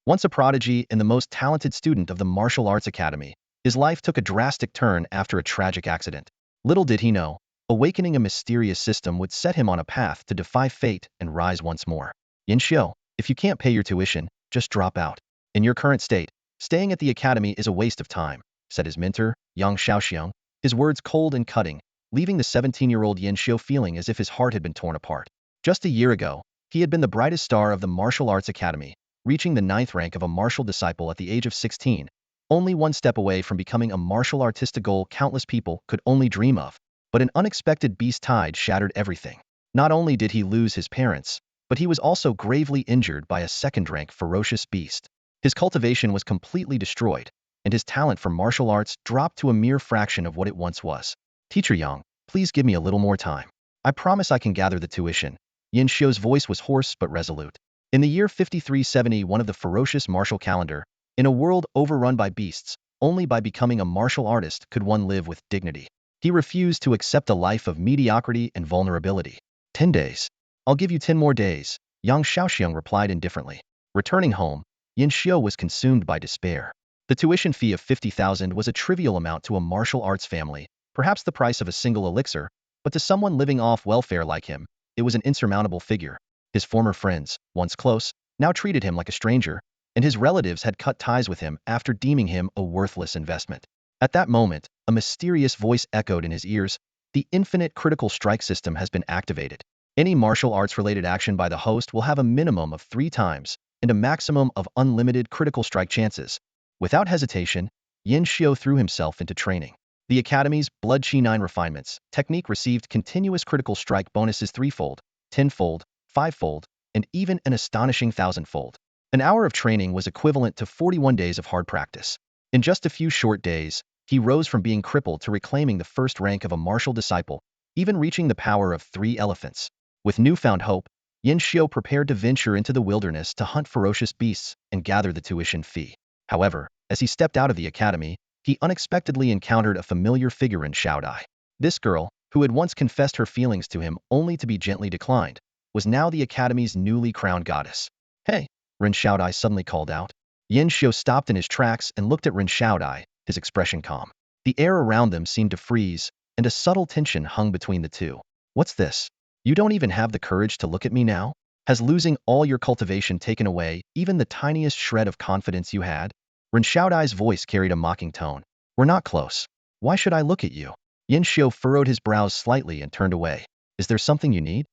Once a prodigy and the most talented student of the martial arts academy, his life took a drastic turn after a tragic accident. Little did he know, awakening a mysterious system would set him on a path to defy fate and rise once more. Yin Xiu, if you can't pay your tuition, just drop out. In your current state, staying at the academy is a waste of time, said his mentor, Yang Shaoxiang, his words cold and cutting, leaving the 17-year-old Yin Xiu feeling as if his heart had been torn apart. Just a year ago, he had been the brightest star of the martial arts academy, reaching the 9th rank of a martial disciple at the age of 16, only one step away from becoming a martial artist, a goal countless people could only dream of. But an unexpected beast tide shattered everything. Not only did he lose his parents, but he was also gravely injured by a second-rank ferocious beast. His cultivation was completely destroyed, and his talent for martial arts dropped to a mere fraction of what it once was. Teacher Yang, please give me a little more time. I promise I can gather the tuition. Yin Xiu's voice was hoarse but resolute. In the year 5371 of the ferocious martial calendar, in a world overrun by beasts, only by becoming a martial artist could one live with dignity. He refused to accept a life of mediocrity and vulnerability. 10 days. I'll give you 10 more days, Yang Shaoxiang replied indifferently. Returning home, Yin Xiu was consumed by despair. The tuition fee of 50,000 was a trivial amount to a martial arts family, perhaps the price of a single elixir, but to someone living off welfare like him, it was an insurmountable figure. His former friends, once close, now treated him like a stranger, and his relatives had cut ties with him after deeming him a worthless investment. At that moment, a mysterious voice echoed in his ears: the infinite critical strike system has been activated. Any martial arts-related action by the host will have a minimum of 3 times and a maximum of unlimited critical strike chances. Without hesitation, Yin Xiu threw himself into training. The Academy's Blood Qi 9 refinements technique received continuous critical strike bonuses 3-fold, 10-fold, 5-fold, and even an astonishing 1,000-fold. An hour of training was equivalent to 41 days of hard practice. In just a few short days, he rose from being crippled to reclaiming the first rank of a martial disciple, even reaching the power of 3 elephants. With newfound hope, Yin Xiu prepared to venture into the wilderness to hunt ferocious beasts and gather the tuition fee. However, as he stepped out of the academy, he unexpectedly encountered a familiar figure in Shaodai. This girl, who had once confessed her feelings to him only to be gently declined, was now the academy's newly crowned goddess. Hey, Ren Shaodai suddenly called out. Yin Xiu stopped in his tracks and looked at Ren Shaodai, his expression calm. The air around them seemed to freeze, and a subtle tension hung between the two. What's this? You don't even have the courage to look at me now? Has losing all your cultivation taken away even the tiniest shred of confidence you had? Ren Shaodai's voice carried a mocking tone. We're not close. Why should I look at you? Yin Xiu furrowed his brows slightly and turned away. Is there something you need?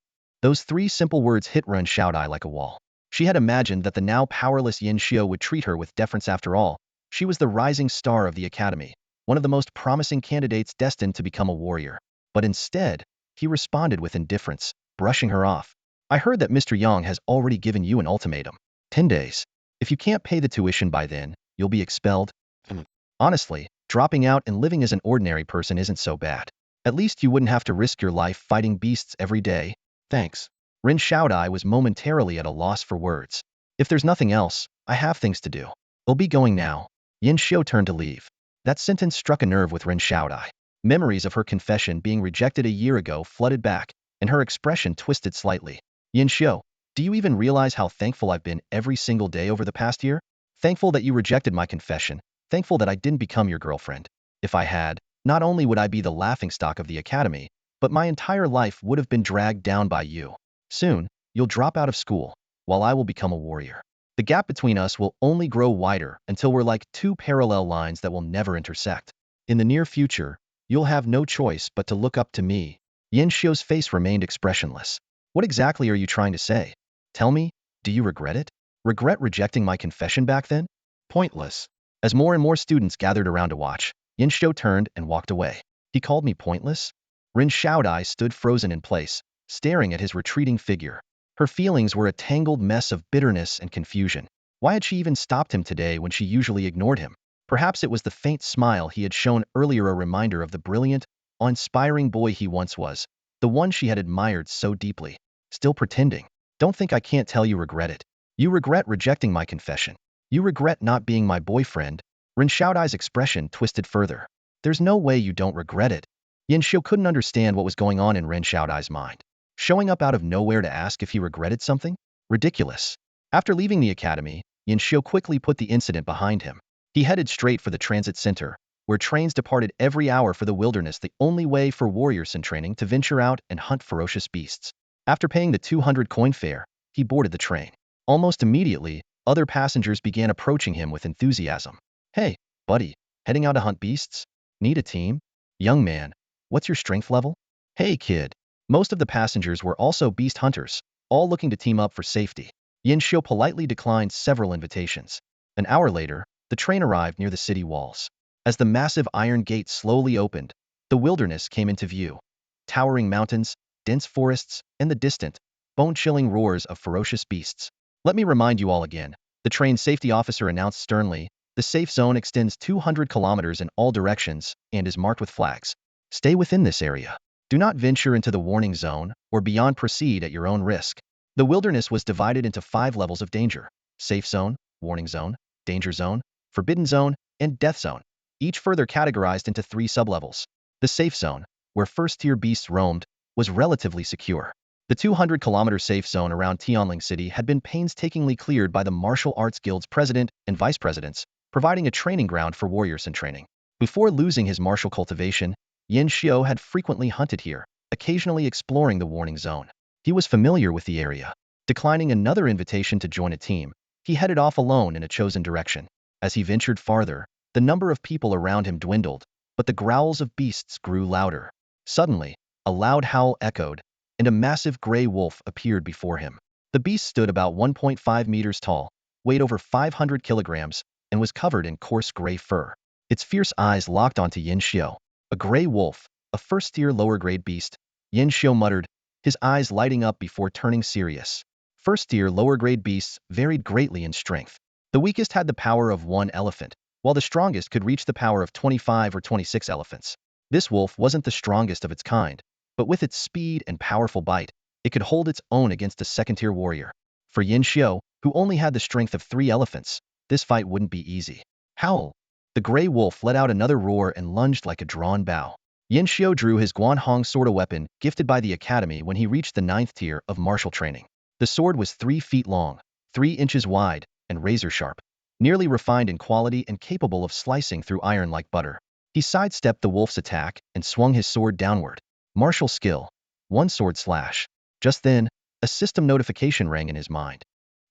Those 3 simple words hit Ren Shaodai like a wall. She had imagined that the now powerless Yin Xiu would treat her with deference. After all, she was the rising star of the academy, one of the most promising candidates destined to become a warrior. But instead, he responded with indifference, brushing her off. I heard that Mr. Yang has already given you an ultimatum. 10 days. If you can't pay the tuition by then, you'll be expelled. Honestly, dropping out and living as an ordinary person isn't so bad. At least you wouldn't have to risk your life fighting beasts every day. Thanks. Ren Shaodai was momentarily at a loss for words. If there's nothing else, I have things to do. I'll be going now. Yin Xiu turned to leave. That sentence struck a nerve with Ren Shaodai. Memories of her confession being rejected a year ago flooded back, and her expression twisted slightly. Yin Xiu, do you even realize how thankful I've been every single day over the past year? Thankful that you rejected my confession, thankful that I didn't become your girlfriend. If I had, not only would I be the laughingstock of the academy, but my entire life would have been dragged down by you. Soon, you'll drop out of school, while I will become a warrior. The gap between us will only grow wider until we're like 2 parallel lines that will never intersect. In the near future, you'll have no choice but to look up to me. Yin Xiu's face remained expressionless. What exactly are you trying to say? Tell me, do you regret it? Regret rejecting my confession back then? Pointless. As more and more students gathered around to watch, Yin Xiu turned and walked away. He called me pointless? Ren Shaodai stood frozen in place, staring at his retreating figure. Her feelings were a tangled mess of bitterness and confusion. Why had she even stopped him today when she usually ignored him? Perhaps it was the faint smile he had shown earlier, a reminder of the brilliant, awe-inspiring boy he once was, the one she had admired so deeply. Still pretending. Don't think I can't tell you regret it. You regret rejecting my confession. You regret not being my boyfriend. Ren Shaodai's expression twisted further. There's no way you don't regret it. Yin Xiu couldn't understand what was going on in Ren Shaodai's mind. Showing up out of nowhere to ask if he regretted something? Ridiculous. After leaving the academy, Yin Xiu quickly put the incident behind him. He headed straight for the transit center, where trains departed every hour for the wilderness, the only way for warriors in training to venture out and hunt ferocious beasts. After paying the 200 coin fare, he boarded the train. Almost immediately, other passengers began approaching him with enthusiasm. Hey, buddy, heading out to hunt beasts? Need a team? Young man, what's your strength level? Hey, kid. Most of the passengers were also beast hunters, all looking to team up for safety. Yin Xiu politely declined several invitations. An hour later, the train arrived near the city walls. As the massive iron gate slowly opened, the wilderness came into view. Towering mountains, dense forests, and the distant, bone-chilling roars of ferocious beasts. Let me remind you all again, the train's safety officer announced sternly, the safe zone extends 200 kilometers in all directions and is marked with flags. Stay within this area. Do not venture into the warning zone, or beyond proceed at your own risk. The wilderness was divided into 5 levels of danger: safe zone, warning zone, danger zone, forbidden zone, and death zone, each further categorized into 3 sublevels. The safe zone, where first-tier beasts roamed, was relatively secure. The 200-kilometer safe zone around Tianling City had been painstakingly cleared by the Martial Arts Guild's president and vice presidents, providing a training ground for warriors in training. Before losing his martial cultivation, Yin Xiu had frequently hunted here, occasionally exploring the warning zone. He was familiar with the area. Declining another invitation to join a team, he headed off alone in a chosen direction. As he ventured farther, the number of people around him dwindled, but the growls of beasts grew louder. Suddenly, a loud howl echoed, and a massive gray wolf appeared before him. The beast stood about 1.5 meters tall, weighed over 500 kilograms, and was covered in coarse gray fur. Its fierce eyes locked onto Yin Xiu. A gray wolf, a first-tier lower-grade beast, Yin Xiu muttered, his eyes lighting up before turning serious. First-tier lower-grade beasts varied greatly in strength. The weakest had the power of 1 elephant, while the strongest could reach the power of 25 or 26 elephants. This wolf wasn't the strongest of its kind, but with its speed and powerful bite, it could hold its own against a second-tier warrior. For Yin Xiu, who only had the strength of 3 elephants, this fight wouldn't be easy. Howl! The gray wolf let out another roar and lunged like a drawn bow. Yin Xiu drew his Guanhong sword, a weapon gifted by the academy when he reached the 9th tier of martial training. The sword was 3 feet long, 3 inches wide, and razor-sharp, nearly refined in quality and capable of slicing through iron like butter. He sidestepped the wolf's attack and swung his sword downward. Martial skill. 1 sword slash. Just then, a system notification rang in his mind.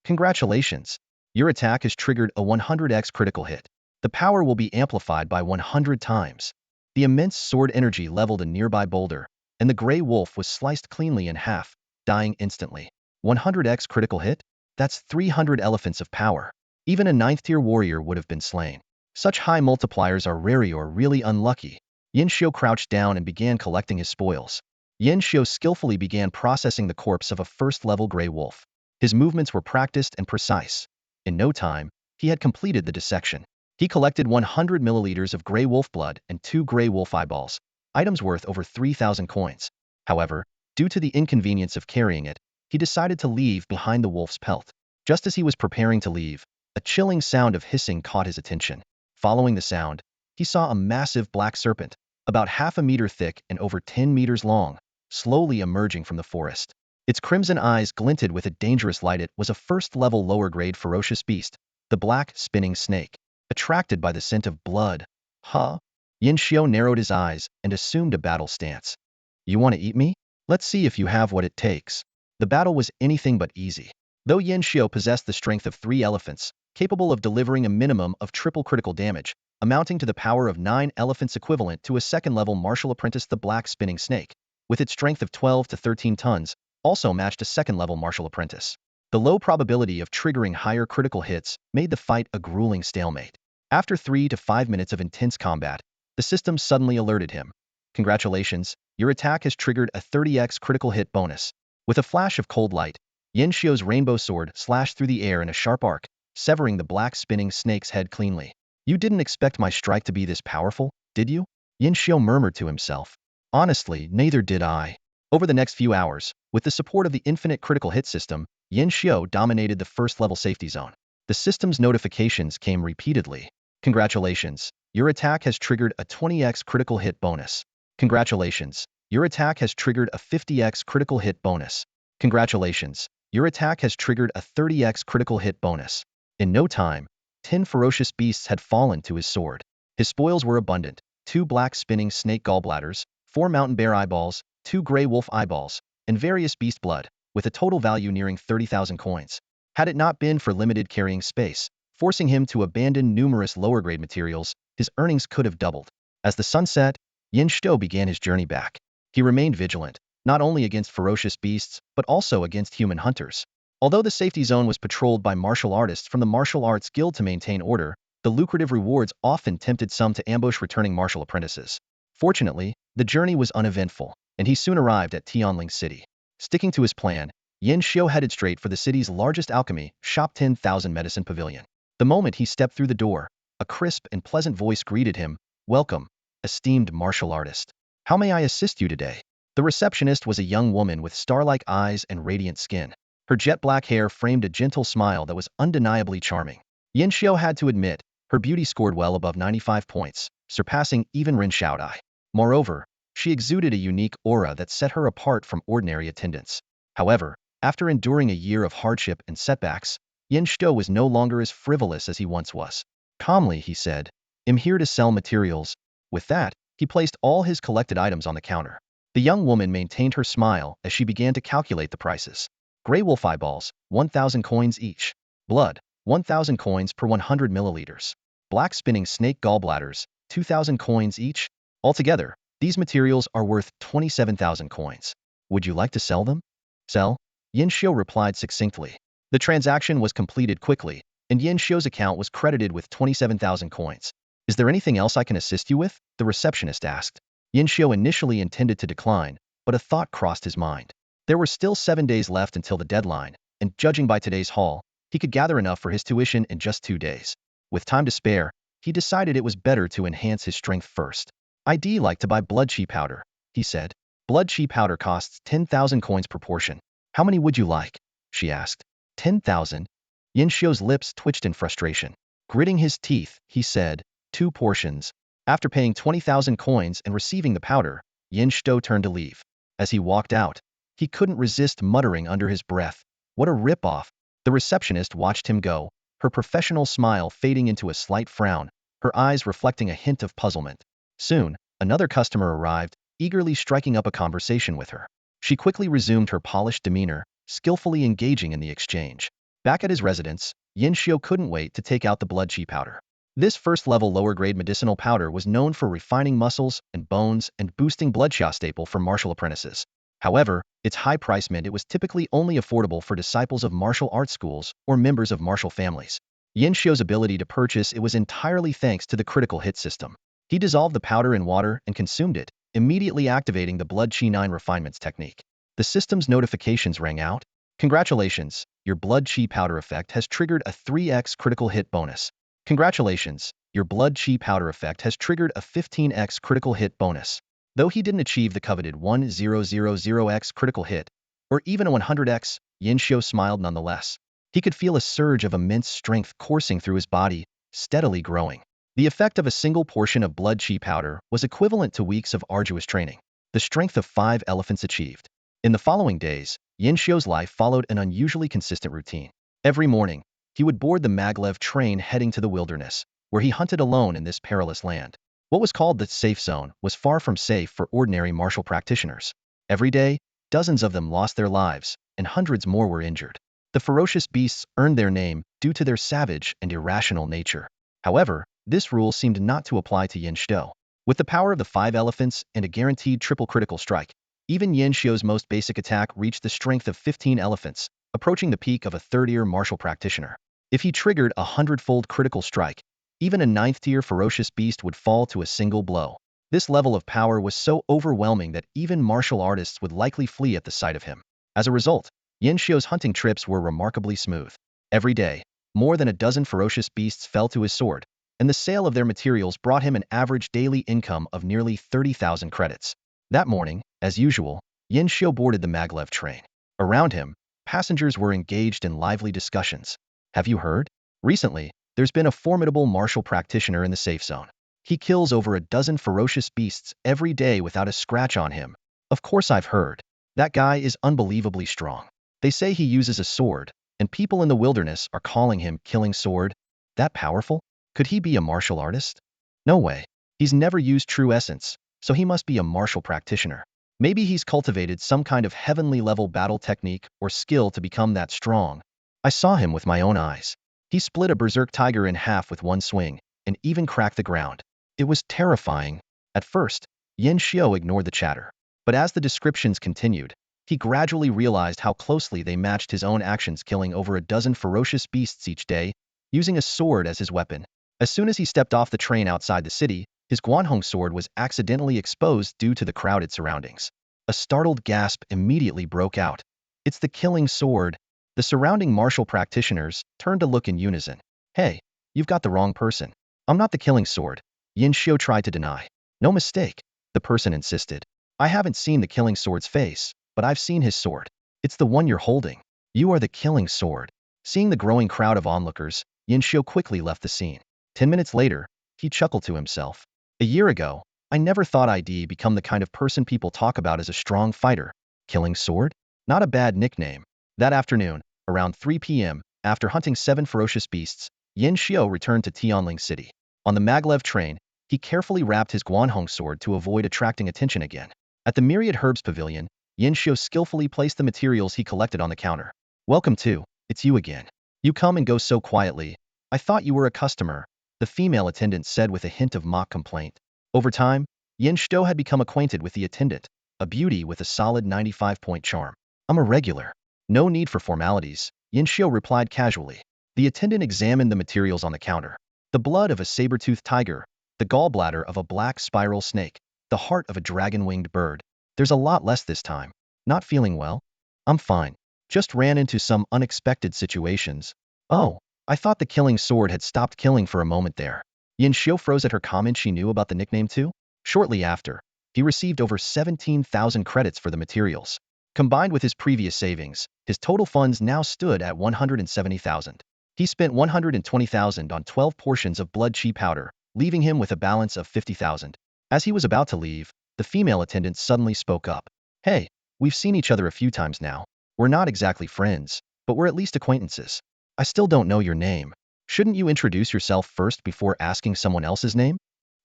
Congratulations! Your attack has triggered a 100x critical hit. The power will be amplified by 100 times. The immense sword energy leveled a nearby boulder, and the gray wolf was sliced cleanly in half, dying instantly. 100x critical hit? That's 300 elephants of power. Even a 9th-tier warrior would have been slain. Such high multipliers are rare or really unlucky. Yin Xiu crouched down and began collecting his spoils. Yin Xiu skillfully began processing the corpse of a first-level gray wolf. His movements were practiced and precise. In no time, he had completed the dissection. He collected 100 milliliters of gray wolf blood and 2 gray wolf eyeballs, items worth over 3,000 coins. However, due to the inconvenience of carrying it, he decided to leave behind the wolf's pelt. Just as he was preparing to leave, a chilling sound of hissing caught his attention. Following the sound, he saw a massive black serpent, about half a meter thick and over 10 meters long, slowly emerging from the forest. Its crimson eyes glinted with a dangerous light. It was a first-level lower-grade ferocious beast, the black spinning snake. Attracted by the scent of blood. Huh? Yin Xiu narrowed his eyes and assumed a battle stance. You want to eat me? Let's see if you have what it takes. The battle was anything but easy. Though Yin Xiu possessed the strength of 3 elephants, capable of delivering a minimum of triple critical damage, amounting to the power of 9 elephants equivalent to a second-level martial apprentice, the black spinning snake, with its strength of 12 to 13 tons, also matched a second-level martial apprentice. The low probability of triggering higher critical hits made the fight a grueling stalemate. After 3 to 5 minutes of intense combat, the system suddenly alerted him. Congratulations, your attack has triggered a 30x critical hit bonus. With a flash of cold light, Yin Xiu's rainbow sword slashed through the air in a sharp arc, severing the black spinning snake's head cleanly. You didn't expect my strike to be this powerful, did you? Yin Xiu murmured to himself. Honestly, neither did I. Over the next few hours, with the support of the infinite critical hit system, Yin Xiu dominated the first-level safety zone. The system's notifications came repeatedly. Congratulations, your attack has triggered a 20x critical hit bonus. Congratulations, your attack has triggered a 50x critical hit bonus. Congratulations, your attack has triggered a 30x critical hit bonus. In no time, 10 ferocious beasts had fallen to his sword. His spoils were abundant: 2 black spinning snake gallbladders, 4 mountain bear eyeballs, 2 gray wolf eyeballs, and various beast blood, with a total value nearing 30,000 coins. Had it not been for limited carrying space, forcing him to abandon numerous lower-grade materials, his earnings could have doubled. As the sun set, Yin Shou began his journey back. He remained vigilant, not only against ferocious beasts, but also against human hunters. Although the safety zone was patrolled by martial artists from the Martial Arts Guild to maintain order, the lucrative rewards often tempted some to ambush returning martial apprentices. Fortunately, the journey was uneventful, and he soon arrived at Tianling City. Sticking to his plan, Yin Shou headed straight for the city's largest alchemy shop, 10,000 Medicine Pavilion. The moment he stepped through the door, a crisp and pleasant voice greeted him. "Welcome, esteemed martial artist. How may I assist you today?" The receptionist was a young woman with star-like eyes and radiant skin. Her jet-black hair framed a gentle smile that was undeniably charming. Yin Shou had to admit, her beauty scored well above 95 points, surpassing even Ren Xiaodai. Moreover, she exuded a unique aura that set her apart from ordinary attendants. However, after enduring a year of hardship and setbacks, Yin Shou was no longer as frivolous as he once was. Calmly, he said, "I'm here to sell materials." With that, he placed all his collected items on the counter. The young woman maintained her smile as she began to calculate the prices. Gray wolf eyeballs, 1,000 coins each. Blood, 1,000 coins per 100 milliliters. Black spinning snake gallbladders, 2,000 coins each. Altogether, these materials are worth 27,000 coins. Would you like to sell them? Sell? Yin Shou replied succinctly. The transaction was completed quickly, and Yin Shou's account was credited with 27,000 coins. "Is there anything else I can assist you with?" the receptionist asked. Yin Shou initially intended to decline, but a thought crossed his mind. There were still 7 days left until the deadline, and judging by today's haul, he could gather enough for his tuition in just 2 days. With time to spare, he decided it was better to enhance his strength first. "I'd like to buy blood chi powder," he said. "Blood chi powder costs 10,000 coins per portion. How many would you like?" she asked. 10,000? Yin Shou's lips twitched in frustration. Gritting his teeth, he said, 2 portions. After paying 20,000 coins and receiving the powder, Yin Shou turned to leave. As he walked out, he couldn't resist muttering under his breath, "What a rip-off." The receptionist watched him go, her professional smile fading into a slight frown, her eyes reflecting a hint of puzzlement. Soon, another customer arrived, eagerly striking up a conversation with her. She quickly resumed her polished demeanor, skillfully engaging in the exchange. Back at his residence, Yin Shou couldn't wait to take out the blood chi powder. This first-level lower-grade medicinal powder was known for refining muscles and bones and boosting blood chi, staple for martial apprentices. However, its high price meant it was typically only affordable for disciples of martial arts schools or members of martial families. Yin Shou's ability to purchase it was entirely thanks to the critical hit system. He dissolved the powder in water and consumed it, immediately activating the blood chi 9 refinements technique. The system's notifications rang out. "Congratulations, your blood chi powder effect has triggered a 3x critical hit bonus. Congratulations, your blood chi powder effect has triggered a 15x critical hit bonus." Though he didn't achieve the coveted 1000x critical hit, or even a 100x, Yin Shou smiled nonetheless. He could feel a surge of immense strength coursing through his body, steadily growing. The effect of a single portion of blood chi powder was equivalent to weeks of arduous training. The strength of 5 elephants achieved. In the following days, Yin Shou's life followed an unusually consistent routine. Every morning, he would board the maglev train heading to the wilderness, where he hunted alone in this perilous land. What was called the safe zone was far from safe for ordinary martial practitioners. Every day, dozens of them lost their lives, and hundreds more were injured. The ferocious beasts earned their name due to their savage and irrational nature. However, this rule seemed not to apply to Yin Shou. With the power of the 5 elephants and a guaranteed triple critical strike, even Yin Shou's most basic attack reached the strength of 15 elephants, approaching the peak of a third-tier martial practitioner. If he triggered a 100-fold critical strike, even a 9th-tier ferocious beast would fall to a single blow. This level of power was so overwhelming that even martial artists would likely flee at the sight of him. As a result, Yin Shou's hunting trips were remarkably smooth. Every day, more than a dozen ferocious beasts fell to his sword, and the sale of their materials brought him an average daily income of nearly 30,000 credits. That morning, as usual, Yin Shou boarded the maglev train. Around him, passengers were engaged in lively discussions. "Have you heard? Recently, there's been a formidable martial practitioner in the safe zone. He kills over a dozen ferocious beasts every day without a scratch on him." "Of course I've heard. That guy is unbelievably strong. They say he uses a sword, and people in the wilderness are calling him Killing Sword. That powerful? Could he be a martial artist? No way. He's never used true essence, so he must be a martial practitioner. Maybe he's cultivated some kind of heavenly level battle technique or skill to become that strong. I saw him with my own eyes. He split a berserk tiger in half with one swing, and even cracked the ground. It was terrifying. At first, Yin Xiu ignored the chatter. But as the descriptions continued, he gradually realized how closely they matched his own actions, killing over a dozen ferocious beasts each day, using a sword as his weapon. As soon as he stepped off the train outside the city, his Guanhong sword was accidentally exposed due to the crowded surroundings. A startled gasp immediately broke out. It's the Killing Sword. The surrounding martial practitioners turned to look in unison. Hey, you've got the wrong person. I'm not the Killing Sword. Yin Xiu tried to deny. No mistake, the person insisted. I haven't seen the Killing Sword's face, but I've seen his sword. It's the one you're holding. You are the Killing Sword. Seeing the growing crowd of onlookers, Yin Xiu quickly left the scene. 10 minutes later, he chuckled to himself. A year ago, I never thought I'd become the kind of person people talk about as a strong fighter. Killing Sword? Not a bad nickname. That afternoon, around 3 p.m., after hunting 7 ferocious beasts, Yin Xiu returned to Tianling City. On the maglev train, he carefully wrapped his Guanhong sword to avoid attracting attention again. At the Myriad Herbs Pavilion, Yin Xiu skillfully placed the materials he collected on the counter. Welcome to, it's you again. You come and go so quietly. I thought you were a customer, the female attendant said with a hint of mock complaint. Over time, Yin Xiu had become acquainted with the attendant, a beauty with a solid 95-point charm. I'm a regular. No need for formalities, Yin Xiu replied casually. The attendant examined the materials on the counter. The blood of a saber-toothed tiger, the gallbladder of a black spiral snake, the heart of a dragon-winged bird. There's a lot less this time. Not feeling well? I'm fine. Just ran into some unexpected situations. Oh, I thought the Killing Sword had stopped killing for a moment there. Yin Xiu froze at her comment. She knew about the nickname too? Shortly after, he received over 17,000 credits for the materials. Combined with his previous savings, his total funds now stood at 170,000. He spent 120,000 on 12 portions of blood chi powder, leaving him with a balance of 50,000. As he was about to leave, the female attendant suddenly spoke up. Hey, we've seen each other a few times now. We're not exactly friends, but we're at least acquaintances. I still don't know your name. Shouldn't you introduce yourself first before asking someone else's name?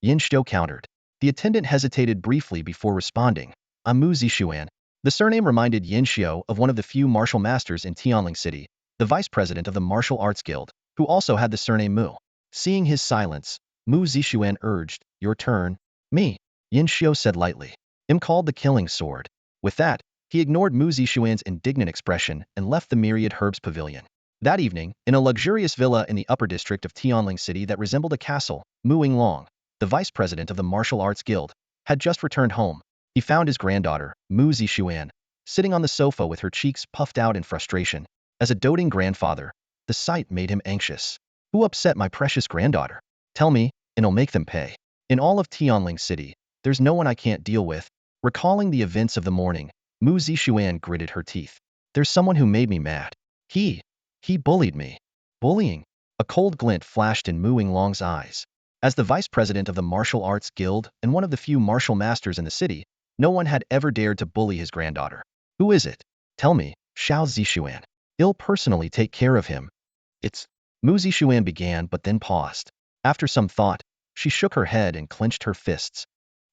Yin Xiu countered. The attendant hesitated briefly before responding. I'm Mu Zixuan. The surname reminded Yin Xiu of one of the few martial masters in Tianling City, the vice president of the Martial Arts Guild, who also had the surname Mu. Seeing his silence, Mu Zixuan urged, Your turn. Me, Yin Xiu said lightly. I'm called the Killing Sword. With that, he ignored Mu Zixuan's indignant expression and left the Myriad Herbs Pavilion. That evening, in a luxurious villa in the upper district of Tianling City that resembled a castle, Mu Winglong, the vice president of the Martial Arts Guild, had just returned home. He found his granddaughter, Mu Zixuan, sitting on the sofa with her cheeks puffed out in frustration. As a doting grandfather, the sight made him anxious. Who upset my precious granddaughter? Tell me, and I'll make them pay. In all of Tianling City, there's no one I can't deal with. Recalling the events of the morning, Mu Zixuan gritted her teeth. There's someone who made me mad. He bullied me. Bullying? A cold glint flashed in Mu Winglong's eyes. As the vice president of the Martial Arts Guild and one of the few martial masters in the city, no one had ever dared to bully his granddaughter. Who is it? Tell me, Xiao Zixuan. I'll personally take care of him. It's... Mu Zixuan began but then paused. After some thought, she shook her head and clenched her fists.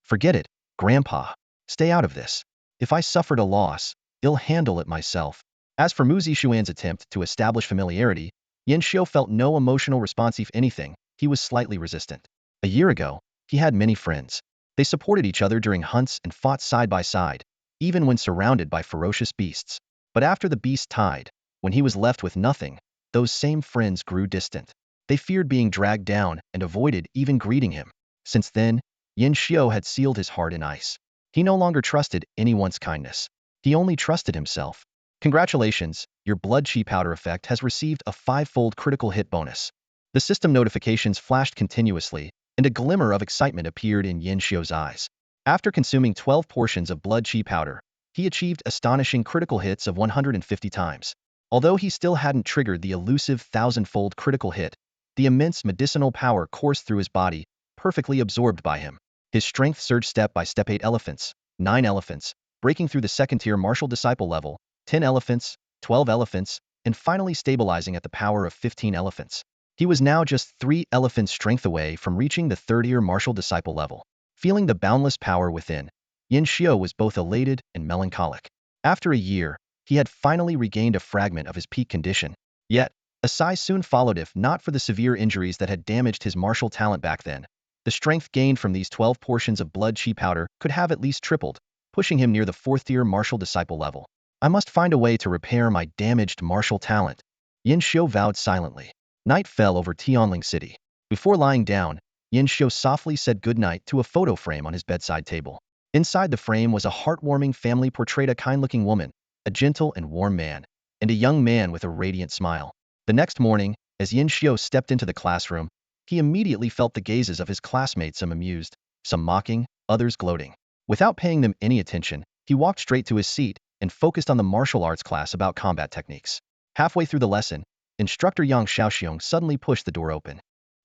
Forget it, Grandpa. Stay out of this. If I suffered a loss, I'll handle it myself. As for Mu Zixuan's attempt to establish familiarity, Yin Xiu felt no emotional response. If anything, he was slightly resistant. A year ago, he had many friends. They supported each other during hunts and fought side by side, even when surrounded by ferocious beasts. But after the beast tied, when he was left with nothing, those same friends grew distant. They feared being dragged down and avoided even greeting him. Since then, Yin Xiu had sealed his heart in ice. He no longer trusted anyone's kindness. He only trusted himself. Congratulations, your blood chi powder effect has received a 5-fold critical hit bonus. The system notifications flashed continuously, and a glimmer of excitement appeared in Yin Xiu's eyes. After consuming 12 portions of blood chi powder, he achieved astonishing critical hits of 150 times. Although he still hadn't triggered the elusive 1,000-fold critical hit, the immense medicinal power coursed through his body, perfectly absorbed by him. His strength surged step by step. 8 elephants, 9 elephants, breaking through the second-tier martial disciple level, 10 elephants, 12 elephants, and finally stabilizing at the power of 15 elephants. He was now just 3 elephant strength away from reaching the third-year martial disciple level. Feeling the boundless power within, Yin Xiu was both elated and melancholic. After a year, he had finally regained a fragment of his peak condition. Yet, a sigh soon followed if not for the severe injuries that had damaged his martial talent back then. The strength gained from these 12 portions of blood chi powder could have at least tripled, pushing him near the fourth-tier martial disciple level. I must find a way to repair my damaged martial talent, Yin Xiu vowed silently. Night fell over Tianling City. Before lying down, Yin Xiu softly said goodnight to a photo frame on his bedside table. Inside the frame was a heartwarming family portrait, a kind-looking woman, a gentle and warm man, and a young man with a radiant smile. The next morning, as Yin Xiu stepped into the classroom, he immediately felt the gazes of his classmates, some amused, some mocking, others gloating. Without paying them any attention, he walked straight to his seat and focused on the martial arts class about combat techniques. Halfway through the lesson, Instructor Yang Xiaoxiong suddenly pushed the door open.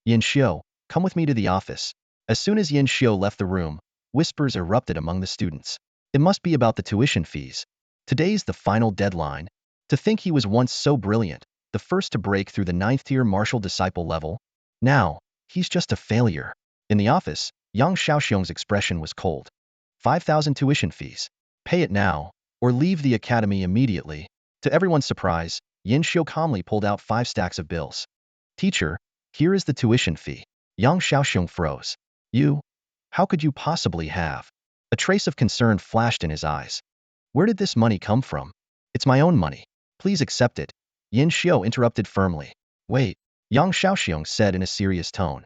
Yin Xiu, come with me to the office. As soon as Yin Xiu left the room, whispers erupted among the students. It must be about the tuition fees. Today's the final deadline. To think he was once so brilliant, the first to break through the 9th-tier martial disciple level. Now, he's just a failure. In the office, Yang Xiaoxiong's expression was cold. 5,000 tuition fees. Pay it now, or leave the academy immediately. To everyone's surprise, Yin Xiu calmly pulled out 5 stacks of bills. Teacher, here is the tuition fee. Yang Xiaoxiong froze. You? How could you possibly have? A trace of concern flashed in his eyes. Where did this money come from? It's my own money. Please accept it. Yin Xiu interrupted firmly. Wait, Yang Xiaoxiong said in a serious tone.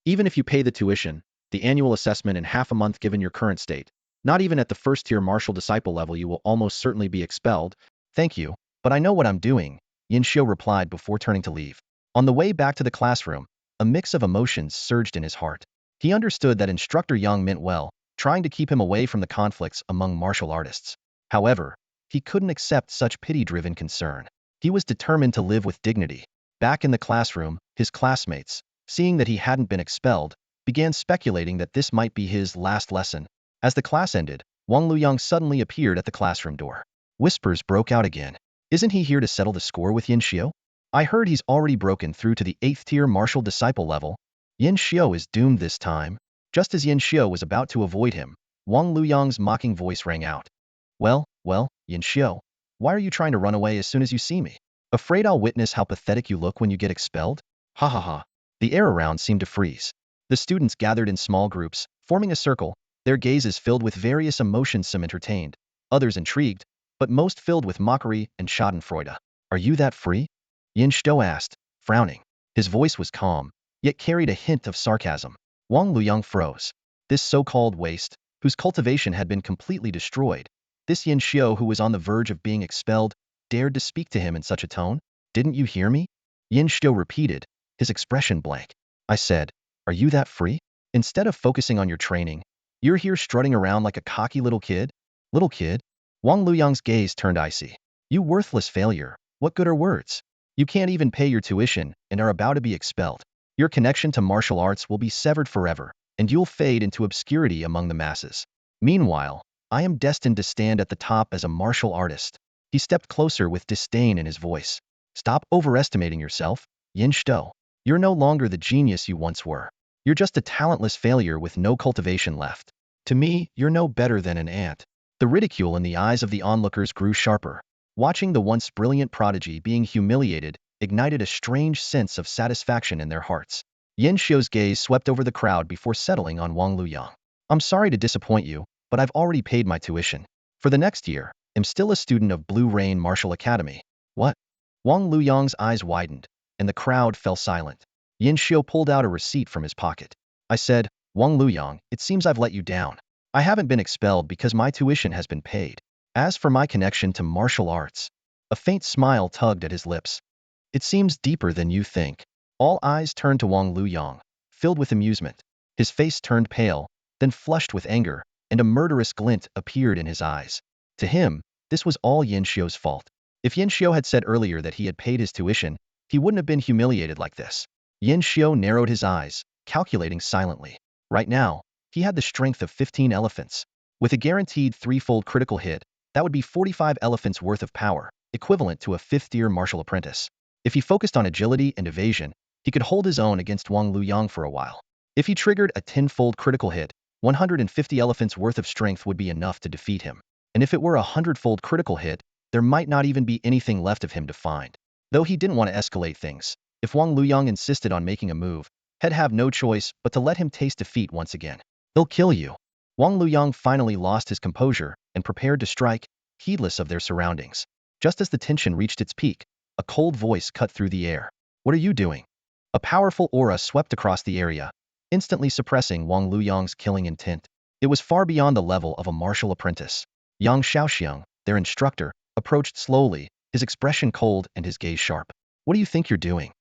Even if you pay the tuition, the annual assessment in half a month given your current state, not even at the first-tier martial disciple level you will almost certainly be expelled. Thank you, but I know what I'm doing, Yin Xiu replied before turning to leave. On the way back to the classroom, a mix of emotions surged in his heart. He understood that Instructor Yang meant well, trying to keep him away from the conflicts among martial artists. However, he couldn't accept such pity-driven concern. He was determined to live with dignity. Back in the classroom, his classmates, seeing that he hadn't been expelled, began speculating that this might be his last lesson. As the class ended, Wang Luyang suddenly appeared at the classroom door. Whispers broke out again. Isn't he here to settle the score with Yin Xiu? I heard he's already broken through to the 8th-tier martial disciple level. Yin Xiu is doomed this time. Just as Yin Xiu was about to avoid him, Wang Luyang's mocking voice rang out. Well, Yin Xiu, why are you trying to run away as soon as you see me? Afraid I'll witness how pathetic you look when you get expelled? Ha ha ha. The air around seemed to freeze. The students gathered in small groups, forming a circle, their gazes filled with various emotions, some entertained, others intrigued, but most filled with mockery and schadenfreude. Are you that free? Yin Xiu asked, frowning. His voice was calm, yet carried a hint of sarcasm. Wang Luyang froze. This so-called waste, whose cultivation had been completely destroyed, this Yin Xiu who was on the verge of being expelled, dared to speak to him in such a tone? Didn't you hear me? Yin Xiu repeated, his expression blank. I said, are you that free? Instead of focusing on your training, you're here strutting around like a cocky little kid? Little kid? Wang Luyang's gaze turned icy. You worthless failure, what good are words? You can't even pay your tuition and are about to be expelled. Your connection to martial arts will be severed forever, and you'll fade into obscurity among the masses. Meanwhile, I am destined to stand at the top as a martial artist. He stepped closer with disdain in his voice. Stop overestimating yourself, Yin Xiu. You're no longer the genius you once were. You're just a talentless failure with no cultivation left. To me, you're no better than an ant. The ridicule in the eyes of the onlookers grew sharper. Watching the once brilliant prodigy being humiliated ignited a strange sense of satisfaction in their hearts. Yin Xiu's gaze swept over the crowd before settling on Wang Luyang. I'm sorry to disappoint you, but I've already paid my tuition. For the next year, I'm still a student of Blue Rain Martial Academy. What? Wang Luyang's eyes widened, and the crowd fell silent. Yin Xiu pulled out a receipt from his pocket. I said, Wang Luyang, it seems I've let you down. I haven't been expelled because my tuition has been paid. As for my connection to martial arts, a faint smile tugged at his lips. It seems deeper than you think. All eyes turned to Wang Luyang, filled with amusement. His face turned pale, then flushed with anger, and a murderous glint appeared in his eyes. To him, this was all Yin Xiu's fault. If Yin Xiu had said earlier that he had paid his tuition, he wouldn't have been humiliated like this. Yin Xiu narrowed his eyes, calculating silently. Right now, he had the strength of 15 elephants. With a guaranteed 3-fold critical hit, that would be 45 elephants worth of power. equivalent to a fifth-year martial apprentice. If he focused on agility and evasion, he could hold his own against Wang Luyang for a while. If he triggered a tenfold critical hit, 150 elephants worth of strength would be enough to defeat him. And if it were a hundredfold critical hit, there might not even be anything left of him to find. Though he didn't want to escalate things, if Wang Luyang insisted on making a move, he'd have no choice but to let him taste defeat once again. He'll kill you. Wang Luyang finally lost his composure and prepared to strike, heedless of their surroundings. Just as the tension reached its peak, a cold voice cut through the air. What are you doing? A powerful aura swept across the area, instantly suppressing Wang Luyang's killing intent. It was far beyond the level of a martial apprentice. Yang Xiaoxiang, their instructor, approached slowly, his expression cold and his gaze sharp. What do you think you're doing?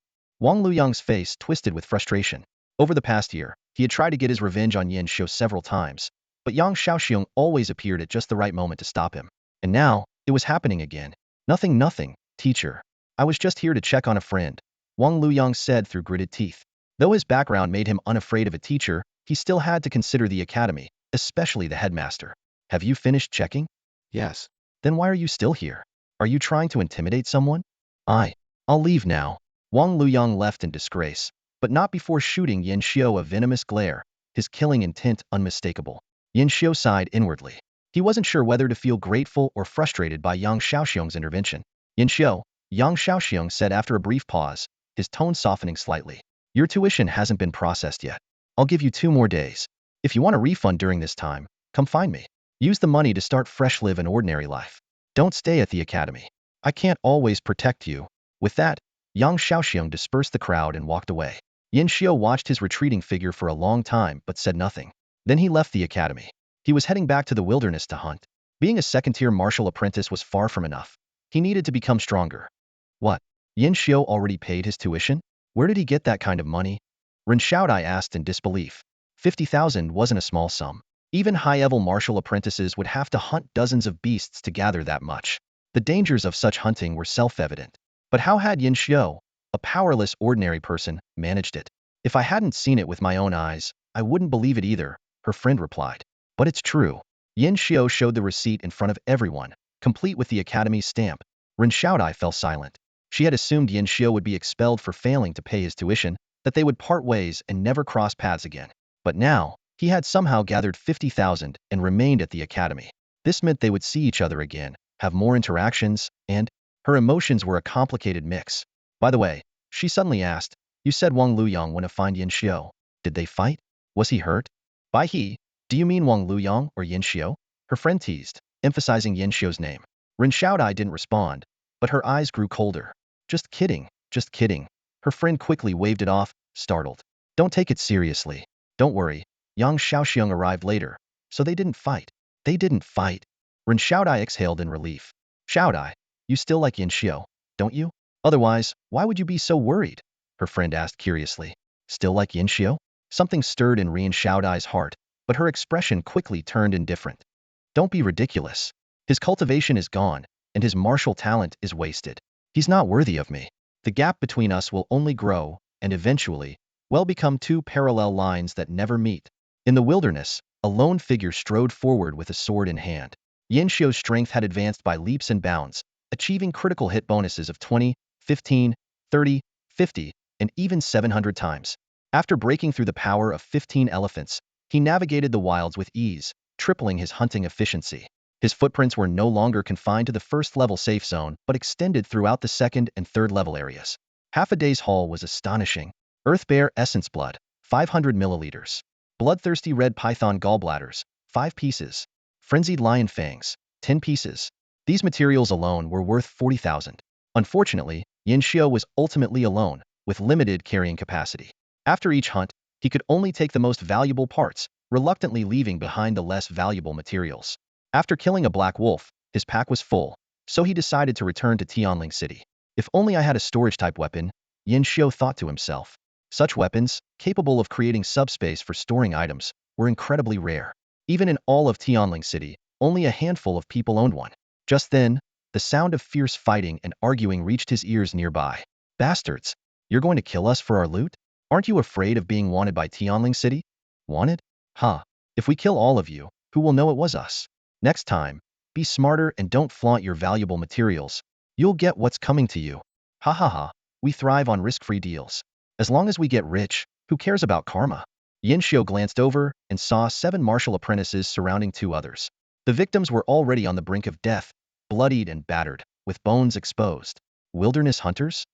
Wang Luyang's face twisted with frustration. Over the past year, he had tried to get his revenge on Yin Xiu several times, but Yang Xiaoxiang always appeared at just the right moment to stop him. And now, it was happening again. Nothing, teacher. I was just here to check on a friend, Wang Luyang said through gritted teeth. Though his background made him unafraid of a teacher, he still had to consider the academy, especially the headmaster. Have you finished checking? Yes. Then why are you still here? Are you trying to intimidate someone? I'll leave now. Wang Luyang left in disgrace, but not before shooting Yin Xiu a venomous glare, his killing intent unmistakable. Yin Xiu sighed inwardly. He wasn't sure whether to feel grateful or frustrated by Yang Xiaoxiang's intervention. Yin Xiu, Yang Xiaoxiang said after a brief pause, his tone softening slightly. Your tuition hasn't been processed yet. I'll give you 2 more days. If you want a refund during this time, come find me. Use the money to start fresh, live an ordinary life. Don't stay at the academy. I can't always protect you. With that, Yang Xiaoxiang dispersed the crowd and walked away. Yin Xiu watched his retreating figure for a long time but said nothing. Then he left the academy. He was heading back to the wilderness to hunt. Being a second-tier martial apprentice was far from enough. He needed to become stronger. What? Yin Xiu already paid his tuition? Where did he get that kind of money? Ren Xiaodai asked in disbelief. 50,000 wasn't a small sum. Even high-level martial apprentices would have to hunt dozens of beasts to gather that much. The dangers of such hunting were self-evident. But how had Yin Xiu, a powerless ordinary person, managed it? If I hadn't seen it with my own eyes, I wouldn't believe it either, her friend replied. But it's true. Yin Xiu showed the receipt in front of everyone, complete with the academy's stamp. Ren Xiaodai fell silent. She had assumed Yin Xiu would be expelled for failing to pay his tuition, that they would part ways and never cross paths again. But now, he had somehow gathered 50,000 and remained at the academy. This meant they would see each other again, have more interactions, and her emotions were a complicated mix. By the way, she suddenly asked, you said Wang Luyang went to find Yin Xiu. Did they fight? Was he hurt? By he, do you mean Wang Luyang or Yin Xiu? Her friend teased, emphasizing Yin Xiu's name. Ren Xiaodai didn't respond, but her eyes grew colder. Just kidding, just kidding. Her friend quickly waved it off, startled. Don't take it seriously. Don't worry. Yang Xiaoxiang arrived later, so they didn't fight. They didn't fight. Ren Xiaodai exhaled in relief. Xiaodai, you still like Yin Xiu, don't you? Otherwise, why would you be so worried? Her friend asked curiously. Still like Yin Xiu? Something stirred in Ren Xiaodai's heart, but her expression quickly turned indifferent. Don't be ridiculous. His cultivation is gone, and his martial talent is wasted. He's not worthy of me. The gap between us will only grow, and eventually, will become 2 parallel lines that never meet. In the wilderness, a lone figure strode forward with a sword in hand. Yin Xiu's strength had advanced by leaps and bounds, achieving critical hit bonuses of 20, 15, 30, 50, and even 700 times. After breaking through the power of 15 elephants, he navigated the wilds with ease, tripling his hunting efficiency. His footprints were no longer confined to the first-level safe zone, but extended throughout the second and third-level areas. Half a day's haul was astonishing. Earth Bear Essence Blood, 500 milliliters. Bloodthirsty Red Python Gallbladders, 5 pieces. Frenzied Lion Fangs, 10 pieces. These materials alone were worth 40,000. Unfortunately, Yin Xiu was ultimately alone, with limited carrying capacity. After each hunt, he could only take the most valuable parts, reluctantly leaving behind the less valuable materials. After killing a black wolf, his pack was full, so he decided to return to Tianling City. If only I had a storage-type weapon, Yin Xiu thought to himself. Such weapons, capable of creating subspace for storing items, were incredibly rare. Even in all of Tianling City, only a handful of people owned one. Just then, the sound of fierce fighting and arguing reached his ears nearby. Bastards! You're going to kill us for our loot? Aren't you afraid of being wanted by Tianling City? Wanted? Huh. If we kill all of you, who will know it was us? Next time, be smarter and don't flaunt your valuable materials. You'll get what's coming to you. Ha ha ha, we thrive on risk-free deals. As long as we get rich, who cares about karma? Yin Xiu glanced over and saw 7 martial apprentices surrounding 2 others. The victims were already on the brink of death, bloodied and battered, with bones exposed. Wilderness hunters?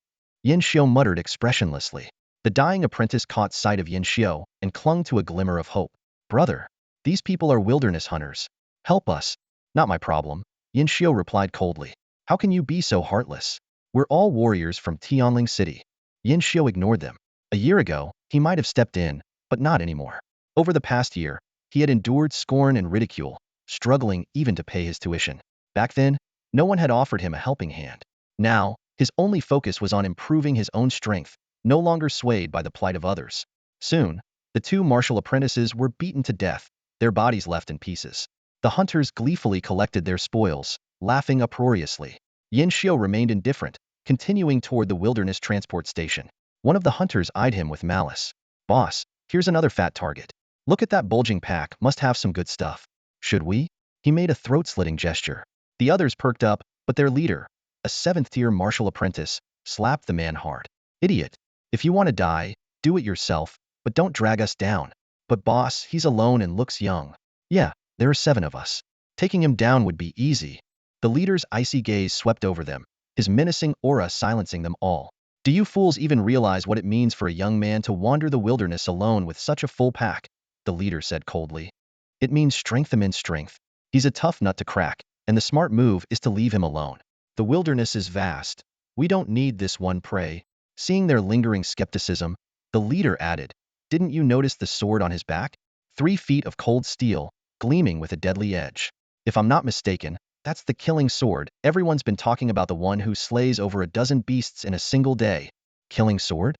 Yin Xiu muttered expressionlessly. The dying apprentice caught sight of Yin Xiu and clung to a glimmer of hope. Brother, these people are wilderness hunters. Help us. Not my problem, Yin Xiu replied coldly. How can you be so heartless? We're all warriors from Tianling City. Yin Xiu ignored them. A year ago, he might have stepped in, but not anymore. Over the past year, he had endured scorn and ridicule, struggling even to pay his tuition. Back then, no one had offered him a helping hand. Now, his only focus was on improving his own strength, no longer swayed by the plight of others. Soon, the 2 martial apprentices were beaten to death, their bodies left in pieces. The hunters gleefully collected their spoils, laughing uproariously. Yin Xiu remained indifferent, continuing toward the wilderness transport station. One of the hunters eyed him with malice. Boss, here's another fat target. Look at that bulging pack, must have some good stuff. Should we? He made a throat-slitting gesture. The others perked up, but their leader, a 7th-tier martial apprentice, slapped the man hard. Idiot. If you want to die, do it yourself, but don't drag us down. But boss, he's alone and looks young. Yeah, there are 7 of us. Taking him down would be easy. The leader's icy gaze swept over them, his menacing aura silencing them all. Do you fools even realize what it means for a young man to wander the wilderness alone with such a full pack? The leader said coldly. It means strength amid strength. He's a tough nut to crack, and the smart move is to leave him alone. The wilderness is vast. We don't need this one prey. Seeing their lingering skepticism, the leader added, didn't you notice the sword on his back? 3 feet of cold steel, gleaming with a deadly edge. If I'm not mistaken, that's the killing sword. Everyone's been talking about the one who slays over a dozen beasts in a single day. Killing sword?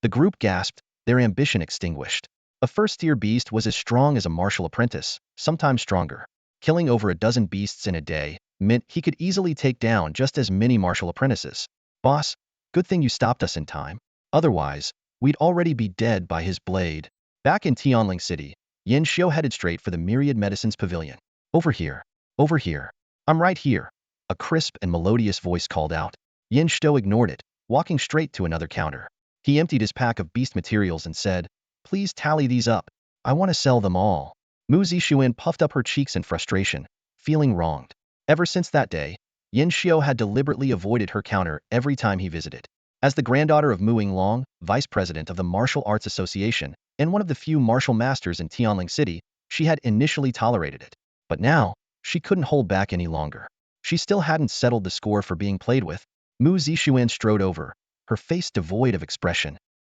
The group gasped, their ambition extinguished. A 1st-tier beast was as strong as a martial apprentice, sometimes stronger. Killing over a dozen beasts in a day meant he could easily take down just as many martial apprentices. Boss, good thing you stopped us in time. Otherwise, we'd already be dead by his blade. Back in Tianling City, Yin Xiu headed straight for the Myriad Medicines Pavilion. Over here. Over here. I'm right here. A crisp and melodious voice called out. Yin Xiu ignored it, walking straight to another counter. He emptied his pack of beast materials and said, please tally these up. I want to sell them all. Mu Zixuan puffed up her cheeks in frustration, feeling wronged. Ever since that day, Yin Xiu had deliberately avoided her counter every time he visited. As the granddaughter of Mu Yinglong, vice president of the Martial Arts Association, and one of the few martial masters in Tianling City, she had initially tolerated it. But now, she couldn't hold back any longer. She still hadn't settled the score for being played with. Mu Zixuan strode over, her face devoid of expression.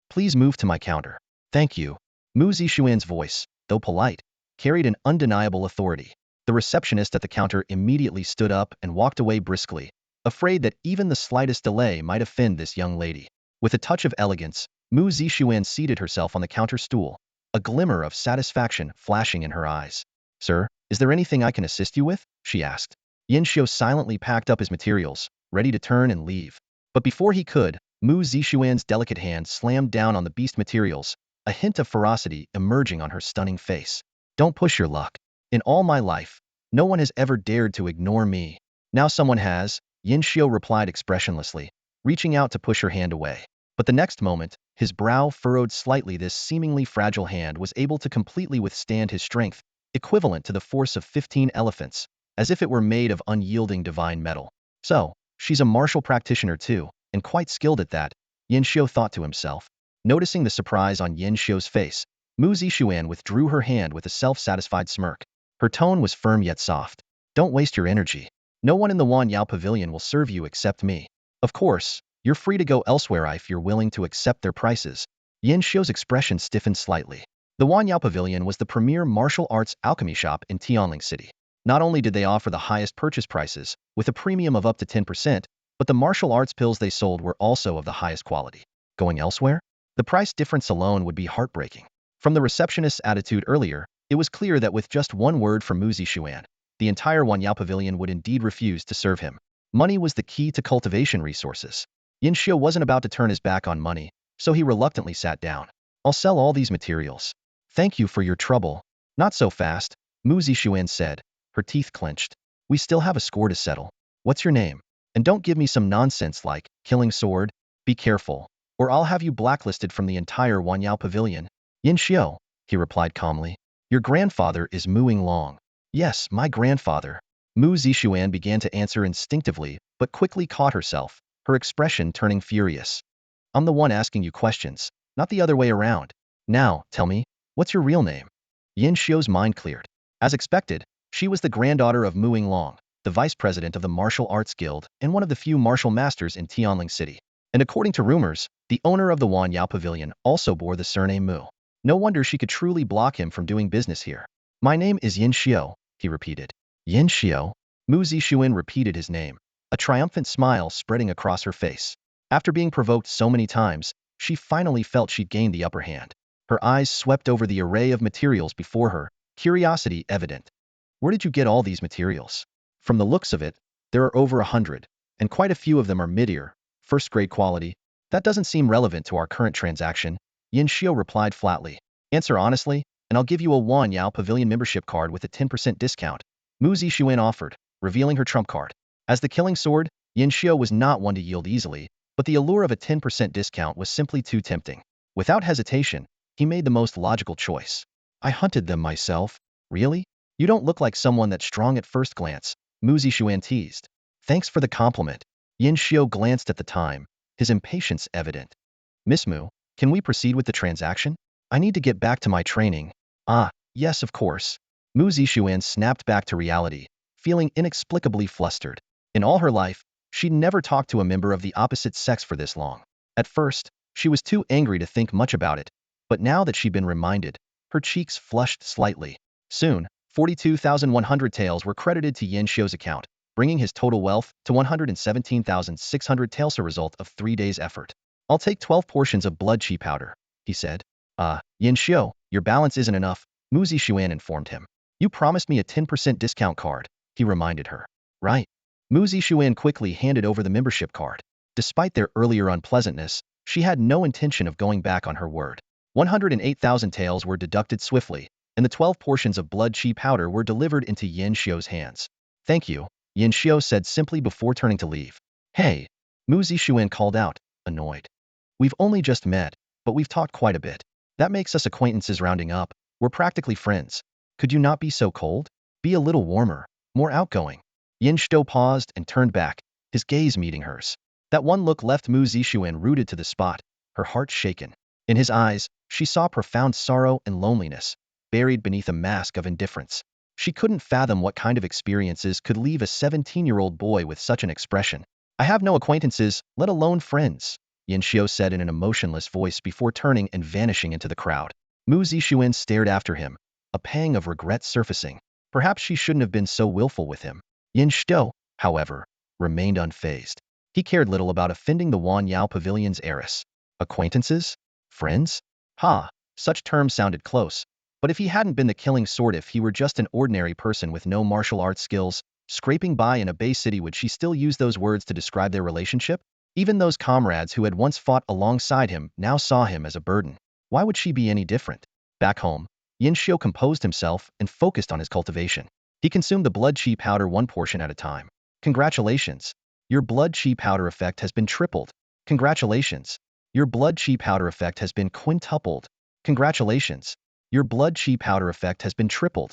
Please move to my counter. Thank you. Mu Zixuan's voice, though polite, carried an undeniable authority. The receptionist at the counter immediately stood up and walked away briskly, afraid that even the slightest delay might offend this young lady. With a touch of elegance, Mu Zixuan seated herself on the counter stool, a glimmer of satisfaction flashing in her eyes. Sir, is there anything I can assist you with? She asked. Yin Xiu silently packed up his materials, ready to turn and leave. But before he could, Mu Zixuan's delicate hand slammed down on the beast materials, a hint of ferocity emerging on her stunning face. Don't push your luck. In all my life, no one has ever dared to ignore me. Now someone has, Yin Xiu replied expressionlessly, reaching out to push her hand away. But the next moment, his brow furrowed slightly. This seemingly fragile hand was able to completely withstand his strength, equivalent to the force of 15 elephants, as if it were made of unyielding divine metal. So, she's a martial practitioner too, and quite skilled at that, Yin Xiu thought to himself. Noticing the surprise on Yin Xiu's face, Mu Zixuan withdrew her hand with a self-satisfied smirk. Her tone was firm yet soft. Don't waste your energy. No one in the Wan Yao Pavilion will serve you except me. Of course, you're free to go elsewhere if you're willing to accept their prices. Yin Xiu's expression stiffened slightly. The Wan Yao Pavilion was the premier martial arts alchemy shop in Tianling City. Not only did they offer the highest purchase prices, with a premium of up to 10%, but the martial arts pills they sold were also of the highest quality. Going elsewhere? The price difference alone would be heartbreaking. From the receptionist's attitude earlier, it was clear that with just one word from Mu Zixuan, the entire Wan Yao Pavilion would indeed refuse to serve him. Money was the key to cultivation resources. Yin Xiu wasn't about to turn his back on money, so he reluctantly sat down. I'll sell all these materials. Thank you for your trouble. Not so fast, Mu Zixuan said, her teeth clenched. We still have a score to settle. What's your name? And don't give me some nonsense like, killing sword, be careful, or I'll have you blacklisted from the entire Wanyao Pavilion. Yin Xiao, he replied calmly. Your grandfather is Mu Long. Yes, my grandfather. Mu Zixuan began to answer instinctively, but quickly caught herself, her expression turning furious. I'm the one asking you questions, not the other way around. Now, tell me, what's your real name? Yin Xiao's mind cleared. As expected, she was the granddaughter of Mu Long, the vice president of the Martial Arts Guild and one of the few martial masters in Tianling City. And according to rumors, the owner of the Wanyao Pavilion also bore the surname Mu. No wonder she could truly block him from doing business here. My name is Yin Xiao, he repeated. Yin Xiao? Mu Zixuan repeated his name, a triumphant smile spreading across her face. After being provoked so many times, she finally felt she'd gained the upper hand. Her eyes swept over the array of materials before her, curiosity evident. Where did you get all these materials? From the looks of it, there are over 100, and quite a few of them are mid-tier, first-grade quality. That doesn't seem relevant to our current transaction, Yin Xiao replied flatly. Answer honestly, and I'll give you a Wanyao Pavilion membership card with a 10% discount. Mu Zixuan offered, revealing her trump card. As the killing sword, Yin Xiao was not one to yield easily, but the allure of a 10% discount was simply too tempting. Without hesitation, he made the most logical choice. I hunted them myself. Really? You don't look like someone that's strong at first glance, Mu Zixuan teased. Thanks for the compliment. Yin Xiao glanced at the time, his impatience evident. Miss Mu, can we proceed with the transaction? I need to get back to my training. Ah, yes, of course. Mu Zixuan snapped back to reality, feeling inexplicably flustered. In all her life, she'd never talked to a member of the opposite sex for this long. At first, she was too angry to think much about it, but now that she'd been reminded, her cheeks flushed slightly. Soon, 42,100 taels were credited to Yin Xiao's account, bringing his total wealth to 117,600 taels, a result of 3 days' effort. I'll take 12 portions of blood chi powder, he said. Yin Xiao, your balance isn't enough, Mu Zixuan informed him. You promised me a 10% discount card, he reminded her. Right. Mu Zixuan quickly handed over the membership card. Despite their earlier unpleasantness, she had no intention of going back on her word. 108,000 taels were deducted swiftly, and the 12 portions of blood chi powder were delivered into Yin Xiao's hands. Thank you, Yin Xiao said simply before turning to leave. Hey, Mu Zixuan called out, annoyed. We've only just met, but we've talked quite a bit. That makes us acquaintances rounding up. We're practically friends. Could you not be so cold? Be a little warmer, more outgoing. Yin Xiao paused and turned back, his gaze meeting hers. That one look left Mu Zixuan rooted to the spot, her heart shaken. In his eyes, she saw profound sorrow and loneliness, buried beneath a mask of indifference. She couldn't fathom what kind of experiences could leave a 17-year-old boy with such an expression. I have no acquaintances, let alone friends, Yin Xiao said in an emotionless voice before turning and vanishing into the crowd. Mu Zixuan stared after him, a pang of regret surfacing. Perhaps she shouldn't have been so willful with him. Yin Xiao, however, remained unfazed. He cared little about offending the Wanyao Pavilion's heiress. Acquaintances? Friends? Ha, such terms sounded close. But if he hadn't been the killing sword, if he were just an ordinary person with no martial arts skills, scraping by in a Bay City, would she still use those words to describe their relationship? Even those comrades who had once fought alongside him now saw him as a burden. Why would she be any different? Back home, Yin Xiao composed himself and focused on his cultivation. He consumed the blood chi powder one portion at a time. Congratulations. Your blood chi powder effect has been tripled. Congratulations. Your blood chi powder effect has been quintupled. Congratulations. Your blood chi powder effect has been tripled.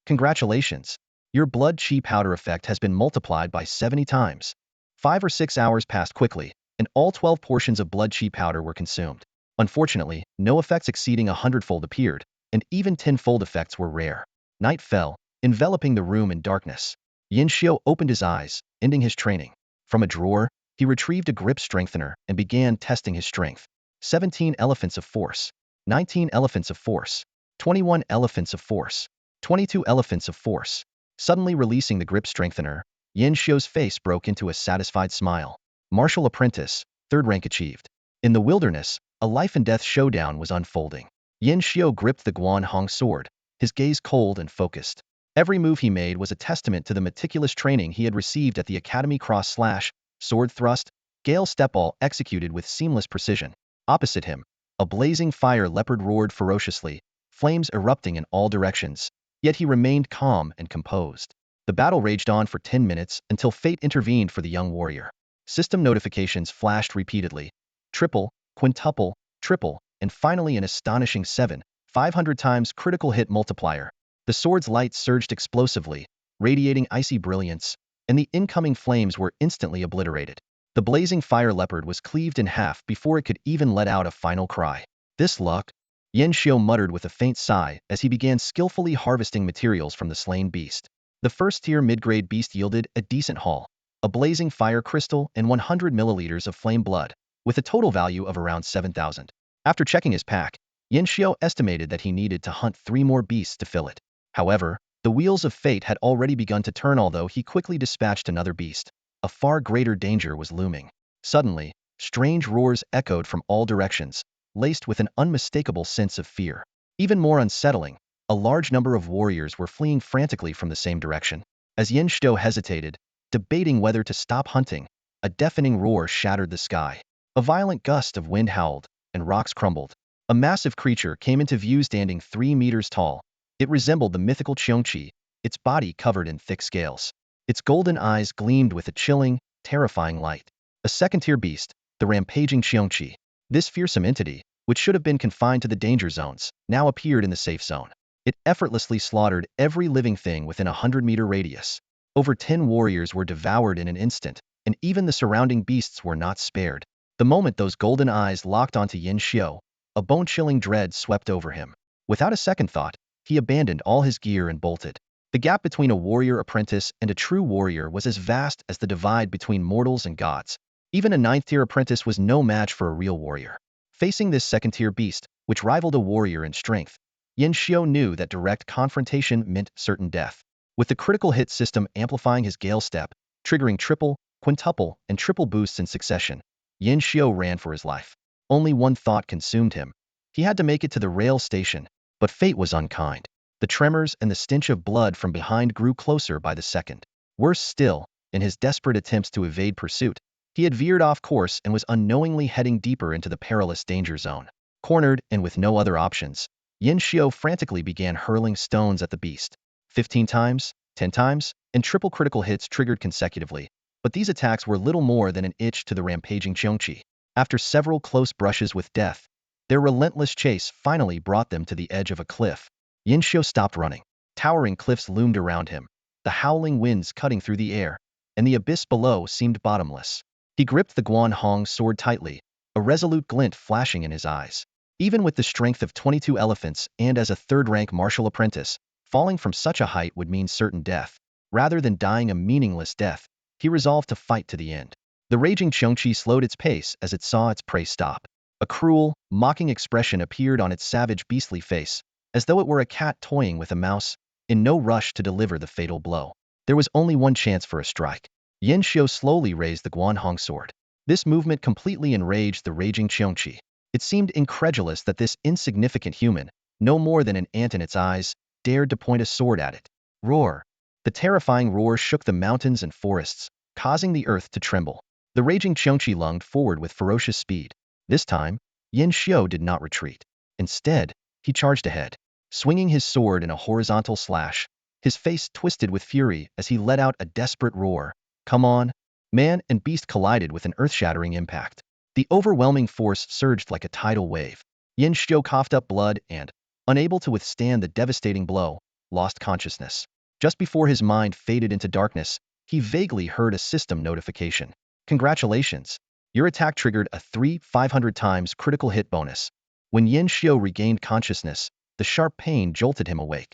Congratulations. Your blood chi powder effect has been multiplied by 70 times. 5 or 6 hours passed quickly, and all 12 portions of blood chi powder were consumed. Unfortunately, no effects exceeding 100-fold appeared, and even 10-fold effects were rare. Night fell, enveloping the room in darkness. Yin Xiao opened his eyes, ending his training. From a drawer, he retrieved a grip strengthener and began testing his strength. 17 elephants of force. 19 elephants of force. 21 elephants of force. 22 elephants of force. Suddenly releasing the grip strengthener, Yin Xiao's face broke into a satisfied smile. Martial apprentice, 3rd rank achieved. In the wilderness, a life-and-death showdown was unfolding. Yin Xiao gripped the Guan Hong sword, his gaze cold and focused. Every move he made was a testament to the meticulous training he had received at the academy. Cross slash, sword thrust, gale step, all executed with seamless precision. Opposite him, a blazing fire leopard roared ferociously, flames erupting in all directions, yet he remained calm and composed. The battle raged on for 10 minutes until fate intervened for the young warrior. System notifications flashed repeatedly. Triple, quintuple, triple, and finally an astonishing 500 times critical hit multiplier. The sword's light surged explosively, radiating icy brilliance, and the incoming flames were instantly obliterated. The blazing fire leopard was cleaved in half before it could even let out a final cry. This luck, Yen Xiao muttered with a faint sigh as he began skillfully harvesting materials from the slain beast. The first-tier mid-grade beast yielded a decent haul, a blazing fire crystal and 100 milliliters of flame blood, with a total value of around 7,000. After checking his pack, Yen Xiao estimated that he needed to hunt 3 more beasts to fill it. However, the wheels of fate had already begun to turn, although he quickly dispatched another beast. A far greater danger was looming. Suddenly, strange roars echoed from all directions, laced with an unmistakable sense of fear. Even more unsettling, a large number of warriors were fleeing frantically from the same direction. As Yen Xiao hesitated, debating whether to stop hunting, a deafening roar shattered the sky. A violent gust of wind howled, and rocks crumbled. A massive creature came into view, standing 3 meters tall. It resembled the mythical Qiongqi, its body covered in thick scales. Its golden eyes gleamed with a chilling, terrifying light. A second-tier beast, the rampaging Qiongqi. This fearsome entity, which should have been confined to the danger zones, now appeared in the safe zone. It effortlessly slaughtered every living thing within a 100-meter radius. Over 10 warriors were devoured in an instant, and even the surrounding beasts were not spared. The moment those golden eyes locked onto Yen Xiao, a bone-chilling dread swept over him. Without a second thought, he abandoned all his gear and bolted. The gap between a warrior apprentice and a true warrior was as vast as the divide between mortals and gods. Even a 9th-tier apprentice was no match for a real warrior. Facing this second-tier beast, which rivaled a warrior in strength, Yen Xiao knew that direct confrontation meant certain death. With the critical hit system amplifying his gale step, triggering triple, quintuple, and triple boosts in succession, Yen Xiao ran for his life. Only one thought consumed him. He had to make it to the rail station, but fate was unkind. The tremors and the stench of blood from behind grew closer by the second. Worse still, in his desperate attempts to evade pursuit, he had veered off course and was unknowingly heading deeper into the perilous danger zone. Cornered and with no other options, Yen Xiao frantically began hurling stones at the beast. 15 times, 10 times, and triple critical hits triggered consecutively, but these attacks were little more than an itch to the rampaging Qiongqi. After several close brushes with death, their relentless chase finally brought them to the edge of a cliff. Yen Xiao stopped running. Towering cliffs loomed around him, the howling winds cutting through the air, and the abyss below seemed bottomless. He gripped the Guan Hong sword tightly, a resolute glint flashing in his eyes. Even with the strength of 22 elephants and as a third-rank martial apprentice, falling from such a height would mean certain death. Rather than dying a meaningless death, he resolved to fight to the end. The raging Qiongqi slowed its pace as it saw its prey stop. A cruel, mocking expression appeared on its savage beastly face, as though it were a cat toying with a mouse, in no rush to deliver the fatal blow. There was only one chance for a strike. Yen Xiao slowly raised the Guanhong sword. This movement completely enraged the raging Qiongqi. It seemed incredulous that this insignificant human, no more than an ant in its eyes, dared to point a sword at it. Roar! The terrifying roar shook the mountains and forests, causing the earth to tremble. The raging Qiongqi lunged forward with ferocious speed. This time, Yen Xiao did not retreat. Instead, he charged ahead, swinging his sword in a horizontal slash. His face twisted with fury as he let out a desperate roar. Come on! Man and beast collided with an earth-shattering impact. The overwhelming force surged like a tidal wave. Yen Xiao coughed up blood and, unable to withstand the devastating blow, lost consciousness. Just before his mind faded into darkness, he vaguely heard a system notification. Congratulations! Your attack triggered a 500 times critical hit bonus. When Yen Xiao regained consciousness, the sharp pain jolted him awake.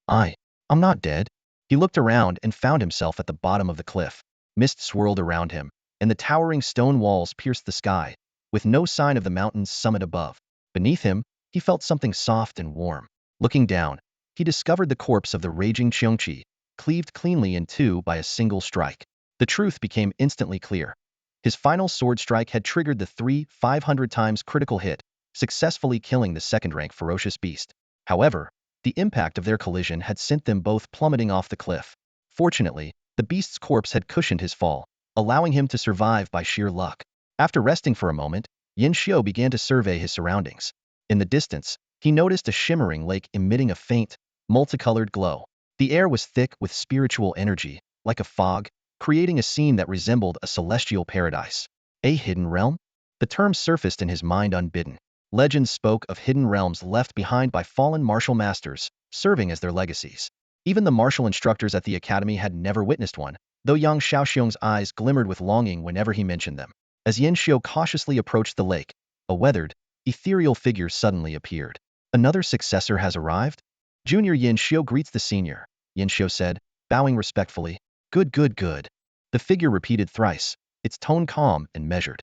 I'm not dead. He looked around and found himself at the bottom of the cliff. Mist swirled around him, and the towering stone walls pierced the sky, with no sign of the mountain's summit above. Beneath him, he felt something soft and warm. Looking down, he discovered the corpse of the raging Qiongqi, cleaved cleanly in two by a single strike. The truth became instantly clear. His final sword strike had triggered the 500 times critical hit, successfully killing the second-rank ferocious beast. However, the impact of their collision had sent them both plummeting off the cliff. Fortunately, the beast's corpse had cushioned his fall, allowing him to survive by sheer luck. After resting for a moment, Yen Xiao began to survey his surroundings. In the distance, he noticed a shimmering lake emitting a faint, multicolored glow. The air was thick with spiritual energy, like a fog, creating a scene that resembled a celestial paradise. A hidden realm? The term surfaced in his mind unbidden. Legends spoke of hidden realms left behind by fallen martial masters, serving as their legacies. Even the martial instructors at the academy had never witnessed one, though young Xiaoxiong's eyes glimmered with longing whenever he mentioned them. As Yin Xiu cautiously approached the lake, a weathered, ethereal figure suddenly appeared. Another successor has arrived? Junior Yin Xiu greets the senior, Yin Xiu said, bowing respectfully. Good, good, good. The figure repeated thrice, its tone calm and measured.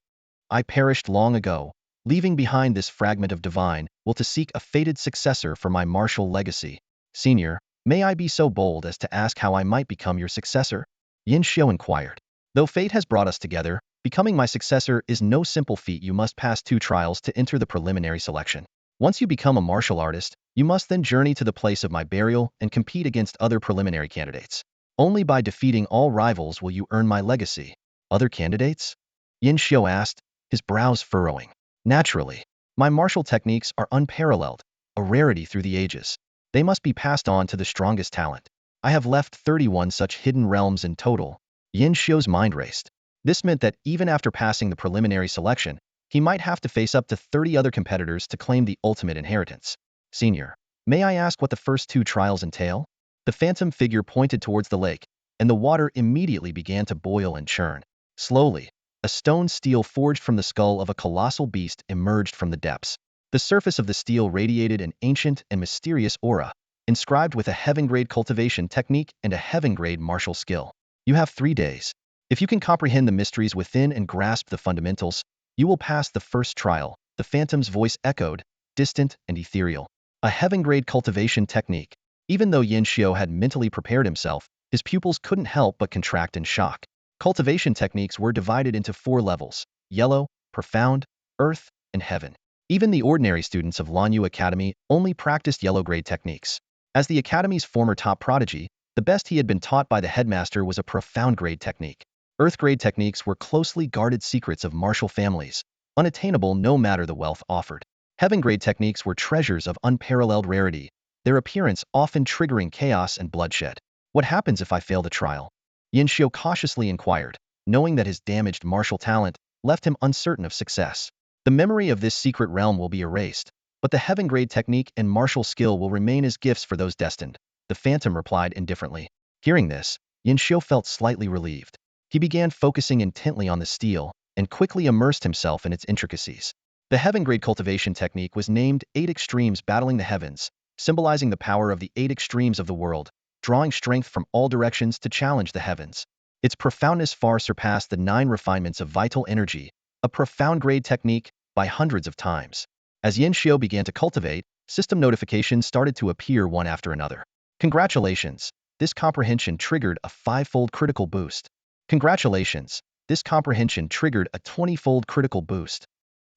I perished long ago, leaving behind this fragment of divine will to seek a fated successor for my martial legacy. Senior, may I be so bold as to ask how I might become your successor? Yin Xiu inquired. Though fate has brought us together, becoming my successor is no simple feat. You must pass 2 trials to enter the preliminary selection. Once you become a martial artist, you must then journey to the place of my burial and compete against other preliminary candidates. Only by defeating all rivals will you earn my legacy. Other candidates? Yin Xiu asked, his brows furrowing. Naturally. My martial techniques are unparalleled, a rarity through the ages. They must be passed on to the strongest talent. I have left 31 such hidden realms in total. Yin Xiu's mind raced. This meant that even after passing the preliminary selection, he might have to face up to 30 other competitors to claim the ultimate inheritance. Senior, may I ask what the first 2 trials entail? The phantom figure pointed towards the lake, and the water immediately began to boil and churn. Slowly, a stone steel forged from the skull of a colossal beast emerged from the depths. The surface of the steel radiated an ancient and mysterious aura, inscribed with a heaven-grade cultivation technique and a heaven-grade martial skill. You have 3 days. If you can comprehend the mysteries within and grasp the fundamentals, you will pass the first trial. The phantom's voice echoed, distant and ethereal. A heaven-grade cultivation technique. Even though Yin Xiu had mentally prepared himself, his pupils couldn't help but contract in shock. Cultivation techniques were divided into 4 levels: yellow, profound, earth, and heaven. Even the ordinary students of Lanyu Academy only practiced yellow-grade techniques. As the academy's former top prodigy, the best he had been taught by the headmaster was a profound-grade technique. Earth-grade techniques were closely guarded secrets of martial families, unattainable no matter the wealth offered. Heaven-grade techniques were treasures of unparalleled rarity, their appearance often triggering chaos and bloodshed. What happens if I fail the trial? Yin Xiu cautiously inquired, knowing that his damaged martial talent left him uncertain of success. The memory of this secret realm will be erased, but the heaven-grade technique and martial skill will remain as gifts for those destined, the phantom replied indifferently. Hearing this, Yin Xiu felt slightly relieved. He began focusing intently on the steel and quickly immersed himself in its intricacies. The heaven-grade cultivation technique was named 8 extremes battling the heavens, symbolizing the power of the 8 extremes of the world, drawing strength from all directions to challenge the heavens. Its profoundness far surpassed the 9 refinements of vital energy, a profound-grade technique, by hundreds of times. As Yin Xiu began to cultivate, system notifications started to appear one after another. Congratulations! This comprehension triggered a 5-fold critical boost. Congratulations! This comprehension triggered a 20-fold critical boost.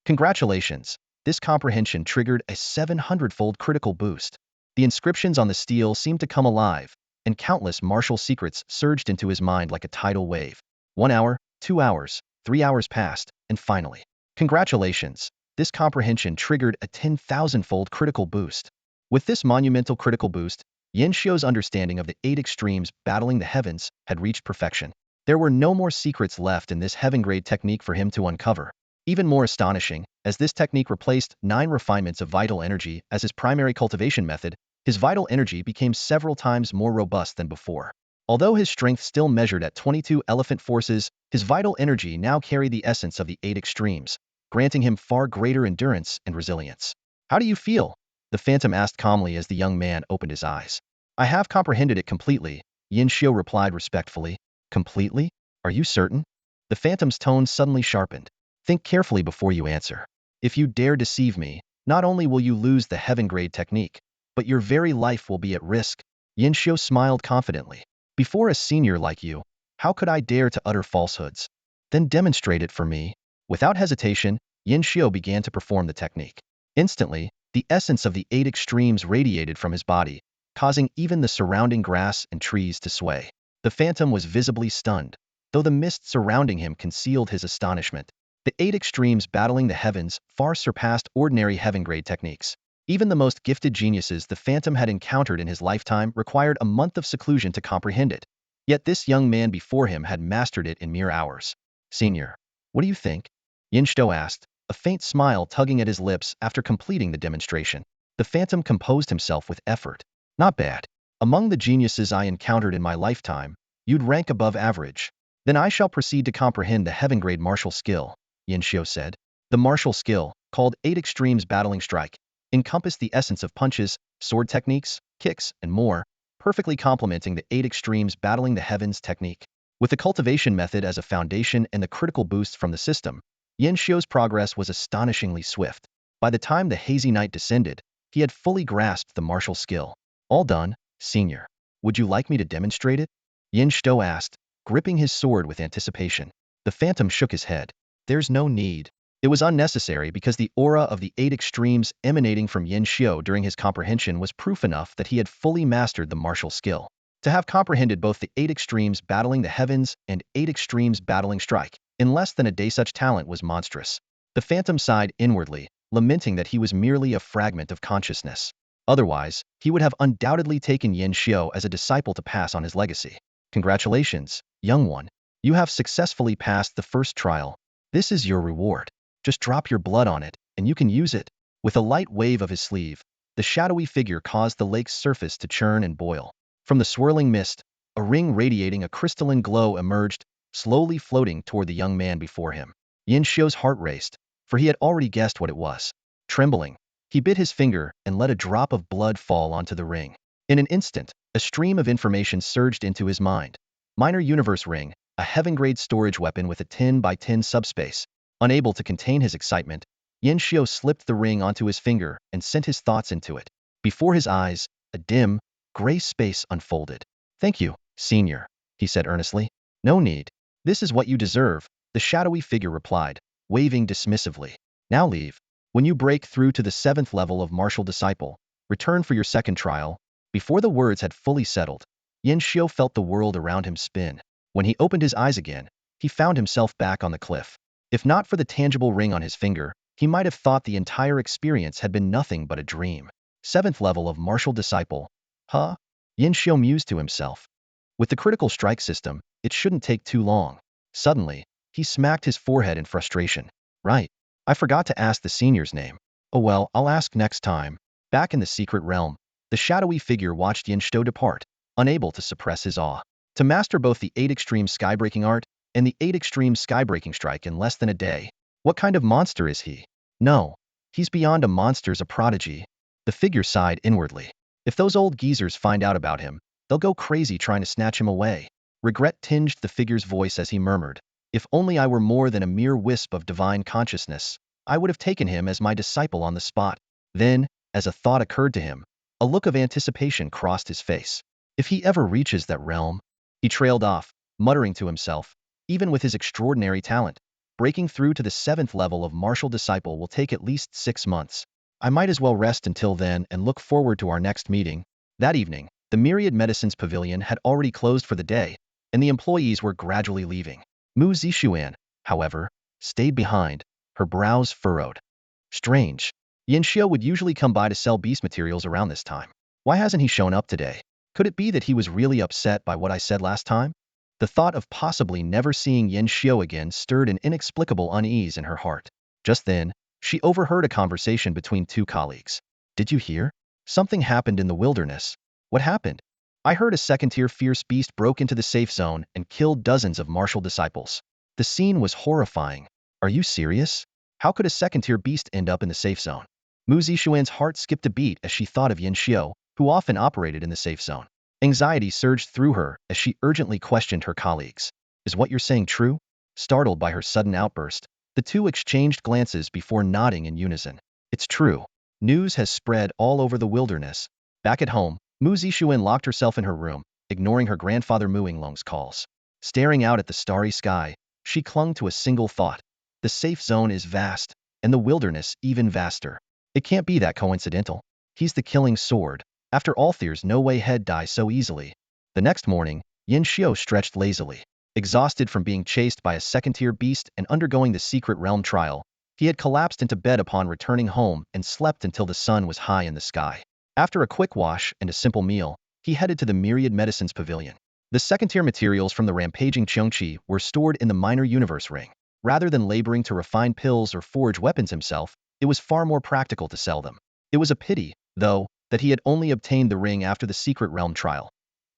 Congratulations! This comprehension triggered a 700-fold critical boost. The inscriptions on the steel seemed to come alive, and countless martial secrets surged into his mind like a tidal wave. 1 hour, 2 hours, 3 hours passed, and finally, congratulations! This comprehension triggered a 10,000-fold critical boost. With this monumental critical boost, Yin Xiu's understanding of the 8 extremes battling the heavens had reached perfection. There were no more secrets left in this heaven-grade technique for him to uncover. Even more astonishing, as this technique replaced 9 refinements of vital energy as his primary cultivation method, his vital energy became several times more robust than before. Although his strength still measured at 22 elephant forces, his vital energy now carried the essence of the 8 extremes, granting him far greater endurance and resilience. How do you feel? The phantom asked calmly as the young man opened his eyes. I have comprehended it completely, Yin Xiu replied respectfully. Completely? Are you certain? The phantom's tone suddenly sharpened. Think carefully before you answer. If you dare deceive me, not only will you lose the heaven-grade technique, but your very life will be at risk. Yin Xiu smiled confidently. Before a senior like you, how could I dare to utter falsehoods? Then demonstrate it for me. Without hesitation, Yin Xiu began to perform the technique. Instantly, the essence of the 8 extremes radiated from his body, causing even the surrounding grass and trees to sway. The phantom was visibly stunned, though the mist surrounding him concealed his astonishment. The 8 extremes battling the heavens far surpassed ordinary heaven-grade techniques. Even the most gifted geniuses the Phantom had encountered in his lifetime required a month of seclusion to comprehend it. Yet this young man before him had mastered it in mere hours. Senior, what do you think? Yin Shou asked, a faint smile tugging at his lips after completing the demonstration. The Phantom composed himself with effort. Not bad. Among the geniuses I encountered in my lifetime, you'd rank above average. Then I shall proceed to comprehend the heaven-grade martial skill, Yin Shou said. The martial skill, called 8 Extremes Battling Strike, encompassed the essence of punches, sword techniques, kicks, and more, perfectly complementing the 8 Extremes Battling the Heavens technique. With the cultivation method as a foundation and the critical boosts from the system, Yin Shou's progress was astonishingly swift. By the time the hazy night descended, he had fully grasped the martial skill. All done, Senior. Would you like me to demonstrate it? Yin Shou asked, gripping his sword with anticipation. The Phantom shook his head. There's no need. It was unnecessary because the aura of the 8 extremes emanating from Yin Shou during his comprehension was proof enough that he had fully mastered the martial skill. To have comprehended both the 8 extremes battling the heavens and 8 extremes battling strike in less than a day, such talent was monstrous. The Phantom sighed inwardly, lamenting that he was merely a fragment of consciousness. Otherwise, he would have undoubtedly taken Yin Shou as a disciple to pass on his legacy. Congratulations, young one. You have successfully passed the first trial. This is your reward. Just drop your blood on it, and you can use it. With a light wave of his sleeve, the shadowy figure caused the lake's surface to churn and boil. From the swirling mist, a ring radiating a crystalline glow emerged, slowly floating toward the young man before him. Yin Shou's heart raced, for he had already guessed what it was. Trembling, he bit his finger and let a drop of blood fall onto the ring. In an instant, a stream of information surged into his mind. Minor Universe Ring, a heaven-grade storage weapon with a 10 by 10 subspace. Unable to contain his excitement, Yin Shou slipped the ring onto his finger and sent his thoughts into it. Before his eyes, a dim, gray space unfolded. Thank you, Senior, he said earnestly. No need. This is what you deserve, the shadowy figure replied, waving dismissively. Now leave. When you break through to the 7th level of Martial Disciple, return for your second trial. Before the words had fully settled, Yin Shou felt the world around him spin. When he opened his eyes again, he found himself back on the cliff. If not for the tangible ring on his finger, he might have thought the entire experience had been nothing but a dream. 7th level of Martial Disciple. Huh? Yin Shou mused to himself. With the critical strike system, it shouldn't take too long. Suddenly, he smacked his forehead in frustration. Right. I forgot to ask the senior's name. Oh well, I'll ask next time. Back in the secret realm, the shadowy figure watched Yin Shou depart, unable to suppress his awe. To master both the 8 extreme skybreaking art and the 8 extreme skybreaking strike in less than a day. What kind of monster is he? No. He's beyond a monster's a prodigy. The figure sighed inwardly. If those old geezers find out about him, they'll go crazy trying to snatch him away. Regret tinged the figure's voice as he murmured, if only I were more than a mere wisp of divine consciousness, I would have taken him as my disciple on the spot. Then, as a thought occurred to him, a look of anticipation crossed his face. If he ever reaches that realm, he trailed off, muttering to himself, even with his extraordinary talent, breaking through to the 7th level of Martial Disciple will take at least 6 months. I might as well rest until then and look forward to our next meeting. That evening, the Myriad Medicines Pavilion had already closed for the day, and the employees were gradually leaving. Mu Zixuan, however, stayed behind, her brows furrowed. Strange. Yin Shou would usually come by to sell beast materials around this time. Why hasn't he shown up today? Could it be that he was really upset by what I said last time? The thought of possibly never seeing Yin Shou again stirred an inexplicable unease in her heart. Just then, she overheard a conversation between 2 colleagues. Did you hear? Something happened in the wilderness. What happened? I heard a second-tier fierce beast broke into the safe zone and killed dozens of martial disciples. The scene was horrifying. Are you serious? How could a second-tier beast end up in the safe zone? Mu Zixuan's heart skipped a beat as she thought of Yin Shou, who often operated in the safe zone. Anxiety surged through her as she urgently questioned her colleagues. Is what you're saying true? Startled by her sudden outburst, the 2 exchanged glances before nodding in unison. It's true. News has spread all over the wilderness. Back at home, Mu Zixuan locked herself in her room, ignoring her grandfather Mu Yinglong's calls. Staring out at the starry sky, she clung to a single thought. The safe zone is vast, and the wilderness even vaster. It can't be that coincidental. He's the killing sword. After all, there's no way he'd die so easily. The next morning, Yin Shou stretched lazily. Exhausted from being chased by a second-tier beast and undergoing the secret realm trial, He had collapsed into bed upon returning home and slept until the sun was high in the sky. After a quick wash and a simple meal, he headed to the Myriad Medicines Pavilion. The second-tier materials from the rampaging Cheongqi were stored in the minor universe ring. Rather than laboring to refine pills or forge weapons himself, it was far more practical to sell them. It was a pity, though, that he had only obtained the ring after the secret realm trial.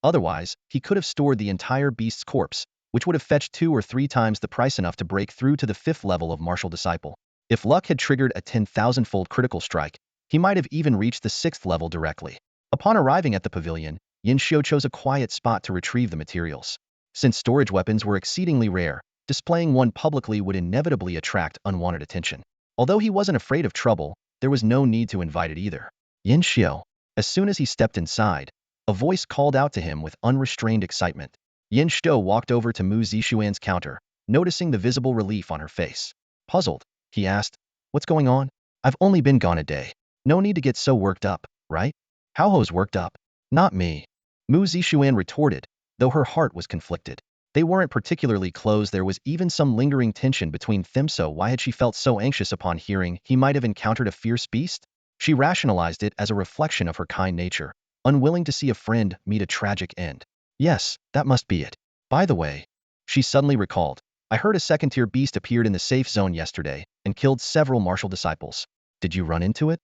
Otherwise, he could have stored the entire beast's corpse, which would have fetched 2 or 3 times the price, enough to break through to the 5th level of martial disciple. If luck had triggered a 10,000-fold critical strike, he might have even reached the 6th level directly. Upon arriving at the pavilion, Yin Xiu chose a quiet spot to retrieve the materials. Since storage weapons were exceedingly rare, displaying one publicly would inevitably attract unwanted attention. Although he wasn't afraid of trouble, there was no need to invite it either. Yin Xiu. As soon as he stepped inside, a voice called out to him with unrestrained excitement. Yin Xiu walked over to Mu Zixuan's counter, noticing the visible relief on her face. Puzzled, he asked, "What's going on? I've only been gone a day. No need to get so worked up, right?" "Haoho's worked up. Not me," Mu Zixuan retorted, though her heart was conflicted. They weren't particularly close. There was even some lingering tension between them, so why had she felt so anxious upon hearing he might have encountered a fierce beast? She rationalized it as a reflection of her kind nature, unwilling to see a friend meet a tragic end. Yes, that must be it. By the way, she suddenly recalled, I heard a second-tier beast appeared in the safe zone yesterday and killed several martial disciples. Did you run into it?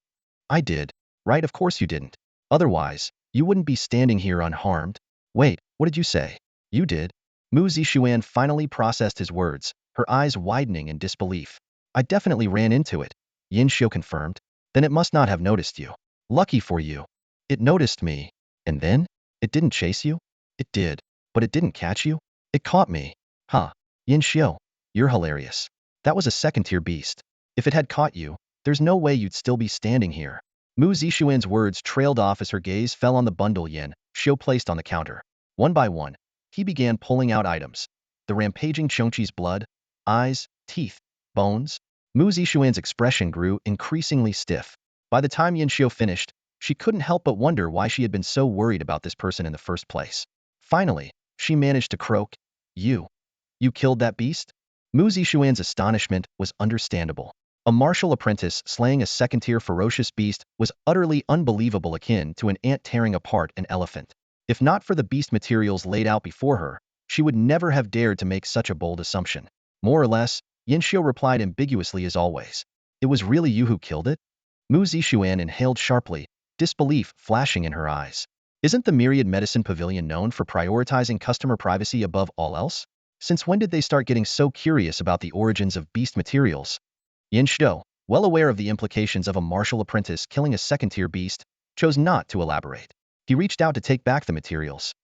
I did. Right, of course you didn't. Otherwise, you wouldn't be standing here unharmed. Wait, what did you say? You did? Mu Zixuan finally processed his words, her eyes widening in disbelief. I definitely ran into it, Yin Xiu confirmed. Then it must not have noticed you. Lucky for you. It noticed me. And then? It didn't chase you? It did. But it didn't catch you? It caught me. Huh. Yin Xiu, you're hilarious. That was a second-tier beast. If it had caught you, there's no way you'd still be standing here. Mu Zixuan's words trailed off as her gaze fell on the bundle Yin Xiu placed on the counter. One by one, he began pulling out items. The rampaging Cheongqi's blood, eyes, teeth, bones. Mu Zixuan's expression grew increasingly stiff. By the time Yin Xiu finished, she couldn't help but wonder why she had been so worried about this person in the first place. Finally, she managed to croak, You killed that beast? Mu Zixuan's astonishment was understandable. A martial apprentice slaying a second-tier ferocious beast was utterly unbelievable, akin to an ant tearing apart an elephant. If not for the beast materials laid out before her, she would never have dared to make such a bold assumption. More or less, Yin Xiu replied ambiguously as always. It was really you who killed it? Mu Zixuan inhaled sharply, disbelief flashing in her eyes. Isn't the Myriad Medicine Pavilion known for prioritizing customer privacy above all else? Since when did they start getting so curious about the origins of beast materials? Yin Xiu, well aware of the implications of a martial apprentice killing a second-tier beast, chose not to elaborate. He reached out to take back the materials.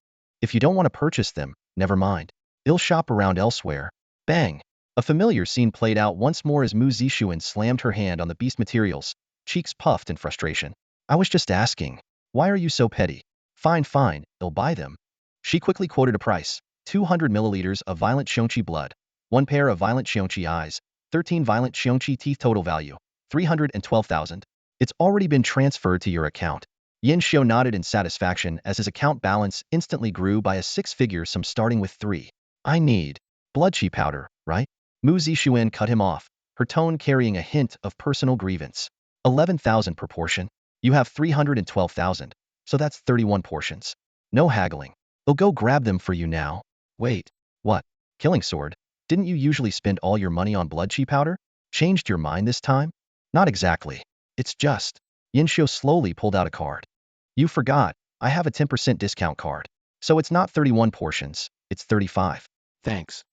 If you don't want to purchase them, never mind. I'll shop around elsewhere. Bang! A familiar scene played out once more as Mu Zixuan slammed her hand on the beast materials, cheeks puffed in frustration. I was just asking. Why are you so petty? Fine, I'll buy them. She quickly quoted a price. 200 milliliters of violent Cheongqi blood, 1 pair of violent Cheongqi eyes, 13 violent Cheongqi teeth, total value, 312,000. It's already been transferred to your account. Yin Xiu nodded in satisfaction as his account balance instantly grew by a 6-figure sum starting with 3. I need blood chi powder, right? Mu Zixuan cut him off, her tone carrying a hint of personal grievance. 11,000 per portion. You have 312,000, so that's 31 portions. No haggling. I'll go grab them for you now. Wait, what? Killing sword? Didn't you usually spend all your money on blood chi powder? Changed your mind this time? Not exactly. It's just. Yin Xiu slowly pulled out a card. You forgot, I have a 10% discount card. So it's not 31 portions, it's 35. Thanks.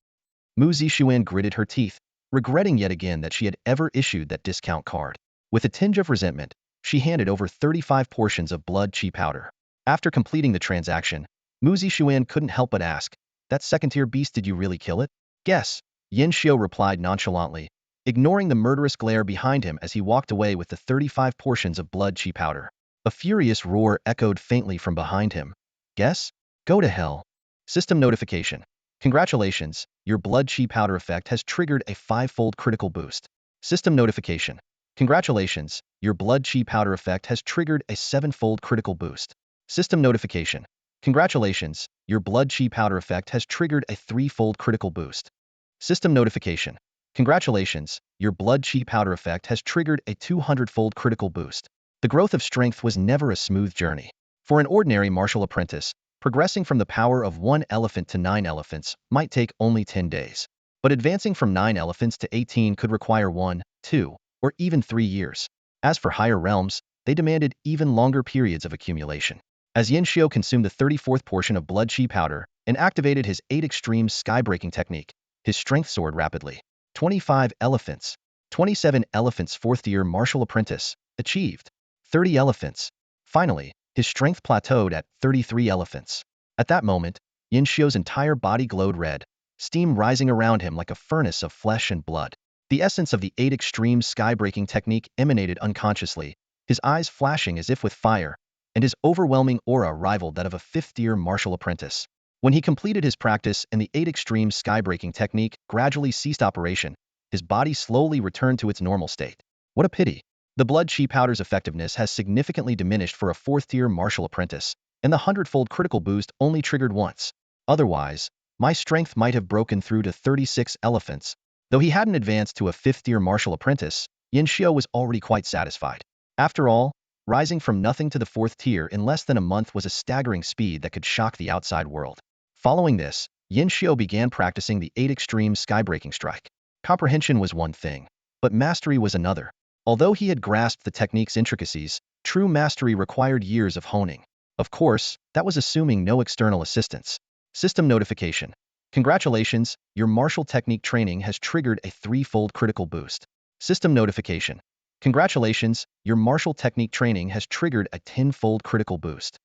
Mu Zixuan gritted her teeth, regretting yet again that she had ever issued that discount card. With a tinge of resentment, she handed over 35 portions of blood chi powder. After completing the transaction, Mu Zixuan couldn't help but ask, that second-tier beast, did you really kill it? Guess, Yin Xiu replied nonchalantly, ignoring the murderous glare behind him as he walked away with the 35 portions of blood chi powder. A furious roar echoed faintly from behind him. Guess? Go to hell. System notification. Congratulations, your blood chi powder effect has triggered a 5-fold critical boost. System notification. Congratulations, your blood chi powder effect has triggered a 7-fold critical boost. System notification. Congratulations, your blood chi powder effect has triggered a 3-fold critical boost. System notification. Congratulations, your blood chi powder effect has triggered a 200-fold critical boost. The growth of strength was never a smooth journey. For an ordinary martial apprentice, progressing from the power of 1 elephant to 9 elephants might take only 10 days. But advancing from 9 elephants to 18 could require 1, 2, or even 3 years. As for higher realms, they demanded even longer periods of accumulation. As Yin Xiao consumed the 34th portion of blood chi powder and activated his 8 extreme sky-breaking technique, his strength soared rapidly. 25 elephants. 27 elephants. 4th-year martial apprentice. Achieved. 30 elephants. Finally, his strength plateaued at 33 elephants. At that moment, Yin Xiao's entire body glowed red, steam rising around him like a furnace of flesh and blood. The essence of the 8 extreme sky-breaking technique emanated unconsciously, his eyes flashing as if with fire, and his overwhelming aura rivaled that of a 5th-year martial apprentice. When he completed his practice and the 8 extreme sky-breaking technique gradually ceased operation, his body slowly returned to its normal state. What a pity. The blood chi powder's effectiveness has significantly diminished for a 4th-tier martial apprentice, and the 100-fold critical boost only triggered once. Otherwise, my strength might have broken through to 36 elephants. Though he hadn't advanced to a 5th-tier martial apprentice, Yin Xiao was already quite satisfied. After all, rising from nothing to the 4th tier in less than a month was a staggering speed that could shock the outside world. Following this, Yin Xiao began practicing the 8 extreme sky-breaking strike. Comprehension was one thing, but mastery was another. Although he had grasped the technique's intricacies, true mastery required years of honing. Of course, that was assuming no external assistance. System notification. Congratulations, your martial technique training has triggered a 3-fold critical boost. System notification. Congratulations, your martial technique training has triggered a 10-fold critical boost.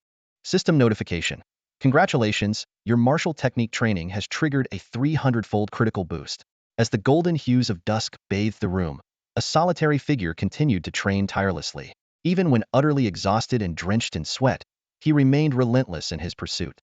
System notification. Congratulations, your martial technique training has triggered a 300-fold critical boost. As the golden hues of dusk bathed the room, a solitary figure continued to train tirelessly. Even when utterly exhausted and drenched in sweat, he remained relentless in his pursuit.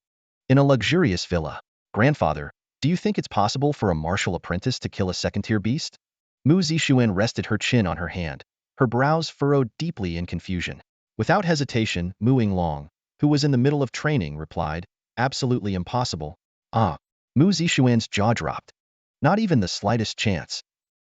In a luxurious villa. Grandfather, do you think it's possible for a martial apprentice to kill a 2nd-tier beast? Mu Zixuan rested her chin on her hand, her brows furrowed deeply in confusion. Without hesitation, Mu Yinglong, who was in the middle of training, replied, absolutely impossible. Ah. Mu Zixuan's jaw dropped. Not even the slightest chance.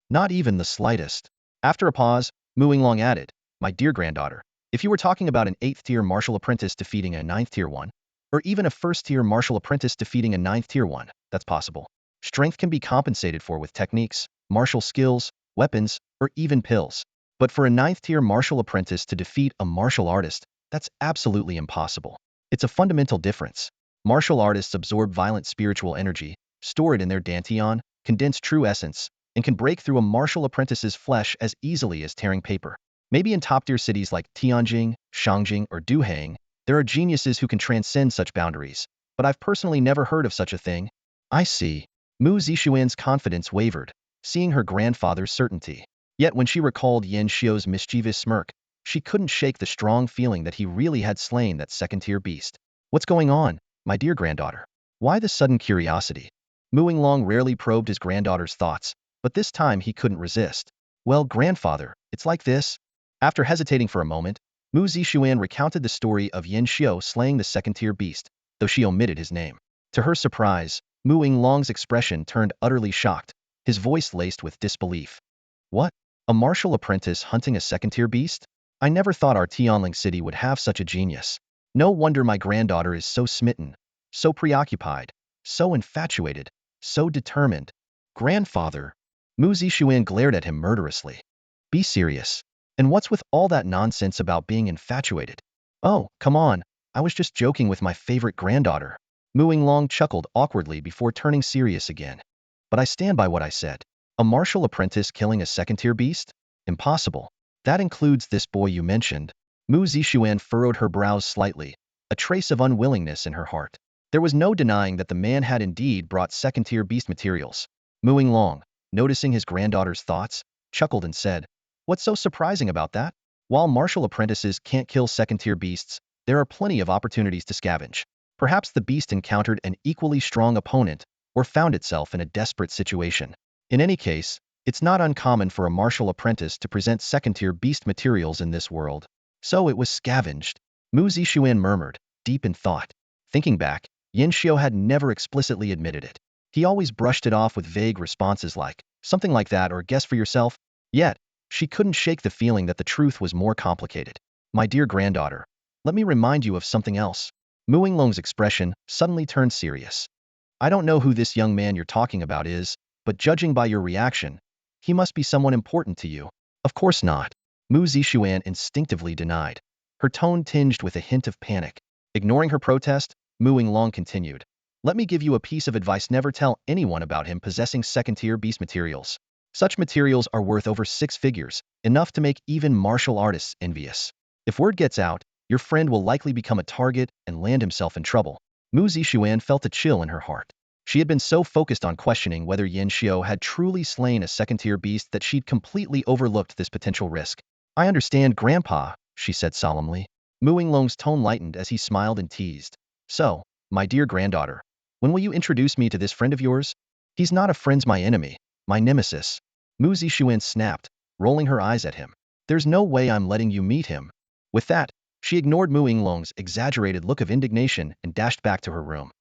Not even the slightest. After a pause, Mu Yinglong added, my dear granddaughter, if you were talking about an 8th-tier martial apprentice defeating a 9th-tier one, or even a 1st-tier martial apprentice defeating a 9th-tier one, that's possible. Strength can be compensated for with techniques, martial skills, weapons, or even pills. But for a 9th-tier martial apprentice to defeat a martial artist, that's absolutely impossible. It's a fundamental difference. Martial artists absorb violent spiritual energy, store it in their dantian, condense true essence, and can break through a martial apprentice's flesh as easily as tearing paper. Maybe in top-tier cities like Tianjin, Shangjing, or Duhang, there are geniuses who can transcend such boundaries, but I've personally never heard of such a thing. I see. Mu Zixuan's confidence wavered, seeing her grandfather's certainty. Yet when she recalled Yin Xiao's mischievous smirk, she couldn't shake the strong feeling that he really had slain that 2nd-tier beast. What's going on, my dear granddaughter? Why this sudden curiosity? Mu Yinglong rarely probed his granddaughter's thoughts, but this time he couldn't resist. Well, grandfather, it's like this. After hesitating for a moment, Mu Zixuan recounted the story of Yin Xiao slaying the 2nd-tier beast, though she omitted his name. To her surprise, Mu Yinglong's expression turned utterly shocked, his voice laced with disbelief. What? A martial apprentice hunting a 2nd-tier beast? I never thought our Tianling city would have such a genius. No wonder my granddaughter is so smitten, so preoccupied, so infatuated, so determined. Grandfather. Mu Zixuan glared at him murderously. Be serious. And what's with all that nonsense about being infatuated? Oh, come on, I was just joking with my favorite granddaughter. Mu Yinglong chuckled awkwardly before turning serious again. But I stand by what I said. A martial apprentice killing a 2nd-tier beast? Impossible. That includes this boy you mentioned. Mu Zixuan furrowed her brows slightly, a trace of unwillingness in her heart. There was no denying that the man had indeed brought 2nd-tier beast materials. Mu Yinglong, noticing his granddaughter's thoughts, chuckled and said, what's so surprising about that? While martial apprentices can't kill 2nd-tier beasts, there are plenty of opportunities to scavenge. Perhaps the beast encountered an equally strong opponent or found itself in a desperate situation. In any case, it's not uncommon for a martial apprentice to present 2nd-tier beast materials in this world. So it was scavenged. Mu Zixuan murmured, deep in thought. Thinking back, Yin Xiao had never explicitly admitted it. He always brushed it off with vague responses like, something like that or guess for yourself. Yet, she couldn't shake the feeling that the truth was more complicated. My dear granddaughter, let me remind you of something else. Mu Winglong's expression suddenly turned serious. I don't know who this young man you're talking about is, but judging by your reaction, he must be someone important to you. Of course not. Mu Zixuan instinctively denied, her tone tinged with a hint of panic. Ignoring her protest, Mu Winglong continued. Let me give you a piece of advice: never tell anyone about him possessing second-tier beast materials. Such materials are worth over 6 figures, enough to make even martial artists envious. If word gets out, your friend will likely become a target and land himself in trouble. Mu Zixuan felt a chill in her heart. She had been so focused on questioning whether Yin Xiao had truly slain a second-tier beast that she'd completely overlooked this potential risk. I understand, Grandpa, she said solemnly. Mu Winglong's tone lightened as he smiled and teased. So, my dear granddaughter, when will you introduce me to this friend of yours? He's not a friend's my enemy, my nemesis. Mu Zixuan snapped, rolling her eyes at him. There's no way I'm letting you meet him. With that, she ignored Mu Winglong's exaggerated look of indignation and dashed back to her room.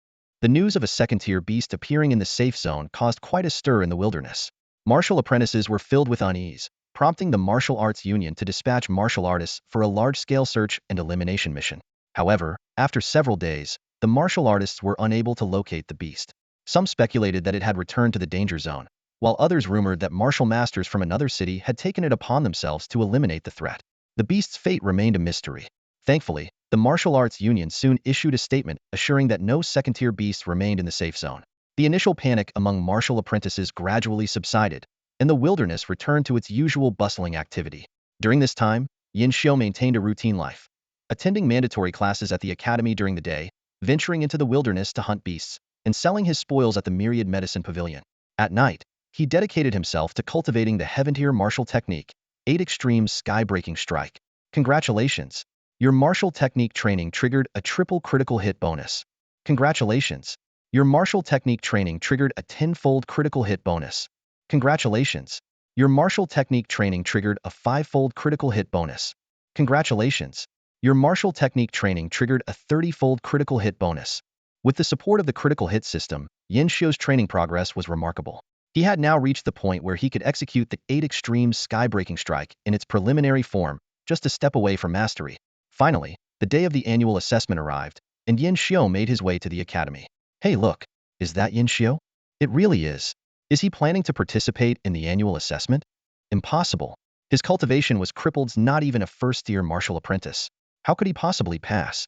The news of a second-tier beast appearing in the safe zone caused quite a stir in the wilderness. Martial apprentices were filled with unease, prompting the Martial Arts Union to dispatch martial artists for a large-scale search and elimination mission. However, after several days, the martial artists were unable to locate the beast. Some speculated that it had returned to the danger zone, while others rumored that martial masters from another city had taken it upon themselves to eliminate the threat. The beast's fate remained a mystery. Thankfully, the Martial Arts Union soon issued a statement assuring that no second-tier beasts remained in the safe zone. The initial panic among martial apprentices gradually subsided, and the wilderness returned to its usual bustling activity. During this time, Yin Xiao maintained a routine life, attending mandatory classes at the academy during the day, venturing into the wilderness to hunt beasts, and selling his spoils at the Myriad Medicine Pavilion. At night, he dedicated himself to cultivating the heaven-tier martial technique, 8 Extreme Sky-Breaking Strike. Congratulations! Your martial technique training triggered a triple critical hit bonus. Congratulations! Your martial technique training triggered a 10-fold critical hit bonus. Congratulations! Your martial technique training triggered a 5-fold critical hit bonus. Congratulations! Your martial technique training triggered a 30-fold critical hit bonus. With the support of the critical hit system, Yin Xiao's training progress was remarkable. He had now reached the point where he could execute the 8 Extreme Sky-Breaking Strike in its preliminary form, just a step away from mastery. Finally, the day of the annual assessment arrived, and Yin Xiao made his way to the academy. Hey look, is that Yin Xiao? It really is. Is he planning to participate in the annual assessment? Impossible. His cultivation was crippled, not even a first-year martial apprentice. How could he possibly pass?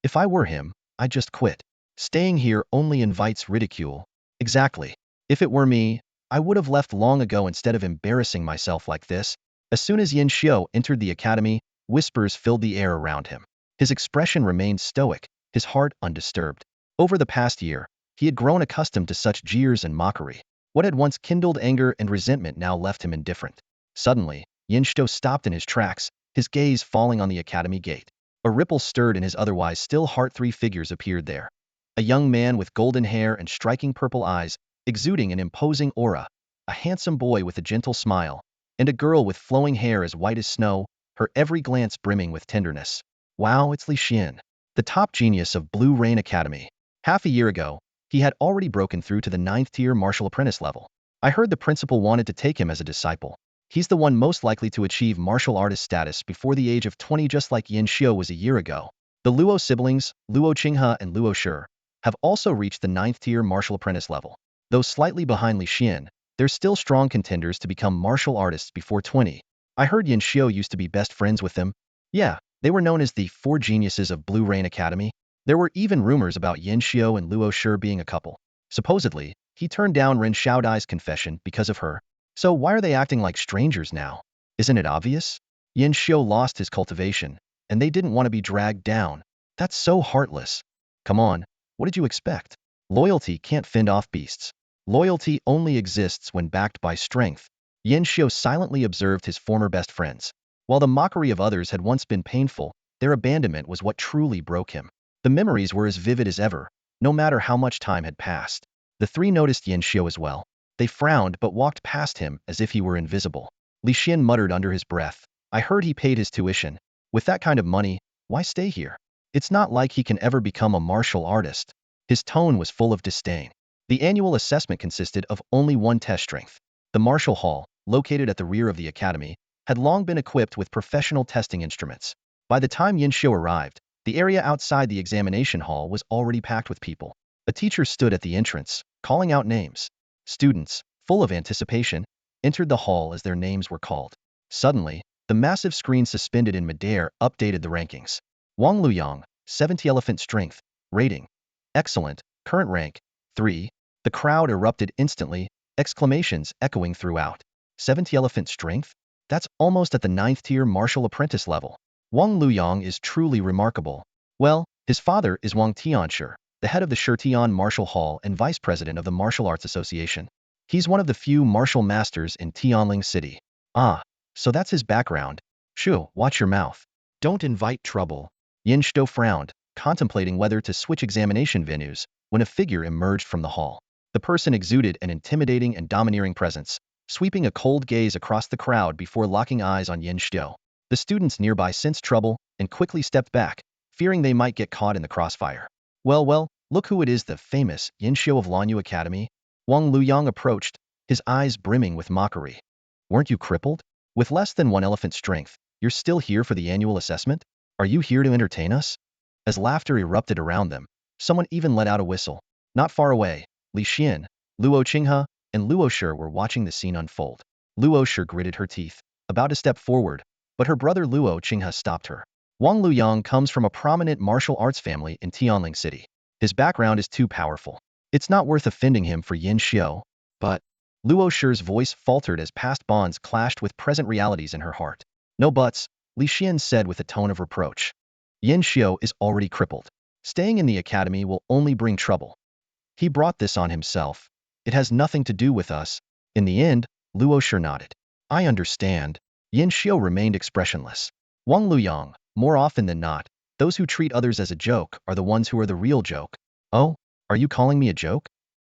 If I were him, I'd just quit. Staying here only invites ridicule. Exactly. If it were me, I would have left long ago instead of embarrassing myself like this. As soon as Yin Xiao entered the academy, whispers filled the air around him. His expression remained stoic, his heart undisturbed. Over the past year, he had grown accustomed to such jeers and mockery. What had once kindled anger and resentment now left him indifferent. Suddenly, Yin Xiao stopped in his tracks, his gaze falling on the academy gate. A ripple stirred in his otherwise still heart. 3 figures appeared there. A young man with golden hair and striking purple eyes, exuding an imposing aura, a handsome boy with a gentle smile, and a girl with flowing hair as white as snow, her every glance brimming with tenderness. Wow, it's Li Xian, the top genius of Blue Rain Academy. Half a year ago, he had already broken through to the 9th-tier martial apprentice level. I heard the principal wanted to take him as a disciple. He's the one most likely to achieve martial artist status before the age of 20, just like Yin Xiao was a year ago. The Luo siblings, Luo Qinghe and Luo Shi, have also reached the 9th-tier martial apprentice level. Though slightly behind Li Xian, they're still strong contenders to become martial artists before 20. I heard Yin Xiao used to be best friends with them. Yeah, they were known as the 4 geniuses of Blue Rain Academy. There were even rumors about Yin Xiao and Luo Shi being a couple. Supposedly, he turned down Ren Xiaodai's confession because of her. So why are they acting like strangers now? Isn't it obvious? Yin Xiao lost his cultivation, and they didn't want to be dragged down. That's so heartless. Come on, what did you expect? Loyalty can't fend off beasts. Loyalty only exists when backed by strength. Yin Xiao silently observed his former best friends. While the mockery of others had once been painful, their abandonment was what truly broke him. The memories were as vivid as ever, no matter how much time had passed. The 3 noticed Yin Xiao as well. They frowned but walked past him as if he were invisible. Li Xian muttered under his breath, I heard he paid his tuition. With that kind of money, why stay here? It's not like he can ever become a martial artist. His tone was full of disdain. The annual assessment consisted of only 1 test strength. The martial hall, located at the rear of the academy, had long been equipped with professional testing instruments. By the time Yin Xiu arrived, the area outside the examination hall was already packed with people. A teacher stood at the entrance, calling out names. Students, full of anticipation, entered the hall as their names were called. Suddenly, the massive screen suspended in midair updated the rankings. Wang Luyang, 70 elephant strength, rating. Excellent, current rank, 3. The crowd erupted instantly, exclamations echoing throughout. 70 elephant strength? That's almost at the 9th tier martial apprentice level. Wang Luyang is truly remarkable. Well, his father is Wang Tianshi, the head of the Shitian Martial Hall and vice president of the Martial Arts Association. He's one of the few martial masters in Tianling City. Ah, so that's his background. Shu, watch your mouth. Don't invite trouble. Yin Shou frowned, contemplating whether to switch examination venues, when a figure emerged from the hall. The person exuded an intimidating and domineering presence, sweeping a cold gaze across the crowd before locking eyes on Yin Shou. The students nearby sensed trouble and quickly stepped back, fearing they might get caught in the crossfire. Well, look who it is, the famous Yin Xiu of Lanyu Academy. Wang Luyang approached, his eyes brimming with mockery. Weren't you crippled? With less than 1 elephant strength, you're still here for the annual assessment? Are you here to entertain us? As laughter erupted around them, someone even let out a whistle. Not far away, Li Xian, Luo Qinghe, and Luo Shi were watching the scene unfold. Luo Shi gritted her teeth, about to step forward, but her brother Luo Qinghe stopped her. Wang Luyang comes from a prominent martial arts family in Tianling City. His background is too powerful. It's not worth offending him for Yin Xiu. But Luo Shi's voice faltered as past bonds clashed with present realities in her heart. No buts, Li Xian said with a tone of reproach. Yin Xiu is already crippled. Staying in the academy will only bring trouble. He brought this on himself. It has nothing to do with us. In the end, Luo Shi nodded. I understand. Yin Xiu remained expressionless. Wang Luyang, more often than not, those who treat others as a joke are the ones who are the real joke. Oh, are you calling me a joke?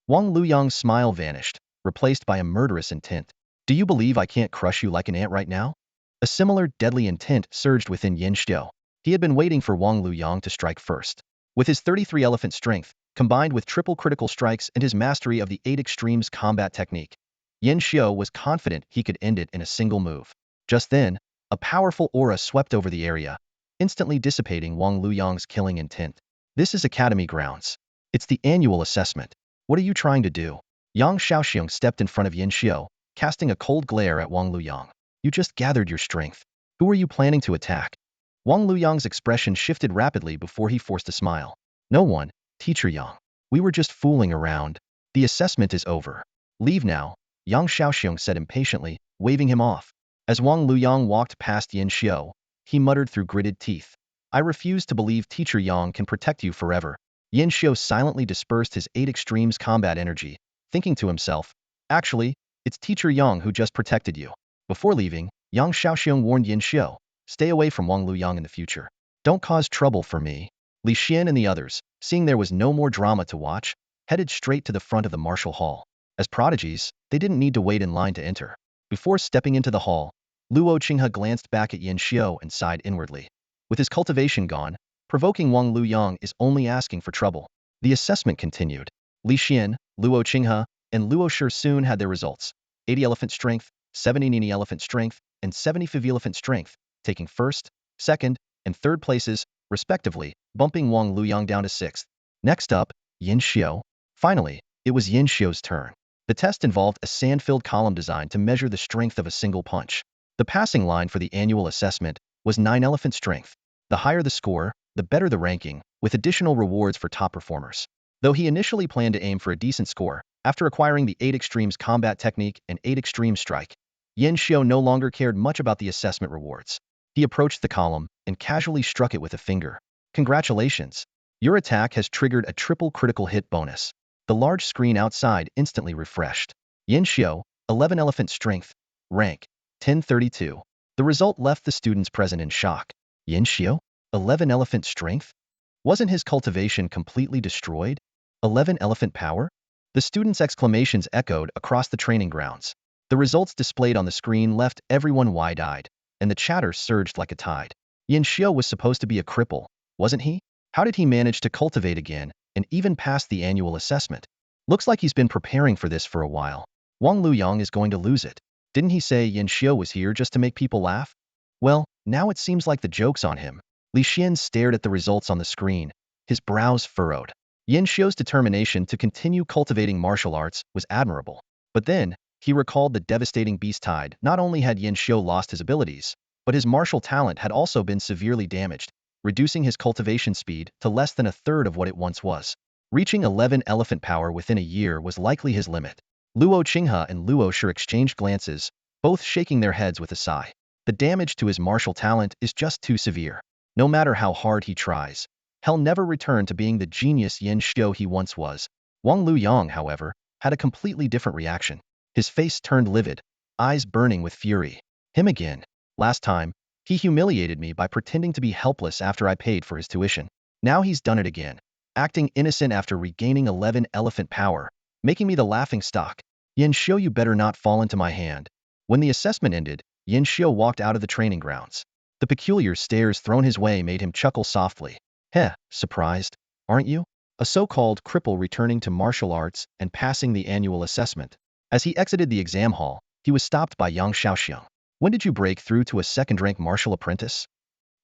Wang Luyang's smile vanished, replaced by a murderous intent. Do you believe I can't crush you like an ant right now? A similar deadly intent surged within Yin Xiu. He had been waiting for Wang Luyang to strike first. With his 33 elephant strength, combined with triple critical strikes and his mastery of the 8 extremes combat technique, Yin Xiu was confident he could end it in a single move. Just then, a powerful aura swept over the area, instantly dissipating Wang Luyang's killing intent. This is academy grounds. It's the annual assessment. What are you trying to do? Yang Shaoxiong stepped in front of Yin Xiu, casting a cold glare at Wang Luyang. You just gathered your strength. Who are you planning to attack? Wang Luyang's expression shifted rapidly before he forced a smile. No one, Teacher Yang. We were just fooling around. The assessment is over. Leave now, Yang Shaoxiong said impatiently, waving him off. As Wang Luyang walked past Yin Xiu, he muttered through gritted teeth. I refuse to believe Teacher Yang can protect you forever. Yin Xiu silently dispersed his 8 extremes combat energy, thinking to himself, actually, it's Teacher Yang who just protected you. Before leaving, Yang Shaoxiong warned Yin Xiu, stay away from Wang Luyang in the future. Don't cause trouble for me. Li Xian and the others, seeing there was no more drama to watch, headed straight to the front of the martial hall. As prodigies, they didn't need to wait in line to enter. Before stepping into the hall, Luo Qinghe glanced back at Yin Xiu and sighed inwardly. With his cultivation gone, provoking Wang Luyang is only asking for trouble. The assessment continued. Li Xian, Luo Qinghe, and Luo Shi soon had their results. 80 elephant strength, 70 Nini elephant strength, and 75 elephant strength, taking first, second, and third places, respectively, bumping Wang Luyang down to 6th. Next up, Yin Xiu. Finally, it was Yin Xiu's turn. The test involved a sand-filled column designed to measure the strength of a single punch. The passing line for the annual assessment was 9 elephant strength. The higher the score, the better the ranking, with additional rewards for top performers. Though he initially planned to aim for a decent score, after acquiring the 8 extremes combat technique and 8 extreme strike, Yin Xiu no longer cared much about the assessment rewards. He approached the column and casually struck it with a finger. Congratulations! Your attack has triggered a triple critical hit bonus. The large screen outside instantly refreshed. Yin Xiu, 11 elephant strength, rank 1032. The result left the students present in shock. Yin Xiu, 11 elephant strength? Wasn't his cultivation completely destroyed? 11 elephant power? The students' exclamations echoed across the training grounds. The results displayed on the screen left everyone wide-eyed, and the chatter surged like a tide. Yin Xiu was supposed to be a cripple, wasn't he? How did he manage to cultivate again, and even pass the annual assessment? Looks like he's been preparing for this for a while. Wang Luyang is going to lose it. Didn't he say Yin Xiu was here just to make people laugh? Well, now it seems like the joke's on him. Li Xian stared at the results on the screen, his brows furrowed. Yin Xiu's determination to continue cultivating martial arts was admirable. But then, he recalled the devastating beast tide. Not only had Yin Xiu lost his abilities, but his martial talent had also been severely damaged, reducing his cultivation speed to less than a third of what it once was. Reaching 11 elephant power within a year was likely his limit. Luo Qinghe and Luo Shi exchanged glances, both shaking their heads with a sigh. The damage to his martial talent is just too severe. No matter how hard he tries, he'll never return to being the genius Yin Xiu he once was. Wang Luyang, however, had a completely different reaction. His face turned livid, eyes burning with fury. Him again. Last time, he humiliated me by pretending to be helpless after I paid for his tuition. Now he's done it again, acting innocent after regaining 11 elephant power, making me the laughing stock. Yin Xiu, you better not fall into my hand. When the assessment ended, Yin Xiu walked out of the training grounds. The peculiar stares thrown his way made him chuckle softly. Heh, surprised, aren't you? A so-called cripple returning to martial arts and passing the annual assessment. As he exited the exam hall, he was stopped by Yang Shaoxiang. When did you break through to a second-rank martial apprentice?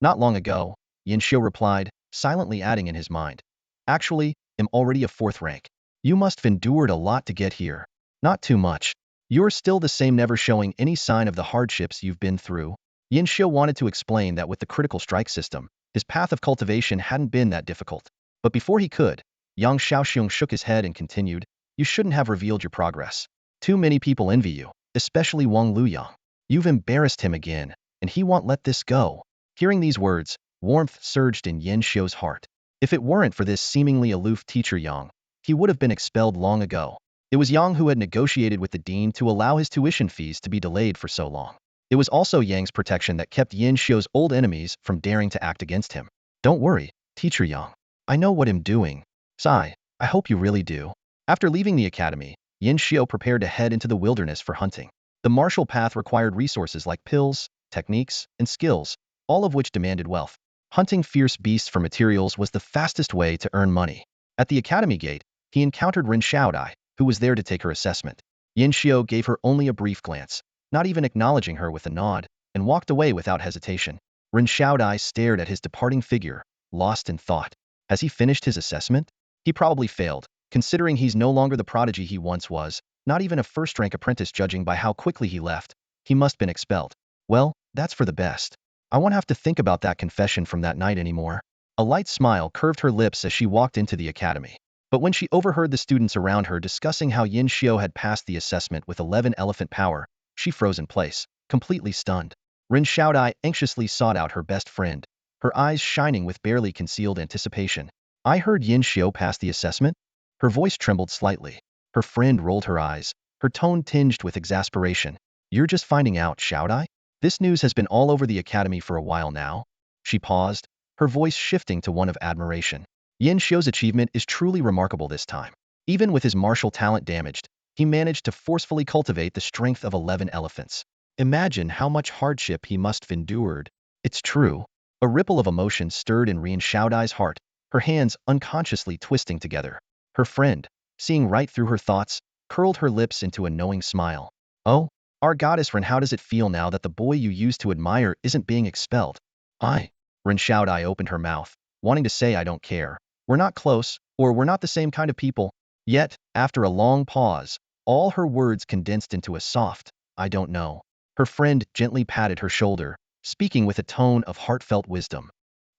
Not long ago, Yin Xiu replied, silently adding in his mind. Actually, I'm already a fourth rank. You must have endured a lot to get here. Not too much. You're still the same, never showing any sign of the hardships you've been through. Yin Xiu wanted to explain that with the critical strike system, his path of cultivation hadn't been that difficult. But before he could, Yang Shaoxiang shook his head and continued, you shouldn't have revealed your progress. Too many people envy you, especially Wang Luyang. You've embarrassed him again, and he won't let this go. Hearing these words, warmth surged in Yin Xiu's heart. If it weren't for this seemingly aloof teacher Yang, he would have been expelled long ago. It was Yang who had negotiated with the dean to allow his tuition fees to be delayed for so long. It was also Yang's protection that kept Yin Xiu's old enemies from daring to act against him. Don't worry, teacher Yang. I know what I'm doing. Sigh, I hope you really do. After leaving the academy, Yin Xiu prepared to head into the wilderness for hunting. The martial path required resources like pills, techniques, and skills, all of which demanded wealth. Hunting fierce beasts for materials was the fastest way to earn money. At the academy gate, he encountered Ren Xiaodai, who was there to take her assessment. Yin Xiu gave her only a brief glance, not even acknowledging her with a nod, and walked away without hesitation. Ren Xiaodai stared at his departing figure, lost in thought. Has he finished his assessment? He probably failed, considering he's no longer the prodigy he once was, not even a first-rank apprentice judging by how quickly he left. He must have been expelled. Well, that's for the best. I won't have to think about that confession from that night anymore. A light smile curved her lips as she walked into the academy. But when she overheard the students around her discussing how Yin Xiu had passed the assessment with 11 elephant power, she froze in place, completely stunned. Ren Xiaodai anxiously sought out her best friend, her eyes shining with barely concealed anticipation. I heard Yin Xiu pass the assessment? Her voice trembled slightly. Her friend rolled her eyes, her tone tinged with exasperation. You're just finding out, Xiaodai? This news has been all over the academy for a while now. She paused, her voice shifting to one of admiration. Yin Xiu's achievement is truly remarkable this time. Even with his martial talent damaged, he managed to forcefully cultivate the strength of 11 elephants. Imagine how much hardship he must have endured. It's true. A ripple of emotion stirred in Ren Xiaodai's heart, her hands unconsciously twisting together. Her friend, seeing right through her thoughts, curled her lips into a knowing smile. Oh, our goddess Ren, how does it feel now that the boy you used to admire isn't being expelled? Ren Xiaodai opened her mouth, wanting to say I don't care. We're not close, or we're not the same kind of people. Yet, after a long pause, all her words condensed into a soft, I don't know. Her friend gently patted her shoulder, speaking with a tone of heartfelt wisdom.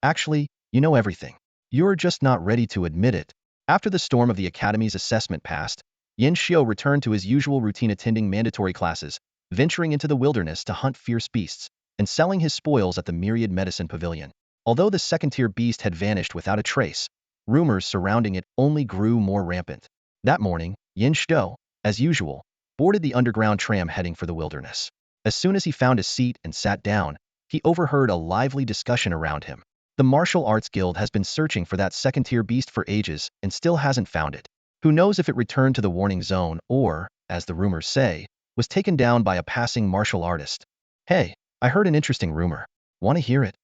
Actually, you know everything. You're just not ready to admit it. After the storm of the academy's assessment passed, Yin Xiu returned to his usual routine, attending mandatory classes, venturing into the wilderness to hunt fierce beasts, and selling his spoils at the Myriad Medicine Pavilion. Although the second-tier beast had vanished without a trace, rumors surrounding it only grew more rampant. That morning, Yin Xiu, as usual, boarded the underground tram heading for the wilderness. As soon as he found a seat and sat down, he overheard a lively discussion around him. The Martial Arts Guild has been searching for that second-tier beast for ages and still hasn't found it. Who knows if it returned to the warning zone or, as the rumors say, was taken down by a passing martial artist. Hey, I heard an interesting rumor. Want to hear it?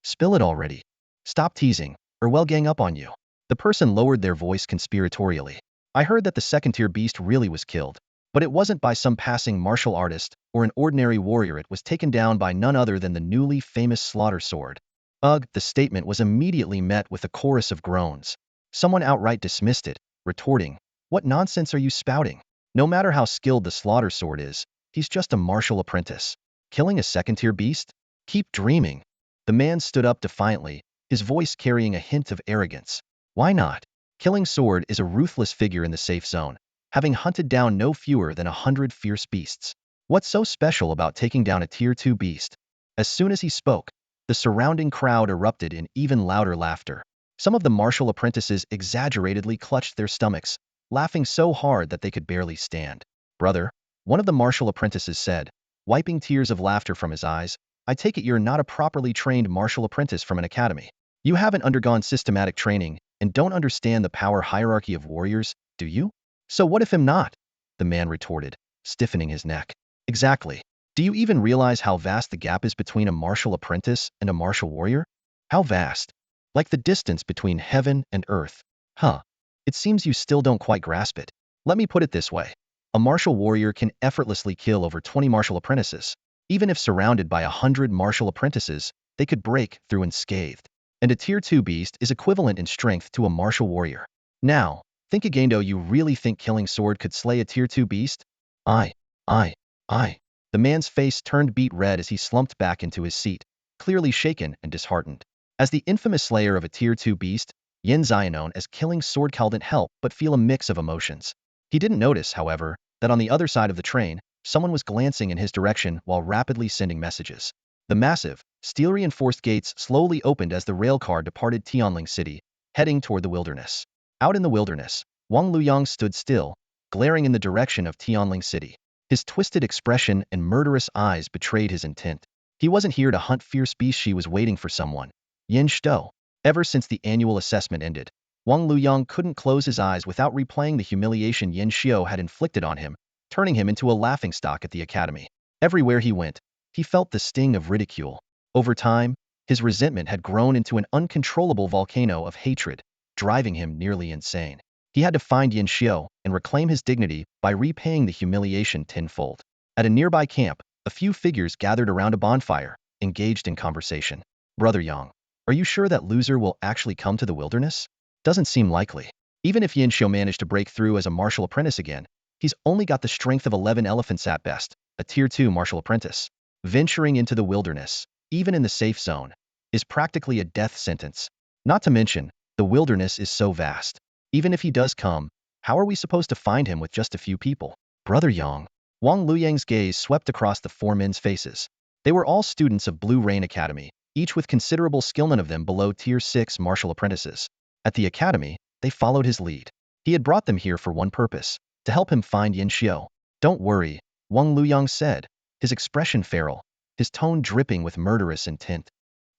Spill it already. Stop teasing, or we'll gang up on you. The person lowered their voice conspiratorially. I heard that the second-tier beast really was killed. But it wasn't by some passing martial artist or an ordinary warrior. It was taken down by none other than the newly famous slaughter sword. Ugh, the statement was immediately met with a chorus of groans. Someone outright dismissed it, retorting, "What nonsense are you spouting? No matter how skilled the slaughter sword is, he's just a martial apprentice. Killing a second-tier beast? Keep dreaming." The man stood up defiantly, his voice carrying a hint of arrogance. "Why not? Killing Sword is a ruthless figure in the safe zone, having hunted down no fewer than 100 fierce beasts. What's so special about taking down a Tier 2 beast?" As soon as he spoke, the surrounding crowd erupted in even louder laughter. Some of the martial apprentices exaggeratedly clutched their stomachs, laughing so hard that they could barely stand. "Brother," one of the martial apprentices said, wiping tears of laughter from his eyes, "I take it you're not a properly trained martial apprentice from an academy. You haven't undergone systematic training and don't understand the power hierarchy of warriors, do you?" "So what if I'm not?" the man retorted, stiffening his neck. "Exactly. Do you even realize how vast the gap is between a martial apprentice and a martial warrior? How vast? Like the distance between heaven and earth. Huh. It seems you still don't quite grasp it. Let me put it this way. A martial warrior can effortlessly kill over 20 martial apprentices. Even if surrounded by 100 martial apprentices, they could break through unscathed. And a Tier 2 beast is equivalent in strength to a martial warrior. Now, think again. Do you really think Killing Sword could slay a Tier 2 beast?" I, I. The man's face turned beet red as he slumped back into his seat, clearly shaken and disheartened. As the infamous slayer of a Tier 2 beast, Yin Xian, known as Killing Sword, couldn't help but feel a mix of emotions. He didn't notice, however, that on the other side of the train, someone was glancing in his direction while rapidly sending messages. The massive, steel-reinforced gates slowly opened as the railcar departed Tianling City, heading toward the wilderness. Out in the wilderness, Wang Luyang stood still, glaring in the direction of Tianling City. His twisted expression and murderous eyes betrayed his intent. He wasn't here to hunt fierce beasts. She was waiting for someone. Yin Shito. Ever since the annual assessment ended, Wang Luyang couldn't close his eyes without replaying the humiliation Yin Shito had inflicted on him, turning him into a laughingstock at the academy. Everywhere he went, he felt the sting of ridicule. Over time, his resentment had grown into an uncontrollable volcano of hatred, driving him nearly insane. He had to find Yin Shito and reclaim his dignity by repaying the humiliation tenfold. At a nearby camp, a few figures gathered around a bonfire, engaged in conversation. "Brother Yang, are you sure that loser will actually come to the wilderness?" "Doesn't seem likely. Even if Yin Shito managed to break through as a martial apprentice again, he's only got the strength of 11 elephants at best, a Tier 2 martial apprentice. Venturing into the wilderness, even in the safe zone, is practically a death sentence. Not to mention, the wilderness is so vast. Even if he does come, how are we supposed to find him with just a few people?" "Brother Yang." Wang Luyang's gaze swept across the four men's faces. They were all students of Blue Rain Academy, each with considerable skill, none of them below Tier 6 martial apprentices. At the academy, they followed his lead. He had brought them here for one purpose, to help him find Yin Shito. "Don't worry," Wang Luyang said, his expression feral, his tone dripping with murderous intent.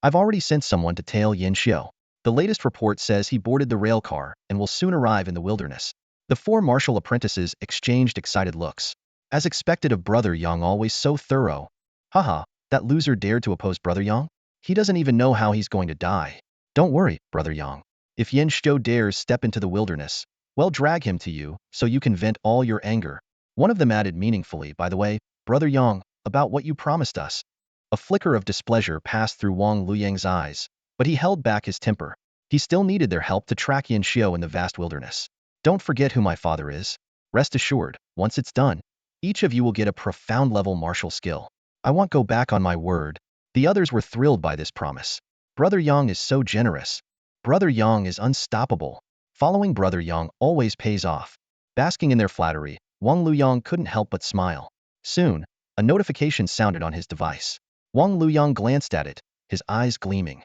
"I've already sent someone to tail Yin Shito. The latest report says he boarded the rail car and will soon arrive in the wilderness." The four martial apprentices exchanged excited looks. As expected of Brother Yang, always so thorough. "Haha, that loser dared to oppose Brother Yang? He doesn't even know how he's going to die." "Don't worry, Brother Yang. If Yin Shito dares step into the wilderness, well, drag him to you so you can vent all your anger." One of them added meaningfully, "By the way, Brother Yang, about what you promised us." A flicker of displeasure passed through Wang Luyang's eyes, but he held back his temper. He still needed their help to track Yin Shito in the vast wilderness. "Don't forget who my father is. Rest assured, once it's done, each of you will get a profound level martial skill. I won't go back on my word." The others were thrilled by this promise. Brother Yang is so generous. Brother Yang is unstoppable. Following Brother Yang always pays off. Basking in their flattery, Wang Luyang couldn't help but smile. Soon, a notification sounded on his device. Wang Luyang glanced at it, his eyes gleaming.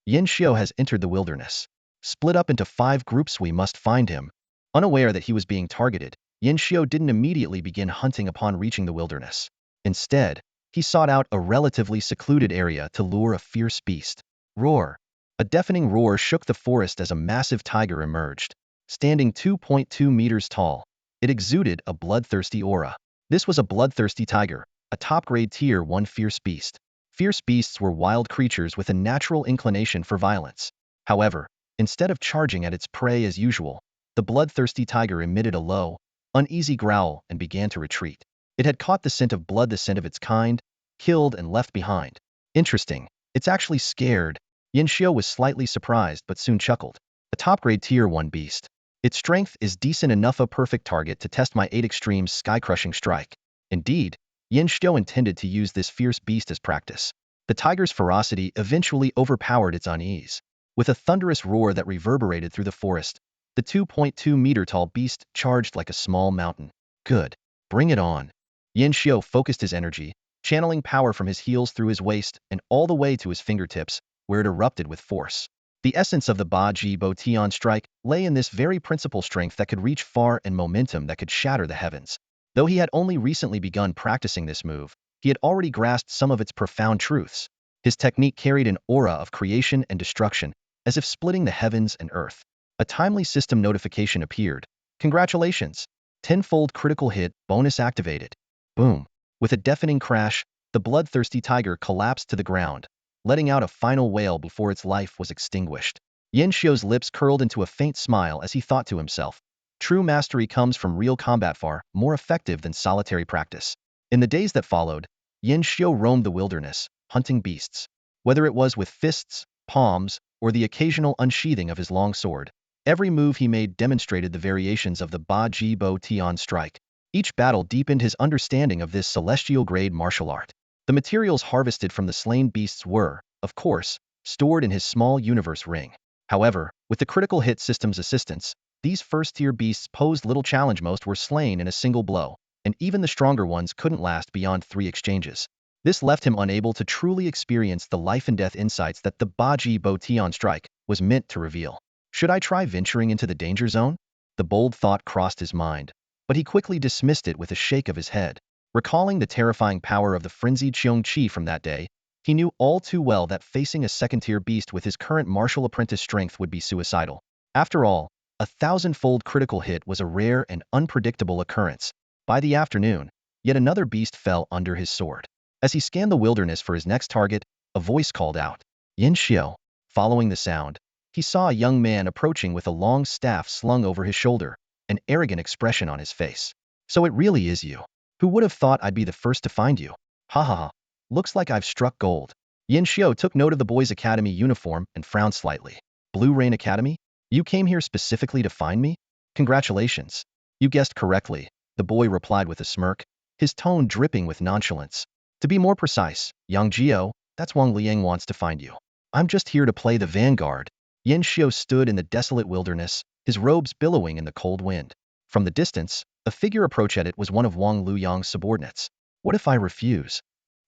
"Yin Shito has entered the wilderness. Split up into 5 groups, we must find him." Unaware that he was being targeted, Yin Shito didn't immediately begin hunting upon reaching the wilderness. Instead, he sought out a relatively secluded area to lure a fierce beast. Roar! A deafening roar shook the forest as a massive tiger emerged. Standing 2.2 meters tall, it exuded a bloodthirsty aura. This was a bloodthirsty tiger, a top-grade Tier 1 fierce beast. Fierce beasts were wild creatures with a natural inclination for violence. However, instead of charging at its prey as usual, the bloodthirsty tiger emitted a low, uneasy growl and began to retreat. It had caught the scent of blood, the scent of its kind, killed and left behind. Interesting. It's actually scared. Yin Xiu was slightly surprised but soon chuckled. A top-grade Tier 1 beast. Its strength is decent enough, a perfect target to test my 8 extreme sky-crushing strike. Indeed, Yin Xiu intended to use this fierce beast as practice. The tiger's ferocity eventually overpowered its unease. With a thunderous roar that reverberated through the forest, the 2.2-meter-tall beast charged like a small mountain. Good. Bring it on. Yin Xiu focused his energy, channeling power from his heels through his waist and all the way to his fingertips, where it erupted with force. The essence of the Ba Ji Bo Tian strike lay in this very principal strength that could reach far and momentum that could shatter the heavens. Though he had only recently begun practicing this move, he had already grasped some of its profound truths. His technique carried an aura of creation and destruction, as if splitting the heavens and earth. A timely system notification appeared. Congratulations! Tenfold critical hit, bonus activated. Boom. With a deafening crash, the bloodthirsty tiger collapsed to the ground, letting out a final wail before its life was extinguished. Yin Xiu's lips curled into a faint smile as he thought to himself, true mastery comes from real combat, far more effective than solitary practice. In the days that followed, Yin Xiu roamed the wilderness, hunting beasts. Whether it was with fists, palms, or the occasional unsheathing of his long sword, every move he made demonstrated the variations of the Ba Ji Bo Tian strike. Each battle deepened his understanding of this celestial-grade martial art. The materials harvested from the slain beasts were, of course, stored in his small universe ring. However, with the critical hit system's assistance, these first-tier beasts posed little challenge. Most were slain in a single blow, and even the stronger ones couldn't last beyond 3 exchanges. This left him unable to truly experience the life-and-death insights that the Ba Ji Bo Tian strike was meant to reveal. Should I try venturing into the danger zone? The bold thought crossed his mind, but he quickly dismissed it with a shake of his head. Recalling the terrifying power of the frenzied Xiong Qi from that day, he knew all too well that facing a second-tier beast with his current martial apprentice strength would be suicidal. After all, a 1,000-fold critical hit was a rare and unpredictable occurrence. By the afternoon, yet another beast fell under his sword. As he scanned the wilderness for his next target, a voice called out, Yin Xiu. Following the sound, he saw a young man approaching with a long staff slung over his shoulder, an arrogant expression on his face. So it really is you. Who would have thought I'd be the first to find you? Ha ha ha. Looks like I've struck gold. Yin Xiu took note of the boy's academy uniform and frowned slightly. Blue Rain Academy? You came here specifically to find me? Congratulations. You guessed correctly, the boy replied with a smirk, his tone dripping with nonchalance. To be more precise, Yang Jiao, that's Wang Liang wants to find you. I'm just here to play the vanguard. Yin Xiu stood in the desolate wilderness, his robes billowing in the cold wind. From the distance, a figure approached. It was one of Wang Luyang's subordinates. What if I refuse?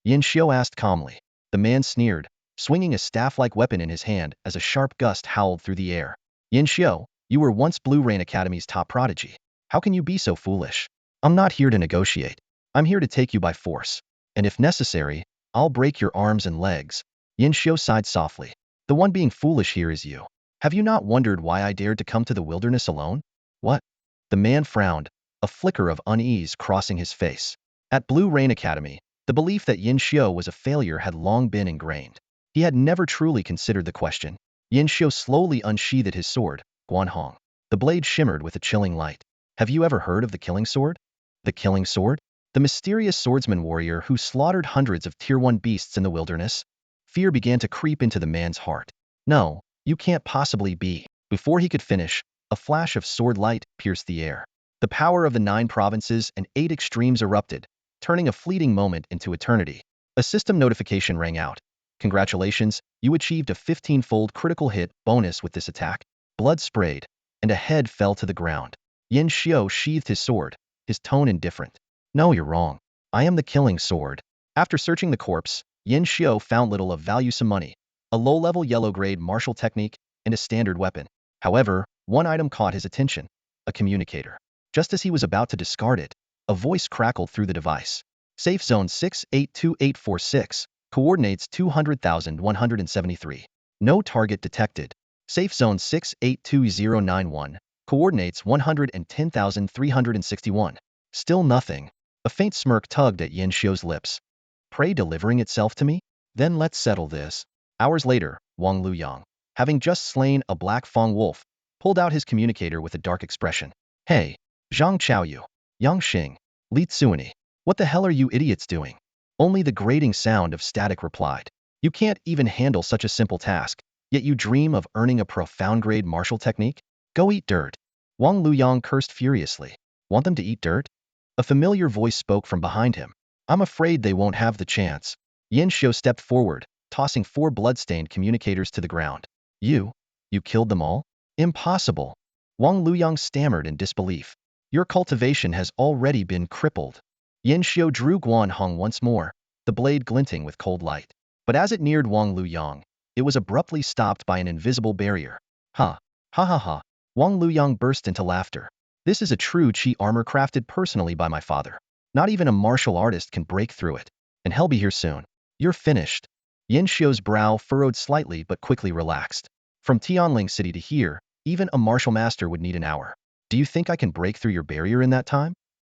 Yin Xiu asked calmly. The man sneered, swinging a staff-like weapon in his hand as a sharp gust howled through the air. Yin Xiu, you were once Blue Rain Academy's top prodigy. How can you be so foolish? I'm not here to negotiate. I'm here to take you by force. And if necessary, I'll break your arms and legs. Yin Xiu sighed softly. The one being foolish here is you. Have you not wondered why I dared to come to the wilderness alone? What? The man frowned, a flicker of unease crossing his face. At Blue Rain Academy, the belief that Yin Xiu was a failure had long been ingrained. He had never truly considered the question. Yin Xiu slowly unsheathed his sword, Guanhong. The blade shimmered with a chilling light. Have you ever heard of the Killing Sword? The Killing Sword? The mysterious swordsman warrior who slaughtered hundreds of Tier 1 beasts in the wilderness? Fear began to creep into the man's heart. No, you can't possibly be. Before he could finish, a flash of sword light pierced the air. The power of the 9 provinces and 8 extremes erupted, turning a fleeting moment into eternity. A system notification rang out. Congratulations, you achieved a 15-fold critical hit bonus with this attack. Blood sprayed, and a head fell to the ground. Yin Xiu sheathed his sword, his tone indifferent. No, you're wrong. I am the Killing Sword. After searching the corpse, Yin Xiu found little of value: some money, a low-level yellow-grade martial technique, and a standard weapon. However, one item caught his attention: a communicator. Just as he was about to discard it, a voice crackled through the device. Safe Zone 682846, coordinates 200,173. No target detected. Safe Zone 682091, coordinates 110,361. Still nothing. A faint smirk tugged at Yin Xiu's lips. Prey delivering itself to me? Then let's settle this. Hours later, Wang Luyang, having just slain a black Fong wolf, pulled out his communicator with a dark expression. Hey, Zhang Chaoyu. Yangxing, Li Tsuani. What the hell are you idiots doing? Only the grating sound of static replied. You can't even handle such a simple task, yet you dream of earning a profound grade martial technique? Go eat dirt. Wang Luyang cursed furiously. Want them to eat dirt? A familiar voice spoke from behind him. I'm afraid they won't have the chance. Yin Xiu stepped forward, tossing 4 blood-stained communicators to the ground. You killed them all? Impossible. Wang Luyang stammered in disbelief. Your cultivation has already been crippled. Yin Xiu drew Guan Hong once more, the blade glinting with cold light. But as it neared Wang Luyang, it was abruptly stopped by an invisible barrier. Ha! Ha ha ha! Wang Luyang burst into laughter. This is a true qi armor crafted personally by my father. Not even a martial artist can break through it. And he'll be here soon. You're finished. Yin Xiu's brow furrowed slightly but quickly relaxed. From Tianling City to here, even a martial master would need an hour. Do you think I can break through your barrier in that time?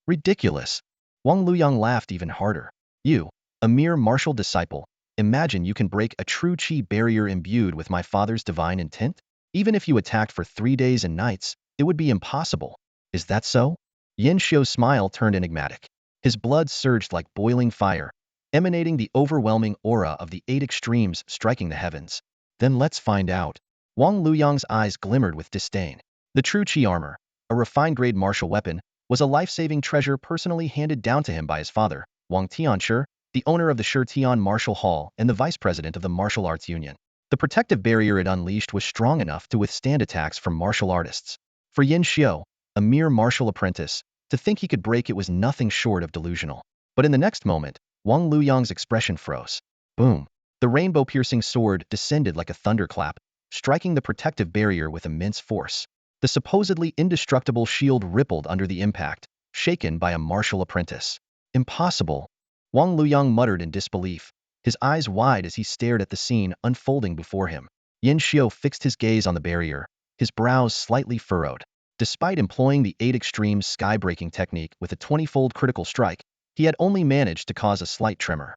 Ridiculous. Wang Luyang laughed even harder. You, a mere martial disciple, imagine you can break a true qi barrier imbued with my father's divine intent? Even if you attacked for 3 days and nights, it would be impossible. Is that so? Yin Xiu's smile turned enigmatic. His blood surged like boiling fire, emanating the overwhelming aura of the 8 extremes striking the heavens. Then let's find out. Wang Luyang's eyes glimmered with disdain. The true qi armor, a refined-grade martial weapon, was a life-saving treasure personally handed down to him by his father, Wang Tianshi, the owner of the Shitian Martial Hall and the vice president of the Martial Arts Union. The protective barrier it unleashed was strong enough to withstand attacks from martial artists. For Yin Xiu, a mere martial apprentice, to think he could break it was nothing short of delusional. But in the next moment, Wang Luyang's expression froze. Boom! The rainbow-piercing sword descended like a thunderclap, striking the protective barrier with immense force. The supposedly indestructible shield rippled under the impact, shaken by a martial apprentice. Impossible. Wang Luyang muttered in disbelief, his eyes wide as he stared at the scene unfolding before him. Yin Xiu fixed his gaze on the barrier, his brows slightly furrowed. Despite employing the 8 extreme sky-breaking technique with a 20-fold critical strike, he had only managed to cause a slight tremor.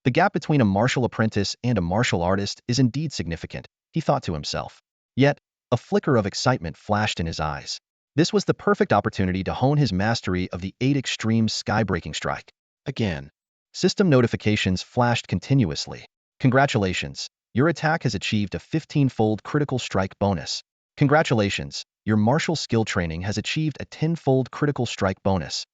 The gap between a martial apprentice and a martial artist is indeed significant, he thought to himself. Yet, a flicker of excitement flashed in his eyes. This was the perfect opportunity to hone his mastery of the 8 extreme sky-breaking strike. Again. System notifications flashed continuously. Congratulations, your attack has achieved a 15-fold critical strike bonus. Congratulations, your martial skill training has achieved a 10-fold critical strike bonus.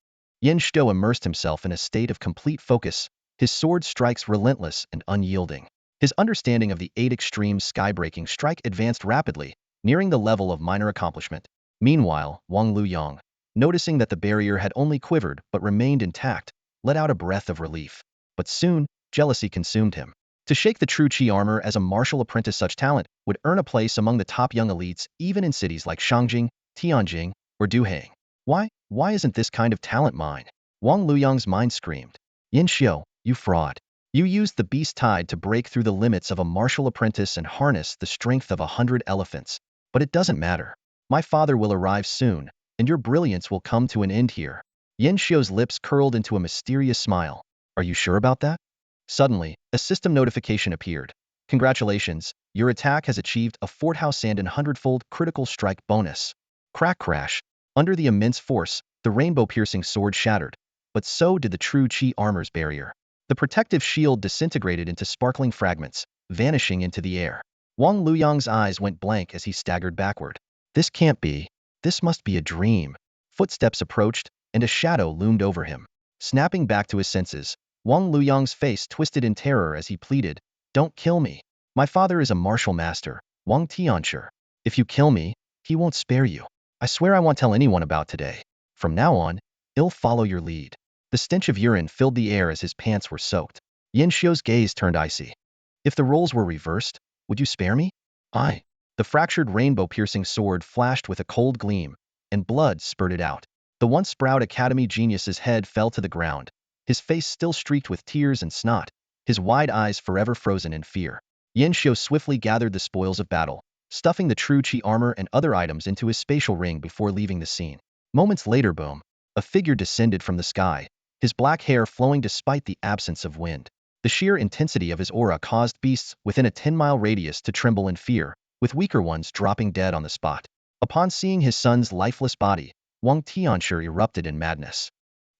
Yin Xiu immersed himself in a state of complete focus, his sword strikes relentless and unyielding. His understanding of the 8 extreme sky-breaking strike advanced rapidly, nearing the level of minor accomplishment. Meanwhile, Wang Luyang, noticing that the barrier had only quivered but remained intact, let out a breath of relief. But soon, jealousy consumed him. To shake the true qi armor as a martial apprentice, such talent would earn a place among the top young elites even in cities like Shangjing, Tianjing, or Duhang. Why isn't this kind of talent mine? Wang Luyang's mind screamed. Yin Xiu, you fraud. You used the beast tide to break through the limits of a martial apprentice and harness the strength of 100 elephants. But it doesn't matter. My father will arrive soon, and your brilliance will come to an end here. Yin Xiu's lips curled into a mysterious smile. Are you sure about that? Suddenly, a system notification appeared. Congratulations, your attack has achieved a Fort House and 100-fold critical strike bonus. Crack crash. Under the immense force, the rainbow-piercing sword shattered, but so did the true qi armor's barrier. The protective shield disintegrated into sparkling fragments, vanishing into the air. Wang Luyang's eyes went blank as he staggered backward. This can't be. This must be a dream. Footsteps approached, and a shadow loomed over him. Snapping back to his senses, Wang Luyang's face twisted in terror as he pleaded, Don't kill me. My father is a martial master, Wang Tianshi. If you kill me, he won't spare you. I swear I won't tell anyone about today. From now on, I'll follow your lead. The stench of urine filled the air as his pants were soaked. Yin Xiu's gaze turned icy. If the roles were reversed, would you spare me? I. The fractured rainbow-piercing sword flashed with a cold gleam, and blood spurted out. The once proud Academy genius's head fell to the ground, his face still streaked with tears and snot, his wide eyes forever frozen in fear. Yin Xiu swiftly gathered the spoils of battle, stuffing the true qi armor and other items into his spatial ring before leaving the scene. Moments later, boom, a figure descended from the sky, his black hair flowing despite the absence of wind. The sheer intensity of his aura caused beasts within a 10-mile radius to tremble in fear, with weaker ones dropping dead on the spot. Upon seeing his son's lifeless body, Wang Tianshi erupted in madness.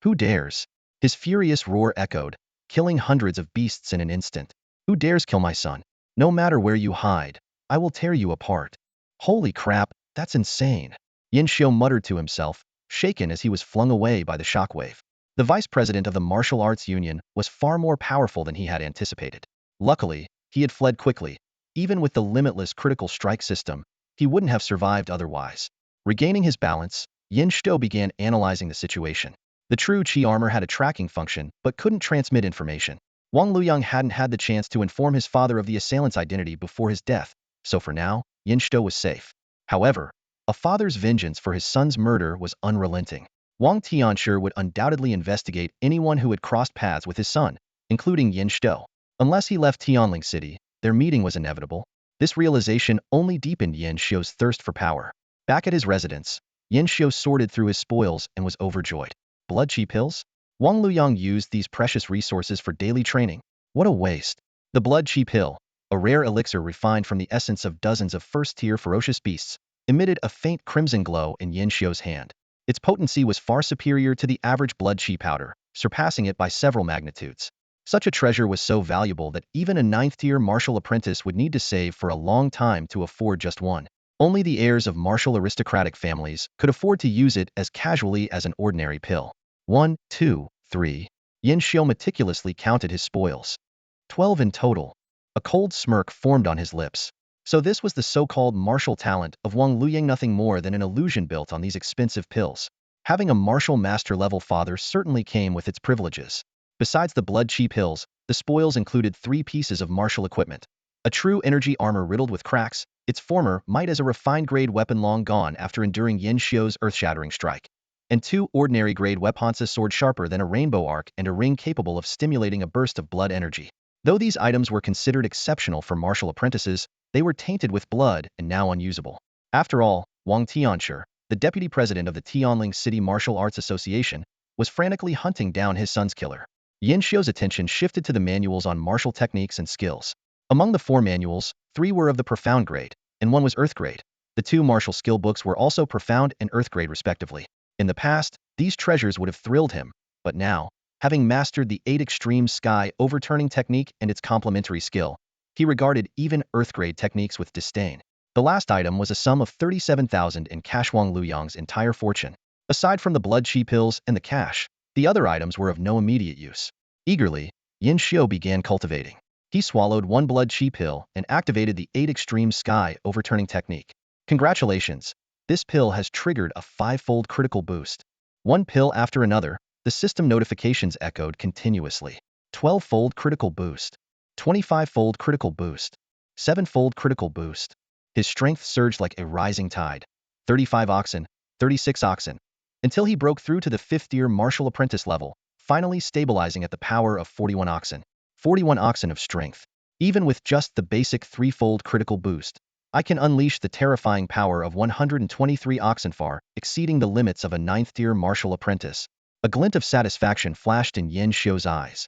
Who dares? His furious roar echoed, killing hundreds of beasts in an instant. Who dares kill my son? No matter where you hide, I will tear you apart. Holy crap, that's insane. Yin Xiu muttered to himself, shaken as he was flung away by the shockwave. The vice president of the martial arts union was far more powerful than he had anticipated. Luckily, he had fled quickly. Even with the limitless critical strike system, he wouldn't have survived otherwise. Regaining his balance, Yin Xiu began analyzing the situation. The true Qi armor had a tracking function, but couldn't transmit information. Wang Luyang hadn't had the chance to inform his father of the assailant's identity before his death, so for now, Yin Xiu was safe. However, a father's vengeance for his son's murder was unrelenting. Wang Tianshi would undoubtedly investigate anyone who had crossed paths with his son, including Yin Xiu. Unless he left Tianling City, their meeting was inevitable. This realization only deepened Yin Xiu's thirst for power. Back at his residence, Yin Xiu sorted through his spoils and was overjoyed. Blood Qi pills? Wang Luyang used these precious resources for daily training. What a waste. The Blood Qi pill, a rare elixir refined from the essence of dozens of first-tier ferocious beasts, emitted a faint crimson glow in Yin Xiu's hand. Its potency was far superior to the average Blood Qi powder, surpassing it by several magnitudes. Such a treasure was so valuable that even a ninth-tier martial apprentice would need to save for a long time to afford just one. Only the heirs of martial aristocratic families could afford to use it as casually as an ordinary pill. 1, 2, 3. Yin Xiu meticulously counted his spoils. 12 in total. A cold smirk formed on his lips. So this was the so-called martial talent of Wang Luyang, nothing more than an illusion built on these expensive pills. Having a martial master-level father certainly came with its privileges. Besides the Blood Qi pills, the spoils included 3 pieces of martial equipment. A true energy armor riddled with cracks, its former might as a refined-grade weapon long gone after enduring Yin Xiu's earth-shattering strike. And 2 ordinary-grade weapons, a sword sharper than a rainbow arc and a ring capable of stimulating a burst of blood energy. Though these items were considered exceptional for martial apprentices, they were tainted with blood and now unusable. After all, Wang Tianshi, the deputy president of the Tianling City Martial Arts Association, was frantically hunting down his son's killer. Yin Xiu's attention shifted to the manuals on martial techniques and skills. Among the 4 manuals, 3 were of the profound grade, and 1 was earth grade. The 2 martial skill books were also profound and earth grade respectively. In the past, these treasures would have thrilled him, but now, having mastered the 8 extreme sky overturning technique and its complementary skill, he regarded even earth grade techniques with disdain. The last item was a sum of 37,000 in cash, Wang Luyang's entire fortune. Aside from the Blood Qi pills and the cash, the other items were of no immediate use. Eagerly, Yin Xiu began cultivating. He swallowed 1 Blood Qi pill and activated the 8 extreme sky overturning technique. Congratulations! This pill has triggered a 5-fold critical boost. One pill after another, the system notifications echoed continuously. 12-fold critical boost. 25-fold critical boost. 7-fold critical boost. His strength surged like a rising tide. 35 oxen, 36 oxen, until he broke through to the 5th-tier martial apprentice level, finally stabilizing at the power of 41 oxen. 41 oxen of strength. Even with just the basic 3-fold critical boost, I can unleash the terrifying power of 123 oxen, far exceeding the limits of a 9th-tier martial apprentice. A glint of satisfaction flashed in Yin Xiu's eyes.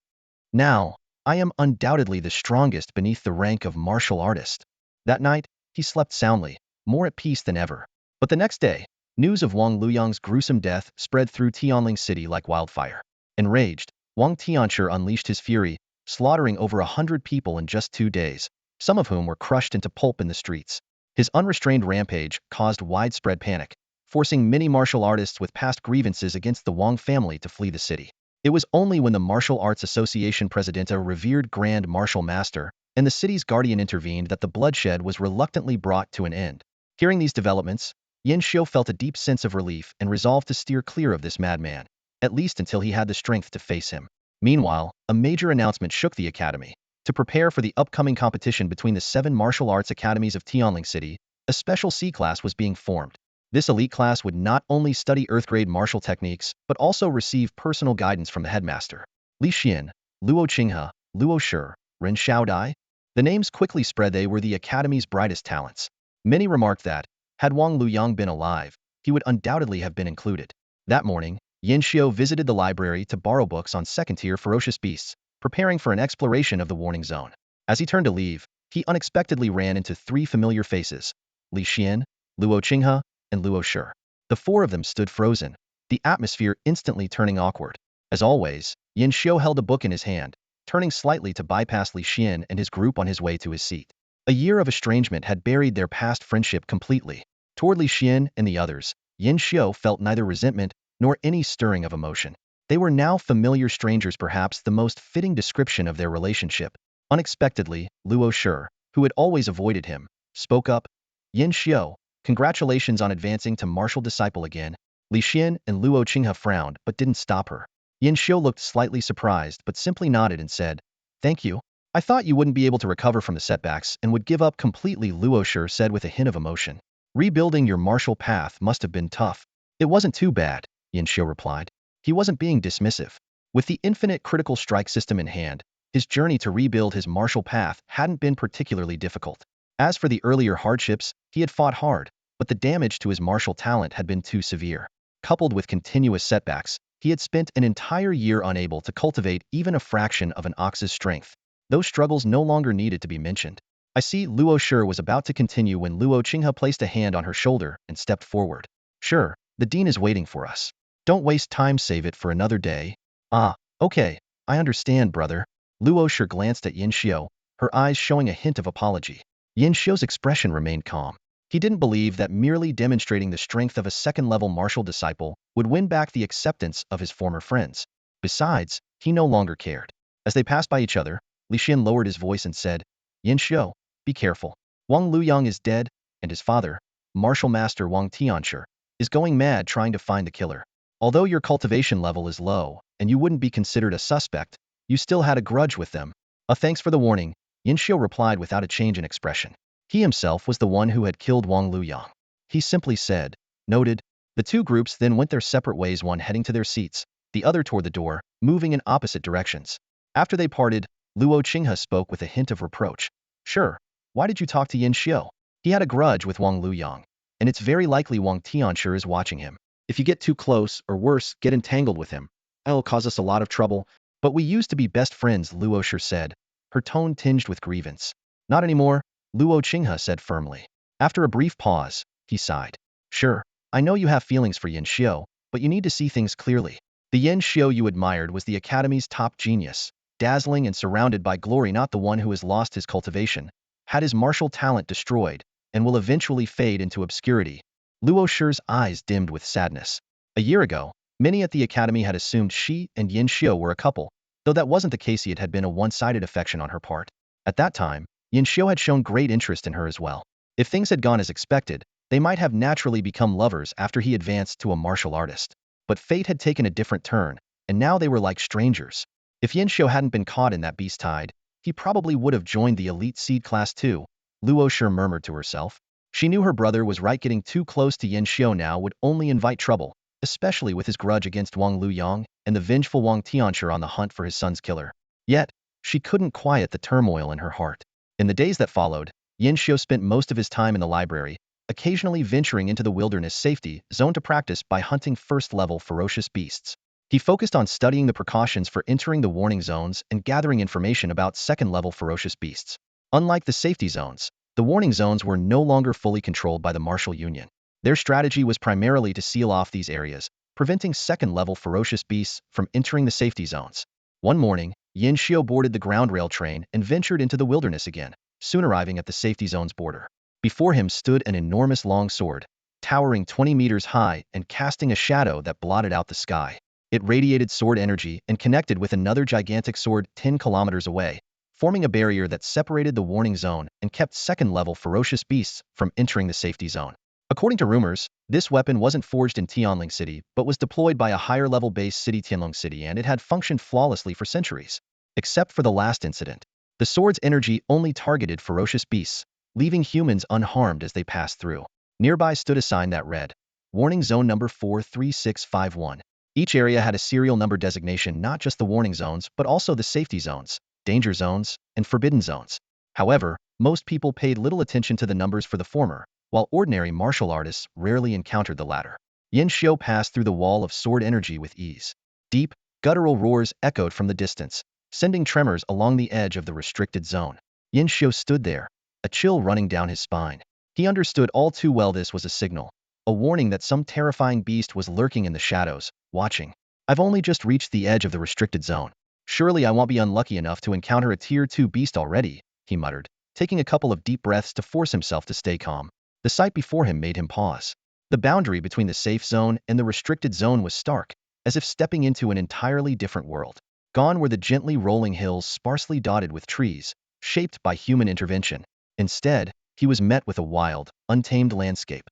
Now, I am undoubtedly the strongest beneath the rank of martial artist. That night, he slept soundly, more at peace than ever. But the next day, news of Wang Luyang's gruesome death spread through Tianling City like wildfire. Enraged, Wang Tianshi unleashed his fury, slaughtering over 100 people in just 2 days, some of whom were crushed into pulp in the streets. His unrestrained rampage caused widespread panic, forcing many martial artists with past grievances against the Wang family to flee the city. It was only when the Martial Arts Association president, a revered Grand Martial Master, and the city's guardian intervened that the bloodshed was reluctantly brought to an end. Hearing these developments, Yin Xiu felt a deep sense of relief and resolved to steer clear of this madman, at least until he had the strength to face him. Meanwhile, a major announcement shook the academy. To prepare for the upcoming competition between the 7 martial arts academies of Tianling City, a special C class was being formed. This elite class would not only study earth-grade martial techniques, but also receive personal guidance from the headmaster. Li Xian, Luo Qinghe, Luo Shi, Ren Xiaodai. The names quickly spread they were the academy's brightest talents. Many remarked that, had Wang Luyang been alive, he would undoubtedly have been included. That morning, Yin Xiu visited the library to borrow books on 2nd-tier ferocious beasts, preparing for an exploration of the warning zone. As he turned to leave, he unexpectedly ran into 3 familiar faces: Li Xian, Luo Qinghe, and Luo Shi. The 4 of them stood frozen, the atmosphere instantly turning awkward. As always, Yin Xiu held a book in his hand, turning slightly to bypass Li Xian and his group on his way to his seat. A year of estrangement had buried their past friendship completely. Toward Li Xian and the others, Yin Xiu felt neither resentment nor any stirring of emotion. They were now familiar strangers, perhaps the most fitting description of their relationship. Unexpectedly, Luo Shi, who had always avoided him, spoke up. Yin Xiu, congratulations on advancing to martial disciple again. Li Xian and Luo Qinghe frowned but didn't stop her. Yin Xiu looked slightly surprised but simply nodded and said, "Thank you. I thought you wouldn't be able to recover from the setbacks and would give up completely," Luo Shi said with a hint of emotion. "Rebuilding your martial path must have been tough." "It wasn't too bad," Yin Xiu replied. He wasn't being dismissive. With the infinite critical strike system in hand, his journey to rebuild his martial path hadn't been particularly difficult. As for the earlier hardships, he had fought hard, but the damage to his martial talent had been too severe. Coupled with continuous setbacks, he had spent an entire year unable to cultivate even a fraction of an ox's strength. Those struggles no longer needed to be mentioned. "I see." Luo Shi was about to continue when Luo Qinghe placed a hand on her shoulder and stepped forward. "Sure, the dean is waiting for us. Don't waste time, save it for another day." "Ah, okay, I understand, brother." Luo Shi glanced at Yin Xiu, her eyes showing a hint of apology. Yin Xiu's expression remained calm. He didn't believe that merely demonstrating the strength of a second-level martial disciple would win back the acceptance of his former friends. Besides, he no longer cared. As they passed by each other, Li Xian lowered his voice and said, "Yin Xiu, be careful. Wang Luyang is dead, and his father, martial master Wang Tianshi, is going mad trying to find the killer. Although your cultivation level is low, and you wouldn't be considered a suspect, you still had a grudge with them." Thanks for the warning," Yin Xiu replied without a change in expression. He himself was the one who had killed Wang Luyang. He simply said, "Noted." The two groups then went their separate ways, one heading to their seats, the other toward the door, moving in opposite directions. After they parted, Luo Qinghe spoke with a hint of reproach. "Sure, why did you talk to Yin Xiu? He had a grudge with Wang Luyang, and it's very likely Wang Tianshi is watching him. If you get too close, or worse, get entangled with him, it'll cause us a lot of trouble." "But we used to be best friends," Luo Shi said, her tone tinged with grievance. "Not anymore," Luo Qinghe said firmly. After a brief pause, he sighed. "Sure, I know you have feelings for Yin Xiu, but you need to see things clearly. The Yin Xiu you admired was the Academy's top genius, dazzling and surrounded by glory, not the one who has lost his cultivation, had his martial talent destroyed, and will eventually fade into obscurity." Luo Shi's eyes dimmed with sadness. A year ago, many at the Academy had assumed she and Yin Xiu were a couple, though that wasn't the case. It had been a one-sided affection on her part. At that time, Yin Xiu had shown great interest in her as well. If things had gone as expected, they might have naturally become lovers after he advanced to a martial artist. But fate had taken a different turn, and now they were like strangers. If Yin Xiu hadn't been caught in that beast tide, he probably would have joined the elite seed class too, Luo Shi murmured to herself. She knew her brother was right. Getting too close to Yin Xiu now would only invite trouble, especially with his grudge against Wang Luyang and the vengeful Wang Tianshi on the hunt for his son's killer. Yet, she couldn't quiet the turmoil in her heart. In the days that followed, Yin Xiu spent most of his time in the library, occasionally venturing into the wilderness safety zone to practice by hunting first-level ferocious beasts. He focused on studying the precautions for entering the warning zones and gathering information about second-level ferocious beasts. Unlike the safety zones, the warning zones were no longer fully controlled by the martial union. Their strategy was primarily to seal off these areas, preventing second-level ferocious beasts from entering the safety zones. One morning, Yin Xiu boarded the ground rail train and ventured into the wilderness again, soon arriving at the safety zone's border. Before him stood an enormous long sword, towering 20 meters high and casting a shadow that blotted out the sky. It radiated sword energy and connected with another gigantic sword 10 kilometers away, forming a barrier that separated the warning zone and kept second-level ferocious beasts from entering the safety zone. According to rumors, this weapon wasn't forged in Tianling City but was deployed by a higher-level base city, Tianling City, and it had functioned flawlessly for centuries. Except for the last incident. The sword's energy only targeted ferocious beasts, leaving humans unharmed as they passed through. Nearby stood a sign that read, "Warning Zone Number 43651. Each area had a serial number designation, not just the warning zones, but also the safety zones, danger zones, and forbidden zones. However, most people paid little attention to the numbers for the former, while ordinary martial artists rarely encountered the latter. Yin Xiu passed through the wall of sword energy with ease. Deep, guttural roars echoed from the distance, sending tremors along the edge of the restricted zone. Yin Xiu stood there, a chill running down his spine. He understood all too well this was a signal. a warning that some terrifying beast was lurking in the shadows, watching. I've only just reached the edge of the restricted zone. Surely I won't be unlucky enough to encounter a Tier 2 beast already, he muttered, taking a couple of deep breaths to force himself to stay calm. The sight before him made him pause. The boundary between the safe zone and the restricted zone was stark, as if stepping into an entirely different world. Gone were the gently rolling hills sparsely dotted with trees, shaped by human intervention. Instead, he was met with a wild, untamed landscape.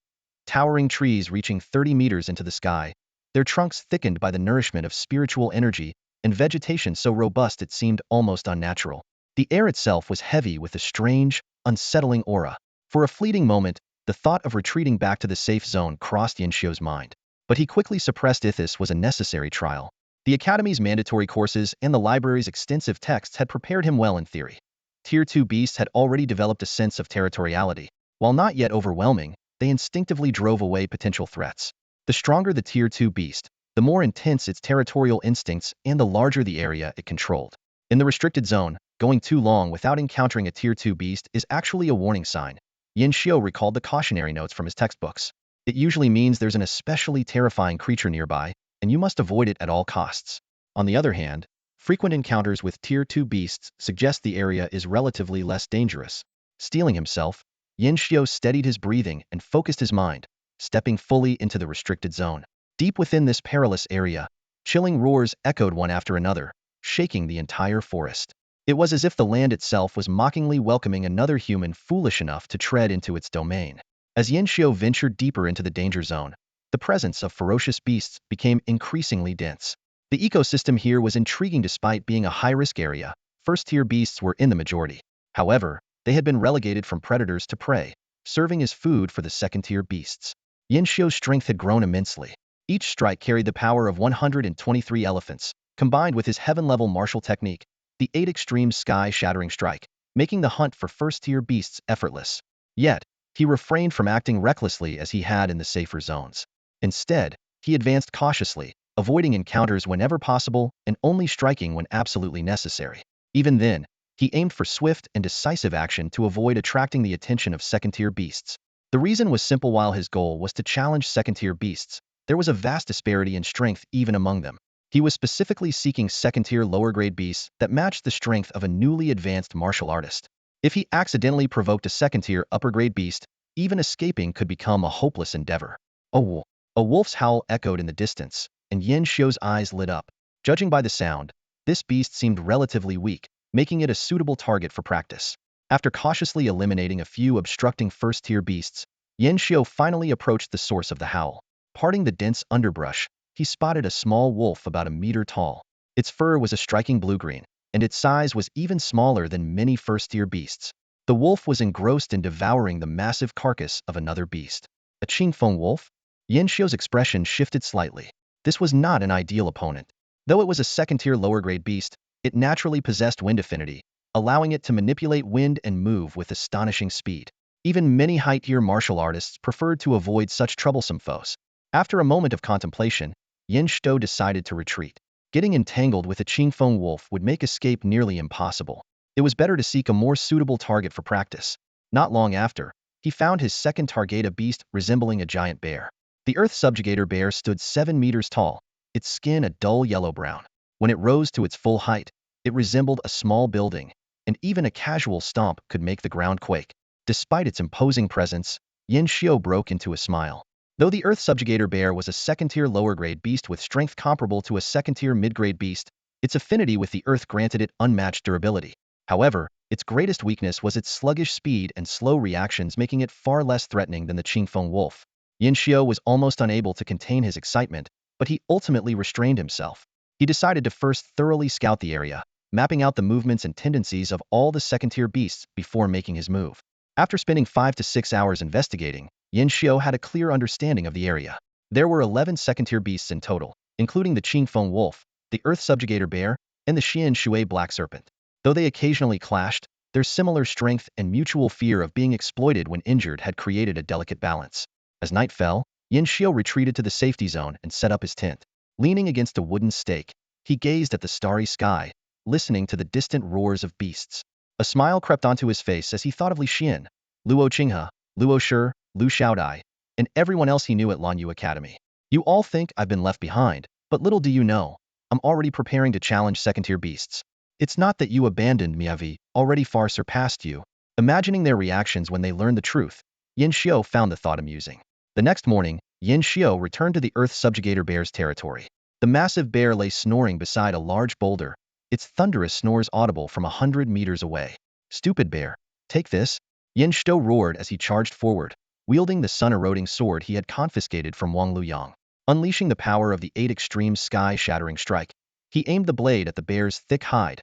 Towering trees reaching 30 meters into the sky, their trunks thickened by the nourishment of spiritual energy, and vegetation so robust it seemed almost unnatural. The air itself was heavy with a strange, unsettling aura. For a fleeting moment, the thought of retreating back to the safe zone crossed Yanxio's mind. But he quickly suppressed it. This was a necessary trial. The Academy's mandatory courses and the library's extensive texts had prepared him well in theory. Tier 2 beasts had already developed a sense of territoriality. While not yet overwhelming, they instinctively drove away potential threats. The stronger the Tier 2 beast, the more intense its territorial instincts and the larger the area it controlled. In the restricted zone, going too long without encountering a Tier 2 beast is actually a warning sign. Yanxio recalled the cautionary notes from his textbooks. It usually means there's an especially terrifying creature nearby, and you must avoid it at all costs. On the other hand, frequent encounters with Tier 2 beasts suggest the area is relatively less dangerous. Steeling himself, Yanxio steadied his breathing and focused his mind, stepping fully into the restricted zone. Deep within this perilous area, chilling roars echoed one after another, shaking the entire forest. It was as if the land itself was mockingly welcoming another human foolish enough to tread into its domain. As Yanxio ventured deeper into the danger zone, the presence of ferocious beasts became increasingly dense. The ecosystem here was intriguing despite being a high-risk area. First-tier beasts were in the majority. However, they had been relegated from predators to prey, serving as food for the second-tier beasts. Yanxio's strength had grown immensely. Each strike carried the power of 123 elephants, combined with his heaven-level martial technique, the 8 extreme sky-shattering strike, making the hunt for first-tier beasts effortless. Yet, he refrained from acting recklessly as he had in the safer zones. Instead, he advanced cautiously, avoiding encounters whenever possible and only striking when absolutely necessary. Even then, he aimed for swift and decisive action to avoid attracting the attention of second-tier beasts. The reason was simple. While his goal was to challenge second-tier beasts, there was a vast disparity in strength even among them. He was specifically seeking second-tier lower-grade beasts that matched the strength of a newly advanced martial artist. If he accidentally provoked a second-tier upper-grade beast, even escaping could become a hopeless endeavor. Oh, a wolf's howl echoed in the distance, and Yanxio's eyes lit up. Judging by the sound, this beast seemed relatively weak, making it a suitable target for practice. After cautiously eliminating a few obstructing first-tier beasts, Yanxio finally approached the source of the howl. Parting the dense underbrush, he spotted a small wolf about a meter tall. Its fur was a striking blue-green, and its size was even smaller than many first-tier beasts. The wolf was engrossed in devouring the massive carcass of another beast. A Qingfeng wolf? Yanxio's expression shifted slightly. This was not an ideal opponent. Though it was a second-tier lower-grade beast, it naturally possessed wind affinity, allowing it to manipulate wind and move with astonishing speed. Even many high-tier martial artists preferred to avoid such troublesome foes. After a moment of contemplation, Yanxio decided to retreat. Getting entangled with a Qingfeng wolf would make escape nearly impossible. It was better to seek a more suitable target for practice. Not long after, he found his second target, a beast resembling a giant bear. The Earth Subjugator bear stood 7 meters tall, its skin a dull yellow-brown. When it rose to its full height, it resembled a small building, and even a casual stomp could make the ground quake. Despite its imposing presence, Yanxio broke into a smile. Though the Earth Subjugator bear was a second-tier lower-grade beast with strength comparable to a second-tier mid-grade beast, its affinity with the Earth granted it unmatched durability. However, its greatest weakness was its sluggish speed and slow reactions, making it far less threatening than the Qingfeng wolf. Yanxio was almost unable to contain his excitement, but he ultimately restrained himself. He decided to first thoroughly scout the area, mapping out the movements and tendencies of all the second-tier beasts before making his move. After spending 5 to 6 hours investigating, Yanxio had a clear understanding of the area. There were 11 second-tier beasts in total, including the Qingfeng wolf, the Earth Subjugator bear, and the Xian Shui black serpent. Though they occasionally clashed, their similar strength and mutual fear of being exploited when injured had created a delicate balance. As night fell, Yanxio retreated to the safety zone and set up his tent. Leaning against a wooden stake, he gazed at the starry sky, listening to the distant roars of beasts. A smile crept onto his face as he thought of Li Xian, Luo Qinghe, Luo Shi, Lu Xiaodai, and everyone else he knew at Lanyu Academy. You all think I've been left behind, but little do you know, I'm already preparing to challenge second-tier beasts. It's not that you abandoned me, I've already far surpassed you. Imagining their reactions when they learned the truth, Yin Xiu found the thought amusing. The next morning, Yin Xiu returned to the Earth Subjugator Bear's territory. The massive bear lay snoring beside a large boulder, its thunderous snores audible from 100 meters away. Stupid bear, take this, Yin Xiu roared as he charged forward, wielding the sun-eroding sword he had confiscated from Wang Luyang. Unleashing the power of the 8 extreme sky-shattering strike, he aimed the blade at the bear's thick hide,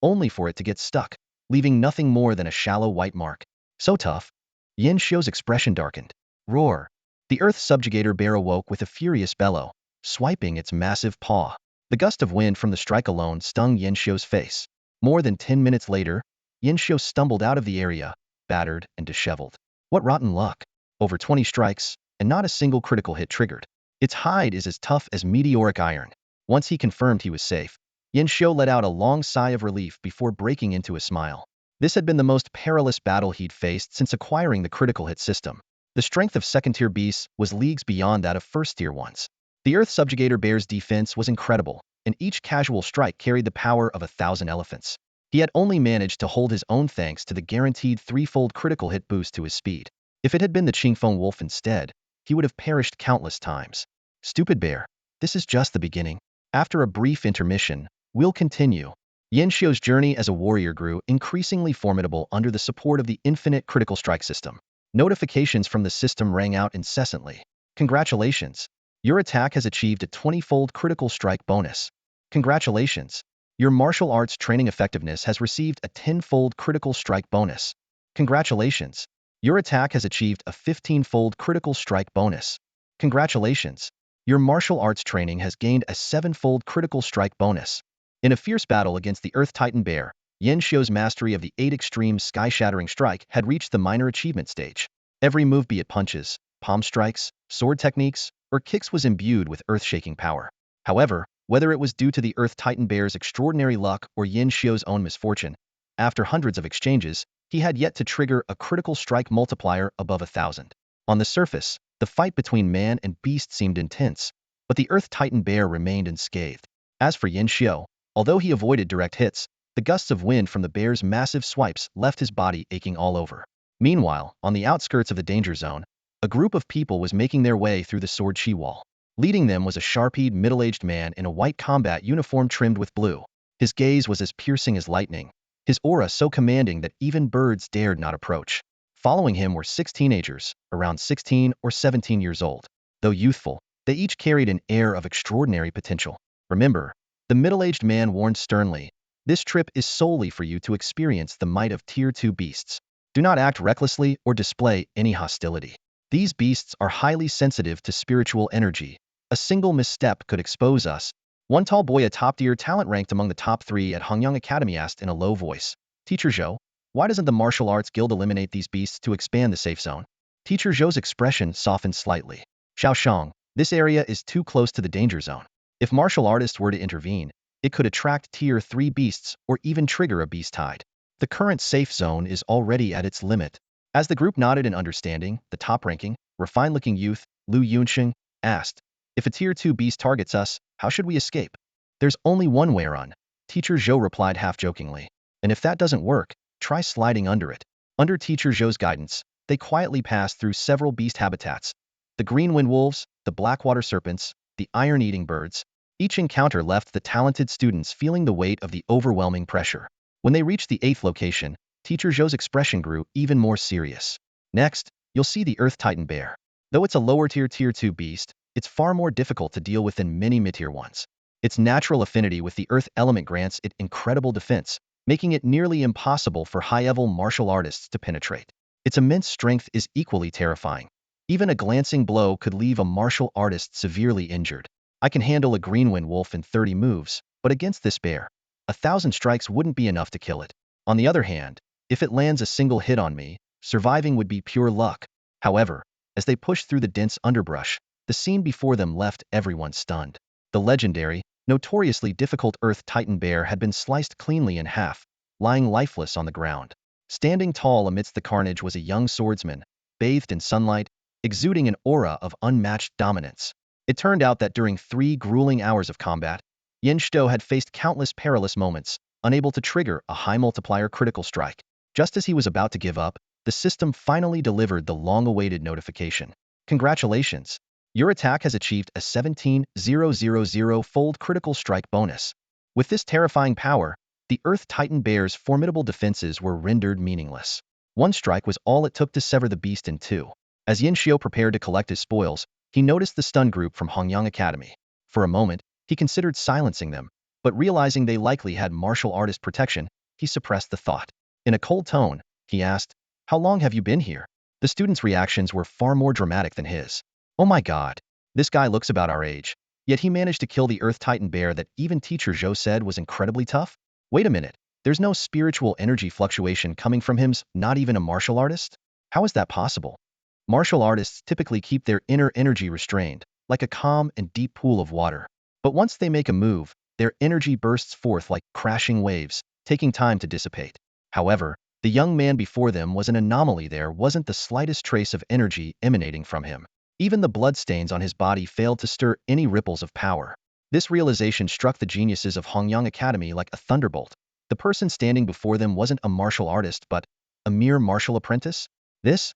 only for it to get stuck, leaving nothing more than a shallow white mark. So tough. Yin Xiu's expression darkened. Roar. The Earth Subjugator Bear awoke with a furious bellow, swiping its massive paw. The gust of wind from the strike alone stung Yin Xiu's face. More than 10 minutes later, Yin Xiu stumbled out of the area, battered and disheveled. What rotten luck. Over 20 strikes, and not a single critical hit triggered. Its hide is as tough as meteoric iron. Once he confirmed he was safe, Yin Xiu let out a long sigh of relief before breaking into a smile. This had been the most perilous battle he'd faced since acquiring the critical hit system. The strength of second-tier beasts was leagues beyond that of first-tier ones. The Earth Subjugator Bear's defense was incredible, and each casual strike carried the power of 1,000 elephants. He had only managed to hold his own thanks to the guaranteed threefold critical hit boost to his speed. If it had been the Qingfeng Wolf instead, he would have perished countless times. Stupid bear, this is just the beginning. After a brief intermission, we'll continue. Yin Xiu's journey as a warrior grew increasingly formidable under the support of the infinite critical strike system. Notifications from the system rang out incessantly. Congratulations! Your attack has achieved a 20-fold critical strike bonus. Congratulations! Your martial arts training effectiveness has received a 10-fold critical strike bonus. Congratulations! Your attack has achieved a 15-fold critical strike bonus. Congratulations! Your martial arts training has gained a 7-fold critical strike bonus. In a fierce battle against the Earth Titan Bear, Yin Xiu's mastery of the 8 extreme sky-shattering strike had reached the minor achievement stage. Every move, be it punches, palm strikes, sword techniques, or kicks, was imbued with earth-shaking power. However, whether it was due to the Earth Titan Bear's extraordinary luck or Yin Xiu's own misfortune, after hundreds of exchanges, he had yet to trigger a critical strike multiplier above 1,000. On the surface, the fight between man and beast seemed intense, but the Earth Titan Bear remained unscathed. As for Yin Xiu, although he avoided direct hits, the gusts of wind from the bear's massive swipes left his body aching all over. Meanwhile, on the outskirts of the danger zone, a group of people was making their way through the sword chi wall. Leading them was a sharp-eyed middle-aged man in a white combat uniform trimmed with blue. His gaze was as piercing as lightning, his aura so commanding that even birds dared not approach. Following him were 6 teenagers, around 16 or 17 years old. Though youthful, they each carried an air of extraordinary potential. Remember, the middle-aged man warned sternly, this trip is solely for you to experience the might of Tier 2 beasts. Do not act recklessly or display any hostility. These beasts are highly sensitive to spiritual energy. A single misstep could expose us. One tall boy, a top-tier talent ranked among the top 3 at Hongyang Academy, asked in a low voice, Teacher Zhou, why doesn't the Martial Arts Guild eliminate these beasts to expand the safe zone? Teacher Zhou's expression softened slightly. Xiaoshang, this area is too close to the danger zone. If martial artists were to intervene, it could attract Tier 3 beasts or even trigger a beast tide. The current safe zone is already at its limit. As the group nodded in understanding, the top-ranking, refined-looking youth, Lu Yunsheng, asked, if a Tier 2 beast targets us, how should we escape? There's only one way run. Teacher Zhou replied half-jokingly. And if that doesn't work, try sliding under it. Under Teacher Zhou's guidance, they quietly passed through several beast habitats. The green wind wolves, the blackwater serpents, the iron-eating birds. Each encounter left the talented students feeling the weight of the overwhelming pressure. When they reached the 8th location, Teacher Zhou's expression grew even more serious. Next, you'll see the Earth Titan Bear. Though it's a lower-tier Tier 2 beast, it's far more difficult to deal with than many mid-tier ones. Its natural affinity with the earth element grants it incredible defense, making it nearly impossible for high-level martial artists to penetrate. Its immense strength is equally terrifying. Even a glancing blow could leave a martial artist severely injured. I can handle a greenwind wolf in 30 moves, but against this bear, 1,000 strikes wouldn't be enough to kill it. On the other hand, if it lands a single hit on me, surviving would be pure luck. However, as they pushed through the dense underbrush, the scene before them left everyone stunned. The legendary, notoriously difficult Earth Titan Bear had been sliced cleanly in half, lying lifeless on the ground. Standing tall amidst the carnage was a young swordsman, bathed in sunlight, exuding an aura of unmatched dominance. It turned out that during 3 grueling hours of combat, Yin Shou had faced countless perilous moments, unable to trigger a high multiplier critical strike. Just as he was about to give up, the system finally delivered the long-awaited notification. Congratulations! Your attack has achieved a 17,000-fold critical strike bonus. With this terrifying power, the Earth Titan Bear's formidable defenses were rendered meaningless. One strike was all it took to sever the beast in two. As Yin Xiu prepared to collect his spoils, he noticed the stun group from Hongyang Academy. For a moment, he considered silencing them, but realizing they likely had martial artist protection, he suppressed the thought. In a cold tone, he asked, "How long have you been here?" The students' reactions were far more dramatic than his. "Oh my god, this guy looks about our age, yet he managed to kill the Earth Titan Bear that even Teacher Zhou said was incredibly tough? Wait a minute, there's no spiritual energy fluctuation coming from him, not even a martial artist? How is that possible?" Martial artists typically keep their inner energy restrained, like a calm and deep pool of water. But once they make a move, their energy bursts forth like crashing waves, taking time to dissipate. However, the young man before them was an anomaly. There wasn't the slightest trace of energy emanating from him. Even the bloodstains on his body failed to stir any ripples of power. This realization struck the geniuses of Hongyang Academy like a thunderbolt. The person standing before them wasn't a martial artist but a mere martial apprentice? This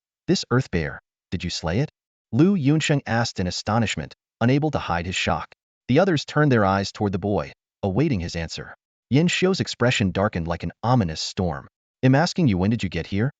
Earth Bear, did you slay it? Lu Yunsheng asked in astonishment, unable to hide his shock. The others turned their eyes toward the boy, awaiting his answer. Yin Xiu's expression darkened like an ominous storm. "I'm asking you, when did you get here?"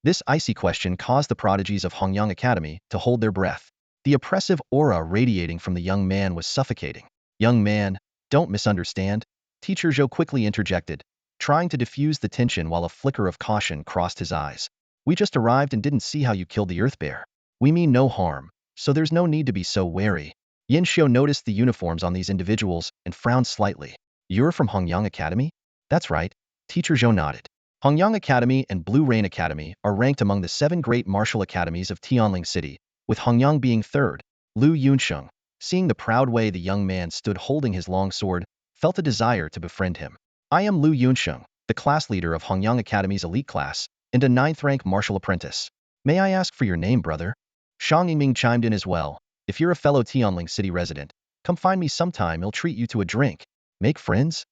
This icy question caused the prodigies of Hongyang Academy to hold their breath. The oppressive aura radiating from the young man was suffocating. "Young man, don't misunderstand," Teacher Zhou quickly interjected, trying to diffuse the tension while a flicker of caution crossed his eyes. "We just arrived and didn't see how you killed the Earth Bear. We mean no harm, so there's no need to be so wary." Yin Xiu noticed the uniforms on these individuals and frowned slightly. "You're from Hongyang Academy?" "That's right," Teacher Zhou nodded. Hongyang Academy and Blue Rain Academy are ranked among the 7 great martial academies of Tianling City, with Hongyang being third. Lu Yunsheng, seeing the proud way the young man stood holding his long sword, felt a desire to befriend him. "I am Lu Yunsheng, the class leader of Hongyang Academy's elite class, and a 9th-rank martial apprentice. May I ask for your name, brother?" Shang Yingming chimed in as well. "If you're a fellow Tianling City resident, come find me sometime. I'll treat you to a drink. Make friends?"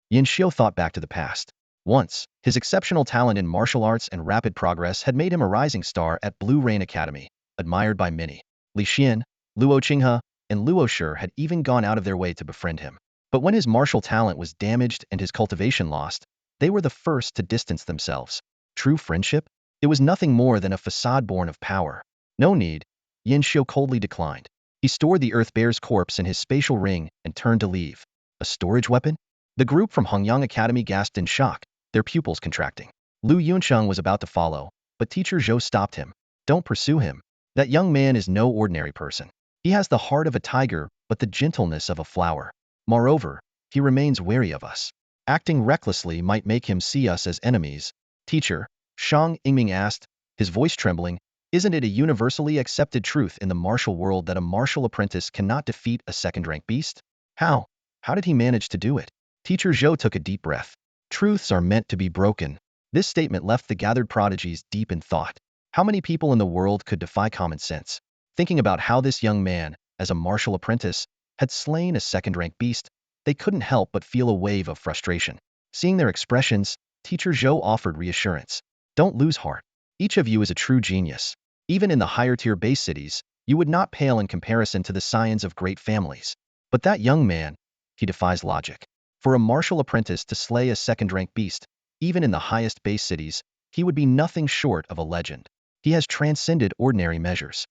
Yin Xiu thought back to the past. Once, his exceptional talent in martial arts and rapid progress had made him a rising star at Blue Rain Academy, admired by many. Li Xian, Luo Qinghe, and Luo Shi had even gone out of their way to befriend him. But when his martial talent was damaged and his cultivation lost, they were the first to distance themselves. True friendship? It was nothing more than a facade born of power. "No need," Yin Xiu coldly declined. He stored the Earth Bear's corpse in his spatial ring and turned to leave. A storage weapon? The group from Hongyang Academy gasped in shock, their pupils contracting. Lu Yunsheng was about to follow, but Teacher Zhou stopped him. "Don't pursue him. That young man is no ordinary person. He has the heart of a tiger, but the gentleness of a flower. Moreover, he remains wary of us. Acting recklessly might make him see us as enemies." "Teacher," Shang Yingming asked, his voice trembling, "isn't it a universally accepted truth in the martial world that a martial apprentice cannot defeat a second-rank beast? How? How did he manage to do it?" Teacher Zhou took a deep breath. "Truths are meant to be broken." This statement left the gathered prodigies deep in thought. How many people in the world could defy common sense? Thinking about how this young man, as a martial apprentice, had slain a second-rank beast, they couldn't help but feel a wave of frustration. Seeing their expressions, Teacher Zhou offered reassurance. "Don't lose heart. Each of you is a true genius. Even in the higher-tier base cities, you would not pale in comparison to the scions of great families. But that young man, he defies logic. For a martial apprentice to slay a second-rank beast, even in the highest base cities, he would be nothing short of a legend. He has transcended ordinary measures.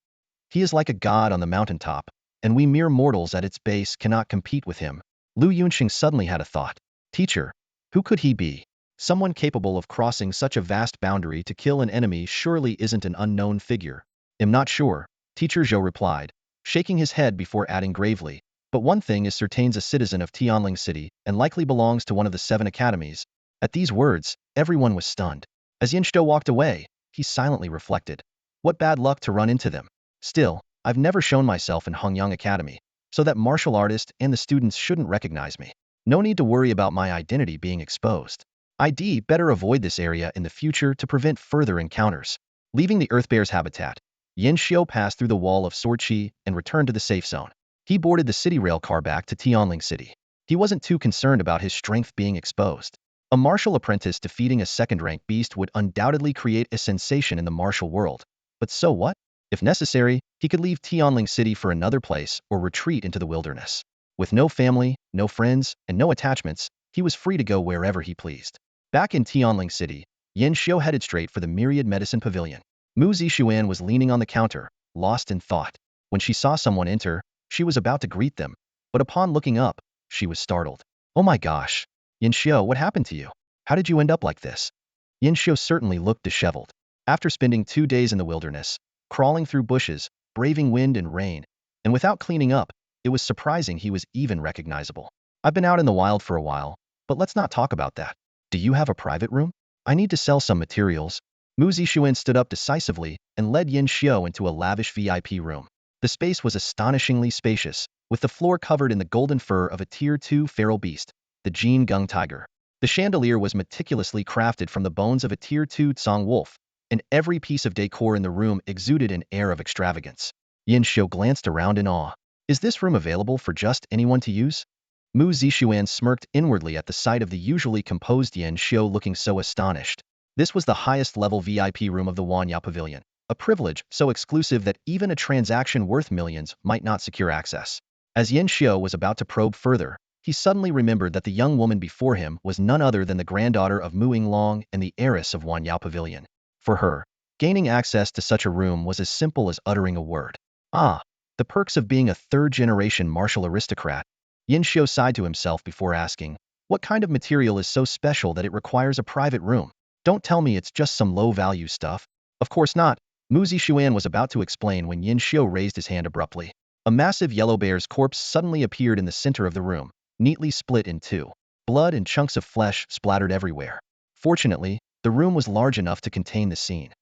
He is like a god on the mountaintop, and we mere mortals at its base cannot compete with him." Lu Yunxing suddenly had a thought. "Teacher, who could he be? Someone capable of crossing such a vast boundary to kill an enemy surely isn't an unknown figure." "I'm not sure," Teacher Zhou replied, shaking his head before adding gravely, "but one thing is certain: a citizen of Tianling City and likely belongs to one of the 7 academies." At these words, everyone was stunned. As Yin Shou walked away, he silently reflected. What bad luck to run into them. Still, I've never shown myself in Hongyang Academy, so that martial artist and the students shouldn't recognize me. No need to worry about my identity being exposed. I'd better avoid this area in the future to prevent further encounters. Leaving the Earth Bear's habitat, Yin Xiu passed through the wall of sword chi and returned to the safe zone. He boarded the city rail car back to Tianling City. He wasn't too concerned about his strength being exposed. A martial apprentice defeating a second-rank beast would undoubtedly create a sensation in the martial world. But so what? If necessary, he could leave Tianling City for another place or retreat into the wilderness. With no family, no friends, and no attachments, he was free to go wherever he pleased. Back in Tianling City, Yin Xiu headed straight for the Myriad Medicine Pavilion. Mu Zixuan was leaning on the counter, lost in thought. When she saw someone enter, she was about to greet them, but upon looking up, she was startled. Oh my gosh! Yin Xiu, what happened to you? How did you end up like this? Yin Xiu certainly looked disheveled. After spending 2 days in the wilderness, crawling through bushes, braving wind and rain, and without cleaning up, it was surprising he was even recognizable. I've been out in the wild for a while, but let's not talk about that. Do you have a private room? I need to sell some materials. Mu Zixuan stood up decisively and led Yin Xiu into a lavish VIP room. The space was astonishingly spacious, with the floor covered in the golden fur of a Tier 2 feral beast, the Jin Gung tiger. The chandelier was meticulously crafted from the bones of a Tier 2 Tsang wolf, and every piece of decor in the room exuded an air of extravagance. Yin Xiu glanced around in awe. Is this room available for just anyone to use? Mu Zixuan smirked inwardly at the sight of the usually composed Yin Xiu looking so astonished. This was the highest-level VIP room of the Wanyao Pavilion, a privilege so exclusive that even a transaction worth millions might not secure access. As Yin Xiu was about to probe further, he suddenly remembered that the young woman before him was none other than the granddaughter of Mu Yinglong and the heiress of Wanyao Pavilion. For her, gaining access to such a room was as simple as uttering a word. Ah, the perks of being a third-generation martial aristocrat. Yin Xiu sighed to himself before asking, what kind of material is so special that it requires a private room? Don't tell me it's just some low-value stuff. Of course not. Mu Zixuan was about to explain when Yin Xiu raised his hand abruptly. A massive yellow bear's corpse suddenly appeared in the center of the room, neatly split in two. Blood and chunks of flesh splattered everywhere. Fortunately, the room was large enough to contain the scene.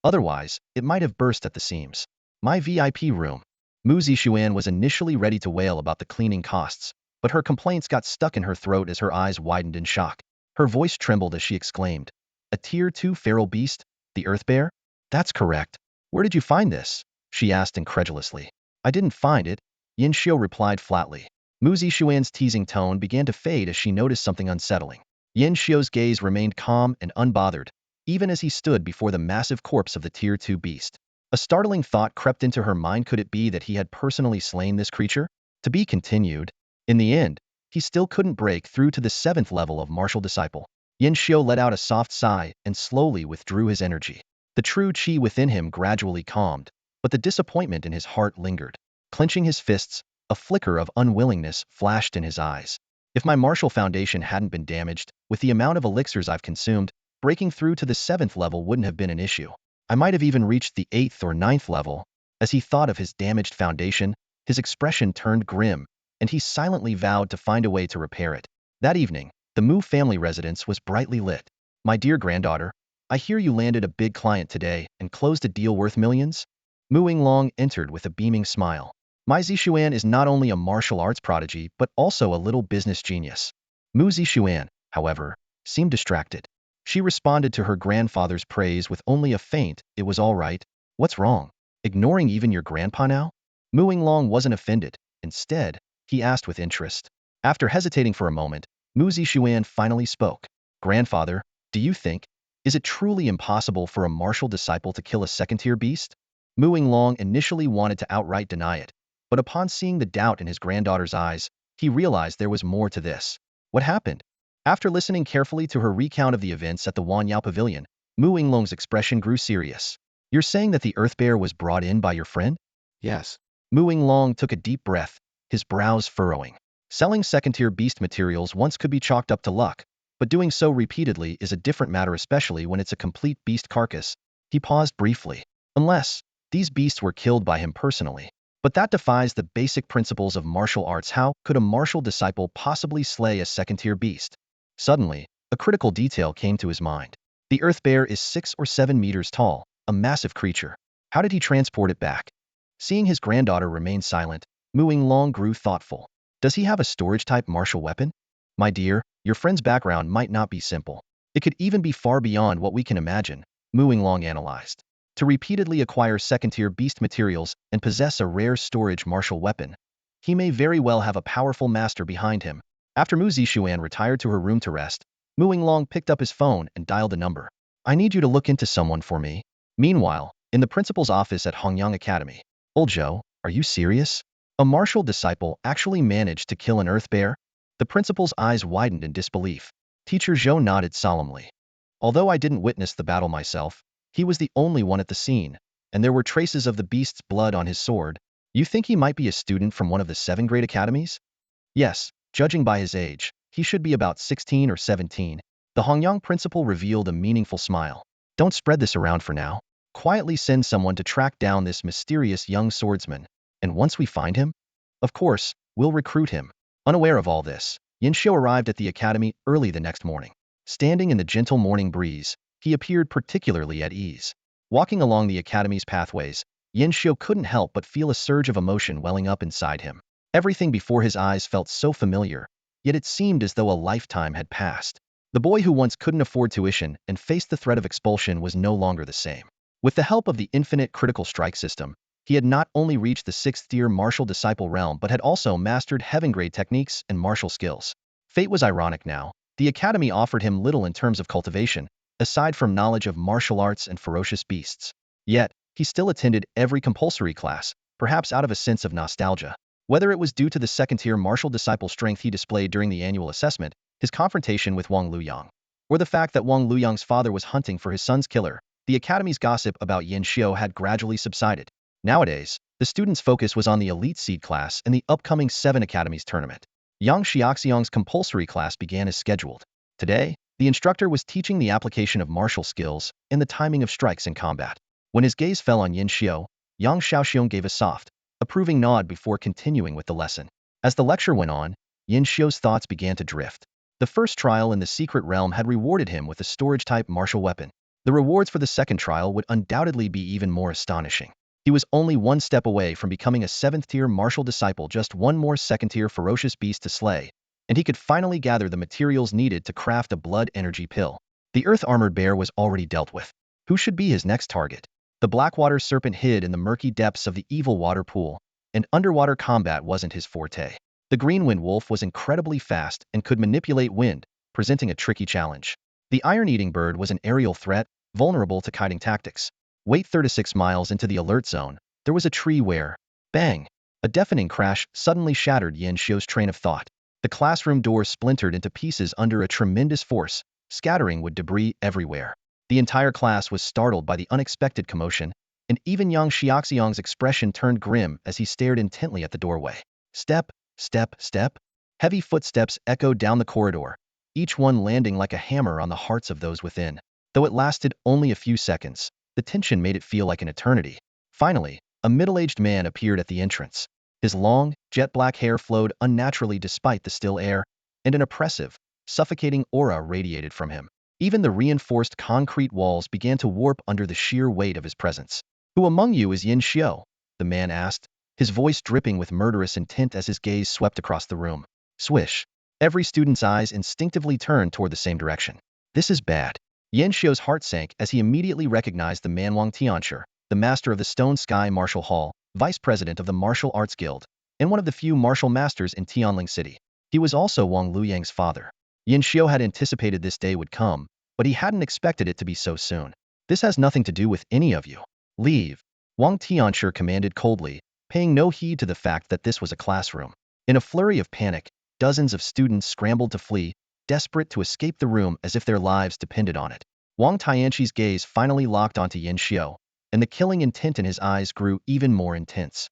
Otherwise, it might have burst at the seams. My VIP room. Mu Zixuan was initially ready to wail about the cleaning costs, but her complaints got stuck in her throat as her eyes widened in shock. Her voice trembled as she exclaimed, a Tier 2 feral beast? The Earth Bear? That's correct. Where did you find this? She asked incredulously. I didn't find it, Yin Xiu replied flatly. Mu Zixuan's teasing tone began to fade as she noticed something unsettling. Yin Xiu's gaze remained calm and unbothered, even as he stood before the massive corpse of the Tier 2 beast. A startling thought crept into her mind. Could it be that he had personally slain this creature? To be continued. In the end, he still couldn't break through to the 7th level of martial disciple. Yin Xiu let out a soft sigh and slowly withdrew his energy. The true qi within him gradually calmed, but the disappointment in his heart lingered. Clenching his fists, a flicker of unwillingness flashed in his eyes. If my martial foundation hadn't been damaged, with the amount of elixirs I've consumed, breaking through to the 7th level wouldn't have been an issue. I might have even reached the 8th or 9th level. As he thought of his damaged foundation, his expression turned grim, and he silently vowed to find a way to repair it. That evening, the Mu family residence was brightly lit. My dear granddaughter, I hear you landed a big client today and closed a deal worth millions? Mu Yinglong entered with a beaming smile. My Zixuan is not only a martial arts prodigy but also a little business genius. Mu Zixuan, however, seemed distracted. She responded to her grandfather's praise with only a faint, it was all right. What's wrong? Ignoring even your grandpa now? Mu Yinglong wasn't offended. Instead, he asked with interest. After hesitating for a moment, Mu Zixuan finally spoke. Grandfather, do you think, is it truly impossible for a martial disciple to kill a second-tier beast? Mu Yinglong initially wanted to outright deny it, but upon seeing the doubt in his granddaughter's eyes, he realized there was more to this. What happened? After listening carefully to her recount of the events at the Wanyao Pavilion, Mu Yinglong's expression grew serious. You're saying that the Earth Bear was brought in by your friend? Yes. Mu Yinglong took a deep breath, his brows furrowing. Selling second-tier beast materials once could be chalked up to luck, but doing so repeatedly is a different matter, especially when it's a complete beast carcass. He paused briefly. Unless these beasts were killed by him personally. But that defies the basic principles of martial arts. How could a martial disciple possibly slay a second-tier beast? Suddenly, a critical detail came to his mind. The Earth Bear is 6 or 7 meters tall, a massive creature. How did he transport it back? Seeing his granddaughter remain silent, Mu Yinglong grew thoughtful. Does he have a storage-type martial weapon? My dear, your friend's background might not be simple. It could even be far beyond what we can imagine, Mu Yinglong analyzed. to repeatedly acquire second-tier beast materials and possess a rare storage martial weapon. He may very well have a powerful master behind him. After Mu Zixuan retired to her room to rest, Mu Winglong picked up his phone and dialed a number. I need you to look into someone for me. Meanwhile, in the principal's office at Hongyang Academy. Old Zhou, are you serious? A martial disciple actually managed to kill an earth bear? The principal's eyes widened in disbelief. Teacher Zhou nodded solemnly. Although I didn't witness the battle myself, he was the only one at the scene, and there were traces of the beast's blood on his sword. You think he might be a student from one of the 7 great academies? Yes, judging by his age, he should be about 16 or 17. The Hongyang principal revealed a meaningful smile. Don't spread this around for now. Quietly send someone to track down this mysterious young swordsman, and once we find him, of course, we'll recruit him. Unaware of all this, Yin Xiu arrived at the academy early the next morning. Standing in the gentle morning breeze, he appeared particularly at ease. Walking along the academy's pathways, Yin Xiu couldn't help but feel a surge of emotion welling up inside him. Everything before his eyes felt so familiar, yet it seemed as though a lifetime had passed. The boy who once couldn't afford tuition and faced the threat of expulsion was no longer the same. With the help of the infinite critical strike system, he had not only reached the 6th-tier martial disciple realm but had also mastered heaven-grade techniques and martial skills. Fate was ironic now. The academy offered him little in terms of cultivation, aside from knowledge of martial arts and ferocious beasts. Yet, he still attended every compulsory class, perhaps out of a sense of nostalgia. Whether it was due to the 2nd-tier martial disciple strength he displayed during the annual assessment, his confrontation with Wang Luyang, or the fact that Wang Luyang's father was hunting for his son's killer, the academy's gossip about Yin Xiu had gradually subsided. Nowadays, the students' focus was on the elite seed class and the upcoming 7 academies tournament. Yang Xiaoxiang's compulsory class began as scheduled. Today, the instructor was teaching the application of martial skills and the timing of strikes in combat. When his gaze fell on Yin Xiu, Yang Xiaoxiang gave a soft, approving nod before continuing with the lesson. As the lecture went on, Yin Xiu's thoughts began to drift. The first trial in the secret realm had rewarded him with a storage-type martial weapon. The rewards for the second trial would undoubtedly be even more astonishing. He was only one step away from becoming a 7th-tier martial disciple, just one more 2nd-tier ferocious beast to slay, and he could finally gather the materials needed to craft a blood energy pill. The earth-armored bear was already dealt with. Who should be his next target? The blackwater serpent hid in the murky depths of the evil water pool, and underwater combat wasn't his forte. The green wind wolf was incredibly fast and could manipulate wind, presenting a tricky challenge. The iron-eating bird was an aerial threat, vulnerable to kiting tactics. Wait 36 miles into the alert zone, there was a tree where, bang, a deafening crash suddenly shattered Yin Xiu's train of thought. The classroom door splintered into pieces under a tremendous force, scattering with debris everywhere. The entire class was startled by the unexpected commotion, and even Yang Xiaoxiang's expression turned grim as he stared intently at the doorway. Step, step, step. Heavy footsteps echoed down the corridor, each one landing like a hammer on the hearts of those within. Though it lasted only a few seconds, the tension made it feel like an eternity. Finally, a middle-aged man appeared at the entrance. His long, jet-black hair flowed unnaturally despite the still air, and an oppressive, suffocating aura radiated from him. Even the reinforced concrete walls began to warp under the sheer weight of his presence. Who among you is Yin Xiu? The man asked, his voice dripping with murderous intent as his gaze swept across the room. Swish. Every student's eyes instinctively turned toward the same direction. This is bad. Yin Xiu's heart sank as he immediately recognized the man Wang Tianshi, the master of the Stone Sky Martial Hall, vice president of the Martial Arts Guild, and one of the few martial masters in Tianling City. He was also Wang Luyang's father. Yin Xiu had anticipated this day would come, but he hadn't expected it to be so soon. This has nothing to do with any of you. Leave. Wang Tianshi commanded coldly, paying no heed to the fact that this was a classroom. In a flurry of panic, dozens of students scrambled to flee, desperate to escape the room as if their lives depended on it. Wang Tianqi's gaze finally locked onto Yin Xiu, and the killing intent in his eyes grew even more intense.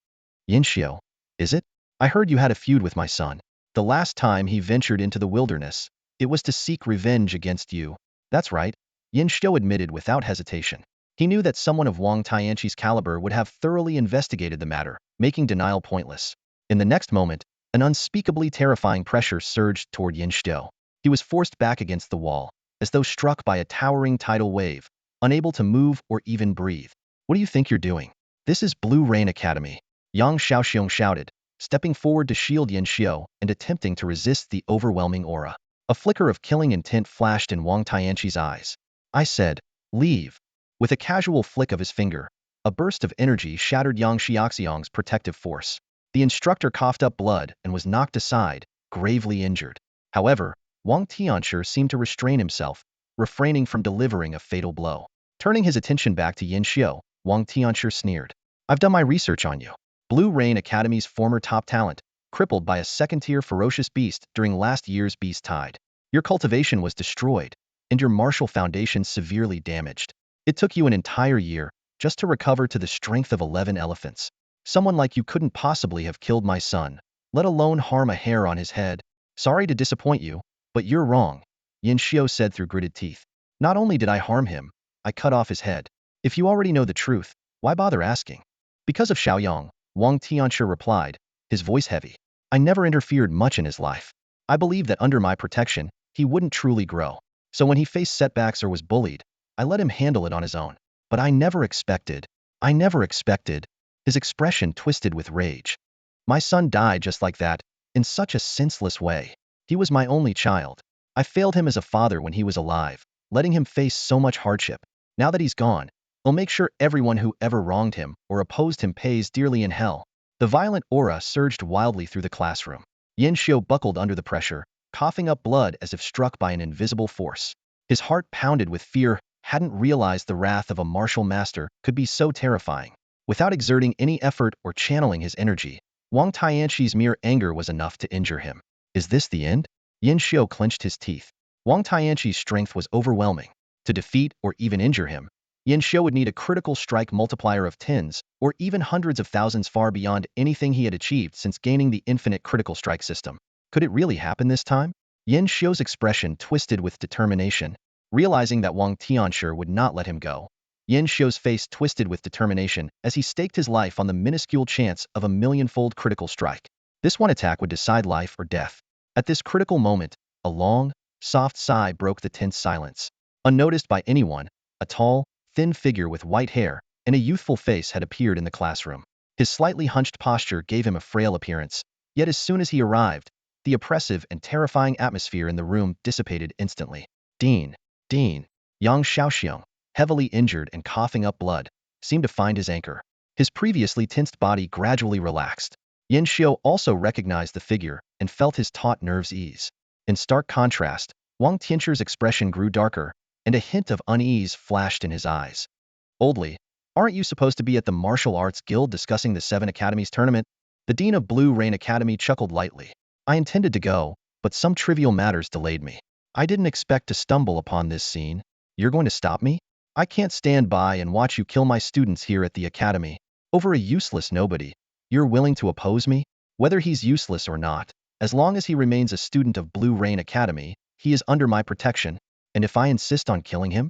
Yin Xiu, is it? I heard you had a feud with my son. The last time he ventured into the wilderness, it was to seek revenge against you. That's right, Yin Xiu admitted without hesitation. He knew that someone of Wang Tianqi's caliber would have thoroughly investigated the matter, making denial pointless. In the next moment, an unspeakably terrifying pressure surged toward Yin Xiu. He was forced back against the wall, as though struck by a towering tidal wave, unable to move or even breathe. What do you think you're doing? This is Blue Rain Academy. Yang Xiaoxiang shouted, stepping forward to shield Yin Xiu and attempting to resist the overwhelming aura. A flicker of killing intent flashed in Wang Tianqi's eyes. I said, leave. With a casual flick of his finger, a burst of energy shattered Yang Xiaoxiang's protective force. The instructor coughed up blood and was knocked aside, gravely injured. However, Wang Tianshi seemed to restrain himself, refraining from delivering a fatal blow. Turning his attention back to Yin Xiu, Wang Tianshi sneered. I've done my research on you. Blue Rain Academy's former top talent, crippled by a second-tier ferocious beast during last year's beast tide. Your cultivation was destroyed, and your martial foundation severely damaged. It took you an entire year just to recover to the strength of 11 elephants. Someone like you couldn't possibly have killed my son, let alone harm a hair on his head. Sorry to disappoint you, but you're wrong, Yin Xiu said through gritted teeth. Not only did I harm him, I cut off his head. If you already know the truth, why bother asking? Because of Xiaoyang, Wang Tianshi replied, his voice heavy. I never interfered much in his life. I believe that under my protection, he wouldn't truly grow. So when he faced setbacks or was bullied, I let him handle it on his own. But I never expected. His expression twisted with rage. My son died just like that, in such a senseless way. He was my only child. I failed him as a father when he was alive, letting him face so much hardship. Now that he's gone, I'll make sure everyone who ever wronged him or opposed him pays dearly in hell. The violent aura surged wildly through the classroom. Yin Xiu buckled under the pressure, coughing up blood as if struck by an invisible force. His heart pounded with fear, hadn't realized the wrath of a martial master could be so terrifying. Without exerting any effort or channeling his energy, Wang Tianxi's mere anger was enough to injure him. Is this the end? Yin Xiu clenched his teeth. Wang Tianxi's strength was overwhelming. To defeat or even injure him, Yin Xiu would need a critical strike multiplier of tens or even hundreds of thousands, far beyond anything he had achieved since gaining the infinite critical strike system. Could it really happen this time? Yin Xiu's expression twisted with determination. Realizing that Wang Tianshi would not let him go, Yin Xiu's face twisted with determination as he staked his life on the minuscule chance of a millionfold critical strike. This one attack would decide life or death. At this critical moment, a long, soft sigh broke the tense silence. Unnoticed by anyone, a tall, thin figure with white hair and a youthful face had appeared in the classroom. His slightly hunched posture gave him a frail appearance, yet as soon as he arrived, the oppressive and terrifying atmosphere in the room dissipated instantly. Dean, Yang Xiaoxiang, heavily injured and coughing up blood, seemed to find his anchor. His previously tensed body gradually relaxed. Yin Xiu also recognized the figure and felt his taut nerves ease. In stark contrast, Wang Tianxi's expression grew darker, and a hint of unease flashed in his eyes. Oldly, aren't you supposed to be at the Martial Arts Guild discussing the 7 Academies tournament? The Dean of Blue Rain Academy chuckled lightly. I intended to go, but some trivial matters delayed me. I didn't expect to stumble upon this scene. You're going to stop me? I can't stand by and watch you kill my students here at the academy. Over a useless nobody. You're willing to oppose me? Whether he's useless or not, as long as he remains a student of Blue Rain Academy, he is under my protection. And if I insist on killing him?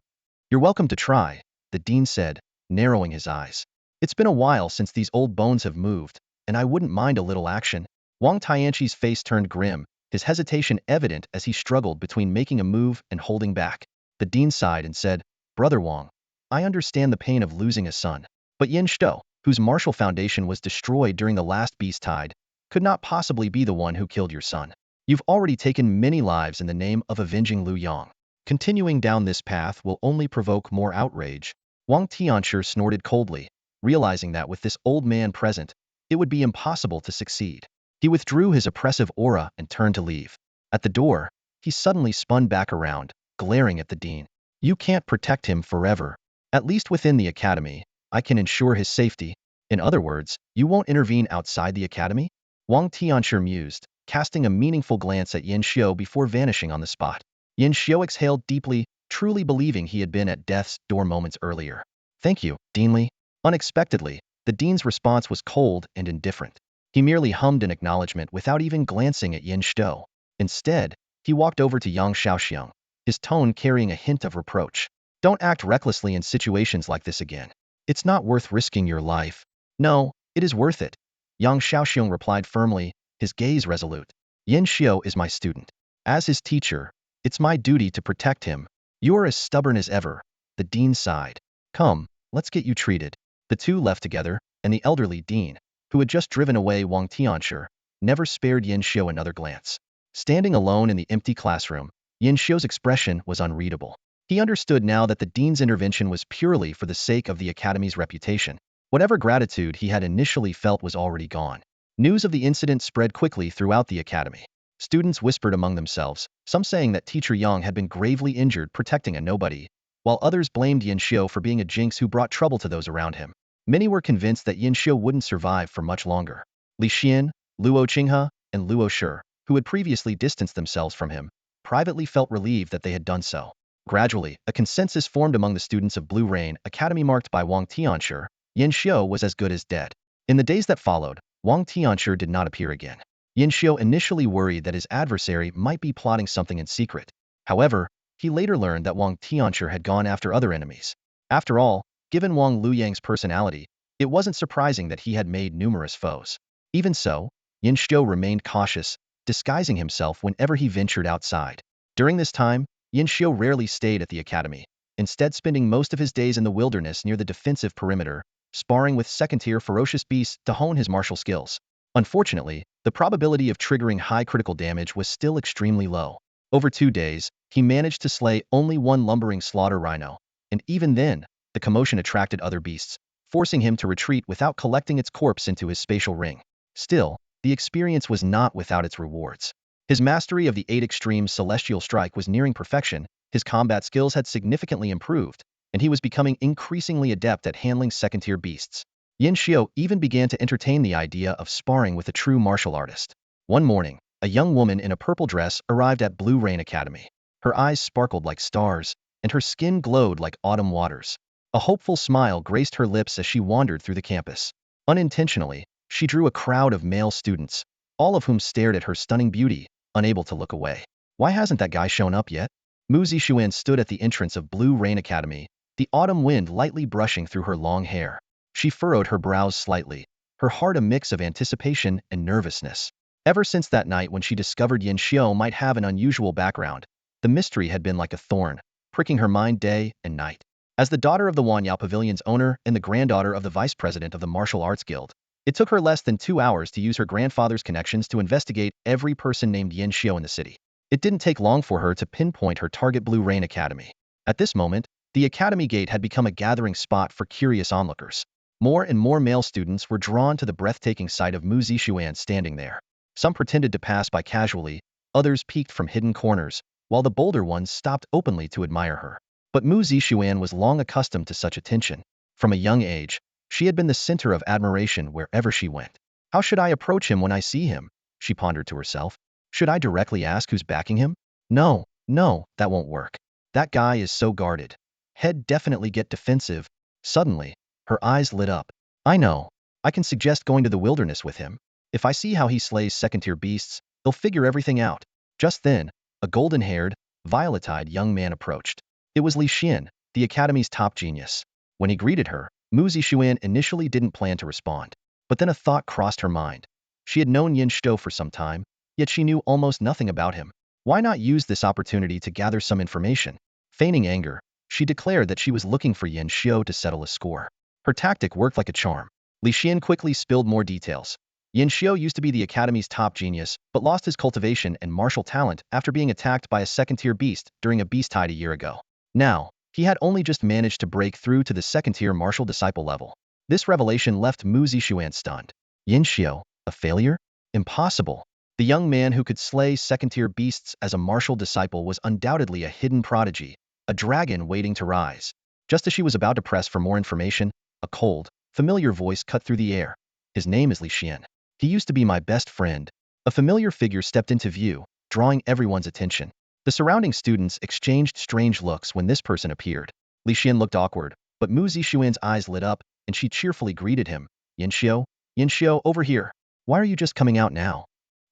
You're welcome to try, the dean said, narrowing his eyes. It's been a while since these old bones have moved, and I wouldn't mind a little action. Wang Tianxi's face turned grim, his hesitation evident as he struggled between making a move and holding back. The dean sighed and said, Brother Wang, I understand the pain of losing a son, but Yin Xiu, whose martial foundation was destroyed during the last beast tide, could not possibly be the one who killed your son. You've already taken many lives in the name of avenging Lu Yang. Continuing down this path will only provoke more outrage. Wang Tianshi snorted coldly, realizing that with this old man present, it would be impossible to succeed. He withdrew his oppressive aura and turned to leave. At the door, he suddenly spun back around, glaring at the dean. You can't protect him forever. At least within the academy, I can ensure his safety. In other words, you won't intervene outside the academy? Wang Tianshi mused, casting a meaningful glance at Yin Xiu before vanishing on the spot. Yin Xiu exhaled deeply, truly believing he had been at death's door moments earlier. Thank you, Deanly. Unexpectedly, the dean's response was cold and indifferent. He merely hummed an acknowledgement without even glancing at Yin Xiu. Instead, he walked over to Yang Xiaoxiang, his tone carrying a hint of reproach. Don't act recklessly in situations like this again. It's not worth risking your life. No, it is worth it. Yang Xiaoxiang replied firmly, his gaze resolute. Yin Xiu is my student. As his teacher, it's my duty to protect him. You're as stubborn as ever. The dean sighed. Come, let's get you treated. The two left together, and the elderly dean, who had just driven away Wang Tianshi, never spared Yin Xiu another glance. Standing alone in the empty classroom, Yin Xiu's expression was unreadable. He understood now that the dean's intervention was purely for the sake of the academy's reputation. Whatever gratitude he had initially felt was already gone. News of the incident spread quickly throughout the academy. Students whispered among themselves, some saying that Teacher Yang had been gravely injured protecting a nobody, while others blamed Yin Xiu for being a jinx who brought trouble to those around him. Many were convinced that Yin Xiu wouldn't survive for much longer. Li Xian, Luo Qinghe, and Luo Shi, who had previously distanced themselves from him, privately felt relieved that they had done so. Gradually, a consensus formed among the students of Blue Rain Academy marked by Wang Tianshi. Yin Xiu was as good as dead. In the days that followed, Wang Tianshi did not appear again. Yin Xiu initially worried that his adversary might be plotting something in secret. However, he later learned that Wang Tianshi had gone after other enemies. After all, given Wang Luyang's personality, it wasn't surprising that he had made numerous foes. Even so, Yin Xiu remained cautious, disguising himself whenever he ventured outside. During this time, Yin Xiu rarely stayed at the academy, instead spending most of his days in the wilderness near the defensive perimeter, sparring with second-tier ferocious beasts to hone his martial skills. Unfortunately, the probability of triggering high critical damage was still extremely low. Over 2 days, he managed to slay only one lumbering slaughter rhino, and even then, the commotion attracted other beasts, forcing him to retreat without collecting its corpse into his spatial ring. Still, the experience was not without its rewards. His mastery of the 8 extreme celestial strike was nearing perfection, his combat skills had significantly improved, and he was becoming increasingly adept at handling second-tier beasts. Yin Xiu even began to entertain the idea of sparring with a true martial artist. One morning, a young woman in a purple dress arrived at Blue Rain Academy. Her eyes sparkled like stars, and her skin glowed like autumn waters. A hopeful smile graced her lips as she wandered through the campus. Unintentionally, she drew a crowd of male students, all of whom stared at her stunning beauty, unable to look away. Why hasn't that guy shown up yet? Mu Zixuan stood at the entrance of Blue Rain Academy, the autumn wind lightly brushing through her long hair. She furrowed her brows slightly, her heart a mix of anticipation and nervousness. Ever since that night when she discovered Yin Xiu might have an unusual background, the mystery had been like a thorn, pricking her mind day and night. As the daughter of the Wanyao Pavilion's owner and the granddaughter of the vice president of the Martial Arts Guild, it took her less than 2 hours to use her grandfather's connections to investigate every person named Yin Xiu in the city. It didn't take long for her to pinpoint her target Blue Rain Academy. At this moment, the academy gate had become a gathering spot for curious onlookers. More and more male students were drawn to the breathtaking sight of Mu Zixuan standing there. Some pretended to pass by casually, others peeked from hidden corners, while the bolder ones stopped openly to admire her. But Mu Zixuan was long accustomed to such attention. From a young age, she had been the center of admiration wherever she went. How should I approach him when I see him? She pondered to herself. Should I directly ask who's backing him? No, that won't work. That guy is so guarded. He'd definitely get defensive. Suddenly, her eyes lit up. I know. I can suggest going to the wilderness with him. If I see how he slays second-tier beasts, they'll figure everything out. Just then, a golden-haired, violet-eyed young man approached. It was Li Xian, the academy's top genius. When he greeted her, Mu Zixuan initially didn't plan to respond. But then a thought crossed her mind. She had known Yin Xiu for some time, yet she knew almost nothing about him. Why not use this opportunity to gather some information? Feigning anger, she declared that she was looking for Yin Xiu to settle a score. Her tactic worked like a charm. Li Xian quickly spilled more details. Yin Xiu used to be the academy's top genius, but lost his cultivation and martial talent after being attacked by a second-tier beast during a beast tide a year ago. Now, he had only just managed to break through to the second-tier martial disciple level. This revelation left Mu Zixuan stunned. Yin Xiu, a failure? Impossible. The young man who could slay second-tier beasts as a martial disciple was undoubtedly a hidden prodigy, a dragon waiting to rise. Just as she was about to press for more information, a cold, familiar voice cut through the air. His name is Li Xian. He used to be my best friend. A familiar figure stepped into view, drawing everyone's attention. The surrounding students exchanged strange looks when this person appeared. Li Xian looked awkward, but Mu Zixuan's eyes lit up, and she cheerfully greeted him. Yin Xiu, over here. Why are you just coming out now?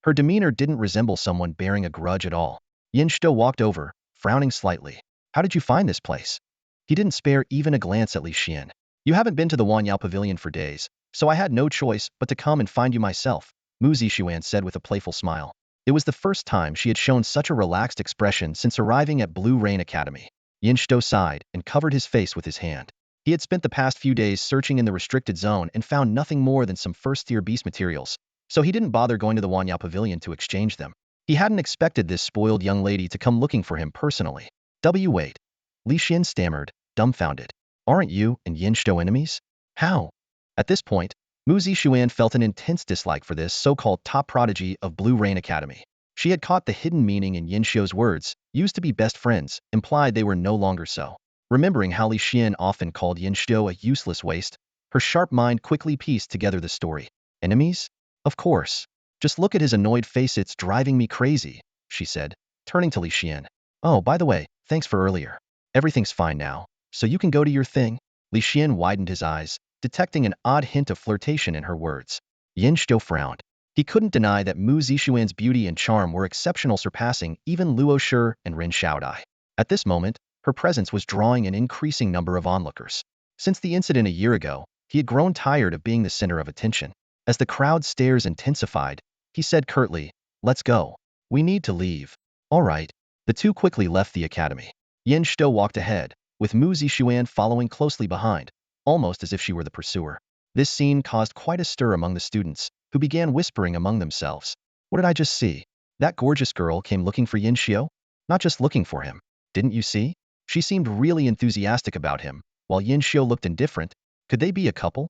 Her demeanor didn't resemble someone bearing a grudge at all. Yin Xiu walked over, frowning slightly. How did you find this place? He didn't spare even a glance at Li Xian. You haven't been to the Wanyao Pavilion for days, so I had no choice but to come and find you myself, Mu Zixuan said with a playful smile. It was the first time she had shown such a relaxed expression since arriving at Blue Rain Academy. Yin Xiu sighed and covered his face with his hand. He had spent the past few days searching in the restricted zone and found nothing more than some first-tier beast materials, so he didn't bother going to the Wanyao Pavilion to exchange them. He hadn't expected this spoiled young lady to come looking for him personally. Wait. Li Xian stammered, dumbfounded. Aren't you and Yin Shou enemies? How? At this point, Mu Zixuan felt an intense dislike for this so-called top prodigy of Blue Rain Academy. She had caught the hidden meaning in Yin Shou's words, used to be best friends, implied they were no longer so. Remembering how Li Xian often called Yin Shou a useless waste, her sharp mind quickly pieced together the story. Enemies? Of course. Just look at his annoyed face, it's driving me crazy, she said, turning to Li Xian. Oh, by the way, thanks for earlier. Everything's fine now, so you can go to your thing. Li Xian widened his eyes, detecting an odd hint of flirtation in her words. Yin Shou frowned. He couldn't deny that Mu Zixuan's beauty and charm were exceptional, surpassing even Luo Shi and Ren Xiaodai. At this moment, her presence was drawing an increasing number of onlookers. Since the incident a year ago, he had grown tired of being the center of attention. As the crowd's stares intensified, he said curtly, "Let's go. We need to leave." All right. The two quickly left the academy. Yin Shou walked ahead, with Mu Zixuan following closely behind, almost as if she were the pursuer. This scene caused quite a stir among the students, who began whispering among themselves. What did I just see? That gorgeous girl came looking for Yin Shou? Not just looking for him. Didn't you see? She seemed really enthusiastic about him, while Yin Shou looked indifferent. Could they be a couple?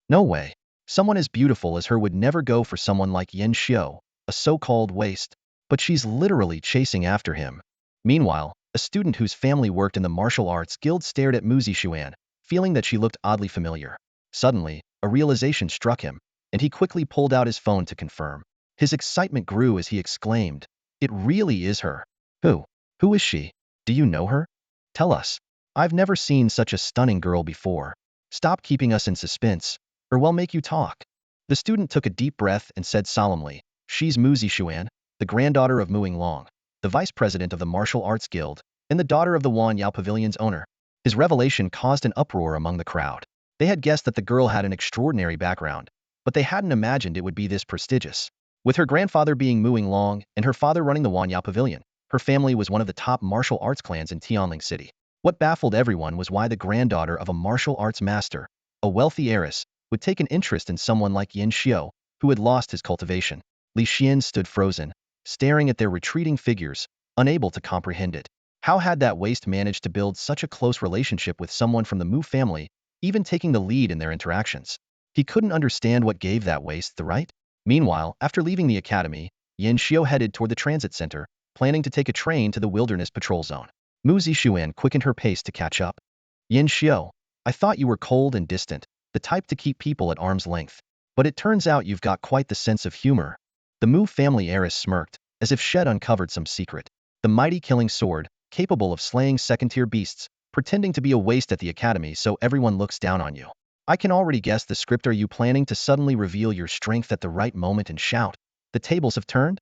No way. Someone as beautiful as her would never go for someone like Yin Shou, a so-called waste. But she's literally chasing after him. Meanwhile, a student whose family worked in the martial arts guild stared at Mu Zixuan, feeling that she looked oddly familiar. Suddenly, a realization struck him, and he quickly pulled out his phone to confirm. His excitement grew as he exclaimed, "It really is her." Who? Who is she? Do you know her? Tell us. I've never seen such a stunning girl before. Stop keeping us in suspense, or we'll make you talk. The student took a deep breath and said solemnly, "She's Mu Zixuan, the granddaughter of Mu Yinglong, the vice president of the Martial Arts Guild, and the daughter of the Wan Yao Pavilion's owner." His revelation caused an uproar among the crowd. They had guessed that the girl had an extraordinary background, but they hadn't imagined it would be this prestigious. With her grandfather being Mu Yinglong and her father running the Wan Yao Pavilion, her family was one of the top martial arts clans in Tianling City. What baffled everyone was why the granddaughter of a martial arts master, a wealthy heiress, would take an interest in someone like Yin Shou, who had lost his cultivation. Li Xian stood frozen, staring at their retreating figures, unable to comprehend it. How had that waste managed to build such a close relationship with someone from the Mu family, even taking the lead in their interactions? He couldn't understand what gave that waste the right. Meanwhile, after leaving the academy, Yin Shou headed toward the transit center, planning to take a train to the wilderness patrol zone. Mu Zixuan quickened her pace to catch up. Yin Shou, I thought you were cold and distant, the type to keep people at arm's length. But it turns out you've got quite the sense of humor. The Mu family heiress smirked, as if she'd uncovered some secret. The mighty killing sword, capable of slaying second-tier beasts, pretending to be a waste at the academy so everyone looks down on you. I can already guess the script. Are you planning to suddenly reveal your strength at the right moment and shout, "The tables have turned"?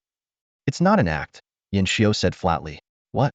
It's not an act, Yin Shou said flatly. What?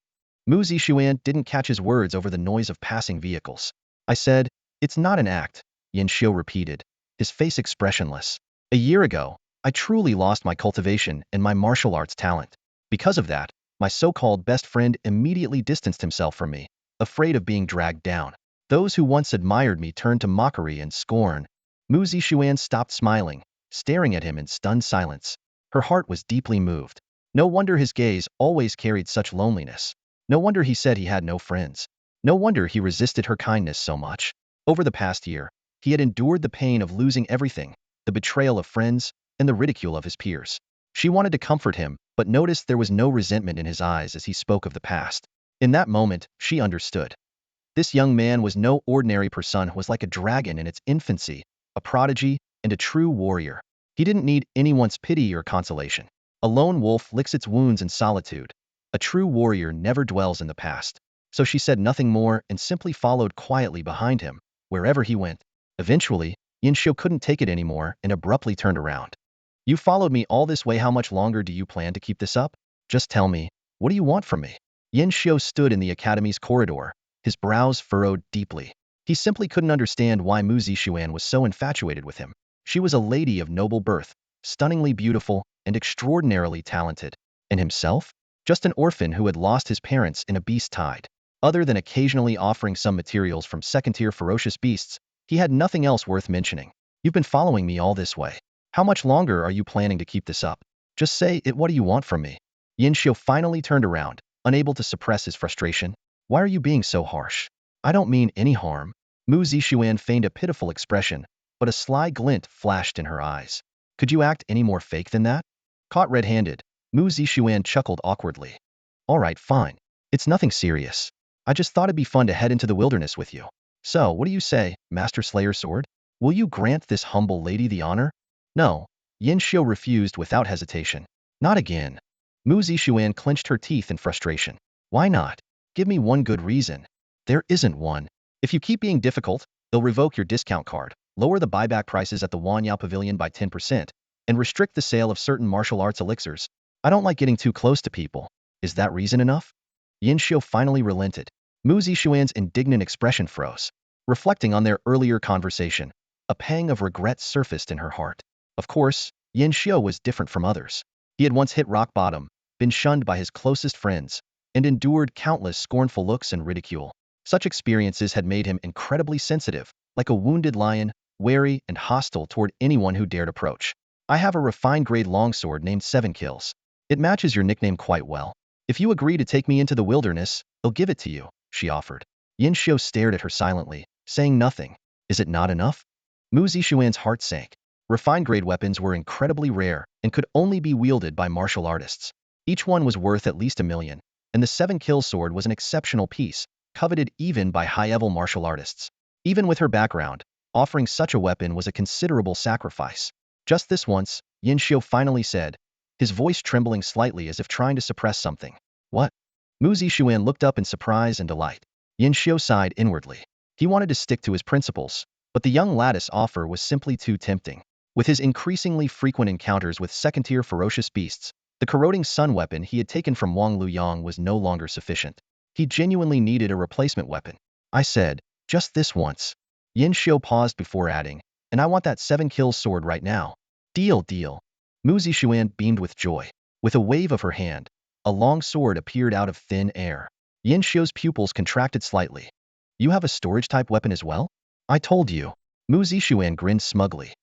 Mu Zixuan didn't catch his words over the noise of passing vehicles. I said, it's not an act, Yin Shou repeated, his face expressionless. A year ago, I truly lost my cultivation and my martial arts talent. Because of that, my so-called best friend immediately distanced himself from me, afraid of being dragged down. Those who once admired me turned to mockery and scorn. Mu Zixuan stopped smiling, staring at him in stunned silence. Her heart was deeply moved. No wonder his gaze always carried such loneliness. No wonder he said he had no friends. No wonder he resisted her kindness so much. Over the past year, he had endured the pain of losing everything, the betrayal of friends, and the ridicule of his peers. She wanted to comfort him, but noticed there was no resentment in his eyes as he spoke of the past. In that moment, she understood. This young man was no ordinary person, was like a dragon in its infancy, a prodigy, and a true warrior. He didn't need anyone's pity or consolation. A lone wolf licks its wounds in solitude. A true warrior never dwells in the past. So she said nothing more and simply followed quietly behind him, wherever he went. Eventually, Yin Shou couldn't take it anymore and abruptly turned around. You followed me all this way. How much longer do you plan to keep this up? Just tell me, what do you want from me? Yin Shou stood in the academy's corridor, his brows furrowed deeply. He simply couldn't understand why Mu Zixuan was so infatuated with him. She was a lady of noble birth, stunningly beautiful, and extraordinarily talented. And himself? Just an orphan who had lost his parents in a beast tide. Other than occasionally offering some materials from second-tier ferocious beasts, he had nothing else worth mentioning. You've been following me all this way. How much longer are you planning to keep this up? Just say it. What do you want from me? Yin Shou finally turned around, unable to suppress his frustration. Why are you being so harsh? I don't mean any harm. Mu Zixuan feigned a pitiful expression, but a sly glint flashed in her eyes. Could you act any more fake than that? Caught red-handed, Mu Zixuan chuckled awkwardly. All right, fine. It's nothing serious. I just thought it'd be fun to head into the wilderness with you. So, what do you say, Master Slayer Sword? Will you grant this humble lady the honor? No. Yin Xiu refused without hesitation. Not again. Mu Zixuan clenched her teeth in frustration. Why not? Give me one good reason. There isn't one. If you keep being difficult, they'll revoke your discount card, lower the buyback prices at the Wanyao Pavilion by 10%, and restrict the sale of certain martial arts elixirs. I don't like getting too close to people. Is that reason enough? Yin Xiu finally relented. Mu Zixuan's indignant expression froze. Reflecting on their earlier conversation, a pang of regret surfaced in her heart. Of course, Yin Xiu was different from others. He had once hit rock bottom, been shunned by his closest friends, and endured countless scornful looks and ridicule. Such experiences had made him incredibly sensitive, like a wounded lion, wary and hostile toward anyone who dared approach. I have a refined grade longsword named 7 Kills. It matches your nickname quite well. If you agree to take me into the wilderness, I'll give it to you, she offered. Yin Xiu stared at her silently, saying nothing. Is it not enough? Mu Zixuan's heart sank. Refined grade weapons were incredibly rare and could only be wielded by martial artists. Each one was worth at least $1 million, and the 7 Kill sword was an exceptional piece, coveted even by high-level martial artists. Even with her background, offering such a weapon was a considerable sacrifice. Just this once, Yin Xiu finally said, his voice trembling slightly as if trying to suppress something. What? Mu Zixuan looked up in surprise and delight. Yin Xiu sighed inwardly. He wanted to stick to his principles, but the young lattice offer was simply too tempting. With his increasingly frequent encounters with second-tier ferocious beasts, the corroding sun weapon he had taken from Wang Luyang was no longer sufficient. He genuinely needed a replacement weapon. I said, just this once. Yin Xiu paused before adding, and I want that 7 Kills sword right now. Deal. Mu Zixuan beamed with joy. With a wave of her hand, a long sword appeared out of thin air. Yin Xiu's pupils contracted slightly. You have a storage-type weapon as well? I told you. Mu Zixuan grinned smugly.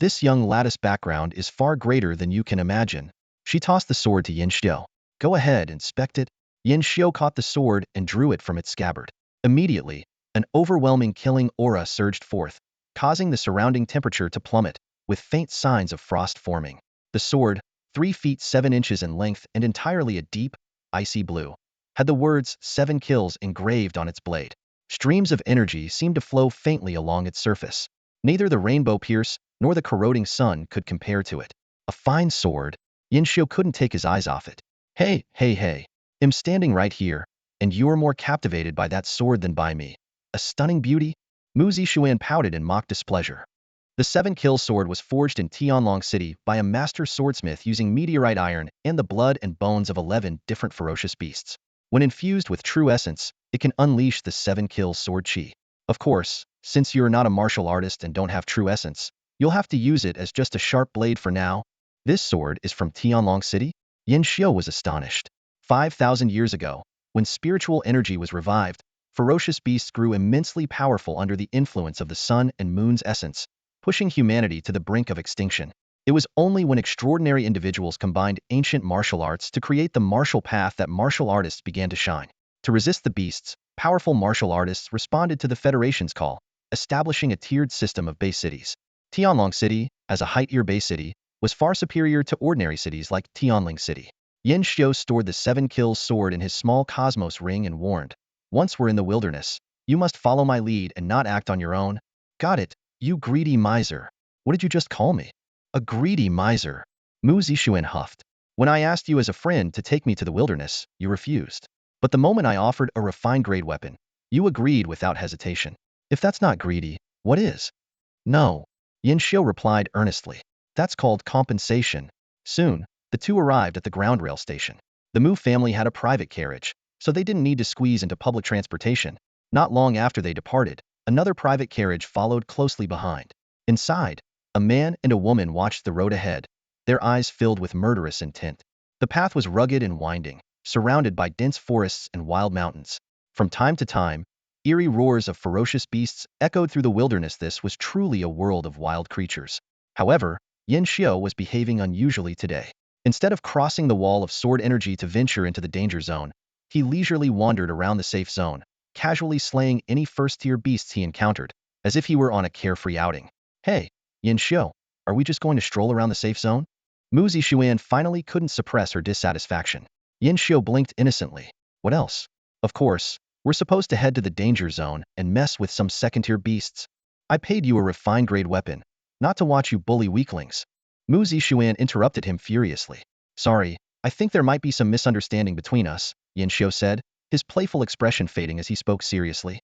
This young lattice background is far greater than you can imagine. She tossed the sword to Yin Xiu. Go ahead, inspect it. Yin Xiu caught the sword and drew it from its scabbard. Immediately, an overwhelming killing aura surged forth, causing the surrounding temperature to plummet, with faint signs of frost forming. The sword, 3 feet 7 inches in length and entirely a deep, icy blue, had the words 7 Kills engraved on its blade. Streams of energy seemed to flow faintly along its surface. Neither the rainbow pierce nor the corroding sun could compare to it. A fine sword. Yin Xiu couldn't take his eyes off it. Hey. I'm standing right here, and you're more captivated by that sword than by me. A stunning beauty? Mu Zixuan pouted in mock displeasure. The 7 Kill sword was forged in Tianlong City by a master swordsmith using meteorite iron and the blood and bones of 11 different ferocious beasts. When infused with true essence, it can unleash the 7 Kill sword chi. Of course, since you're not a martial artist and don't have true essence, you'll have to use it as just a sharp blade for now. This sword is from Tianlong City? Yin Xiu was astonished. 5,000 years ago, when spiritual energy was revived, ferocious beasts grew immensely powerful under the influence of the sun and moon's essence, pushing humanity to the brink of extinction. It was only when extraordinary individuals combined ancient martial arts to create the martial path that martial artists began to shine. To resist the beasts, powerful martial artists responded to the Federation's call, establishing a tiered system of base cities. Tianlong City, as a high-tier base city, was far superior to ordinary cities like Tianling City. Yin Xiu stored the 7 Kills sword in his small cosmos ring and warned, once we're in the wilderness, you must follow my lead and not act on your own. Got it, you greedy miser. What did you just call me? A greedy miser. Mu Zixuan huffed. When I asked you as a friend to take me to the wilderness, you refused. But the moment I offered a refined grade weapon, you agreed without hesitation. If that's not greedy, what is? No. Yin Xiu replied earnestly. That's called compensation. Soon, the two arrived at the ground rail station. The Mu family had a private carriage, so they didn't need to squeeze into public transportation. Not long after they departed, another private carriage followed closely behind. Inside, a man and a woman watched the road ahead, their eyes filled with murderous intent. The path was rugged and winding, surrounded by dense forests and wild mountains. From time to time, eerie roars of ferocious beasts echoed through the wilderness. This was truly a world of wild creatures. However, Yin Xiu was behaving unusually today. Instead of crossing the wall of sword energy to venture into the danger zone, He leisurely wandered around the safe zone, casually slaying any first-tier beasts he encountered, as if he were on a carefree outing. Hey, Yin Xiu, are we just going to stroll around the safe zone? Mu Zixuan finally couldn't suppress her dissatisfaction. Yin Xiu blinked innocently. What else? Of course, we're supposed to head to the danger zone and mess with some second-tier beasts. I paid you a refined-grade weapon, not to watch you bully weaklings. Mu Zixuan interrupted him furiously. Sorry, I think there might be some misunderstanding between us, Yin Xiu said, his playful expression fading as he spoke seriously.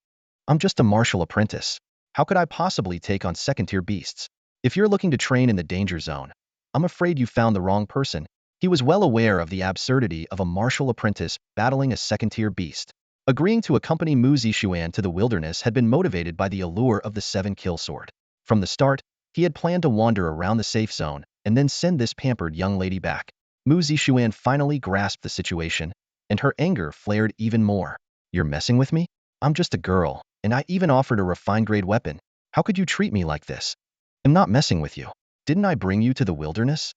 I'm just a martial apprentice. How could I possibly take on second-tier beasts? If you're looking to train in the danger zone, I'm afraid you found the wrong person. He was well aware of the absurdity of a martial apprentice battling a second-tier beast. Agreeing to accompany Mu Zixuan to the wilderness had been motivated by the allure of the seven-kill sword. From the start, he had planned to wander around the safe zone and then send this pampered young lady back. Mu Zixuan finally grasped the situation, and her anger flared even more. You're messing with me? I'm just a girl, and I even offered a refined-grade weapon. How could you treat me like this? I'm not messing with you. Didn't I bring you to the wilderness?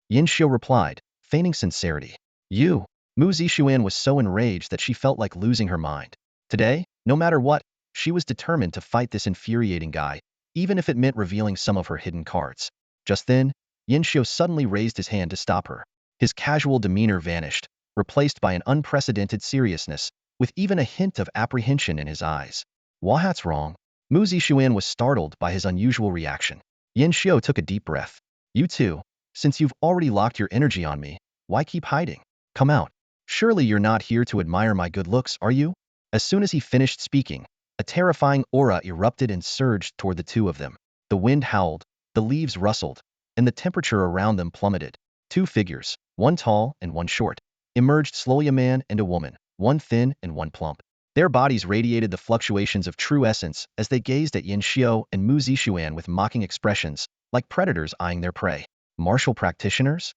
Yin Xiu replied, feigning sincerity. You. Mu Zixuan was so enraged that she felt like losing her mind. Today, no matter what, she was determined to fight this infuriating guy, even if it meant revealing some of her hidden cards. Just then, Yin Xiu suddenly raised his hand to stop her. His casual demeanor vanished, replaced by an unprecedented seriousness, with even a hint of apprehension in his eyes. What's wrong? Mu Zixuan was startled by his unusual reaction. Yin Xiu took a deep breath. You too. Since you've already locked your energy on me, why keep hiding? Come out. Surely you're not here to admire my good looks, are you? As soon as he finished speaking, a terrifying aura erupted and surged toward the two of them. The wind howled, the leaves rustled, and the temperature around them plummeted. Two figures, one tall and one short, emerged slowly, a man and a woman, one thin and one plump. Their bodies radiated the fluctuations of true essence as they gazed at Yin Xiu and Mu Zixuan with mocking expressions, like predators eyeing their prey. Martial practitioners?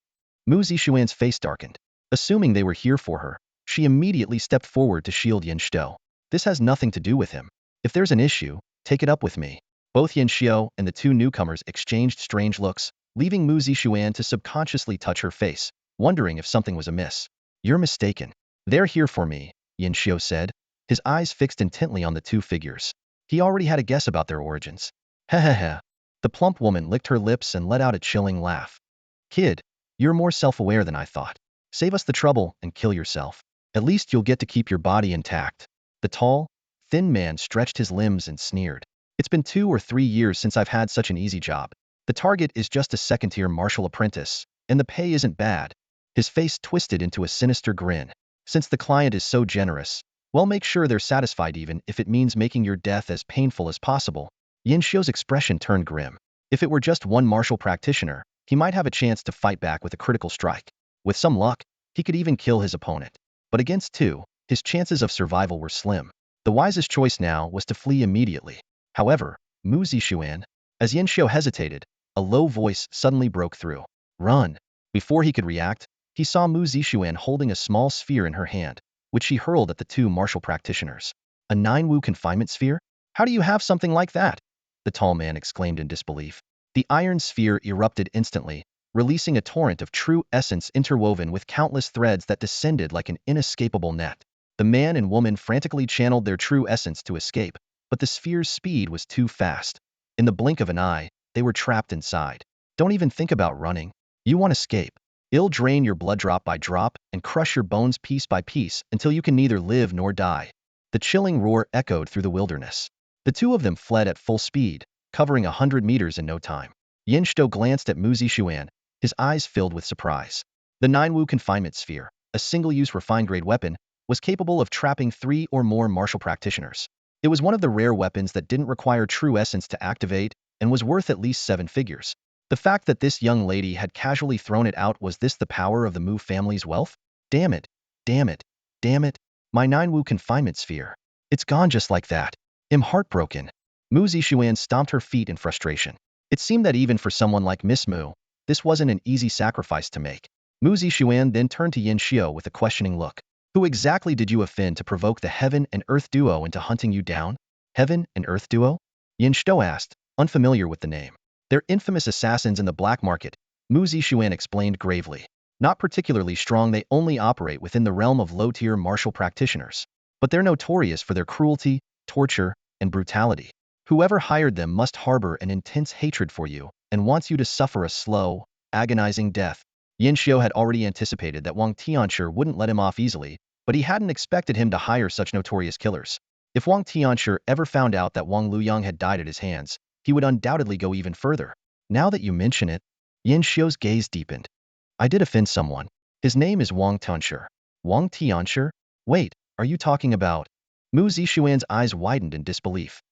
Mu Zixuan's face darkened. Assuming they were here for her, she immediately stepped forward to shield Yin Xiu. This has nothing to do with him. If there's an issue, take it up with me. Both Yin Xiu and the two newcomers exchanged strange looks, leaving Mu Zixuan to subconsciously touch her face, wondering if something was amiss. You're mistaken. They're here for me, Yin Xiu said, his eyes fixed intently on the two figures. He already had a guess about their origins. Heh. The plump woman licked her lips and let out a chilling laugh. Kid, you're more self-aware than I thought. Save us the trouble and kill yourself. At least you'll get to keep your body intact. The tall, thin man stretched his limbs and sneered. It's been 2 or 3 years since I've had such an easy job. The target is just a second-tier martial apprentice, and the pay isn't bad. His face twisted into a sinister grin. Since the client is so generous, well, make sure they're satisfied even if it means making your death as painful as possible. Yin Xiu's expression turned grim. If it were just one martial practitioner, he might have a chance to fight back with a critical strike. With some luck, he could even kill his opponent. But against 2, his chances of survival were slim. The wisest choice now was to flee immediately. However, Mu Zixuan, as Yin Xiu hesitated, a low voice suddenly broke through. Run! Before he could react, he saw Mu Zixuan holding a small sphere in her hand, which she hurled at the two martial practitioners. A 9-Wu confinement sphere? How do you have something like that? The tall man exclaimed in disbelief. The iron sphere erupted instantly, releasing a torrent of true essence interwoven with countless threads that descended like an inescapable net. The man and woman frantically channeled their true essence to escape, but the sphere's speed was too fast. In the blink of an eye, they were trapped inside. Don't even think about running. You want to escape. It'll drain your blood drop by drop and crush your bones piece by piece until you can neither live nor die. The chilling roar echoed through the wilderness. The two of them fled at full speed, covering 100 meters in no time. Yin Xiu glanced at Mu Zixuan, his eyes filled with surprise. The 9-Wu confinement sphere, a single-use refined-grade weapon, was capable of trapping 3 or more martial practitioners. It was one of the rare weapons that didn't require true essence to activate and was worth at least 7 figures. The fact that this young lady had casually thrown it out, was this the power of the Mu family's wealth? Damn it. My 9-Wu confinement sphere. It's gone just like that. I'm heartbroken. Mu Zixuan stomped her feet in frustration. It seemed that even for someone like Miss Mu, this wasn't an easy sacrifice to make. Mu Zixuan then turned to Yin Xiu with a questioning look. Who exactly did you offend to provoke the Heaven and Earth duo into hunting you down? Heaven and Earth duo? Yin Xiu asked, unfamiliar with the name. They're infamous assassins in the black market, Mu Zixuan explained gravely. Not particularly strong, they only operate within the realm of low-tier martial practitioners. But they're notorious for their cruelty, torture, and brutality. Whoever hired them must harbor an intense hatred for you and wants you to suffer a slow, agonizing death. Yin Xiu had already anticipated that Wang Tianshi wouldn't let him off easily, but he hadn't expected him to hire such notorious killers. If Wang Tianshi ever found out that Wang Luyang had died at his hands, he would undoubtedly go even further. Now that you mention it, Yin Xiu's gaze deepened. I did offend someone. His name is Wang Tianshi. Wang Tianshi? Wait, are you talking about? Mu Zixuan's eyes widened in disbelief.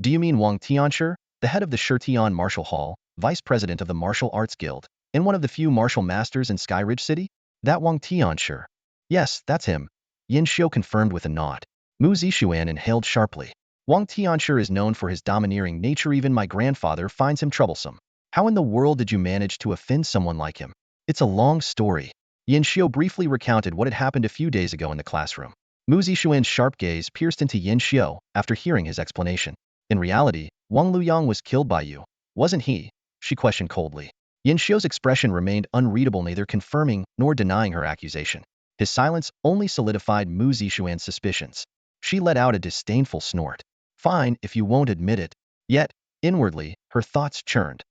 Do you mean Wang Tianshi, the head of the Shitian Martial Hall, vice president of the Martial Arts Guild, and one of the few martial masters in Skyridge City? That Wang Tianshi. Yes, that's him. Yin Xiu confirmed with a nod. Mu Zixuan inhaled sharply. Wang Tianshi is known for his domineering nature. Even my grandfather finds him troublesome. How in the world did you manage to offend someone like him? It's a long story. Yin Xiu briefly recounted what had happened a few days ago in the classroom. Mu Zixuan's sharp gaze pierced into Yin Xiu after hearing his explanation. In reality, Wang Luyang was killed by you, wasn't he? She questioned coldly. Yin Xiu's expression remained unreadable, neither confirming nor denying her accusation. His silence only solidified Mu Zixuan's suspicions. She let out a disdainful snort. Fine, if you won't admit it. Yet, inwardly, her thoughts churned.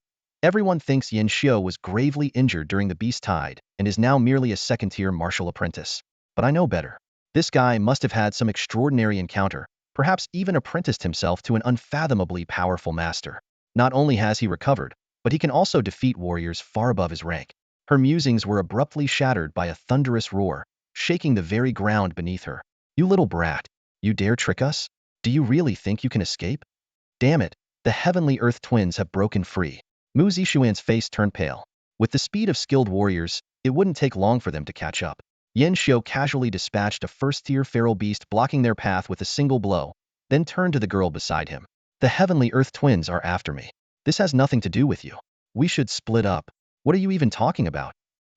Everyone thinks Yin Xiu was gravely injured during the Beast Tide and is now merely a second-tier martial apprentice. But I know better. This guy must have had some extraordinary encounter, perhaps even apprenticed himself to an unfathomably powerful master. Not only has he recovered, but he can also defeat warriors far above his rank. Her musings were abruptly shattered by a thunderous roar, shaking the very ground beneath her. You little brat, you dare trick us? Do you really think you can escape? Damn it, the Heavenly Earth twins have broken free. Mu Zixuan's face turned pale. With the speed of skilled warriors, it wouldn't take long for them to catch up. Yin Xiu casually dispatched a first-tier feral beast, blocking their path with a single blow, then turned to the girl beside him. The Heavenly Earth twins are after me. This has nothing to do with you. We should split up. What are you even talking about?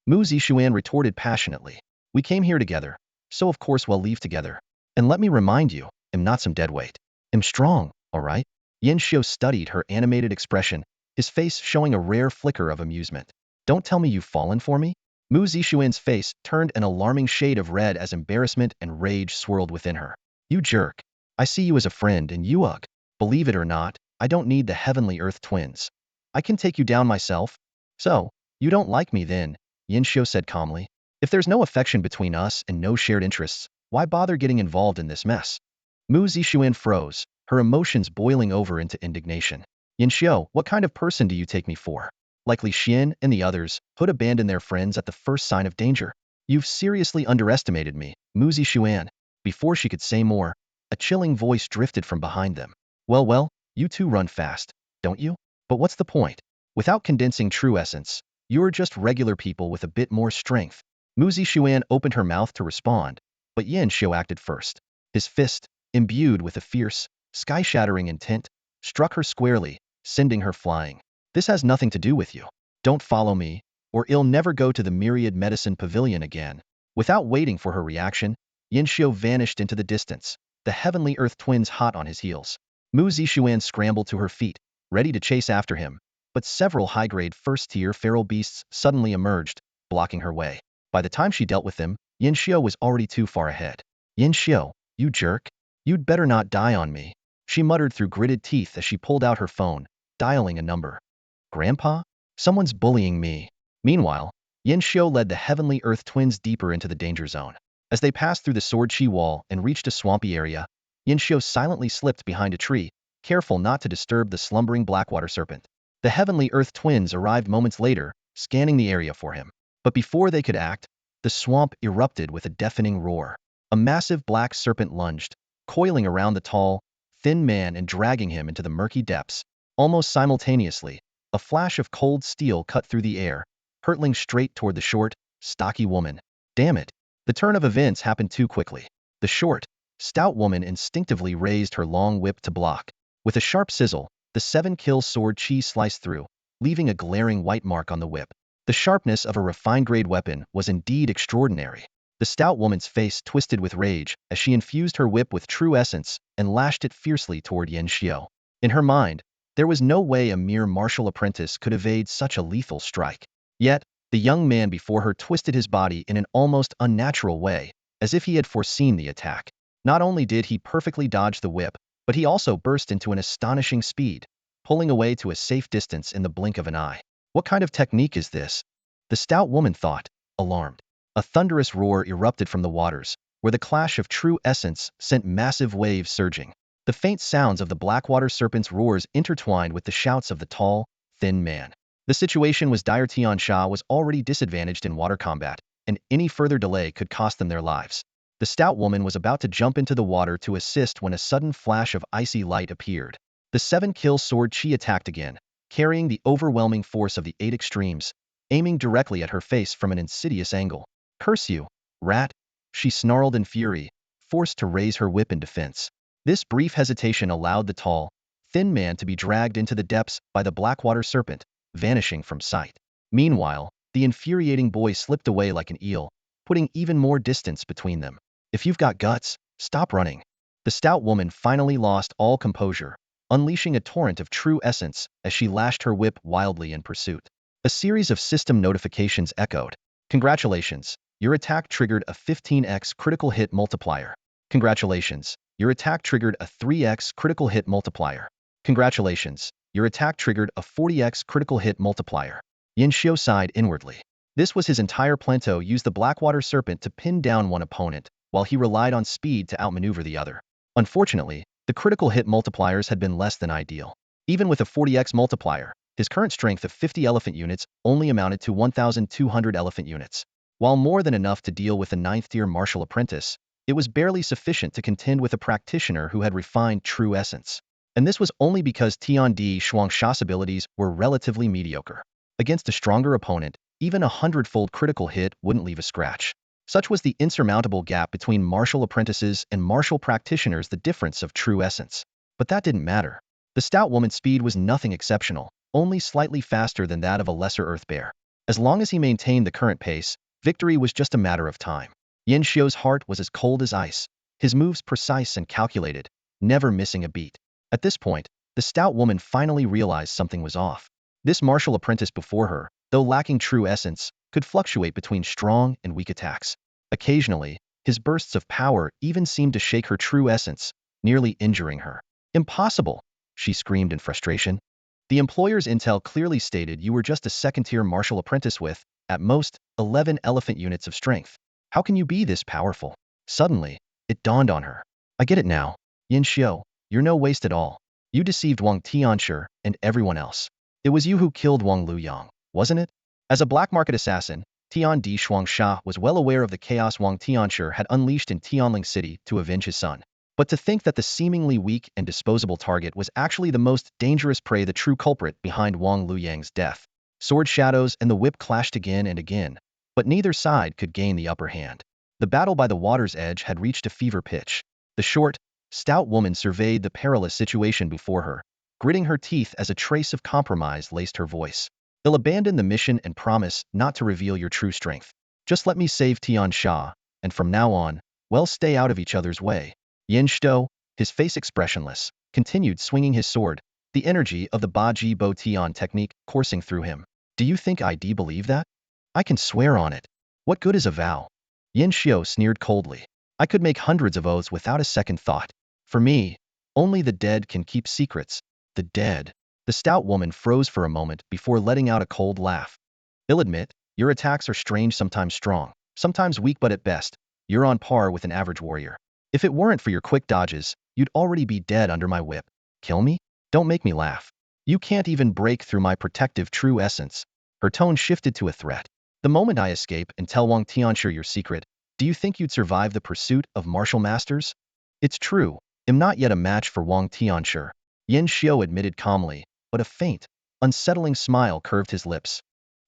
Mu Zixuan retorted passionately. We came here together, so of course we'll leave together. And let me remind you, I'm not some deadweight. I'm strong, all right? Yin Xiu studied her animated expression, his face showing a rare flicker of amusement. Don't tell me you've fallen for me? Mu Zixuan's face turned an alarming shade of red as embarrassment and rage swirled within her. You jerk. I see you as a friend and you ugh. Believe it or not, I don't need the Heavenly Earth twins. I can take you down myself. So, you don't like me then, Yin Xiu said calmly. If there's no affection between us and no shared interests, why bother getting involved in this mess? Mu Zixuan froze, her emotions boiling over into indignation. Yin Xiu, what kind of person do you take me for? Like Li Xian and the others, who'd abandon their friends at the first sign of danger. You've seriously underestimated me, Mu Zixuan. Before she could say more, a chilling voice drifted from behind them. Well, you two run fast, don't you? But what's the point? Without condensing true essence, you're just regular people with a bit more strength. Mu Zixuan opened her mouth to respond, but Yin Xiu acted first. His fist, imbued with a fierce, sky-shattering intent, struck her squarely, sending her flying. This has nothing to do with you. Don't follow me, or you'll never go to the Myriad Medicine Pavilion again. Without waiting for her reaction, Yin Xiu vanished into the distance, the Heavenly Earth twins hot on his heels. Mu Zixuan scrambled to her feet, ready to chase after him, but several high-grade first-tier feral beasts suddenly emerged, blocking her way. By the time she dealt with them, Yin Xiu was already too far ahead. Yin Xiu, you jerk. You'd better not die on me, she muttered through gritted teeth as she pulled out her phone, dialing a number. Grandpa? Someone's bullying me. Meanwhile, Yin Xiu led the Heavenly Earth twins deeper into the danger zone. As they passed through the Sword Chi wall and reached a swampy area, Yin Xiu silently slipped behind a tree, careful not to disturb the slumbering Blackwater serpent. The Heavenly Earth twins arrived moments later, scanning the area for him. But before they could act, the swamp erupted with a deafening roar. A massive black serpent lunged, coiling around the tall, thin man and dragging him into the murky depths. Almost simultaneously, a flash of cold steel cut through the air, hurtling straight toward the short, stocky woman. Damn it! The turn of events happened too quickly. The short, stout woman instinctively raised her long whip to block. With a sharp sizzle, the 7-kill sword Chi sliced through, leaving a glaring white mark on the whip. The sharpness of a refined-grade weapon was indeed extraordinary. The stout woman's face twisted with rage as she infused her whip with true essence and lashed it fiercely toward Yin Xiu. In her mind, there was no way a mere martial apprentice could evade such a lethal strike. Yet, The young man before her twisted his body in an almost unnatural way, as if he had foreseen the attack. Not only did he perfectly dodge the whip, but he also burst into an astonishing speed, pulling away to a safe distance in the blink of an eye. What kind of technique is this? The stout woman thought, alarmed. A thunderous roar erupted from the waters, where the clash of true essence sent massive waves surging. The faint sounds of the blackwater serpent's roars intertwined with the shouts of the tall, thin man. The situation was dire. Tian Sha was already disadvantaged in water combat, and any further delay could cost them their lives. The stout woman was about to jump into the water to assist when a sudden flash of icy light appeared. The 7-kill sword Chi attacked again, carrying the overwhelming force of the 8 extremes, aiming directly at her face from an insidious angle. "Curse you, rat!" she snarled in fury, forced to raise her whip in defense. This brief hesitation allowed the tall, thin man to be dragged into the depths by the blackwater serpent, vanishing from sight. Meanwhile, the infuriating boy slipped away like an eel, putting even more distance between them. "If you've got guts, stop running." The stout woman finally lost all composure, unleashing a torrent of true essence as she lashed her whip wildly in pursuit. A series of system notifications echoed. "Congratulations, your attack triggered a 15x critical hit multiplier. Congratulations, your attack triggered a 3x critical hit multiplier. Congratulations, your attack triggered a 40x critical hit multiplier." Yin Xiu sighed inwardly. This was his entire plan: to use the Blackwater Serpent to pin down one opponent, while he relied on speed to outmaneuver the other. Unfortunately, the critical hit multipliers had been less than ideal. Even with a 40x multiplier, his current strength of 50 elephant units only amounted to 1,200 elephant units. While more than enough to deal with a 9th-tier martial apprentice, it was barely sufficient to contend with a practitioner who had refined true essence. And this was only because Tian Di Shuangsha's abilities were relatively mediocre. Against a stronger opponent, even a 100-fold critical hit wouldn't leave a scratch. Such was the insurmountable gap between martial apprentices and martial practitioners, the difference of true essence. But that didn't matter. The stout woman's speed was nothing exceptional, only slightly faster than that of a lesser earth bear. As long as he maintained the current pace, victory was just a matter of time. Yin Xiu's heart was as cold as ice, his moves precise and calculated, never missing a beat. At this point, the stout woman finally realized something was off. This martial apprentice before her, though lacking true essence, could fluctuate between strong and weak attacks. Occasionally, his bursts of power even seemed to shake her true essence, nearly injuring her. "Impossible!" she screamed in frustration. "The employer's intel clearly stated you were just a 2nd-tier martial apprentice with, at most, 11 elephant units of strength. How can you be this powerful?" Suddenly, it dawned on her. "I get it now. Yin Xiu, you're no waste at all. You deceived Wang Tianshi and everyone else. It was you who killed Wang Luyang, wasn't it?" As a black market assassin, Tian Di Shuangsha was well aware of the chaos Wang Tianshi had unleashed in Tianling City to avenge his son. But to think that the seemingly weak and disposable target was actually the most dangerous prey, the true culprit behind Wang Luyang's death. Sword shadows and the whip clashed again and again, but neither side could gain the upper hand. The battle by the water's edge had reached a fever pitch. The short, stout woman surveyed the perilous situation before her, gritting her teeth as a trace of compromise laced her voice. "They'll abandon the mission and promise not to reveal your true strength. Just let me save Tian Sha, and from now on, well, stay out of each other's way." Yin Xiu, his face expressionless, continued swinging his sword, the energy of the Ba Ji Bo Tian technique coursing through him. "Do you think I believe that? I can swear on it. What good is a vow?" Yin Xiu sneered coldly. "I could make hundreds of oaths without a second thought. For me, only the dead can keep secrets." "The dead?" The stout woman froze for a moment before letting out a cold laugh. "I'll admit, your attacks are strange, sometimes strong, sometimes weak, but at best, you're on par with an average warrior. If it weren't for your quick dodges, you'd already be dead under my whip. Kill me? Don't make me laugh. You can't even break through my protective true essence." Her tone shifted to a threat. "The moment I escape and tell Wang Tianshi your secret, do you think you'd survive the pursuit of martial masters?" "It's true, I'm not yet a match for Wang Tianshi," Yin Xiu admitted calmly, but a faint, unsettling smile curved his lips.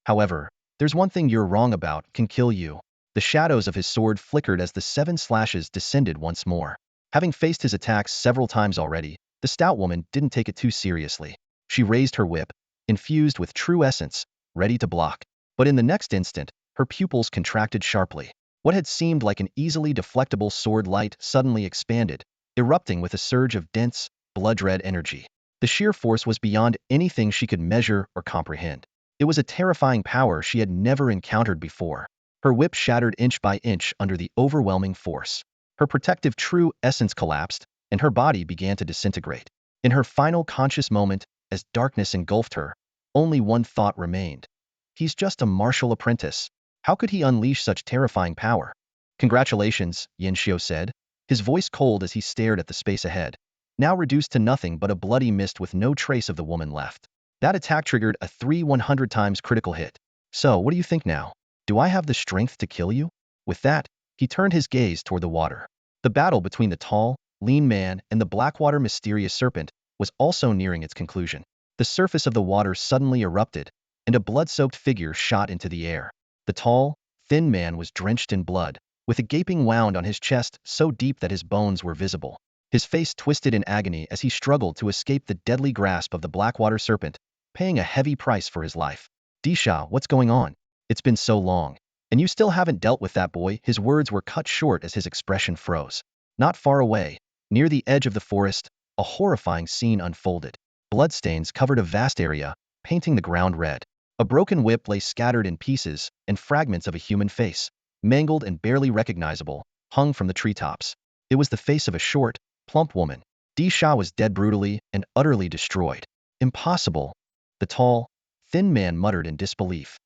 "However, there's one thing you're wrong about, can kill you." The shadows of his sword flickered as the 7 slashes descended once more. Having faced his attacks several times already, the stout woman didn't take it too seriously. She raised her whip, infused with true essence, ready to block. But in the next instant, her pupils contracted sharply. What had seemed like an easily deflectable sword light suddenly expanded, erupting with a surge of dense, blood-red energy. The sheer force was beyond anything she could measure or comprehend. It was a terrifying power she had never encountered before. Her whip shattered inch by inch under the overwhelming force. Her protective true essence collapsed, and her body began to disintegrate. In her final conscious moment, as darkness engulfed her, only one thought remained. He's just a martial apprentice. How could he unleash such terrifying power? Congratulations, Yin Xiu said, his voice cold as he stared at the space ahead, now reduced to nothing but a bloody mist with no trace of the woman left. That attack triggered a 100 times critical hit. So, what do you think now? Do I have the strength to kill you? With that, he turned his gaze toward the water. The battle between the tall, lean man and the Blackwater mysterious serpent was also nearing its conclusion. The surface of the water suddenly erupted, and a blood-soaked figure shot into the air. The tall, thin man was drenched in blood, with a gaping wound on his chest so deep that his bones were visible. His face twisted in agony as he struggled to escape the deadly grasp of the Blackwater serpent, paying a heavy price for his life. Disha, what's going on? It's been so long. And you still haven't dealt with that boy? His words were cut short as his expression froze. Not far away, near the edge of the forest, a horrifying scene unfolded. Bloodstains covered a vast area, painting the ground red. A broken whip lay scattered in pieces, and fragments of a human face, mangled and barely recognizable, hung from the treetops. It was the face of a short, plump woman. Disha was dead brutally and utterly destroyed. Impossible. The tall, thin man muttered in disbelief.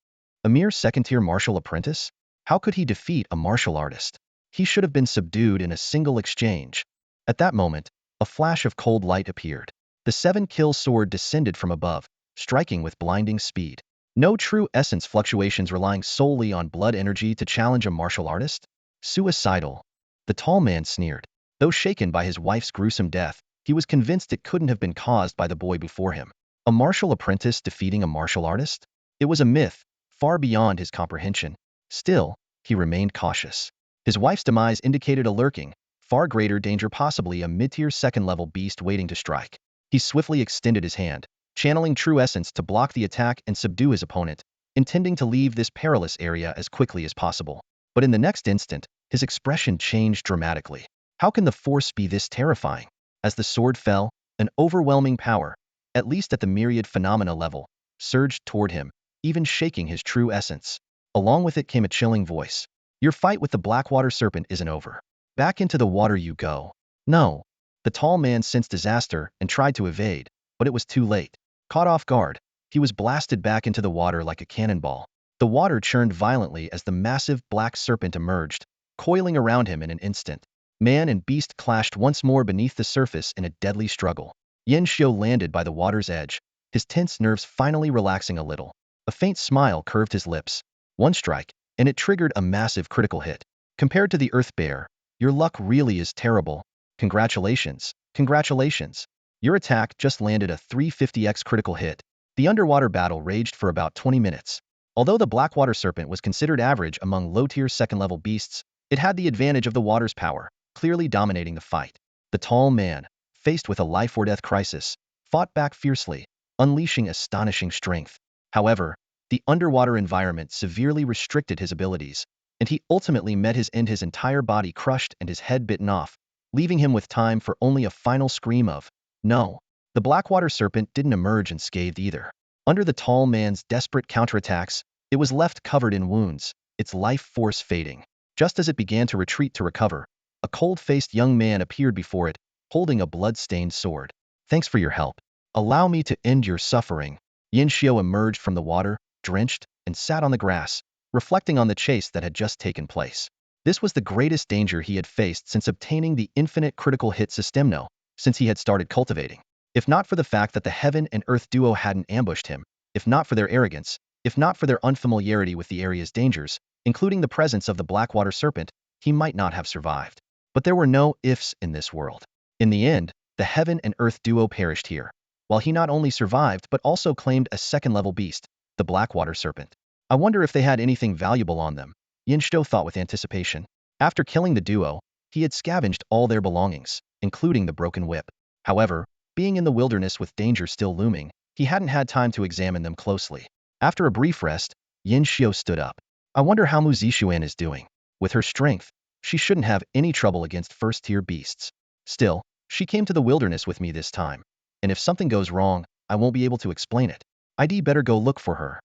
A mere second-tier martial apprentice? How could he defeat a martial artist? He should have been subdued in a single exchange. At that moment, a flash of cold light appeared. The 7-kill sword descended from above, striking with blinding speed. No true essence fluctuations relying solely on blood energy to challenge a martial artist? Suicidal. The tall man sneered. Though shaken by his wife's gruesome death, he was convinced it couldn't have been caused by the boy before him. A martial apprentice defeating a martial artist? It was a myth, far beyond his comprehension. Still, he remained cautious. His wife's demise indicated a lurking, far greater danger, possibly a mid-tier second-level beast waiting to strike. He swiftly extended his hand, channeling true essence to block the attack and subdue his opponent, intending to leave this perilous area as quickly as possible. But in the next instant, his expression changed dramatically. How can the force be this terrifying? As the sword fell, an overwhelming power, at least at the myriad phenomena level, surged toward him, even shaking his true essence. Along with it came a chilling voice. Your fight with the Blackwater serpent isn't over. Back into the water you go. No. The tall man sensed disaster and tried to evade, but it was too late. Caught off guard, he was blasted back into the water like a cannonball. The water churned violently as the massive black serpent emerged, coiling around him in an instant. Man and beast clashed once more beneath the surface in a deadly struggle. Yin Xiu landed by the water's edge, his tense nerves finally relaxing a little. A faint smile curved his lips. One strike, and it triggered a massive critical hit. Compared to the Earth Bear, your luck really is terrible. Congratulations. Congratulations. Your attack just landed a 350x critical hit. The underwater battle raged for about 20 minutes. Although the Blackwater serpent was considered average among low-tier second-level beasts, it had the advantage of the water's power, clearly dominating the fight. The tall man, faced with a life-or-death crisis, fought back fiercely, unleashing astonishing strength. However, the underwater environment severely restricted his abilities, and he ultimately met his end, his entire body crushed and his head bitten off, leaving him with time for only a final scream of, no. The Blackwater serpent didn't emerge unscathed either. Under the tall man's desperate counterattacks, it was left covered in wounds, its life force fading. Just as it began to retreat to recover, a cold-faced young man appeared before it, holding a blood-stained sword. Thanks for your help. Allow me to end your suffering. Yin Xiu emerged from the water, drenched, and sat on the grass, reflecting on the chase that had just taken place. This was the greatest danger he had faced since obtaining the infinite critical hit systemno, since he had started cultivating. If not for the fact that the heaven and earth duo hadn't ambushed him, if not for their arrogance, if not for their unfamiliarity with the area's dangers, including the presence of the Blackwater serpent, he might not have survived. But there were no ifs in this world. In the end, the heaven and earth duo perished here, while he not only survived but also claimed a second-level beast, the Blackwater serpent. I wonder if they had anything valuable on them, Yin Xiu thought with anticipation. After killing the duo, he had scavenged all their belongings, including the broken whip. However, being in the wilderness with danger still looming, he hadn't had time to examine them closely. After a brief rest, Yin Xiu stood up. I wonder how Mu Zixuan is doing. With her strength, she shouldn't have any trouble against first-tier beasts. Still, she came to the wilderness with me this time, and if something goes wrong, I won't be able to explain it. I'd better go look for her.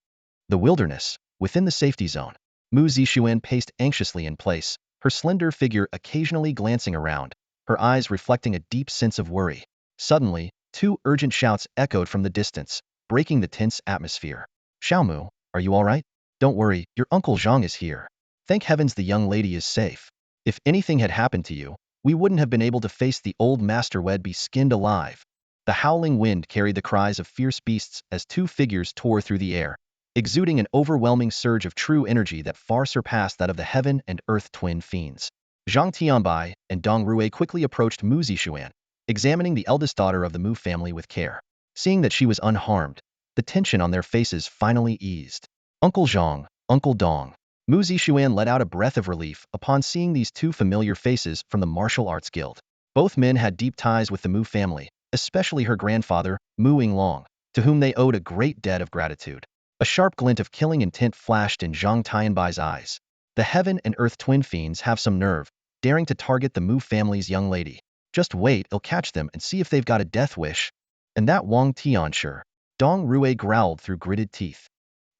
The wilderness, within the safety zone. Mu Zixuan paced anxiously in place, her slender figure occasionally glancing around, her eyes reflecting a deep sense of worry. Suddenly, two urgent shouts echoed from the distance, breaking the tense atmosphere. Xiaomu, are you all right? Don't worry, your Uncle Zhang is here. Thank heavens the young lady is safe. If anything had happened to you, we wouldn't have been able to face the old master we'd be skinned alive. The howling wind carried the cries of fierce beasts as two figures tore through the air, exuding an overwhelming surge of true energy that far surpassed that of the heaven and earth twin fiends. Zhang Tianbai and Dong Rui quickly approached Mu Zixuan, examining the eldest daughter of the Mu family with care. Seeing that she was unharmed, the tension on their faces finally eased. Uncle Zhang, Uncle Dong. Mu Zixuan let out a breath of relief upon seeing these two familiar faces from the martial arts guild. Both men had deep ties with the Mu family, especially her grandfather, Mu Yinglong, to whom they owed a great debt of gratitude. A sharp glint of killing intent flashed in Zhang Tianbai's eyes. The heaven and earth twin fiends have some nerve, daring to target the Mu family's young lady. Just wait, I'll catch them and see if they've got a death wish. And that Wang Tianshi. Dong Rui growled through gritted teeth.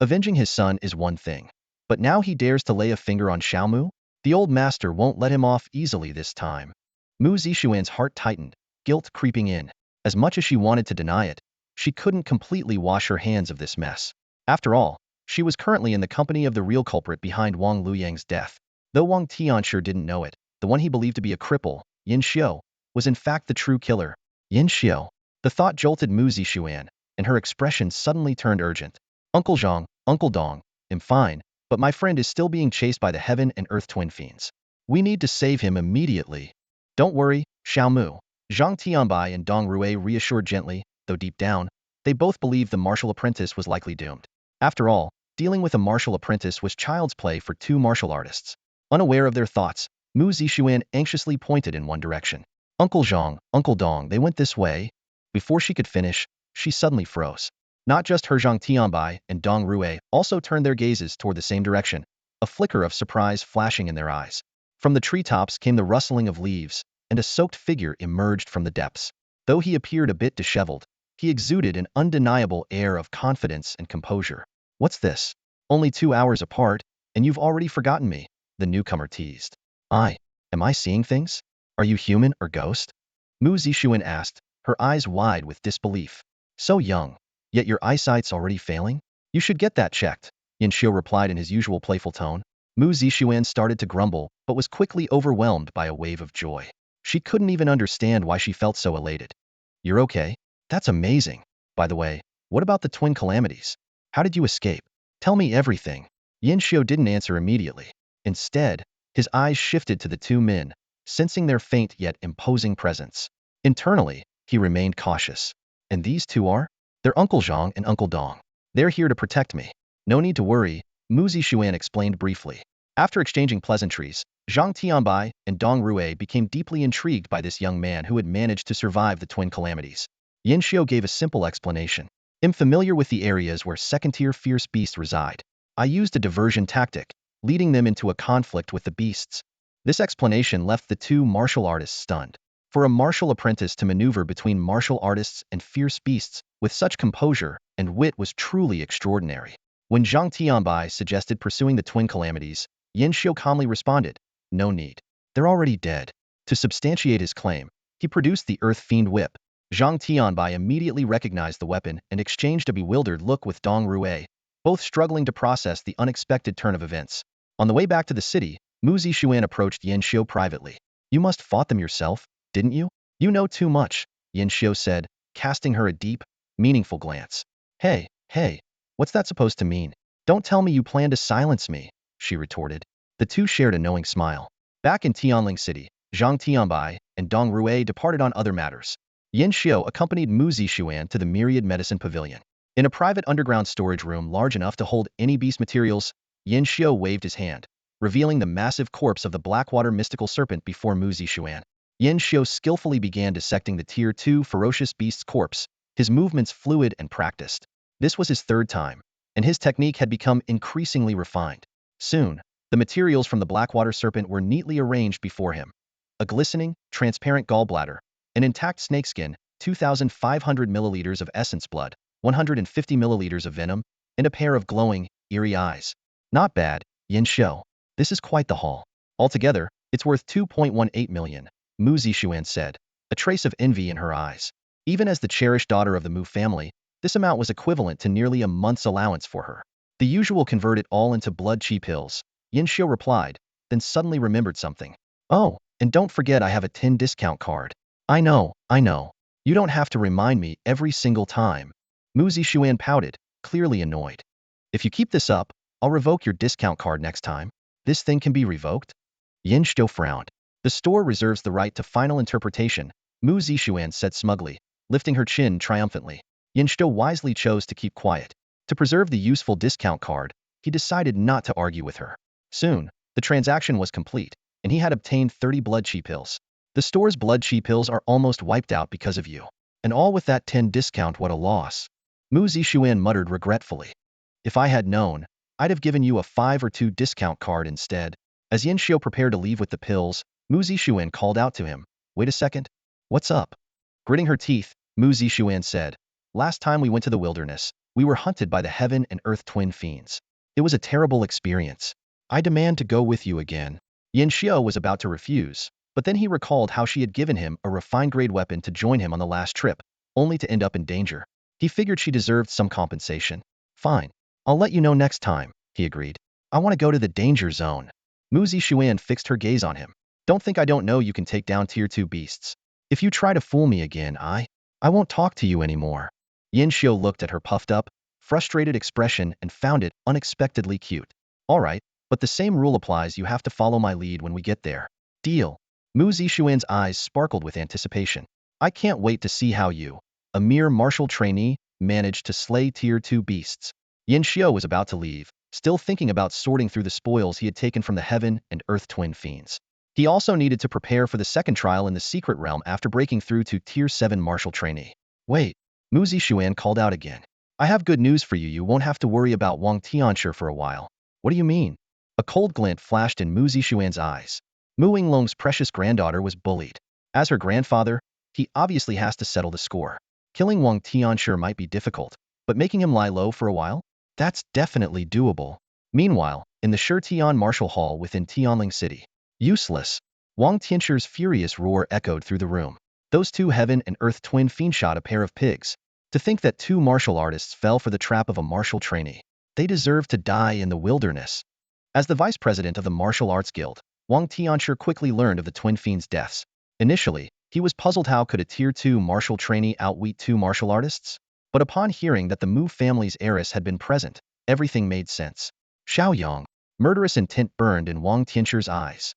Avenging his son is one thing. But now he dares to lay a finger on Xiaomu? The old master won't let him off easily this time. Mu Zixuan's heart tightened, guilt creeping in. As much as she wanted to deny it, she couldn't completely wash her hands of this mess. After all, she was currently in the company of the real culprit behind Wang Luyang's death. Though Wang Tianshi didn't know it, the one he believed to be a cripple, Yin Xiu, was in fact the true killer. Yin Xiu. The thought jolted Mu Zixuan, and her expression suddenly turned urgent. Uncle Zhang, Uncle Dong, I'm fine, but my friend is still being chased by the heaven and earth twin fiends. We need to save him immediately. Don't worry, Xiaomu. Zhang Tianbai and Dong Rui reassured gently, though deep down, they both believed the martial apprentice was likely doomed. After all, dealing with a martial apprentice was child's play for two martial artists. Unaware of their thoughts, Mu Zixuan anxiously pointed in one direction. Uncle Zhang, Uncle Dong, they went this way. Before she could finish, she suddenly froze. Not just her, Zhang Tianbai and Dong Rui also turned their gazes toward the same direction, a flicker of surprise flashing in their eyes. From the treetops came the rustling of leaves, and a soaked figure emerged from the depths. Though he appeared a bit disheveled, he exuded an undeniable air of confidence and composure. What's this? Only 2 hours apart, and you've already forgotten me, the newcomer teased. Am I seeing things? Are you human or ghost? Mu Zixuan asked, her eyes wide with disbelief. So young, yet your eyesight's already failing? You should get that checked, Yin Xiu replied in his usual playful tone. Mu Zixuan started to grumble, but was quickly overwhelmed by a wave of joy. She couldn't even understand why she felt so elated. You're okay? That's amazing. By the way, what about the twin calamities? How did you escape? Tell me everything. Yin Xiu didn't answer immediately. Instead, his eyes shifted to the two men, sensing their faint yet imposing presence. Internally, he remained cautious. And these two are? They're Uncle Zhang and Uncle Dong. They're here to protect me. No need to worry, Mu Zixuan explained briefly. After exchanging pleasantries, Zhang Tianbai and Dong Rui became deeply intrigued by this young man who had managed to survive the twin calamities. Yin Xiu gave a simple explanation. I'm familiar with the areas where second-tier fierce beasts reside. I used a diversion tactic, leading them into a conflict with the beasts. This explanation left the two martial artists stunned. For a martial apprentice to maneuver between martial artists and fierce beasts with such composure and wit was truly extraordinary. When Zhang Tianbai suggested pursuing the twin calamities, Yin Xiu calmly responded, no need. They're already dead. To substantiate his claim, he produced the Earth Fiend Whip. Zhang Tianbai immediately recognized the weapon and exchanged a bewildered look with Dong Rui, both struggling to process the unexpected turn of events. On the way back to the city, Mu Zixuan approached Yin Xiu privately. You must fought them yourself, didn't you? You know too much, Yin Xiu said, casting her a deep, meaningful glance. Hey, what's that supposed to mean? Don't tell me you plan to silence me, she retorted. The two shared a knowing smile. Back in Tianling City, Zhang Tianbai and Dong Rui departed on other matters. Yin Xiu accompanied Mu Zixuan to the Myriad Medicine Pavilion. In a private underground storage room large enough to hold any beast materials, Yin Xiu waved his hand, revealing the massive corpse of the Blackwater mystical serpent before Mu Zixuan. Yin Xiu skillfully began dissecting the Tier 2 ferocious beast's corpse, his movements fluid and practiced. This was his third time, and his technique had become increasingly refined. Soon, the materials from the Blackwater serpent were neatly arranged before him. A glistening, transparent gallbladder, an intact snakeskin, 2,500 milliliters of essence blood, 150 milliliters of venom, and a pair of glowing, eerie eyes. Not bad, Yin Xiu. This is quite the haul. Altogether, it's worth 2.18 million, Mu Zixuan said, a trace of envy in her eyes. Even as the cherished daughter of the Mu family, this amount was equivalent to nearly a month's allowance for her. The usual convert it all into blood chi pills, Yin Xiu replied, then suddenly remembered something. Oh, and don't forget I have a 10 discount card. I know. You don't have to remind me every single time. Mu Zixuan pouted, clearly annoyed. If you keep this up, I'll revoke your discount card next time. This thing can be revoked? Yin Xiu frowned. The store reserves the right to final interpretation, Mu Zixuan said smugly, lifting her chin triumphantly. Yin Xiu wisely chose to keep quiet. To preserve the useful discount card, he decided not to argue with her. Soon, the transaction was complete, and he had obtained 30 blood chi pills. The store's blood chi pills are almost wiped out because of you. And all with that 10 discount, what a loss. Mu Zixuan muttered regretfully. If I had known, I'd have given you a 5 or 2 discount card instead. As Yin Xiu prepared to leave with the pills, Mu Zixuan called out to him. Wait a second. What's up? Gritting her teeth, Mu Zixuan said. Last time we went to the wilderness, we were hunted by the heaven and earth twin fiends. It was a terrible experience. I demand to go with you again. Yin Xiu was about to refuse, but then he recalled how she had given him a refined-grade weapon to join him on the last trip, only to end up in danger. He figured she deserved some compensation. Fine. I'll let you know next time, he agreed. I want to go to the danger zone. Mu Zixuan fixed her gaze on him. Don't think I don't know you can take down tier 2 beasts. If you try to fool me again, I won't talk to you anymore. Yin Xiu looked at her puffed up, frustrated expression and found it unexpectedly cute. All right, but the same rule applies, you have to follow my lead when we get there. Deal. Mu Zixuan's eyes sparkled with anticipation. I can't wait to see how you, a mere martial trainee, managed to slay tier 2 beasts. Yin Xiu was about to leave, still thinking about sorting through the spoils he had taken from the heaven and earth twin fiends. He also needed to prepare for the second trial in the secret realm after breaking through to tier 7 martial trainee. Wait, Mu Zixuan called out again. I have good news for you, you won't have to worry about Wang Tianshi for a while. What do you mean? A cold glint flashed in Mu Zixuan's eyes. Mu Yinglong's precious granddaughter was bullied. As her grandfather, he obviously has to settle the score. Killing Wang Tianshi might be difficult, but making him lie low for a while? That's definitely doable. Meanwhile, in the Shitian Martial Hall within Tianling City. Useless. Wang Tianshi's furious roar echoed through the room. Those two heaven and earth twin fiends shot a pair of pigs. To think that 2 martial artists fell for the trap of a martial trainee. They deserve to die in the wilderness. As the vice president of the Martial Arts Guild, Wang Tianshi quickly learned of the twin fiends' deaths. Initially, he was puzzled how could a tier 2 martial trainee outwit 2 martial artists? But upon hearing that the Mu family's heiress had been present, everything made sense. Xiaoyang. Murderous intent burned in Wang Tianshi's eyes.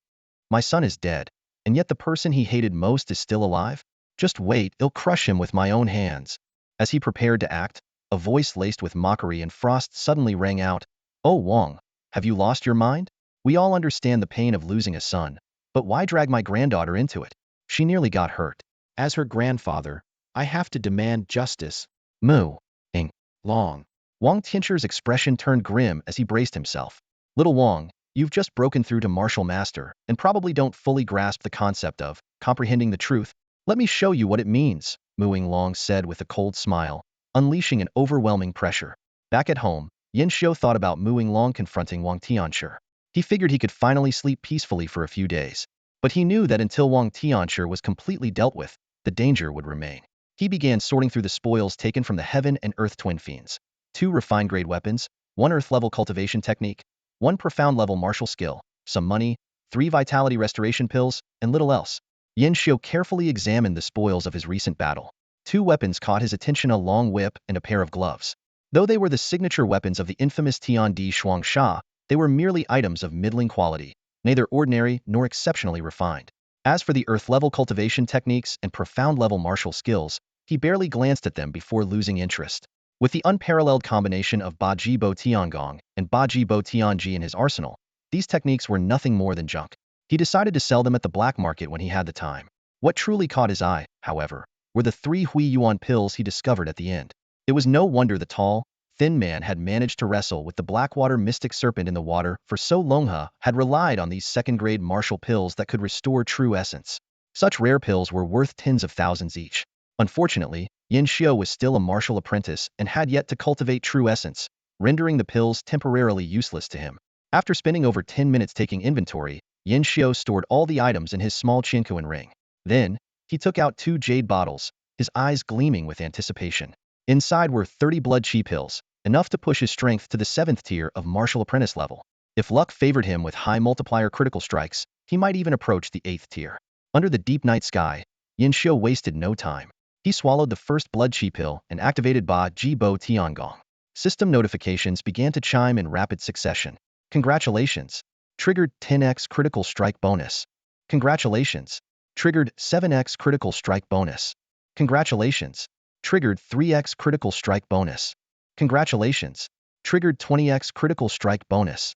My son is dead, and yet the person he hated most is still alive? Just wait, I'll crush him with my own hands. As he prepared to act, a voice laced with mockery and frost suddenly rang out. Oh Wang, have you lost your mind? We all understand the pain of losing a son, but why drag my granddaughter into it? She nearly got hurt. As her grandfather, I have to demand justice. Mu Yinglong. Wang Tianshi's expression turned grim as he braced himself. Little Wang, you've just broken through to martial master and probably don't fully grasp the concept of comprehending the truth. Let me show you what it means, Mu Yinglong said with a cold smile, unleashing an overwhelming pressure. Back at home, Yin Xiu thought about Mu Yinglong confronting Wang Tianshi. He figured he could finally sleep peacefully for a few days. But he knew that until Wang Tianshi was completely dealt with, the danger would remain. He began sorting through the spoils taken from the heaven and earth twin fiends. 2 refined-grade weapons, 1 earth-level cultivation technique, 1 profound-level martial skill, some money, 3 vitality restoration pills, and little else. Yin Xiu carefully examined the spoils of his recent battle. 2 weapons caught his attention, a long whip and a pair of gloves. Though they were the signature weapons of the infamous Tian Di Shuangsha, they were merely items of middling quality, neither ordinary nor exceptionally refined. As for the earth-level cultivation techniques and profound-level martial skills, he barely glanced at them before losing interest. With the unparalleled combination of Ba Ji Bo Tiangong and Ba Ji Bo Tianji in his arsenal, these techniques were nothing more than junk. He decided to sell them at the black market when he had the time. What truly caught his eye, however, were the 3 Hui Yuan pills he discovered at the end. It was no wonder the tall, thin man had managed to wrestle with the Blackwater mystic serpent in the water for so long. He had relied on these second-grade martial pills that could restore true essence. Such rare pills were worth tens of thousands each. Unfortunately, Yin Xiu was still a martial apprentice and had yet to cultivate true essence, rendering the pills temporarily useless to him. After spending over 10 minutes taking inventory, Yin Xiu stored all the items in his small Qinkuan ring. Then, he took out 2 jade bottles, his eyes gleaming with anticipation. Inside were 30 blood chi pills, enough to push his strength to the 7th tier of martial apprentice level. If luck favored him with high multiplier critical strikes, he might even approach the 8th tier. Under the deep night sky, Yin Xiu wasted no time. He swallowed the first blood chi pill and activated Ba Ji Bo Tiangong. System notifications began to chime in rapid succession. Congratulations! Triggered 10x critical strike bonus. Congratulations! Triggered 7x critical strike bonus. Congratulations! Triggered 3x critical strike bonus. Congratulations! Triggered 20x critical strike bonus.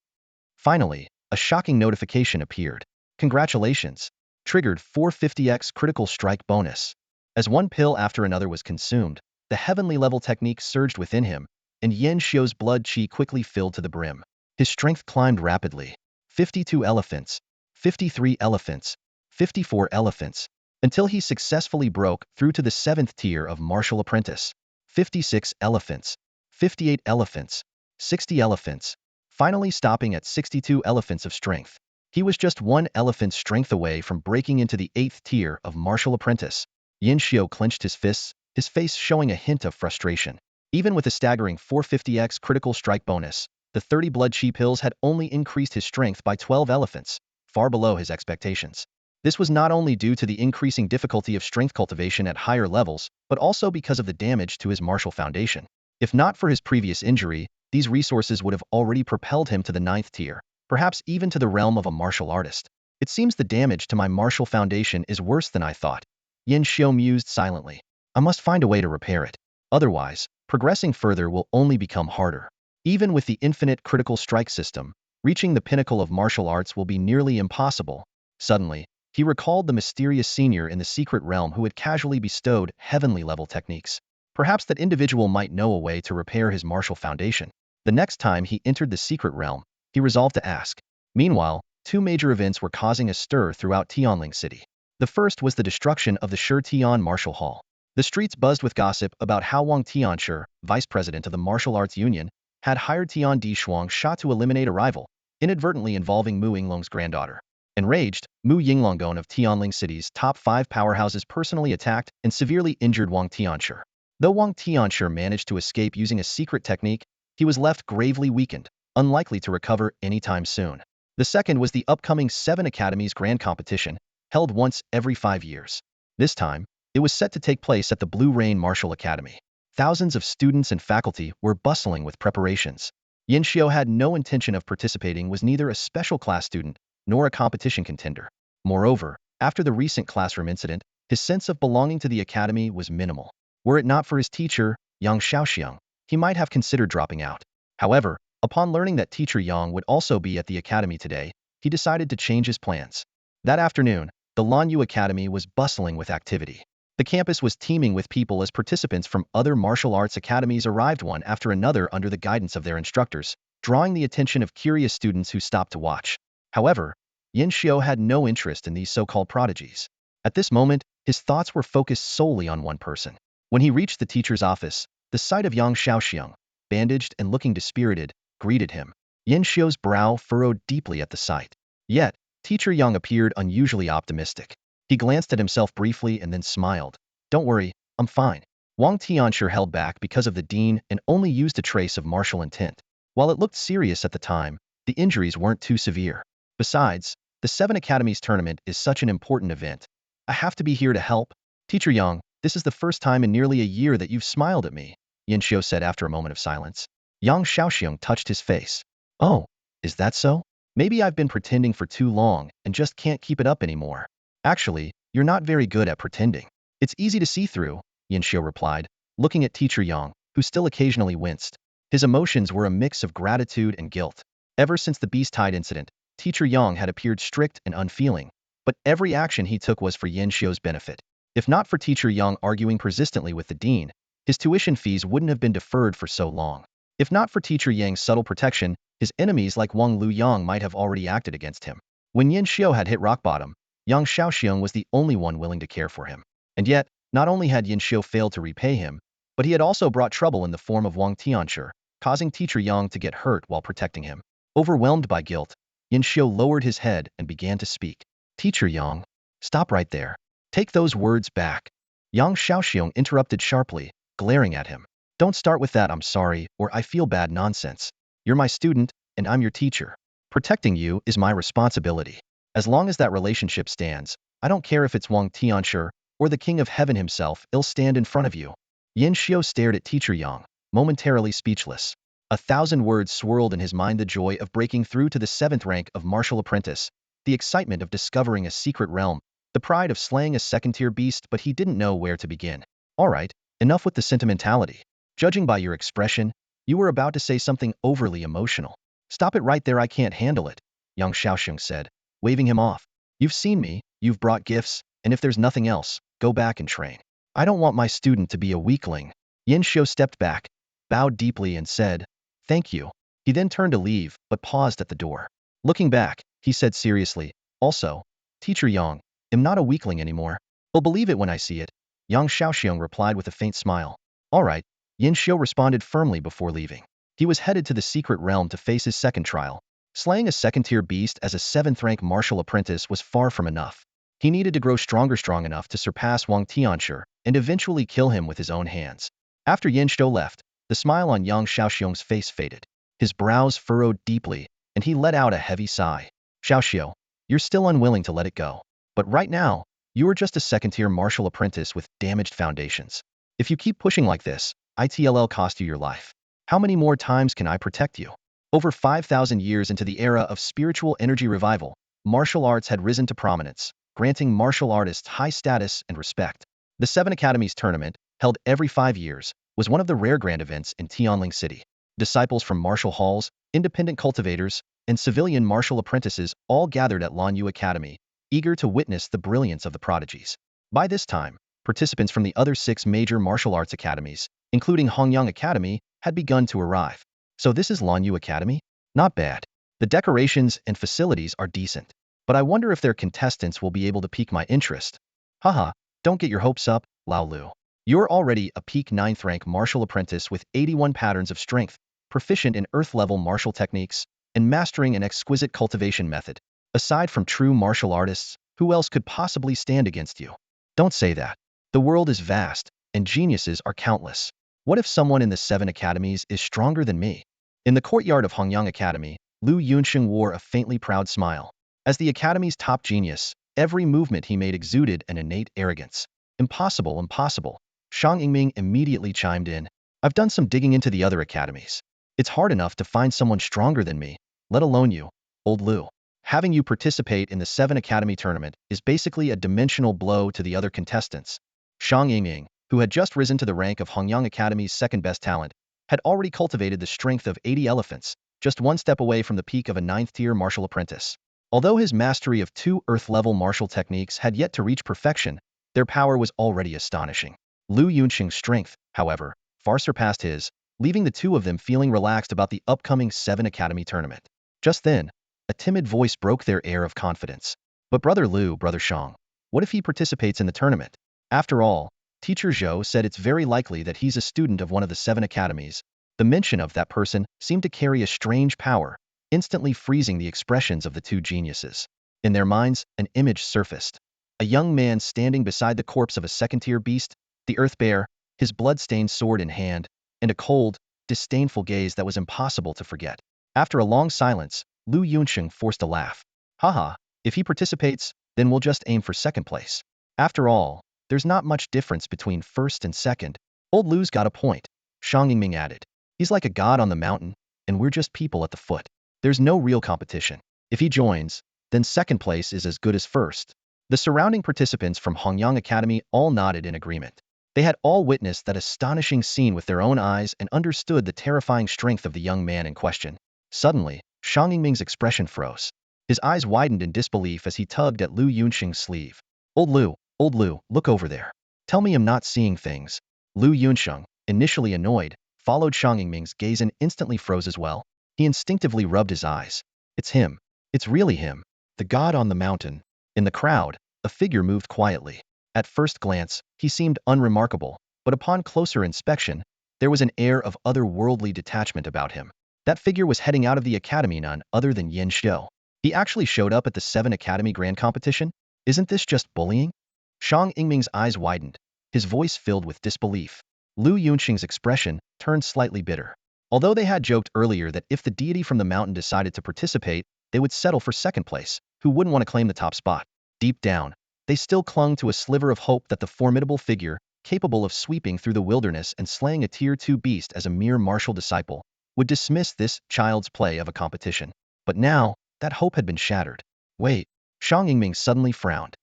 Finally, a shocking notification appeared. Congratulations! Triggered 450x critical strike bonus. As one pill after another was consumed, the heavenly level technique surged within him, and Yin Xiu's blood qi quickly filled to the brim. His strength climbed rapidly. 52 elephants, 53 elephants, 54 elephants, until he successfully broke through to the 7th tier of martial apprentice. 56 elephants, 58 elephants, 60 elephants, finally stopping at 62 elephants of strength. He was just 1 elephant's strength away from breaking into the 8th tier of martial apprentice. Yin Xiu clenched his fists, his face showing a hint of frustration. Even with a staggering 450x critical strike bonus, the 30 blood chi pills had only increased his strength by 12 elephants, far below his expectations. This was not only due to the increasing difficulty of strength cultivation at higher levels, but also because of the damage to his martial foundation. If not for his previous injury, these resources would have already propelled him to the 9th tier, perhaps even to the realm of a martial artist. It seems the damage to my martial foundation is worse than I thought. Yin Xiu mused silently. I must find a way to repair it. Otherwise, progressing further will only become harder. Even with the infinite critical strike system, reaching the pinnacle of martial arts will be nearly impossible. Suddenly, he recalled the mysterious senior in the secret realm who had casually bestowed heavenly-level techniques. Perhaps that individual might know a way to repair his martial foundation. The next time he entered the secret realm, he resolved to ask. Meanwhile, 2 major events were causing a stir throughout Tianling City. The first was the destruction of the Shi Tian Martial Hall. The streets buzzed with gossip about how Wang Tianshi, vice president of the Martial Arts Union, had hired Tian Di Shuangsha to eliminate a rival, inadvertently involving Mu Yinglong's granddaughter. Enraged, Mu Yinglong of Tianling City's top 5 powerhouses personally attacked and severely injured Wang Tianshi. Though Wang Tianshi managed to escape using a secret technique, he was left gravely weakened, unlikely to recover anytime soon. The second was the upcoming 7 Academies Grand Competition, held once every 5 years. This time, it was set to take place at the Blue Rain Martial Academy. Thousands of students and faculty were bustling with preparations. Yin Xiu had no intention of participating, was neither a special class student nor a competition contender. Moreover, after the recent classroom incident, his sense of belonging to the academy was minimal. Were it not for his teacher, Yang Shaoxiang, he might have considered dropping out. However, upon learning that teacher Yang would also be at the academy today, he decided to change his plans. That afternoon, the Lanyu Academy was bustling with activity. The campus was teeming with people as participants from other martial arts academies arrived one after another under the guidance of their instructors, drawing the attention of curious students who stopped to watch. However, Yin Xiu had no interest in these so-called prodigies. At this moment, his thoughts were focused solely on one person. When he reached the teacher's office, the sight of Yang Shaoxiang, bandaged and looking dispirited, greeted him. Yin Xiu's brow furrowed deeply at the sight. Yet, Teacher Yang appeared unusually optimistic. He glanced at himself briefly and then smiled. Don't worry, I'm fine. Wang Tianshi held back because of the dean and only used a trace of martial intent. While it looked serious at the time, the injuries weren't too severe. Besides, the 7 Academies tournament is such an important event. I have to be here to help. Teacher Yang, this is the first time in nearly a year that you've smiled at me, Yin Xiu said after a moment of silence. Yang Shaoxiang touched his face. Oh, is that so? Maybe I've been pretending for too long and just can't keep it up anymore. Actually, you're not very good at pretending. It's easy to see through, Yin Xiu replied, looking at Teacher Yang, who still occasionally winced. His emotions were a mix of gratitude and guilt. Ever since the Beast Tide incident, Teacher Yang had appeared strict and unfeeling, but every action he took was for Yin Xiu's benefit. If not for Teacher Yang arguing persistently with the dean, his tuition fees wouldn't have been deferred for so long. If not for Teacher Yang's subtle protection, his enemies like Wang Luyang might have already acted against him. When Yin Xiu had hit rock bottom, Yang Shaoxiang was the only one willing to care for him. And yet, not only had Yin Xiu failed to repay him, but he had also brought trouble in the form of Wang Tianshi, causing teacher Yang to get hurt while protecting him. Overwhelmed by guilt, Yin Xiu lowered his head and began to speak. Teacher Yang, stop right there. Take those words back. Yang Xiaoxiong interrupted sharply, glaring at him. Don't start with that "I'm sorry" or "I feel bad" nonsense. You're my student, and I'm your teacher. Protecting you is my responsibility. As long as that relationship stands, I don't care if it's Wang Tianshi or the King of Heaven himself, he'll stand in front of you. Yin Xiu stared at teacher Yang, momentarily speechless. 1,000 words swirled in his mind: the joy of breaking through to the 7th rank of martial apprentice, the excitement of discovering a secret realm, the pride of slaying a second-tier beast, but he didn't know where to begin. All right, enough with the sentimentality. Judging by your expression, you were about to say something overly emotional. Stop it right there, I can't handle it, Yang Xiaoxiong said, waving him off. You've seen me, you've brought gifts, and if there's nothing else, go back and train. I don't want my student to be a weakling. Yin Xiu stepped back, bowed deeply and said, thank you. He then turned to leave, but paused at the door. Looking back, he said seriously, also, Teacher Yang, I'm not a weakling anymore. I'll believe it when I see it. Yang Xiaoxiong replied with a faint smile. All right, Yin Xiu responded firmly before leaving. He was headed to the secret realm to face his second trial. Slaying a second-tier beast as a 7th-rank martial apprentice was far from enough. He needed to grow strong enough to surpass Wang Tianshi and eventually kill him with his own hands. After Yin Xiu left, the smile on Yang Xiaoxiong's face faded. His brows furrowed deeply, and he let out a heavy sigh. Xiaoxiu, you're still unwilling to let it go. But right now, you are just a second-tier martial apprentice with damaged foundations. If you keep pushing like this, it'll cost you your life. How many more times can I protect you? Over 5,000 years into the era of spiritual energy revival, martial arts had risen to prominence, granting martial artists high status and respect. The 7 Academies tournament, held every 5 years, was one of the rare grand events in Tianling City. Disciples from martial halls, independent cultivators, and civilian martial apprentices all gathered at Lanyu Academy, eager to witness the brilliance of the prodigies. By this time, participants from the other 6 major martial arts academies, including Hongyang Academy, had begun to arrive. So this is Lanyu Academy? Not bad. The decorations and facilities are decent. But I wonder if their contestants will be able to pique my interest. Haha, don't get your hopes up, Lao Lu. You're already a peak 9th rank martial apprentice with 81 patterns of strength, proficient in earth-level martial techniques, and mastering an exquisite cultivation method. Aside from true martial artists, who else could possibly stand against you? Don't say that. The world is vast, and geniuses are countless. What if someone in the 7 academies is stronger than me? In the courtyard of Hongyang Academy, Lu Yunxing wore a faintly proud smile. As the academy's top genius, every movement he made exuded an innate arrogance. Impossible, impossible. Shang Yingming immediately chimed in. I've done some digging into the other academies. It's hard enough to find someone stronger than me, let alone you, old Lu. Having you participate in the 7 Academy tournament is basically a dimensional blow to the other contestants. Shang Yingming, who had just risen to the rank of Hongyang Academy's second-best talent, had already cultivated the strength of 80 elephants, just one step away from the peak of a 9th-tier martial apprentice. Although his mastery of 2 earth-level martial techniques had yet to reach perfection, their power was already astonishing. Lu Yunxing's strength, however, far surpassed his, leaving the two of them feeling relaxed about the upcoming 7 Academy tournament. Just then, a timid voice broke their air of confidence. But Brother Lu, Brother Shang, what if he participates in the tournament? After all, Teacher Zhou said it's very likely that he's a student of one of the 7 academies. The mention of that person seemed to carry a strange power, instantly freezing the expressions of the two geniuses. In their minds, an image surfaced. A young man standing beside the corpse of a second-tier beast, the Earth Bear, his blood-stained sword in hand, and a cold, disdainful gaze that was impossible to forget. After a long silence, Lu Yunxing forced a laugh. Haha, if he participates, then we'll just aim for second place. After all, there's not much difference between first and second. Old Lu's got a point, Shang Yingming added. He's like a god on the mountain, and we're just people at the foot. There's no real competition. If he joins, then second place is as good as first. The surrounding participants from Hongyang Academy all nodded in agreement. They had all witnessed that astonishing scene with their own eyes and understood the terrifying strength of the young man in question. Suddenly, Shang Yingming's expression froze. His eyes widened in disbelief as he tugged at Lu Yunxing's sleeve. Old Lu, look over there. Tell me I'm not seeing things. Lu Yunxing, initially annoyed, followed Shang Yingming's gaze and instantly froze as well. He instinctively rubbed his eyes. It's him. It's really him. The god on the mountain. In the crowd, a figure moved quietly. At first glance, he seemed unremarkable, but upon closer inspection, There was an air of otherworldly detachment about him. That figure was heading out of the academy, none other than Yin Xiu. He actually showed up at the 7 Academy Grand Competition? Isn't this just bullying? Shang Yingming's eyes widened, his voice filled with disbelief. Lu Yunxing's expression turned slightly bitter. Although they had joked earlier that if the deity from the mountain decided to participate, they would settle for second place, who wouldn't want to claim the top spot? Deep down, they still clung to a sliver of hope that the formidable figure, capable of sweeping through the wilderness and slaying a Tier 2 beast as a mere martial disciple, would dismiss this child's play of a competition. But now, that hope had been shattered. Wait, Shang Yingming suddenly frowned.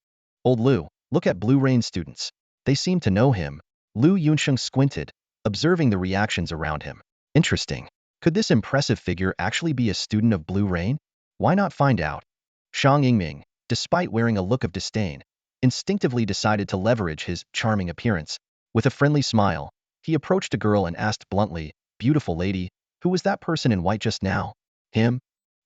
Old Lu, look at Blue Rain students. They seem to know him. Lu Yunsheng squinted, observing the reactions around him. Interesting. Could this impressive figure actually be a student of Blue Rain? Why not find out? Shang Yingming, despite wearing a look of disdain, instinctively decided to leverage his charming appearance. With a friendly smile, he approached a girl and asked bluntly, "Beautiful lady, who was that person in white just now?" "Him?"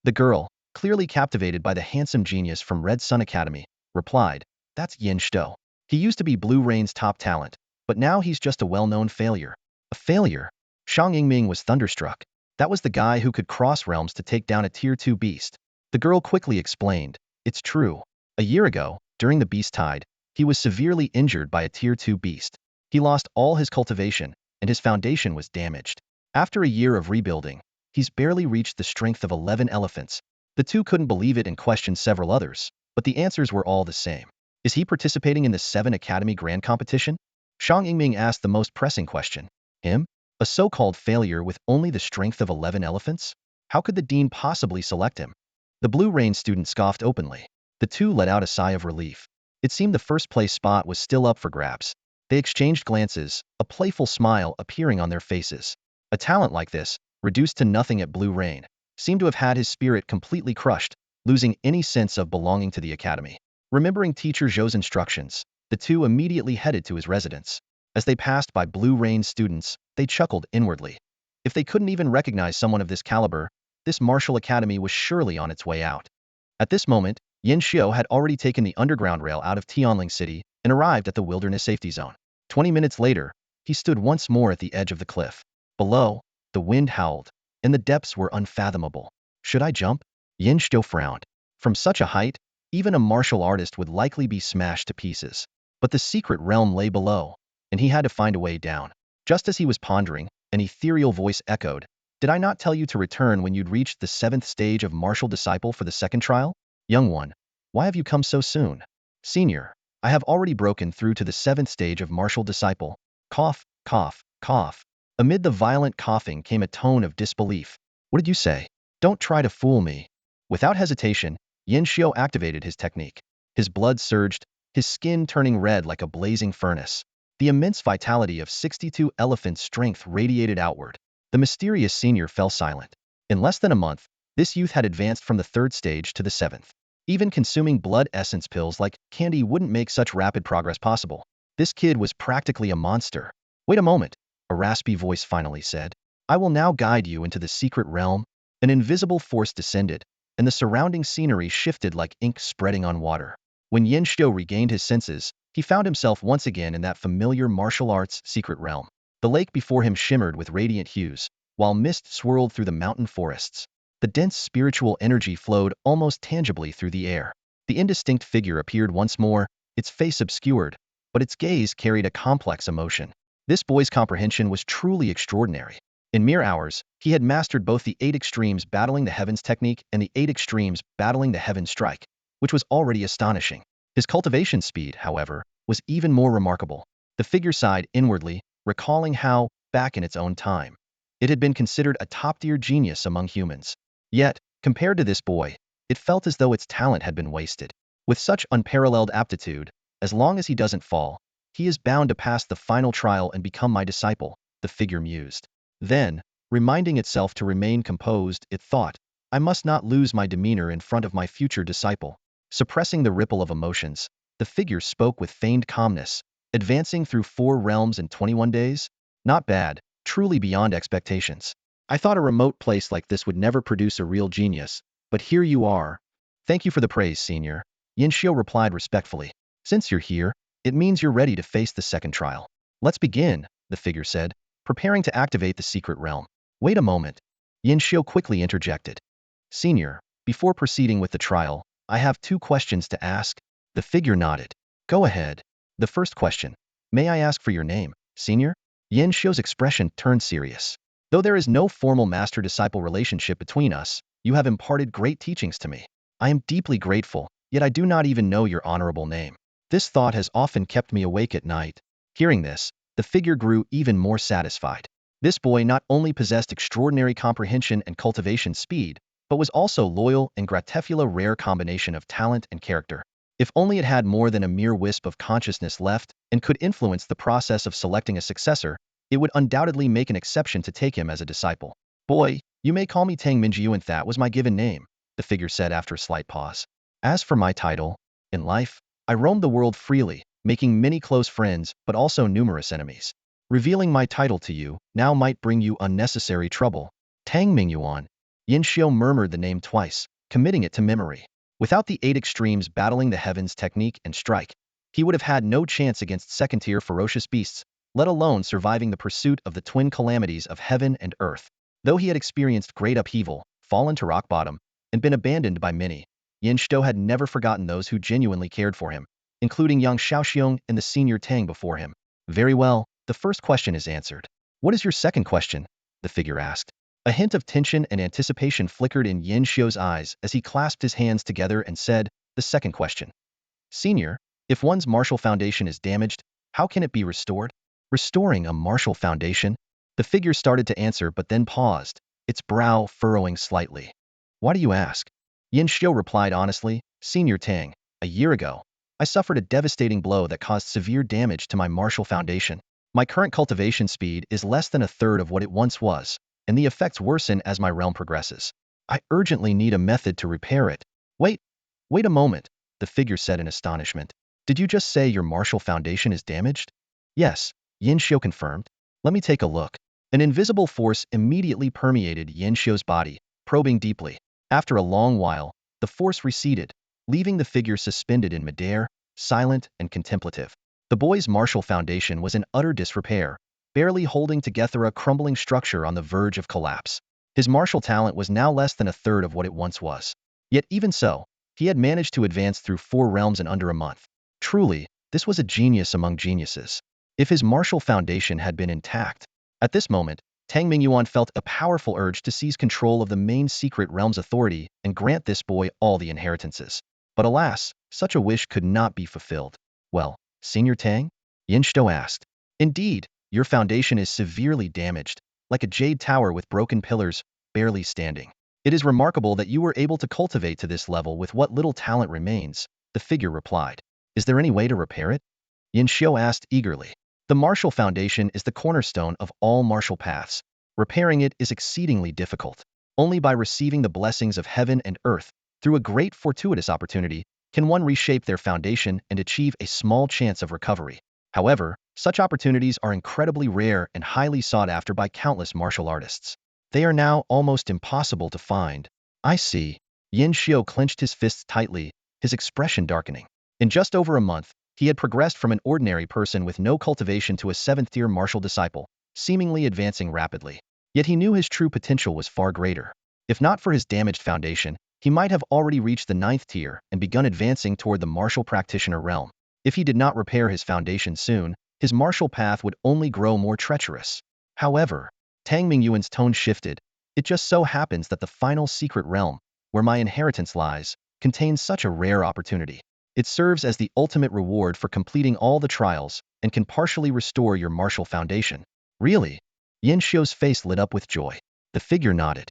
The girl, clearly captivated by the handsome genius from Red Sun Academy, replied, "That's Yin Xiu. He used to be Blue Rain's top talent, but now he's just a well-known failure." A failure? Shang Yingming was thunderstruck. That was the guy who could cross realms to take down a Tier 2 beast. The girl quickly explained, "It's true. A year ago, during the beast tide, he was severely injured by a Tier 2 beast. He lost all his cultivation, and his foundation was damaged. After a year of rebuilding, he's barely reached the strength of 11 elephants." The two couldn't believe it and questioned several others, but the answers were all the same. Is he participating in the 7 Academy Grand Competition? Shang Yingming asked the most pressing question. Him? A so-called failure with only the strength of 11 elephants? How could the dean possibly select him? The Blue Rain student scoffed openly. The two let out a sigh of relief. It seemed the first-place spot was still up for grabs. They exchanged glances, a playful smile appearing on their faces. A talent like this, reduced to nothing at Blue Rain, seemed to have had his spirit completely crushed, losing any sense of belonging to the academy. Remembering Teacher Zhou's instructions, the two immediately headed to his residence. As they passed by Blue Rain students, they chuckled inwardly. If they couldn't even recognize someone of this caliber, this martial academy was surely on its way out. At this moment, Yin Xiu had already taken the underground rail out of Tianling City and arrived at the wilderness safety zone. 20 minutes later, he stood once more at the edge of the cliff. Below, the wind howled, and the depths were unfathomable. Should I jump? Yin Xiu frowned. From such a height, even a martial artist would likely be smashed to pieces. But the secret realm lay below, and he had to find a way down. Just as he was pondering, an ethereal voice echoed, "Did I not tell you to return when you'd reached the 7th stage of martial disciple for the second trial? Young one, why have you come so soon?" "Senior, I have already broken through to the 7th stage of martial disciple." Cough, cough, cough. Amid the violent coughing came a tone of disbelief. "What did you say? Don't try to fool me." Without hesitation, Yin Xiu activated his technique. His blood surged, his skin turning red like a blazing furnace. The immense vitality of 62 elephant strength radiated outward. The mysterious senior fell silent. In less than a month, this youth had advanced from the 3rd stage to the 7th. Even consuming blood essence pills like candy wouldn't make such rapid progress possible. This kid was practically a monster. "Wait a moment," a raspy voice finally said. "I will now guide you into the secret realm." An invisible force descended, and the surrounding scenery shifted like ink spreading on water. When Yin Xiu regained his senses, he found himself once again in that familiar martial arts secret realm. The lake before him shimmered with radiant hues, while mist swirled through the mountain forests. The dense spiritual energy flowed almost tangibly through the air. The indistinct figure appeared once more, its face obscured, but its gaze carried a complex emotion. This boy's comprehension was truly extraordinary. In mere hours, he had mastered both the 8 extremes battling the heavens technique and the 8 extremes battling the heaven strike, which was already astonishing. His cultivation speed, however, was even more remarkable. The figure sighed inwardly, recalling how, back in its own time, it had been considered a top-tier genius among humans. Yet, compared to this boy, it felt as though its talent had been wasted. With such unparalleled aptitude, as long as he doesn't fall, he is bound to pass the final trial and become my disciple, the figure mused. Then, reminding itself to remain composed, it thought, I must not lose my demeanor in front of my future disciple. Suppressing the ripple of emotions, the figure spoke with feigned calmness, advancing through 4 realms in 21 days? Not bad, truly beyond expectations. I thought a remote place like this would never produce a real genius, but here you are. Thank you for the praise, senior. Yin Xiu replied respectfully. Since you're here, it means you're ready to face the second trial. Let's begin, the figure said. preparing to activate the secret realm. Wait a moment. Yin Xiu quickly interjected. Senior, before proceeding with the trial, I have 2 questions to ask. The figure nodded. Go ahead. The first question. May I ask for your name, Senior? Yin Xiu's expression turned serious. Though there is no formal master-disciple relationship between us, you have imparted great teachings to me. I am deeply grateful, yet I do not even know your honorable name. This thought has often kept me awake at night. Hearing this, the figure grew even more satisfied. This boy not only possessed extraordinary comprehension and cultivation speed, but was also loyal and grateful, a rare combination of talent and character. If only it had more than a mere wisp of consciousness left and could influence the process of selecting a successor, it would undoubtedly make an exception to take him as a disciple. Boy, you may call me Tang Minjiu, and that was my given name, the figure said after a slight pause. As for my title, in life, I roamed the world freely, making many close friends but also numerous enemies. Revealing my title to you now might bring you unnecessary trouble. Tang Mingyuan. Yin Xiu murmured the name twice, committing it to memory. Without the 8 extremes battling the heavens technique and strike, he would have had no chance against second-tier ferocious beasts, let alone surviving the pursuit of the twin calamities of heaven and earth. Though he had experienced great upheaval, fallen to rock bottom, and been abandoned by many, Yin Xiu had never forgotten those who genuinely cared for him, including young Xiaoxiong and the senior Tang before him. Very well, the first question is answered. What is your second question? The figure asked. A hint of tension and anticipation flickered in Yin Xiu's eyes as he clasped his hands together and said, the second question. Senior, if one's martial foundation is damaged, how can it be restored? Restoring a martial foundation? The figure started to answer but then paused, its brow furrowing slightly. Why do you ask? Yin Xiu replied honestly, Senior Tang, a year ago, I suffered a devastating blow that caused severe damage to my martial foundation. My current cultivation speed is less than a third of what it once was, and the effects worsen as my realm progresses. I urgently need a method to repair it. Wait a moment, the figure said in astonishment. Did you just say your martial foundation is damaged? Yes, Yin Xiu confirmed. Let me take a look. An invisible force immediately permeated Yin Xiu's body, probing deeply. After a long while, the force receded, leaving the figure suspended in midair, silent and contemplative. The boy's martial foundation was in utter disrepair, barely holding together a crumbling structure on the verge of collapse. His martial talent was now less than a third of what it once was. Yet even so, he had managed to advance through 4 realms in under a month. Truly, this was a genius among geniuses. If his martial foundation had been intact, at this moment, Tang Mingyuan felt a powerful urge to seize control of the main secret realm's authority and grant this boy all the inheritances. But alas, such a wish could not be fulfilled. Well, Senior Tang? Yin Xiu asked. Indeed, your foundation is severely damaged, like a jade tower with broken pillars, barely standing. It is remarkable that you were able to cultivate to this level with what little talent remains, the figure replied. Is there any way to repair it? Yin Xiu asked eagerly. The martial foundation is the cornerstone of all martial paths. Repairing it is exceedingly difficult. Only by receiving the blessings of heaven and earth, through a great fortuitous opportunity, can one reshape their foundation and achieve a small chance of recovery. However, such opportunities are incredibly rare and highly sought after by countless martial artists. They are now almost impossible to find. I see. Yin Xiu clenched his fists tightly, his expression darkening. In just over a month, he had progressed from an ordinary person with no cultivation to a 7th-tier martial disciple, seemingly advancing rapidly. Yet he knew his true potential was far greater. If not for his damaged foundation, he might have already reached the 9th tier and begun advancing toward the martial practitioner realm. If he did not repair his foundation soon, his martial path would only grow more treacherous. However, Tang Mingyuan's tone shifted. It just so happens that the final secret realm, where my inheritance lies, contains such a rare opportunity. It serves as the ultimate reward for completing all the trials and can partially restore your martial foundation. Really? Yin Xiu's face lit up with joy. The figure nodded.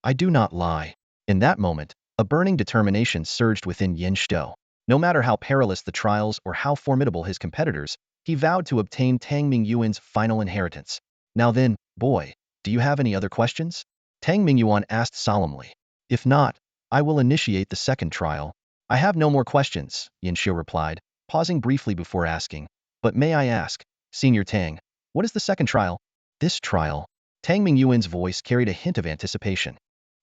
I do not lie. In that moment, a burning determination surged within Yin Xiu. No matter how perilous the trials or how formidable his competitors, he vowed to obtain Tang Mingyuan's final inheritance. Now then, boy, do you have any other questions? Tang Mingyuan asked solemnly. If not, I will initiate the second trial. I have no more questions, Yin Xiu replied, pausing briefly before asking. But may I ask, Senior Tang, what is the second trial? This trial. Tang Mingyuan's voice carried a hint of anticipation.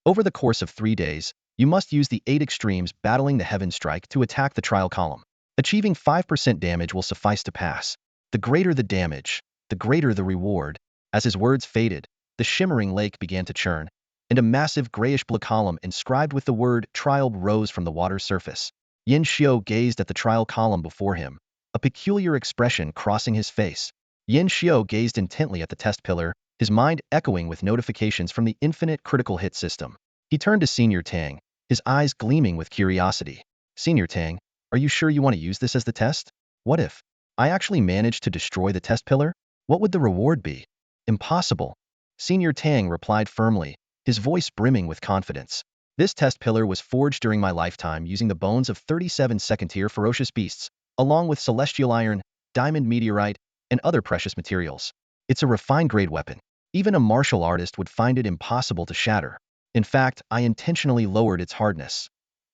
Over the course of 3 days, you must use the 8 extremes battling the heaven strike to attack the trial column. Achieving 5% damage will suffice to pass. The greater the damage, the greater the reward. As his words faded, the shimmering lake began to churn, and a massive grayish-blue column inscribed with the word trial rose from the water's surface. Yin Xiu gazed at the trial column before him, a peculiar expression crossing his face. Yin Xiu gazed intently at the test pillar, his mind echoing with notifications from the infinite critical hit system. He turned to Senior Tang, his eyes gleaming with curiosity. Senior Tang, are you sure you want to use this as the test? What if I actually managed to destroy the test pillar? What would the reward be? Impossible. Senior Tang replied firmly, his voice brimming with confidence. This test pillar was forged during my lifetime using the bones of 37 second-tier ferocious beasts, along with celestial iron, diamond meteorite, and other precious materials. It's a refined-grade weapon. Even a martial artist would find it impossible to shatter. In fact, I intentionally lowered its hardness.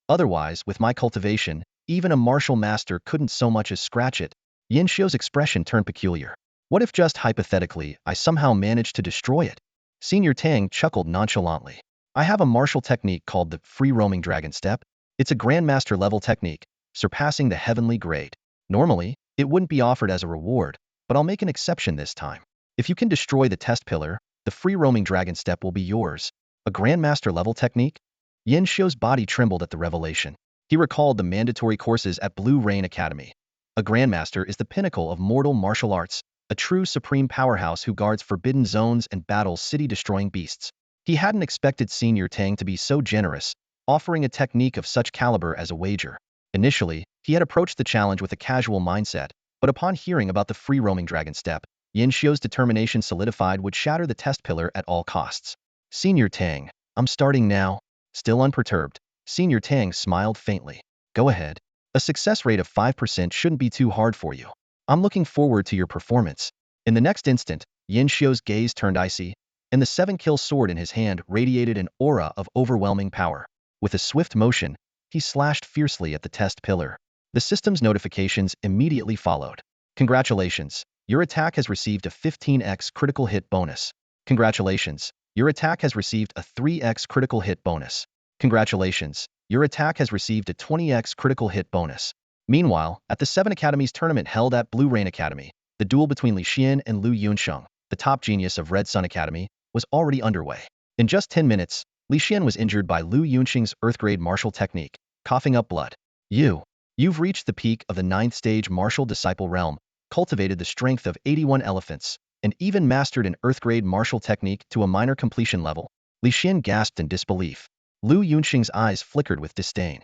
Otherwise, with my cultivation, even a martial master couldn't so much as scratch it. Yin Xiu's expression turned peculiar. What if just hypothetically, I somehow managed to destroy it? Senior Tang chuckled nonchalantly. I have a martial technique called the free-roaming dragon step. It's a grandmaster level technique, surpassing the heavenly grade. Normally, it wouldn't be offered as a reward, but I'll make an exception this time. If you can destroy the test pillar, the free-roaming dragon step will be yours. A grandmaster level technique? Yin Xiu's body trembled at the revelation. He recalled the mandatory courses at Blue Rain Academy. A grandmaster is the pinnacle of mortal martial arts, a true supreme powerhouse who guards forbidden zones and battles city-destroying beasts. He hadn't expected Senior Tang to be so generous, offering a technique of such caliber as a wager. Initially, he had approached the challenge with a casual mindset, but upon hearing about the free-roaming dragon step, Yin Xiu's determination solidified would shatter the test pillar at all costs. Senior Tang, I'm starting now. Still unperturbed, Senior Tang smiled faintly. Go ahead. A success rate of 5% shouldn't be too hard for you. I'm looking forward to your performance. In the next instant, Yin Xiu's gaze turned icy, and the 7-kill sword in his hand radiated an aura of overwhelming power. With a swift motion, he slashed fiercely at the test pillar. The system's notifications immediately followed. Congratulations, your attack has received a 15x critical hit bonus. Congratulations, your attack has received a 3x critical hit bonus. Congratulations, your attack has received a 20x critical hit bonus. Meanwhile, at the 7 Academies tournament held at Blue Rain Academy, the duel between Li Xian and Lu Yunsheng, the top genius of Red Sun Academy, was already underway. In just 10 minutes, Li Xian was injured by Lu Yunsheng's Earth-grade martial technique, coughing up blood. You've reached the peak of the 9th stage martial disciple realm, cultivated the strength of 81 elephants, and even mastered an Earth-grade martial technique to a minor completion level. Li Xian gasped in disbelief. Lu Yunsheng's eyes flickered with disdain.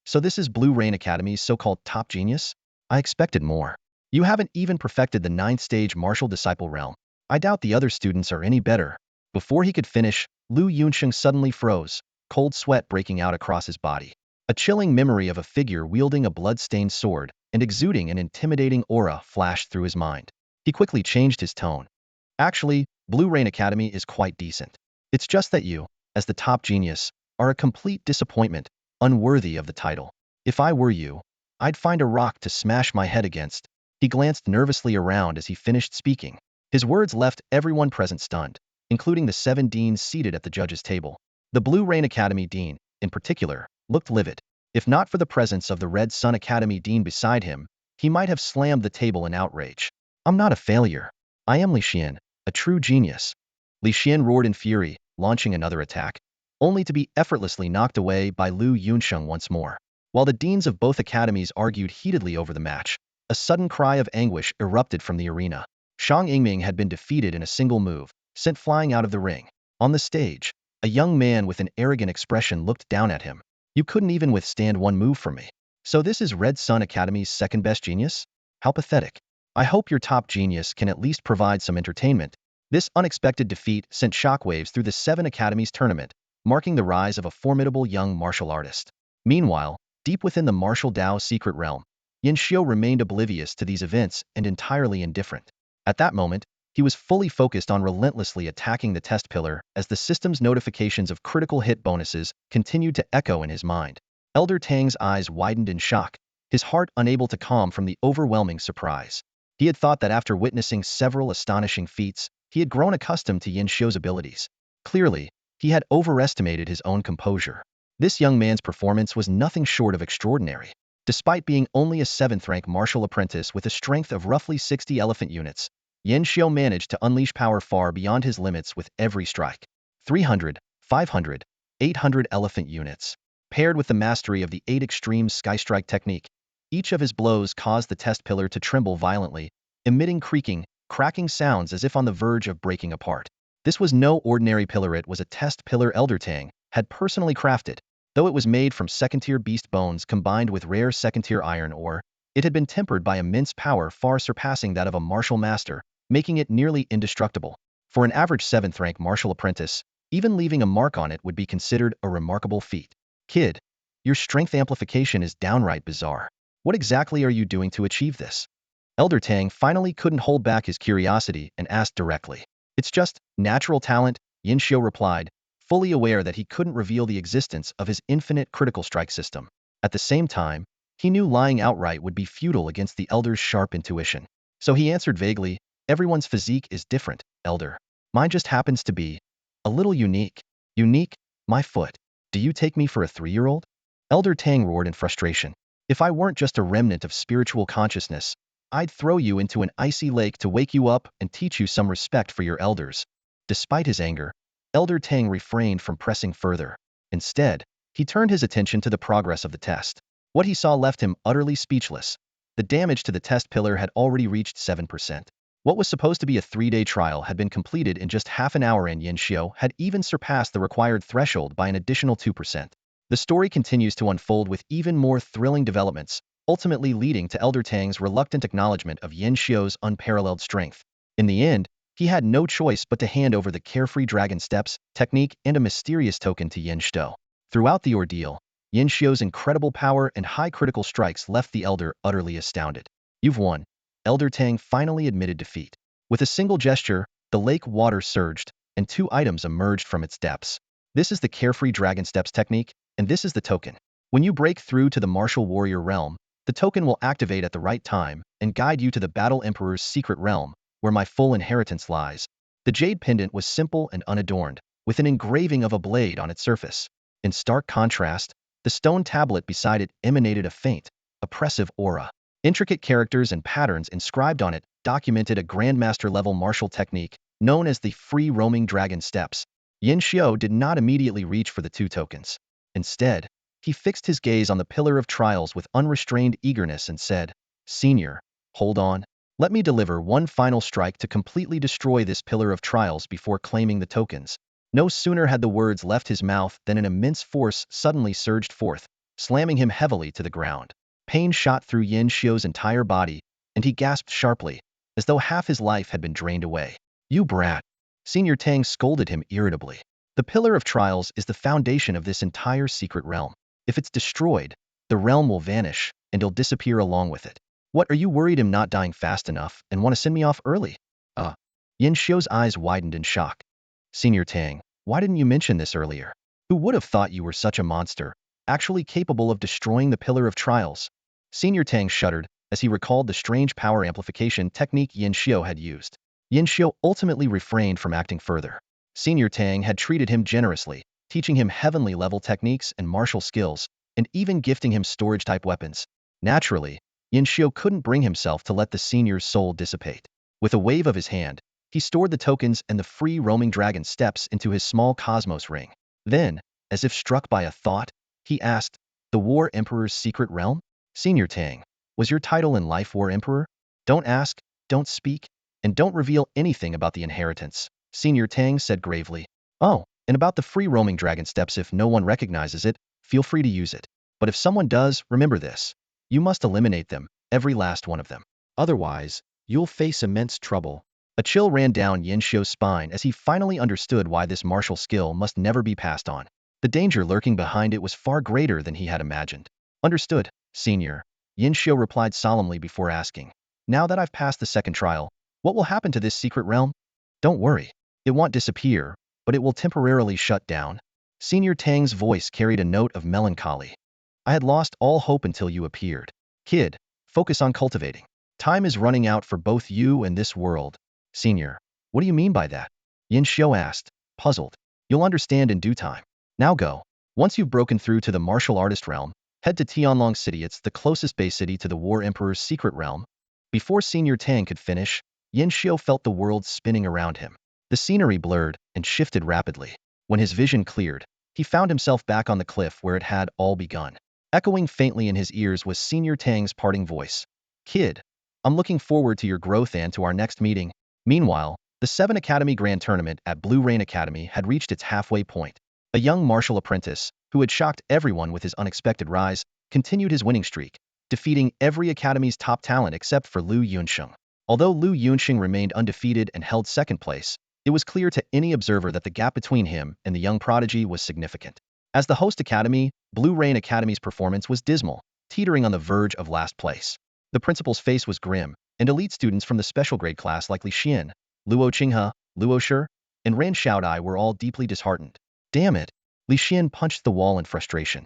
So this is Blue Rain Academy's so-called top genius? I expected more. You haven't even perfected the 9th stage martial disciple realm. I doubt the other students are any better. Before he could finish, Lu Yunsheng suddenly froze, cold sweat breaking out across his body. A chilling memory of a figure wielding a blood-stained sword and exuding an intimidating aura flashed through his mind. He quickly changed his tone. Actually, Blue Rain Academy is quite decent. It's just that you, as the top genius, are a complete disappointment, unworthy of the title. If I were you, I'd find a rock to smash my head against. He glanced nervously around as he finished speaking. His words left everyone present stunned, including the 7 deans seated at the judges' table. The Blue Rain Academy dean, in particular, looked livid. If not for the presence of the Red Sun Academy dean beside him, he might have slammed the table in outrage. I'm not a failure. I am Li Xian, a true genius. Li Xian roared in fury, launching another attack, only to be effortlessly knocked away by Lu Yunsheng once more. While the deans of both academies argued heatedly over the match, a sudden cry of anguish erupted from the arena. Shang Yingming had been defeated in a single move, sent flying out of the ring. On the stage, a young man with an arrogant expression looked down at him. You couldn't even withstand one move from me. So this is Red Sun Academy's second-best genius? How pathetic. I hope your top genius can at least provide some entertainment. This unexpected defeat sent shockwaves through the 7 Academies tournament, marking the rise of a formidable young martial artist. Meanwhile, deep within the martial Dao's secret realm, Yin Xiu remained oblivious to these events and entirely indifferent. At that moment, he was fully focused on relentlessly attacking the test pillar as the system's notifications of critical hit bonuses continued to echo in his mind. Elder Tang's eyes widened in shock, his heart unable to calm from the overwhelming surprise. He had thought that after witnessing several astonishing feats, he had grown accustomed to Yin Xiu's abilities. Clearly, he had overestimated his own composure. This young man's performance was nothing short of extraordinary. Despite being only a 7th-rank martial apprentice with a strength of roughly 60 elephant units, Yin Xiu managed to unleash power far beyond his limits with every strike. 300, 500, 800 elephant units. Paired with the mastery of the 8 extreme sky strike technique, each of his blows caused the test pillar to tremble violently, emitting creaking, cracking sounds as if on the verge of breaking apart. This was no ordinary pillar, it was a test pillar Elder Tang had personally crafted. Though it was made from second-tier beast bones combined with rare second-tier iron ore, it had been tempered by immense power far surpassing that of a martial master, making it nearly indestructible. For an average 7th-rank martial apprentice, even leaving a mark on it would be considered a remarkable feat. Kid, your strength amplification is downright bizarre. What exactly are you doing to achieve this? Elder Tang finally couldn't hold back his curiosity and asked directly. It's just natural talent, Yin Xiu replied, fully aware that he couldn't reveal the existence of his infinite critical strike system. At the same time, he knew lying outright would be futile against the Elder's sharp intuition. So he answered vaguely, everyone's physique is different, Elder. Mine just happens to be a little unique. Unique? My foot. Do you take me for a 3-year-old? Elder Tang roared in frustration. If I weren't just a remnant of spiritual consciousness, I'd throw you into an icy lake to wake you up and teach you some respect for your elders. Despite his anger, Elder Tang refrained from pressing further. Instead, he turned his attention to the progress of the test. What he saw left him utterly speechless. The damage to the test pillar had already reached 7%. What was supposed to be a 3-day trial had been completed in just half an hour, and Yin Xiu had even surpassed the required threshold by an additional 2%. The story continues to unfold with even more thrilling developments, ultimately leading to Elder Tang's reluctant acknowledgement of Yin Xiu's unparalleled strength. In the end, he had no choice but to hand over the carefree dragon steps, technique, and a mysterious token to Yin Xiu. Throughout the ordeal, Yin Xiu's incredible power and high critical strikes left the Elder utterly astounded. You've won. Elder Tang finally admitted defeat. With a single gesture, the lake water surged, and 2 items emerged from its depths. This is the carefree dragon steps technique, and this is the token. When you break through to the martial warrior realm, the token will activate at the right time and guide you to the Battle Emperor's secret realm, where my full inheritance lies. The jade pendant was simple and unadorned, with an engraving of a blade on its surface. In stark contrast, the stone tablet beside it emanated a faint, oppressive aura. Intricate characters and patterns inscribed on it documented a grandmaster-level martial technique known as the free-roaming dragon steps. Yin Xiu did not immediately reach for the 2 tokens. Instead, he fixed his gaze on the Pillar of Trials with unrestrained eagerness and said, Senior, hold on. Let me deliver one final strike to completely destroy this Pillar of Trials before claiming the tokens. No sooner had the words left his mouth than an immense force suddenly surged forth, slamming him heavily to the ground. Pain shot through Yin Xiu's entire body, and he gasped sharply, as though half his life had been drained away. You brat! Senior Tang scolded him irritably. The Pillar of Trials is the foundation of this entire secret realm. If it's destroyed, the realm will vanish, and it'll disappear along with it. What, are you worried I'm not dying fast enough and want to send me off early? Yin Xiu's eyes widened in shock. Senior Tang, why didn't you mention this earlier? Who would have thought you were such a monster, actually capable of destroying the Pillar of Trials? Senior Tang shuddered as he recalled the strange power amplification technique Yin Xiu had used. Yin Xiu ultimately refrained from acting further. Senior Tang had treated him generously, teaching him heavenly-level techniques and martial skills, and even gifting him storage-type weapons. Naturally, Yin Xiu couldn't bring himself to let the senior's soul dissipate. With a wave of his hand, he stored the tokens and the free-roaming dragon steps into his small cosmos ring. Then, as if struck by a thought, he asked, the War Emperor's secret realm? Senior Tang, was your title in life War Emperor? Don't ask, don't speak, and don't reveal anything about the inheritance, Senior Tang said gravely. Oh, and about the free-roaming dragon steps, if no one recognizes it, feel free to use it. But if someone does, remember this. You must eliminate them, every last one of them. Otherwise, you'll face immense trouble. A chill ran down Yin Xiu's spine as he finally understood why this martial skill must never be passed on. The danger lurking behind it was far greater than he had imagined. Understood, Senior, Yin Xiu replied solemnly before asking. Now that I've passed the second trial, what will happen to this secret realm? Don't worry. It won't disappear, but it will temporarily shut down. Senior Tang's voice carried a note of melancholy. I had lost all hope until you appeared. Kid, focus on cultivating. Time is running out for both you and this world. Senior, what do you mean by that? Yin Xiu asked, puzzled. You'll understand in due time. Now go. Once you've broken through to the martial artist realm, head to Tianlong City. It's the closest base city to the War Emperor's secret realm. Before Senior Tang could finish, Yin Xiu felt the world spinning around him. The scenery blurred and shifted rapidly. When his vision cleared, he found himself back on the cliff where it had all begun. Echoing faintly in his ears was Senior Tang's parting voice. Kid, I'm looking forward to your growth and to our next meeting. Meanwhile, the 7 Academy Grand Tournament at Blue Rain Academy had reached its halfway point. A young martial apprentice, who had shocked everyone with his unexpected rise, continued his winning streak, defeating every academy's top talent except for Lu Yunsheng. Although Lu Yunsheng remained undefeated and held second place, it was clear to any observer that the gap between him and the young prodigy was significant. As the host academy, Blue Rain Academy's performance was dismal, teetering on the verge of last place. The principal's face was grim, and elite students from the special grade class like Li Xian, Luo Qinghe, Luo Shi, and Ran Xiaodai were all deeply disheartened. Damn it! Li Xian punched the wall in frustration.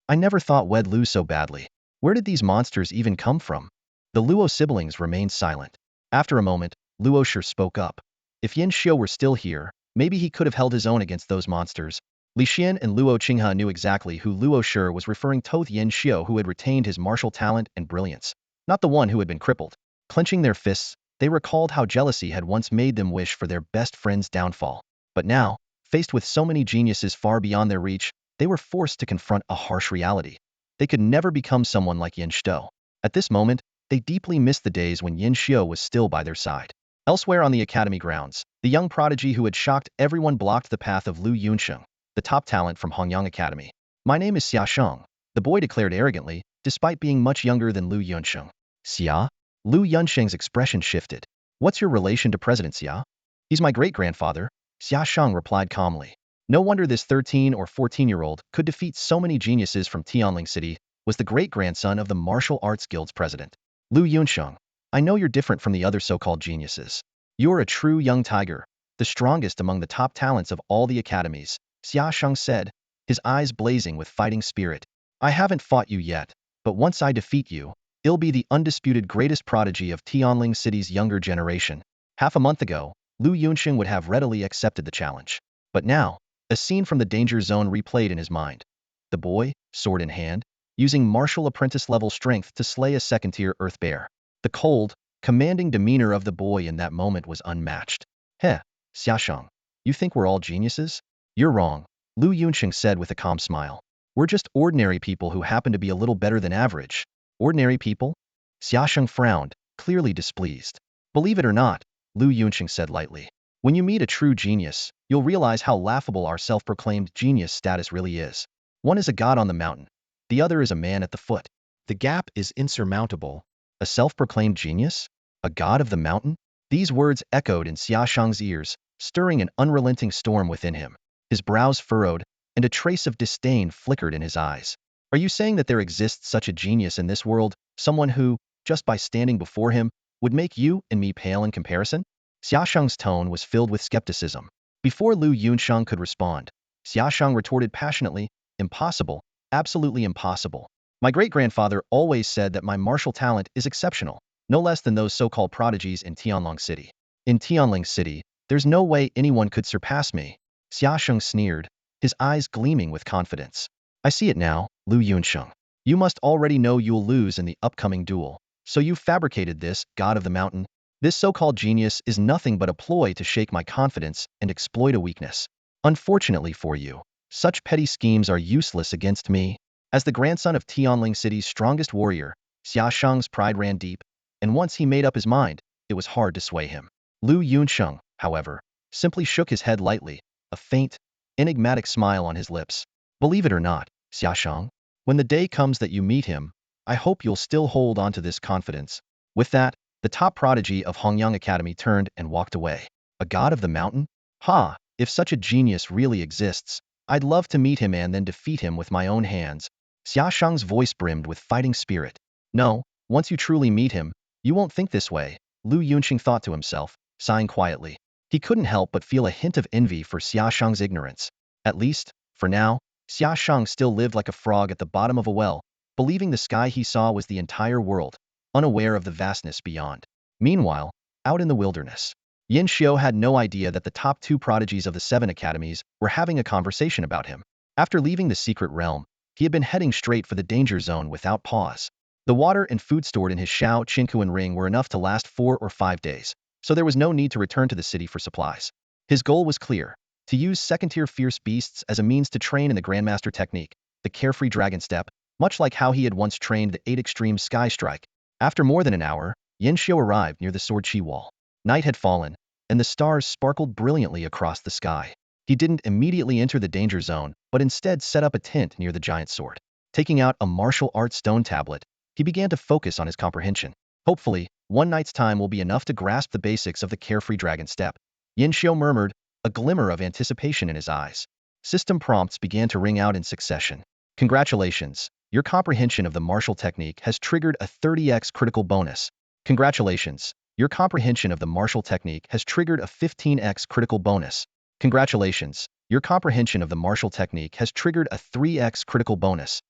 I never thought we'd lose so badly. Where did these monsters even come from? The Luo siblings remained silent. After a moment, Luo Shi spoke up. If Yin Xiu were still here, maybe he could have held his own against those monsters. Li Xian and Luo Qinghe knew exactly who Luo Shi was referring to: Yin Xiu, who had retained his martial talent and brilliance, not the one who had been crippled. Clenching their fists, they recalled how jealousy had once made them wish for their best friend's downfall. But now, faced with so many geniuses far beyond their reach, they were forced to confront a harsh reality. They could never become someone like Yin Xiu. At this moment, they deeply missed the days when Yin Xiu was still by their side. Elsewhere on the academy grounds, the young prodigy who had shocked everyone blocked the path of Lu Yunsheng, the top talent from Hongyang Academy. My name is Xia Sheng, the boy declared arrogantly, despite being much younger than Lu Yunsheng. Xia? Lu Yunsheng's expression shifted. What's your relation to President Xia? He's my great-grandfather, Xia Sheng replied calmly. No wonder this 13 or 14-year-old could defeat so many geniuses from Tianling City, was the great-grandson of the Martial Arts Guild's president. Lu Yunsheng, I know you're different from the other so-called geniuses. You're a true young tiger, the strongest among the top talents of all the academies, Xia Sheng said, his eyes blazing with fighting spirit. I haven't fought you yet, but once I defeat you, it'll be the undisputed greatest prodigy of Tianling City's younger generation. Half a month ago, Lu Yunsheng would have readily accepted the challenge. But now, a scene from the danger zone replayed in his mind. The boy, sword in hand, using martial apprentice-level strength to slay a second-tier earth bear. The cold, commanding demeanor of the boy in that moment was unmatched. Heh, Xiaosheng, you think we're all geniuses? You're wrong, Lu Yunsheng said with a calm smile. We're just ordinary people who happen to be a little better than average. Ordinary people? Xiaosheng frowned, clearly displeased. Believe it or not, Lu Yunsheng said lightly. When you meet a true genius, you'll realize how laughable our self-proclaimed genius status really is. One is a god on the mountain, the other is a man at the foot. The gap is insurmountable. A self-proclaimed genius? A god of the mountain? These words echoed in Xiaosheng's ears, stirring an unrelenting storm within him. His brows furrowed, and a trace of disdain flickered in his eyes. Are you saying that there exists such a genius in this world, someone who, just by standing before him, would make you and me pale in comparison? Xiaosheng's tone was filled with skepticism. Before Lu Yunsheng could respond, Xiaosheng retorted passionately, impossible, absolutely impossible. My great-grandfather always said that my martial talent is exceptional, no less than those so-called prodigies in Tianling City. In Tianling City, there's no way anyone could surpass me. Xiaosheng sneered, his eyes gleaming with confidence. I see it now, Lu Yunsheng. You must already know you'll lose in the upcoming duel, so you've fabricated this, god of the mountain. This so-called genius is nothing but a ploy to shake my confidence and exploit a weakness. Unfortunately for you, such petty schemes are useless against me. As the grandson of Tianling City's strongest warrior, Xiaosheng's pride ran deep, and once he made up his mind, it was hard to sway him. Lu Yunsheng, however, simply shook his head lightly, a faint, enigmatic smile on his lips. Believe it or not, Xiaosheng, when the day comes that you meet him, I hope you'll still hold on to this confidence. With that, the top prodigy of Hongyang Academy turned and walked away. A god of the mountain? Ha! If such a genius really exists, I'd love to meet him and then defeat him with my own hands. Xiaosheng's voice brimmed with fighting spirit. No, once you truly meet him, you won't think this way, Lu Yunsheng thought to himself, sighing quietly. He couldn't help but feel a hint of envy for Xiaosheng's ignorance. At least, for now, Xiaosheng still lived like a frog at the bottom of a well, believing the sky he saw was the entire world, unaware of the vastness beyond. Meanwhile, out in the wilderness, Yin Xiu had no idea that the top 2 prodigies of the 7 academies were having a conversation about him. After leaving the secret realm, he had been heading straight for the danger zone without pause. The water and food stored in his Shao Qingkuan ring were enough to last 4 or 5 days, so there was no need to return to the city for supplies. His goal was clear: to use second-tier fierce beasts as a means to train in the Grandmaster technique, the carefree dragon step, much like how he had once trained the 8 extreme sky strike. After more than an hour, Yin-Xiu arrived near the sword chi wall. Night had fallen, and the stars sparkled brilliantly across the sky. He didn't immediately enter the danger zone, but instead set up a tent near the giant sword. Taking out a martial arts stone tablet, he began to focus on his comprehension. Hopefully, one night's time will be enough to grasp the basics of the carefree dragon step. Yin-Xiu murmured, a glimmer of anticipation in his eyes. System prompts began to ring out in succession. Congratulations, your comprehension of the martial technique has triggered a 30x critical bonus. Congratulations, your comprehension of the martial technique has triggered a 15x critical bonus. Congratulations, your comprehension of the martial technique has triggered a 3x critical bonus.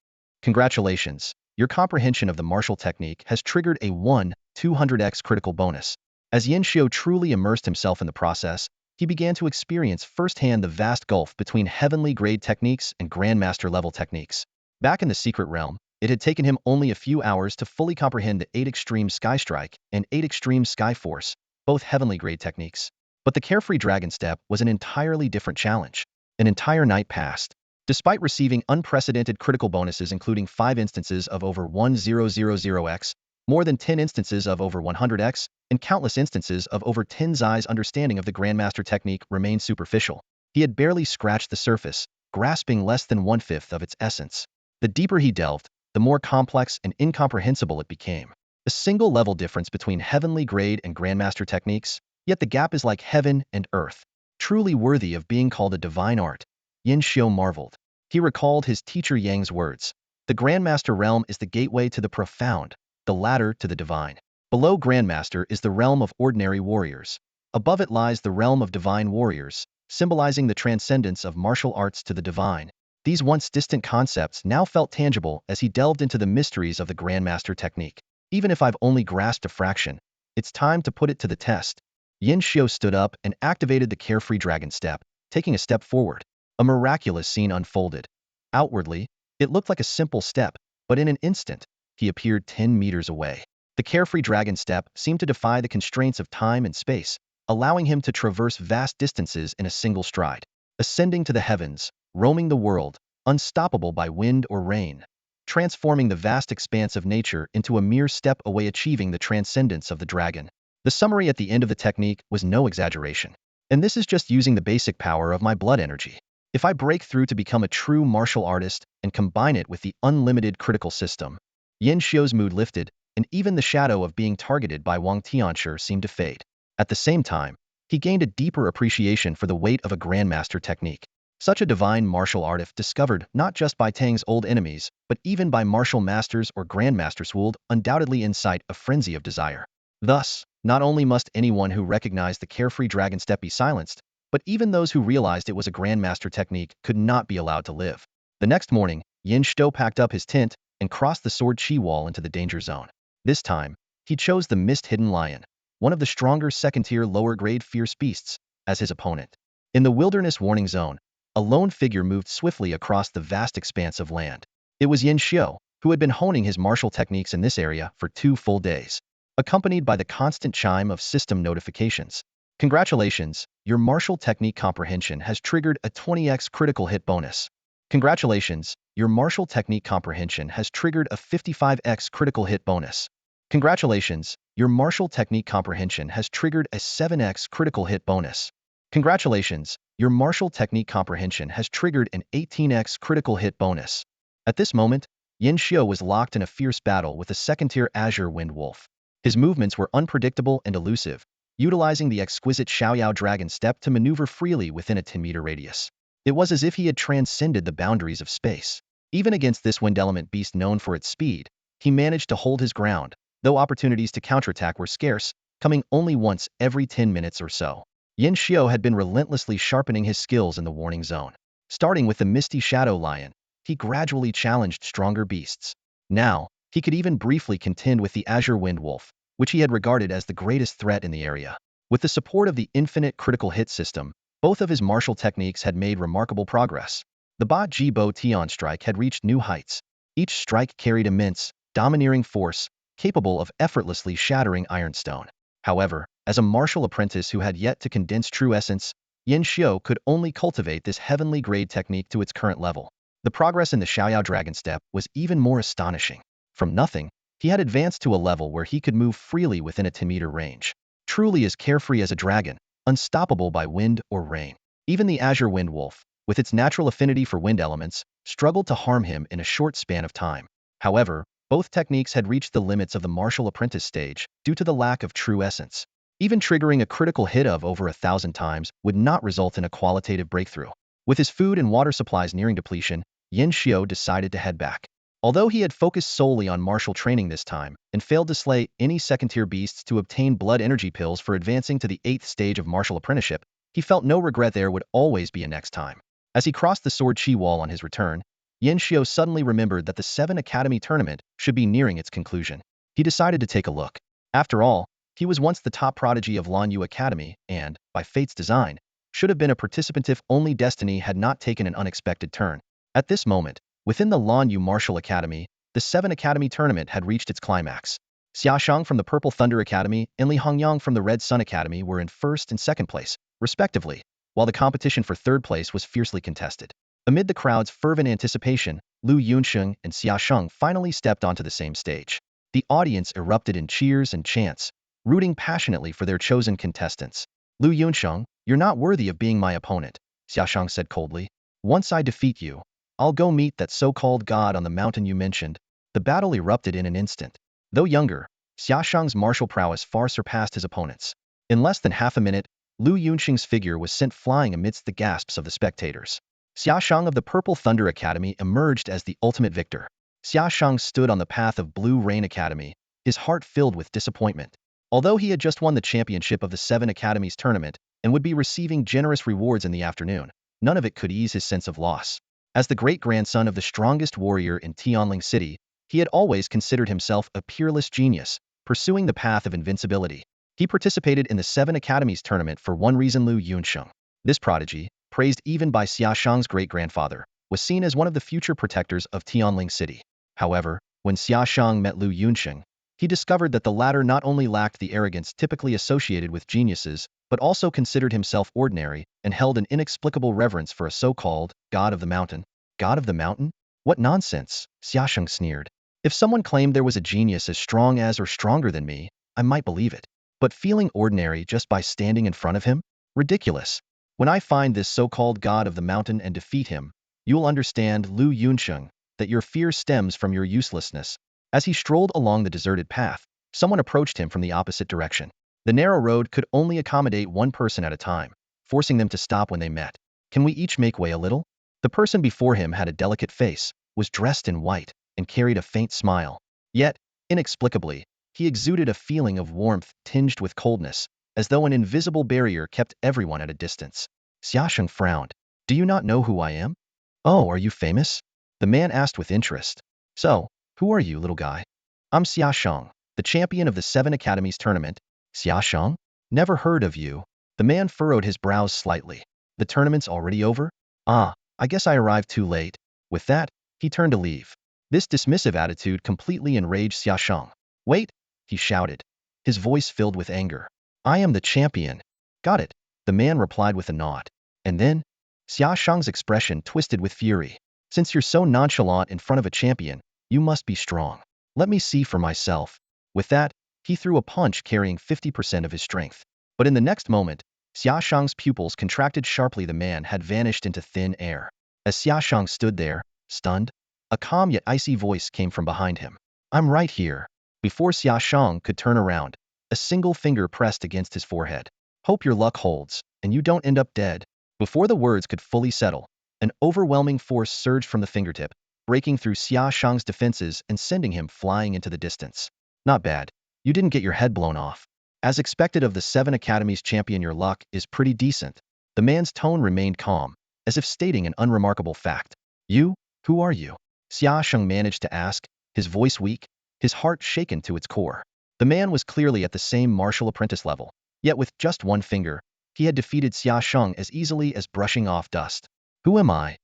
Congratulations, your comprehension of the martial technique has triggered a 200x critical bonus. As Yin-Xiu truly immersed himself in the process, he began to experience firsthand the vast gulf between heavenly grade techniques and grandmaster level techniques. Back in the secret realm, it had taken him only a few hours to fully comprehend the 8 extreme sky strike and 8 extreme sky force, both heavenly grade techniques. But the carefree dragon step was an entirely different challenge. An entire night passed. Despite receiving unprecedented critical bonuses including 5 instances of over 1000x, more than 10 instances of over 100x, and countless instances of over 10 Zai's understanding of the Grandmaster technique remained superficial. He had barely scratched the surface, grasping less than 1/5 of its essence. The deeper he delved, the more complex and incomprehensible it became. A single level difference between heavenly grade and Grandmaster techniques, yet the gap is like heaven and earth. Truly worthy of being called a divine art, Yin-Xiu marveled. He recalled his teacher Yang's words. The Grandmaster realm is the gateway to the profound, the ladder to the divine. Below Grandmaster is the realm of ordinary warriors. Above it lies the realm of divine warriors, symbolizing the transcendence of martial arts to the divine. These once distant concepts now felt tangible as he delved into the mysteries of the Grandmaster technique. Even if I've only grasped a fraction, it's time to put it to the test. Yin-Xiu stood up and activated the carefree dragon step, taking a step forward. A miraculous scene unfolded. Outwardly, it looked like a simple step, but in an instant, he appeared 10 meters away. The carefree dragon step seemed to defy the constraints of time and space, allowing him to traverse vast distances in a single stride. Ascending to the heavens, roaming the world, unstoppable by wind or rain, transforming the vast expanse of nature into a mere step away, achieving the transcendence of the dragon. The summary at the end of the technique was no exaggeration. And this is just using the basic power of my blood energy. If I break through to become a true martial artist and combine it with the unlimited critical system. Yin-Xiu's mood lifted, and even the shadow of being targeted by Wang Tianshi seemed to fade. At the same time, he gained a deeper appreciation for the weight of a Grandmaster technique. Such a divine martial art if discovered not just by Tang's old enemies, but even by martial masters or grandmasters would undoubtedly incite a frenzy of desire. Thus, not only must anyone who recognized the carefree dragon step be silenced, but even those who realized it was a Grandmaster technique could not be allowed to live. The next morning, Yin-Xiu packed up his tent and crossed the sword chi wall into the danger zone. This time, he chose the mist-hidden lion, one of the stronger second-tier lower-grade fierce beasts, as his opponent. In the wilderness warning zone, a lone figure moved swiftly across the vast expanse of land. It was Yin-Xiu, who had been honing his martial techniques in this area for 2 full days, accompanied by the constant chime of system notifications. Congratulations, your martial technique comprehension has triggered a 20x critical hit bonus. Congratulations, your martial technique comprehension has triggered a 55x critical hit bonus. Congratulations, your martial technique comprehension has triggered a 7x critical hit bonus. Congratulations, your martial technique comprehension has triggered an 18x critical hit bonus. At this moment, Yin-Xiu was locked in a fierce battle with a second-tier Azure Wind Wolf. His movements were unpredictable and elusive, utilizing the exquisite Xiaoyao dragon step to maneuver freely within a 10-meter radius. It was as if he had transcended the boundaries of space. Even against this wind element beast known for its speed, he managed to hold his ground, though opportunities to counterattack were scarce, coming only once every 10 minutes or so. Yin-Xiu had been relentlessly sharpening his skills in the warning zone. Starting with the misty shadow lion, he gradually challenged stronger beasts. Now, he could even briefly contend with the Azure Wind Wolf, which he had regarded as the greatest threat in the area. With the support of the infinite critical hit system, both of his martial techniques had made remarkable progress. The Ba Ji Bo Tian strike had reached new heights. Each strike carried immense, domineering force, capable of effortlessly shattering ironstone. However, as a martial apprentice who had yet to condense true essence, Yin Xiu could only cultivate this heavenly grade technique to its current level. The progress in the Xiaoyao Dragon Step was even more astonishing. From nothing, he had advanced to a level where he could move freely within a 10-meter range. Truly as carefree as a dragon, unstoppable by wind or rain. Even the Azure Wind Wolf, with its natural affinity for wind elements, struggled to harm him in a short span of time. However, both techniques had reached the limits of the martial apprentice stage due to the lack of true essence. Even triggering a critical hit of over 1,000 times would not result in a qualitative breakthrough. With his food and water supplies nearing depletion, Yin Xiu decided to head back. Although he had focused solely on martial training this time and failed to slay any second-tier beasts to obtain blood energy pills for advancing to the 8th stage of martial apprenticeship, he felt no regret there would always be a next time. As he crossed the Sword Chi wall on his return, Yin Xiu suddenly remembered that the 7 Academy tournament should be nearing its conclusion. He decided to take a look. After all, he was once the top prodigy of Lanyu Academy and, by fate's design, should have been a participant if only destiny had not taken an unexpected turn. At this moment, within the Lanyu Martial Academy, the 7 Academy tournament had reached its climax. Xiaoshang from the Purple Thunder Academy and Li Hongyang from the Red Sun Academy were in first and second place, respectively, while the competition for third place was fiercely contested. Amid the crowd's fervent anticipation, Lu Yunsheng and Xiaoshang finally stepped onto the same stage. The audience erupted in cheers and chants, rooting passionately for their chosen contestants. Lu Yunsheng, you're not worthy of being my opponent, Xiaoshang said coldly. Once I defeat you, I'll go meet that so-called god on the mountain you mentioned. The battle erupted in an instant. Though younger, Xiaoshang's martial prowess far surpassed his opponents. In less than half a minute, Lu Yunsheng's figure was sent flying amidst the gasps of the spectators. Xiaoshang of the Purple Thunder Academy emerged as the ultimate victor. Xiaoshang stood on the path of Blue Rain Academy, his heart filled with disappointment. Although he had just won the championship of the 7 Academies tournament and would be receiving generous rewards in the afternoon, none of it could ease his sense of loss. As the great-grandson of the strongest warrior in Tianling City, he had always considered himself a peerless genius, pursuing the path of invincibility. He participated in the 7 Academies tournament for one reason: Lu Yunsheng. This prodigy, praised even by Xiaoshang's great-grandfather, was seen as one of the future protectors of Tianling City. However, when Xiaoshang met Lu Yunsheng, he discovered that the latter not only lacked the arrogance typically associated with geniuses, but also considered himself ordinary and held an inexplicable reverence for a so-called god of the mountain. God of the mountain? What nonsense, Xiaosheng sneered. If someone claimed there was a genius as strong as or stronger than me, I might believe it. But feeling ordinary just by standing in front of him? Ridiculous. When I find this so-called god of the mountain and defeat him, you'll understand, Lu Yunsheng, that your fear stems from your uselessness. As he strolled along the deserted path, someone approached him from the opposite direction. The narrow road could only accommodate one person at a time, forcing them to stop when they met. Can we each make way a little? The person before him had a delicate face, was dressed in white, and carried a faint smile. Yet, inexplicably, he exuded a feeling of warmth tinged with coldness, as though an invisible barrier kept everyone at a distance. Xiaosheng frowned. Do you not know who I am? Oh, are you famous? The man asked with interest. So, who are you, little guy? I'm Xiaosheng, the champion of the 7 Academies tournament. Xiaosheng? Never heard of you. The man furrowed his brows slightly. The tournament's already over? Ah, I guess I arrived too late. With that, he turned to leave. This dismissive attitude completely enraged Xiaosheng. Wait, he shouted, his voice filled with anger. I am the champion. Got it, the man replied with a nod. And then, Xiaosheng's expression twisted with fury. Since you're so nonchalant in front of a champion, you must be strong. Let me see for myself. With that, he threw a punch carrying 50% of his strength. But in the next moment, Xiaosheng's pupils contracted sharply. The man had vanished into thin air. As Xiaosheng stood there, stunned, a calm yet icy voice came from behind him. I'm right here. Before Xiaosheng could turn around, a single finger pressed against his forehead. Hope your luck holds, and you don't end up dead. Before the words could fully settle, an overwhelming force surged from the fingertip, breaking through Xiaosheng's defenses and sending him flying into the distance. Not bad. You didn't get your head blown off. As expected of the 7 Academies champion, your luck is pretty decent. The man's tone remained calm, as if stating an unremarkable fact. You? Who are you? Xiaosheng managed to ask, his voice weak, his heart shaken to its core. The man was clearly at the same martial apprentice level, yet with just one finger, he had defeated Xiaosheng as easily as brushing off dust. Who am I?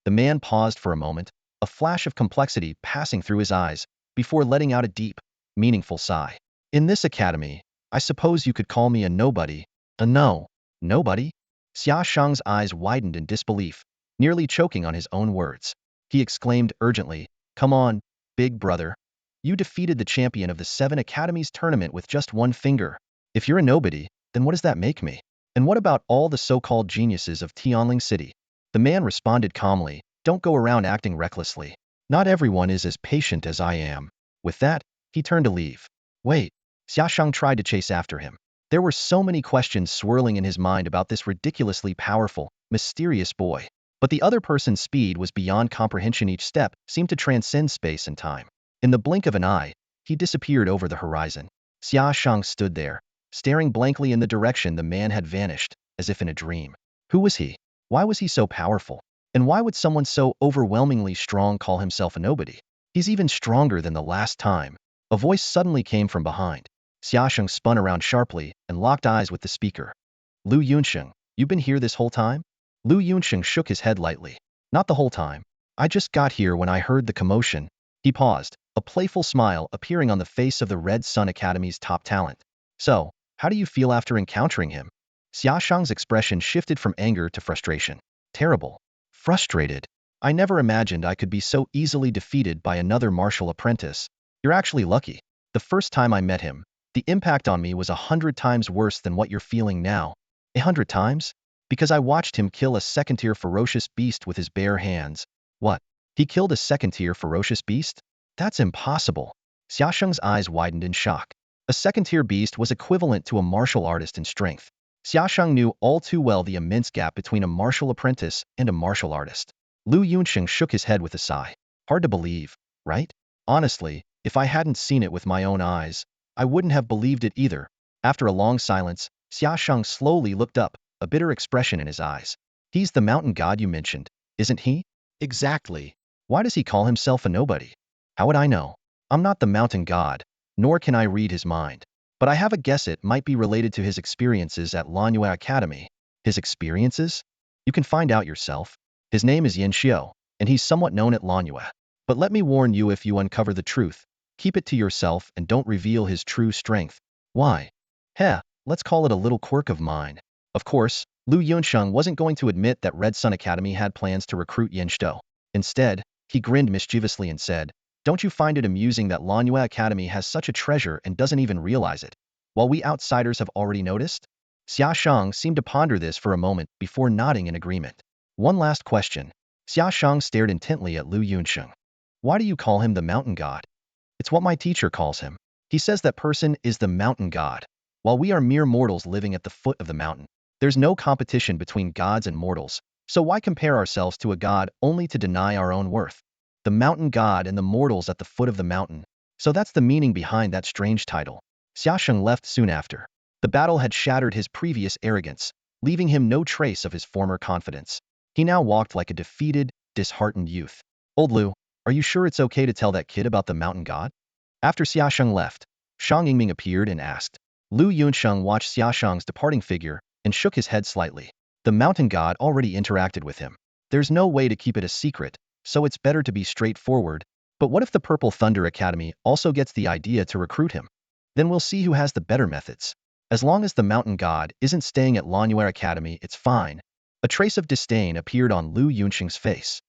The man paused for a moment, a flash of complexity passing through his eyes, before letting out a deep, meaningful sigh. In this academy, I suppose you could call me a nobody. A no. Nobody? Xia Shang's eyes widened in disbelief, nearly choking on his own words. He exclaimed urgently, "Come on, big brother. You defeated the champion of the 7 Academies tournament with just one finger. If you're a nobody, then what does that make me? And what about all the so-called geniuses of Tianling City?" The man responded calmly, "Don't go around acting recklessly. Not everyone is as patient as I am." With that, he turned to leave. Wait, Xiaoshang tried to chase after him. There were so many questions swirling in his mind about this ridiculously powerful, mysterious boy. But the other person's speed was beyond comprehension. Each step seemed to transcend space and time. In the blink of an eye, he disappeared over the horizon. Xiaoshang stood there, staring blankly in the direction the man had vanished, as if in a dream. Who was he? Why was he so powerful? And why would someone so overwhelmingly strong call himself a nobody? He's even stronger than the last time. A voice suddenly came from behind. Xiaosheng spun around sharply and locked eyes with the speaker. Lu Yunsheng, you've been here this whole time? Lu Yunsheng shook his head lightly. Not the whole time. I just got here when I heard the commotion. He paused, a playful smile appearing on the face of the Red Sun Academy's top talent. So, how do you feel after encountering him? Xiaoshang's expression shifted from anger to frustration. Terrible. Frustrated. I never imagined I could be so easily defeated by another martial apprentice. You're actually lucky. The first time I met him, the impact on me was 100 times worse than what you're feeling now. 100 times? Because I watched him kill a second-tier ferocious beast with his bare hands. What? He killed a second-tier ferocious beast? That's impossible. Xiaosheng's eyes widened in shock. A second-tier beast was equivalent to a martial artist in strength. Xiaosheng knew all too well the immense gap between a martial apprentice and a martial artist. Lu Yunsheng shook his head with a sigh. Hard to believe, right? Honestly, if I hadn't seen it with my own eyes, I wouldn't have believed it either. After a long silence, Xiaosheng slowly looked up, a bitter expression in his eyes. He's the mountain god you mentioned, isn't he? Exactly. Why does he call himself a nobody? How would I know? I'm not the mountain god, nor can I read his mind. But I have a guess it might be related to his experiences at Lanyue Academy. His experiences? You can find out yourself. His name is Yin Xiao, and he's somewhat known at Lanyue. But let me warn you, if you uncover the truth, keep it to yourself and don't reveal his true strength. Why? Heh, let's call it a little quirk of mine. Of course, Lu Yunsheng wasn't going to admit that Red Sun Academy had plans to recruit Yin Xiao. Instead, he grinned mischievously and said, "Don't you find it amusing that Lanyue Academy has such a treasure and doesn't even realize it, while we outsiders have already noticed?" Xiaoshang seemed to ponder this for a moment before nodding in agreement. One last question. Xiaoshang stared intently at Lu Yunsheng. Why do you call him the mountain god? It's what my teacher calls him. He says that person is the mountain god, while we are mere mortals living at the foot of the mountain. There's no competition between gods and mortals, so why compare ourselves to a god only to deny our own worth? The mountain god and the mortals at the foot of the mountain. So that's the meaning behind that strange title. Xiaosheng left soon after. The battle had shattered his previous arrogance, leaving him no trace of his former confidence. He now walked like a defeated, disheartened youth. Old Lu, are you sure it's okay to tell that kid about the mountain god? After Xiaosheng left, Shang Yingming appeared and asked. Lu Yunsheng watched Xiaosheng's departing figure and shook his head slightly. The mountain god already interacted with him. There's no way to keep it a secret, so it's better to be straightforward. But what if the Purple Thunder Academy also gets the idea to recruit him? Then we'll see who has the better methods. As long as the mountain god isn't staying at Lanyue Academy, it's fine. A trace of disdain appeared on Lu Yunsheng's face.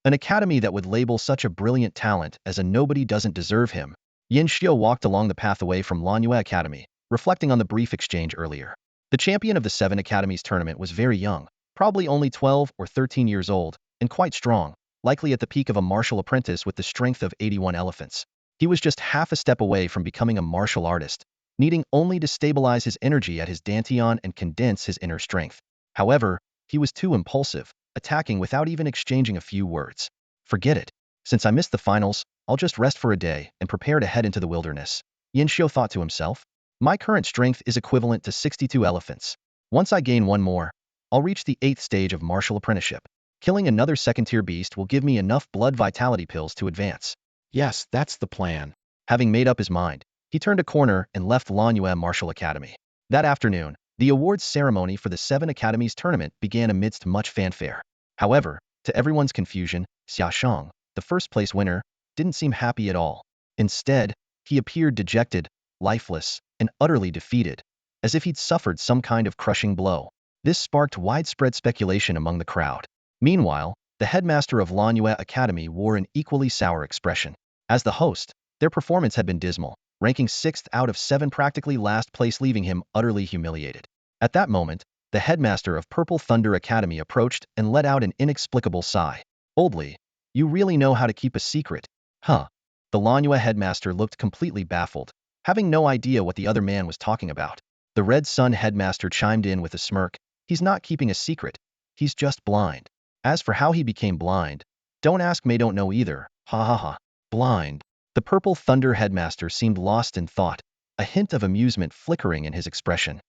An academy that would label such a brilliant talent as a nobody doesn't deserve him. Yin Xiao walked along the path away from Lanyue Academy, reflecting on the brief exchange earlier. The champion of the 7 Academies tournament was very young, probably only 12 or 13 years old, and quite strong, likely at the peak of a martial apprentice with the strength of 81 elephants. He was just half a step away from becoming a martial artist, needing only to stabilize his energy at his dantian and condense his inner strength. However, he was too impulsive, attacking without even exchanging a few words. Forget it. Since I missed the finals, I'll just rest for a day and prepare to head into the wilderness. Yin Xiao thought to himself. My current strength is equivalent to 62 elephants. Once I gain one more, I'll reach the 8th stage of martial apprenticeship. Killing another second-tier beast will give me enough blood vitality pills to advance. Yes, that's the plan. Having made up his mind, he turned a corner and left Lanyue Martial Academy. That afternoon, the awards ceremony for the 7 Academies tournament began amidst much fanfare. However, to everyone's confusion, Xiaoshang, the first-place winner, didn't seem happy at all. Instead, he appeared dejected, lifeless, and utterly defeated, as if he'd suffered some kind of crushing blow. This sparked widespread speculation among the crowd. Meanwhile, the headmaster of Lanyue Academy wore an equally sour expression. As the host, their performance had been dismal, ranking 6th out of 7, practically last place, leaving him utterly humiliated. At that moment, the headmaster of Purple Thunder Academy approached and let out an inexplicable sigh. Oldly, you really know how to keep a secret, huh? The Lanyue headmaster looked completely baffled, having no idea what the other man was talking about. The Red Sun headmaster chimed in with a smirk. He's not keeping a secret, he's just blind. As for how he became blind, don't ask me, don't know either, ha ha ha. Blind. The Purple Thunder headmaster seemed lost in thought, a hint of amusement flickering in his expression.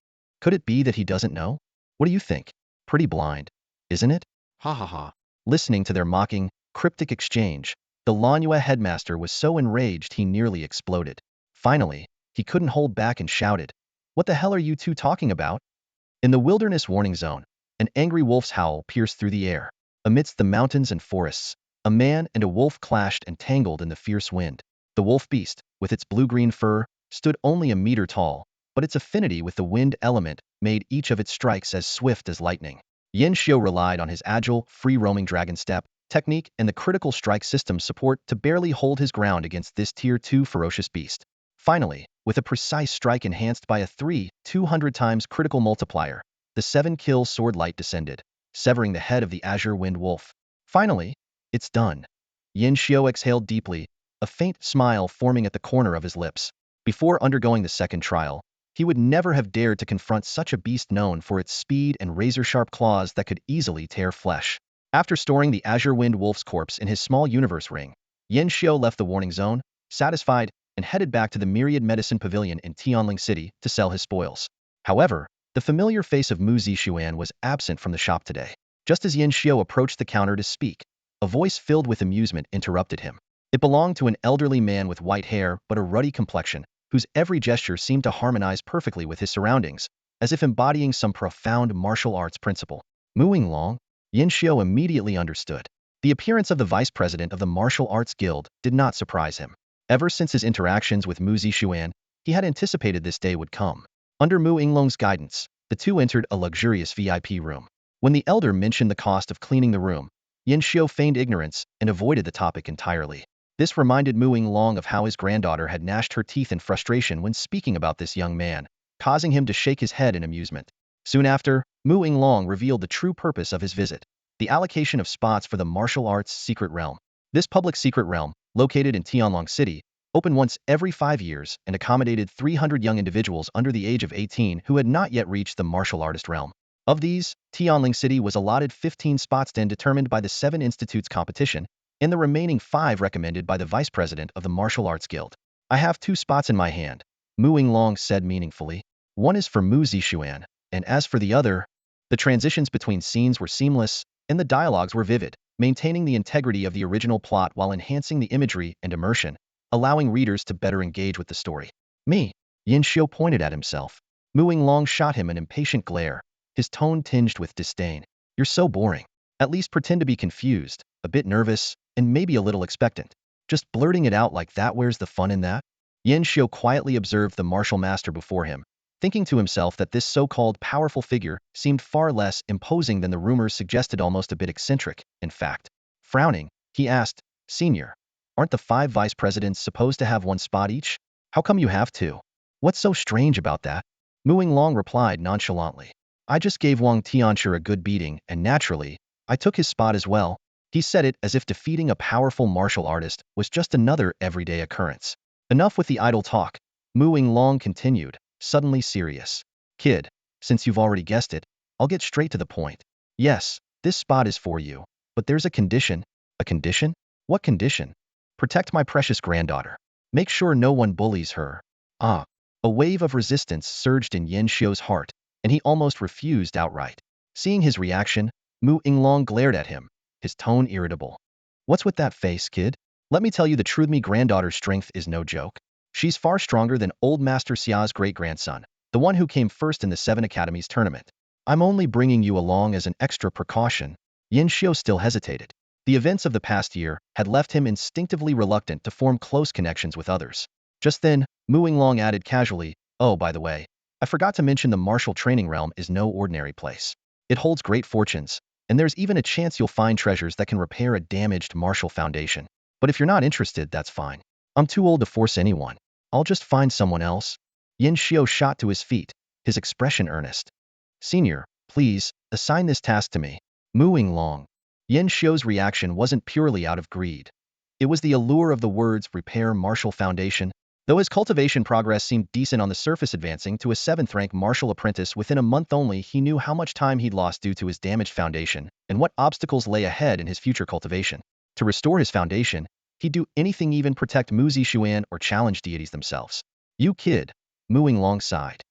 Could it be that he doesn't know? What do you think? Pretty blind, isn't it? Ha ha ha. Listening to their mocking, cryptic exchange, the Lanyue headmaster was so enraged he nearly exploded. Finally, he couldn't hold back and shouted, "What the hell are you two talking about?" In the wilderness warning zone, an angry wolf's howl pierced through the air. Amidst the mountains and forests, a man and a wolf clashed and tangled in the fierce wind. The wolf beast, with its blue-green fur, stood only a meter tall, but its affinity with the wind element made each of its strikes as swift as lightning. Yin Xiu relied on his agile, free-roaming dragon step technique and the critical strike system support to barely hold his ground against this Tier 2 ferocious beast. Finally, with a precise strike enhanced by a 200 times critical multiplier, the 7-kill sword light descended, severing the head of the Azure Wind Wolf. Finally, it's done. Yin Xiu exhaled deeply, a faint smile forming at the corner of his lips. Before undergoing the second trial, he would never have dared to confront such a beast known for its speed and razor-sharp claws that could easily tear flesh. After storing the Azure Wind Wolf's corpse in his small universe ring, Yin Xiu left the warning zone, satisfied, and headed back to the Myriad Medicine Pavilion in Tianling City to sell his spoils. However, the familiar face of Mu Zixuan was absent from the shop today. Just as Yin Xiu approached the counter to speak, a voice filled with amusement interrupted him. It belonged to an elderly man with white hair but a ruddy complexion, whose every gesture seemed to harmonize perfectly with his surroundings, as if embodying some profound martial arts principle. Mu Yinglong? Yin Xiu immediately understood. The appearance of the vice president of the Martial Arts Guild did not surprise him. Ever since his interactions with Mu Zixuan, he had anticipated this day would come. Under Mu Yinglong's guidance, the two entered a luxurious VIP room. When the elder mentioned the cost of cleaning the room, Yin Xiu feigned ignorance and avoided the topic entirely. This reminded Mu Yinglong of how his granddaughter had gnashed her teeth in frustration when speaking about this young man, causing him to shake his head in amusement. Soon after, Mu Yinglong revealed the true purpose of his visit: the allocation of spots for the martial arts secret realm. This public secret realm, located in Tianling City, opened once every 5 years and accommodated 300 young individuals under the age of 18 who had not yet reached the martial artist realm. Of these, Tianling City was allotted 15 spots, 10 determined by the 7 institutes competition, and the remaining 5 recommended by the vice president of the Martial Arts Guild. I have 2 spots in my hand, Mu Yinglong said meaningfully. One is for Mu Zixuan, and as for the other, the transitions between scenes were seamless, and the dialogues were vivid, maintaining the integrity of the original plot while enhancing the imagery and immersion, allowing readers to better engage with the story. Me? Yin Xiu pointed at himself. Mu Yinglong shot him an impatient glare, his tone tinged with disdain. You're so boring. At least pretend to be confused, a bit nervous, and maybe a little expectant. Just blurting it out like that, where's the fun in that? Yin Xiu quietly observed the martial master before him, thinking to himself that this so-called powerful figure seemed far less imposing than the rumors suggested, almost a bit eccentric, in fact. Frowning, he asked, "Senior, aren't the 5 vice presidents supposed to have 1 spot each? How come you have 2? What's so strange about that?" Mu Yinglong replied nonchalantly. "I just gave Wang Tianchi a good beating, and naturally, I took his spot as well." He said it as if defeating a powerful martial artist was just another everyday occurrence. Enough with the idle talk. Mu Yinglong continued, suddenly serious. "Kid, since you've already guessed it, I'll get straight to the point. Yes, this spot is for you, but there's a condition." "A condition? What condition?" "Protect my precious granddaughter. Make sure no one bullies her." Ah. A wave of resistance surged in Yin Xiu's heart, and he almost refused outright. Seeing his reaction, Mu Yinglong glared at him, his tone irritable. "What's with that face, kid? Let me tell you the truth, me granddaughter's strength is no joke. She's far stronger than old Master Xia's great-grandson, the one who came first in the 7 Academies tournament. I'm only bringing you along as an extra precaution." Yin Xiu still hesitated. The events of the past year had left him instinctively reluctant to form close connections with others. Just then, Mu Yinglong added casually, Oh, by the way, I forgot to mention the martial training realm is no ordinary place. It holds great fortunes, and there's even a chance you'll find treasures that can repair a damaged martial foundation. But if you're not interested, that's fine. I'm too old to force anyone. I'll just find someone else. Yin Xiao shot to his feet, his expression earnest. Senior, please, assign this task to me. Mooing long. Yin Xiao's reaction wasn't purely out of greed. It was the allure of the words repair martial foundation. Though his cultivation progress seemed decent on the surface, advancing to a 7th-rank martial apprentice within a month only, he knew how much time he'd lost due to his damaged foundation and what obstacles lay ahead in his future cultivation. To restore his foundation, he'd do anything, even protect Mu Zixuan or challenge deities themselves. You kid, Mooing Long sighed.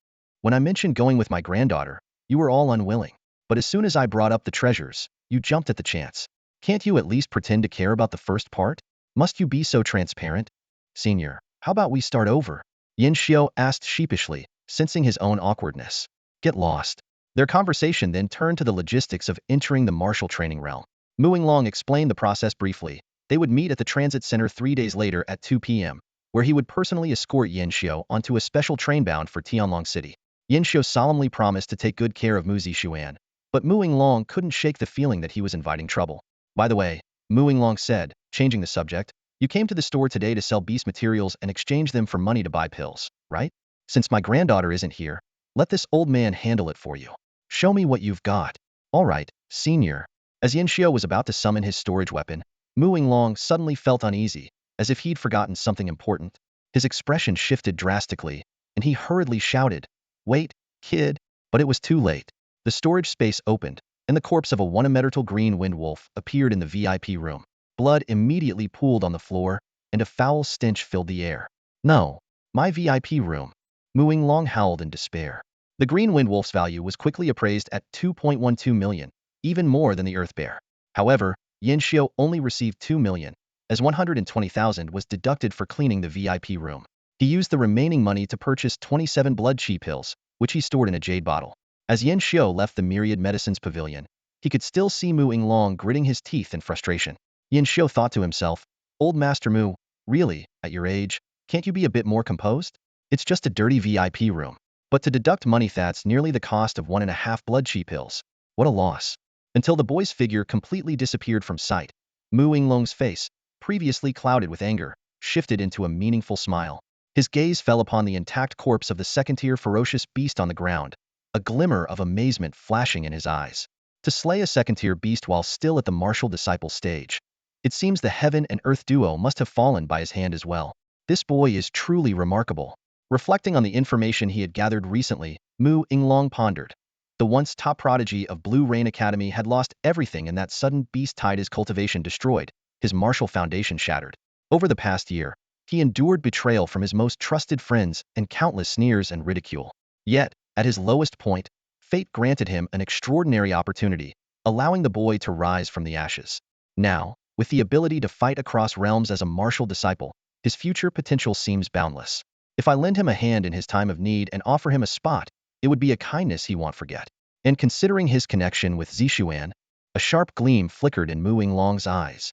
When I mentioned going with my granddaughter, you were all unwilling. But as soon as I brought up the treasures, you jumped at the chance. Can't you at least pretend to care about the first part? Must you be so transparent? Senior, how about we start over? Yin Xiao asked sheepishly, sensing his own awkwardness. Get lost. Their conversation then turned to the logistics of entering the martial training realm. Mooing Long explained the process briefly. They would meet at the transit center 3 days later at 2 p.m., where he would personally escort Yin Xiao onto a special train bound for Tianlong City. Yin Xiao solemnly promised to take good care of Mu Zixuan, but Mooing Long couldn't shake the feeling that he was inviting trouble. By the way, Mooing Long said, changing the subject, you came to the store today to sell beast materials and exchange them for money to buy pills, right? Since my granddaughter isn't here, let this old man handle it for you. Show me what you've got. All right, senior. As Yin Xiao was about to summon his storage weapon, Mooing Long suddenly felt uneasy, as if he'd forgotten something important. His expression shifted drastically, and he hurriedly shouted, Wait, kid. But it was too late. The storage space opened, and the corpse of a one-emetertal green wind wolf appeared in the VIP room. Blood immediately pooled on the floor, and a foul stench filled the air. No, my VIP room. Mooing Long howled in despair. The green wind wolf's value was quickly appraised at 2.12 million, even more than the earth bear. However, Yin Xiao only received 2 million, as 120,000 was deducted for cleaning the VIP room. He used the remaining money to purchase 27 blood chi pills, which he stored in a jade bottle. As Yin Xiao left the myriad medicines pavilion, he could still see Mooing Long gritting his teeth in frustration. Yin Xiao thought to himself, Old Master Mu, really, at your age, can't you be a bit more composed? It's just a dirty VIP room. But to deduct money, that's nearly the cost of 1.5 blood chi pills. What a loss. Until the boy's figure completely disappeared from sight, Mooing Long's face, previously clouded with anger, shifted into a meaningful smile. His gaze fell upon the intact corpse of the second-tier ferocious beast on the ground, a glimmer of amazement flashing in his eyes. To slay a second-tier beast while still at the martial disciple stage. It seems the heaven and earth duo must have fallen by his hand as well. This boy is truly remarkable. Reflecting on the information he had gathered recently, Mooing Long pondered. The once top prodigy of Blue Rain Academy had lost everything in that sudden beast tide, his cultivation destroyed, his martial foundation shattered. Over the past year, he endured betrayal from his most trusted friends and countless sneers and ridicule. Yet, at his lowest point, fate granted him an extraordinary opportunity, allowing the boy to rise from the ashes. Now, with the ability to fight across realms as a martial disciple, his future potential seems boundless. If I lend him a hand in his time of need and offer him a spot, it would be a kindness he won't forget. And considering his connection with Zixuan, a sharp gleam flickered in Mooing Long's eyes.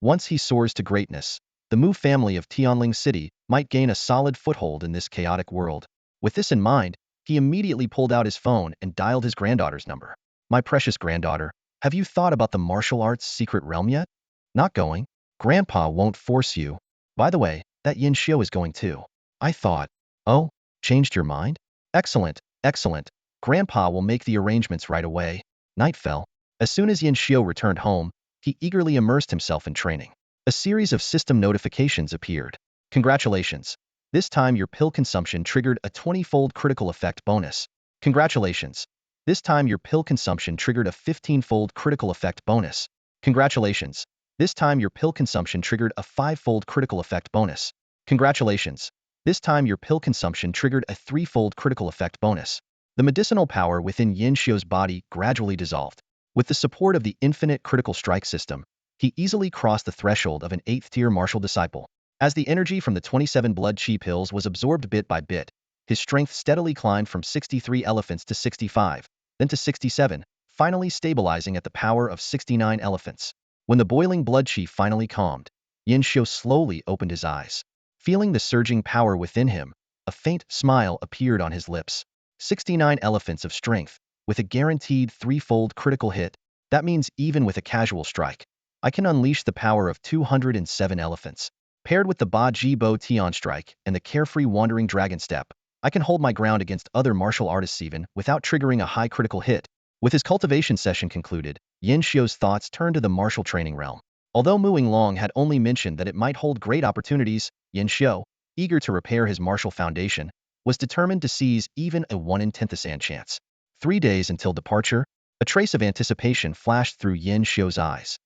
Once he soars to greatness, the Mu family of Tianling City might gain a solid foothold in this chaotic world. With this in mind, he immediately pulled out his phone and dialed his granddaughter's number. My precious granddaughter, have you thought about the martial arts secret realm yet? Not going? Grandpa won't force you. By the way, that Yin Xiao is going too. I thought. Oh, changed your mind? Excellent, excellent. Grandpa will make the arrangements right away. Night fell. As soon as Yin Xiao returned home, he eagerly immersed himself in training. A series of system notifications appeared. Congratulations. This time your pill consumption triggered a 20-fold critical effect bonus. Congratulations. This time your pill consumption triggered a 15-fold critical effect bonus. Congratulations. This time your pill consumption triggered a 5-fold critical effect bonus. Congratulations. This time your pill consumption triggered a 3-fold critical effect bonus. The medicinal power within Yin Xiao's body gradually dissolved. With the support of the infinite critical strike system, he easily crossed the threshold of an 8th-tier martial disciple. As the energy from the 27 blood chi pills was absorbed bit by bit, his strength steadily climbed from 63 elephants to 65, then to 67, finally stabilizing at the power of 69 elephants. When the boiling blood chi finally calmed, Yin Xiao slowly opened his eyes. Feeling the surging power within him, A faint smile appeared on his lips. 69 elephants of strength, with a guaranteed threefold critical hit. That means even with a casual strike, I can unleash the power of 207 elephants. Paired with the Ba Ji Bo Tian strike and the carefree wandering dragon step, I can hold my ground against other martial artists even without triggering a high critical hit. With his cultivation session concluded, Yin Xiu's thoughts turned to the martial training realm. Although Mu Long had only mentioned that it might hold great opportunities, Yin Xiu, eager to repair his martial foundation, was determined to seize even a 1 in 10,000 chance. 3 days until departure, a trace of anticipation flashed through Yin Xiu's eyes.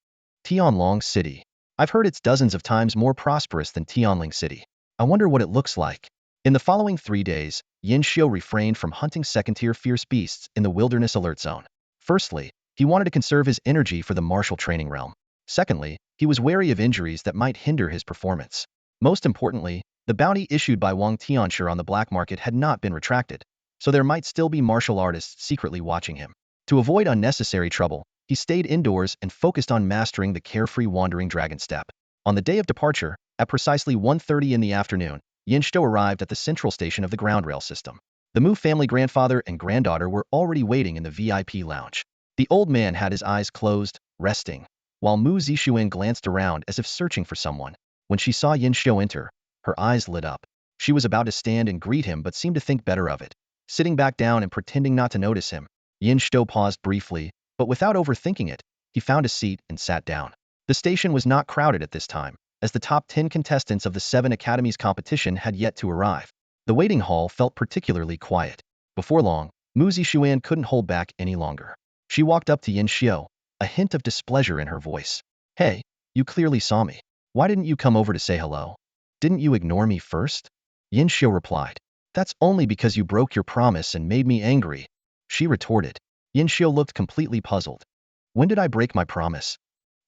Tianlong City. I've heard it's dozens of times more prosperous than Tianling City. I wonder what it looks like. In the following 3 days, Yin Xiu refrained from hunting second-tier fierce beasts in the wilderness alert zone. Firstly, he wanted to conserve his energy for the martial training realm. Secondly, he was wary of injuries that might hinder his performance. Most importantly, the bounty issued by Wang Tianshi on the black market had not been retracted, so there might still be martial artists secretly watching him. To avoid unnecessary trouble, he stayed indoors and focused on mastering the carefree wandering dragon step. On the day of departure, at precisely 1:30 in the afternoon, Yin Xiu arrived at the central station of the ground rail system. The Mu family grandfather and granddaughter were already waiting in the VIP lounge. The old man had his eyes closed, resting, while Mu Zixuan glanced around as if searching for someone. When she saw Yin Xiu enter, her eyes lit up. She was about to stand and greet him but seemed to think better of it. Sitting back down and pretending not to notice him, Yin Xiu paused briefly, but without overthinking it, he found a seat and sat down. The station was not crowded at this time, as the top 10 contestants of the 7 Academies competition had yet to arrive. The waiting hall felt particularly quiet. Before long, Mu Zixuan couldn't hold back any longer. She walked up to Yin Xiu, a hint of displeasure in her voice. Hey, you clearly saw me. Why didn't you come over to say hello? Didn't you ignore me first? Yin Xiu replied. That's only because you broke your promise and made me angry, she retorted. Yin Xiu looked completely puzzled. When did I break my promise?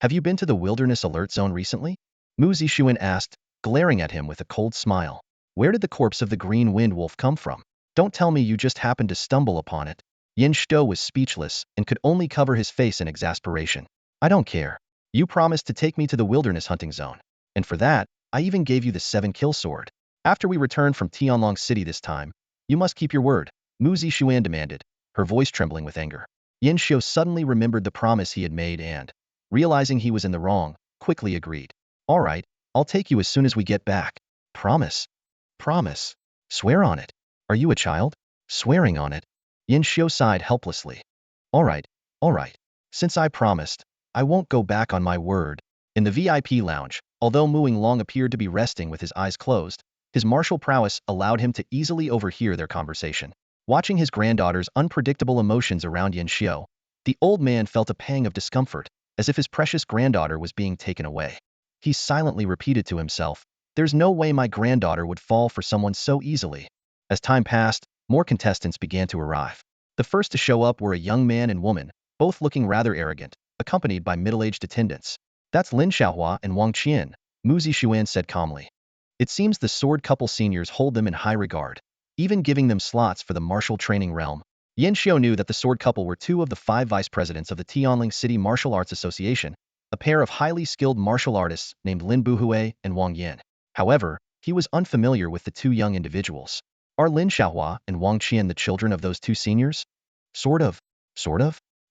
Have you been to the wilderness alert zone recently? Mu Zixuan asked, glaring at him with a cold smile. Where did the corpse of the green wind wolf come from? Don't tell me you just happened to stumble upon it. Yin Xiu was speechless and could only cover his face in exasperation. I don't care. You promised to take me to the wilderness hunting zone. And for that, I even gave you the 7-kill sword. After we return from Tianlong City this time, you must keep your word, Mu Zixuan demanded, her voice trembling with anger. Yin Xiu suddenly remembered the promise he had made and, realizing he was in the wrong, quickly agreed. All right, I'll take you as soon as we get back. Promise. Promise. Swear on it. Are you a child? Swearing on it. Yin Xiu sighed helplessly. All right. Since I promised, I won't go back on my word. In the VIP lounge, although Mu Long appeared to be resting with his eyes closed, his martial prowess allowed him to easily overhear their conversation. Watching his granddaughter's unpredictable emotions around Yin Xiu, the old man felt a pang of discomfort, as if his precious granddaughter was being taken away. He silently repeated to himself, there's no way my granddaughter would fall for someone so easily. As time passed, more contestants began to arrive. The first to show up were a young man and woman, both looking rather arrogant, accompanied by middle-aged attendants. That's Lin Xiaohua and Wang Qian, Mu Zixuan said calmly. It seems the sword couple seniors hold them in high regard, even giving them slots for the martial training realm. Yin Xiu knew that the sword couple were 2 of the 5 vice presidents of the Tianling City Martial Arts Association, a pair of highly skilled martial artists named Lin Buhui and Wang Yin. However, he was unfamiliar with the 2 young individuals. Are Lin Xiaohua and Wang Qian the children of those 2 seniors? Sort of.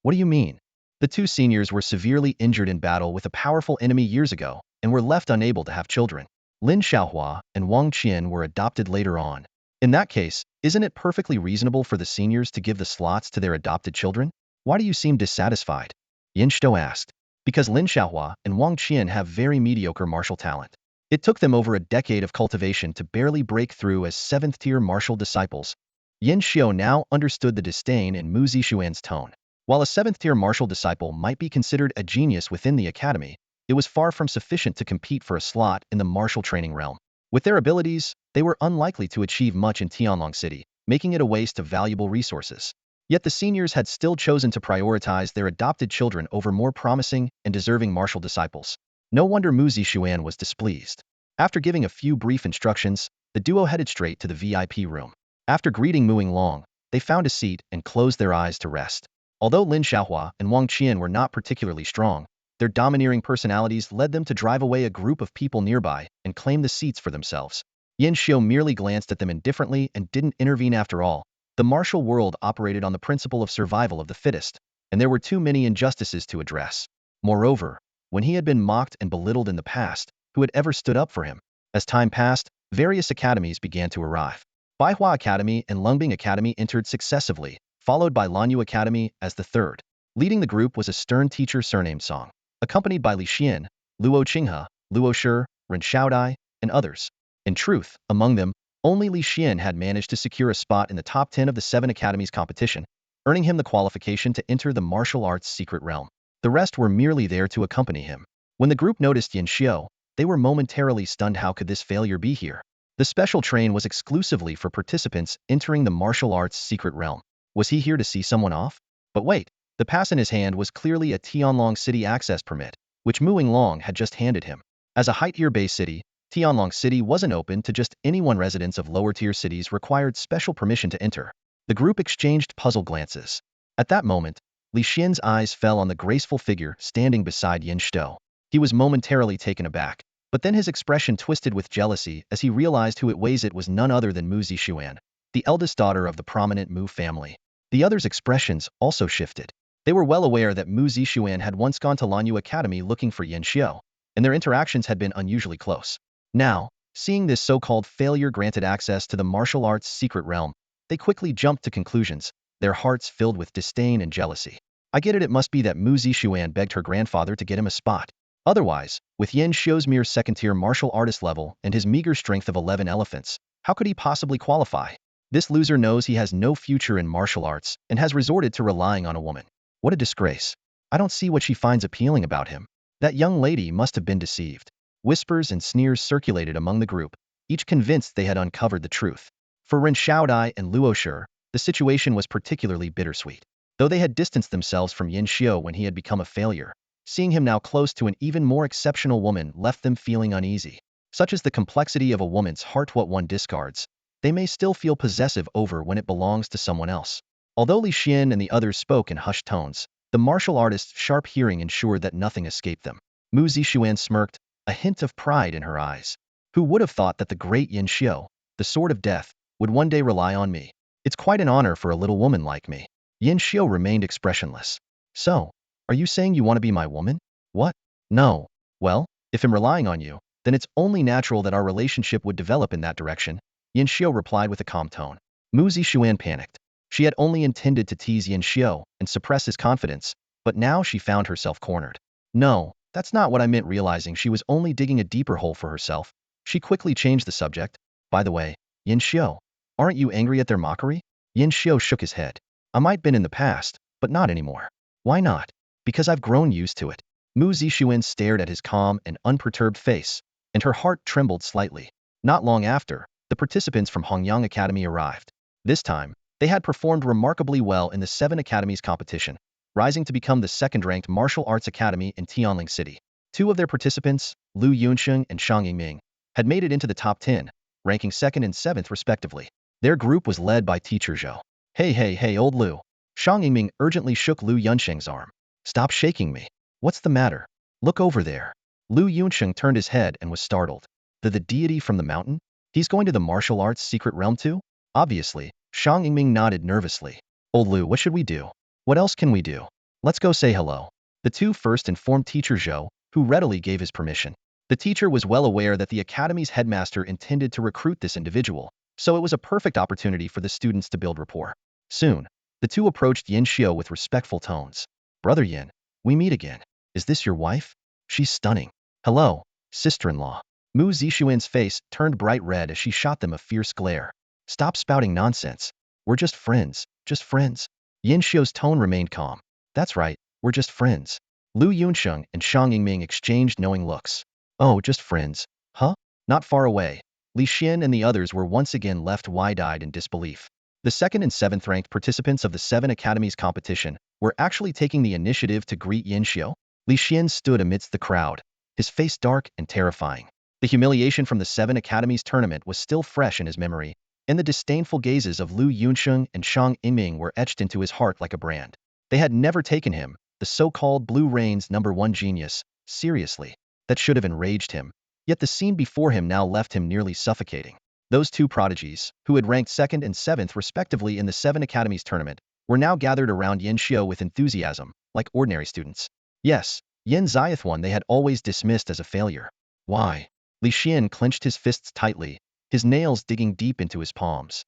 What do you mean? The 2 seniors were severely injured in battle with a powerful enemy years ago and were left unable to have children. Lin Xiaohua and Wang Qian were adopted later on. In that case, isn't it perfectly reasonable for the seniors to give the slots to their adopted children? Why do you seem dissatisfied? Yin Xiu asked. Because Lin Xiaohua and Wang Qian have very mediocre martial talent. It took them over a decade of cultivation to barely break through as 7th-tier martial disciples. Yin Xiu now understood the disdain in Mu Zixuan's tone. While a 7th-tier martial disciple might be considered a genius within the academy, it was far from sufficient to compete for a slot in the martial training realm. With their abilities, they were unlikely to achieve much in Tianlong City, making it a waste of valuable resources. Yet the seniors had still chosen to prioritize their adopted children over more promising and deserving martial disciples. No wonder Mu Zixuan was displeased. After giving a few brief instructions, the duo headed straight to the VIP room. After greeting Mu Long, they found a seat and closed their eyes to rest. Although Lin Xiaohua and Wang Qian were not particularly strong, their domineering personalities led them to drive away a group of people nearby and claim the seats for themselves. Yin Xiu merely glanced at them indifferently and didn't intervene after all. The martial world operated on the principle of survival of the fittest, and there were too many injustices to address. Moreover, when he had been mocked and belittled in the past, who had ever stood up for him? As time passed, various academies began to arrive. Baihua Academy and Lungbing Academy entered successively, followed by Lanyu Academy as the third. Leading the group was a stern teacher surnamed Song, accompanied by Li Xian, Luo Qinghe, Luo Shi, Ren Shaodai, and others. In truth, among them, only Li Xian had managed to secure a spot in the top 10 of the 7 academies competition, earning him the qualification to enter the martial arts secret realm. The rest were merely there to accompany him. When the group noticed Yin Xiu, they were momentarily stunned. How could this failure be here? The special train was exclusively for participants entering the martial arts secret realm. Was he here to see someone off? But wait, the pass in his hand was clearly a Tianlong City access permit, which Mu Yinglong had just handed him. As a high-tier-based city, Tianlong City wasn't open to just anyone. Residents of lower-tier cities required special permission to enter. The group exchanged puzzled glances. At that moment, Li Xian's eyes fell on the graceful figure standing beside Yin Xiu. He was momentarily taken aback, but then his expression twisted with jealousy as he realized who it was. It was none other than Mu Zixuan, the eldest daughter of the prominent Mu family. The others' expressions also shifted. They were well aware that Mu Zixuan had once gone to Lanyu Academy looking for Yin Xiu, and their interactions had been unusually close. Now, seeing this so-called failure granted access to the martial arts secret realm, they quickly jumped to conclusions, their hearts filled with disdain and jealousy. I get it. It must be that Mu Zixuan begged her grandfather to get him a spot. Otherwise, with Yin Xiu's mere second-tier martial artist level and his meager strength of 11 elephants, how could he possibly qualify? This loser knows he has no future in martial arts and has resorted to relying on a woman. What a disgrace. I don't see what she finds appealing about him. That young lady must have been deceived. Whispers and sneers circulated among the group, each convinced they had uncovered the truth. For Ren Shaodai and Luo Shi, the situation was particularly bittersweet. Though they had distanced themselves from Yin Xiu when he had become a failure, seeing him now close to an even more exceptional woman left them feeling uneasy. Such is the complexity of a woman's heart. What one discards, they may still feel possessive over when it belongs to someone else. Although Li Xian and the others spoke in hushed tones, the martial artist's sharp hearing ensured that nothing escaped them. Mu Zixuan smirked, a hint of pride in her eyes. Who would have thought that the great Yin Xiu, the sword of death, would one day rely on me? It's quite an honor for a little woman like me. Yin Xiu remained expressionless. So, are you saying you want to be my woman? What? No. Well, if I'm relying on you, then it's only natural that our relationship would develop in that direction, Yin Xiu replied with a calm tone. Mu Zixuan panicked. She had only intended to tease Yin Xiu and suppress his confidence, but now she found herself cornered. No, that's not what I meant. Realizing she was only digging a deeper hole for herself, she quickly changed the subject. By the way, Yin Xiu, aren't you angry at their mockery? Yin Xiu shook his head. I might been in the past, but not anymore. Why not? Because I've grown used to it. Mu Zixuan stared at his calm and unperturbed face, and her heart trembled slightly. Not long after, the participants from Hongyang Academy arrived. This time, they had performed remarkably well in the 7 academies competition, rising to become the second-ranked martial arts academy in Tianling City. 2 of their participants, Lu Yunsheng and Shang Yingming, had made it into the top 10, ranking 2nd and 7th respectively. Their group was led by teacher Zhou. Hey, old Lu. Shang Yingming urgently shook Lu Yunsheng's arm. Stop shaking me. What's the matter? Look over there. Lu Yunsheng turned his head and was startled. The deity from the mountain? He's going to the martial arts secret realm too? Obviously, Shang Yingming nodded nervously. Old Lu, what should we do? What else can we do? Let's go say hello. The 2 first informed teacher Zhou, who readily gave his permission. The teacher was well aware that the academy's headmaster intended to recruit this individual, so it was a perfect opportunity for the students to build rapport. Soon, the 2 approached Yin Xiu with respectful tones. Brother Yin, we meet again. Is this your wife? She's stunning. Hello, sister-in-law. Mu Zixuan's face turned bright red as she shot them a fierce glare. Stop spouting nonsense. We're just friends, just friends. Yin Xiu's tone remained calm. That's right, we're just friends. Lu Yunsheng and Shang Yingming exchanged knowing looks. Oh, just friends. Huh? Not far away, Li Xian and the others were once again left wide-eyed in disbelief. The 2nd and 7th ranked participants of the 7 academies competition were actually taking the initiative to greet Yin Xiu. Li Xian stood amidst the crowd, his face dark and terrifying. The humiliation from the 7 academies tournament was still fresh in his memory, and the disdainful gazes of Lu Yunsheng and Shang Yingming were etched into his heart like a brand. They had never taken him, the so-called Blue Rain's #1 genius, seriously. That should have enraged him, yet the scene before him now left him nearly suffocating. Those two prodigies, who had ranked 2nd and 7th respectively in the 7 Academies tournament, were now gathered around Yin Xiao with enthusiasm, like ordinary students. Yes, Yin Ziath they had always dismissed as a failure. Why? Li Xian clenched his fists tightly, his nails digging deep into his palms.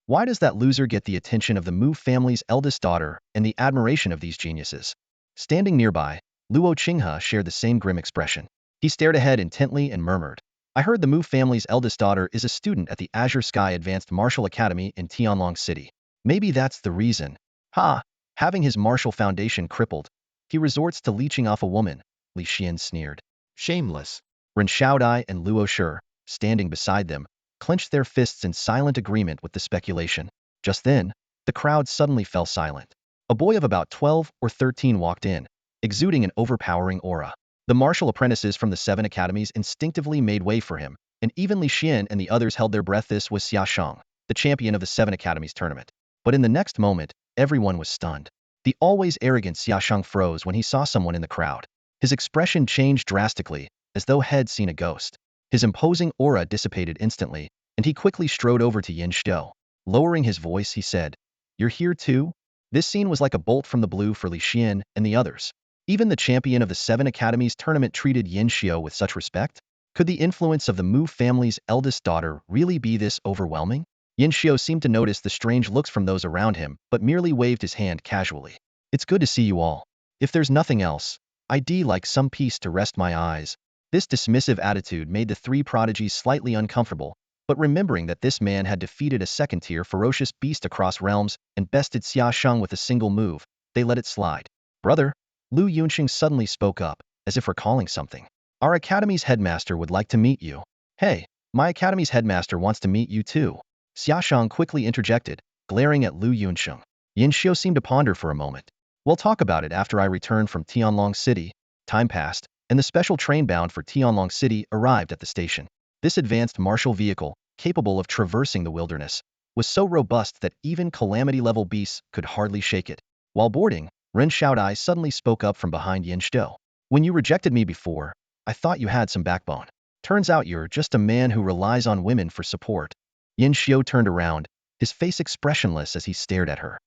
Why does that loser get the attention of the Mu family's eldest daughter and the admiration of these geniuses? Standing nearby, Luo Qinghe shared the same grim expression. He stared ahead intently and murmured, I heard the Mu family's eldest daughter is a student at the Azure Sky Advanced Martial Academy in Tianlong City. Maybe that's the reason. Ha! Having his martial foundation crippled, he resorts to leeching off a woman, Li Xian sneered. Shameless. Ren Xiaodai and Luo Shi, standing beside them, clenched their fists in silent agreement with the speculation. Just then, the crowd suddenly fell silent. A boy of about 12 or 13 walked in, exuding an overpowering aura. The martial apprentices from the 7 academies instinctively made way for him, and even Li Xian and the others held their breath. This was Xia Shang, the champion of the 7 academies tournament. But in the next moment, everyone was stunned. The always arrogant Xia Shang froze when he saw someone in the crowd. His expression changed drastically, as though he'd seen a ghost. His imposing aura dissipated instantly, and he quickly strode over to Yin Xiao. Lowering his voice, he said, You're here too? This scene was like a bolt from the blue for Li Xian and the others. Even the champion of the 7 academies tournament treated Yin Xiao with such respect? Could the influence of the Mu family's eldest daughter really be this overwhelming? Yin Xiao seemed to notice the strange looks from those around him, but merely waved his hand casually. It's good to see you all. If there's nothing else, I'd like some peace to rest my eyes. This dismissive attitude made the 3 prodigies slightly uncomfortable, but remembering that this man had defeated a second-tier ferocious beast across realms and bested Xia Shang with a single move, they let it slide. Brother, Lu Yunxing suddenly spoke up, as if recalling something. Our academy's headmaster would like to meet you. Hey, my academy's headmaster wants to meet you too. Xia Shang quickly interjected, glaring at Lu Yunxing. Yin Xiao seemed to ponder for a moment. We'll talk about it after I return from Tianlong City. Time passed, and the special train bound for Tianlong City arrived at the station. This advanced martial vehicle, capable of traversing the wilderness, was so robust that even calamity-level beasts could hardly shake it. While boarding, Ren Xiaodai suddenly spoke up from behind Yin Xiao. When you rejected me before, I thought you had some backbone. Turns out you're just a man who relies on women for support. Yin Xiao turned around, his face expressionless as he stared at her.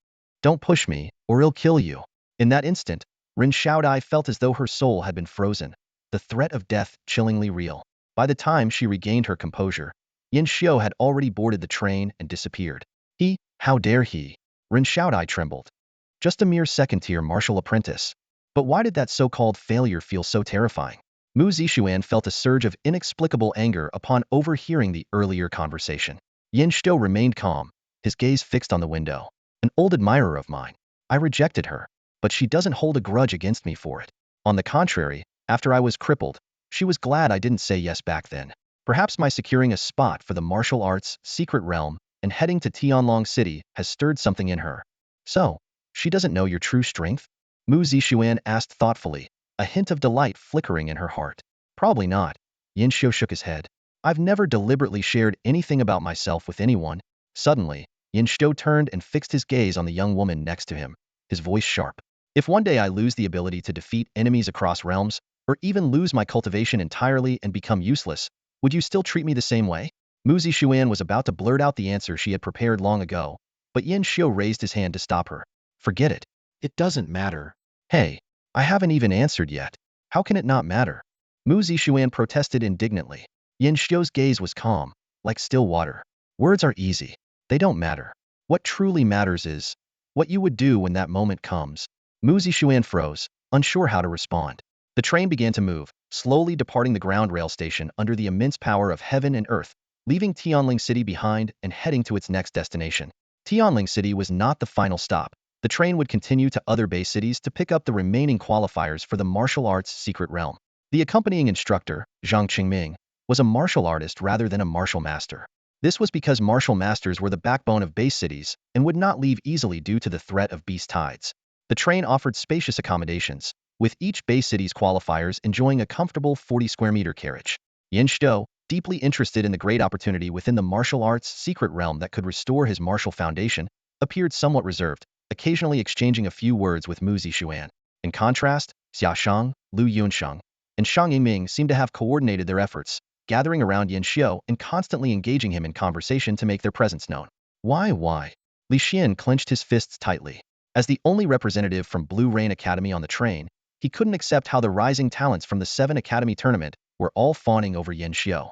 Don't push me, or I'll kill you. In that instant, Ren Xiaodai felt as though her soul had been frozen, the threat of death chillingly real. By the time she regained her composure, Yin Xiao had already boarded the train and disappeared. How dare he? Ren Xiaodai trembled. Just a mere second-tier martial apprentice. But why did that so-called failure feel so terrifying? Mu Zixuan felt a surge of inexplicable anger upon overhearing the earlier conversation. Yin Xiao remained calm, his gaze fixed on the window. An old admirer of mine. I rejected her, but she doesn't hold a grudge against me for it. On the contrary, after I was crippled, she was glad I didn't say yes back then. Perhaps my securing a spot for the martial arts secret realm and heading to Tianlong City has stirred something in her. So, she doesn't know your true strength? Mu Zixuan asked thoughtfully, a hint of delight flickering in her heart. Probably not. Yin Xiao shook his head. I've never deliberately shared anything about myself with anyone. Suddenly, Yin Xiao turned and fixed his gaze on the young woman next to him, his voice sharp. If one day I lose the ability to defeat enemies across realms, or even lose my cultivation entirely and become useless, would you still treat me the same way? Mu Zixuan was about to blurt out the answer she had prepared long ago, but Yin Xiao raised his hand to stop her. Forget it. It doesn't matter. Hey, I haven't even answered yet. How can it not matter? Mu Zixuan protested indignantly. Yin Xiao's gaze was calm, like still water. Words are easy. They don't matter. What truly matters is what you would do when that moment comes. Mu Zixuan froze, unsure how to respond. The train began to move, slowly departing the ground rail station under the immense power of heaven and earth, leaving Tianling City behind and heading to its next destination. Tianling City was not the final stop. The train would continue to other base cities to pick up the remaining qualifiers for the martial arts secret realm. The accompanying instructor, Zhang Qingming, was a martial artist rather than a martial master. This was because martial masters were the backbone of base cities and would not leave easily due to the threat of beast tides. The train offered spacious accommodations, with each base city's qualifiers enjoying a comfortable 40-square-meter carriage. Yin Xiao, deeply interested in the great opportunity within the martial arts secret realm that could restore his martial foundation, appeared somewhat reserved, occasionally exchanging a few words with Mu Zixuan. In contrast, Xia Shang, Lu Yunsheng, and Shang Yingming seemed to have coordinated their efforts, gathering around Yin Xiu and constantly engaging him in conversation to make their presence known. Why? Li Xian clenched his fists tightly. As the only representative from Blue Rain Academy on the train, he couldn't accept how the rising talents from the 7 Academy tournament were all fawning over Yin Xiu.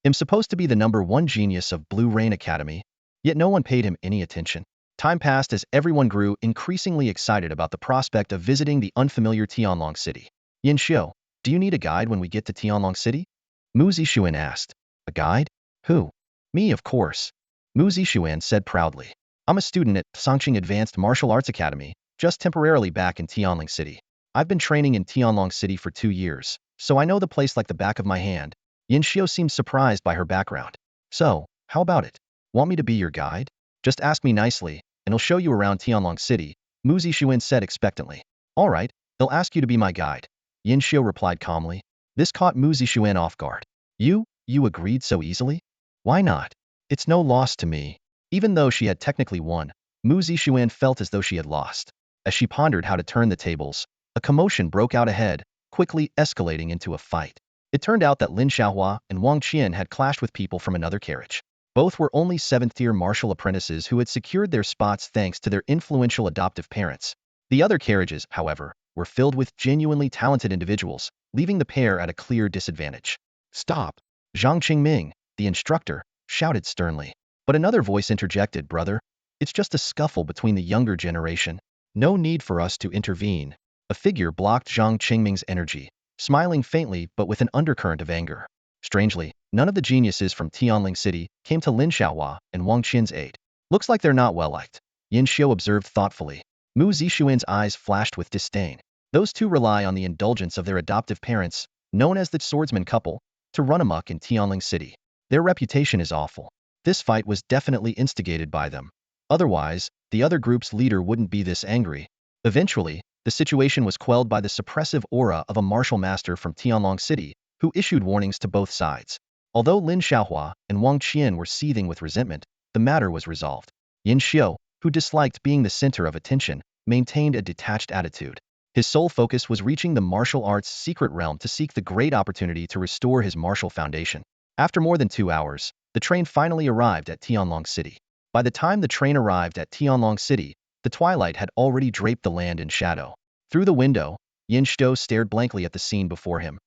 Him supposed to be the #1 genius of Blue Rain Academy, yet no one paid him any attention. Time passed as everyone grew increasingly excited about the prospect of visiting the unfamiliar Tianlong City. Yin Xiu, do you need a guide when we get to Tianlong City? Mu Zixuan asked. A guide? Who? Me, of course. Mu Zixuan said proudly. I'm a student at Songqing Advanced Martial Arts Academy, just temporarily back in Tianling City. I've been training in Tianlong City for 2 years, so I know the place like the back of my hand. Yin Xiu seemed surprised by her background. So, how about it? Want me to be your guide? Just ask me nicely, and I'll show you around Tianlong City, Mu Zixuan said expectantly. All right, I'll ask you to be my guide. Yin Xiu replied calmly. This caught Mu Zixuan off guard. You agreed so easily? Why not? It's no loss to me. Even though she had technically won, Mu Zixuan felt as though she had lost. As she pondered how to turn the tables, a commotion broke out ahead, quickly escalating into a fight. It turned out that Lin Xiaohua and Wang Qian had clashed with people from another carriage. Both were only 7th-tier martial apprentices who had secured their spots thanks to their influential adoptive parents. The other carriages, however, were filled with genuinely talented individuals, leaving the pair at a clear disadvantage. Stop! Zhang Qingming, the instructor, shouted sternly. But another voice interjected, brother. It's just a scuffle between the younger generation. No need for us to intervene. A figure blocked Zhang Qingming's energy, smiling faintly but with an undercurrent of anger. Strangely, none of the geniuses from Tianling City came to Lin Xiaohua and Wang Qian's aid. Looks like they're not well liked, Yin Xiu observed thoughtfully. Mu Zixuan's eyes flashed with disdain. Those two rely on the indulgence of their adoptive parents, known as the swordsman couple, to run amok in Tianling City. Their reputation is awful. This fight was definitely instigated by them. Otherwise, the other group's leader wouldn't be this angry. Eventually, the situation was quelled by the suppressive aura of a martial master from Tianlong City, who issued warnings to both sides. Although Lin Xiaohua and Wang Qian were seething with resentment, the matter was resolved. Yin Xiu, who disliked being the center of attention, maintained a detached attitude. His sole focus was reaching the martial arts secret realm to seek the great opportunity to restore his martial foundation. After more than 2 hours, the train finally arrived at Tianlong City. By the time the train arrived at Tianlong City, the twilight had already draped the land in shadow. Through the window, Yin Xiu stared blankly at the scene before him.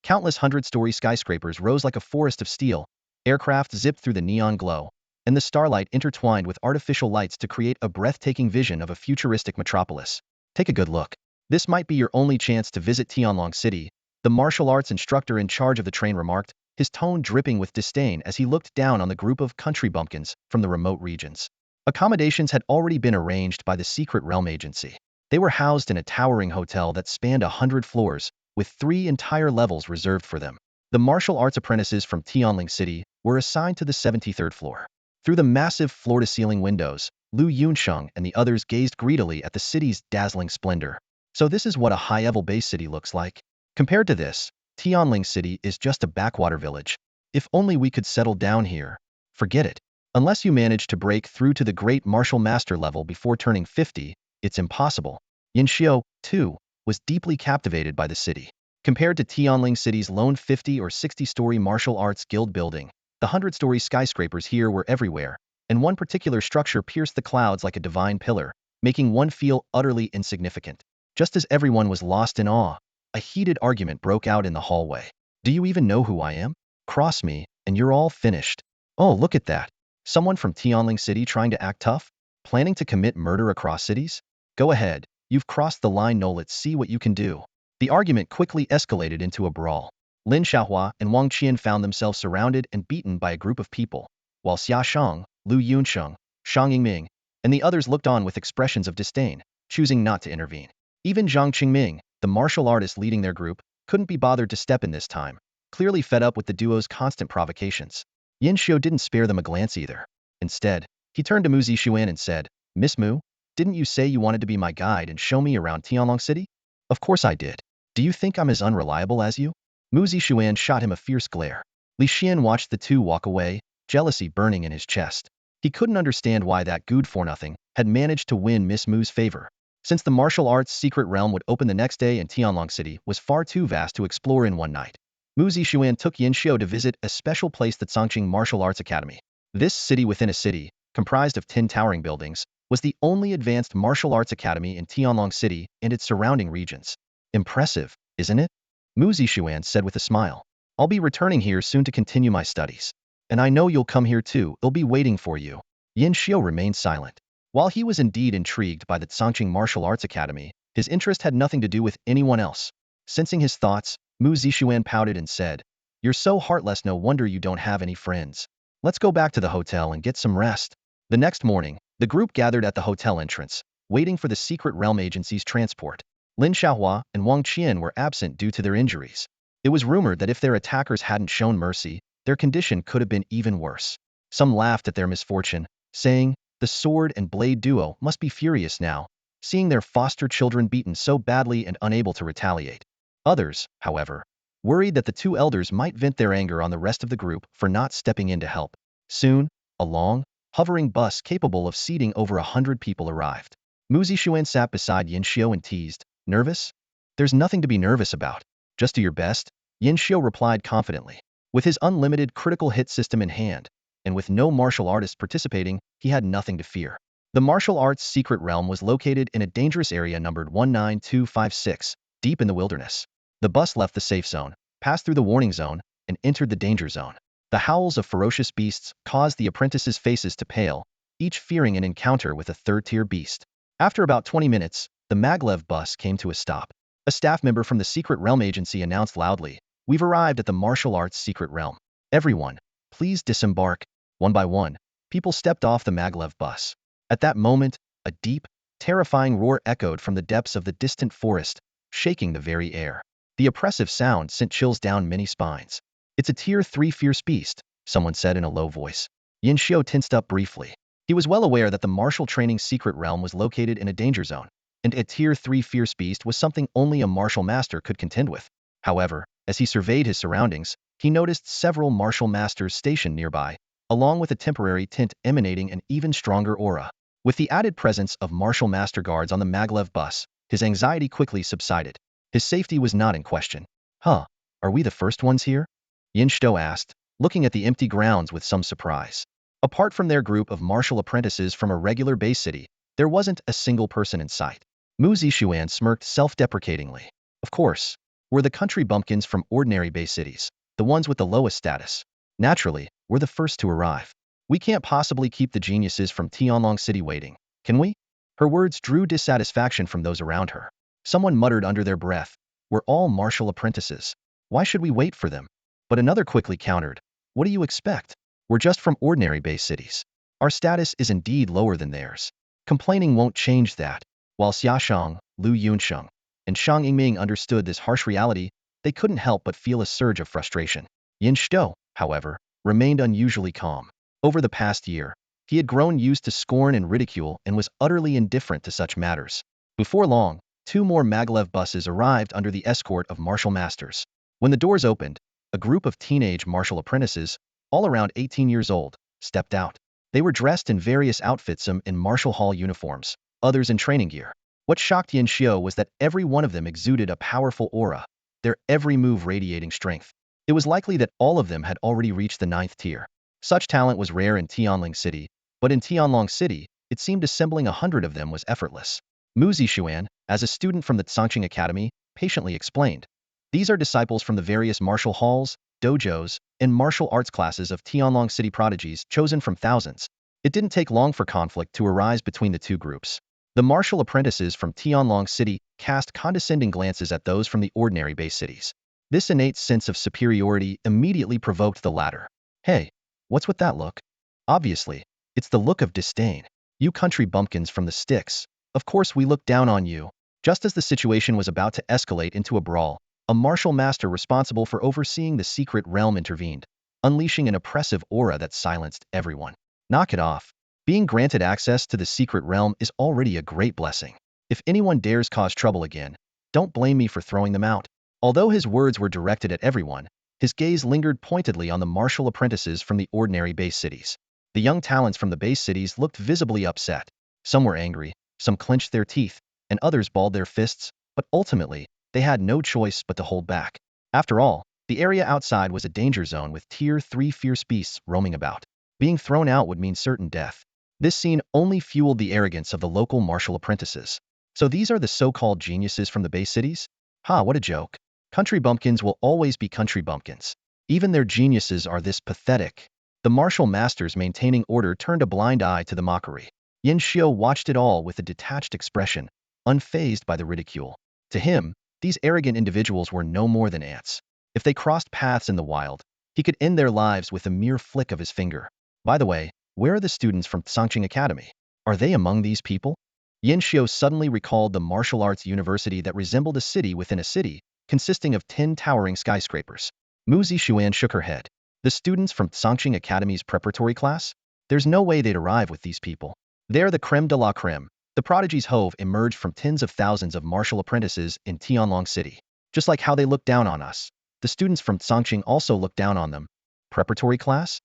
Countless 100-story skyscrapers rose like a forest of steel, aircraft zipped through the neon glow, and the starlight intertwined with artificial lights to create a breathtaking vision of a futuristic metropolis. Take a good look. This might be your only chance to visit Tianlong City, the martial arts instructor in charge of the train remarked, his tone dripping with disdain as he looked down on the group of country bumpkins from the remote regions. Accommodations had already been arranged by the Secret Realm Agency. They were housed in a towering hotel that spanned 100 floors, with 3 entire levels reserved for them. The martial arts apprentices from Tianling City were assigned to the 73rd floor. Through the massive floor-to-ceiling windows, Lu Yunsheng and the others gazed greedily at the city's dazzling splendor. So this is what a high-level base city looks like. Compared to this, Tianling City is just a backwater village. If only we could settle down here. Forget it. Unless you manage to break through to the great martial master level before turning 50, it's impossible. Yin Xiu, too, was deeply captivated by the city. Compared to Tianling City's lone 50 or 60-story martial arts guild building, the 100-story skyscrapers here were everywhere, and one particular structure pierced the clouds like a divine pillar, making one feel utterly insignificant. Just as everyone was lost in awe, a heated argument broke out in the hallway. Do you even know who I am? Cross me, and you're all finished. Oh, look at that. Someone from Tianling City trying to act tough? Planning to commit murder across cities? Go ahead. You've crossed the line, no, let's see what you can do. The argument quickly escalated into a brawl. Lin Xiaohua and Wang Qian found themselves surrounded and beaten by a group of people, while Xia Shang, Lu Yunsheng, Shang Yingming, and the others looked on with expressions of disdain, choosing not to intervene. Even Zhang Qingming, the martial artist leading their group, couldn't be bothered to step in this time, clearly fed up with the duo's constant provocations. Yin Xiu didn't spare them a glance either. Instead, he turned to Mu Zixuan and said, Miss Mu, didn't you say you wanted to be my guide and show me around Tianlong City? Of course I did. Do you think I'm as unreliable as you? Mu Zixuan shot him a fierce glare. Li Xian watched the two walk away, jealousy burning in his chest. He couldn't understand why that good-for-nothing had managed to win Miss Mu's favor. Since the martial arts secret realm would open the next day and Tianlong City was far too vast to explore in one night. Mu Zixuan took Yin Xiu to visit a special place, the Chongqing Martial Arts Academy. This city within a city, comprised of 10 towering buildings, was the only advanced martial arts academy in Tianlong City and its surrounding regions. Impressive, isn't it? Mu Zixuan said with a smile. I'll be returning here soon to continue my studies. And I know you'll come here too, they'll be waiting for you. Yin Xiu remained silent. While he was indeed intrigued by the Chongqing Martial Arts Academy, his interest had nothing to do with anyone else. Sensing his thoughts, Mu Zixuan pouted and said, "You're so heartless, no wonder you don't have any friends. Let's go back to the hotel and get some rest." The next morning, the group gathered at the hotel entrance, waiting for the Secret Realm Agency's transport. Lin Xiaohua and Wang Qian were absent due to their injuries. It was rumored that if their attackers hadn't shown mercy, their condition could have been even worse. Some laughed at their misfortune, saying, the sword and blade duo must be furious now, seeing their foster children beaten so badly and unable to retaliate. Others, however, worried that the two elders might vent their anger on the rest of the group for not stepping in to help. Soon, a long, hovering bus capable of seating over 100 people arrived. Mu Zixuan sat beside Yin Xiu and teased, "Nervous? There's nothing to be nervous about. Just do your best," Yin Xiu replied confidently. With his unlimited critical hit system in hand, and with no martial artist participating, he had nothing to fear. The martial arts secret realm was located in a dangerous area numbered 19256, deep in the wilderness. The bus left the safe zone, passed through the warning zone, and entered the danger zone. The howls of ferocious beasts caused the apprentices' faces to pale, each fearing an encounter with a third-tier beast. After about 20 minutes, the maglev bus came to a stop. A staff member from the Secret Realm Agency announced loudly, "We've arrived at the martial arts secret realm. Everyone, please disembark." One by one, people stepped off the maglev bus. At that moment, a deep, terrifying roar echoed from the depths of the distant forest, shaking the very air. The oppressive sound sent chills down many spines. "It's a Tier 3 fierce beast," someone said in a low voice. Yin Xiu tensed up briefly. He was well aware that the martial training secret realm was located in a danger zone, and a Tier 3 fierce beast was something only a martial master could contend with. However, as he surveyed his surroundings, he noticed several martial masters stationed nearby, along with a temporary tent emanating an even stronger aura. With the added presence of martial master guards on the maglev bus, his anxiety quickly subsided. His safety was not in question. "Huh, are we the first ones here?" Yin Xiu asked, looking at the empty grounds with some surprise. Apart from their group of martial apprentices from a regular base city, there wasn't a single person in sight. Mu Zixuan smirked self-deprecatingly. "Of course, we're the country bumpkins from ordinary base cities, the ones with the lowest status. Naturally, we're the first to arrive. We can't possibly keep the geniuses from Tianlong City waiting, can we?" Her words drew dissatisfaction from those around her. Someone muttered under their breath, "We're all martial apprentices. Why should we wait for them?" But another quickly countered, "What do you expect? We're just from ordinary base cities. Our status is indeed lower than theirs. Complaining won't change that." While Xiaoshang, Lu Yunsheng, and Shang Yingming understood this harsh reality, they couldn't help but feel a surge of frustration. Yin Xiu, however, remained unusually calm. Over the past year, he had grown used to scorn and ridicule and was utterly indifferent to such matters. Before long, 2 more maglev buses arrived under the escort of martial masters. When the doors opened, a group of teenage martial apprentices, all around 18 years old, stepped out. They were dressed in various outfits, some in martial hall uniforms, others in training gear. What shocked Yin Xiu was that every one of them exuded a powerful aura, their every move radiating strength. It was likely that all of them had already reached the 9th tier. Such talent was rare in Tianling City, but in Tianlong City, it seemed assembling 100 of them was effortless. Mu Zixuan, as a student from the Chongqing Academy, patiently explained, "These are disciples from the various martial halls, dojos, and martial arts classes of Tianlong City prodigies chosen from thousands." It didn't take long for conflict to arise between the two groups. The martial apprentices from Tianlong City cast condescending glances at those from the ordinary base cities. This innate sense of superiority immediately provoked the latter. "Hey, what's with that look?" "Obviously, it's the look of disdain. You country bumpkins from the sticks. Of course we look down on you." Just as the situation was about to escalate into a brawl, a martial master responsible for overseeing the secret realm intervened, unleashing an oppressive aura that silenced everyone. "Knock it off. Being granted access to the secret realm is already a great blessing. If anyone dares cause trouble again, don't blame me for throwing them out." Although his words were directed at everyone, his gaze lingered pointedly on the martial apprentices from the ordinary base cities. The young talents from the base cities looked visibly upset. Some were angry, some clenched their teeth, and others balled their fists, but ultimately, they had no choice but to hold back. After all, The area outside was a danger zone with Tier 3 fierce beasts roaming about. Being thrown out would mean certain death. This scene only fueled the arrogance of the local martial apprentices. So these are the so-called geniuses from the Bay Cities? Ha, what a joke. Country bumpkins will always be country bumpkins. Even their geniuses are this pathetic. The martial masters maintaining order turned a blind eye to the mockery. Yin Xiu watched it all with a detached expression, unfazed by the ridicule. To him, these arrogant individuals were no more than ants. If they crossed paths in the wild, he could end their lives with a mere flick of his finger. By the way, where are the students from Songqing Academy? Are they among these people? Yin Xiu suddenly recalled the martial arts university that resembled a city within a city, consisting of 10 towering skyscrapers. Mu Zixuan shook her head. The students from Songqing Academy's preparatory class? There's no way they'd arrive with these people. They're the creme de la creme. The prodigies Hove emerged from tens of thousands of martial apprentices in Tianlong City. Just like how they look down on us. The students from Songqing also look down on them. Preparatory class?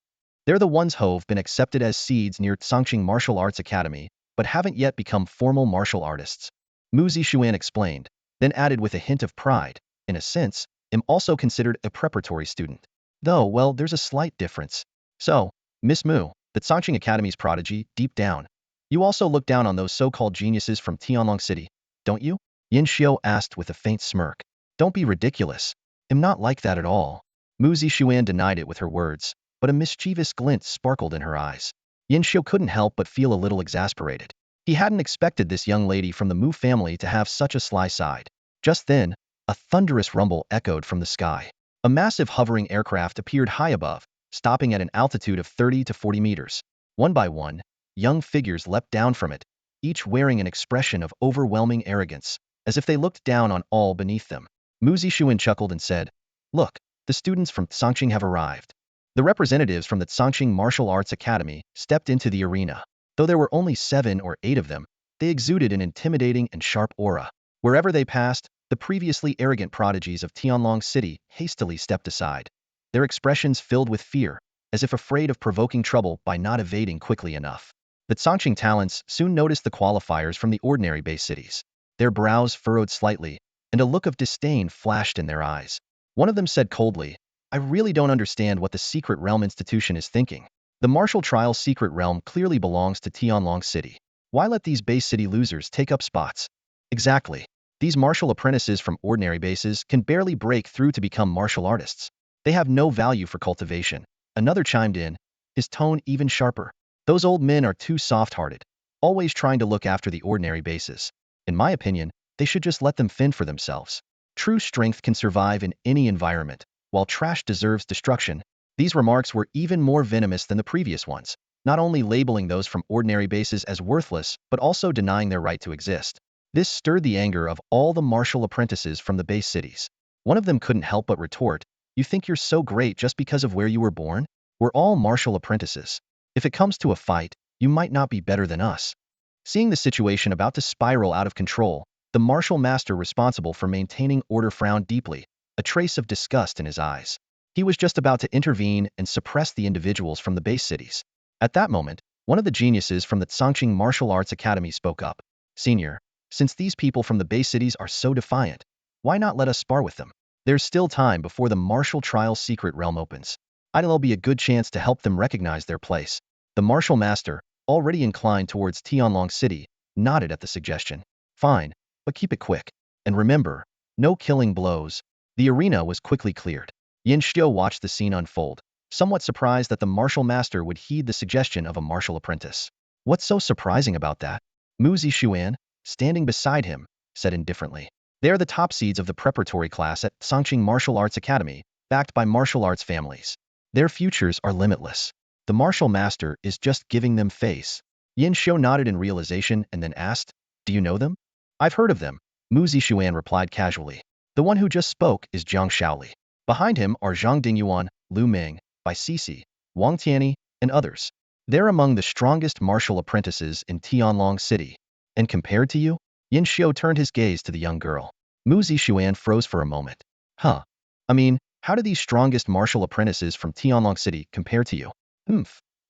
They're the ones Hove been accepted as seeds near Songqing Martial Arts Academy, but haven't yet become formal martial artists. Mu Zixuan explained, then added with a hint of pride, in a sense, am also considered a preparatory student. Though, well, there's a slight difference. So, Miss Mu, the Songqing Academy's prodigy, deep down, you also look down on those so-called geniuses from Tianlong City, don't you? Yin Xiu asked with a faint smirk. Don't be ridiculous. I'm not like that at all. Mu Zixuan denied it with her words, but a mischievous glint sparkled in her eyes. Yin Xiu couldn't help but feel a little exasperated. He hadn't expected this young lady from the Mu family to have such a sly side. Just then, a thunderous rumble echoed from the sky. A massive hovering aircraft appeared high above, stopping at an altitude of 30 to 40 meters. One by one, young figures leapt down from it, each wearing an expression of overwhelming arrogance, as if they looked down on all beneath them. Mu Zixuan chuckled and said, Look, the students from Songqing have arrived. The representatives from the Songqing Martial Arts Academy stepped into the arena. Though there were only 7 or 8 of them, they exuded an intimidating and sharp aura. Wherever they passed, the previously arrogant prodigies of Tianlong City hastily stepped aside. Their expressions filled with fear, as if afraid of provoking trouble by not evading quickly enough. The Songqing talents soon noticed the qualifiers from the ordinary base cities. Their brows furrowed slightly, and a look of disdain flashed in their eyes. One of them said coldly, I really don't understand what the Secret Realm Institution is thinking. The Martial Trials Secret Realm clearly belongs to Tianlong City. Why let these base city losers take up spots? Exactly. These martial apprentices from ordinary bases can barely break through to become martial artists. They have no value for cultivation. Another chimed in, his tone even sharper. Those old men are too soft-hearted, always trying to look after the ordinary bases. In my opinion, they should just let them fend for themselves. True strength can survive in any environment, while trash deserves destruction. These remarks were even more venomous than the previous ones, not only labeling those from ordinary bases as worthless, but also denying their right to exist. This stirred the anger of all the martial apprentices from the base cities. One of them couldn't help but retort, You think you're so great just because of where you were born? We're all martial apprentices. If it comes to a fight, you might not be better than us. Seeing the situation about to spiral out of control, the martial master responsible for maintaining order frowned deeply, a trace of disgust in his eyes. He was just about to intervene and suppress the individuals from the base cities. At that moment, one of the geniuses from the Songqing Martial Arts Academy spoke up. Senior, since these people from the base cities are so defiant, why not let us spar with them? There's still time before the martial trial secret realm opens. It'll be a good chance to help them recognize their place. The martial master, already inclined towards Tianlong City, nodded at the suggestion. Fine, but keep it quick. And remember, no killing blows. The arena was quickly cleared. Yin Xiu watched the scene unfold, somewhat surprised that the martial master would heed the suggestion of a martial apprentice. What's so surprising about that? Mu Zixuan, standing beside him, said indifferently. They are the top seeds of the preparatory class at Songqing Martial Arts Academy, backed by martial arts families. Their futures are limitless. The martial master is just giving them face. Yin Xiu nodded in realization and then asked, Do you know them? I've heard of them, Mu Zixuan replied casually. The one who just spoke is Jiang Shaoli. Behind him are Zhang Dingyuan, Lu Ming, Bai Sisi, Wang Tianyi, and others. They're among the strongest martial apprentices in Tianlong City. And compared to you? Yin Xiu turned his gaze to the young girl. Mu Zixuan froze for a moment. Huh. I mean, how do these strongest martial apprentices from Tianlong City compare to you?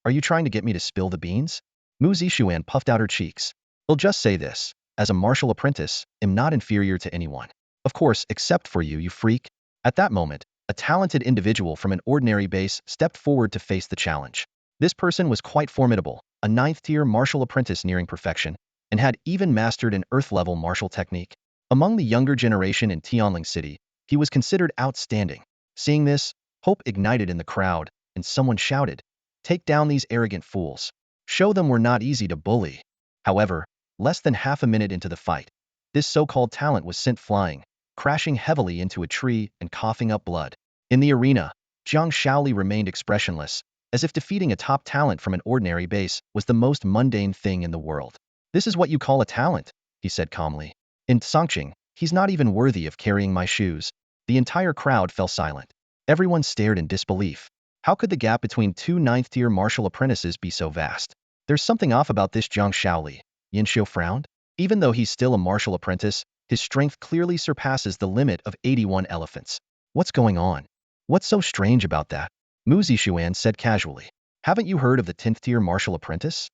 Are you trying to get me to spill the beans? Mu Zixuan puffed out her cheeks. I'll just say this. As a martial apprentice, I'm not inferior to anyone. Of course, except for you, you freak. At that moment, a talented individual from an ordinary base stepped forward to face the challenge. This person was quite formidable, a ninth-tier martial apprentice nearing perfection, and had even mastered an earth-level martial technique. Among the younger generation in Tianling City, he was considered outstanding. Seeing this, hope ignited in the crowd, and someone shouted, "Take down these arrogant fools. Show them we're not easy to bully." However, less than half a minute into the fight, this so-called talent was sent flying, crashing heavily into a tree and coughing up blood. In the arena, Zhang Shaoli remained expressionless, as if defeating a top talent from an ordinary base was the most mundane thing in the world. "This is what you call a talent," he said calmly. "In Songqing, he's not even worthy of carrying my shoes." The entire crowd fell silent. Everyone stared in disbelief. How could the gap between two ninth-tier martial apprentices be so vast? "There's something off about this Zhang Shaoli," Yin Xiu frowned. Even though he's still a martial apprentice, his strength clearly surpasses the limit of 81 elephants. "What's going on? What's so strange about that?" Mu Zixuan said casually. "Haven't you heard of the 10th-tier martial apprentice?"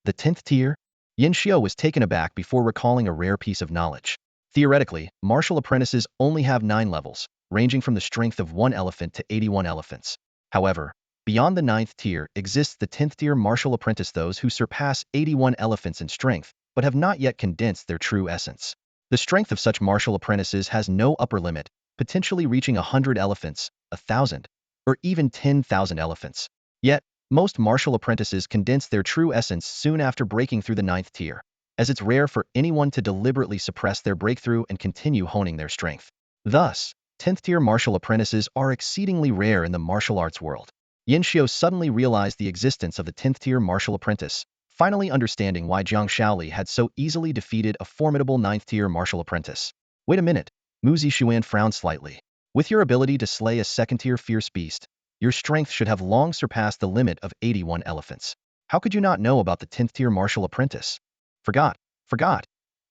The 10th tier? Yin Xiu was taken aback before recalling a rare piece of knowledge. Theoretically, martial apprentices only have 9 levels, ranging from the strength of 1 elephant to 81 elephants. However, beyond the 9th tier exists the 10th tier martial apprentice, those who surpass 81 elephants in strength, but have not yet condensed their true essence. The strength of such martial apprentices has no upper limit, potentially reaching 100 elephants, 1,000, or even 10,000 elephants. Yet, most martial apprentices condense their true essence soon after breaking through the 9th tier, as it's rare for anyone to deliberately suppress their breakthrough and continue honing their strength. Thus, 10th tier martial apprentices are exceedingly rare in the martial arts world. Yin Xiu suddenly realized the existence of the 10th tier martial apprentice, finally understanding why Zhang Shaoli had so easily defeated a formidable 9th tier martial apprentice. "Wait a minute," Mu Zixuan frowned slightly. "With your ability to slay a 2nd tier fierce beast, your strength should have long surpassed the limit of 81 elephants. How could you not know about the 10th tier martial apprentice?" Forgot.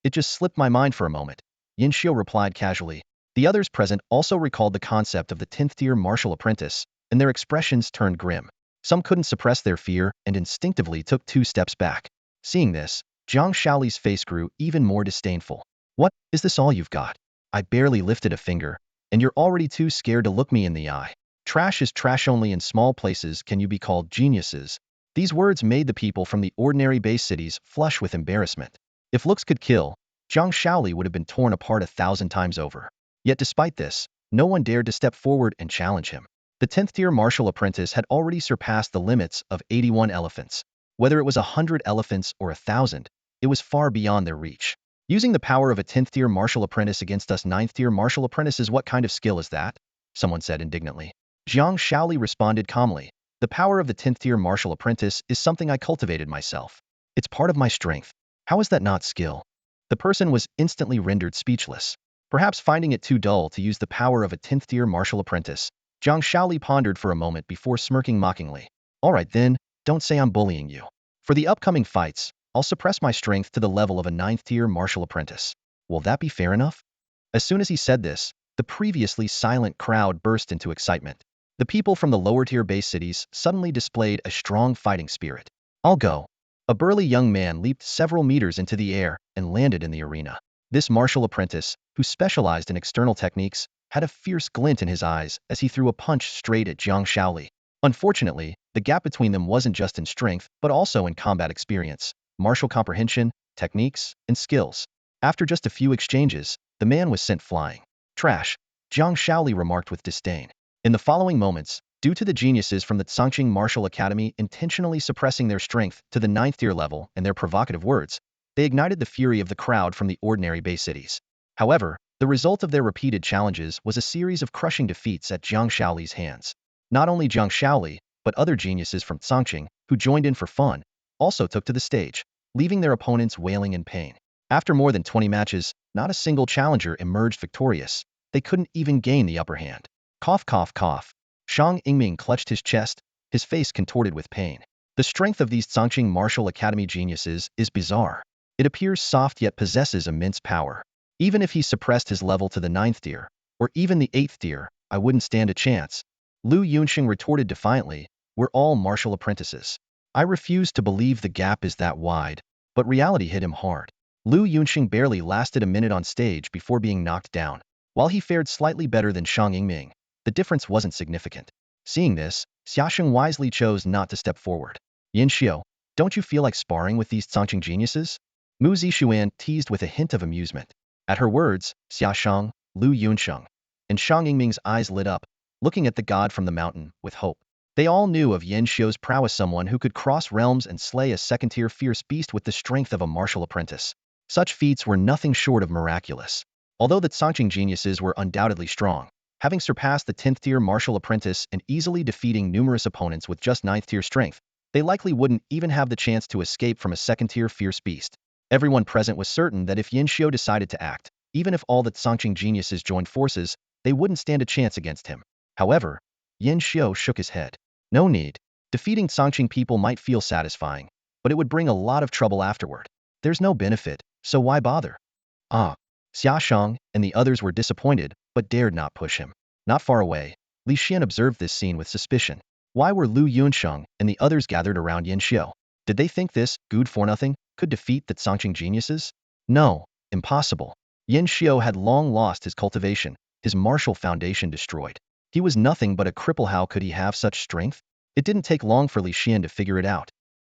It just slipped my mind for a moment," Yin Xiu replied casually. The others present also recalled the concept of the 10th tier martial apprentice, and their expressions turned grim. Some couldn't suppress their fear and instinctively took 2 steps back. Seeing this, Zhang Shaoli's face grew even more disdainful. "What, is this all you've got? I barely lifted a finger, and you're already too scared to look me in the eye. Trash is trash, only in small places can you be called geniuses." These words made the people from the ordinary base cities flush with embarrassment. If looks could kill, Zhang Shaoli would have been torn apart 1,000 times over. Yet despite this, no one dared to step forward and challenge him. The 10th tier martial apprentice had already surpassed the limits of 81 elephants. Whether it was 100 elephants or 1,000, it was far beyond their reach. "Using the power of a 10th tier martial apprentice against us 9th tier martial apprentices, what kind of skill is that?" someone said indignantly. Zhang Shaoli responded calmly. "The power of the 10th tier martial apprentice is something I cultivated myself. It's part of my strength. How is that not skill?" The person was instantly rendered speechless. Perhaps finding it too dull to use the power of a 10th tier martial apprentice, Zhang Shaoli pondered for a moment before smirking mockingly. "All right then, don't say I'm bullying you. For the upcoming fights, I'll suppress my strength to the level of a 9th tier martial apprentice. Will that be fair enough?" As soon as he said this, the previously silent crowd burst into excitement. The people from the lower tier base cities suddenly displayed a strong fighting spirit. "I'll go." A burly young man leaped several meters into the air and landed in the arena. This martial apprentice, who specialized in external techniques, had a fierce glint in his eyes as he threw a punch straight at Zhang Shaoli. Unfortunately, the gap between them wasn't just in strength, but also in combat experience, martial comprehension, techniques, and skills. After just a few exchanges, the man was sent flying. "Trash," Zhang Shaoli remarked with disdain. In the following moments, due to the geniuses from the Songqing Martial Academy intentionally suppressing their strength to the 9th tier level and their provocative words, they ignited the fury of the crowd from the ordinary base cities. However, the result of their repeated challenges was a series of crushing defeats at Zhang Shaoli's hands. Not only Zhang Shaoli, but other geniuses from Songqing, who joined in for fun, also took to the stage, leaving their opponents wailing in pain. After more than 20 matches, not a single challenger emerged victorious. They couldn't even gain the upper hand. Cough, cough, cough. Shang Yingming clutched his chest, his face contorted with pain. The strength of these Songqing Martial Academy geniuses is bizarre. It appears soft yet possesses immense power. Even if he suppressed his level to the 9th tier, or even the 8th tier, I wouldn't stand a chance. Lu Yunxing retorted defiantly, "We're all martial apprentices." I refuse to believe the gap is that wide, but reality hit him hard. Lu Yunxing barely lasted a minute on stage before being knocked down. While he fared slightly better than Shang Yingming, the difference wasn't significant. Seeing this, Xiaosheng wisely chose not to step forward. Yin Xiao, don't you feel like sparring with these Cangqing geniuses? Mu Zixuan teased with a hint of amusement. At her words, Xiaosheng, Lu Yunsheng, and Shang Yingming's eyes lit up, looking at the god from the mountain with hope. They all knew of Yin Xiao's prowess, someone who could cross realms and slay a second-tier fierce beast with the strength of a martial apprentice. Such feats were nothing short of miraculous. Although the Cangqing geniuses were undoubtedly strong, having surpassed the 10th-tier martial apprentice and easily defeating numerous opponents with just 9th-tier strength, they likely wouldn't even have the chance to escape from a second-tier fierce beast. Everyone present was certain that if Yin Xiao decided to act, even if all the Cangqing geniuses joined forces, they wouldn't stand a chance against him. However, Yin Xiao shook his head. No need. Defeating Cangqing people might feel satisfying, but it would bring a lot of trouble afterward. There's no benefit, so why bother? Ah. Xiaosheng and the others were disappointed, but dared not push him. Not far away, Li Xian observed this scene with suspicion. Why were Lu Yunsheng and the others gathered around Yin Xiao? Did they think this, good-for-nothing, could defeat the Cangqing geniuses? No, impossible. Yin Xiao had long lost his cultivation, his martial foundation destroyed. He was nothing but a cripple. How could he have such strength? It didn't take long for Li Xian to figure it out.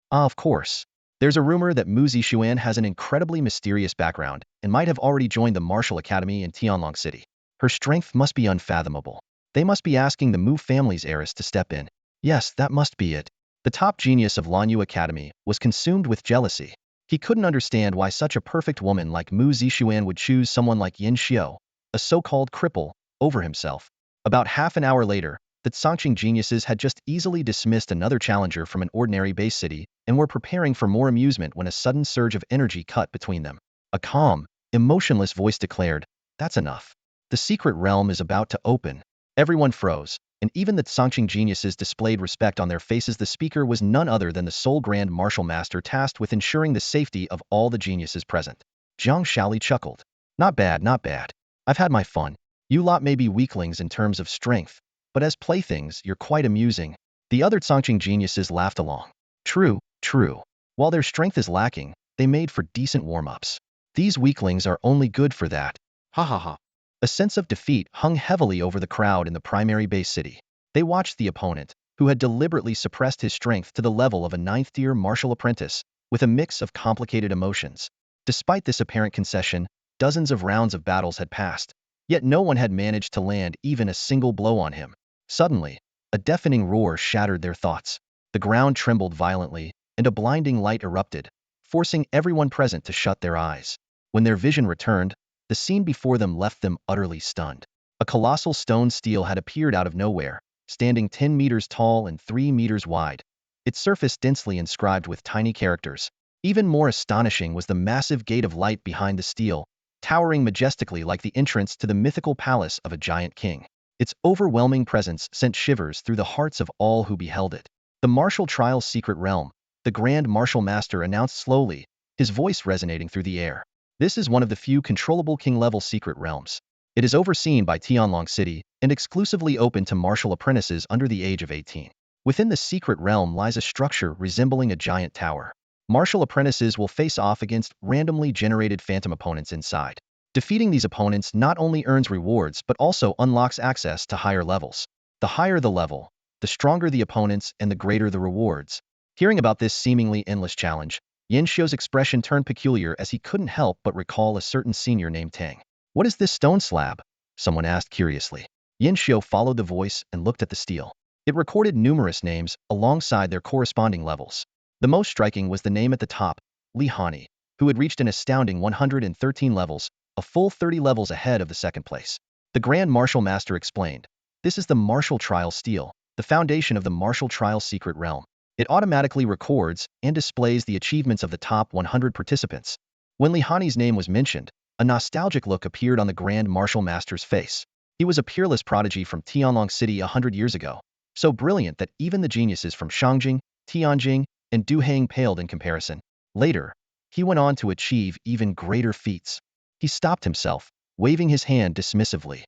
Ah, of course. There's a rumor that Mu Zixuan has an incredibly mysterious background and might have already joined the martial academy in Tianlong City. Her strength must be unfathomable. They must be asking the Mu family's heiress to step in. Yes, that must be it. The top genius of Lanyu Academy was consumed with jealousy. He couldn't understand why such a perfect woman like Mu Zixuan would choose someone like Yin Xiao, a so-called cripple, over himself. About half an hour later, the Cangqing geniuses had just easily dismissed another challenger from an ordinary base city and were preparing for more amusement when a sudden surge of energy cut between them. A calm, emotionless voice declared, "That's enough. The secret realm is about to open." Everyone froze, and even the Cangqing geniuses displayed respect on their faces. The speaker was none other than the sole Grand Martial Master tasked with ensuring the safety of all the geniuses present. Jiang Shaoli chuckled. Not bad, not bad. I've had my fun. You lot may be weaklings in terms of strength, but as playthings, you're quite amusing. The other Cangqing geniuses laughed along. True, true. While their strength is lacking, they made for decent warm-ups. These weaklings are only good for that. Ha ha ha. A sense of defeat hung heavily over the crowd in the primary base city. They watched the opponent, who had deliberately suppressed his strength to the level of a 9th-tier martial apprentice, with a mix of complicated emotions. Despite this apparent concession, dozens of rounds of battles had passed, yet no one had managed to land even a single blow on him. Suddenly, a deafening roar shattered their thoughts. The ground trembled violently, and a blinding light erupted, forcing everyone present to shut their eyes. When their vision returned, the scene before them left them utterly stunned. A colossal stone stele had appeared out of nowhere, standing 10 meters tall and 3 meters wide, its surface densely inscribed with tiny characters. Even more astonishing was the massive gate of light behind the stele, towering majestically like the entrance to the mythical palace of a giant king. Its overwhelming presence sent shivers through the hearts of all who beheld it. The martial trial's secret realm, the Grand Martial Master announced slowly, his voice resonating through the air. This is one of the few controllable king-level secret realms. It is overseen by Tianlong City and exclusively open to martial apprentices under the age of 18. Within the secret realm lies a structure resembling a giant tower. Martial apprentices will face off against randomly generated phantom opponents inside. Defeating these opponents not only earns rewards but also unlocks access to higher levels. The higher the level, the stronger the opponents and the greater the rewards. Hearing about this seemingly endless challenge, Yin Xiao's expression turned peculiar as he couldn't help but recall a certain senior named Tang. "What is this stone slab?" someone asked curiously. Yin Xiao followed the voice and looked at the stele. It recorded numerous names alongside their corresponding levels. The most striking was the name at the top, Li Hani, who had reached an astounding 113 levels, a full 30 levels ahead of the second place. The Grand Martial Master explained, "This is the Martial Trial Stele, the foundation of the Martial Trial Secret Realm. It automatically records and displays the achievements of the top 100 participants." When Li Hani's name was mentioned, a nostalgic look appeared on the Grand Martial Master's face. He was a peerless prodigy from Tianlong City 100 years ago, so brilliant that even the geniuses from Shangjing, Tianjing, and Duhang paled in comparison. Later, he went on to achieve even greater feats. He stopped himself, waving his hand dismissively.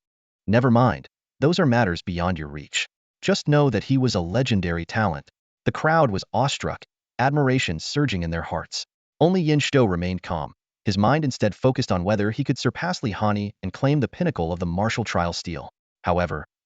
"Never mind, those are matters beyond your reach. Just know that he was a legendary talent." The crowd was awestruck, admiration surging in their hearts. Only Yin Xiao remained calm, his mind instead focused on whether he could surpass Li Hani and claim the pinnacle of the martial trial stele.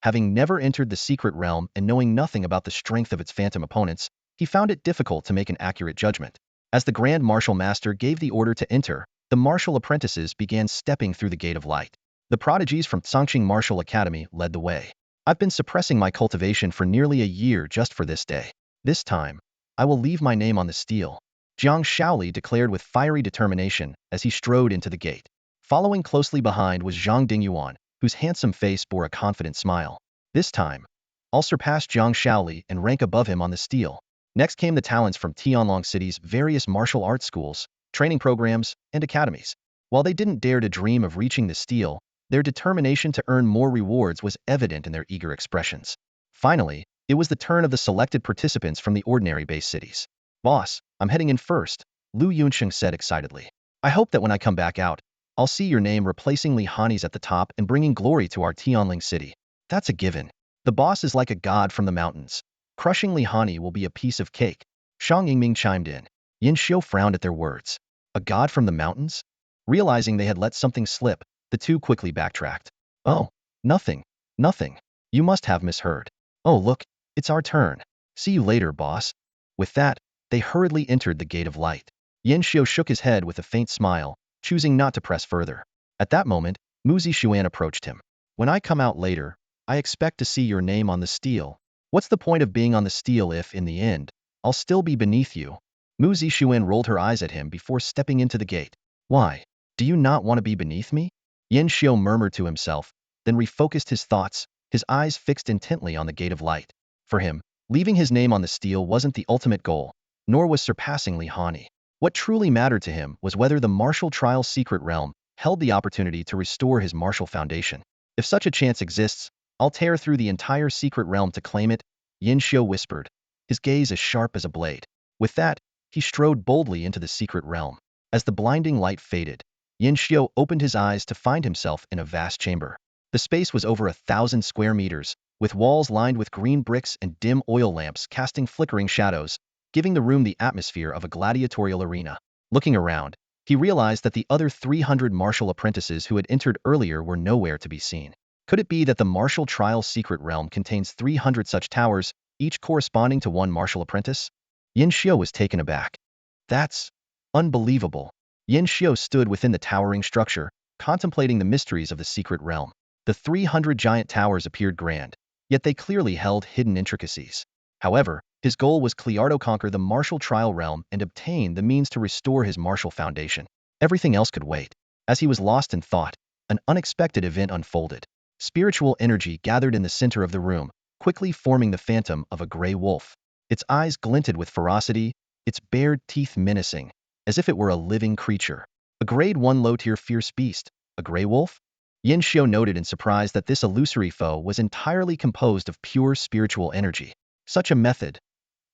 Having never entered the secret realm and knowing nothing about the strength of its phantom opponents, he found it difficult to make an accurate judgment. As the Grand Martial Master gave the order to enter, the martial apprentices began stepping through the gate of light. The prodigies from Songqing Martial Academy led the way. I've been suppressing my cultivation for nearly a year just for this day. This time, I will leave my name on the steel, Jiang Shaoli declared with fiery determination as he strode into the gate. Following closely behind was Zhang Dingyuan, whose handsome face bore a confident smile. This time, I'll surpass Jiang Shaoli and rank above him on the steel. Next came the talents from Tianlong City's various martial arts schools, training programs, and academies. While they didn't dare to dream of reaching the steel, their determination to earn more rewards was evident in their eager expressions. Finally, it was the turn of the selected participants from the ordinary base cities. Boss, I'm heading in first, Lu Yunsheng said excitedly. I hope that when I come back out, I'll see your name replacing Li Hani's at the top and bringing glory to our Tianling city. That's a given. The boss is like a god from the mountains. Crushing Li Hani will be a piece of cake. Shang Yingming chimed in. Yin Xiu frowned at their words. A god from the mountains? Realizing they had let something slip, the two quickly backtracked. Oh, nothing. Nothing. You must have misheard. Oh look, it's our turn. See you later, boss. With that, they hurriedly entered the gate of light. Yin Xiu shook his head with a faint smile, choosing not to press further. At that moment, Mu Zixuan approached him. When I come out later, I expect to see your name on the steel. What's the point of being on the steel if, in the end, I'll still be beneath you? Mu Zixuan rolled her eyes at him before stepping into the gate. Why? Do you not want to be beneath me? Yin Xiu murmured to himself, then refocused his thoughts, his eyes fixed intently on the gate of light. For him, leaving his name on the steel wasn't the ultimate goal, nor was surpassing Li Hani. What truly mattered to him was whether the martial trial's secret realm held the opportunity to restore his martial foundation. If such a chance exists, I'll tear through the entire secret realm to claim it, Yin Xiu whispered, his gaze as sharp as a blade. With that, he strode boldly into the secret realm. As the blinding light faded, Yin Xiu opened his eyes to find himself in a vast chamber. The space was over 1,000 square meters, with walls lined with green bricks and dim oil lamps casting flickering shadows, giving the room the atmosphere of a gladiatorial arena. Looking around, he realized that the other 300 martial apprentices who had entered earlier were nowhere to be seen. Could it be that the martial trial's secret realm contains 300 such towers, each corresponding to one martial apprentice? Yin Xiu was taken aback. That's unbelievable. Yin Xiu stood within the towering structure, contemplating the mysteries of the secret realm. The 300 giant towers appeared grand, yet they clearly held hidden intricacies. However, his goal was clear to conquer the martial trial realm and obtain the means to restore his martial foundation. Everything else could wait. As he was lost in thought, an unexpected event unfolded. Spiritual energy gathered in the center of the room, quickly forming the phantom of a gray wolf. Its eyes glinted with ferocity, its bared teeth menacing, as if it were a living creature. A grade 1 low-tier fierce beast, a gray wolf? Yin Xiu noted in surprise that this illusory foe was entirely composed of pure spiritual energy. Such a method,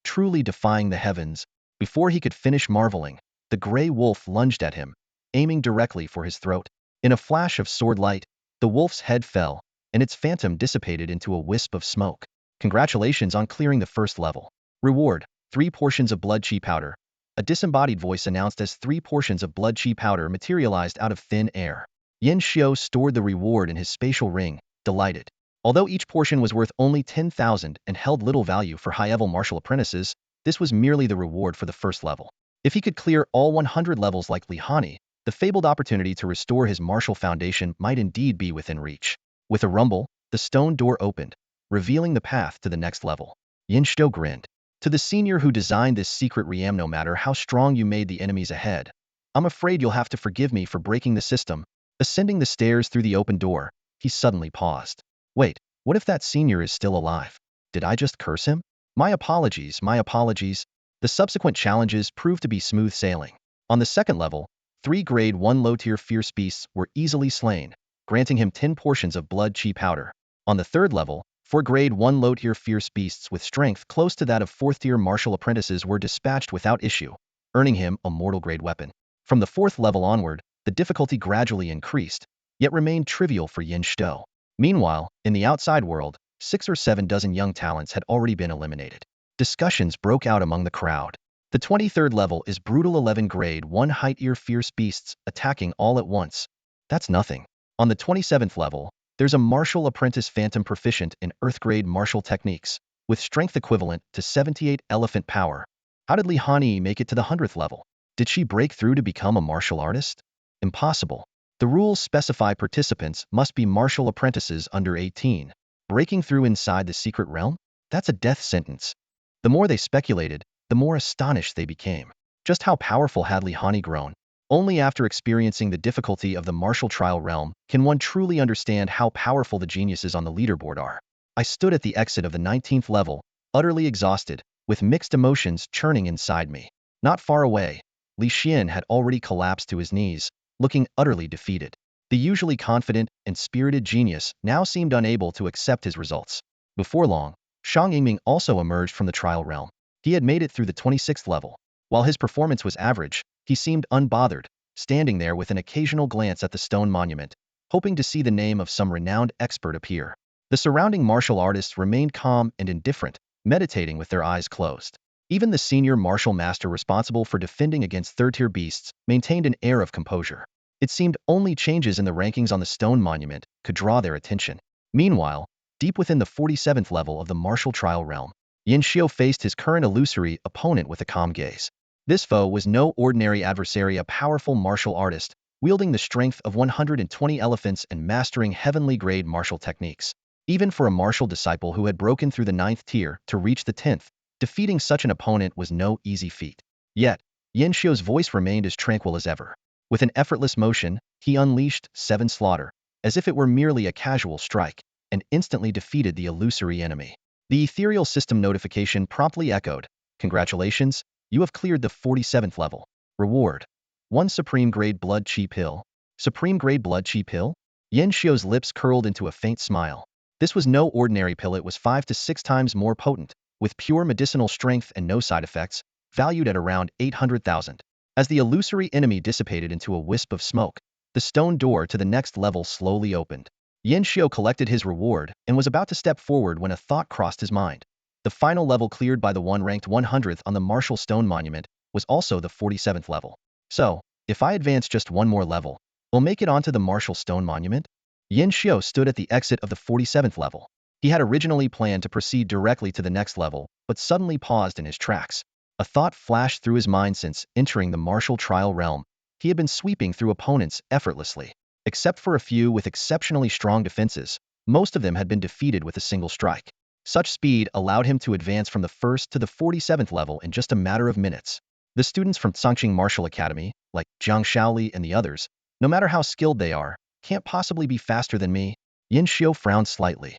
truly defying the heavens. Before he could finish marveling, the gray wolf lunged at him, aiming directly for his throat. In a flash of sword light, the wolf's head fell, and its phantom dissipated into a wisp of smoke. Congratulations on clearing the first level. Reward, 3 portions of blood chi powder. A disembodied voice announced as 3 portions of blood chi powder materialized out of thin air. Yin Xiu stored the reward in his spatial ring, delighted. Although each portion was worth only 10,000 and held little value for high-level martial apprentices, this was merely the reward for the first level. If he could clear all 100 levels like Li Hani, the fabled opportunity to restore his martial foundation might indeed be within reach. With a rumble, the stone door opened, revealing the path to the next level. Yin Xiu grinned. To the senior who designed this secret realm, no matter how strong you made the enemies ahead, I'm afraid you'll have to forgive me for breaking the system. Ascending the stairs through the open door, he suddenly paused. Wait, what if that senior is still alive? Did I just curse him? My apologies, my apologies. The subsequent challenges proved to be smooth sailing. On the second level, 3 grade 1 low-tier fierce beasts were easily slain, granting him 10 portions of blood chi powder. On the third level, 4 grade 1 low-tier fierce beasts with strength close to that of 4th-tier martial apprentices were dispatched without issue, earning him a mortal-grade weapon. From the 4th level onward, the difficulty gradually increased, yet remained trivial for Yin Xiu. Meanwhile, in the outside world, 6 or 7 dozen young talents had already been eliminated. Discussions broke out among the crowd. The 23rd level is brutal 11 grade 1 height-ear fierce beasts attacking all at once. That's nothing. On the 27th level, There's a martial apprentice phantom proficient in earth-grade martial techniques, with strength equivalent to 78 elephant power. How did Li Hani make it to the 100th level? Did she break through to become a martial artist? Impossible. The rules specify participants must be martial apprentices under 18. Breaking through inside the secret realm? That's a death sentence. The more they speculated, the more astonished they became. Just how powerful had Li Hani grown? Only after experiencing the difficulty of the martial trial realm can one truly understand how powerful the geniuses on the leaderboard are. I stood at the exit of the 19th level, utterly exhausted, with mixed emotions churning inside me. Not far away, Li Xian had already collapsed to his knees, looking utterly defeated. The usually confident and spirited genius now seemed unable to accept his results. Before long, Shang Yingming also emerged from the trial realm. He had made it through the 26th level. While his performance was average, he seemed unbothered, standing there with an occasional glance at the stone monument, hoping to see the name of some renowned expert appear. The surrounding martial artists remained calm and indifferent, meditating with their eyes closed. Even the senior martial master responsible for defending against third-tier beasts maintained an air of composure. It seemed only changes in the rankings on the stone monument could draw their attention. Meanwhile, deep within the 47th level of the martial trial realm, Yin Xiu faced his current illusory opponent with a calm gaze. This foe was no ordinary adversary, a powerful martial artist, wielding the strength of 120 elephants and mastering heavenly-grade martial techniques. Even for a martial disciple who had broken through the 9th tier to reach the 10th, defeating such an opponent was no easy feat. Yet, Yin Xiu's voice remained as tranquil as ever. With an effortless motion, he unleashed 7 slaughter, as if it were merely a casual strike, and instantly defeated the illusory enemy. The ethereal system notification promptly echoed, "Congratulations, you have cleared the 47th level. Reward: 1 Supreme Grade Blood Chi Pill." Supreme Grade Blood Chi Pill? Yin Xiu's lips curled into a faint smile. This was no ordinary pill, it was 5 to 6 times more potent, with pure medicinal strength and no side effects, valued at around 800,000. As the illusory enemy dissipated into a wisp of smoke, the stone door to the next level slowly opened. Yin Xiu collected his reward and was about to step forward when a thought crossed his mind. The final level cleared by the one ranked 100th on the martial stone monument was also the 47th level. So, if I advance just one more level, will make it onto the martial stone monument? Yin Xiu stood at the exit of the 47th level. He had originally planned to proceed directly to the next level, but suddenly paused in his tracks. A thought flashed through his mind. Since entering the martial trial realm, he had been sweeping through opponents effortlessly. Except for a few with exceptionally strong defenses, most of them had been defeated with a single strike. Such speed allowed him to advance from the 1st to the 47th level in just a matter of minutes. The students from Chongqing Martial Academy, like Zhang Shaoli and the others, no matter how skilled they are, can't possibly be faster than me. Yin Xiu frowned slightly.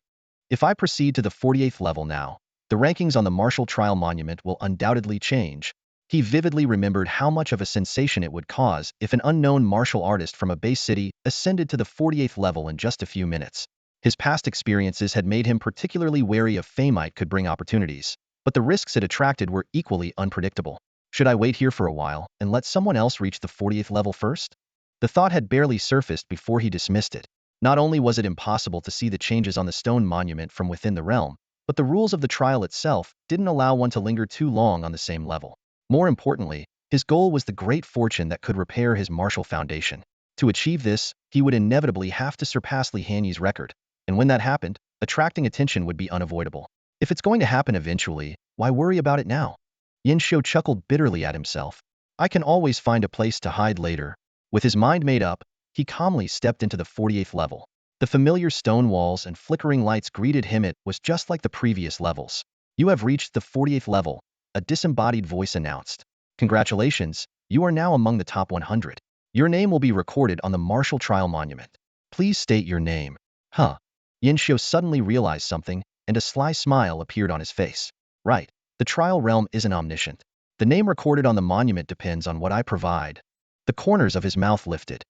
If I proceed to the 48th level now, the rankings on the martial trial monument will undoubtedly change. He vividly remembered how much of a sensation it would cause if an unknown martial artist from a base city ascended to the 48th level in just a few minutes. His past experiences had made him particularly wary of fame it could bring opportunities, but the risks it attracted were equally unpredictable. Should I wait here for a while and let someone else reach the 40th level first? The thought had barely surfaced before he dismissed it. Not only was it impossible to see the changes on the stone monument from within the realm, but the rules of the trial itself didn't allow one to linger too long on the same level. More importantly, his goal was the great fortune that could repair his martial foundation. To achieve this, he would inevitably have to surpass Li Hanyi's record, and when that happened, attracting attention would be unavoidable. If it's going to happen eventually, why worry about it now? Yin Xiu chuckled bitterly at himself. I can always find a place to hide later. With his mind made up, he calmly stepped into the 48th level. The familiar stone walls and flickering lights greeted him. It was just like the previous levels. You have reached the 48th level, a disembodied voice announced. Congratulations, you are now among the top 100. Your name will be recorded on the martial trial monument. Please state your name. Huh. Yin Xiu suddenly realized something, and a sly smile appeared on his face. Right, the trial realm isn't omniscient. The name recorded on the monument depends on what I provide. The corners of his mouth lifted.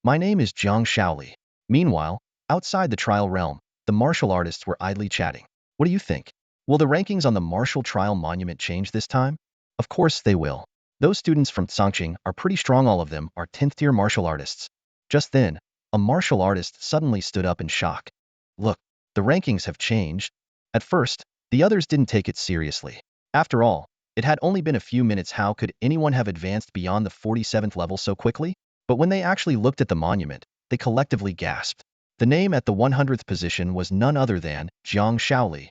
My name is Zhang Shaoli. Meanwhile, outside the trial realm, the martial artists were idly chatting. What do you think? Will the rankings on the martial trial monument change this time? Of course they will. Those students from Chongqing are pretty strong, all of them are 10th tier martial artists. Just then, a martial artist suddenly stood up in shock. Look, the rankings have changed. At first, the others didn't take it seriously. After all, it had only been a few minutes. How could anyone have advanced beyond the 47th level so quickly? But when they actually looked at the monument, they collectively gasped. The name at the 100th position was none other than Zhang Shaoli.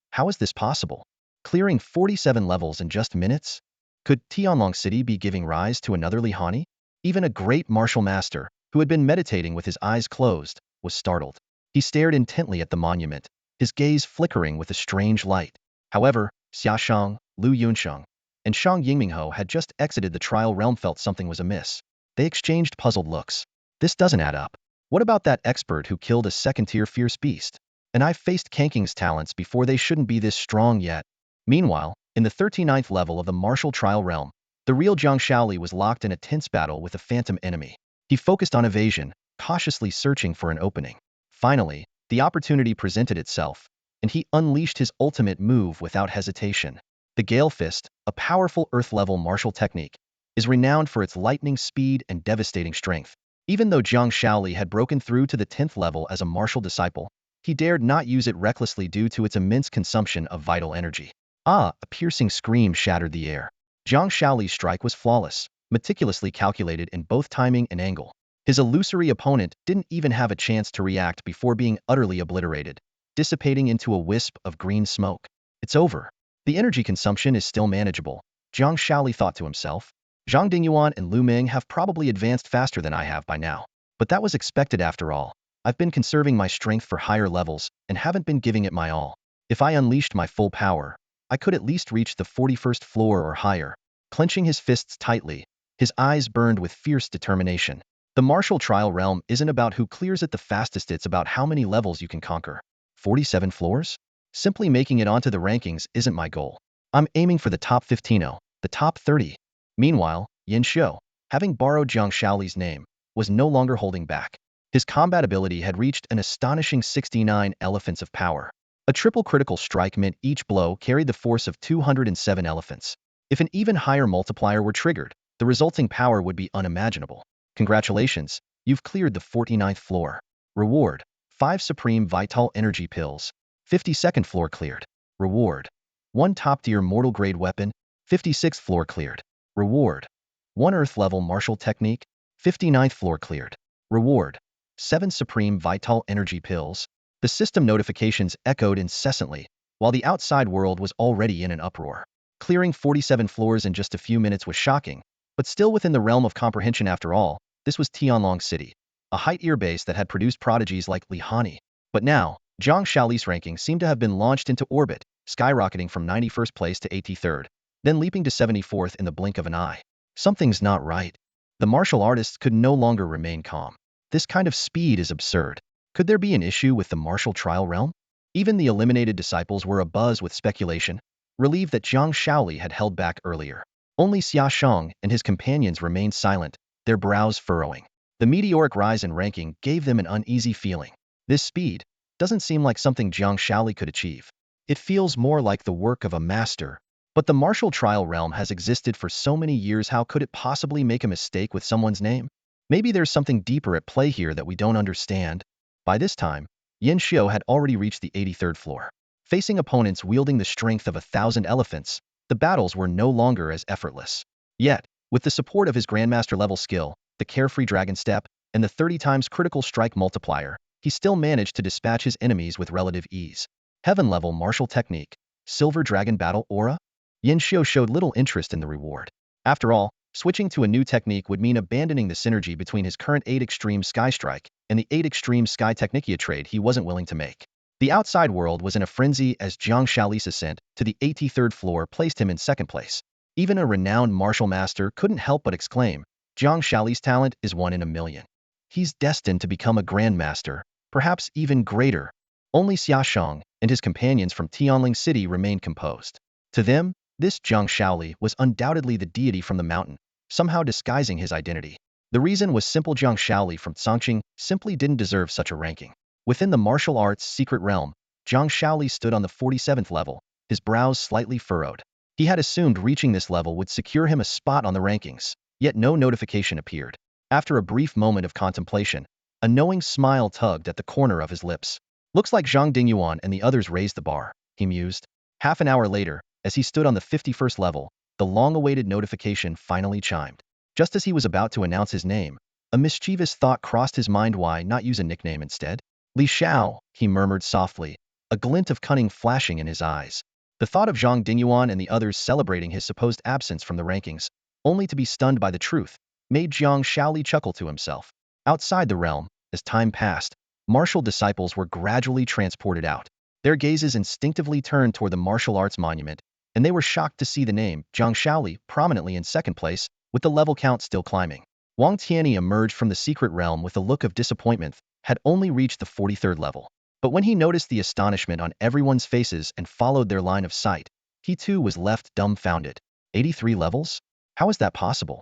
How is this possible? Clearing 47 levels in just minutes? Could Tianlong City be giving rise to another Li Hani? Even a great martial master, who had been meditating with his eyes closed, was startled. He stared intently at the monument, his gaze flickering with a strange light. However, Xia Shang, Lu Yunsheng, and Shang Yingmingho had just exited the trial realm, felt something was amiss. They exchanged puzzled looks. This doesn't add up. What about that expert who killed a second-tier fierce beast? And I've faced Kanking's talents before, they shouldn't be this strong yet. Meanwhile, in the 39th level of the martial trial realm, the real Zhang Shaoli was locked in a tense battle with a phantom enemy. He focused on evasion, cautiously searching for an opening. Finally, the opportunity presented itself, and he unleashed his ultimate move without hesitation. The Gale Fist, a powerful earth-level martial technique, is renowned for its lightning speed and devastating strength. Even though Zhang Shaoli had broken through to the 10th level as a martial disciple, he dared not use it recklessly due to its immense consumption of vital energy. A piercing scream shattered the air. Zhang Shaoli's strike was flawless, meticulously calculated in both timing and angle. His illusory opponent didn't even have a chance to react before being utterly obliterated, dissipating into a wisp of green smoke. It's over. The energy consumption is still manageable, Zhang Shaoli thought to himself. Zhang Dingyuan and Lu Ming have probably advanced faster than I have by now. But that was expected after all. I've been conserving my strength for higher levels and haven't been giving it my all. If I unleashed my full power, I could at least reach the 41st floor or higher. Clenching his fists tightly, his eyes burned with fierce determination. The martial trial realm isn't about who clears it the fastest, it's about how many levels you can conquer. 47 floors? Simply making it onto the rankings isn't my goal. I'm aiming for the top 15, the top 30. Meanwhile, Yin Xiu, having borrowed Zhang Shaoli's name, was no longer holding back. His combat ability had reached an astonishing 69 elephants of power. A triple critical strike meant each blow carried the force of 207 elephants. If an even higher multiplier were triggered, the resulting power would be unimaginable. Congratulations, you've cleared the 49th floor. Reward: 5 Supreme Vital Energy Pills. 52nd floor cleared. Reward: 1 top-tier mortal grade weapon. 56th floor cleared. Reward: 1 Earth-level martial technique. 59th floor cleared. Reward: 7 Supreme Vital Energy Pills. The system notifications echoed incessantly, while the outside world was already in an uproar. Clearing 47 floors in just a few minutes was shocking, but still within the realm of comprehension. After all, this was Tianlong City, a height-year base that had produced prodigies like Li Hani. But now, Zhang Shaoli's ranking seemed to have been launched into orbit, skyrocketing from 91st place to 83rd, then leaping to 74th in the blink of an eye. Something's not right. The martial artists could no longer remain calm. This kind of speed is absurd. Could there be an issue with the martial trial realm? Even the eliminated disciples were abuzz with speculation, relieved that Zhang Shaoli had held back earlier. Only Xia Shang and his companions remained silent, their brows furrowing. The meteoric rise in ranking gave them an uneasy feeling. This speed doesn't seem like something Zhang Shaoli could achieve. It feels more like the work of a master. But the martial trial realm has existed for so many years, how could it possibly make a mistake with someone's name? Maybe there's something deeper at play here that we don't understand. By this time, Yin Xiu had already reached the 83rd floor. Facing opponents wielding the strength of 1,000 elephants, the battles were no longer as effortless. Yet, with the support of his Grandmaster-level skill, the carefree Dragon Step, and the 30 times critical strike multiplier, he still managed to dispatch his enemies with relative ease. Heaven-level martial technique, Silver Dragon Battle Aura? Yin Xiu showed little interest in the reward. After all, switching to a new technique would mean abandoning the synergy between his current 8 Extreme Sky Strike and the 8 Extreme Sky Technicia trade he wasn't willing to make. The outside world was in a frenzy as Zhang Shaoli's ascent to the 83rd floor placed him in second place. Even a renowned martial master couldn't help but exclaim, Zhang Shaoli's talent is 1 in a million. He's destined to become a grandmaster, perhaps even greater. Only Xia Shang and his companions from Tianling City remained composed. To them, this Zhang Shaoli was undoubtedly the deity from the mountain, somehow disguising his identity. The reason was simple: Zhang Shaoli from Chongqing simply didn't deserve such a ranking. Within the martial arts secret realm, Zhang Shaoli stood on the 47th level, his brows slightly furrowed. He had assumed reaching this level would secure him a spot on the rankings, yet no notification appeared. After a brief moment of contemplation, a knowing smile tugged at the corner of his lips. Looks like Zhang Dingyuan and the others raised the bar, he mused. Half an hour later, as he stood on the 51st level, the long-awaited notification finally chimed. Just as he was about to announce his name, A mischievous thought crossed his mind. Why not use a nickname instead? Li Xiao, he murmured softly, a glint of cunning flashing in his eyes. The thought of Zhang Dingyuan and the others celebrating his supposed absence from the rankings, only to be stunned by the truth, made Jiang Shaoli chuckle to himself. Outside the realm, as time passed, martial disciples were gradually transported out. Their gazes instinctively turned toward the martial arts monument, and they were shocked to see the name Jiang Shaoli prominently in second place, with the level count still climbing. Wang Tianyi emerged from the secret realm with a look of disappointment, had only reached the 43rd level. But when he noticed the astonishment on everyone's faces and followed their line of sight, he too was left dumbfounded. 83 levels? How is that possible?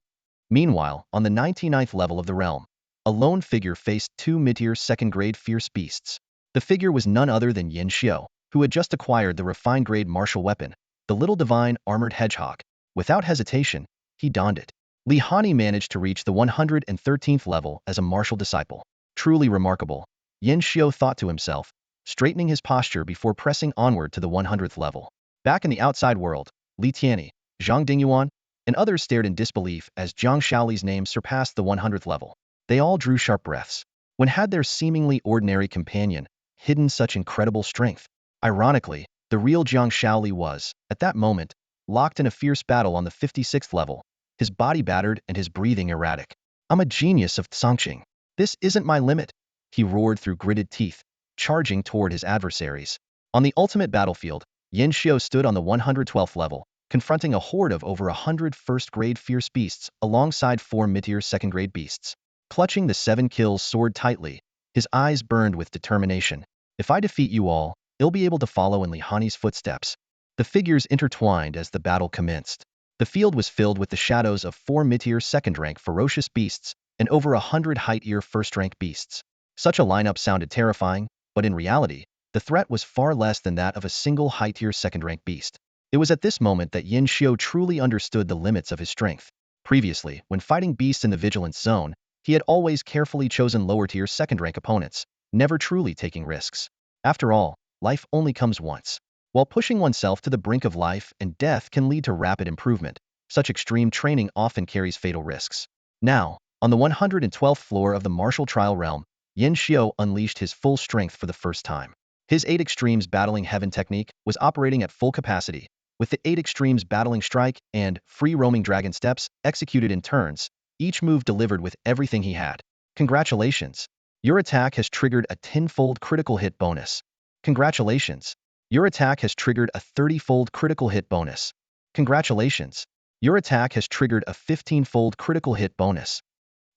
Meanwhile, on the 99th level of the realm, a lone figure faced two mid-tier second-grade fierce beasts. The figure was none other than Yin Xiao, who had just acquired the refined-grade martial weapon, the little divine armored hedgehog. Without hesitation, he donned it. Li Hani managed to reach the 113th level as a martial disciple. Truly remarkable, Yin Xiao thought to himself, straightening his posture before pressing onward to the 100th level. Back in the outside world, Li Tianyi, Zhang Dingyuan, and others stared in disbelief as Jiang Shaoli's name surpassed the 100th level. They all drew sharp breaths. When had their seemingly ordinary companion hidden such incredible strength? Ironically, the real Jiang Shaoli was, at that moment, locked in a fierce battle on the 56th level, his body battered and his breathing erratic. I'm a genius of Tsangqing. This isn't my limit, he roared through gritted teeth, charging toward his adversaries. On the ultimate battlefield, Yin Xiao stood on the 112th level, confronting a horde of over 100 first-grade fierce beasts alongside 4 mid-tier second-grade beasts. Clutching the 7 kills sword tightly, his eyes burned with determination. If I defeat you all, you'll be able to follow in Li Hani's footsteps. The figures intertwined as the battle commenced. The field was filled with the shadows of 4 mid-tier second-rank ferocious beasts and over 100 high-tier first-rank beasts. Such a lineup sounded terrifying, but in reality, the threat was far less than that of a single high-tier second-rank beast. It was at this moment that Yin Xiao truly understood the limits of his strength. Previously, when fighting beasts in the vigilance zone, he had always carefully chosen lower-tier second-rank opponents, never truly taking risks. After all, life only comes once. While pushing oneself to the brink of life and death can lead to rapid improvement, such extreme training often carries fatal risks. Now, on the 112th floor of the martial trial realm, Yin Xiao unleashed his full strength for the first time. His 8 extremes battling heaven technique was operating at full capacity, with the 8 extremes battling strike and free-roaming dragon steps executed in turns, each move delivered with everything he had. Congratulations! Your attack has triggered a 10-fold critical hit bonus. Congratulations! Your attack has triggered a 30-fold critical hit bonus. Congratulations! Your attack has triggered a 15-fold critical hit bonus.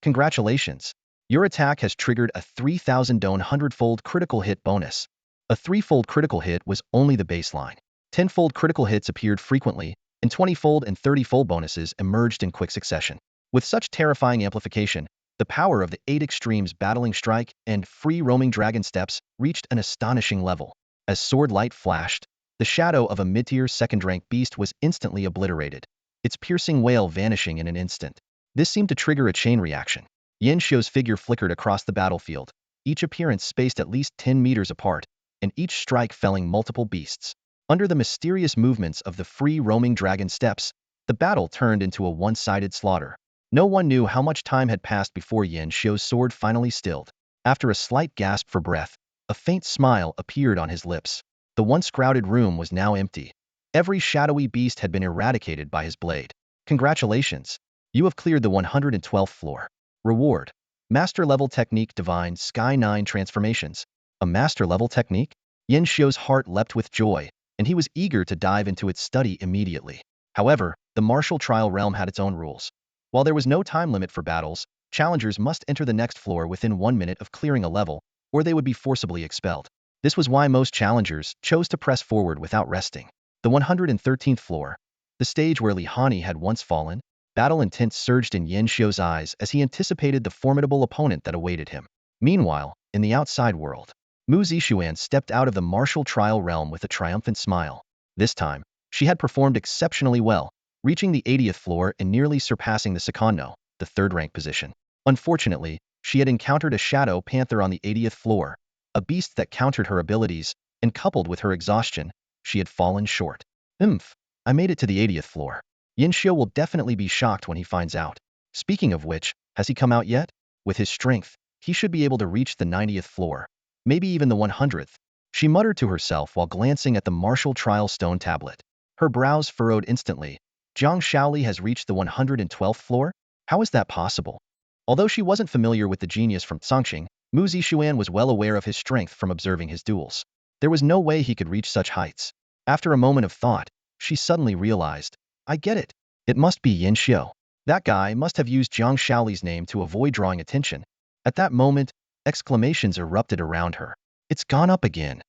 Congratulations! Your attack has triggered a 3,100-fold critical hit bonus. A 3-fold critical hit was only the baseline. 10-fold critical hits appeared frequently, and 20-fold and 30-fold bonuses emerged in quick succession. With such terrifying amplification, the power of the 8 extremes battling strike and free-roaming dragon steps reached an astonishing level. As sword light flashed, the shadow of a mid-tier second-rank beast was instantly obliterated, its piercing wail vanishing in an instant. This seemed to trigger a chain reaction. Yin Xiao's figure flickered across the battlefield, each appearance spaced at least 10 meters apart, and each strike felling multiple beasts. Under the mysterious movements of the free-roaming dragon steps, the battle turned into a one-sided slaughter. No one knew how much time had passed before Yin Xiao's sword finally stilled. After a slight gasp for breath, a faint smile appeared on his lips. The once crowded room was now empty. Every shadowy beast had been eradicated by his blade. Congratulations! You have cleared the 112th floor. Reward: Master-level technique Divine Sky 9 Transformations. A master-level technique? Yin Xiao's heart leapt with joy, and he was eager to dive into its study immediately. However, the martial trial realm had its own rules. While there was no time limit for battles, challengers must enter the next floor within 1 minute of clearing a level, or they would be forcibly expelled. This was why most challengers chose to press forward without resting. The 113th floor, the stage where Li Hani had once fallen, battle intent surged in Yin Xiao's eyes as he anticipated the formidable opponent that awaited him. Meanwhile, in the outside world, Mu Zixuan stepped out of the martial trial realm with a triumphant smile. This time, she had performed exceptionally well, reaching the 80th floor and nearly surpassing the Secondo, the third-rank position. Unfortunately, she had encountered a shadow panther on the 80th floor, a beast that countered her abilities, and coupled with her exhaustion, she had fallen short. I made it to the 80th floor. Yin Xiao will definitely be shocked when he finds out. Speaking of which, has he come out yet? With his strength, he should be able to reach the 90th floor, maybe even the 100th. She muttered to herself while glancing at the martial trial stone tablet. Her brows furrowed instantly. Zhang Shaoli has reached the 112th floor? How is that possible? Although she wasn't familiar with the genius from Songqing, Mu Zixuan was well aware of his strength from observing his duels. There was no way he could reach such heights. After a moment of thought, she suddenly realized, I get it. It must be Yin Xiu. That guy must have used Zhang Shaoli's name to avoid drawing attention. At that moment, exclamations erupted around her. It's gone up again.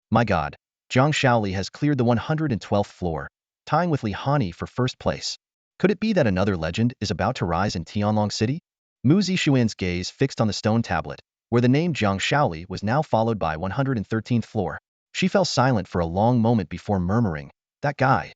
My God, Zhang Shaoli has cleared the 112th floor, tying with Li Hani for first place. Could it be that another legend is about to rise in Tianlong City? Mu Zixuan's gaze fixed on the stone tablet, where the name Zhang Shaoli was now followed by 113th floor. She fell silent for a long moment before murmuring, that guy.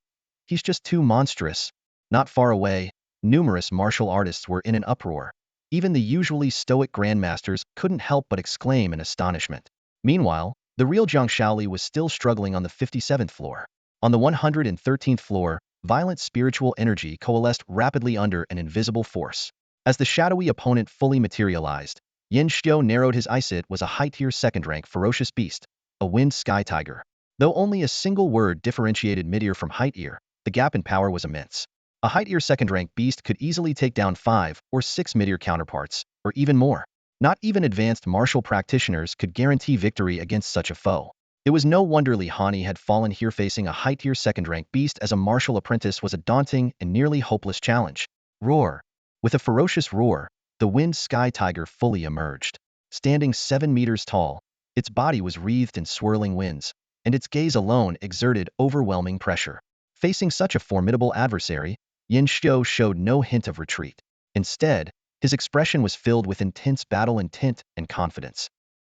He's just too monstrous. Not far away, numerous martial artists were in an uproar. Even the usually stoic grandmasters couldn't help but exclaim in astonishment. Meanwhile, the real Zhang Shaoli was still struggling on the 57th floor. On the 113th floor, violent spiritual energy coalesced rapidly under an invisible force. As the shadowy opponent fully materialized, Yin Xiu narrowed his eyes. It was a high-tier second-rank ferocious beast, a wind sky tiger. Though only a single word differentiated mid-ear from height-ear, the gap in power was immense. A height-ear second-rank beast could easily take down 5 or 6 mid-ear counterparts, or even more. Not even advanced martial practitioners could guarantee victory against such a foe. It was no wonder Li Hani had fallen here. Facing a height-tier second-rank beast as a martial apprentice was a daunting and nearly hopeless challenge. Roar! With a ferocious roar, the wind sky tiger fully emerged. Standing 7 meters tall, its body was wreathed in swirling winds, and its gaze alone exerted overwhelming pressure. Facing such a formidable adversary, Yin Xiu showed no hint of retreat. Instead, his expression was filled with intense battle intent and confidence.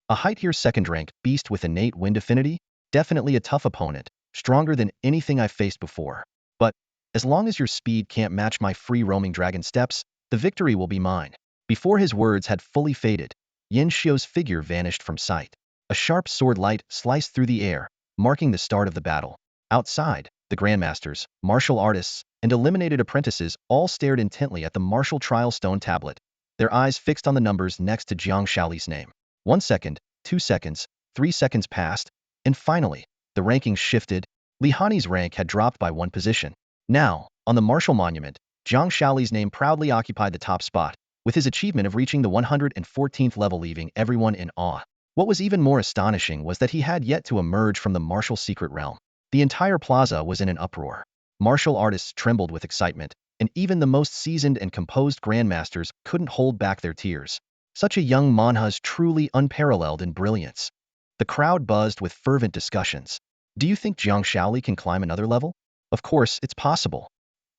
A height-tier second-rank beast with innate wind affinity? Definitely a tough opponent, stronger than anything I've faced before. But, as long as your speed can't match my free-roaming dragon steps, the victory will be mine. Before his words had fully faded, Yin Xiu's figure vanished from sight. A sharp sword light sliced through the air, marking the start of the battle. Outside, the grandmasters, martial artists, and eliminated apprentices all stared intently at the martial trial stone tablet, their eyes fixed on the numbers next to Zhang Shaoli's name. 1 second, 2 seconds, 3 seconds passed, and finally, the rankings shifted. Li Hani's rank had dropped by 1 position. Now, on the martial monument, Zhang Shaoli's name proudly occupied the top spot, with his achievement of reaching the 114th level leaving everyone in awe. What was even more astonishing was that he had yet to emerge from the martial secret realm. The entire plaza was in an uproar. Martial artists trembled with excitement, and even the most seasoned and composed grandmasters couldn't hold back their tears. Such a young manha truly unparalleled in brilliance. The crowd buzzed with fervent discussions. Do you think Zhang Shaoli can climb another level? Of course, it's possible.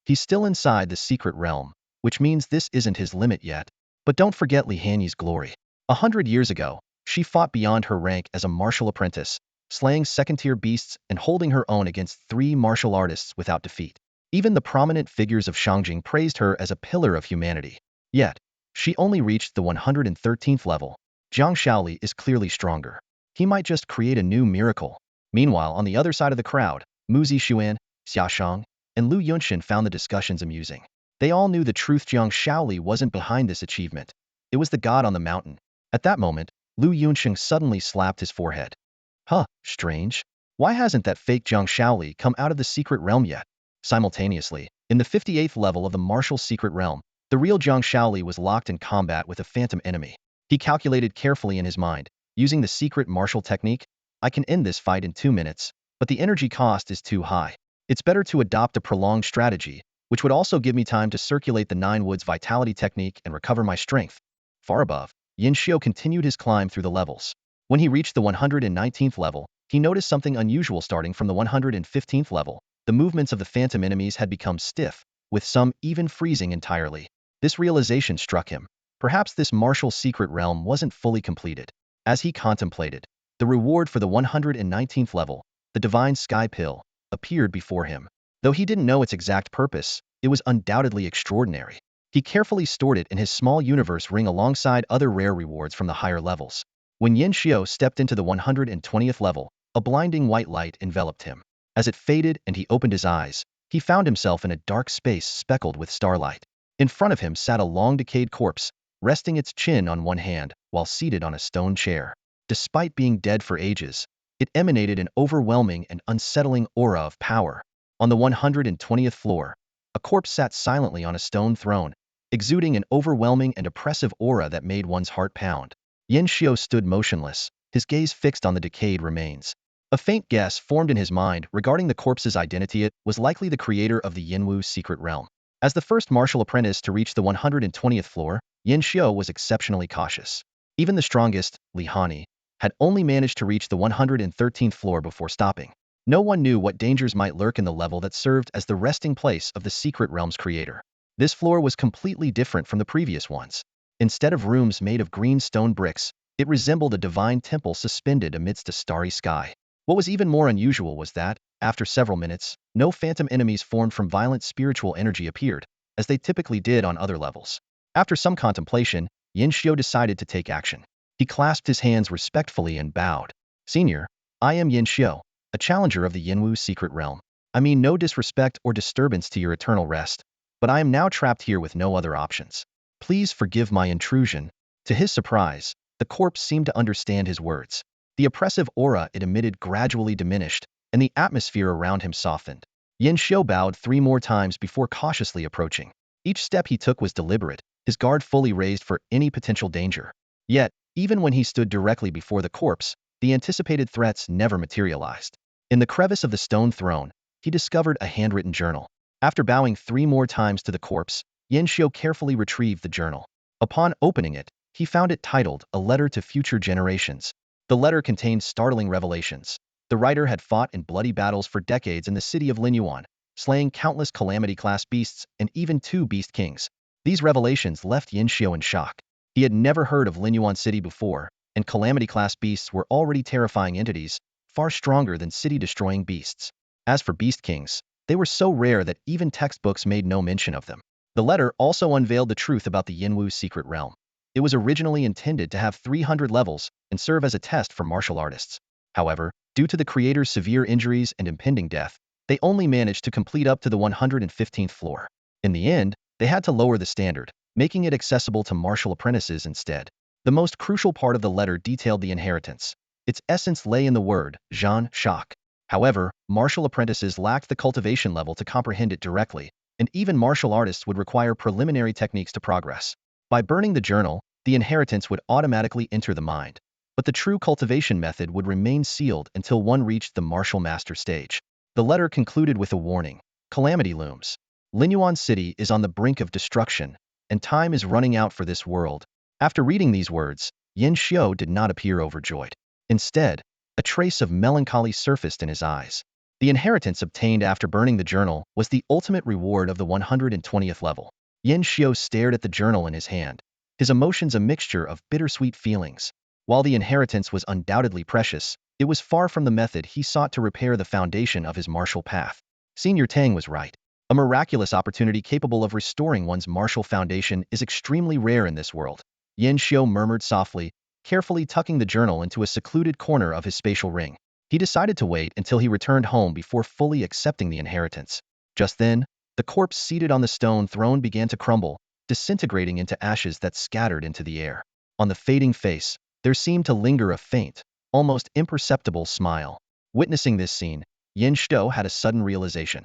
He's still inside the secret realm, which means this isn't his limit yet. But don't forget Li Hanyi's glory. 100 years ago, she fought beyond her rank as a martial apprentice, slaying second-tier beasts and holding her own against 3 martial artists without defeat. Even the prominent figures of Shangjing praised her as a pillar of humanity. Yet, she only reached the 113th level. Zhang Shaoli is clearly stronger. He might just create a new miracle. Meanwhile, on the other side of the crowd, Mu Zixuan, Xia Shang, and Lu Yunshin found the discussions amusing. They all knew the truth. Zhang Shaoli wasn't behind this achievement. It was the god on the mountain. At that moment, Lu Yunshin suddenly slapped his forehead. Huh, strange. Why hasn't that fake Zhang Shaoli come out of the secret realm yet? Simultaneously, in the 58th level of the martial secret realm, the real Zhang Shaoli was locked in combat with a phantom enemy. He calculated carefully in his mind, using the secret martial technique, I can end this fight in 2 minutes, but the energy cost is too high. It's better to adopt a prolonged strategy, which would also give me time to circulate the 9 woods vitality technique and recover my strength. Far above, Yin Xiu continued his climb through the levels. When he reached the 119th level, he noticed something unusual. Starting from the 115th level, the movements of the phantom enemies had become stiff, with some even freezing entirely. This realization struck him. Perhaps this martial secret realm wasn't fully completed. As he contemplated, the reward for the 119th level, the divine sky pill, appeared before him. Though he didn't know its exact purpose, it was undoubtedly extraordinary. He carefully stored it in his small universe ring alongside other rare rewards from the higher levels. When Yin Xiu stepped into the 120th level, a blinding white light enveloped him. As it faded and he opened his eyes, he found himself in a dark space speckled with starlight. In front of him sat a long-decayed corpse, resting its chin on one hand while seated on a stone chair. Despite being dead for ages, it emanated an overwhelming and unsettling aura of power. On the 120th floor, a corpse sat silently on a stone throne, exuding an overwhelming and oppressive aura that made one's heart pound. Yin Xiao stood motionless, his gaze fixed on the decayed remains. A faint guess formed in his mind regarding the corpse's identity. It was likely the creator of the Yinwu secret realm. As the first martial apprentice to reach the 120th floor, Yin Xiao was exceptionally cautious. Even the strongest, Li Hani, had only managed to reach the 113th floor before stopping. No one knew what dangers might lurk in the level that served as the resting place of the secret realm's creator. This floor was completely different from the previous ones. Instead of rooms made of green stone bricks, it resembled a divine temple suspended amidst a starry sky. What was even more unusual was that, after several minutes, no phantom enemies formed from violent spiritual energy appeared, as they typically did on other levels. After some contemplation, Yin Xiao decided to take action. He clasped his hands respectfully and bowed. "Senior, I am Yin Xiao, a challenger of the Yinwu secret realm. I mean no disrespect or disturbance to your eternal rest, but I am now trapped here with no other options. Please forgive my intrusion." To his surprise, the corpse seemed to understand his words. The oppressive aura it emitted gradually diminished, and the atmosphere around him softened. Yin Xiao bowed 3 more times before cautiously approaching. Each step he took was deliberate, his guard fully raised for any potential danger. Yet, even when he stood directly before the corpse, the anticipated threats never materialized. In the crevice of the stone throne, he discovered a handwritten journal. After bowing 3 more times to the corpse, Yin Xiao carefully retrieved the journal. Upon opening it, he found it titled "A Letter to Future Generations." The letter contained startling revelations. The writer had fought in bloody battles for decades in the city of Linyuan, slaying countless calamity-class beasts and even 2 beast kings. These revelations left Yin Xiao in shock. He had never heard of Linyuan City before, and calamity-class beasts were already terrifying entities, far stronger than city-destroying beasts. As for beast kings, they were so rare that even textbooks made no mention of them. The letter also unveiled the truth about the Yinwu secret realm. It was originally intended to have 300 levels and serve as a test for martial artists. However, due to the creator's severe injuries and impending death, they only managed to complete up to the 115th floor. In the end, they had to lower the standard, making it accessible to martial apprentices instead. The most crucial part of the letter detailed the inheritance. Its essence lay in the word, Zhan Shak. However, martial apprentices lacked the cultivation level to comprehend it directly, and even martial artists would require preliminary techniques to progress. By burning the journal, the inheritance would automatically enter the mind. But the true cultivation method would remain sealed until one reached the martial master stage. The letter concluded with a warning. Calamity looms. Linyuan City is on the brink of destruction, and time is running out for this world. After reading these words, Yin Xiao did not appear overjoyed. Instead, a trace of melancholy surfaced in his eyes. The inheritance obtained after burning the journal was the ultimate reward of the 120th level. Yin Xiao stared at the journal in his hand, his emotions a mixture of bittersweet feelings. While the inheritance was undoubtedly precious, it was far from the method he sought to repair the foundation of his martial path. Senior Tang was right. A miraculous opportunity capable of restoring one's martial foundation is extremely rare in this world. Yin Xiao murmured softly, carefully tucking the journal into a secluded corner of his spatial ring. He decided to wait until he returned home before fully accepting the inheritance. Just then, the corpse seated on the stone throne began to crumble, disintegrating into ashes that scattered into the air. On the fading face, there seemed to linger a faint, almost imperceptible smile. Witnessing this scene, Yin Xiao had a sudden realization.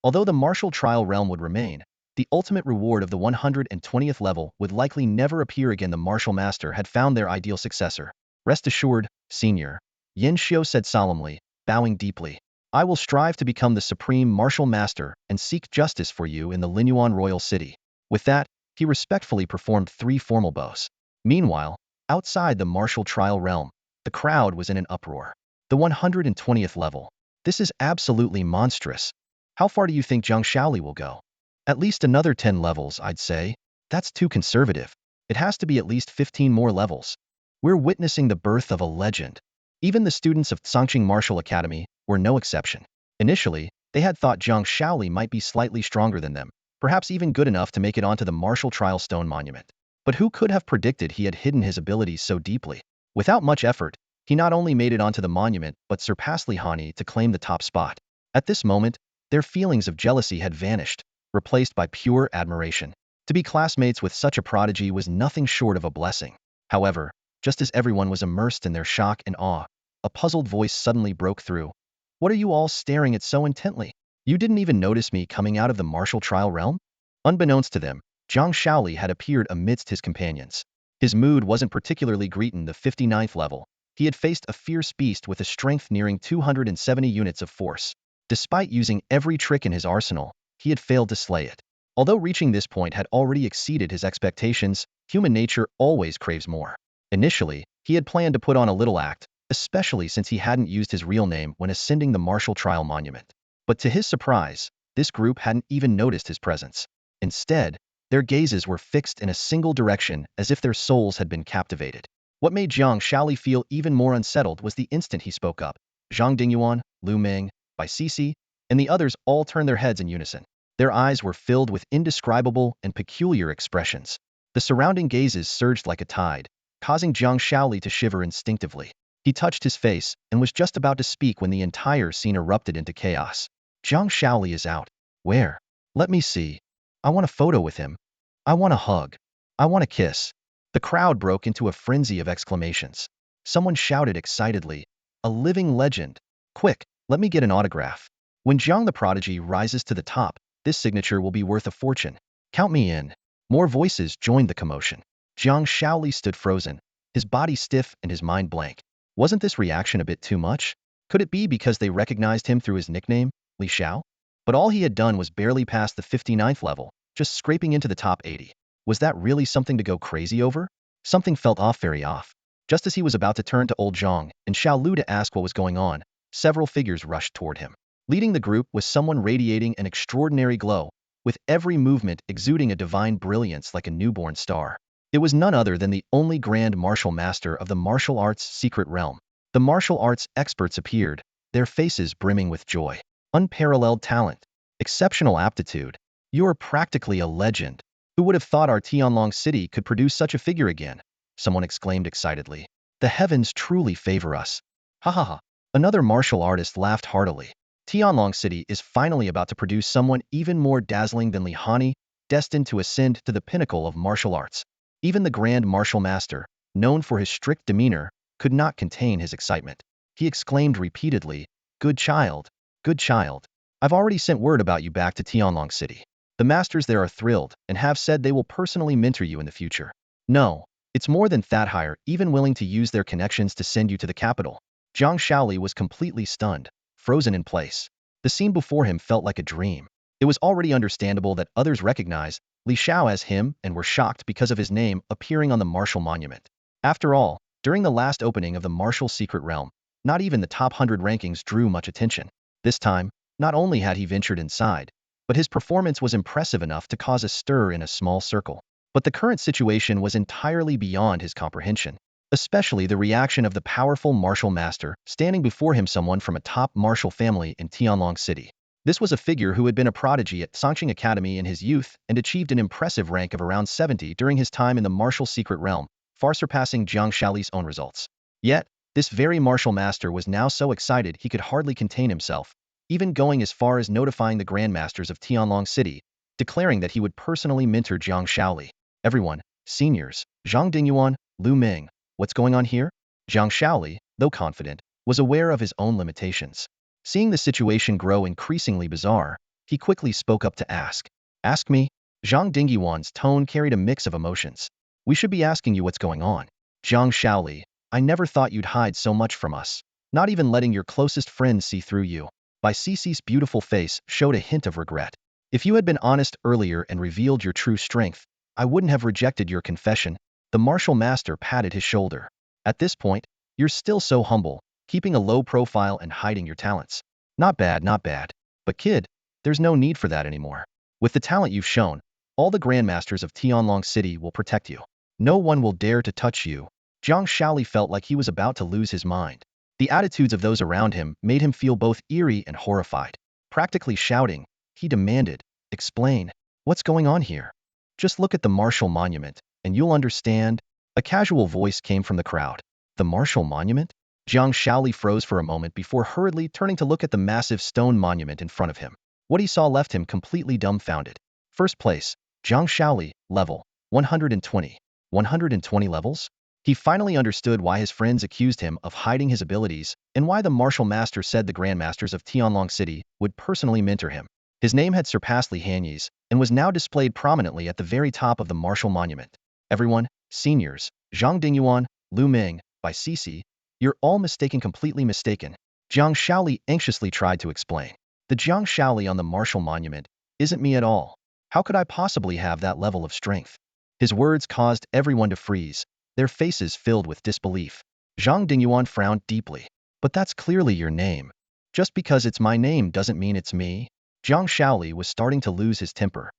Although the martial trial realm would remain, the ultimate reward of the 120th level would likely never appear again. The martial master had found their ideal successor. Rest assured, Senior, Yin Xiao said solemnly, bowing deeply. I will strive to become the supreme martial master and seek justice for you in the Linyuan royal city. With that, he respectfully performed 3 formal bows. Meanwhile, outside the martial trial realm, the crowd was in an uproar. The 120th level. This is absolutely monstrous. How far do you think Zhang Shaoli will go? At least another 10 levels, I'd say. That's too conservative. It has to be at least 15 more levels. We're witnessing the birth of a legend. Even the students of Songqing Martial Academy were no exception. Initially, they had thought Zhang Shaoli might be slightly stronger than them, perhaps even good enough to make it onto the martial trial stone monument. But who could have predicted he had hidden his abilities so deeply? Without much effort, he not only made it onto the monument but surpassed Li Hani to claim the top spot. At this moment, their feelings of jealousy had vanished, replaced by pure admiration. To be classmates with such a prodigy was nothing short of a blessing. However, just as everyone was immersed in their shock and awe, a puzzled voice suddenly broke through. What are you all staring at so intently? You didn't even notice me coming out of the martial trial realm? Unbeknownst to them, Zhang Shaoli had appeared amidst his companions. His mood wasn't particularly great in the 59th level. He had faced a fierce beast with a strength nearing 270 units of force. Despite using every trick in his arsenal, he had failed to slay it. Although reaching this point had already exceeded his expectations, human nature always craves more. Initially, he had planned to put on a little act, especially since he hadn't used his real name when ascending the martial trial monument. But to his surprise, this group hadn't even noticed his presence. Instead, their gazes were fixed in a single direction as if their souls had been captivated. What made Jiang Shaoli feel even more unsettled was the instant he spoke up. Zhang Dingyuan, Lu Ming, Bai Sisi, and the others all turned their heads in unison. Their eyes were filled with indescribable and peculiar expressions. The surrounding gazes surged like a tide, causing Jiang Shaoli to shiver instinctively. He touched his face and was just about to speak when the entire scene erupted into chaos. Jiang Shaoli is out. Where? Let me see. I want a photo with him. I want a hug. I want a kiss. The crowd broke into a frenzy of exclamations. Someone shouted excitedly, a living legend. Quick, let me get an autograph. When Jiang the Prodigy rises to the top, this signature will be worth a fortune. Count me in. More voices joined the commotion. Jiang Shaoli stood frozen, his body stiff and his mind blank. Wasn't this reaction a bit too much? Could it be because they recognized him through his nickname, Li Xiao? But all he had done was barely pass the 59th level, just scraping into the top 80. Was that really something to go crazy over? Something felt off, very off. Just as he was about to turn to old Zhang and Xiao Lu to ask what was going on, several figures rushed toward him. Leading the group was someone radiating an extraordinary glow, with every movement exuding a divine brilliance like a newborn star. It was none other than the only Grand Martial Master of the martial arts secret realm. The martial arts experts appeared, their faces brimming with joy. Unparalleled talent. Exceptional aptitude. You're practically a legend. Who would have thought our Tianlong city could produce such a figure again? Someone exclaimed excitedly. The heavens truly favor us. Ha ha ha. Another martial artist laughed heartily. Tianlong City is finally about to produce someone even more dazzling than Li Hani, destined to ascend to the pinnacle of martial arts. Even the Grand Martial Master, known for his strict demeanor, could not contain his excitement. He exclaimed repeatedly, Good child, good child. I've already sent word about you back to Tianlong City. The masters there are thrilled and have said they will personally mentor you in the future. No, it's more than that, higher, even willing to use their connections to send you to the capital. Zhang Shaoli was completely stunned, frozen in place. The scene before him felt like a dream. It was already understandable that others recognized Li Xiao as him and were shocked because of his name appearing on the martial monument. After all, during the last opening of the martial secret realm, not even the top 100 rankings drew much attention. This time, not only had he ventured inside, but his performance was impressive enough to cause a stir in a small circle. But the current situation was entirely beyond his comprehension, especially the reaction of the powerful martial master standing before him, someone from a top martial family in Tianlong City. This was a figure who had been a prodigy at Songqing Academy in his youth and achieved an impressive rank of around 70 during his time in the martial secret realm, far surpassing Jiang Shaoli's own results. Yet, this very martial master was now so excited he could hardly contain himself, even going as far as notifying the grandmasters of Tianlong City, declaring that he would personally mentor Jiang Shaoli. Everyone, seniors, Zhang Dingyuan, Lu Ming, what's going on here? Jiang Shaoli, though confident, was aware of his own limitations. Seeing the situation grow increasingly bizarre, he quickly spoke up to ask. Ask me? Zhang Dingyuan's tone carried a mix of emotions. We should be asking you what's going on. Jiang Shaoli, I never thought you'd hide so much from us, not even letting your closest friends see through you. Bai Sisi's beautiful face showed a hint of regret. If you had been honest earlier and revealed your true strength, I wouldn't have rejected your confession. The martial master patted his shoulder. At this point, you're still so humble, keeping a low profile and hiding your talents. Not bad, not bad. But kid, there's no need for that anymore. With the talent you've shown, all the grandmasters of Tianlong City will protect you. No one will dare to touch you. Jiang Shaoli felt like he was about to lose his mind. The attitudes of those around him made him feel both eerie and horrified. Practically shouting, he demanded, explain, what's going on here? Just look at the martial monument, and you'll understand. A casual voice came from the crowd. The martial monument? Jiang Shaoli froze for a moment before hurriedly turning to look at the massive stone monument in front of him. What he saw left him completely dumbfounded. First place, Zhang Shaoli, level 120. 120 levels? He finally understood why his friends accused him of hiding his abilities and why the martial master said the grandmasters of Tianlong City would personally mentor him. His name had surpassed Li Hanyi's and was now displayed prominently at the very top of the martial monument. Everyone, seniors, Zhang Dingyuan, Lu Ming, by Cici, you're all mistaken, completely mistaken. Zhang Shaoli anxiously tried to explain. The Zhang Shaoli on the martial monument isn't me at all. How could I possibly have that level of strength? His words caused everyone to freeze, their faces filled with disbelief. Zhang Dingyuan frowned deeply. But that's clearly your name. Just because it's my name doesn't mean it's me. Zhang Shaoli was starting to lose his temper.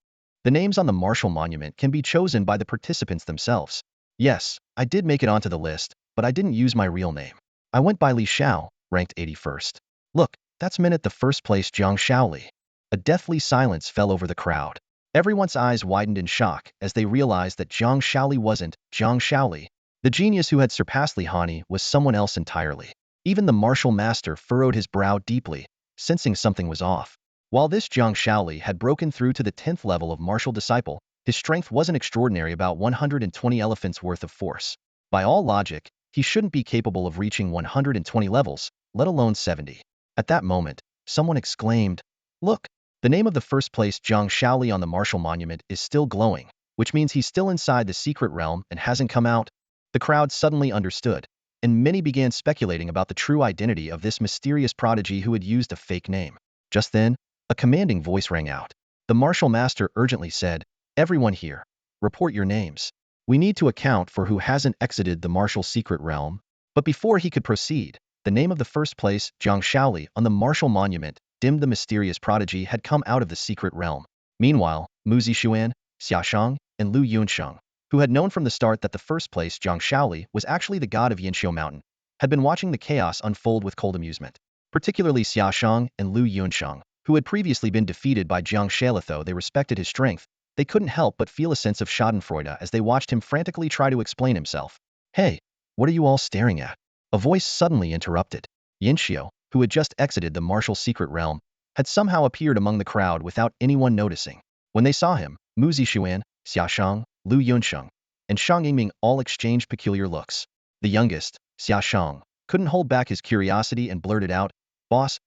The names on the martial monument can be chosen by the participants themselves. Yes, I did make it onto the list, but I didn't use my real name. I went by Li Xiao, ranked 81st. Look, that's minute the first place Zhang Shaoli. A deathly silence fell over the crowd. Everyone's eyes widened in shock as they realized that Zhang Shaoli wasn't Zhang Shaoli. The genius who had surpassed Li Hani was someone else entirely. Even the martial master furrowed his brow deeply, sensing something was off. While this Zhang Shaoli had broken through to the 10th level of martial disciple, his strength wasn't extraordinary, about 120 elephants worth of force. By all logic, he shouldn't be capable of reaching 120 levels, let alone 70. At that moment, someone exclaimed, "Look! The name of the first place Zhang Shaoli on the martial monument is still glowing, which means he's still inside the secret realm and hasn't come out." The crowd suddenly understood, and many began speculating about the true identity of this mysterious prodigy who had used a fake name. Just then, a commanding voice rang out. The martial master urgently said, "Everyone here, report your names. We need to account for who hasn't exited the martial secret realm." But before he could proceed, the name of the first place, Zhang Shaoli, on the martial monument, dimmed. The mysterious prodigy had come out of the secret realm. Meanwhile, Mu Zixuan, Xia Shang, and Lu Yunsheng, who had known from the start that the first place Zhang Shaoli was actually the god of Yanxiu Mountain, had been watching the chaos unfold with cold amusement. Particularly Xia Shang and Lu Yunsheng, who had previously been defeated by Jiang Shaoli. Though they respected his strength, they couldn't help but feel a sense of schadenfreude as they watched him frantically try to explain himself. "Hey, what are you all staring at?" A voice suddenly interrupted. Yanxiu, who had just exited the martial secret realm, had somehow appeared among the crowd without anyone noticing. When they saw him, Mu Zixuan, Xia Shang, Lu Yunsheng, and Shang Yingming all exchanged peculiar looks. The youngest, Xia Shang, couldn't hold back his curiosity and blurted out, Boss,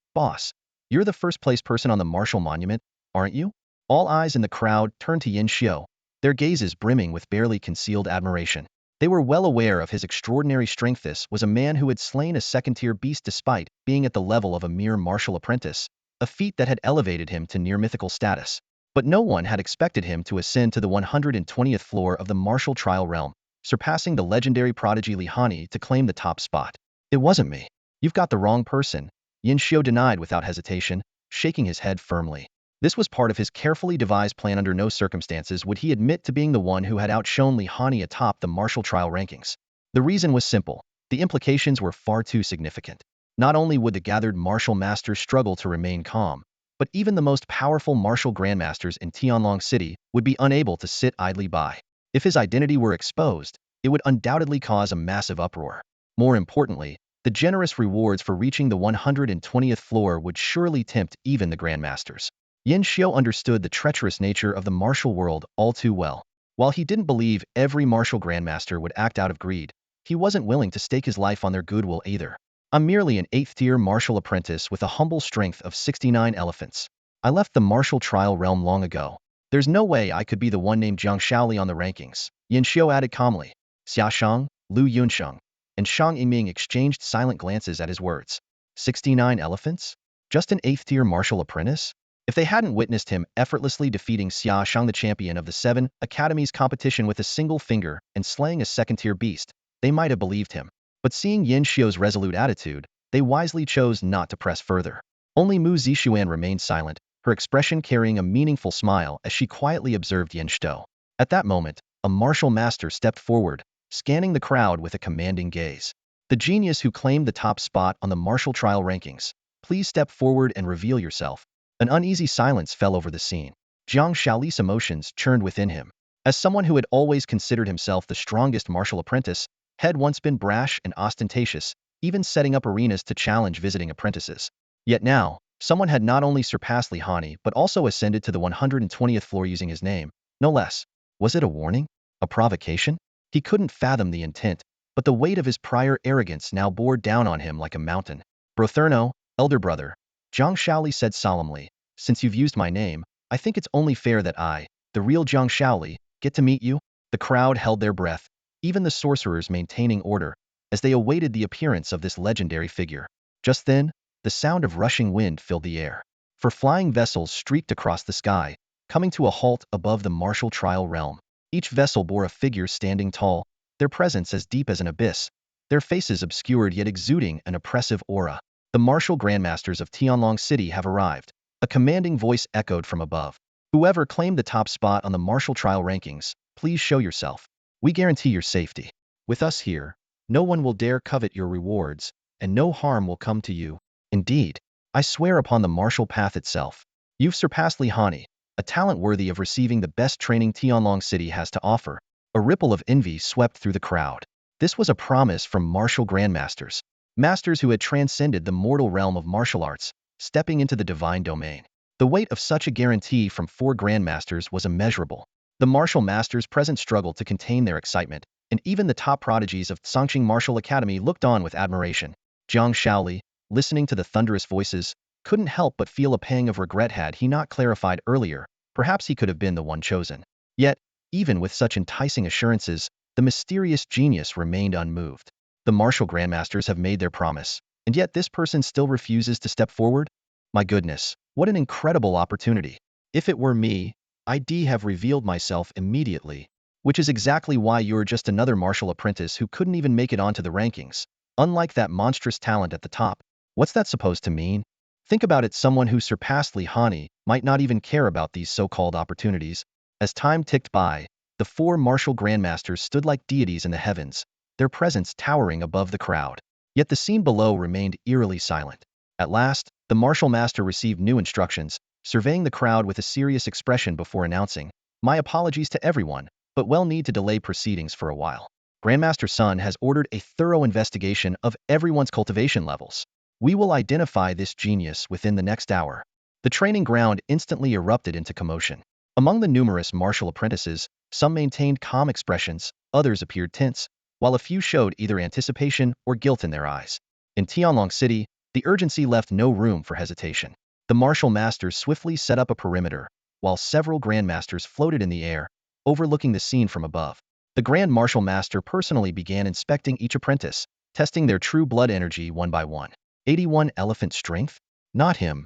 you're the first place person on the martial monument, aren't you?" All eyes in the crowd turned to Yanxiu, their gazes brimming with barely concealed admiration. They were well aware of his extraordinary strength. This was a man who had slain a second-tier beast despite being at the level of a mere martial apprentice, a feat that had elevated him to near mythical status. But no one had expected him to ascend to the 120th floor of the martial trial realm, surpassing the legendary prodigy Li Hani to claim the top spot. "It wasn't me. You've got the wrong person," Yanxiu denied without hesitation, shaking his head firmly. This was part of his carefully devised plan. Under no circumstances would he admit to being the one who had outshone Li Hani atop the martial trial rankings. The reason was simple. The implications were far too significant. Not only would the gathered martial masters struggle to remain calm, but even the most powerful martial grandmasters in Tianlong City would be unable to sit idly by. If his identity were exposed, it would undoubtedly cause a massive uproar. More importantly, the generous rewards for reaching the 120th floor would surely tempt even the grandmasters. Yanxiu understood the treacherous nature of the martial world all too well. While he didn't believe every martial grandmaster would act out of greed, he wasn't willing to stake his life on their goodwill either. "I'm merely an 8th-tier martial apprentice with a humble strength of 69 elephants. I left the martial trial realm long ago. There's no way I could be the one named Zhang Shaoli on the rankings," Yanxiu added calmly. Xia Shang, Lu Yunsheng, and Shang Yingming exchanged silent glances at his words. 69 elephants? Just an 8th-tier martial apprentice? If they hadn't witnessed him effortlessly defeating Xia Shang, the champion of the 7 academies competition, with a single finger and slaying a second-tier beast, they might have believed him. But seeing Yanxiu's resolute attitude, they wisely chose not to press further. Only Mu Zixuan remained silent, her expression carrying a meaningful smile as she quietly observed Yanxiu. At that moment, a martial master stepped forward, scanning the crowd with a commanding gaze. "The genius who claimed the top spot on the martial trial rankings, please step forward and reveal yourself." An uneasy silence fell over the scene. Zhang Shaoli's emotions churned within him. As someone who had always considered himself the strongest martial apprentice, had once been brash and ostentatious, even setting up arenas to challenge visiting apprentices. Yet now, someone had not only surpassed Li Hani but also ascended to the 120th floor using his name. No less. Was it a warning? A provocation? He couldn't fathom the intent, but the weight of his prior arrogance now bore down on him like a mountain. Brotherno, elder brother, Zhang Shaoli said solemnly, since you've used my name, I think it's only fair that I, the real Zhang Shaoli, get to meet you. The crowd held their breath, even the sorcerers maintaining order, as they awaited the appearance of this legendary figure. Just then, the sound of rushing wind filled the air. For flying vessels streaked across the sky, coming to a halt above the martial trial realm. Each vessel bore a figure standing tall, their presence as deep as an abyss, their faces obscured yet exuding an oppressive aura. The martial grandmasters of Tianlong City have arrived. A commanding voice echoed from above. Whoever claimed the top spot on the martial trial rankings, please show yourself. We guarantee your safety. With us here, no one will dare covet your rewards, and no harm will come to you. Indeed, I swear upon the martial path itself. You've surpassed Li Hani, a talent worthy of receiving the best training Tianlong City has to offer. A ripple of envy swept through the crowd. This was a promise from martial grandmasters, masters who had transcended the mortal realm of martial arts, stepping into the divine domain. The weight of such a guarantee from 4 grandmasters was immeasurable. The martial masters present struggled to contain their excitement, and even the top prodigies of Songqing Martial Academy looked on with admiration. Zhang Shaoli, listening to the thunderous voices, couldn't help but feel a pang of regret had he not clarified earlier. Perhaps he could have been the one chosen. Yet, even with such enticing assurances, the mysterious genius remained unmoved. The martial grandmasters have made their promise, and yet this person still refuses to step forward? My goodness, what an incredible opportunity. If it were me, I'd have revealed myself immediately. Which is exactly why you're just another martial apprentice who couldn't even make it onto the rankings. Unlike that monstrous talent at the top. What's that supposed to mean? Think about it, someone who surpassed Li Hani might not even care about these so-called opportunities. As time ticked by, the 4 martial grandmasters stood like deities in the heavens, their presence towering above the crowd. Yet the scene below remained eerily silent. At last, the martial master received new instructions, surveying the crowd with a serious expression before announcing, my apologies to everyone, but we'll need to delay proceedings for a while. Grandmaster Sun has ordered a thorough investigation of everyone's cultivation levels. We will identify this genius within the next hour. The training ground instantly erupted into commotion. Among the numerous martial apprentices, some maintained calm expressions, others appeared tense, while a few showed either anticipation or guilt in their eyes. In Tianlong City, the urgency left no room for hesitation. The martial masters swiftly set up a perimeter, while several grandmasters floated in the air, overlooking the scene from above. The Grand Martial Master personally began inspecting each apprentice, testing their true blood energy one by one. 81 elephant strength? Not him.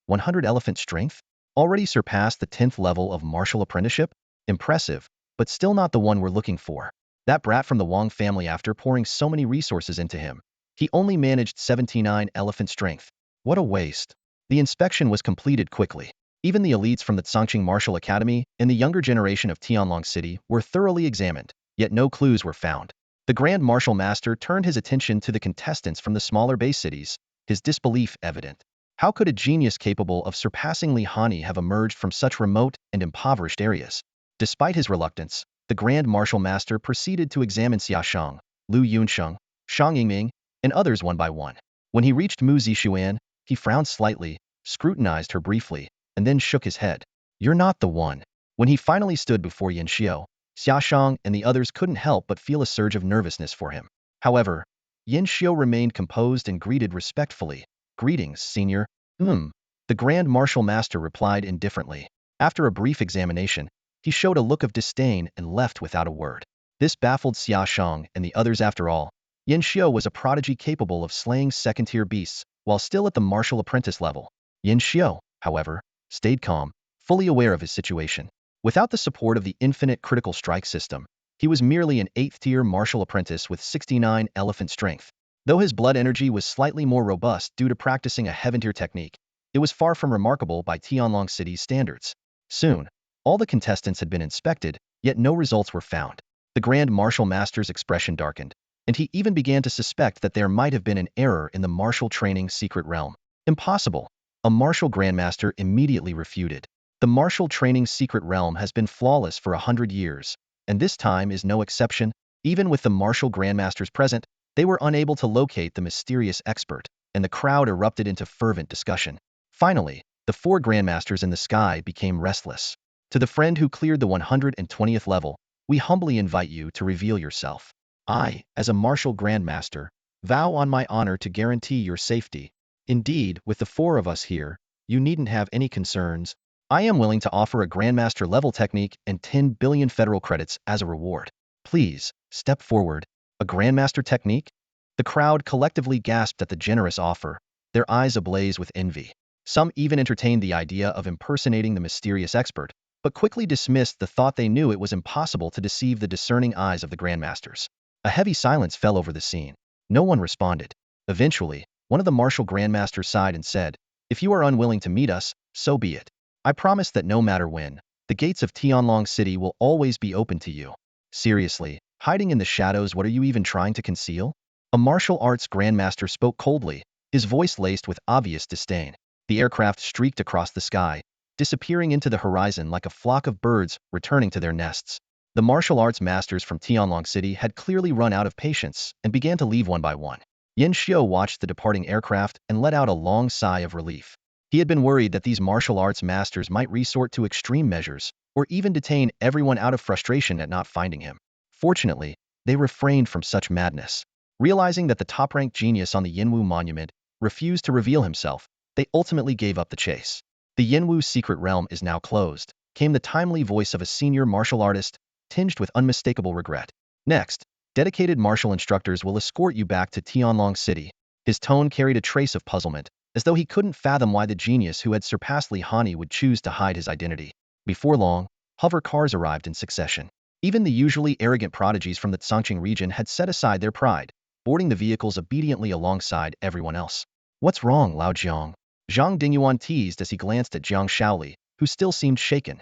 100 elephant strength? Already surpassed the 10th level of martial apprenticeship? Impressive, but still not the one we're looking for. That brat from the Wang family, after pouring so many resources into him, he only managed 79 elephant strength. What a waste. The inspection was completed quickly. Even the elites from the Songqing Martial Academy and the younger generation of Tianlong City were thoroughly examined, yet no clues were found. The Grand Martial Master turned his attention to the contestants from the smaller base cities, his disbelief evident. How could a genius capable of surpassing Li Hani have emerged from such remote and impoverished areas? Despite his reluctance, the Grand Martial Master proceeded to examine Xia Shang, Lu Yunsheng, Shang Yingming, and others one by one. When he reached Mu Zixuan, he frowned slightly, scrutinized her briefly, and then shook his head. You're not the one. When he finally stood before Yin Xiao, Xia Shang and the others couldn't help but feel a surge of nervousness for him. However, Yin Xiao remained composed and greeted respectfully. Greetings, senior. The Grand Martial Master replied indifferently. After a brief examination, he showed a look of disdain and left without a word. This baffled Xia Shang and the others. After all, Yin Xiao was a prodigy capable of slaying second-tier beasts while still at the martial apprentice level. Yin Xiao, however, stayed calm, fully aware of his situation. Without the support of the infinite critical strike system, he was merely an 8th-tier martial apprentice with 69 elephant strength. Though his blood energy was slightly more robust due to practicing a heaven-tier technique, it was far from remarkable by Tianlong City's standards. Soon, all the contestants had been inspected, yet no results were found. The Grand Martial Master's expression darkened, and he even began to suspect that there might have been an error in the martial training secret realm. Impossible. A martial grandmaster immediately refuted. The martial training secret realm has been flawless for 100 years, and this time is no exception. Even with the martial grandmasters present, they were unable to locate the mysterious expert, and the crowd erupted into fervent discussion. Finally, the 4 grandmasters in the sky became restless. To the friend who cleared the 120th level, we humbly invite you to reveal yourself. I, as a martial grandmaster, vow on my honor to guarantee your safety. Indeed, with the four of us here, you needn't have any concerns. I am willing to offer a grandmaster level technique and 10 billion federal credits as a reward. Please, step forward. A grandmaster technique? The crowd collectively gasped at the generous offer, their eyes ablaze with envy. Some even entertained the idea of impersonating the mysterious expert, but quickly dismissed the thought they knew it was impossible to deceive the discerning eyes of the grandmasters. A heavy silence fell over the scene. No one responded. Eventually, one of the martial grandmasters sighed and said, "If you are unwilling to meet us, so be it. I promise that no matter when, the gates of Tianlong City will always be open to you." Seriously, hiding in the shadows, what are you even trying to conceal? A martial arts grandmaster spoke coldly, his voice laced with obvious disdain. The aircraft streaked across the sky, disappearing into the horizon like a flock of birds returning to their nests. The martial arts masters from Tianlong City had clearly run out of patience and began to leave one by one. Yin Xiu watched the departing aircraft and let out a long sigh of relief. He had been worried that these martial arts masters might resort to extreme measures, or even detain everyone out of frustration at not finding him. Fortunately, they refrained from such madness. Realizing that the top-ranked genius on the Yinwu monument refused to reveal himself, they ultimately gave up the chase. The Yinwu secret realm is now closed, came the timely voice of a senior martial artist, tinged with unmistakable regret. Next, dedicated martial instructors will escort you back to Tianlong City. His tone carried a trace of puzzlement, as though he couldn't fathom why the genius who had surpassed Li Hani would choose to hide his identity. Before long, hover cars arrived in succession. Even the usually arrogant prodigies from the Tsangqing region had set aside their pride, boarding the vehicles obediently alongside everyone else. "What's wrong, Lao Jiang?" Zhang Dingyuan teased as he glanced at Jiang Shaoli, who still seemed shaken.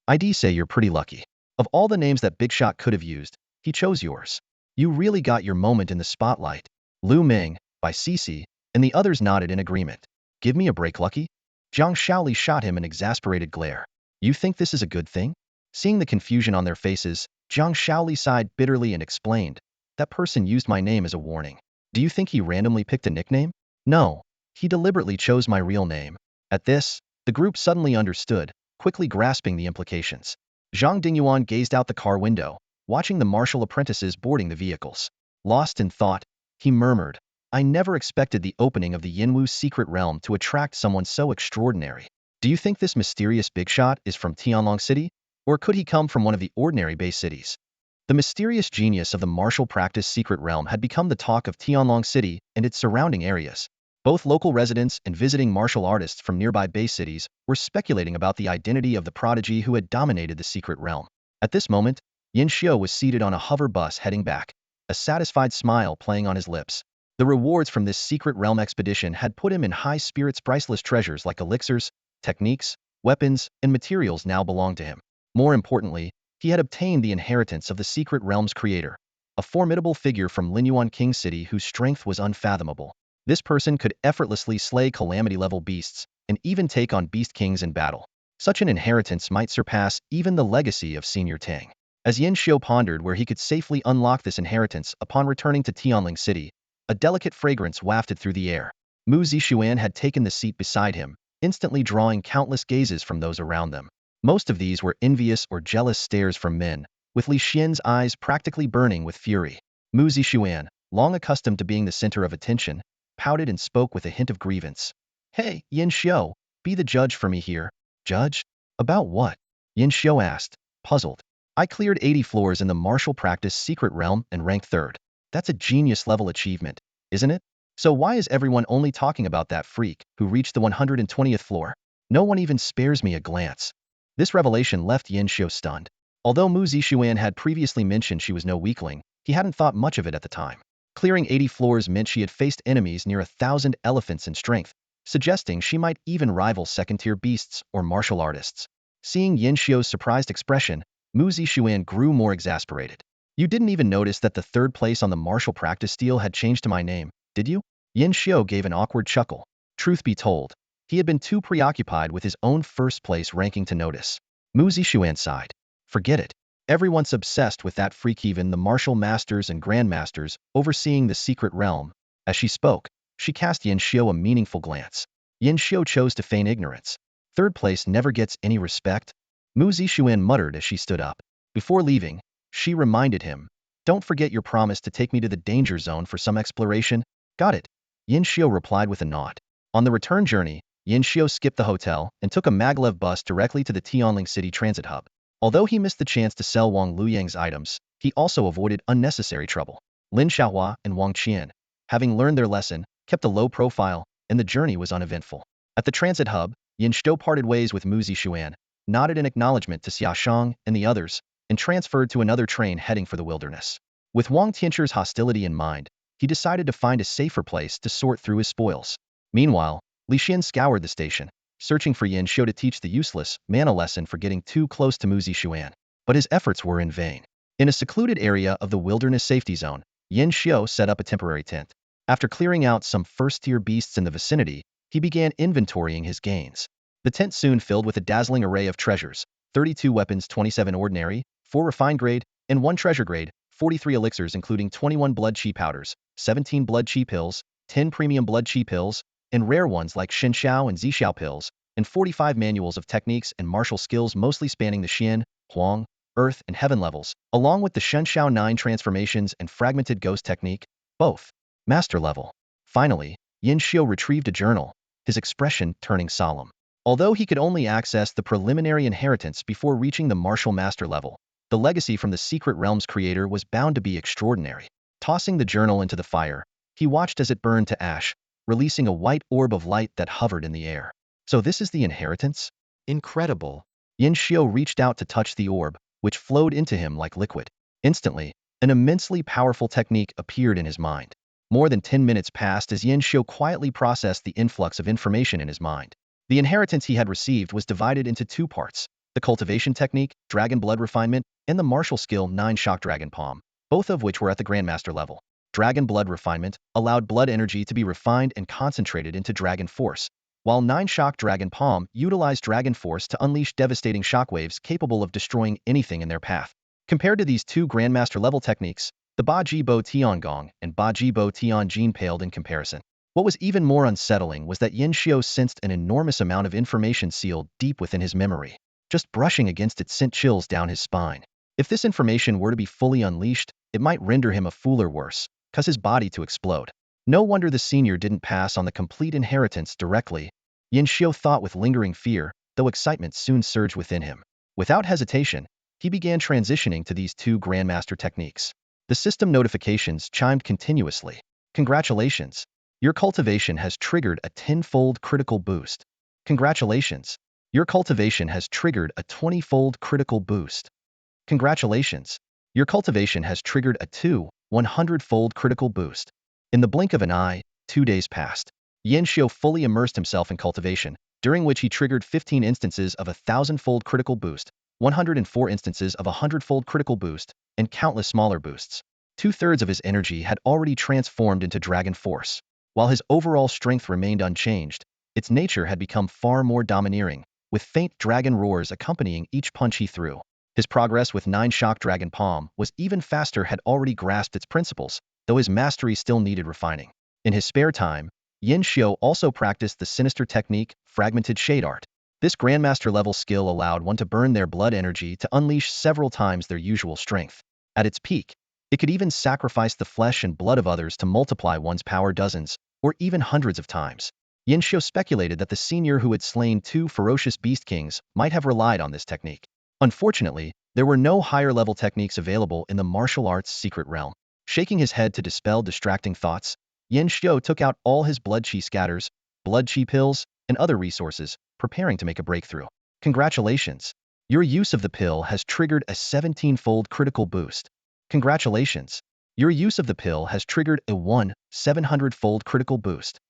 "I'd say you're pretty lucky. Of all the names that Big Shot could have used, he chose yours. You really got your moment in the spotlight." Lu Ming, by Cece, and the others nodded in agreement. "Give me a break, Lucky?" Jiang Shaoli shot him an exasperated glare. "You think this is a good thing?" Seeing the confusion on their faces, Jiang Shaoli sighed bitterly and explained, "That person used my name as a warning. Do you think he randomly picked a nickname? No. He deliberately chose my real name." At this, the group suddenly understood, quickly grasping the implications. Zhang Dingyuan gazed out the car window, watching the martial apprentices boarding the vehicles. Lost in thought, he murmured, "I never expected the opening of the Yinwu secret realm to attract someone so extraordinary. Do you think this mysterious big shot is from Tianlong City? Or could he come from one of the ordinary base cities?" The mysterious genius of the martial practice secret realm had become the talk of Tianlong City and its surrounding areas. Both local residents and visiting martial artists from nearby base cities were speculating about the identity of the prodigy who had dominated the secret realm. At this moment, Yin Xiu was seated on a hover bus heading back, a satisfied smile playing on his lips. The rewards from this secret realm expedition had put him in high spirits. Priceless treasures like elixirs, techniques, weapons, and materials now belonged to him. More importantly, he had obtained the inheritance of the secret realm's creator, a formidable figure from Linyuan King City whose strength was unfathomable. This person could effortlessly slay calamity-level beasts, and even take on beast kings in battle. Such an inheritance might surpass even the legacy of Senior Tang. As Yin Xiu pondered where he could safely unlock this inheritance upon returning to Tianling City, a delicate fragrance wafted through the air. Mu Zixuan had taken the seat beside him, instantly drawing countless gazes from those around them. Most of these were envious or jealous stares from men, with Li Xian's eyes practically burning with fury. Mu Zixuan, long accustomed to being the center of attention, pouted and spoke with a hint of grievance. "Hey, Yin Xiu, be the judge for me here." "Judge? About what?" Yin Xiu asked, puzzled. "I cleared 80 floors in the martial practice secret realm and ranked third. That's a genius-level achievement, isn't it? So why is everyone only talking about that freak who reached the 120th floor? No one even spares me a glance." This revelation left Yin Xiu stunned. Although Mu Zixuan had previously mentioned she was no weakling, he hadn't thought much of it at the time. Clearing 80 floors meant she had faced enemies near 1,000 elephants in strength, suggesting she might even rival second-tier beasts or martial artists. Seeing Yin Xiu's surprised expression, Mu Zixuan grew more exasperated. "You didn't even notice that the third place on the martial practice deal had changed to my name, did you?" Yin Xiu gave an awkward chuckle. Truth be told, he had been too preoccupied with his own first-place ranking to notice. Mu Zixuan sighed. "Forget it. Everyone's obsessed with that freak, even the martial masters and grandmasters overseeing the secret realm." As she spoke, she cast Yin Xiu a meaningful glance. Yin Xiu chose to feign ignorance. "Third place never gets any respect." Mu Zixuan muttered as she stood up. Before leaving, she reminded him, "Don't forget your promise to take me to the danger zone for some exploration." "Got it," Yin Xiu replied with a nod. On the return journey, Yin Xiu skipped the hotel and took a maglev bus directly to the Tianling City Transit Hub. Although he missed the chance to sell Wang Luyang's items, he also avoided unnecessary trouble. Lin Xiaohua and Wang Qian, having learned their lesson, kept a low profile, and the journey was uneventful. At the transit hub, Yin Xiu parted ways with Mu Zixuan, nodded in acknowledgement to Xia Shang and the others, and transferred to another train heading for the wilderness. With Wang Tianchu's hostility in mind, he decided to find a safer place to sort through his spoils. Meanwhile, Li Xian scoured the station, searching for Yin Xiu to teach the useless man a lesson for getting too close to Mu Zixuan. But his efforts were in vain. In a secluded area of the wilderness safety zone, Yin Xiu set up a temporary tent. After clearing out some first-tier beasts in the vicinity, he began inventorying his gains. The tent soon filled with a dazzling array of treasures: 32 weapons, 27 ordinary, 4 refined grade, and 1 treasure grade, 43 elixirs including 21 blood chi powders, 17 blood chi pills, 10 premium blood chi pills, and rare ones like Xinxiao and Zixiao pills, and 45 manuals of techniques and martial skills mostly spanning the Xian, Huang, Earth, and Heaven levels, along with the Shenxiao 9 transformations and fragmented ghost technique, both master level. Finally, Yin Xiu retrieved a journal, his expression turning solemn. Although he could only access the preliminary inheritance before reaching the martial master level, the legacy from the Secret Realm's creator was bound to be extraordinary. Tossing the journal into the fire, he watched as it burned to ash, releasing a white orb of light that hovered in the air. So this is the inheritance? Incredible. Yin Xiu reached out to touch the orb, which flowed into him like liquid. Instantly, an immensely powerful technique appeared in his mind. More than 10 minutes passed as Yin Xiu quietly processed the influx of information in his mind. The inheritance he had received was divided into 2 parts: the cultivation technique, dragon blood refinement, and the martial skill 9 shock dragon palm, both of which were at the grandmaster level. Dragon blood refinement allowed blood energy to be refined and concentrated into dragon force, while 9 shock dragon palm utilized dragon force to unleash devastating shockwaves capable of destroying anything in their path. Compared to these 2 grandmaster level techniques, the Ba Ji Bo Tiangong and Ba Ji Bo Tianjin paled in comparison. What was even more unsettling was that Yin Xiu sensed an enormous amount of information sealed deep within his memory. Just brushing against it sent chills down his spine. If this information were to be fully unleashed, it might render him a fool or worse, cause his body to explode. No wonder the senior didn't pass on the complete inheritance directly, Yin Xiu thought with lingering fear, though excitement soon surged within him. Without hesitation, he began transitioning to these 2 grandmaster techniques. The system notifications chimed continuously. Congratulations! Your cultivation has triggered a 10-fold critical boost. Congratulations! Your cultivation has triggered a 20-fold critical boost. Congratulations! Your cultivation has triggered a 100-fold critical boost. In the blink of an eye, 2 days passed. Yin Xiu fully immersed himself in cultivation, during which he triggered 15 instances of a 1,000-fold critical boost, 104 instances of a 100-fold critical boost, and countless smaller boosts. 2/3 of his energy had already transformed into dragon force. While his overall strength remained unchanged, its nature had become far more domineering, with faint dragon roars accompanying each punch he threw. His progress with 9 shock dragon palm was even faster, had already grasped its principles, though his mastery still needed refining. In his spare time, Yin Xiu also practiced the sinister technique, fragmented shade art. This grandmaster level skill allowed one to burn their blood energy to unleash several times their usual strength. At its peak, it could even sacrifice the flesh and blood of others to multiply one's power dozens, or even hundreds of times. Yin Xiu speculated that the senior who had slain 2 ferocious beast kings might have relied on this technique. Unfortunately, there were no higher-level techniques available in the martial arts secret realm. Shaking his head to dispel distracting thoughts, Yin Xiu took out all his blood chi scatters, blood chi pills, and other resources, preparing to make a breakthrough. Congratulations! Your use of the pill has triggered a 17-fold critical boost. Congratulations! Your use of the pill has triggered a 700-fold critical boost.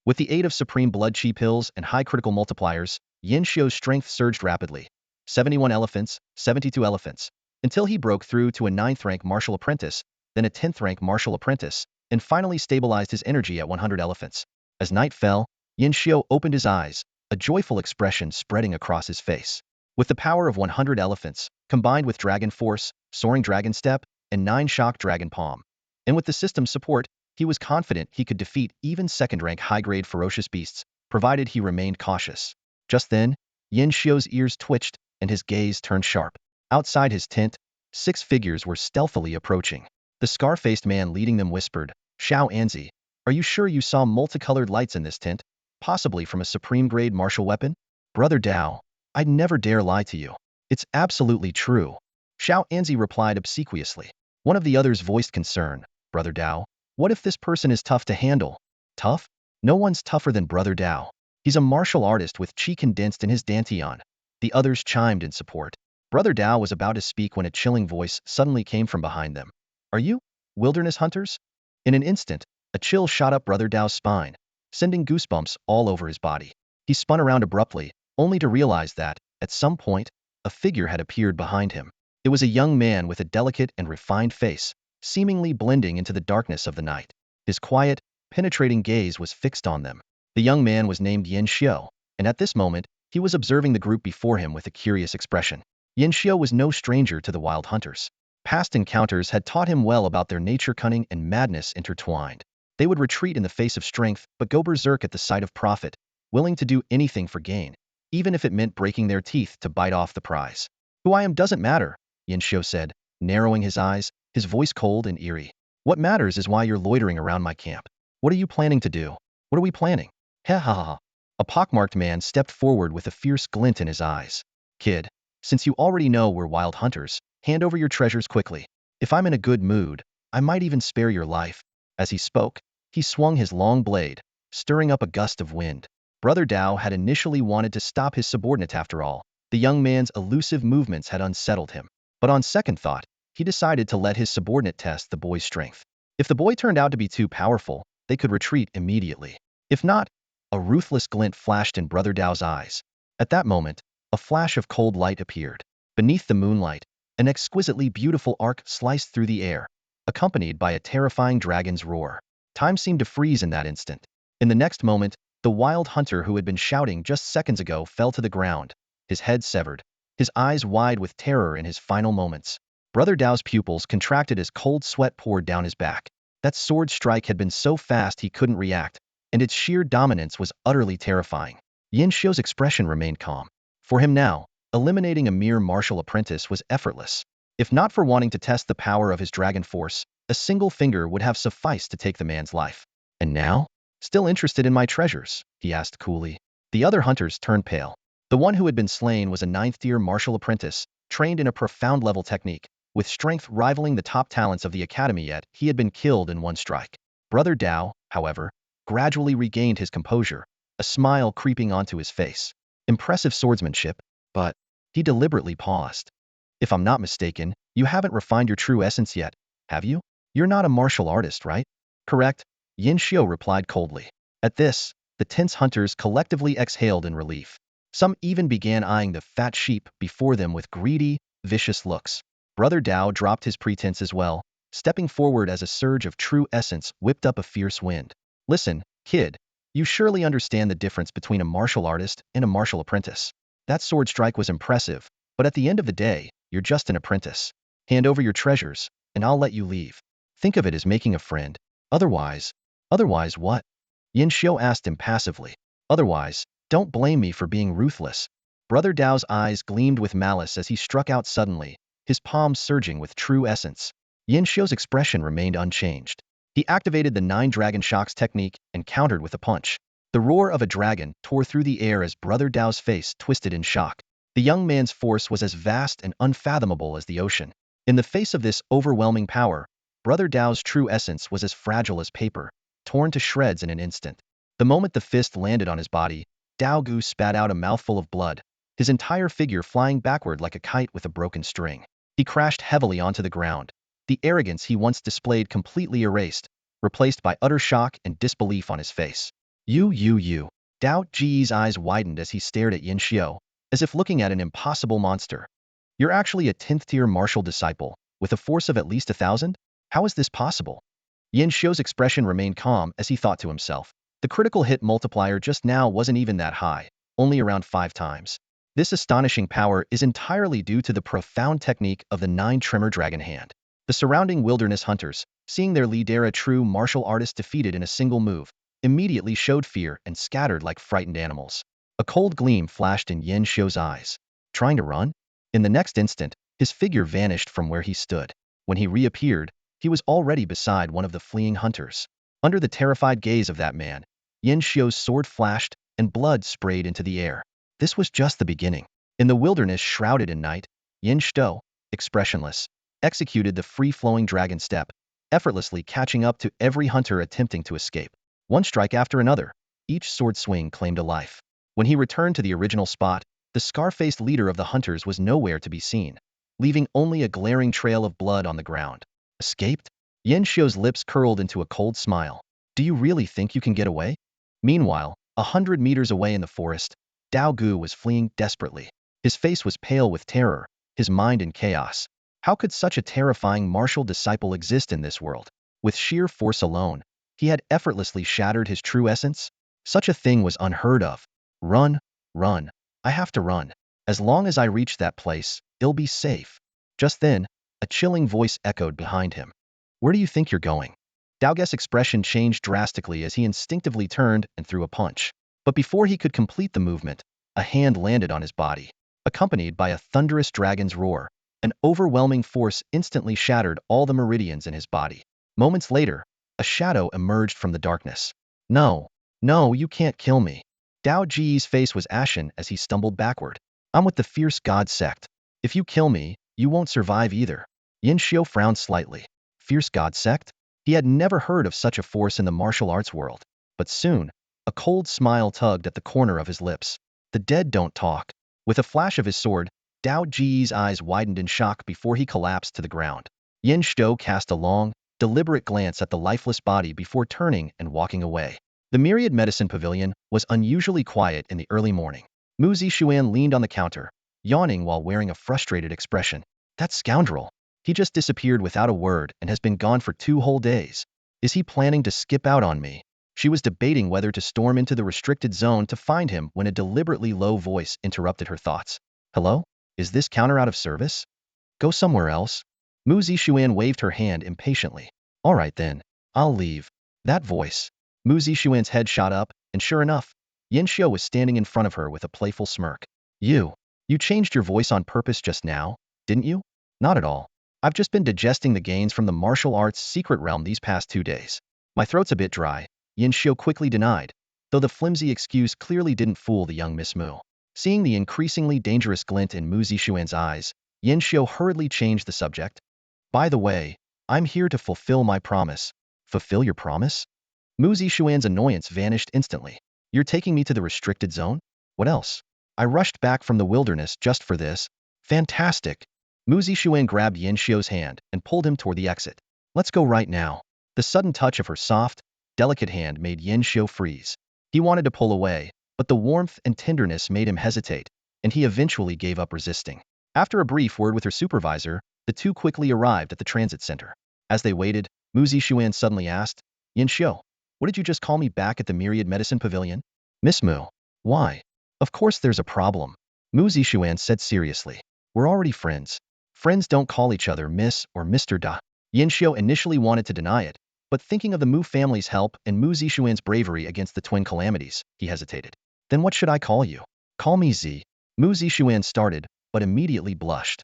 With the aid of supreme blood chi pills and high critical multipliers, Yin Xiu's strength surged rapidly. 71 elephants, 72 elephants, until he broke through to a 9th rank martial apprentice, then a 10th rank martial apprentice, and finally stabilized his energy at 100 elephants. As night fell, Yin Xiu opened his eyes, a joyful expression spreading across his face. With the power of 100 elephants, combined with dragon force, soaring dragon step, and 9 shock dragon palm, and with the system's support, he was confident he could defeat even 2nd-rank high-grade ferocious beasts, provided he remained cautious. Just then, Yin Xiu's ears twitched, and his gaze turned sharp. Outside his tent, 6 figures were stealthily approaching. The scar-faced man leading them whispered, "Xiao Anzi, are you sure you saw multicolored lights in this tent? Possibly from a supreme-grade martial weapon?" "Brother Dao, I'd never dare lie to you. It's absolutely true," Xiao Anzi replied obsequiously. One of the others voiced concern. "Brother Dao, what if this person is tough to handle?" "Tough? No one's tougher than Brother Dao. He's a martial artist with chi condensed in his dantian." The others chimed in support. Brother Dao was about to speak when a chilling voice suddenly came from behind them. "Are you wilderness hunters?" In an instant, a chill shot up Brother Dao's spine, sending goosebumps all over his body. He spun around abruptly, only to realize that, at some point, a figure had appeared behind him. It was a young man with a delicate and refined face, seemingly blending into the darkness of the night. His quiet, penetrating gaze was fixed on them. The young man was named Yin Xiu, and at this moment, he was observing the group before him with a curious expression. Yin Xiu was no stranger to the wild hunters. Past encounters had taught him well about their nature, cunning and madness intertwined. They would retreat in the face of strength, but go berserk at the sight of profit, willing to do anything for gain, even if it meant breaking their teeth to bite off the prize. "Who I am doesn't matter," Yin Xiu said, narrowing his eyes, his voice cold and eerie. "What matters is why you're loitering around my camp. What are you planning to do?" "What are we planning?" "Ha ha ha." A pockmarked man stepped forward with a fierce glint in his eyes. "Kid, since you already know we're wild hunters, hand over your treasures quickly. If I'm in a good mood, I might even spare your life." As he spoke, he swung his long blade, stirring up a gust of wind. Brother Dao had initially wanted to stop his subordinate after all. The young man's elusive movements had unsettled him. But on second thought, he decided to let his subordinate test the boy's strength. If the boy turned out to be too powerful, they could retreat immediately. If not, a ruthless glint flashed in Brother Dao's eyes. At that moment, a flash of cold light appeared. Beneath the moonlight, an exquisitely beautiful arc sliced through the air, accompanied by a terrifying dragon's roar. Time seemed to freeze in that instant. In the next moment, the wild hunter who had been shouting just seconds ago fell to the ground, his head severed, his eyes wide with terror in his final moments. Brother Dao's pupils contracted as cold sweat poured down his back. That sword strike had been so fast he couldn't react, and its sheer dominance was utterly terrifying. Yin Xiu's expression remained calm. For him now, eliminating a mere martial apprentice was effortless. If not for wanting to test the power of his dragon force, a single finger would have sufficed to take the man's life. "And now? Still interested in my treasures?" he asked coolly. The other hunters turned pale. The one who had been slain was a 9th-tier martial apprentice, trained in a profound level technique, with strength rivaling the top talents of the academy, yet he had been killed in one strike. Brother Dao, however, gradually regained his composure, a smile creeping onto his face. Impressive swordsmanship, but he deliberately paused. "If I'm not mistaken, you haven't refined your true essence yet, have you? You're not a martial artist, right?" "Correct," Yin Xiu replied coldly. At this, the tense hunters collectively exhaled in relief. Some even began eyeing the fat sheep before them with greedy, vicious looks. Brother Dao dropped his pretense as well, stepping forward as a surge of true essence whipped up a fierce wind. "Listen, kid, you surely understand the difference between a martial artist and a martial apprentice. That sword strike was impressive, but at the end of the day, you're just an apprentice. Hand over your treasures, and I'll let you leave. Think of it as making a friend. Otherwise what?" Yin Xiu asked impassively. "Otherwise, don't blame me for being ruthless." Brother Dao's eyes gleamed with malice as he struck out suddenly, his palms surging with true essence. Yin Xiu's expression remained unchanged. He activated the 9 Dragon Shocks technique and countered with a punch. The roar of a dragon tore through the air as Brother Dao's face twisted in shock. The young man's force was as vast and unfathomable as the ocean. In the face of this overwhelming power, Brother Dao's true essence was as fragile as paper, torn to shreds in an instant. The moment the fist landed on his body, Dao Gu spat out a mouthful of blood, his entire figure flying backward like a kite with a broken string. He crashed heavily onto the ground, the arrogance he once displayed completely erased, replaced by utter shock and disbelief on his face. You. Dao Ji's eyes widened as he stared at Yin Xiu, as if looking at an impossible monster. "You're actually a 10th-tier martial disciple, with a force of at least 1,000? How is this possible?" Yin Xiu's expression remained calm as he thought to himself. The critical hit multiplier just now wasn't even that high, only around 5 times. This astonishing power is entirely due to the profound technique of the 9 Tremor Dragon Hand. The surrounding wilderness hunters, seeing their leader, a true martial artist, defeated in a single move, immediately showed fear and scattered like frightened animals. A cold gleam flashed in Yin Xiu's eyes. Trying to run? In the next instant, his figure vanished from where he stood. When he reappeared, he was already beside one of the fleeing hunters. Under the terrified gaze of that man, Yin Xiu's sword flashed and blood sprayed into the air. This was just the beginning. In the wilderness shrouded in night, Yin Xiu, expressionless, executed the free-flowing dragon step, effortlessly catching up to every hunter attempting to escape. One strike after another, each sword swing claimed a life. When he returned to the original spot, the scar-faced leader of the hunters was nowhere to be seen, leaving only a glaring trail of blood on the ground. Escaped? Yin Xiu's lips curled into a cold smile. Do you really think you can get away? Meanwhile, 100 meters away in the forest, Dao Gu was fleeing desperately. His face was pale with terror, his mind in chaos. How could such a terrifying martial disciple exist in this world? With sheer force alone, he had effortlessly shattered his true essence? Such a thing was unheard of. Run, run. I have to run. As long as I reach that place, it'll be safe. Just then, a chilling voice echoed behind him. Where do you think you're going? Dao Ge's expression changed drastically as he instinctively turned and threw a punch. But before he could complete the movement, a hand landed on his body. Accompanied by a thunderous dragon's roar, an overwhelming force instantly shattered all the meridians in his body. Moments later, a shadow emerged from the darkness. No, no, you can't kill me. Dao Ji's face was ashen as he stumbled backward. I'm with the fierce god sect. If you kill me, you won't survive either. Yin Xiu frowned slightly. Fierce god sect? He had never heard of such a force in the martial arts world. But soon, a cold smile tugged at the corner of his lips. The dead don't talk. With a flash of his sword, Dao Ji's eyes widened in shock before he collapsed to the ground. Yin Xiu cast a long, deliberate glance at the lifeless body before turning and walking away. The Myriad Medicine Pavilion was unusually quiet in the early morning. Mu Zixuan leaned on the counter, yawning while wearing a frustrated expression. That scoundrel. He just disappeared without a word and has been gone for 2 whole days. Is he planning to skip out on me? She was debating whether to storm into the restricted zone to find him when a deliberately low voice interrupted her thoughts. Hello? Is this counter out of service? Go somewhere else. Mu Zixuan waved her hand impatiently. All right then, I'll leave. That voice. Mu Zixuan's head shot up, and sure enough, Yin Xiu was standing in front of her with a playful smirk. You changed your voice on purpose just now, didn't you? Not at all. I've just been digesting the gains from the martial arts secret realm these past 2 days. My throat's a bit dry, Yin Xiu quickly denied, though the flimsy excuse clearly didn't fool the young Miss Mu. Seeing the increasingly dangerous glint in Mu Zixuan's eyes, Yin Xiu hurriedly changed the subject. By the way, I'm here to fulfill my promise. Fulfill your promise? Mu Zixuan's annoyance vanished instantly. You're taking me to the restricted zone? What else? I rushed back from the wilderness just for this. Fantastic! Mu Zixuan grabbed Yin Xiu's hand and pulled him toward the exit. Let's go right now. The sudden touch of her soft, delicate hand made Yin Xiu freeze. He wanted to pull away, but the warmth and tenderness made him hesitate, and he eventually gave up resisting. After a brief word with her supervisor, the two quickly arrived at the transit center. As they waited, Mu Zixuan suddenly asked, Yin Xiu, what did you just call me back at the Myriad Medicine Pavilion? Miss Mu. Why? Of course there's a problem. Mu Zixuan said seriously. We're already friends. Friends don't call each other Miss or Mr. Da. Yin Xiu initially wanted to deny it, but thinking of the Mu family's help and Mu Zixuan's bravery against the twin calamities, he hesitated. Then what should I call you? Call me Z. Mu Zixuan started, but immediately blushed.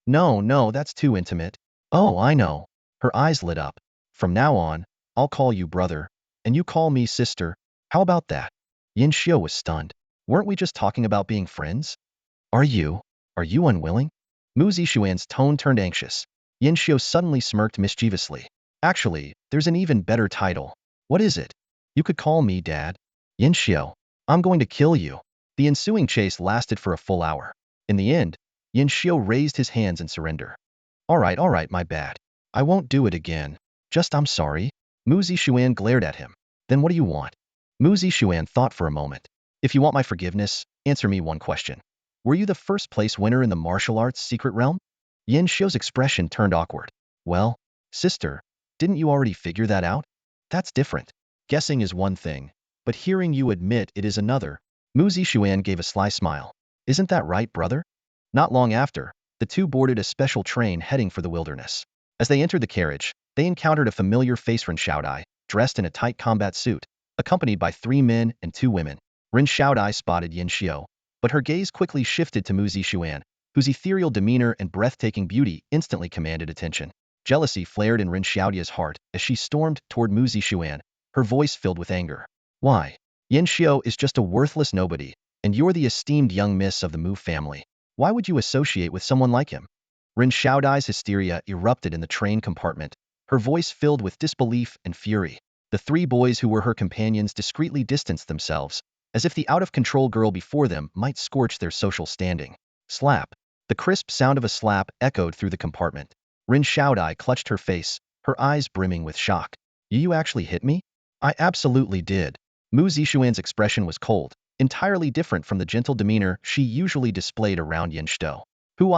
No, that's too intimate. Oh, I know. Her eyes lit up. From now on, I'll call you brother, and you call me sister. How about that? Yin Xiu was stunned. Weren't we just talking about being friends? Are you unwilling? Mu Zixuan's tone turned anxious. Yin Xiu suddenly smirked mischievously. Actually, there's an even better title. What is it? You could call me Dad. Yin Xiu, I'm going to kill you. The ensuing chase lasted for a full hour. In the end, Yin Xiu raised his hands in surrender. All right, my bad. I won't do it again. Just I'm sorry. Mu Zixuan glared at him. Then what do you want? Mu Zixuan thought for a moment. If you want my forgiveness, answer me one question. Were you the first place winner in the martial arts secret realm? Yin Xiu's expression turned awkward. Well, sister, didn't you already figure that out? That's different. Guessing is one thing, but hearing you admit it is another. Mu Zixuan gave a sly smile. Isn't that right, brother? Not long after, the two boarded a special train heading for the wilderness. As they entered the carriage, they encountered a familiar face Ren Xiaodai, dressed in a tight combat suit, accompanied by 3 men and 2 women. Ren Xiaodai spotted Yin Xiu, but her gaze quickly shifted to Mu Zixuan, whose ethereal demeanor and breathtaking beauty instantly commanded attention. Jealousy flared in Ren Xiaodia's heart as she stormed toward Mu Zixuan, her voice filled with anger. Why? Yin Xiao is just a worthless nobody, and you're the esteemed young miss of the Mu family. Why would you associate with someone like him? Ren Xiaodai's hysteria erupted in the train compartment, her voice filled with disbelief and fury. The three boys who were her companions discreetly distanced themselves, as if the out-of-control girl before them might scorch their social standing. Slap. The crisp sound of a slap echoed through the compartment. Ren Xiaodai clutched her face, her eyes brimming with shock. You actually hit me? I absolutely did. Mu Zixuan's expression was cold, entirely different from the gentle demeanor she usually displayed around Yin Xiao. Who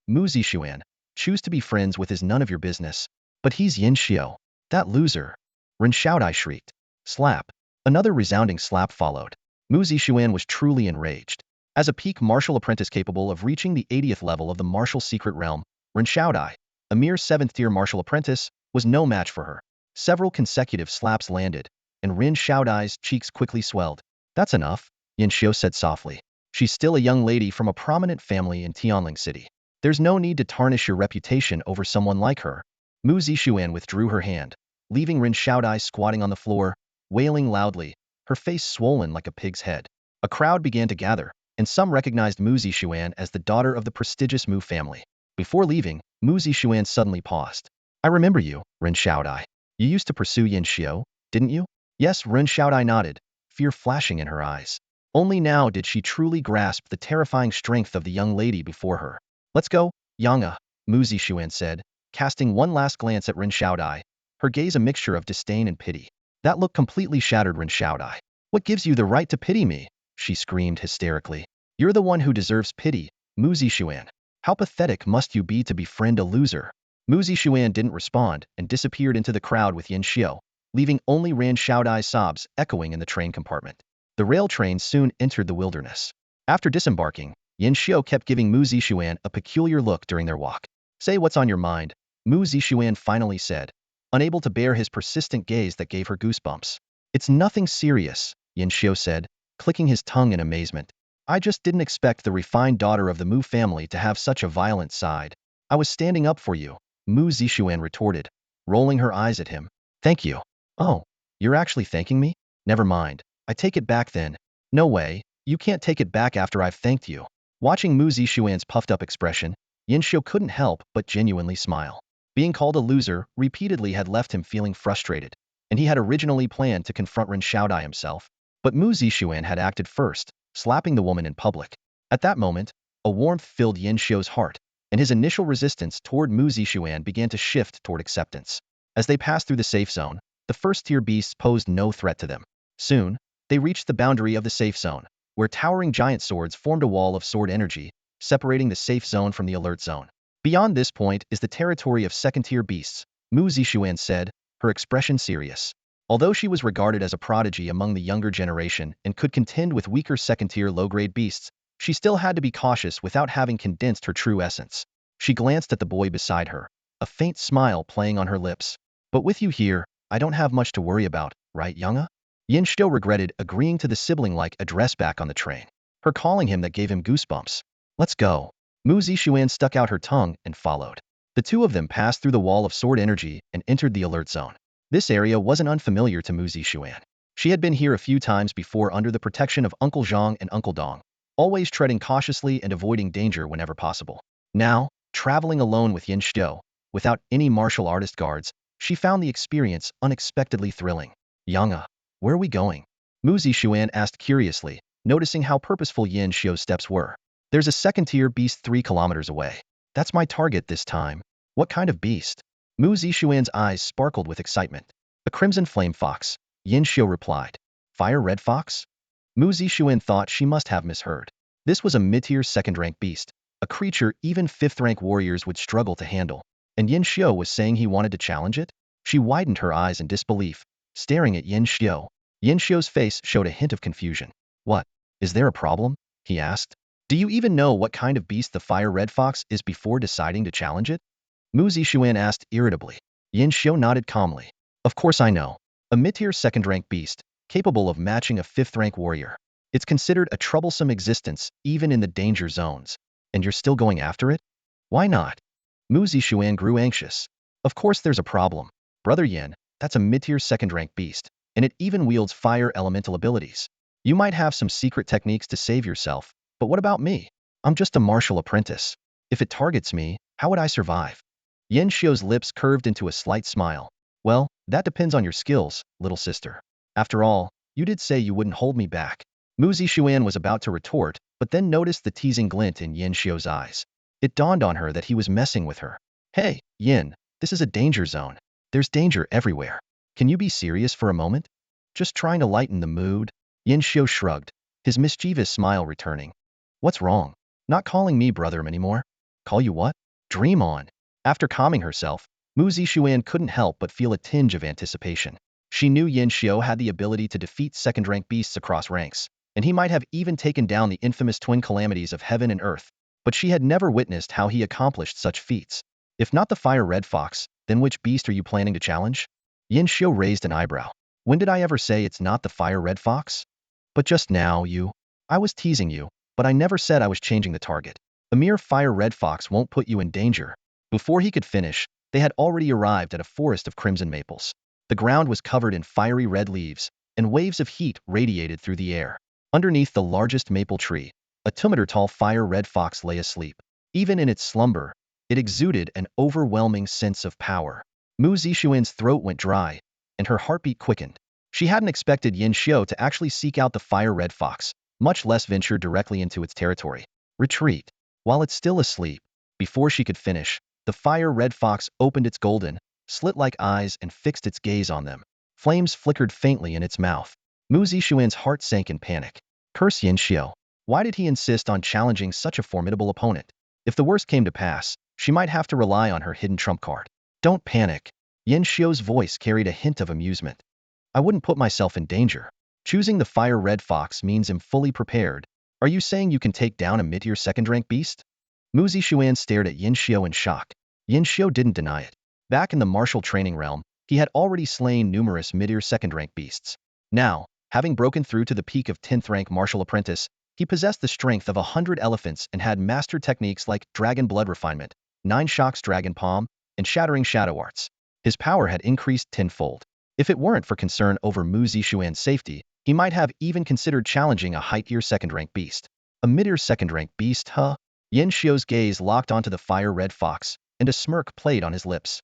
Mu Zixuan, choose to be friends with is none of your business. But he's Yin Xiao. That loser. Ren Xiaodai shrieked. Slap. Another resounding slap followed. Mu Zixuan was truly enraged. As a peak martial apprentice capable of reaching the 80th level of the martial secret realm, Ren Xiaodai, a mere 7th-tier martial apprentice, was no match for her. Several consecutive slaps landed, and Ren Xiaodai's cheeks quickly swelled. That's enough, Yin Xiao said softly. She's still a young lady from a prominent family in Tianling City. There's no need to tarnish your reputation over someone like her. Mu Zixuan withdrew her hand, leaving Ren Xiaodai squatting on the floor, wailing loudly, her face swollen like a pig's head. A crowd began to gather, and some recognized Mu Zixuan as the daughter of the prestigious Mu family. Before leaving, Mu Zixuan suddenly paused. I remember you, Ren Xiaodai. You used to pursue Yin Xiao, didn't you? Yes, Ren Xiaodai nodded, fear flashing in her eyes. Only now did she truly grasp the terrifying strength of the young lady before her. Let's go, Yanga, Mu Zixuan said, casting one last glance at Ren Xiaodai, her gaze a mixture of disdain and pity. That look completely shattered Ren Xiaodai. What gives you the right to pity me? She screamed hysterically. You're the one who deserves pity, Mu Zixuan. How pathetic must you be to befriend a loser? Mu Zixuan didn't respond and disappeared into the crowd with Yin Xiao, leaving only Ren Xiaodai's sobs echoing in the train compartment. The rail train soon entered the wilderness. After disembarking, Yin Xiao kept giving Mu Zixuan a peculiar look during their walk. Say what's on your mind, Mu Zixuan finally said, unable to bear his persistent gaze that gave her goosebumps. It's nothing serious, Yin Xiao said, clicking his tongue in amazement. I just didn't expect the refined daughter of the Mu family to have such a violent side. I was standing up for you, Mu Zixuan retorted, rolling her eyes at him. Thank you. Oh, you're actually thanking me? Never mind. I take it back then. No way, you can't take it back after I've thanked you. Watching Mu Zixuan's puffed-up expression, Yin Xiao couldn't help but genuinely smile. Being called a loser repeatedly had left him feeling frustrated, and he had originally planned to confront Ren Xiaodai himself. But Mu Zixuan had acted first, slapping the woman in public. At that moment, a warmth filled Yin Xiao's heart, and his initial resistance toward Mu Zixuan began to shift toward acceptance. As they passed through the safe zone, the first-tier beasts posed no threat to them. Soon, they reached the boundary of the safe zone, where towering giant swords formed a wall of sword energy, separating the safe zone from the alert zone. Beyond this point is the territory of second-tier beasts, Mu Zixuan said, her expression serious. Although she was regarded as a prodigy among the younger generation and could contend with weaker second-tier low-grade beasts, she still had to be cautious without having condensed her true essence. She glanced at the boy beside her, a faint smile playing on her lips. But with you here, I don't have much to worry about, right, Yanga? Yin Xiao regretted agreeing to the sibling-like address back on the train. Her calling him that gave him goosebumps. Let's go. Mu Zixuan stuck out her tongue and followed. The two of them passed through the wall of sword energy and entered the alert zone. This area wasn't unfamiliar to Mu Zixuan. She had been here a few times before under the protection of Uncle Zhang and Uncle Dong, always treading cautiously and avoiding danger whenever possible. Now, traveling alone with Yin Xiao, without any martial artist guards, she found the experience unexpectedly thrilling. Yanga, where are we going? Mu Zixuan asked curiously, noticing how purposeful Yin Xiao's steps were. There's a second-tier beast 3 kilometers away. That's my target this time. What kind of beast? Mu Zixuan's eyes sparkled with excitement. A crimson flame fox, Yin Xiao replied. Fire red fox? Mu Zixuan thought she must have misheard. This was a mid-tier second-rank beast, a creature even 5th-rank warriors would struggle to handle. And Yin Xiao was saying he wanted to challenge it? She widened her eyes in disbelief, staring at Yin Xiao. Yin Xiao's face showed a hint of confusion. What? Is there a problem? He asked. Do you even know what kind of beast the fire red fox is before deciding to challenge it? Mu Zixuan asked irritably. Yin Xiao nodded calmly. Of course I know. A mid-tier second-rank beast, capable of matching a 5th-rank warrior. It's considered a troublesome existence even in the danger zones. And you're still going after it? Why not? Mu Zixuan grew anxious. Of course there's a problem. Brother Yin, that's a mid-tier second-rank beast, and it even wields fire elemental abilities. You might have some secret techniques to save yourself, but what about me? I'm just a martial apprentice. If it targets me, how would I survive? Yin Xiu's lips curved into a slight smile. Well, that depends on your skills, little sister. After all, you did say you wouldn't hold me back. Mu Zixuan was about to retort, but then noticed the teasing glint in Yin Xiu's eyes. It dawned on her that he was messing with her. Hey, Yin, this is a danger zone. There's danger everywhere. Can you be serious for a moment? Just trying to lighten the mood? Yin Xiu shrugged, his mischievous smile returning. What's wrong? Not calling me brother anymore? Call you what? Dream on. After calming herself, Mu Zixuan couldn't help but feel a tinge of anticipation. She knew Yin Xiu had the ability to defeat second-rank beasts across ranks, and he might have even taken down the infamous twin calamities of heaven and earth, but she had never witnessed how he accomplished such feats. If not the fire red fox, then which beast are you planning to challenge? Yin Xiu raised an eyebrow. When did I ever say it's not the fire red fox? But just now, I was teasing you, but I never said I was changing the target. A mere fire red fox won't put you in danger. Before he could finish, they had already arrived at a forest of crimson maples. The ground was covered in fiery red leaves, and waves of heat radiated through the air. Underneath the largest maple tree, a 2-meter-tall fire red fox lay asleep. Even in its slumber, it exuded an overwhelming sense of power. Mu Zixuan's throat went dry, and her heartbeat quickened. She hadn't expected Yin Xiu to actually seek out the fire red fox, much less venture directly into its territory. Retreat. While it's still asleep, before she could finish, the fire red fox opened its golden, slit-like eyes and fixed its gaze on them. Flames flickered faintly in its mouth. Mu Zixuan's heart sank in panic. Curse Yin Xiu. Why did he insist on challenging such a formidable opponent? If the worst came to pass, she might have to rely on her hidden trump card. Don't panic. Yin Xiu's voice carried a hint of amusement. I wouldn't put myself in danger. Choosing the fire red fox means I'm fully prepared. Are you saying you can take down a mid-tier second-rank beast? Mu Zixuan stared at Yin Xiu in shock. Yin Xiu didn't deny it. Back in the martial training realm, he had already slain numerous mid-tier second-rank beasts. Now, having broken through to the peak of 10th-rank martial apprentice, he possessed the strength of 100 elephants and had mastered techniques like dragon blood refinement, 9 shocks dragon palm, and shattering shadow arts. His power had increased tenfold. If it weren't for concern over Mu Zixuan's safety, he might have even considered challenging a high-tier second-rank beast. A mid-tier second-rank beast, huh? Yin Xiu's gaze locked onto the fire red fox, and a smirk played on his lips.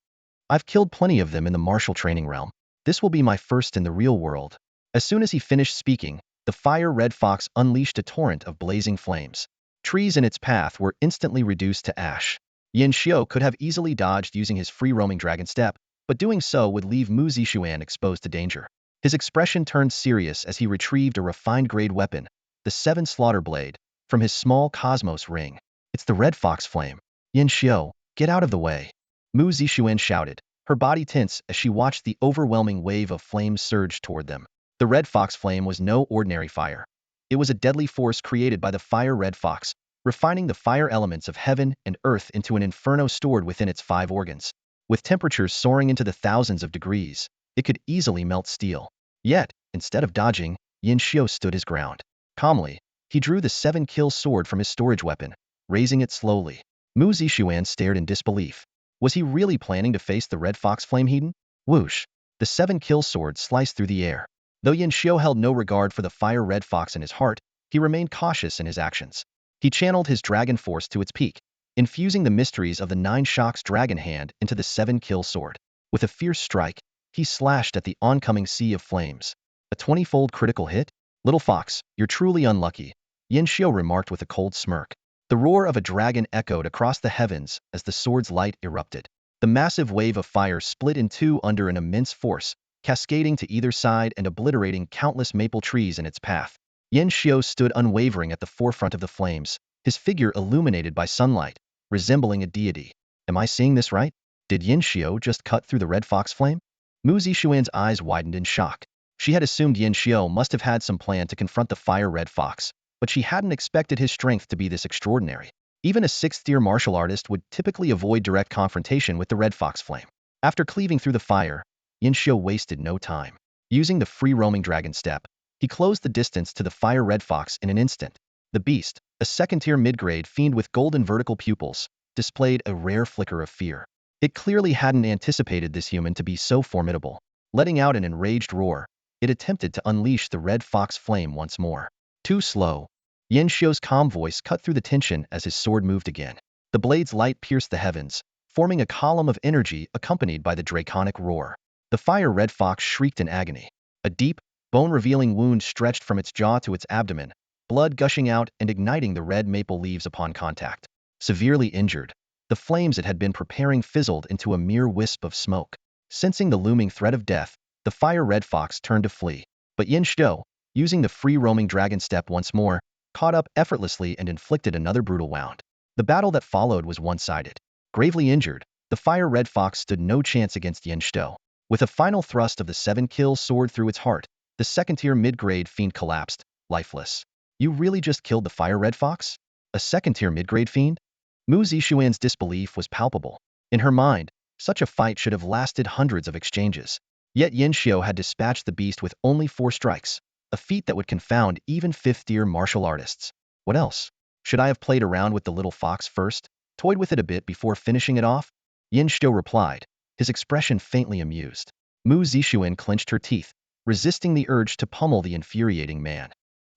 I've killed plenty of them in the martial training realm. This will be my first in the real world. As soon as he finished speaking, the fire red fox unleashed a torrent of blazing flames. Trees in its path were instantly reduced to ash. Yin Xiu could have easily dodged using his free-roaming dragon step, but doing so would leave Mu Zixuan exposed to danger. His expression turned serious as he retrieved a refined-grade weapon, the 7 slaughter blade, from his small cosmos ring. It's the red fox flame. Yin Xiu, get out of the way. Mu Zixuan shouted, her body tense as she watched the overwhelming wave of flames surge toward them. The red fox flame was no ordinary fire. It was a deadly force created by the fire red fox, refining the fire elements of heaven and earth into an inferno stored within its 5 organs. With temperatures soaring into the thousands of degrees, it could easily melt steel. Yet, instead of dodging, Yin Xiu stood his ground. Calmly, he drew the 7-kill sword from his storage weapon, raising it slowly. Mu Zixuan stared in disbelief. Was he really planning to face the red fox flame heathen? Whoosh! The 7-kill sword sliced through the air. Though Yin Xiu held no regard for the fire red fox in his heart, he remained cautious in his actions. He channeled his dragon force to its peak, infusing the mysteries of the 9 shocks dragon hand into the 7-kill sword. With a fierce strike, he slashed at the oncoming sea of flames. A 20-fold critical hit? Little fox, you're truly unlucky, Yin Xiu remarked with a cold smirk. The roar of a dragon echoed across the heavens as the sword's light erupted. The massive wave of fire split in two under an immense force, cascading to either side and obliterating countless maple trees in its path. Yin Xiu stood unwavering at the forefront of the flames, his figure illuminated by sunlight, resembling a deity. Am I seeing this right? Did Yin Xiu just cut through the red fox flame? Mu Zixuan's eyes widened in shock. She had assumed Yin Xiu must have had some plan to confront the fire red fox, but she hadn't expected his strength to be this extraordinary. Even a 6th-tier martial artist would typically avoid direct confrontation with the red fox flame. After cleaving through the fire, Yin Xiu wasted no time. Using the free-roaming dragon step, He closed the distance to the fire-red fox in an instant. The beast, a second-tier mid-grade fiend with golden vertical pupils, displayed a rare flicker of fear. It clearly hadn't anticipated this human to be so formidable. Letting out an enraged roar, it attempted to unleash the red fox flame once more. Too slow. Yin Xiu's calm voice cut through the tension as his sword moved again. The blade's light pierced the heavens, forming a column of energy accompanied by the draconic roar. The fire-red fox shrieked in agony. A deep, bone-revealing wound stretched from its jaw to its abdomen, blood gushing out and igniting the red maple leaves upon contact. Severely injured, the flames it had been preparing fizzled into a mere wisp of smoke. Sensing the looming threat of death, the fire-red fox turned to flee. But Yin Xiu, using the free-roaming dragon step once more, caught up effortlessly and inflicted another brutal wound. The battle that followed was one-sided. Gravely injured, the fire-red fox stood no chance against Yin Xiu. With a final thrust of the 7-kill sword through its heart, the second-tier mid-grade fiend collapsed, lifeless. You really just killed the fire-red fox? A second-tier mid-grade fiend? Mu Zixuan's disbelief was palpable. In her mind, such a fight should have lasted hundreds of exchanges. Yet Yin Xiu had dispatched the beast with only 4 strikes, a feat that would confound even 5th-tier martial artists. What else? Should I have played around with the little fox first, toyed with it a bit before finishing it off? Yin Xiu replied, his expression faintly amused. Mu Zixuan clenched her teeth, resisting the urge to pummel the infuriating man.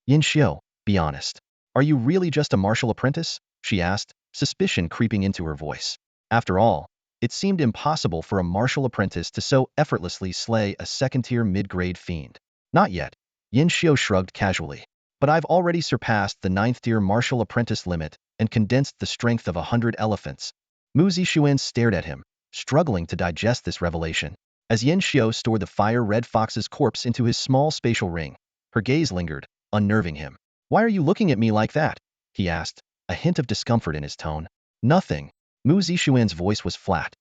Yin Xiu, be honest. Are you really just a martial apprentice? She asked, suspicion creeping into her voice. After all, it seemed impossible for a martial apprentice to so effortlessly slay a second-tier mid-grade fiend. Not yet. Yin Xiu shrugged casually. But I've already surpassed the 9th-tier martial apprentice limit and condensed the strength of 100 elephants. Mu Zixuan stared at him, struggling to digest this revelation. As Yin Xiu stored the fire-red fox's corpse into his small spatial ring, her gaze lingered, unnerving him. Why are you looking at me like that? He asked, a hint of discomfort in his tone. Nothing. Mu Zixuan's voice was flat.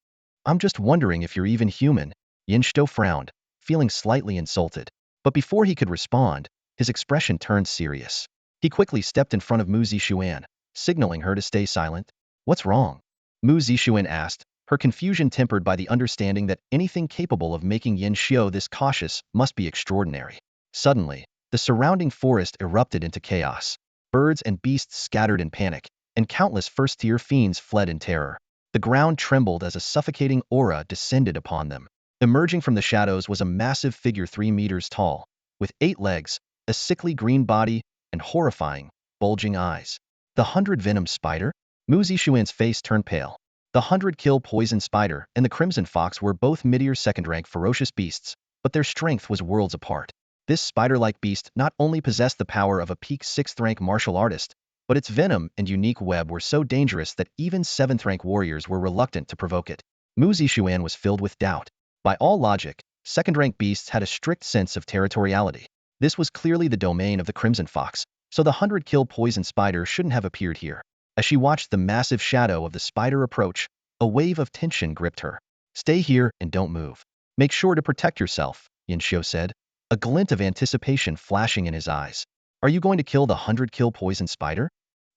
I'm just wondering if you're even human. Yin Xiu frowned, feeling slightly insulted. But before he could respond, his expression turned serious. He quickly stepped in front of Mu Zixuan, signaling her to stay silent. What's wrong? Mu Zixuan asked, her confusion tempered by the understanding that anything capable of making Yin Xiu this cautious must be extraordinary. Suddenly, the surrounding forest erupted into chaos. Birds and beasts scattered in panic, and countless first-tier fiends fled in terror. The ground trembled as a suffocating aura descended upon them. Emerging from the shadows was a massive figure 3 meters tall, with 8 legs, a sickly green body, and horrifying, bulging eyes. The 100-venom spider? Mu Zixuan's face turned pale. The 100-kill poison spider and the crimson fox were both mid-tier second-rank ferocious beasts, but their strength was worlds apart. This spider-like beast not only possessed the power of a peak 6th-rank martial artist, but its venom and unique web were so dangerous that even 7th-rank warriors were reluctant to provoke it. Mu Zixuan was filled with doubt. By all logic, second-rank beasts had a strict sense of territoriality. This was clearly the domain of the crimson fox, so the 100-kill poison spider shouldn't have appeared here. As she watched the massive shadow of the spider approach, a wave of tension gripped her. Stay here and don't move. Make sure to protect yourself, Yin Xiu said, a glint of anticipation flashing in his eyes. Are you going to kill the 100-kill poison spider?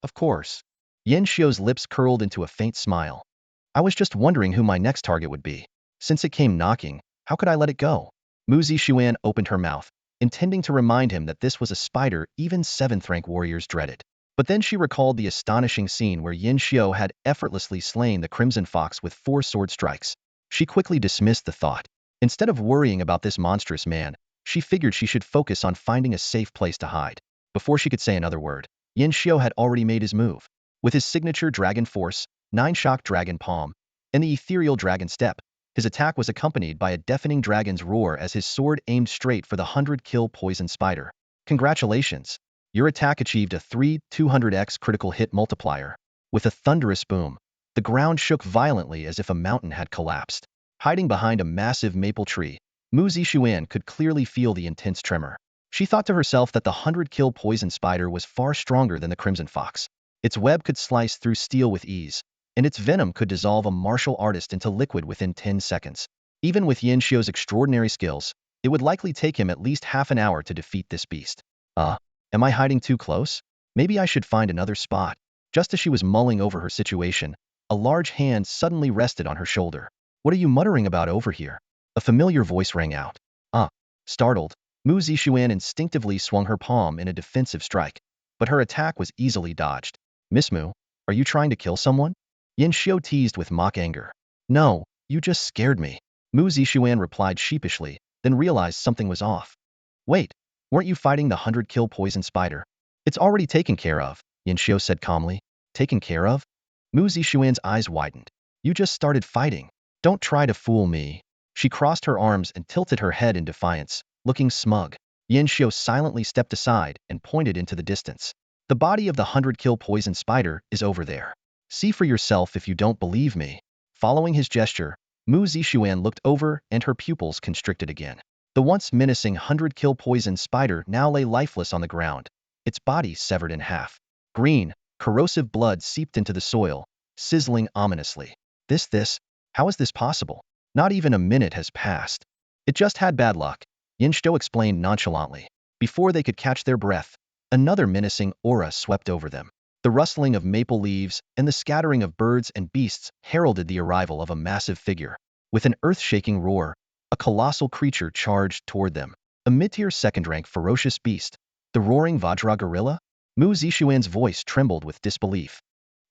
Of course. Yin Xiu's lips curled into a faint smile. I was just wondering who my next target would be. Since it came knocking, how could I let it go? Mu Zixuan opened her mouth, intending to remind him that this was a spider even 7th-rank warriors dreaded. But then she recalled the astonishing scene where Yin Xiu had effortlessly slain the crimson fox with 4 sword strikes. She quickly dismissed the thought. Instead of worrying about this monstrous man, she figured she should focus on finding a safe place to hide. Before she could say another word, Yin Xiu had already made his move. With his signature Dragon Force, 9-shock Dragon Palm, and the ethereal Dragon Step, his attack was accompanied by a deafening dragon's roar as his sword aimed straight for the 100-kill poison spider. Congratulations! Your attack achieved a 200x critical hit multiplier. With a thunderous boom, the ground shook violently as if a mountain had collapsed. Hiding behind a massive maple tree, Mu Zixuan could clearly feel the intense tremor. She thought to herself that the 100-kill poison spider was far stronger than the crimson fox. Its web could slice through steel with ease, and its venom could dissolve a martial artist into liquid within 10 seconds. Even with Yin Xiu's extraordinary skills, it would likely take him at least half an hour to defeat this beast. Am I hiding too close? Maybe I should find another spot. Just as she was mulling over her situation, a large hand suddenly rested on her shoulder. What are you muttering about over here? A familiar voice rang out. Startled, Mu Zixuan instinctively swung her palm in a defensive strike, but her attack was easily dodged. Miss Mu, are you trying to kill someone? Yin Xiu teased with mock anger. No, you just scared me. Mu Zixuan replied sheepishly, then realized something was off. Wait, weren't you fighting the 100-kill poison spider? It's already taken care of, Yin Xiu said calmly. Taken care of? Mu Zixuan's eyes widened. You just started fighting. Don't try to fool me. She crossed her arms and tilted her head in defiance, looking smug. Yin Xiu silently stepped aside and pointed into the distance. The body of the 100-kill poison spider is over there. See for yourself if you don't believe me. Following his gesture, Mu Zixuan looked over and her pupils constricted again. The once menacing 100-kill poison spider now lay lifeless on the ground, its body severed in half. Green, corrosive blood seeped into the soil, sizzling ominously. How is this possible? Not even a minute has passed. It just had bad luck, Yin Xiu explained nonchalantly. Before they could catch their breath, another menacing aura swept over them. The rustling of maple leaves and the scattering of birds and beasts heralded the arrival of a massive figure. With an earth-shaking roar, a colossal creature charged toward them. A mid-tier second-rank ferocious beast. The roaring Vajra gorilla? Mu Zixuan's voice trembled with disbelief.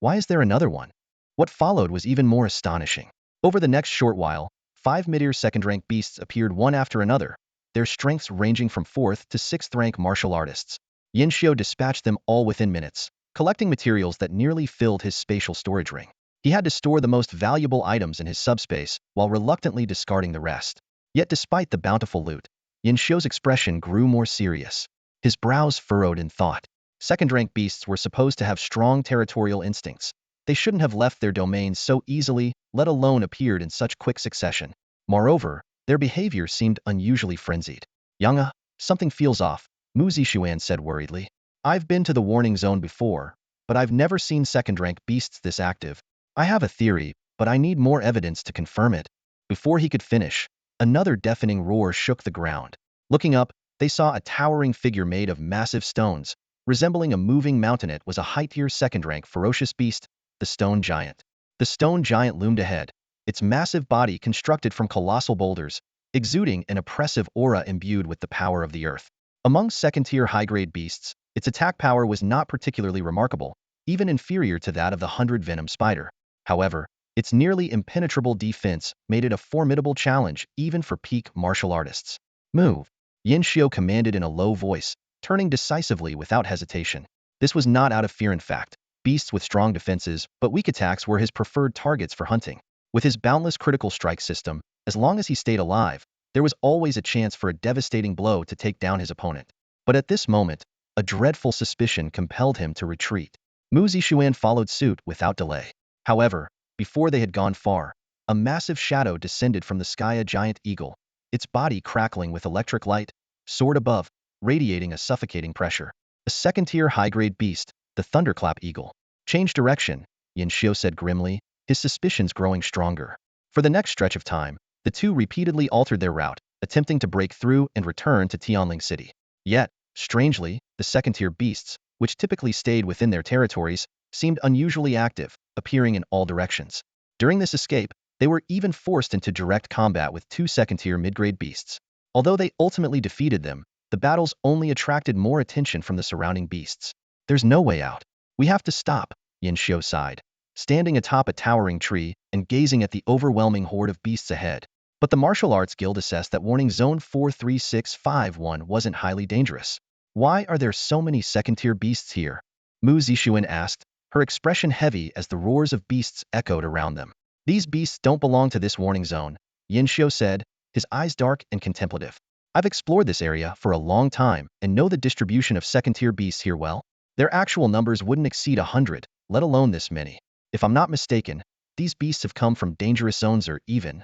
Why is there another one? What followed was even more astonishing. Over the next short while, 5 mid-tier second-rank beasts appeared one after another, their strengths ranging from 4th to 6th rank martial artists. Yin Xiu dispatched them all within minutes, collecting materials that nearly filled his spatial storage ring. He had to store the most valuable items in his subspace while reluctantly discarding the rest. Yet despite the bountiful loot, Yin Xiu's expression grew more serious. His brows furrowed in thought. Second-rank beasts were supposed to have strong territorial instincts. They shouldn't have left their domains so easily, let alone appeared in such quick succession. Moreover, their behavior seemed unusually frenzied. Yang, something feels off, Mu Zixuan said worriedly. I've been to the warning zone before, but I've never seen second-rank beasts this active. I have a theory, but I need more evidence to confirm it. Before he could finish, another deafening roar shook the ground. Looking up, they saw a towering figure made of massive stones. Resembling a moving mountain, was a high-tier second-rank ferocious beast, the stone giant. The stone giant loomed ahead, its massive body constructed from colossal boulders, exuding an oppressive aura imbued with the power of the earth. Among second-tier high-grade beasts, its attack power was not particularly remarkable, even inferior to that of the 100-venom spider. However, its nearly impenetrable defense made it a formidable challenge even for peak martial artists. Move, Yin Xiu commanded in a low voice, turning decisively without hesitation. This was not out of fear. In fact, beasts with strong defenses but weak attacks were his preferred targets for hunting. With his boundless critical strike system, as long as he stayed alive, there was always a chance for a devastating blow to take down his opponent. But at this moment, a dreadful suspicion compelled him to retreat. Mu Zixuan followed suit without delay. However, before they had gone far, a massive shadow descended from the sky, a giant eagle, its body crackling with electric light, soared above, radiating a suffocating pressure. A second-tier high-grade beast, the thunderclap eagle. Change direction, Yin Xiu said grimly, his suspicions growing stronger. For the next stretch of time, the two repeatedly altered their route, attempting to break through and return to Tianling City. Yet, strangely, the second-tier beasts, which typically stayed within their territories, seemed unusually active, appearing in all directions. During this escape, they were even forced into direct combat with 2 second-tier mid-grade beasts. Although they ultimately defeated them, the battles only attracted more attention from the surrounding beasts. There's no way out. We have to stop, Yin Xiu sighed, standing atop a towering tree and gazing at the overwhelming horde of beasts ahead. But the Martial Arts Guild assessed that Warning Zone 43651 wasn't highly dangerous. Why are there so many second-tier beasts here? Mu Zixuan asked, her expression heavy as the roars of beasts echoed around them. These beasts don't belong to this warning zone, Yin Xiu said, his eyes dark and contemplative. I've explored this area for a long time and know the distribution of second-tier beasts here well. Their actual numbers wouldn't exceed 100, let alone this many. If I'm not mistaken, these beasts have come from dangerous zones or even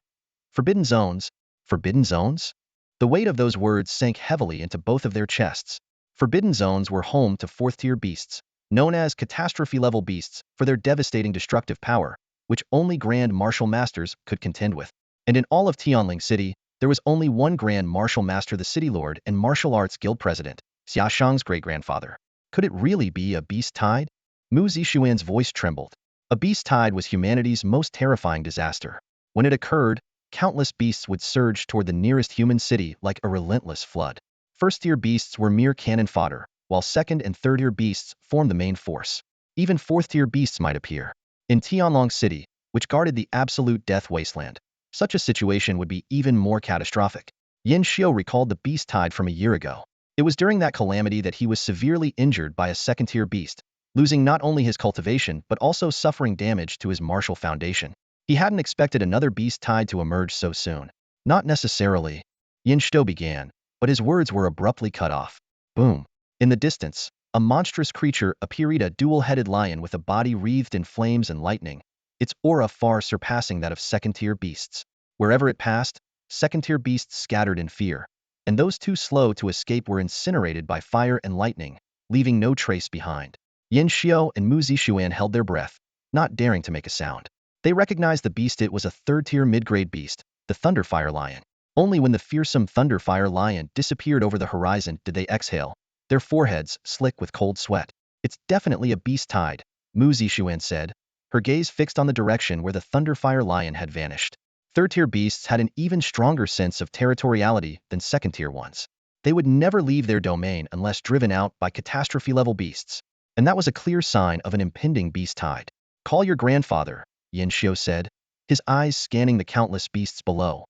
forbidden zones. Forbidden zones? The weight of those words sank heavily into both of their chests. Forbidden zones were home to 4th-tier beasts, known as catastrophe-level beasts for their devastating destructive power, which only Grand Martial Masters could contend with. And in all of Tianling City, there was only one Grand Martial Master, the City Lord and Martial Arts Guild President, Xia Shang's great-grandfather. Could it really be a beast tide? Mu Zixuan's voice trembled. A beast tide was humanity's most terrifying disaster. When it occurred, countless beasts would surge toward the nearest human city like a relentless flood. First-tier beasts were mere cannon fodder, while second and third-tier beasts formed the main force. Even fourth-tier beasts might appear. In Tianlong City, which guarded the absolute death wasteland, such a situation would be even more catastrophic. Yin Xiu recalled the beast tide from a year ago. It was during that calamity that he was severely injured by a second-tier beast, losing not only his cultivation but also suffering damage to his martial foundation. He hadn't expected another beast tide to emerge so soon. Not necessarily. Yin Xiu began, but his words were abruptly cut off. Boom. In the distance, a monstrous creature appeared, a dual-headed lion with a body wreathed in flames and lightning, its aura far surpassing that of second-tier beasts. Wherever it passed, second-tier beasts scattered in fear, and those too slow to escape were incinerated by fire and lightning, leaving no trace behind. Yin Xiu and Mu Zixuan held their breath, not daring to make a sound. They recognized the beast. It was a third-tier mid-grade beast, the Thunderfire Lion. Only when the fearsome Thunderfire Lion disappeared over the horizon did they exhale, their foreheads slick with cold sweat. It's definitely a beast tide, Mu Zixuan said, her gaze fixed on the direction where the Thunderfire Lion had vanished. Third-tier beasts had an even stronger sense of territoriality than second-tier ones. They would never leave their domain unless driven out by catastrophe-level beasts, and that was a clear sign of an impending beast tide. Call your grandfather, Yin Xiu said, his eyes scanning the countless beasts below.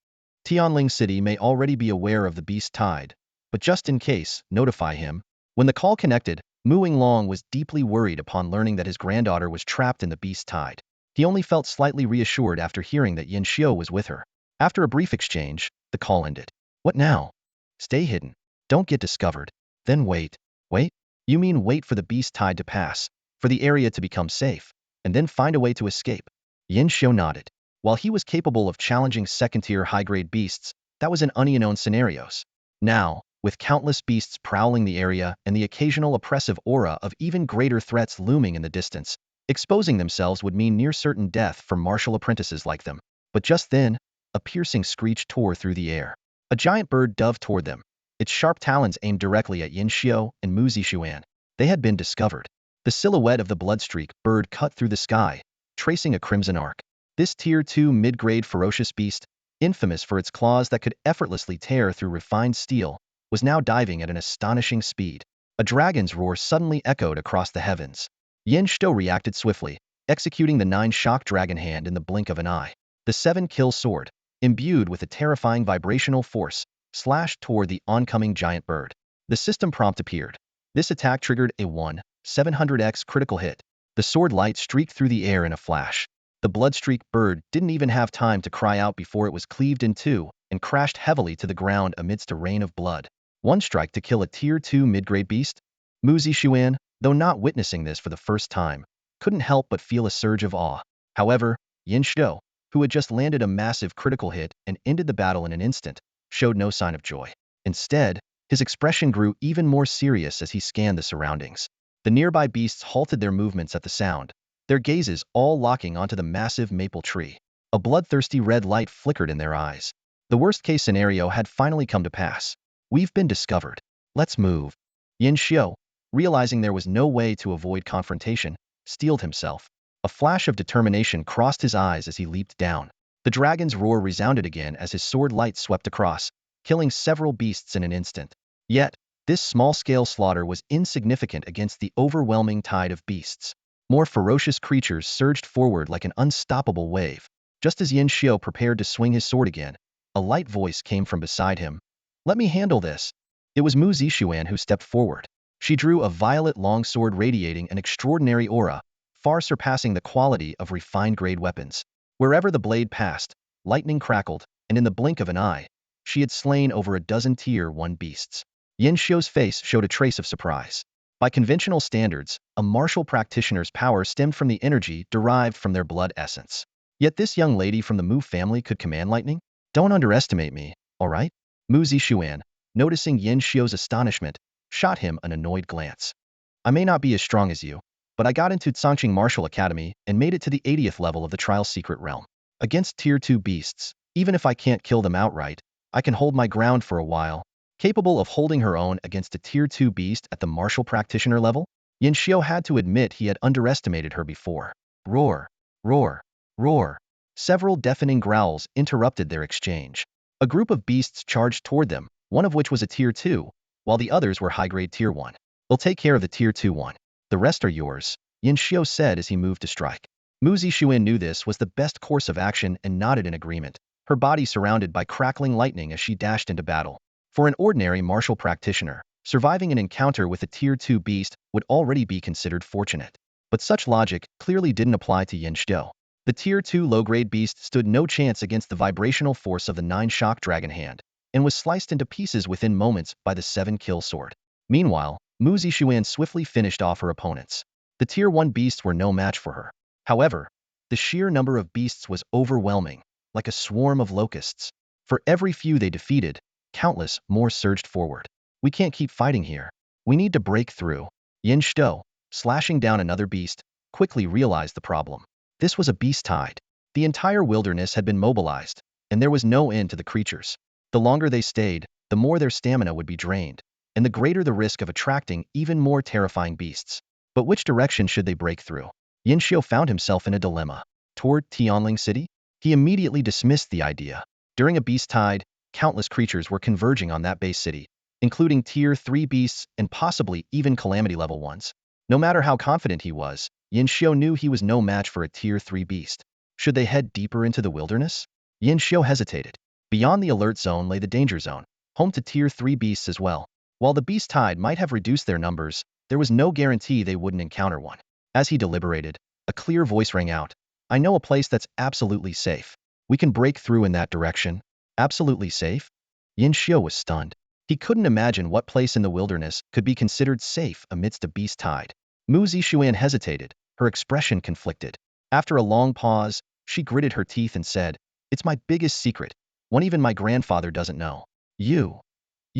Tianling City may already be aware of the beast tide, but just in case, notify him. When the call connected, Mu Yinglong was deeply worried upon learning that his granddaughter was trapped in the beast tide. He only felt slightly reassured after hearing that Yin Xiu was with her. After a brief exchange, the call ended. What now? Stay hidden. Don't get discovered. Then wait. Wait? You mean wait for the beast tide to pass, for the area to become safe, and then find a way to escape? Yin Xiu nodded. While he was capable of challenging second-tier high-grade beasts, that was in unknown scenarios. Now, with countless beasts prowling the area and the occasional oppressive aura of even greater threats looming in the distance, exposing themselves would mean near certain death for martial apprentices like them. But just then, a piercing screech tore through the air. A giant bird dove toward them, its sharp talons aimed directly at Yin Xiu and Mu Zixuan. They had been discovered. The silhouette of the bloodstreak bird cut through the sky, tracing a crimson arc. This Tier 2 mid-grade ferocious beast, infamous for its claws that could effortlessly tear through refined steel, was now diving at an astonishing speed. A dragon's roar suddenly echoed across the heavens. Yin Xiu reacted swiftly, executing the 9-shock dragon hand in the blink of an eye. The 7-kill sword, imbued with a terrifying vibrational force, slashed toward the oncoming giant bird. The system prompt appeared. This attack triggered a 1/700x critical hit. The sword light streaked through the air in a flash. The bloodstreak bird didn't even have time to cry out before it was cleaved in two and crashed heavily to the ground amidst a rain of blood. One strike to kill a Tier 2 mid-grade beast? Mu Zixuan, though not witnessing this for the first time, couldn't help but feel a surge of awe. However, Yin Xiu, who had just landed a massive critical hit and ended the battle in an instant, showed no sign of joy. Instead, his expression grew even more serious as he scanned the surroundings. The nearby beasts halted their movements at the sound, their gazes all locking onto the massive maple tree. A bloodthirsty red light flickered in their eyes. The worst-case scenario had finally come to pass. We've been discovered. Let's move. Yin Xiu, realizing there was no way to avoid confrontation, steeled himself. A flash of determination crossed his eyes as he leaped down. The dragon's roar resounded again as his sword light swept across, killing several beasts in an instant. Yet, this small-scale slaughter was insignificant against the overwhelming tide of beasts. More ferocious creatures surged forward like an unstoppable wave. Just as Yin Xiu prepared to swing his sword again, a light voice came from beside him. Let me handle this. It was Mu Zixuan who stepped forward. She drew a violet longsword radiating an extraordinary aura, far surpassing the quality of refined-grade weapons. Wherever the blade passed, lightning crackled, and in the blink of an eye, she had slain over a dozen Tier 1 beasts. Yin Xiu's face showed a trace of surprise. By conventional standards, a martial practitioner's power stemmed from the energy derived from their blood essence. Yet this young lady from the Mu family could command lightning? Don't underestimate me, all right? Mu Zixuan, noticing Yin Xiu's astonishment, shot him an annoyed glance. I may not be as strong as you, but I got into Tsangqing Martial Academy and made it to the 80th level of the Trial Secret Realm. Against Tier 2 beasts, even if I can't kill them outright, I can hold my ground for a while. Capable of holding her own against a Tier 2 beast at the martial practitioner level? Yin Xiu had to admit he had underestimated her before. Roar, roar, roar. Several deafening growls interrupted their exchange. A group of beasts charged toward them, one of which was a Tier 2, while the others were high-grade Tier 1. We'll take care of the Tier 2 one. The rest are yours, Yin Xiu said as he moved to strike. Mu Zixuan knew this was the best course of action and nodded in agreement, her body surrounded by crackling lightning as she dashed into battle. For an ordinary martial practitioner, surviving an encounter with a Tier 2 beast would already be considered fortunate. But such logic clearly didn't apply to Yin Xiu. The Tier 2 low-grade beast stood no chance against the vibrational force of the 9-shock dragon hand, and was sliced into pieces within moments by the 7-kill sword. Meanwhile, Mu Zixuan swiftly finished off her opponents. The Tier 1 beasts were no match for her. However, the sheer number of beasts was overwhelming, like a swarm of locusts. For every few they defeated, countless more surged forward. We can't keep fighting here. We need to break through. Yin Xiu, slashing down another beast, quickly realized the problem. This was a beast tide. The entire wilderness had been mobilized, and there was no end to the creatures. The longer they stayed, the more their stamina would be drained, and the greater the risk of attracting even more terrifying beasts. But which direction should they break through? Yin Xiu found himself in a dilemma. Toward Tianling City? He immediately dismissed the idea. During a beast tide, countless creatures were converging on that base city, including Tier 3 beasts and possibly even Calamity level ones. No matter how confident he was, Yin Xiu knew he was no match for a Tier 3 beast. Should they head deeper into the wilderness? Yin Xiu hesitated. Beyond the alert zone lay the danger zone, home to Tier 3 beasts as well. While the beast tide might have reduced their numbers, there was no guarantee they wouldn't encounter one. As he deliberated, a clear voice rang out. I know a place that's absolutely safe. We can break through in that direction. Absolutely safe? Yin Xiu was stunned. He couldn't imagine what place in the wilderness could be considered safe amidst a beast tide. Mu Zixuan hesitated, her expression conflicted. After a long pause, she gritted her teeth and said, It's my biggest secret, one even my grandfather doesn't know. You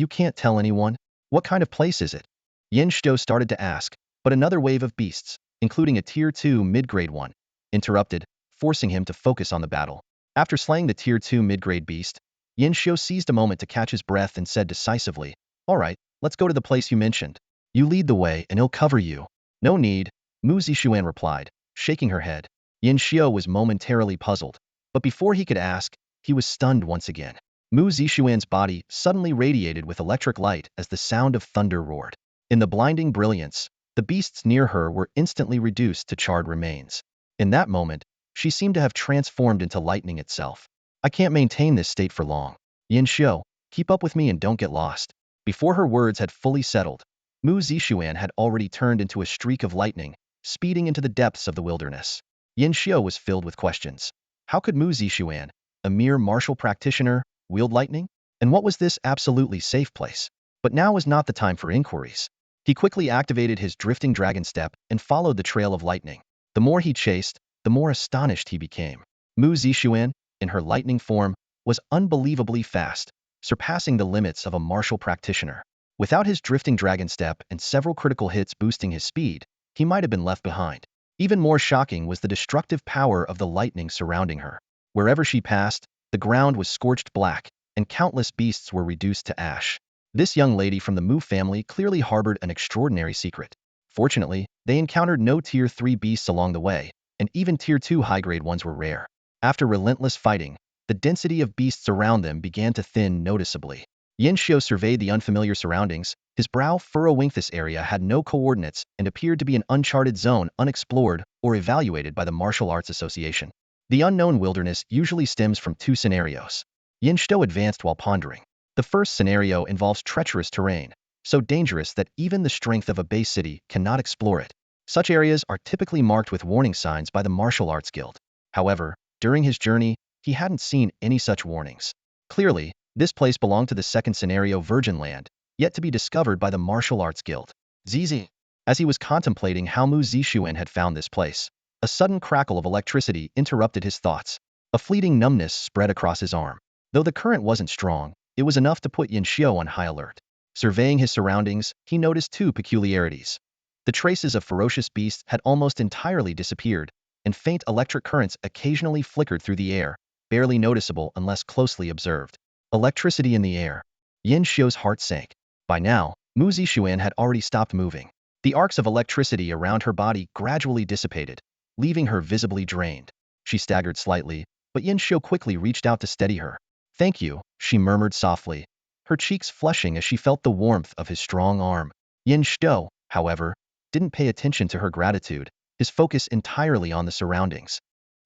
can't tell anyone? What kind of place is it? Yin Xiu started to ask, but another wave of beasts, including a Tier 2 mid-grade one, interrupted, forcing him to focus on the battle. After slaying the Tier 2 mid-grade beast, Yin Xiu seized a moment to catch his breath and said decisively, All right, let's go to the place you mentioned. You lead the way and he'll cover you. No need, Mu Zixuan replied, shaking her head. Yin Xiu was momentarily puzzled, but before he could ask, he was stunned once again. Mu Zixuan's body suddenly radiated with electric light as the sound of thunder roared. In the blinding brilliance, the beasts near her were instantly reduced to charred remains. In that moment, she seemed to have transformed into lightning itself. I can't maintain this state for long. Yin Xiu, keep up with me and don't get lost. Before her words had fully settled, Mu Zixuan had already turned into a streak of lightning, speeding into the depths of the wilderness. Yin Xiu was filled with questions. How could Mu Zixuan, a mere martial practitioner, wield lightning? And what was this absolutely safe place? But now was not the time for inquiries. He quickly activated his drifting dragon step and followed the trail of lightning. The more he chased, the more astonished he became. Mu Zixuan, in her lightning form, was unbelievably fast, surpassing the limits of a martial practitioner. Without his drifting dragon step and several critical hits boosting his speed, he might have been left behind. Even more shocking was the destructive power of the lightning surrounding her. Wherever she passed, the ground was scorched black, and countless beasts were reduced to ash. This young lady from the Mu family clearly harbored an extraordinary secret. Fortunately, they encountered no Tier 3 beasts along the way, and even Tier 2 high-grade ones were rare. After relentless fighting, the density of beasts around them began to thin noticeably. Yin Xiu surveyed the unfamiliar surroundings, his brow furrowing. This area had no coordinates and appeared to be an uncharted zone unexplored or evaluated by the Martial Arts Association. The unknown wilderness usually stems from two scenarios. Yin Xiu advanced while pondering. The first scenario involves treacherous terrain, so dangerous that even the strength of a base city cannot explore it. Such areas are typically marked with warning signs by the Martial Arts Guild. However, during his journey, he hadn't seen any such warnings. Clearly, this place belonged to the second scenario, Virgin Land, yet to be discovered by the Martial Arts Guild. Zizi. As he was contemplating how Mu Zixuan had found this place, a sudden crackle of electricity interrupted his thoughts. A fleeting numbness spread across his arm. Though the current wasn't strong, it was enough to put Yin Xiu on high alert. Surveying his surroundings, he noticed two peculiarities. The traces of ferocious beasts had almost entirely disappeared, and faint electric currents occasionally flickered through the air, barely noticeable unless closely observed. Electricity in the air. Yin Xiu's heart sank. By now, Mu Zixuan had already stopped moving. The arcs of electricity around her body gradually dissipated, leaving her visibly drained. She staggered slightly, but Yin Xiu quickly reached out to steady her. Thank you, she murmured softly. her cheeks flushing as she felt the warmth of his strong arm. Yin Shou, however, didn't pay attention to her gratitude, his focus entirely on the surroundings.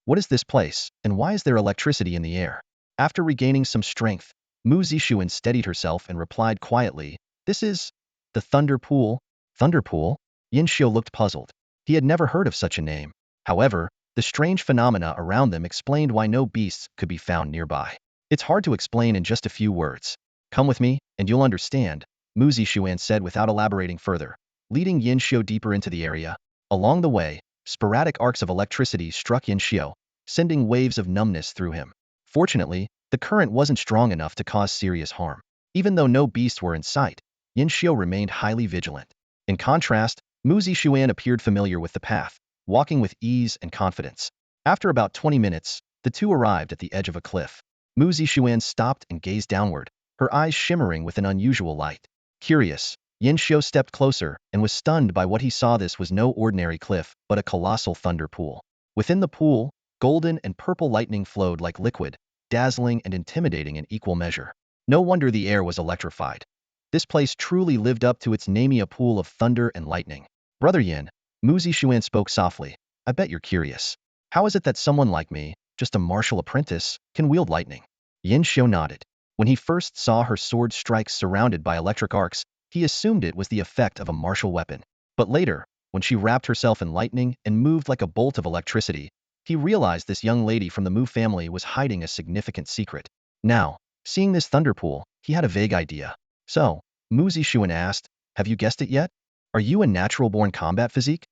What is this place, and why is there electricity in the air? After regaining some strength, Mu Zixuan steadied herself and replied quietly, "This is the Thunder Pool." Thunder Pool? Yin Xiu looked puzzled. He had never heard of such a name. However, the strange phenomena around them explained why no beasts could be found nearby. It's hard to explain in just a few words. Come with me, and you'll understand, Mu Zixuan said without elaborating further, leading Yin Xiu deeper into the area. Along the way, sporadic arcs of electricity struck Yin Xiu, sending waves of numbness through him. Fortunately, the current wasn't strong enough to cause serious harm. Even though no beasts were in sight, Yin Xiu remained highly vigilant. In contrast, Mu Zixuan appeared familiar with the path, walking with ease and confidence. After about 20 minutes, the two arrived at the edge of a cliff. Mu Zixuan stopped and gazed downward, her eyes shimmering with an unusual light. Curious, Yin Xiu stepped closer and was stunned by what he saw. This was no ordinary cliff, but a colossal thunder pool. Within the pool, golden and purple lightning flowed like liquid, dazzling and intimidating in equal measure. No wonder the air was electrified. This place truly lived up to its name, a pool of thunder and lightning. Brother Yin, Mu Zixuan spoke softly, I bet you're curious. How is it that someone like me, just a martial apprentice, can wield lightning? Yin Xiu nodded. When he first saw her sword strikes surrounded by electric arcs, he assumed it was the effect of a martial weapon. But later, when she wrapped herself in lightning and moved like a bolt of electricity, he realized this young lady from the Mu family was hiding a significant secret. Now, seeing this thunder pool, he had a vague idea. So, Mu Zixuan asked, have you guessed it yet? Are you a natural-born combat physique?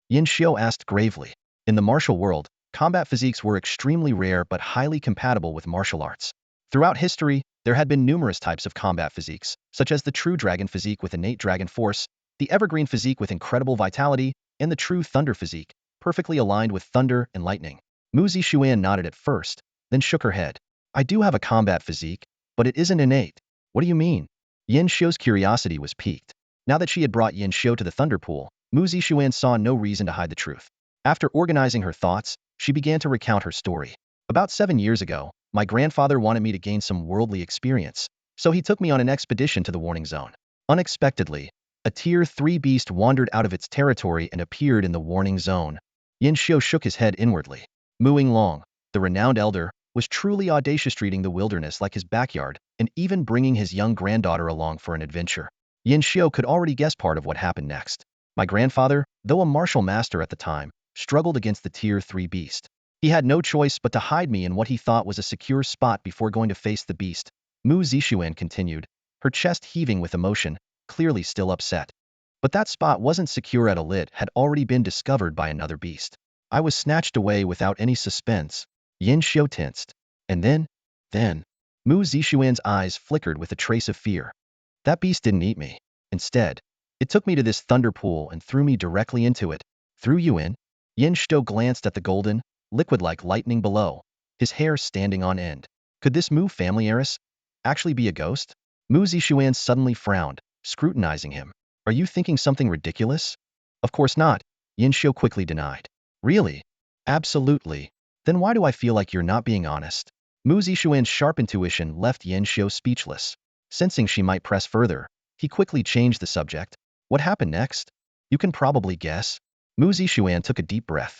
Yin Xiu asked gravely. In the martial world, combat physiques were extremely rare but highly compatible with martial arts. Throughout history, there had been numerous types of combat physiques, such as the true dragon physique with innate dragon force, the evergreen physique with incredible vitality, and the true thunder physique, perfectly aligned with thunder and lightning. Mu Zixuan nodded at first, then shook her head. I do have a combat physique, but it isn't innate. What do you mean? Yin Xiu's curiosity was piqued. Now that she had brought Yin Xiu to the thunder pool, Mu Zixuan saw no reason to hide the truth. After organizing her thoughts, she began to recount her story. About 7 years ago, my grandfather wanted me to gain some worldly experience, so he took me on an expedition to the warning zone. Unexpectedly, a Tier 3 beast wandered out of its territory and appeared in the warning zone. Yin Xiu shook his head inwardly. Mu Long, the renowned elder, was truly audacious, treating the wilderness like his backyard, and even bringing his young granddaughter along for an adventure. Yin Xiu could already guess part of what happened next. My grandfather, though a martial master at the time, struggled against the Tier 3 beast. He had no choice but to hide me in what he thought was a secure spot before going to face the beast. Mu Zixuan continued, her chest heaving with emotion, clearly still upset. But that spot wasn't secure at all. It had already been discovered by another beast. I was snatched away without any suspense. Yin Xiu tensed. And then, Mu Zixuan's eyes flickered with a trace of fear. That beast didn't eat me. Instead, it took me to this thunder pool and threw me directly into it. Threw you in? Yin Xiu glanced at the golden, liquid-like lightning below, his hair standing on end. Could this Mu family heiress actually be a ghost? Mu Zixuan suddenly frowned, scrutinizing him. Are you thinking something ridiculous? Of course not, Yin Xiu quickly denied. Really? Absolutely. Then why do I feel like you're not being honest? Mu Zixuan's sharp intuition left Yin Xiu speechless. Sensing she might press further, he quickly changed the subject. What happened next? You can probably guess. Mu Zixuan took a deep breath.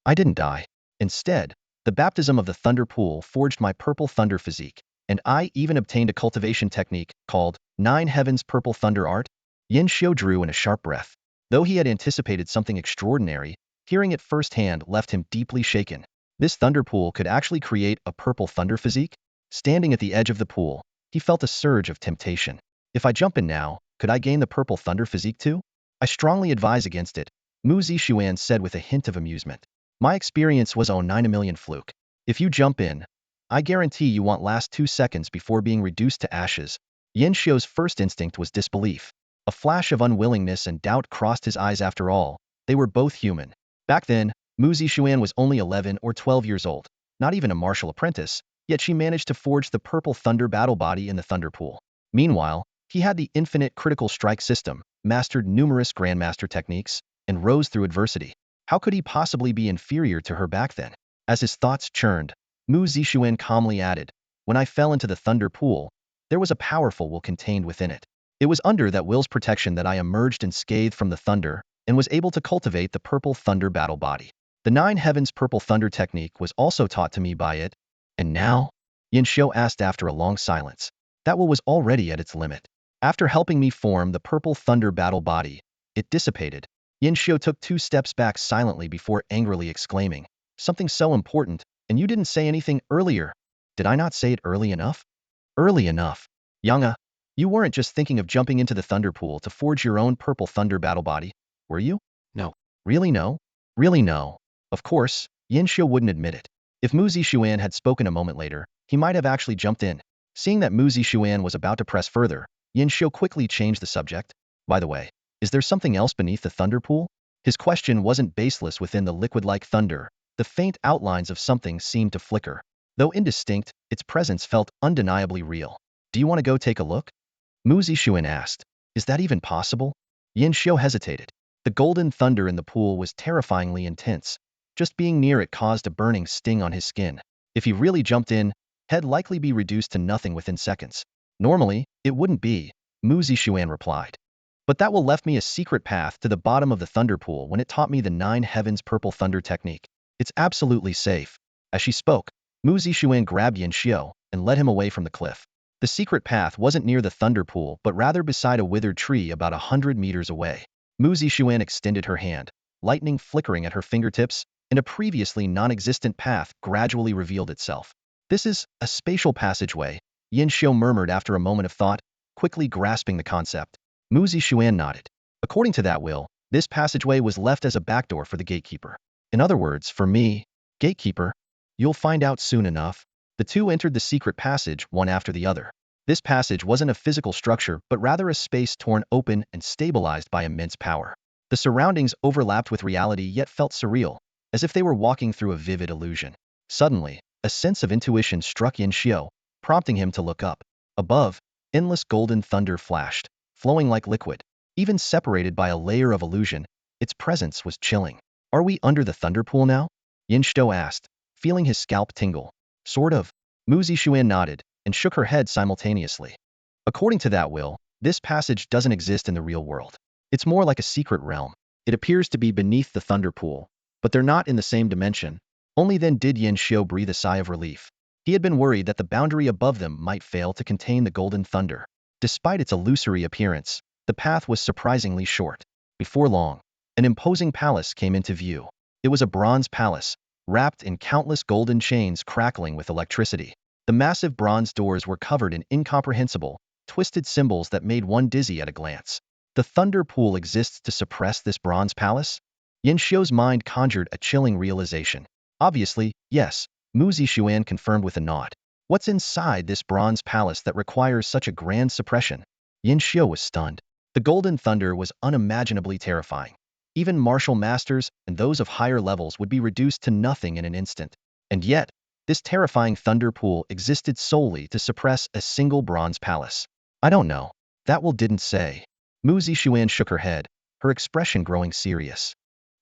I didn't die. Instead, the baptism of the thunder pool forged my purple thunder physique, and I even obtained a cultivation technique called 9 Heavens Purple Thunder Art. Yin Xiu drew in a sharp breath. Though he had anticipated something extraordinary, hearing it firsthand left him deeply shaken. This thunder pool could actually create a purple thunder physique? Standing at the edge of the pool, he felt a surge of temptation. If I jump in now, could I gain the purple thunder physique too? I strongly advise against it, Mu Zixuan said with a hint of amusement. My experience was 9 fluke. If you jump in, I guarantee you won't last 2 seconds before being reduced to ashes. Yin Xiu's first instinct was disbelief. A flash of unwillingness and doubt crossed his eyes. After all, they were both human. Back then, Mu Zixuan was only 11 or 12 years old, not even a martial apprentice, yet she managed to forge the purple thunder battle body in the thunder pool. Meanwhile, he had the infinite critical strike system, mastered numerous grandmaster techniques, and rose through adversity. How could he possibly be inferior to her back then? As his thoughts churned, Mu Zixuan calmly added, when I fell into the thunder pool, there was a powerful will contained within it. It was under that will's protection that I emerged unscathed from the thunder and was able to cultivate the purple thunder battle body. The nine heavens purple thunder technique was also taught to me by it. And now? Yin Xiu asked after a long silence. That will was already at its limit. After helping me form the purple thunder battle body, it dissipated. Yin Xiu took 2 steps back silently before angrily exclaiming, "Something so important, and you didn't say anything earlier. Did I not say it early enough?" Early enough. Yang, you weren't just thinking of jumping into the thunder pool to forge your own purple thunder battle body, were you? No. Really no? Really no. Of course, Yin Xiu wouldn't admit it. If Mu Zixuan had spoken a moment later, he might have actually jumped in. Seeing that Mu Zixuan was about to press further, Yin Xiu quickly changed the subject. By the way, is there something else beneath the thunder pool? His question wasn't baseless. Within the liquid-like thunder, the faint outlines of something seemed to flicker. Though indistinct, its presence felt undeniably real. Do you want to go take a look? Mu Zixuan asked. Is that even possible? Yin Xiu hesitated. The golden thunder in the pool was terrifyingly intense. Just being near it caused a burning sting on his skin. If he really jumped in, he'd likely be reduced to nothing within seconds. Normally, it wouldn't be, Mu Zixuan replied. But that will left me a secret path to the bottom of the thunder pool when it taught me the 9 heavens purple thunder technique. It's absolutely safe. As she spoke, Mu Zixuan grabbed Yin Xiu and led him away from the cliff. The secret path wasn't near the thunder pool but rather beside a withered tree about 100 meters away. Mu Zixuan extended her hand, lightning flickering at her fingertips, and a previously non-existent path gradually revealed itself. This is a spatial passageway, Yin Xiu murmured after a moment of thought, quickly grasping the concept. Mu Zixuan nodded. According to that will, this passageway was left as a backdoor for the gatekeeper. In other words, for me, gatekeeper, you'll find out soon enough. The two entered the secret passage one after the other. This passage wasn't a physical structure but rather a space torn open and stabilized by immense power. The surroundings overlapped with reality yet felt surreal, as if they were walking through a vivid illusion. Suddenly, a sense of intuition struck Yin Xiu, prompting him to look up. Above, endless golden thunder flashed, flowing like liquid. Even separated by a layer of illusion, its presence was chilling. Are we under the thunder pool now? Yin Xiu asked, feeling his scalp tingle. Sort of. Mu Zixuan nodded and shook her head simultaneously. According to that will, this passage doesn't exist in the real world. It's more like a secret realm. It appears to be beneath the thunder pool, but they're not in the same dimension. Only then did Yin Xiu breathe a sigh of relief. He had been worried that the boundary above them might fail to contain the golden thunder. Despite its illusory appearance, the path was surprisingly short. Before long, an imposing palace came into view. It was a bronze palace, wrapped in countless golden chains crackling with electricity. The massive bronze doors were covered in incomprehensible, twisted symbols that made one dizzy at a glance. The thunder pool exists to suppress this bronze palace? Yin Xiu's mind conjured a chilling realization. Obviously, yes, Mu Zixuan confirmed with a nod. What's inside this bronze palace that requires such a grand suppression? Yin Xiu was stunned. The golden thunder was unimaginably terrifying. Even martial masters and those of higher levels would be reduced to nothing in an instant. And yet, this terrifying thunder pool existed solely to suppress a single bronze palace. I don't know. That will didn't say. Mu Zixuan shook her head, her expression growing serious.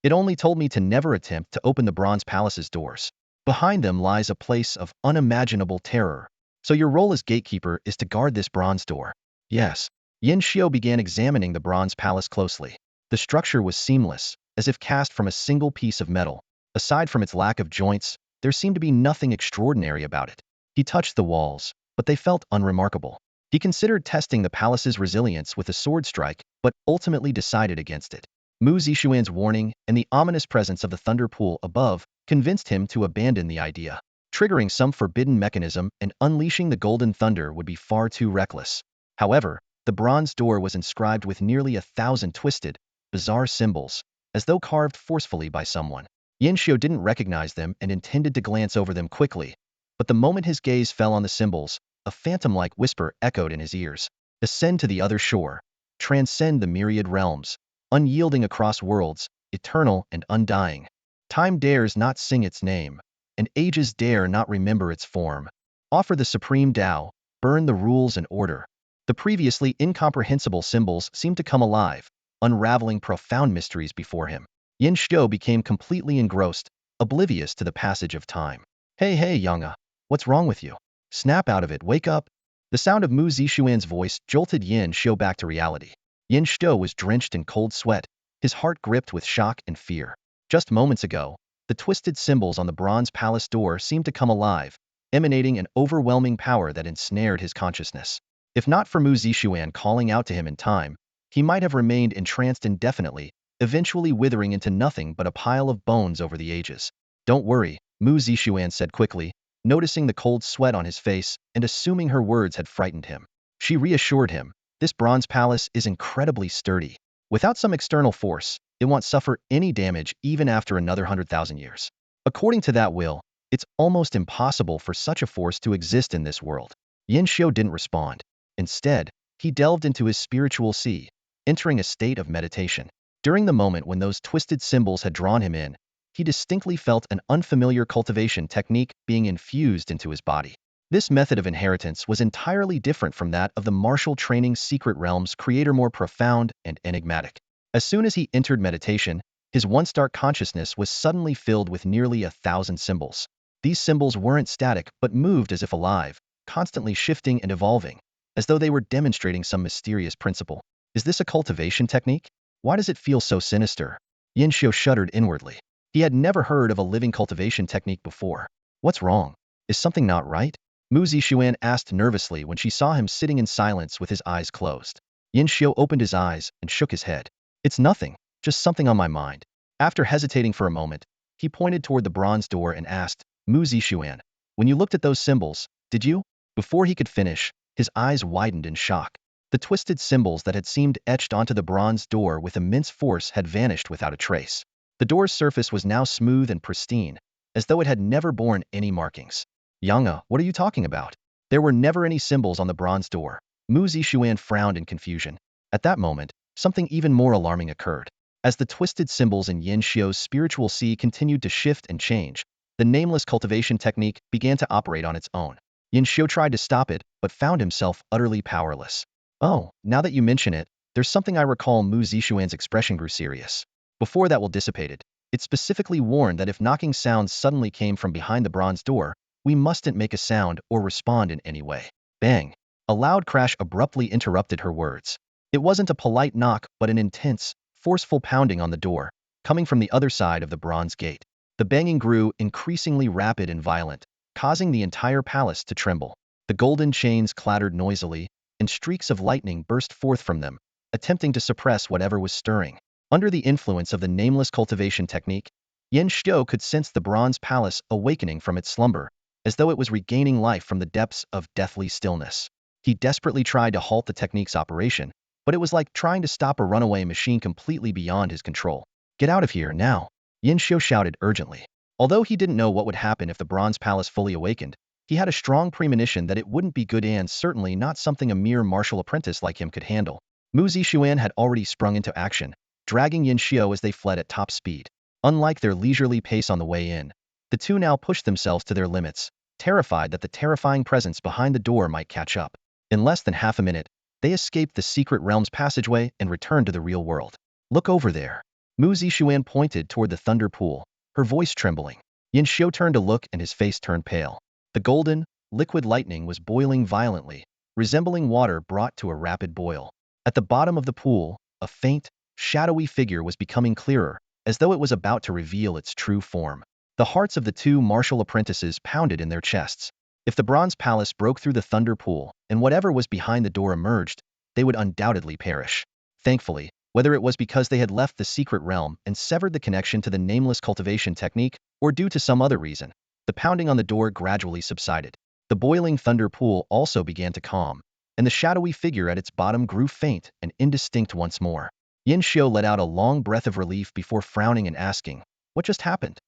It only told me to never attempt to open the bronze palace's doors. Behind them lies a place of unimaginable terror. So your role as gatekeeper is to guard this bronze door. Yes. Yin Xiu began examining the bronze palace closely. The structure was seamless, as if cast from a single piece of metal. Aside from its lack of joints, there seemed to be nothing extraordinary about it. He touched the walls, but they felt unremarkable. He considered testing the palace's resilience with a sword strike, but ultimately decided against it. Mu Zixuan's warning and the ominous presence of the thunder pool above convinced him to abandon the idea. Triggering some forbidden mechanism and unleashing the golden thunder would be far too reckless. However, the bronze door was inscribed with nearly 1,000 twisted, bizarre symbols, as though carved forcefully by someone. Yin Xiu didn't recognize them and intended to glance over them quickly, but the moment his gaze fell on the symbols, a phantom-like whisper echoed in his ears. Ascend to the other shore. Transcend the myriad realms, unyielding across worlds, eternal and undying. Time dares not sing its name, and ages dare not remember its form. Offer the supreme Tao, burn the rules and order. The previously incomprehensible symbols seemed to come alive, unraveling profound mysteries before him. Yin Xiu became completely engrossed, oblivious to the passage of time. Hey, Yang, what's wrong with you? Snap out of it, wake up. The sound of Mu Zixuan's voice jolted Yin Xiu back to reality. Yin Xiu was drenched in cold sweat, his heart gripped with shock and fear. Just moments ago, the twisted symbols on the bronze palace door seemed to come alive, emanating an overwhelming power that ensnared his consciousness. If not for Mu Zixuan calling out to him in time, he might have remained entranced indefinitely, eventually withering into nothing but a pile of bones over the ages. Don't worry, Mu Zixuan said quickly, noticing the cold sweat on his face and assuming her words had frightened him. She reassured him, this bronze palace is incredibly sturdy. Without some external force, it won't suffer any damage even after another 100,000 years. According to that will, it's almost impossible for such a force to exist in this world. Yin Xiu didn't respond. Instead, he delved into his spiritual sea, entering a state of meditation. During the moment when those twisted symbols had drawn him in, he distinctly felt an unfamiliar cultivation technique being infused into his body. This method of inheritance was entirely different from that of the martial training's secret realm's creator, more profound and enigmatic. As soon as he entered meditation, his once dark consciousness was suddenly filled with nearly 1,000 symbols. These symbols weren't static but moved as if alive, constantly shifting and evolving, as though they were demonstrating some mysterious principle. Is this a cultivation technique? Why does it feel so sinister? Yin Xiu shuddered inwardly. He had never heard of a living cultivation technique before. What's wrong? Is something not right? Mu Zixuan asked nervously when she saw him sitting in silence with his eyes closed. Yin Xiu opened his eyes and shook his head. It's nothing, just something on my mind. After hesitating for a moment, he pointed toward the bronze door and asked, Mu Zixuan, when you looked at those symbols, did you? Before he could finish, his eyes widened in shock. The twisted symbols that had seemed etched onto the bronze door with immense force had vanished without a trace. The door's surface was now smooth and pristine, as though it had never borne any markings. Yanga, what are you talking about? There were never any symbols on the bronze door. Mu Zixuan frowned in confusion. At that moment, something even more alarming occurred. As the twisted symbols in Yin Xiu's spiritual sea continued to shift and change, the nameless cultivation technique began to operate on its own. Yin Xiu tried to stop it, but found himself utterly powerless. Oh, now that you mention it, there's something I recall. Mu Zixuan's expression grew serious. Before that will dissipated, it specifically warned that if knocking sounds suddenly came from behind the bronze door, we mustn't make a sound or respond in any way. Bang! A loud crash abruptly interrupted her words. It wasn't a polite knock, but an intense, forceful pounding on the door, coming from the other side of the bronze gate. The banging grew increasingly rapid and violent, causing the entire palace to tremble. The golden chains clattered noisily, and streaks of lightning burst forth from them, attempting to suppress whatever was stirring. Under the influence of the nameless cultivation technique, Yin Xiu could sense the bronze palace awakening from its slumber, as though it was regaining life from the depths of deathly stillness. He desperately tried to halt the technique's operation, but it was like trying to stop a runaway machine completely beyond his control. Get out of here, now! Yin Xiu shouted urgently. Although he didn't know what would happen if the bronze palace fully awakened, he had a strong premonition that it wouldn't be good and certainly not something a mere martial apprentice like him could handle. Mu Zixuan had already sprung into action, dragging Yin Xiu as they fled at top speed. Unlike their leisurely pace on the way in, the two now pushed themselves to their limits, terrified that the terrifying presence behind the door might catch up. In less than half a minute, they escaped the secret realm's passageway and returned to the real world. Look over there. Mu Zixuan pointed toward the thunder pool, her voice trembling. Yin Xiu turned to look and his face turned pale. The golden, liquid lightning was boiling violently, resembling water brought to a rapid boil. At the bottom of the pool, a faint, shadowy figure was becoming clearer, as though it was about to reveal its true form. The hearts of the two martial apprentices pounded in their chests. If the bronze palace broke through the thunder pool, and whatever was behind the door emerged, they would undoubtedly perish. Thankfully, whether it was because they had left the secret realm and severed the connection to the nameless cultivation technique, or due to some other reason, the pounding on the door gradually subsided. The boiling thunder pool also began to calm, and the shadowy figure at its bottom grew faint and indistinct once more. Yin Xiu let out a long breath of relief before frowning and asking, what just happened?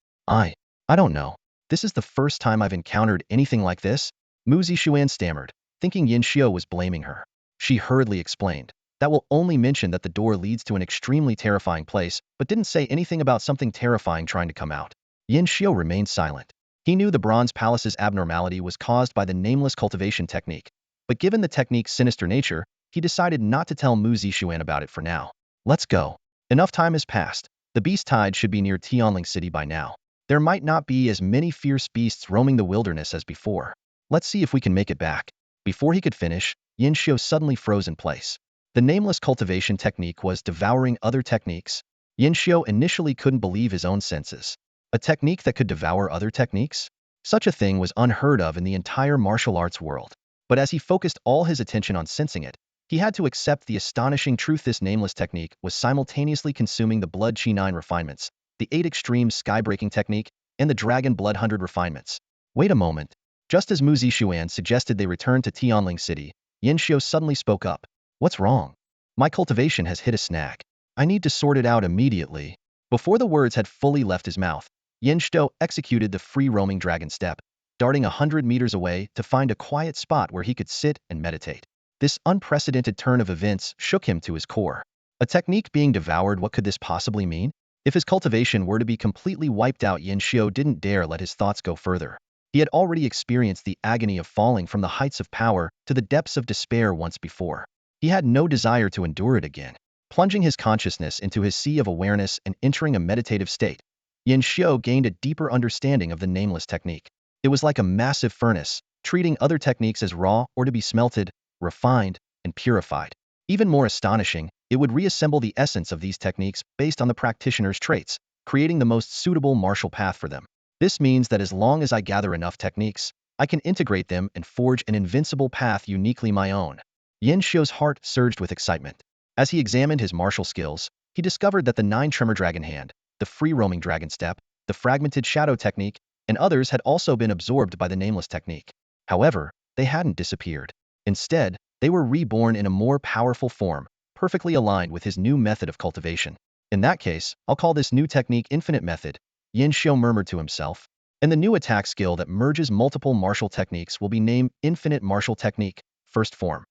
I don't know. This is the first time I've encountered anything like this. Mu Zixuan stammered, thinking Yin Xiu was blaming her. She hurriedly explained, that will only mention that the door leads to an extremely terrifying place, but didn't say anything about something terrifying trying to come out. Yin Xiu remained silent. He knew the bronze palace's abnormality was caused by the nameless cultivation technique, but given the technique's sinister nature, he decided not to tell Mu Zixuan about it for now. Let's go. Enough time has passed. The beast tide should be near Tianling City by now. There might not be as many fierce beasts roaming the wilderness as before. Let's see if we can make it back. Before he could finish, Yin Xiu suddenly froze in place. The nameless cultivation technique was devouring other techniques. Yin Xiu initially couldn't believe his own senses. A technique that could devour other techniques? Such a thing was unheard of in the entire martial arts world. But as he focused all his attention on sensing it, he had to accept the astonishing truth: this nameless technique was simultaneously consuming the blood Qi 9 refinements, the 8 extreme sky-breaking technique, and the dragon blood 100 refinements. Wait a moment. Just as Mu Zixuan suggested they return to Tianling City, Yin Xiu suddenly spoke up. What's wrong? My cultivation has hit a snag. I need to sort it out immediately. Before the words had fully left his mouth, Yin Xiu executed the free-roaming dragon step, darting 100 meters away to find a quiet spot where he could sit and meditate. This unprecedented turn of events shook him to his core. A technique being devoured, what could this possibly mean? If his cultivation were to be completely wiped out, Yin Xiu didn't dare let his thoughts go further. He had already experienced the agony of falling from the heights of power to the depths of despair once before. He had no desire to endure it again. Plunging his consciousness into his sea of awareness and entering a meditative state, Yin Xiu gained a deeper understanding of the nameless technique. It was like a massive furnace, treating other techniques as raw or to be smelted, refined, and purified. Even more astonishing, it would reassemble the essence of these techniques based on the practitioner's traits, creating the most suitable martial path for them. This means that as long as I gather enough techniques, I can integrate them and forge an invincible path uniquely my own. Yin Xiu's heart surged with excitement. As he examined his martial skills, he discovered that the 9 tremor dragon hand, the free-roaming dragon step, the fragmented shadow technique, and others had also been absorbed by the nameless technique. However, they hadn't disappeared. Instead, they were reborn in a more powerful form, perfectly aligned with his new method of cultivation. In that case, I'll call this new technique Infinite Method, Yin Xiu murmured to himself. And the new attack skill that merges multiple martial techniques will be named Infinite Martial Technique, First Form.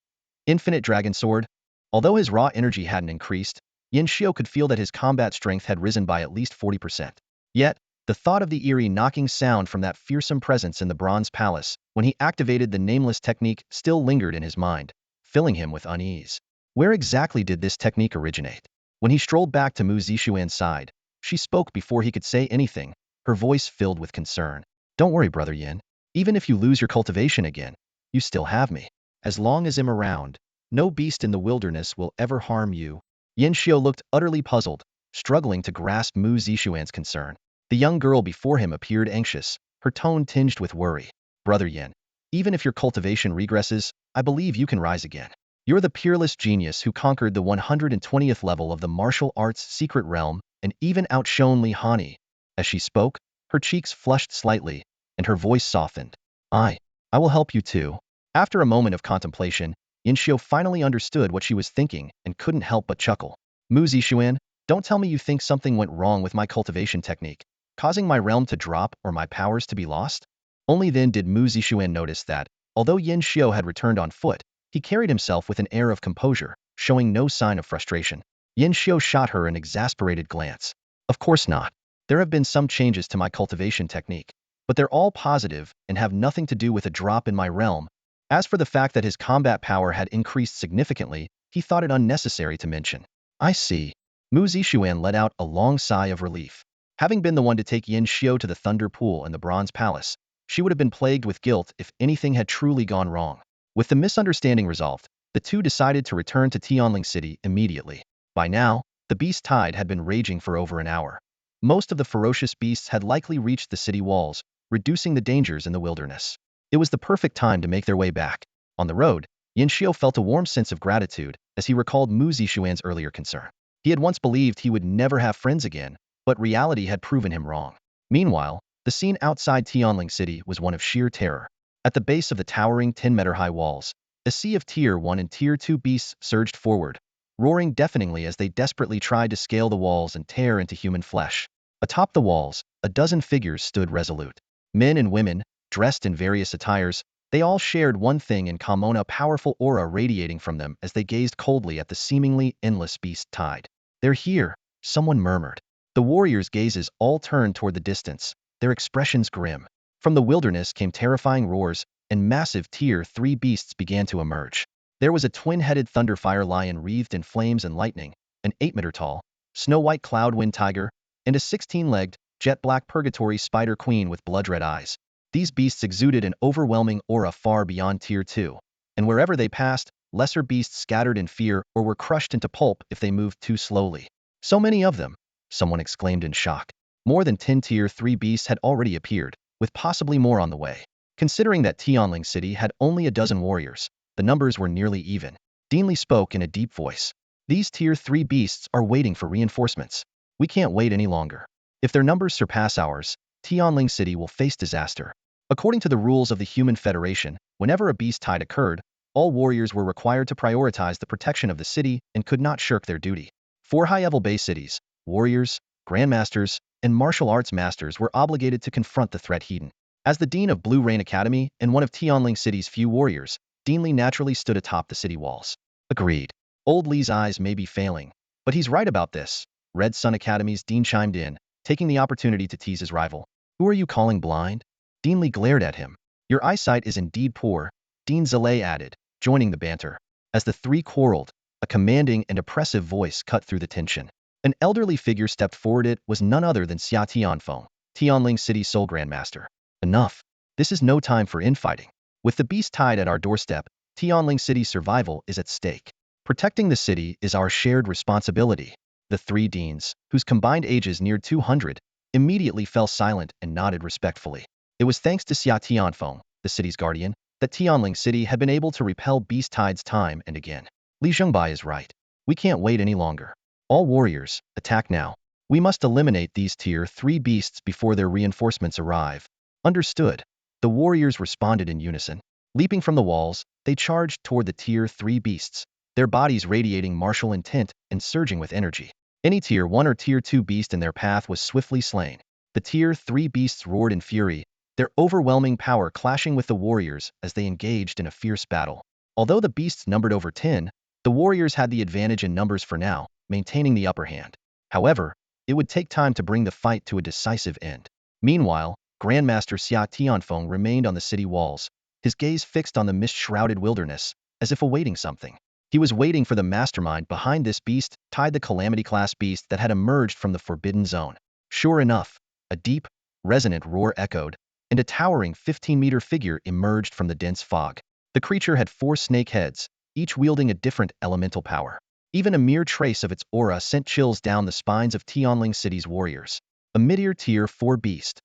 Infinite Dragon Sword. Although his raw energy hadn't increased, Yin Xiu could feel that his combat strength had risen by at least 40%. Yet, the thought of the eerie knocking sound from that fearsome presence in the Bronze Palace, when he activated the nameless technique, still lingered in his mind, filling him with unease. Where exactly did this technique originate? When he strolled back to Mu Zixuan's side, she spoke before he could say anything, her voice filled with concern. Don't worry, Brother Yin. Even if you lose your cultivation again, you still have me. As long as I'm around, no beast in the wilderness will ever harm you. Yin Xiu looked utterly puzzled, struggling to grasp Mu Zixuan's concern. The young girl before him appeared anxious, her tone tinged with worry. Brother Yin, even if your cultivation regresses, I believe you can rise again. You're the peerless genius who conquered the 120th level of the martial arts secret realm and even outshone Li Hani. As she spoke, her cheeks flushed slightly, and her voice softened. I will help you too. After a moment of contemplation, Yin Xiu finally understood what she was thinking and couldn't help but chuckle. Mu Zixuan, don't tell me you think something went wrong with my cultivation technique, causing my realm to drop or my powers to be lost? Only then did Mu Zixuan notice that, although Yin Xiu had returned on foot, he carried himself with an air of composure, showing no sign of frustration. Yin Xiu shot her an exasperated glance. Of course not. There have been some changes to my cultivation technique, but they're all positive and have nothing to do with a drop in my realm. As for the fact that his combat power had increased significantly, he thought it unnecessary to mention. I see. Mu Zixuan let out a long sigh of relief. Having been the one to take Yin Xiu to the Thunder Pool and the Bronze Palace, she would have been plagued with guilt if anything had truly gone wrong. With the misunderstanding resolved, the two decided to return to Tianling City immediately. By now, the beast tide had been raging for over an hour. Most of the ferocious beasts had likely reached the city walls, reducing the dangers in the wilderness. It was the perfect time to make their way back. On the road, Yin Xiu felt a warm sense of gratitude as he recalled Mu Zixuan's earlier concern. He had once believed he would never have friends again, but reality had proven him wrong. Meanwhile, the scene outside Tianling City was one of sheer terror. At the base of the towering 10-meter-high walls, a sea of Tier 1 and Tier 2 beasts surged forward, roaring deafeningly as they desperately tried to scale the walls and tear into human flesh. Atop the walls, a dozen figures stood resolute. Men and women, dressed in various attires, they all shared one thing in common: a powerful aura radiating from them as they gazed coldly at the seemingly endless beast tide. They're here, someone murmured. The warriors' gazes all turned toward the distance, their expressions grim. From the wilderness came terrifying roars, and massive Tier 3 beasts began to emerge. There was a twin-headed thunderfire lion wreathed in flames and lightning, an 8-meter-tall, snow-white cloud-wind tiger, and a 16-legged, jet-black purgatory spider queen with blood-red eyes. These beasts exuded an overwhelming aura far beyond Tier 2. and wherever they passed, lesser beasts scattered in fear or were crushed into pulp if they moved too slowly. So many of them, someone exclaimed in shock. More than 10 Tier 3 beasts had already appeared, with possibly more on the way. Considering that Tianling City had only a dozen warriors, the numbers were nearly even. Deanly spoke in a deep voice. These Tier 3 beasts are waiting for reinforcements. We can't wait any longer. If their numbers surpass ours, Tianling City will face disaster. According to the rules of the Human Federation, whenever a beast tide occurred, all warriors were required to prioritize the protection of the city and could not shirk their duty. 4 high-level base cities, warriors, grandmasters, and martial arts masters were obligated to confront the threat heed. As the dean of Blue Rain Academy and one of Tianling City's few warriors, Dean Li naturally stood atop the city walls. Agreed. Old Li's eyes may be failing, but he's right about this. Red Sun Academy's Dean chimed in, taking the opportunity to tease his rival. Who are you calling blind? Dean Li glared at him. Your eyesight is indeed poor, Dean Zilei added, joining the banter. As the three quarreled, a commanding and oppressive voice cut through the tension. An elderly figure stepped forward. It was none other than Xia Tianfeng, Tianling City's sole grandmaster. Enough. This is no time for infighting. With the beast tide at our doorstep, Tianling City's survival is at stake. Protecting the city is our shared responsibility. The three deans, whose combined ages neared 200, immediately fell silent and nodded respectfully. It was thanks to Xia Tianfeng, the city's guardian, that Tianling City had been able to repel beast tides time and again. Li Zhengbai is right. We can't wait any longer. All warriors, attack now. We must eliminate these Tier 3 beasts before their reinforcements arrive. Understood. The warriors responded in unison. Leaping from the walls, they charged toward the Tier 3 beasts, their bodies radiating martial intent and surging with energy. Any Tier 1 or Tier 2 beast in their path was swiftly slain. The Tier 3 beasts roared in fury, their overwhelming power clashing with the warriors as they engaged in a fierce battle. Although the beasts numbered over 10, the warriors had the advantage in numbers for now, maintaining the upper hand. However, it would take time to bring the fight to a decisive end. Meanwhile, Grandmaster Xia Tianfeng remained on the city walls, his gaze fixed on the mist-shrouded wilderness, as if awaiting something. He was waiting for the mastermind behind this beast, tied the Calamity-class beast that had emerged from the Forbidden Zone. Sure enough, a deep, resonant roar echoed, and a towering 15-meter figure emerged from the dense fog. The creature had 4 snake heads, each wielding a different elemental power. Even a mere trace of its aura sent chills down the spines of Tianling City's warriors. A mid-tier Tier 4 beast.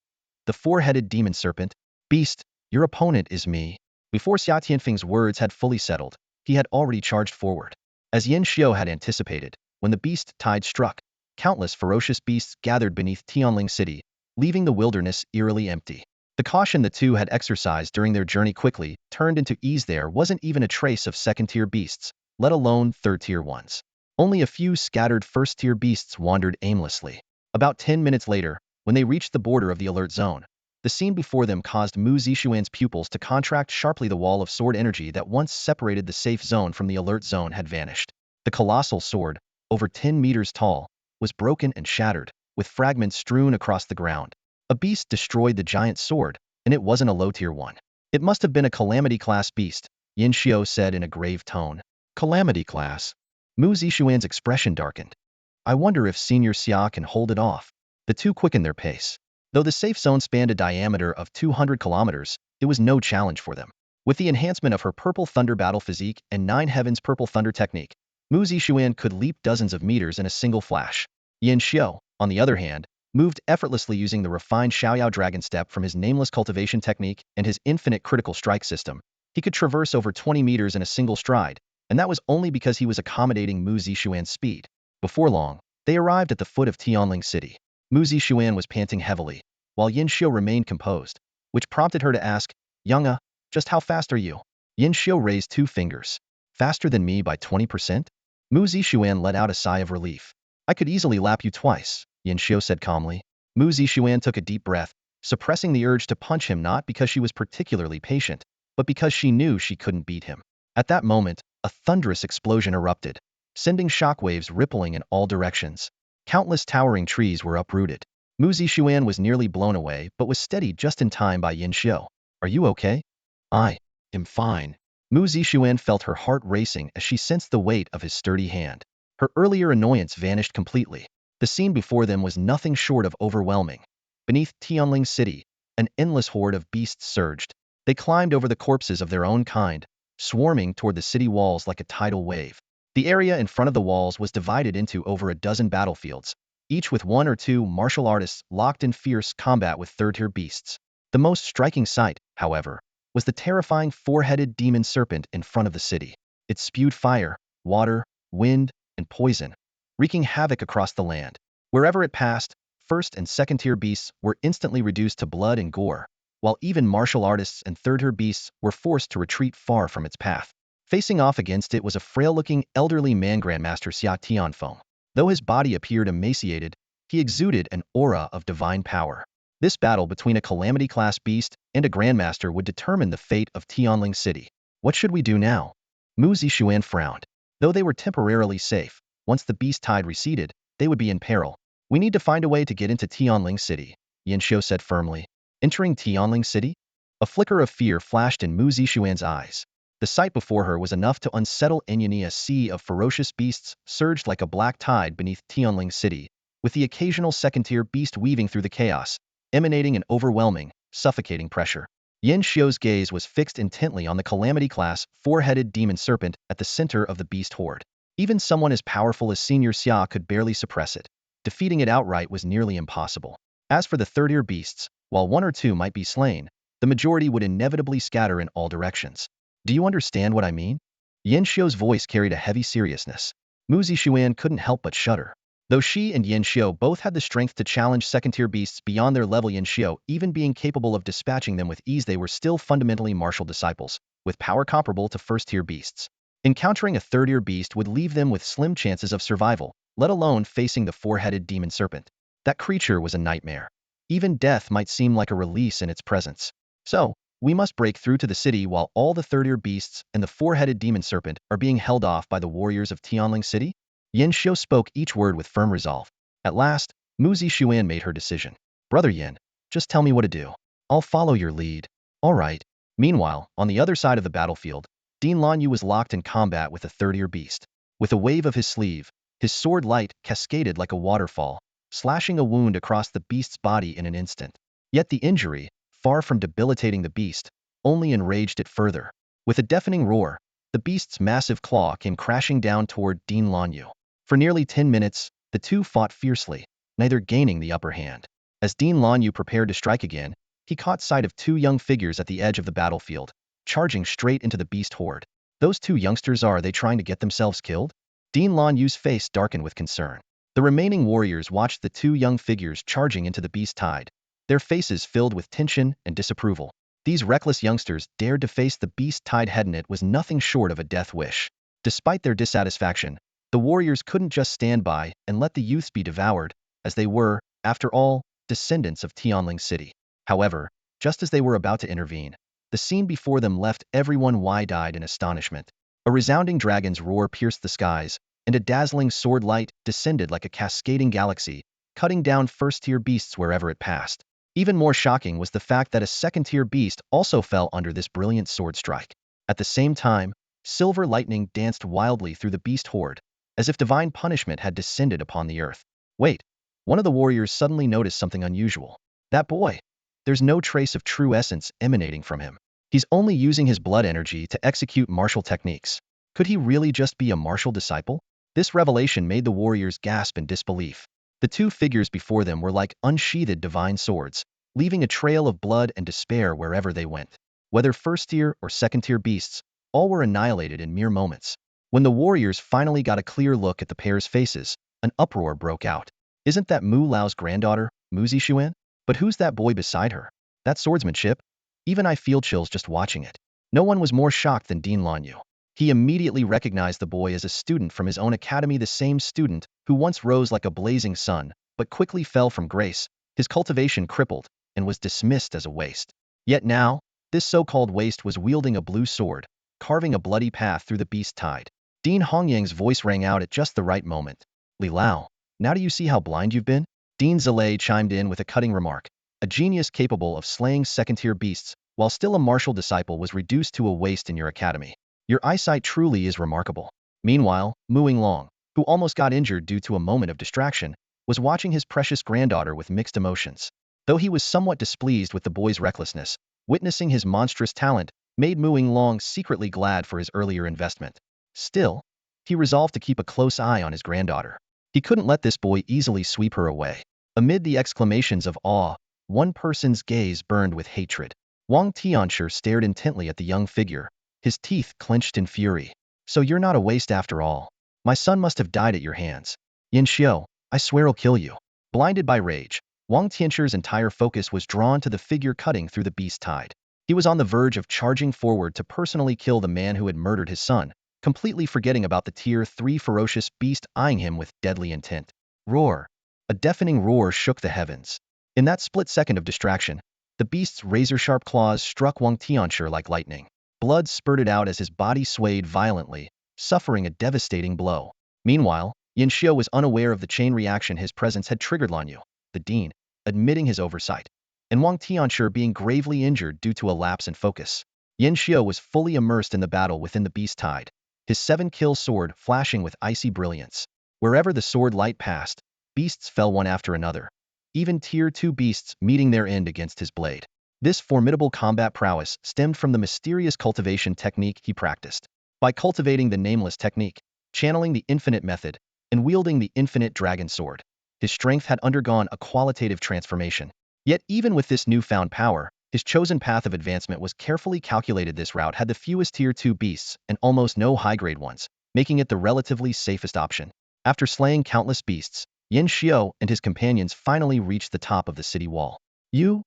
The 4-headed demon serpent. Beast, your opponent is me. Before Xia Tianfeng's words had fully settled, he had already charged forward. As Yin Xiao had anticipated, when the beast tide struck, countless ferocious beasts gathered beneath Tianling City, leaving the wilderness eerily empty. The caution the two had exercised during their journey quickly turned into ease. There wasn't even a trace of second-tier beasts, let alone third-tier ones. Only a few scattered first-tier beasts wandered aimlessly. About 10 minutes later, when they reached the border of the alert zone, the scene before them caused Mu Zixuan's pupils to contract sharply. The wall of sword energy that once separated the safe zone from the alert zone had vanished. The colossal sword, over 10 meters tall, was broken and shattered, with fragments strewn across the ground. A beast destroyed the giant sword, and it wasn't a low-tier one. It must have been a Calamity-class beast, Yin Xiao said in a grave tone. Calamity-class? Mu Zixuan's expression darkened. I wonder if Senior Xia can hold it off. The two quickened their pace. Though the safe zone spanned a diameter of 200 kilometers, it was no challenge for them. With the enhancement of her Purple Thunder battle physique and 9 Heavens Purple Thunder technique, Mu Zixuan could leap dozens of meters in a single flash. Yin Xiao, on the other hand, moved effortlessly using the refined Xiaoyao Dragon Step from his nameless cultivation technique and his infinite critical strike system. He could traverse over 20 meters in a single stride, and that was only because he was accommodating Mu Zixuan's speed. Before long, they arrived at the foot of Tianling City. Mu Zixuan was panting heavily, while Yin Xiao remained composed, which prompted her to ask, Younga, just how fast are you? Yin Xiao raised 2 fingers. Faster than me by 20%? Mu Zixuan let out a sigh of relief. I could easily lap you twice, Yin Xiao said calmly. Mu Zixuan took a deep breath, suppressing the urge to punch him not because she was particularly patient, but because she knew she couldn't beat him. At that moment, a thunderous explosion erupted, sending shockwaves rippling in all directions. Countless towering trees were uprooted. Mu Zixuan was nearly blown away but was steadied just in time by Yin Xiao. Are you okay? I am fine. Mu Zixuan felt her heart racing as she sensed the weight of his sturdy hand. Her earlier annoyance vanished completely. The scene before them was nothing short of overwhelming. Beneath Tianling City, an endless horde of beasts surged. They climbed over the corpses of their own kind, swarming toward the city walls like a tidal wave. The area in front of the walls was divided into over a dozen battlefields, each with one or two martial artists locked in fierce combat with third-tier beasts. The most striking sight, however, was the terrifying four-headed demon serpent in front of the city. It spewed fire, water, wind, and poison, wreaking havoc across the land. Wherever it passed, first and second-tier beasts were instantly reduced to blood and gore, while even martial artists and third-tier beasts were forced to retreat far from its path. Facing off against it was a frail-looking elderly man, Grandmaster Xia Tianfeng. Though his body appeared emaciated, he exuded an aura of divine power. This battle between a calamity-class beast and a grandmaster would determine the fate of Tianling City. What should we do now? Mu Zixuan frowned. Though they were temporarily safe, once the beast tide receded, they would be in peril. We need to find a way to get into Tianling City, Yin Xiu said firmly. Entering Tianling City? A flicker of fear flashed in Mu Zixuan's eyes. The sight before her was enough to unsettle Enyani. A sea of ferocious beasts surged like a black tide beneath Tianling City, with the occasional second-tier beast weaving through the chaos, emanating an overwhelming, suffocating pressure. Yin Xiu's gaze was fixed intently on the calamity-class, four-headed demon serpent at the center of the beast horde. Even someone as powerful as Senior Xia could barely suppress it. Defeating it outright was nearly impossible. As for the third-tier beasts, while one or two might be slain, the majority would inevitably scatter in all directions. Do you understand what I mean? Yin Xiu's voice carried a heavy seriousness. Mu Zixuan couldn't help but shudder. Though she and Yin Xiu both had the strength to challenge second-tier beasts beyond their level, Yin Xiu even being capable of dispatching them with ease, they were still fundamentally martial disciples, with power comparable to first-tier beasts. Encountering a third-tier beast would leave them with slim chances of survival, let alone facing the four-headed demon serpent. That creature was a nightmare. Even death might seem like a release in its presence. So, we must break through to the city while all the third-tier beasts and the four-headed demon serpent are being held off by the warriors of Tianling City? Yin Xiu spoke each word with firm resolve. At last, Mu Zixuan made her decision. Brother Yin, just tell me what to do. I'll follow your lead. All right. Meanwhile, on the other side of the battlefield, Dean Lanyu was locked in combat with a third-tier beast. With a wave of his sleeve, his sword light cascaded like a waterfall, slashing a wound across the beast's body in an instant. Yet the injury, far from debilitating the beast, only enraged it further. With a deafening roar, the beast's massive claw came crashing down toward Dean Lanyu. For nearly 10 minutes, the two fought fiercely, neither gaining the upper hand. As Dean Lanyu prepared to strike again, he caught sight of two young figures at the edge of the battlefield, charging straight into the beast horde. Those two youngsters, are they trying to get themselves killed? Dean Lanyu's face darkened with concern. The remaining warriors watched the two young figures charging into the beast tide, their faces filled with tension and disapproval. These reckless youngsters dared to face the beast tide head, and it was nothing short of a death wish. Despite their dissatisfaction, the warriors couldn't just stand by and let the youths be devoured, as they were, after all, descendants of Tianling City. However, just as they were about to intervene, the scene before them left everyone wide-eyed in astonishment. A resounding dragon's roar pierced the skies, and a dazzling sword light descended like a cascading galaxy, cutting down first-tier beasts wherever it passed. Even more shocking was the fact that a second-tier beast also fell under this brilliant sword strike. At the same time, silver lightning danced wildly through the beast horde, as if divine punishment had descended upon the earth. Wait, one of the warriors suddenly noticed something unusual. That boy! There's no trace of true essence emanating from him. He's only using his blood energy to execute martial techniques. Could he really just be a martial disciple? This revelation made the warriors gasp in disbelief. The two figures before them were like unsheathed divine swords, leaving a trail of blood and despair wherever they went. Whether first-tier or second-tier beasts, all were annihilated in mere moments. When the warriors finally got a clear look at the pair's faces, an uproar broke out. Isn't that Mu Lao's granddaughter, Mu Zixuan? But who's that boy beside her? That swordsmanship? Even I feel chills just watching it. No one was more shocked than Dean Lanyu. He immediately recognized the boy as a student from his own academy, the same student who once rose like a blazing sun, but quickly fell from grace, his cultivation crippled, and was dismissed as a waste. Yet now, this so-called waste was wielding a blue sword, carving a bloody path through the beast tide. Dean Hongyang's voice rang out at just the right moment. Li Lao, now do you see how blind you've been? Dean Zilei chimed in with a cutting remark. A genius capable of slaying second-tier beasts, while still a martial disciple, was reduced to a waste in your academy. Your eyesight truly is remarkable. Meanwhile, Mu Yinglong, who almost got injured due to a moment of distraction, was watching his precious granddaughter with mixed emotions. Though he was somewhat displeased with the boy's recklessness, witnessing his monstrous talent made Mu Long secretly glad for his earlier investment. Still, he resolved to keep a close eye on his granddaughter. He couldn't let this boy easily sweep her away. Amid the exclamations of awe, one person's gaze burned with hatred. Wang Tianshi stared intently at the young figure, his teeth clenched in fury. So you're not a waste after all. My son must have died at your hands. Yin Xiu, I swear I'll kill you. Blinded by rage, Wang Tianxi's entire focus was drawn to the figure cutting through the beast's hide. He was on the verge of charging forward to personally kill the man who had murdered his son, completely forgetting about the Tier 3 ferocious beast eyeing him with deadly intent. Roar! A deafening roar shook the heavens. In that split second of distraction, the beast's razor-sharp claws struck Wang Tianshi like lightning. Blood spurted out as his body swayed violently, suffering a devastating blow. Meanwhile, Yin Xiu was unaware of the chain reaction his presence had triggered Lan Yu, the dean, admitting his oversight, and Wang Tianshi being gravely injured due to a lapse in focus. Yin Xiu was fully immersed in the battle within the beast's hide, his 7-kill sword flashing with icy brilliance. Wherever the sword light passed, beasts fell one after another, even Tier 2 beasts meeting their end against his blade. This formidable combat prowess stemmed from the mysterious cultivation technique he practiced. By cultivating the nameless technique, channeling the infinite method, and wielding the infinite dragon sword, his strength had undergone a qualitative transformation. Yet even with this newfound power, his chosen path of advancement was carefully calculated. This route had the fewest Tier 2 beasts and almost no high-grade ones, making it the relatively safest option. After slaying countless beasts, Yin Xiu and his companions finally reached the top of the city wall. You're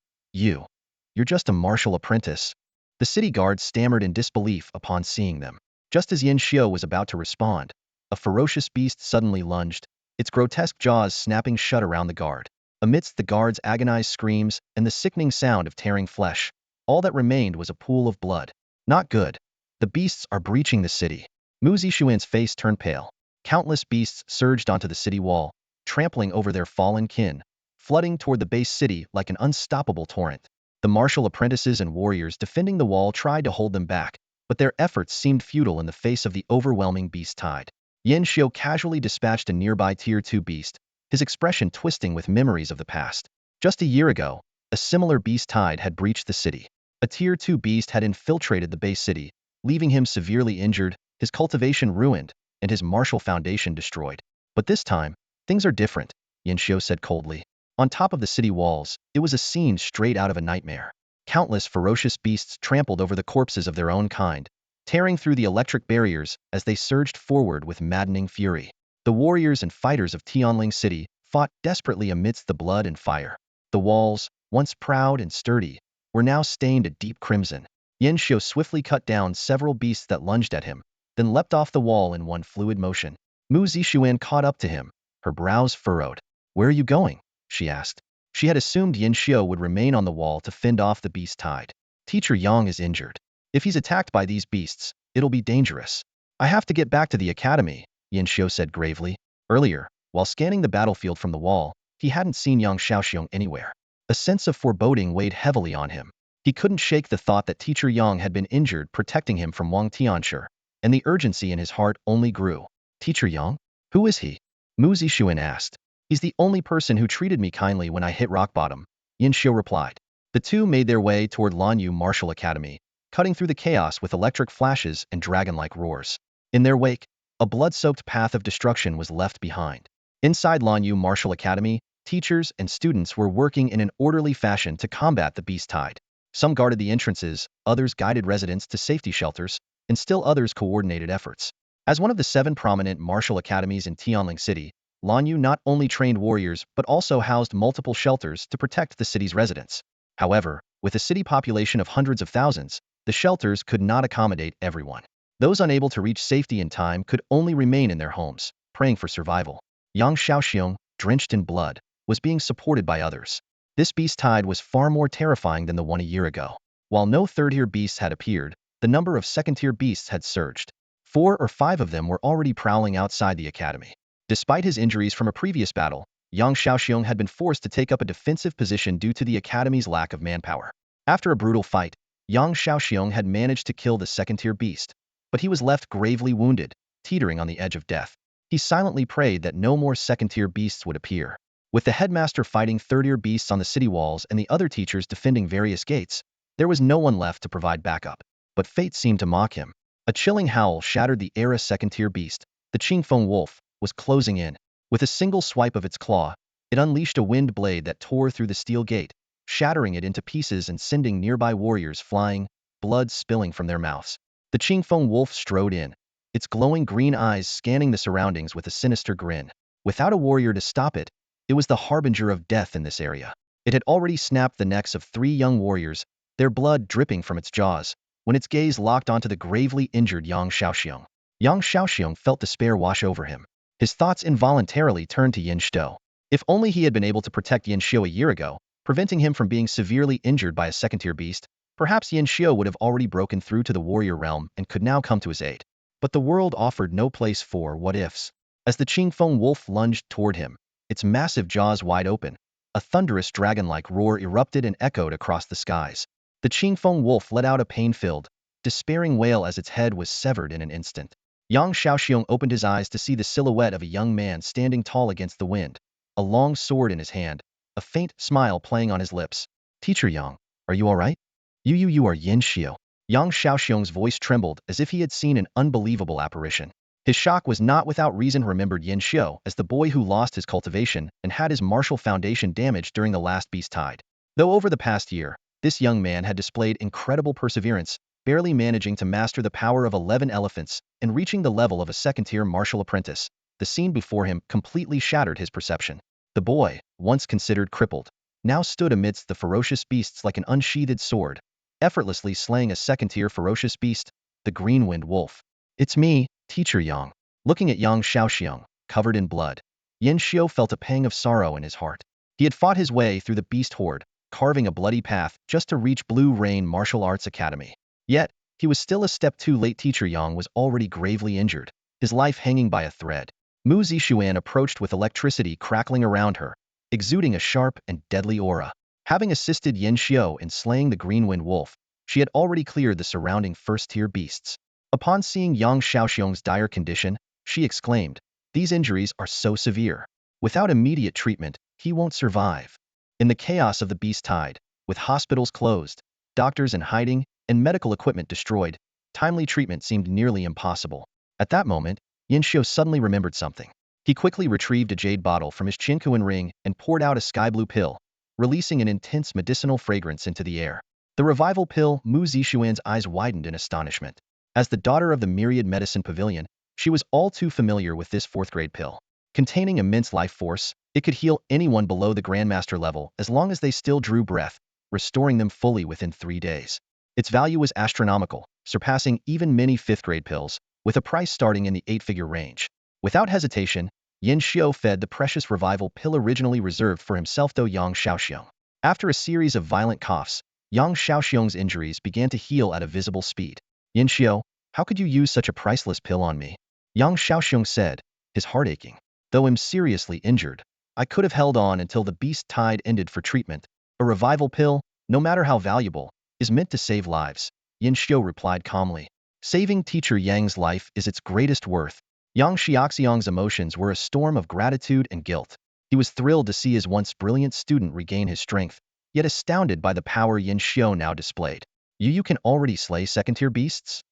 just a martial apprentice. The city guards stammered in disbelief upon seeing them. Just as Yin Xiu was about to respond, a ferocious beast suddenly lunged, its grotesque jaws snapping shut around the guard. Amidst the guards' agonized screams and the sickening sound of tearing flesh, all that remained was a pool of blood. Not good. The beasts are breaching the city. Mu Zixuan's face turned pale. Countless beasts surged onto the city wall, trampling over their fallen kin, flooding toward the base city like an unstoppable torrent. The martial apprentices and warriors defending the wall tried to hold them back, but their efforts seemed futile in the face of the overwhelming beast tide. Yin Xiu casually dispatched a nearby Tier 2 beast, his expression twisting with memories of the past. Just a year ago, a similar beast tide had breached the city. A Tier 2 beast had infiltrated the base city, leaving him severely injured, his cultivation ruined, and his martial foundation destroyed. But this time, things are different, Yin Xiu said coldly. On top of the city walls, it was a scene straight out of a nightmare. Countless ferocious beasts trampled over the corpses of their own kind, tearing through the electric barriers as they surged forward with maddening fury. The warriors and fighters of Tianling City fought desperately amidst the blood and fire. The walls, once proud and sturdy, were now stained a deep crimson. Yin Xiu swiftly cut down several beasts that lunged at him, then leapt off the wall in one fluid motion. Mu Zixuan caught up to him, her brows furrowed. Where are you going? She asked. She had assumed Yin Xiu would remain on the wall to fend off the beast tide. Teacher Yang is injured. If he's attacked by these beasts, it'll be dangerous. I have to get back to the academy, Yin Xiu said gravely. Earlier, while scanning the battlefield from the wall, he hadn't seen Yang Xiaoxiong anywhere. A sense of foreboding weighed heavily on him. He couldn't shake the thought that Teacher Yang had been injured protecting him from Wang Tianshi, and the urgency in his heart only grew. Teacher Yang? Who is he? Mu Zixuan asked. He's the only person who treated me kindly when I hit rock bottom, Yin Xiu replied. The two made their way toward Lan Yu Martial Academy, cutting through the chaos with electric flashes and dragon-like roars. In their wake, a blood-soaked path of destruction was left behind. Inside Lan Yu Martial Academy, teachers and students were working in an orderly fashion to combat the beast tide. Some guarded the entrances, others guided residents to safety shelters, and still others coordinated efforts. As one of the 7 prominent martial academies in Tianling City, Lan Yu not only trained warriors but also housed multiple shelters to protect the city's residents. However, with a city population of hundreds of thousands, the shelters could not accommodate everyone. Those unable to reach safety in time could only remain in their homes, praying for survival. Yang Xiaoxiong, drenched in blood, was being supported by others. This beast tide was far more terrifying than the one a year ago. While no third-tier beasts had appeared, the number of second-tier beasts had surged. 4 or 5 of them were already prowling outside the academy. Despite his injuries from a previous battle, Yang Xiaoxiong had been forced to take up a defensive position due to the academy's lack of manpower. After a brutal fight, Yang Xiaoxiong had managed to kill the second-tier beast, but he was left gravely wounded, teetering on the edge of death. He silently prayed that no more second-tier beasts would appear. With the headmaster fighting third-tier beasts on the city walls and the other teachers defending various gates, there was no one left to provide backup. but fate seemed to mock him. A chilling howl shattered the air. A second-tier beast, the Qingfeng wolf, was closing in. With a single swipe of its claw, it unleashed a wind blade that tore through the steel gate, shattering it into pieces and sending nearby warriors flying, blood spilling from their mouths. The Qingfeng wolf strode in, its glowing green eyes scanning the surroundings with a sinister grin. Without a warrior to stop it, it was the harbinger of death in this area. It had already snapped the necks of 3 young warriors, their blood dripping from its jaws, when its gaze locked onto the gravely injured Yang Shaoxiong. Yang Shaoxiong felt despair wash over him. His thoughts involuntarily turned to Yin Shou. If only he had been able to protect Yin Shou a year ago, preventing him from being severely injured by a second-tier beast, perhaps Yin Shou would have already broken through to the warrior realm and could now come to his aid. But the world offered no place for what-ifs. As the Qingfeng wolf lunged toward him, its massive jaws wide open, a thunderous dragon-like roar erupted and echoed across the skies. The Qingfeng wolf let out a pain-filled, despairing wail as its head was severed in an instant. Yang Shaoxiong opened his eyes to see the silhouette of a young man standing tall against the wind, a long sword in his hand, a faint smile playing on his lips. "Teacher Yang, are you all right? You are Yin Xiu." Yang Shaoxiong's voice trembled as if he had seen an unbelievable apparition. His shock was not without reason. Remembered Yin Xiu as the boy who lost his cultivation and had his martial foundation damaged during the last beast tide. Though over the past year, this young man had displayed incredible perseverance, barely managing to master the power of 11 elephants and reaching the level of a second-tier martial apprentice. The scene before him completely shattered his perception. The boy, once considered crippled, now stood amidst the ferocious beasts like an unsheathed sword, effortlessly slaying a second-tier ferocious beast, the Greenwind wolf. "It's me, Teacher Yang." Looking at Yang Shaoxiong, covered in blood, Yin Xiu felt a pang of sorrow in his heart. He had fought his way through the beast horde, carving a bloody path just to reach Blue Rain Martial Arts Academy. Yet, he was still a step too late. Teacher Yang was already gravely injured, his life hanging by a thread. Mu Zixuan approached with electricity crackling around her, exuding a sharp and deadly aura. Having assisted Yin Xiu in slaying the Greenwind wolf, she had already cleared the surrounding first-tier beasts. Upon seeing Yang Shaoxiong's dire condition, she exclaimed, "These injuries are so severe. Without immediate treatment, he won't survive." In the chaos of the beast tide, with hospitals closed, doctors in hiding, and medical equipment destroyed, timely treatment seemed nearly impossible. At that moment, Yin Xiu suddenly remembered something. He quickly retrieved a jade bottle from his Qinkuan ring and poured out a sky-blue pill, releasing an intense medicinal fragrance into the air. The revival pill. Mu Zixuan's eyes widened in astonishment. As the daughter of the Myriad Medicine Pavilion, she was all too familiar with this 4th-grade pill. Containing immense life force, it could heal anyone below the Grandmaster level as long as they still drew breath, restoring them fully within 3 days. Its value was astronomical, surpassing even many 5th-grade pills, with a price starting in the 8-figure range. Without hesitation, Yin Xiu fed the precious revival pill originally reserved for himself to Yang Shaoxiong. After a series of violent coughs, Yang Shaoxiong's injuries began to heal at a visible speed. "Yin Xiu, how could you use such a priceless pill on me?" Yang Shaoxiong said, his heart aching. "Though I'm seriously injured, I could have held on until the beast tide ended for treatment. A revival pill, no matter how valuable, is meant to save lives," Yin Xiu replied calmly. "Saving Teacher Yang's life is its greatest worth." Yang Xiaoxiong's emotions were a storm of gratitude and guilt. He was thrilled to see his once brilliant student regain his strength, yet astounded by the power Yin Xiu now displayed. "You can already slay second-tier beasts?"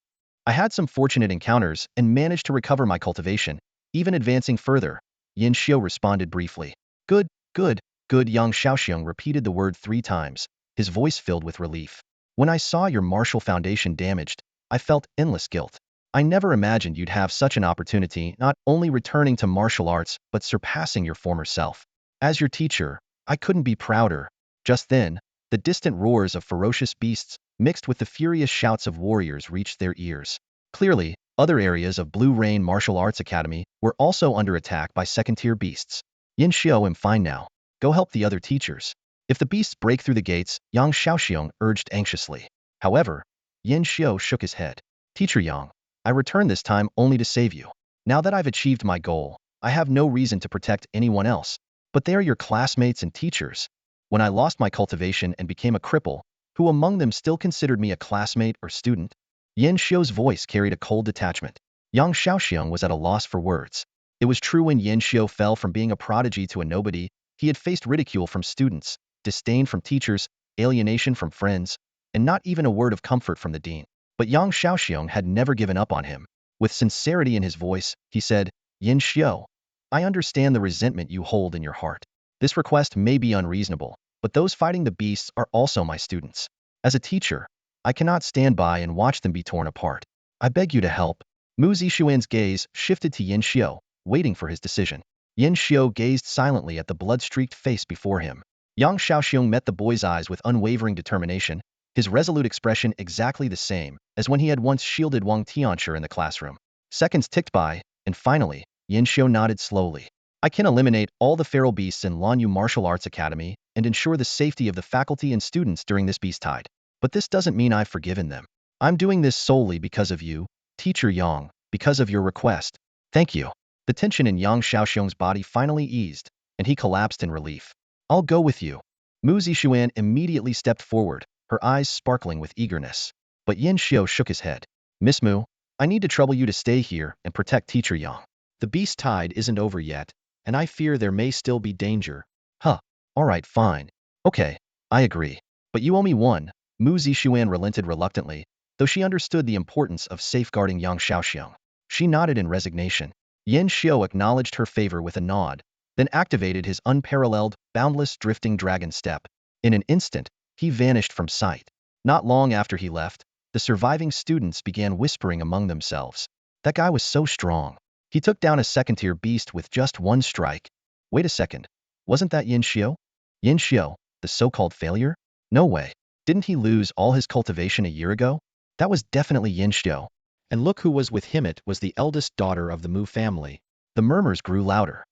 "I had some fortunate encounters and managed to recover my cultivation, even advancing further," Yin Xiu responded briefly. "Good, good, good." Yang Shaoxiong repeated the word 3 times, his voice filled with relief. "When I saw your martial foundation damaged, I felt endless guilt. I never imagined you'd have such an opportunity, not only returning to martial arts, but surpassing your former self. As your teacher, I couldn't be prouder." Just then, the distant roars of ferocious beasts, mixed with the furious shouts of warriors, reached their ears. Clearly, other areas of Blue Rain Martial Arts Academy were also under attack by second-tier beasts. "Yin Xiu, I'm fine now. Go help the other teachers." "If the beasts break through the gates," Yang Shaoxiong urged anxiously. However, Yin Xiu shook his head. "Teacher Yang, I returned this time only to save you. Now that I've achieved my goal, I have no reason to protect anyone else. But they are your classmates and teachers. When I lost my cultivation and became a cripple, who among them still considered me a classmate or student?" Yin Xiu's voice carried a cold detachment. Yang Shaoxiong was at a loss for words. It was true, when Yin Xiu fell from being a prodigy to a nobody, he had faced ridicule from students, disdain from teachers, alienation from friends, and not even a word of comfort from the dean. But Yang Shaoxiong had never given up on him. With sincerity in his voice, he said, Yin Xiao, I understand the resentment you hold in your heart. This request may be unreasonable, but those fighting the beasts are also my students. As a teacher, I cannot stand by and watch them be torn apart. I beg you to help. Mu Zixuan's gaze shifted to Yin Xiao, waiting for his decision. Yin Xiao gazed silently at the blood-streaked face before him. Yang Shaoxiong met the boy's eyes with unwavering determination, his resolute expression exactly the same as when he had once shielded Wang Tianchi in the classroom. Seconds ticked by, and finally, Yin Xiao nodded slowly. I can eliminate all the feral beasts in Lanyu Martial Arts Academy and ensure the safety of the faculty and students during this beast tide. But this doesn't mean I've forgiven them. I'm doing this solely because of you, Teacher Yang, because of your request. Thank you. The tension in Yang Shaoxiong's body finally eased, and he collapsed in relief. I'll go with you. Mu Zixuan immediately stepped forward, her eyes sparkling with eagerness. But Yin Xiao shook his head. Miss Mu, I need to trouble you to stay here and protect Teacher Yang. The beast tide isn't over yet, and I fear there may still be danger. Huh. All right, fine. Okay, I agree. But you owe me one. Mu Zixuan relented reluctantly, though she understood the importance of safeguarding Yang Shaoxiong. She nodded in resignation. Yin Xiao acknowledged her favor with a nod, then activated his unparalleled, boundless drifting dragon step. In an instant, he vanished from sight. Not long after he left, the surviving students began whispering among themselves. That guy was so strong. He took down a second-tier beast with just one strike. Wait a second. Wasn't that Yin Xiao? Yin Xiao, the so-called failure? No way. Didn't he lose all his cultivation a year ago? That was definitely Yin Xiao. And look who was with him. It was the eldest daughter of the Mu family. The murmurs grew louder.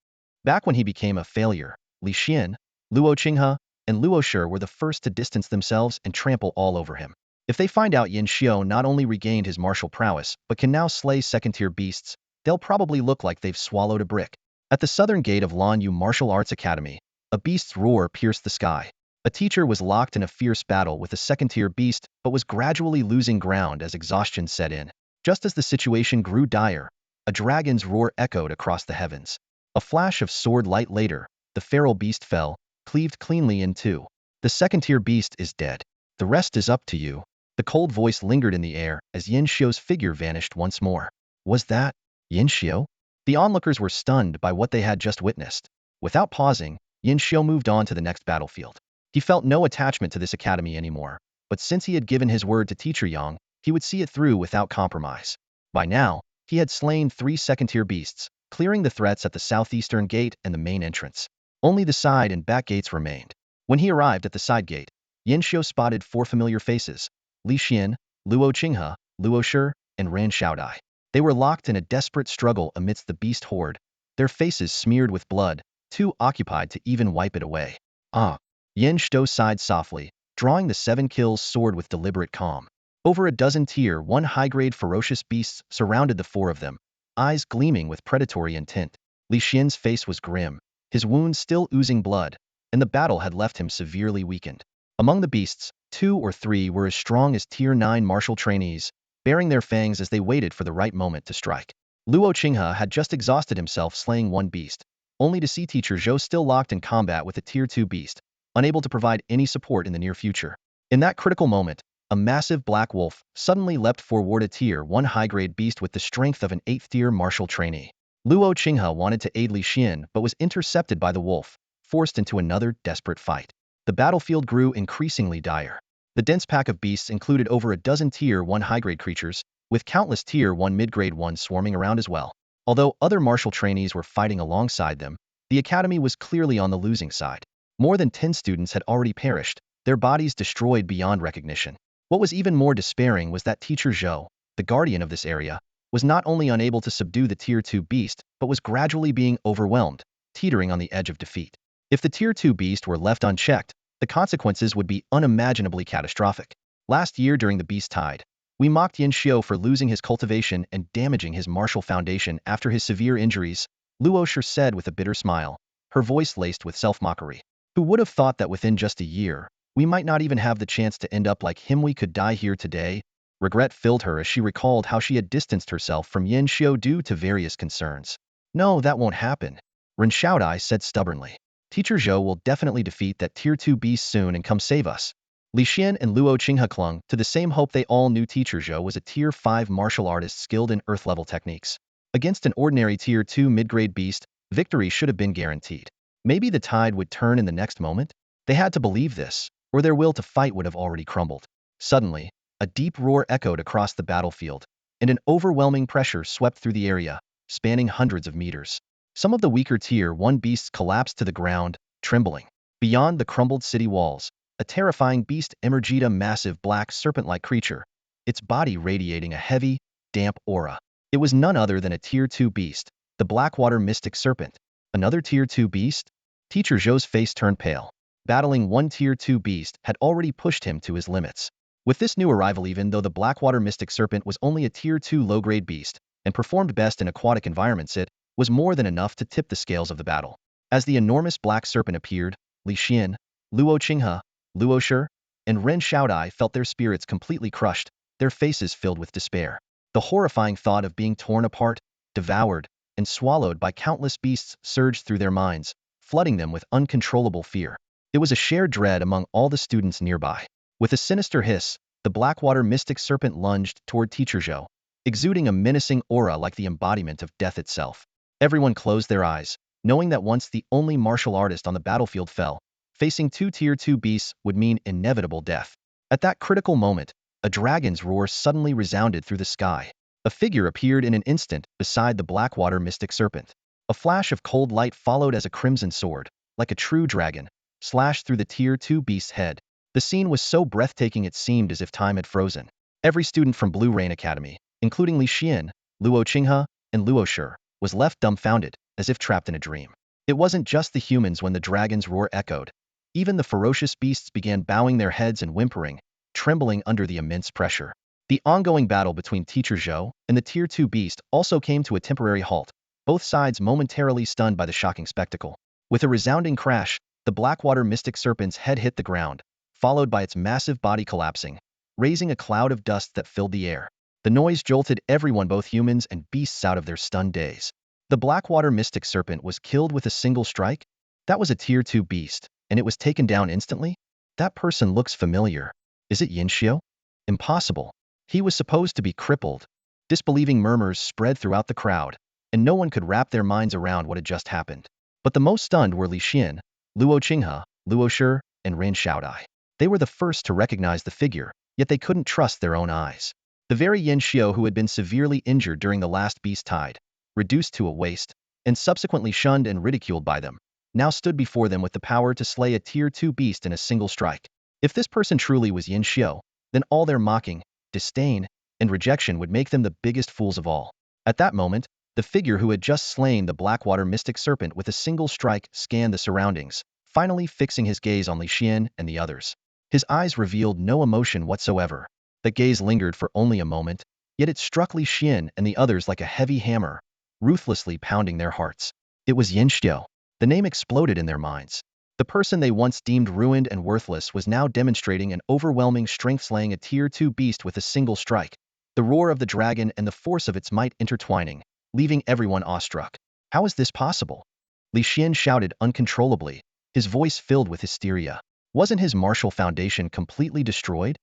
Back when he became a failure, Li Xian, Luo Qinghe, and Luo Shi were the first to distance themselves and trample all over him. If they find out Yin Xiao not only regained his martial prowess, but can now slay second-tier beasts, they'll probably look like they've swallowed a brick. At the southern gate of Lanyu Martial Arts Academy, a beast's roar pierced the sky. A teacher was locked in a fierce battle with a second-tier beast, but was gradually losing ground as exhaustion set in. Just as the situation grew dire, a dragon's roar echoed across the heavens. A flash of sword light later, the feral beast fell, cleaved cleanly in two. The second-tier beast is dead. The rest is up to you. The cold voice lingered in the air as Yin Xiao's figure vanished once more. Was that Yin Xiao? The onlookers were stunned by what they had just witnessed. Without pausing, Yin Xiao moved on to the next battlefield. He felt no attachment to this academy anymore, but since he had given his word to Teacher Yang, he would see it through without compromise. By now, he had slain 3 second-tier beasts, clearing the threats at the southeastern gate and the main entrance. Only the side and back gates remained. When he arrived at the side gate, Yin Xiao spotted 4 familiar faces: Li Xian, Luo Qinghe, Luo Shi, and Ran Xiaodai. They were locked in a desperate struggle amidst the beast horde, their faces smeared with blood, too occupied to even wipe it away. Ah! Yin Xiao sighed softly, drawing the 7 kills sword with deliberate calm. Over a dozen tier 1 high-grade ferocious beasts surrounded the 4 of them, eyes gleaming with predatory intent. Li Xian's face was grim, his wounds still oozing blood, and the battle had left him severely weakened. Among the beasts, 2 or 3 were as strong as tier 9 martial trainees, baring their fangs as they waited for the right moment to strike. Luo Qinghe had just exhausted himself slaying 1 beast, only to see Teacher Zhou still locked in combat with a tier 2 beast, unable to provide any support in the near future. In that critical moment, a massive black wolf suddenly leapt forward a tier 1 high-grade beast with the strength of an 8th tier martial trainee. Luo Qinghe wanted to aid Li Xian but was intercepted by the wolf, forced into another desperate fight. The battlefield grew increasingly dire. The dense pack of beasts included over a dozen tier 1 high-grade creatures, with countless tier 1 mid-grade ones swarming around as well. Although other martial trainees were fighting alongside them, the academy was clearly on the losing side. More than 10 students had already perished, their bodies destroyed beyond recognition. What was even more despairing was that Teacher Zhou, the guardian of this area, was not only unable to subdue the tier 2 beast, but was gradually being overwhelmed, teetering on the edge of defeat. If the tier 2 beast were left unchecked, the consequences would be unimaginably catastrophic. Last year during the beast tide, we mocked Yin Xiao for losing his cultivation and damaging his martial foundation after his severe injuries, Luo Shi said with a bitter smile, her voice laced with self-mockery. Who would have thought that within just a year, we might not even have the chance to end up like him? We could die here today. Regret filled her as she recalled how she had distanced herself from Yin Xiao due to various concerns. No, that won't happen, Ran Xiaodai said stubbornly. Teacher Zhou will definitely defeat that tier 2 beast soon and come save us. Li Xian and Luo Qinghe clung to the same hope. They all knew Teacher Zhou was a Tier 5 martial artist skilled in Earth-level techniques. Against an ordinary Tier 2 mid-grade beast, victory should have been guaranteed. Maybe the tide would turn in the next moment? They had to believe this, or their will to fight would have already crumbled. Suddenly, a deep roar echoed across the battlefield, and an overwhelming pressure swept through the area, spanning hundreds of meters. Some of the weaker Tier 1 beasts collapsed to the ground, trembling. Beyond the crumbled city walls, a terrifying beast emerged, a massive black serpent-like creature, its body radiating a heavy, damp aura. It was none other than a Tier 2 beast, the Blackwater Mystic Serpent. Another Tier 2 beast? Teacher Zhou's face turned pale. Battling one Tier 2 beast had already pushed him to his limits. With this new arrival, even though the Blackwater Mystic Serpent was only a Tier 2 low-grade beast and performed best in aquatic environments, it was more than enough to tip the scales of the battle. As the enormous black serpent appeared, Li Xian, Luo Qinghe, Luo Shi, and Ren Xiaodai felt their spirits completely crushed, their faces filled with despair. The horrifying thought of being torn apart, devoured, and swallowed by countless beasts surged through their minds, flooding them with uncontrollable fear. It was a shared dread among all the students nearby. With a sinister hiss, the Blackwater Mystic Serpent lunged toward Teacher Zhou, exuding a menacing aura like the embodiment of death itself. Everyone closed their eyes, knowing that once the only martial artist on the battlefield fell, facing two Tier 2 beasts would mean inevitable death. At that critical moment, a dragon's roar suddenly resounded through the sky. A figure appeared in an instant beside the Blackwater Mystic Serpent. A flash of cold light followed as a crimson sword, like a true dragon, slashed through the Tier 2 beast's head. The scene was so breathtaking it seemed as if time had frozen. Every student from Blue Rain Academy, including Li Xian, Luo Qinghe, and Luo Shi, was left dumbfounded, as if trapped in a dream. It wasn't just the humans when the dragon's roar echoed. Even the ferocious beasts began bowing their heads and whimpering, trembling under the immense pressure. The ongoing battle between Teacher Zhou and the Tier 2 beast also came to a temporary halt, both sides momentarily stunned by the shocking spectacle. With a resounding crash, the Blackwater Mystic Serpent's head hit the ground, followed by its massive body collapsing, raising a cloud of dust that filled the air. The noise jolted everyone, both humans and beasts, out of their stunned daze. The Blackwater Mystic Serpent was killed with a single strike? That was a Tier 2 beast, and it was taken down instantly? That person looks familiar. Is it Yanxiu? Impossible. He was supposed to be crippled. Disbelieving murmurs spread throughout the crowd, and no one could wrap their minds around what had just happened. But the most stunned were Li Xian, Luo Qinghe, Luo Shi, and Ren Xiaodai. They were the first to recognize the figure, yet they couldn't trust their own eyes. The very Yanxiu who had been severely injured during the last beast tide, reduced to a waste, and subsequently shunned and ridiculed by them, now stood before them with the power to slay a Tier 2 beast in a single strike. If this person truly was Yanxiu, then all their mocking, disdain, and rejection would make them the biggest fools of all. At that moment, the figure who had just slain the Blackwater Mystic Serpent with a single strike scanned the surroundings, finally fixing his gaze on Li Xian and the others. His eyes revealed no emotion whatsoever. That gaze lingered for only a moment, yet it struck Li Xian and the others like a heavy hammer, ruthlessly pounding their hearts. It was Yanxiu. The name exploded in their minds. The person they once deemed ruined and worthless was now demonstrating an overwhelming strength, slaying a Tier 2 beast with a single strike, the roar of the dragon and the force of its might intertwining, leaving everyone awestruck. How is this possible? Li Xian shouted uncontrollably, his voice filled with hysteria. Wasn't his martial foundation completely destroyed?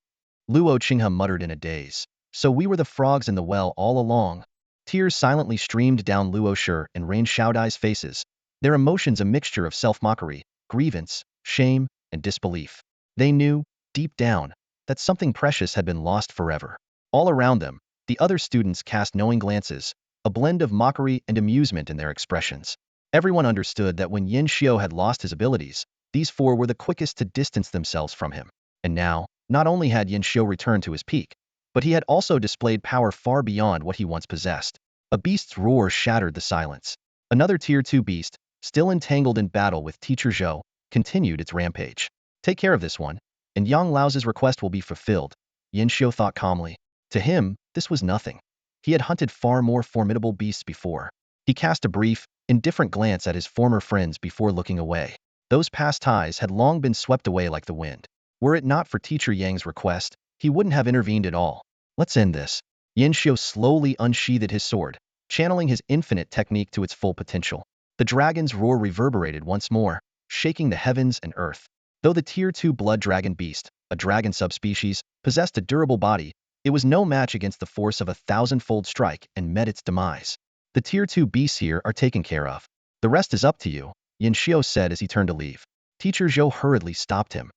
Luo Qinghe muttered in a daze. So we were the frogs in the well all along. Tears silently streamed down Luo Shi and Ren Xiaodai's faces, their emotions a mixture of self-mockery, grievance, shame, and disbelief. They knew, deep down, that something precious had been lost forever. All around them, the other students cast knowing glances, a blend of mockery and amusement in their expressions. Everyone understood that when Yanxiu had lost his abilities, these four were the quickest to distance themselves from him. And now, not only had Yanxiu returned to his peak, but he had also displayed power far beyond what he once possessed. A beast's roar shattered the silence. Another Tier 2 beast, still entangled in battle with Teacher Zhou, continued its rampage. Take care of this one, and Yang Lao's request will be fulfilled, Yanxiu thought calmly. To him, this was nothing. He had hunted far more formidable beasts before. He cast a brief, indifferent glance at his former friends before looking away. Those past ties had long been swept away like the wind. Were it not for Teacher Yang's request, he wouldn't have intervened at all. Let's end this. Yanxiu slowly unsheathed his sword, channeling his infinite technique to its full potential. The dragon's roar reverberated once more, shaking the heavens and earth. Though the Tier 2 blood dragon beast, a dragon subspecies, possessed a durable body, it was no match against the force of a thousand-fold strike and met its demise. The Tier 2 beasts here are taken care of. The rest is up to you, Yin Xiao said as he turned to leave. Teacher Zhou hurriedly stopped him.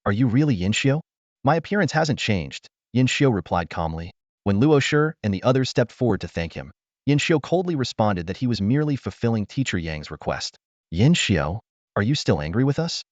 Are you really Yin Xiao? My appearance hasn't changed, Yin Xiao replied calmly. When Luo Shi and the others stepped forward to thank him, Yin Xiao coldly responded that he was merely fulfilling Teacher Yang's request. Yin Xiao, are you still angry with us?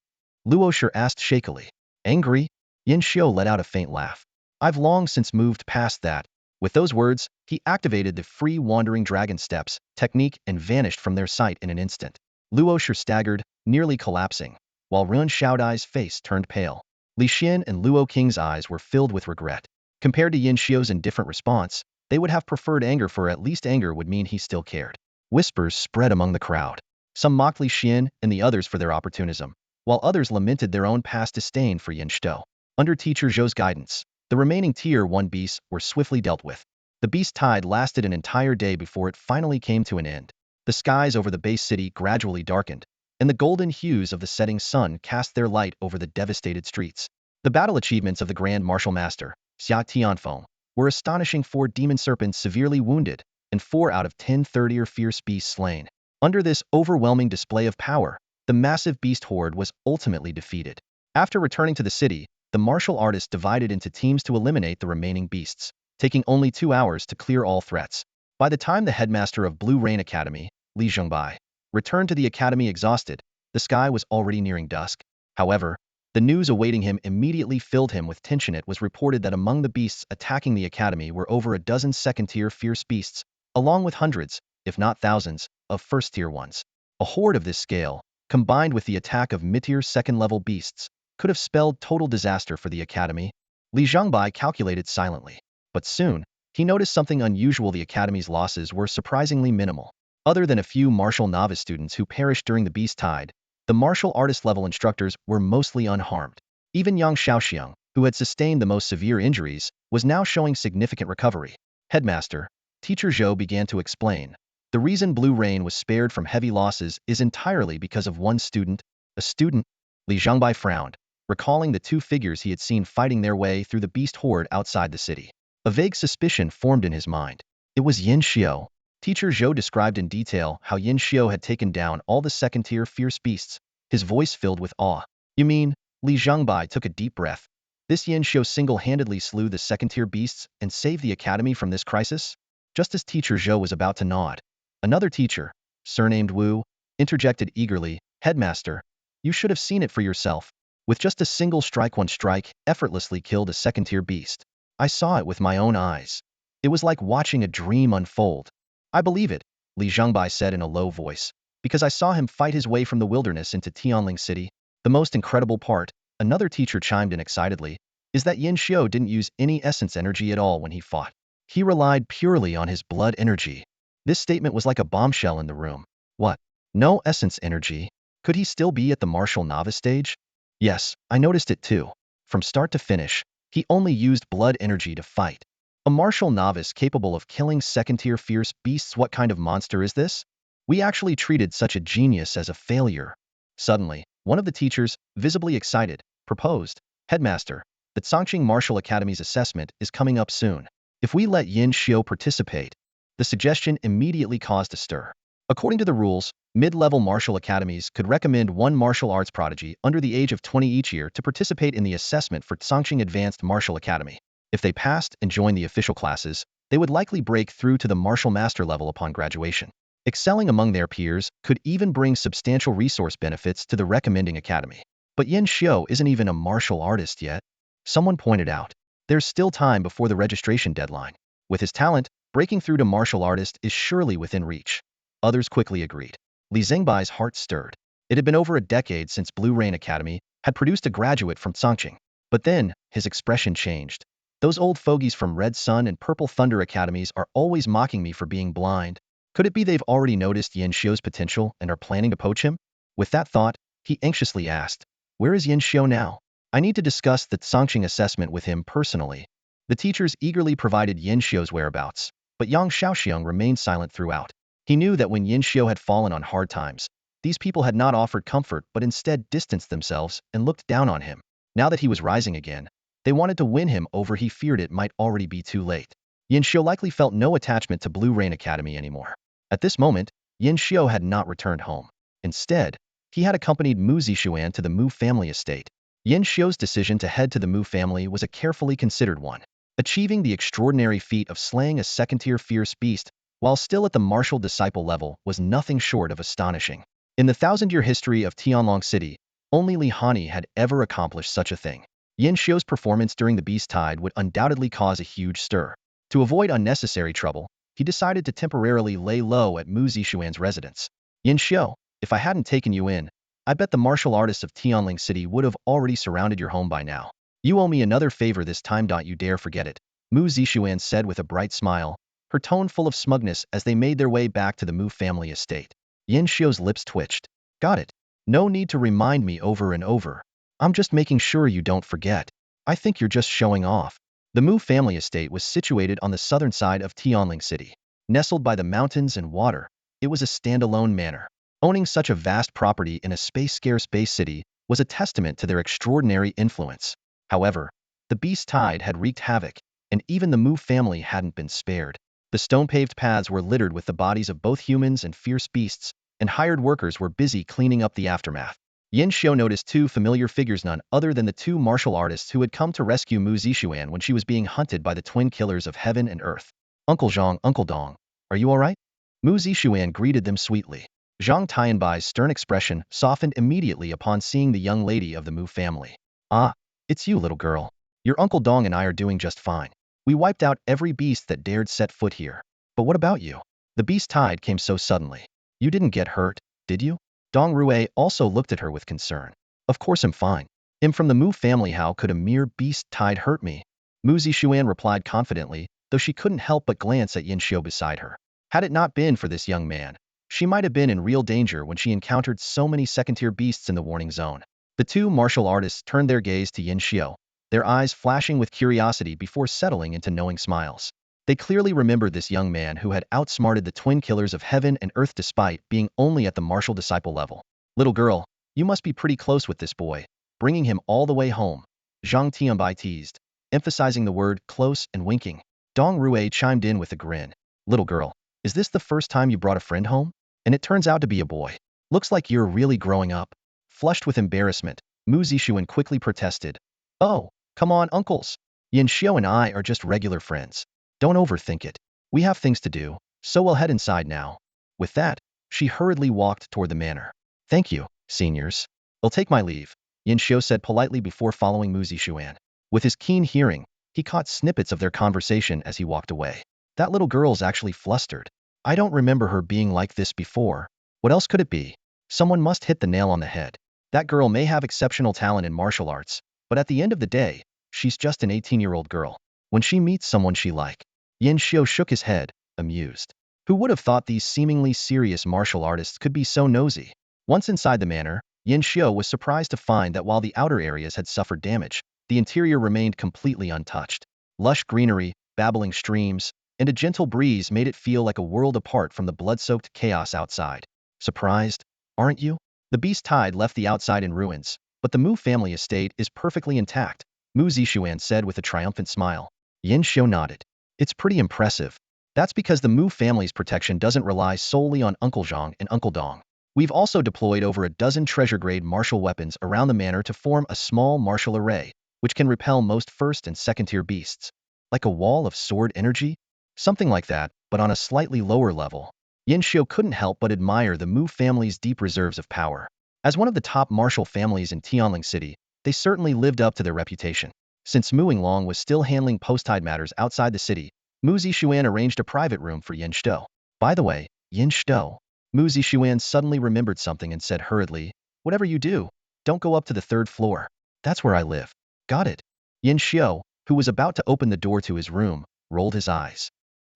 Luo Shi asked shakily. Angry? Yin Xiao let out a faint laugh. I've long since moved past that. With those words, he activated the free wandering dragon steps technique and vanished from their sight in an instant. Luo Shi staggered, nearly collapsing, while Run Xiaodai's face turned pale. Li Xian and Luo Qing's eyes were filled with regret. Compared to Yin Xiao's indifferent response, they would have preferred anger, for at least anger would mean he still cared. Whispers spread among the crowd. Some mocked Li Xian and the others for their opportunism, while others lamented their own past disdain for Yin Xiao. Under Teacher Zhou's guidance, the remaining Tier 1 beasts were swiftly dealt with. The beast tide lasted an entire day before it finally came to an end. The skies over the base city gradually darkened, and the golden hues of the setting sun cast their light over the devastated streets. The battle achievements of the Grand Martial Master, Xia Tianfeng, were astonishing: 4 demon serpents severely wounded, and 4 out of 10 third-tier fierce beasts slain. Under this overwhelming display of power, the massive beast horde was ultimately defeated. After returning to the city, the martial artists divided into teams to eliminate the remaining beasts, taking only 2 hours to clear all threats. By the time the headmaster of Blue Rain Academy, Li Zhongbai, returned to the academy exhausted, the sky was already nearing dusk. However, the news awaiting him immediately filled him with tension. It was reported that among the beasts attacking the academy were over a dozen second-tier fierce beasts, along with hundreds, if not thousands, of first-tier ones. A horde of this scale, combined with the attack of mid-tier second-level beasts, could have spelled total disaster for the academy. Li Zhongbai calculated silently. But soon, he noticed something unusual: the academy's losses were surprisingly minimal. Other than a few martial novice students who perished during the beast tide, the martial artist level instructors were mostly unharmed. Even Yang Xiaoxiang, who had sustained the most severe injuries, was now showing significant recovery. Headmaster, Teacher Zhou began to explain. The reason Blue Rain was spared from heavy losses is entirely because of one student. A student? Li Zhongbai frowned, recalling the 2 figures he had seen fighting their way through the beast horde outside the city. A vague suspicion formed in his mind. It was Yin Xiao. Teacher Zhou described in detail how Yin Xiao had taken down all the second-tier fierce beasts, his voice filled with awe. You mean? Li Zhongbai took a deep breath. This Yin Xiao single-handedly slew the second-tier beasts and saved the academy from this crisis? Just as Teacher Zhou was about to nod, another teacher, surnamed Wu, interjected eagerly. Headmaster, you should have seen it for yourself. With just a single strike, one strike effortlessly killed a second-tier beast. I saw it with my own eyes. It was like watching a dream unfold. I believe it, Li Zhongbai said in a low voice, because I saw him fight his way from the wilderness into Tianling City. The most incredible part, another teacher chimed in excitedly, is that Yin Xiao didn't use any essence energy at all when he fought. He relied purely on his blood energy. This statement was like a bombshell in the room. What? No essence energy? Could he still be at the martial novice stage? Yes, I noticed it too. From start to finish, he only used blood energy to fight. A martial novice capable of killing second-tier fierce beasts? What kind of monster is this? We actually treated such a genius as a failure. Suddenly, one of the teachers, visibly excited, proposed, Headmaster, the Chongqing Martial Academy's assessment is coming up soon. If we let Yin Xiao participate? The suggestion immediately caused a stir. According to the rules, mid-level martial academies could recommend 1 martial arts prodigy under the age of 20 each year to participate in the assessment for Chongqing Advanced Martial Academy. If they passed and joined the official classes, they would likely break through to the martial master level upon graduation. Excelling among their peers could even bring substantial resource benefits to the recommending academy. But Yin Xiao isn't even a martial artist yet. Someone pointed out. There's still time before the registration deadline. With his talent, breaking through to martial artist is surely within reach. Others quickly agreed. Li Zhengbai's heart stirred. It had been over a decade since Blue Rain Academy had produced a graduate from Chongqing. But then, his expression changed. Those old fogies from Red Sun and Purple Thunder academies are always mocking me for being blind. Could it be they've already noticed Yin Xiao's potential and are planning to poach him? With that thought, he anxiously asked, where is Yin Xiao now? I need to discuss the Chongqing assessment with him personally. The teachers eagerly provided Yin Xiao's whereabouts, but Yang Xiaoxiang remained silent throughout. He knew that when Yin Xiao had fallen on hard times, These people had not offered comfort but instead distanced themselves and looked down on him. Now that he was rising again, they wanted to win him over. He feared it might already be too late. Yin Xiu likely felt no attachment to Blue Rain Academy anymore. At this moment, Yin Xiu had not returned home. Instead, he had accompanied Mu Zixuan to the Mu family estate. Yin Xiu's decision to head to the Mu family was a carefully considered one. Achieving the extraordinary feat of slaying a second-tier fierce beast while still at the martial disciple level was nothing short of astonishing. In the thousand-year history of Tianlong City, only Li Hani had ever accomplished such a thing. Yin Xiu's performance during the Beast Tide would undoubtedly cause a huge stir. To avoid unnecessary trouble, he decided to temporarily lay low at Mu Zixuan's residence. Yin Xiu, if I hadn't taken you in, I bet the martial artists of Tianling City would have already surrounded your home by now. You owe me another favor this time. Don't you dare forget it, Mu Zixuan said with a bright smile, her tone full of smugness as they made their way back to the Mu family estate. Yin Xiu's lips twitched. Got it. No need to remind me over and over. I'm just making sure you don't forget. I think you're just showing off. The Mu family estate was situated on the southern side of Tianling City. Nestled by the mountains and water, it was a standalone manor. Owning such a vast property in a space-scarce base city was a testament to their extraordinary influence. However, the Beast Tide had wreaked havoc, and even the Mu family hadn't been spared. The stone-paved paths were littered with the bodies of both humans and fierce beasts, and hired workers were busy cleaning up the aftermath. Yin Xiu noticed two familiar figures, none other than the two martial artists who had come to rescue Mu Zixuan when she was being hunted by the twin killers of heaven and earth. Uncle Zhang, Uncle Dong, are you all right? Mu Zixuan greeted them sweetly. Zhang Tianbai's stern expression softened immediately upon seeing the young lady of the Mu family. Ah, it's you, little girl. Your Uncle Dong and I are doing just fine. We wiped out every beast that dared set foot here. But what about you? The Beast Tide came so suddenly. You didn't get hurt, did you? Dong Rui also looked at her with concern. Of course I'm fine. I'm from the Mu family. How could a mere Beast Tide hurt me? Mu Zixuan replied confidently, though she couldn't help but glance at Yin Xiu beside her. Had it not been for this young man, she might have been in real danger when she encountered so many second-tier beasts in the warning zone. The two martial artists turned their gaze to Yin Xiu, their eyes flashing with curiosity before settling into knowing smiles. They clearly remembered this young man who had outsmarted the twin killers of heaven and earth despite being only at the martial disciple level. Little girl, you must be pretty close with this boy, bringing him all the way home, Zhang Tianbai teased, emphasizing the word close and winking. Dong Rui chimed in with a grin. Little girl, is this the first time you brought a friend home? And it turns out to be a boy. Looks like you're really growing up. Flushed with embarrassment, Mu Zixuan quickly protested. Oh, come on, uncles. Yin Xiu and I are just regular friends. Don't overthink it. We have things to do, so we'll head inside now. With that, she hurriedly walked toward the manor. Thank you, seniors. I'll take my leave, Yin Xiu said politely before following Mu Zixuan. With his keen hearing, he caught snippets of their conversation as he walked away. That little girl's actually flustered. I don't remember her being like this before. What else could it be? Someone must hit the nail on the head. That girl may have exceptional talent in martial arts, but at the end of the day, she's just an 18-year-old girl. When she meets someone she like. Yin Xiu shook his head, amused. Who would have thought these seemingly serious martial artists could be so nosy? Once inside the manor, Yin Xiu was surprised to find that while the outer areas had suffered damage, the interior remained completely untouched. Lush greenery, babbling streams, and a gentle breeze made it feel like a world apart from the blood-soaked chaos outside. Surprised, aren't you? The Beast Tide left the outside in ruins, but the Mu family estate is perfectly intact, Mu Zixuan said with a triumphant smile. Yin Xiu nodded. It's pretty impressive. That's because the Mu family's protection doesn't rely solely on Uncle Zhang and Uncle Dong. We've also deployed over a dozen treasure-grade martial weapons around the manor to form a small martial array, which can repel most first and second-tier beasts. Like a wall of sword energy? Something like that, but on a slightly lower level. Yin Xiu couldn't help but admire the Mu family's deep reserves of power. As one of the top martial families in Tianling City, they certainly lived up to their reputation. Since Mu Yinglong was still handling post-tide matters outside the city, Mu Zixuan arranged a private room for Yin Xiu. By the way, Yin Xiu, Mu Zixuan suddenly remembered something and said hurriedly, whatever you do, don't go up to the third floor. That's where I live. Got it. Yin Xiu, who was about to open the door to his room, rolled his eyes.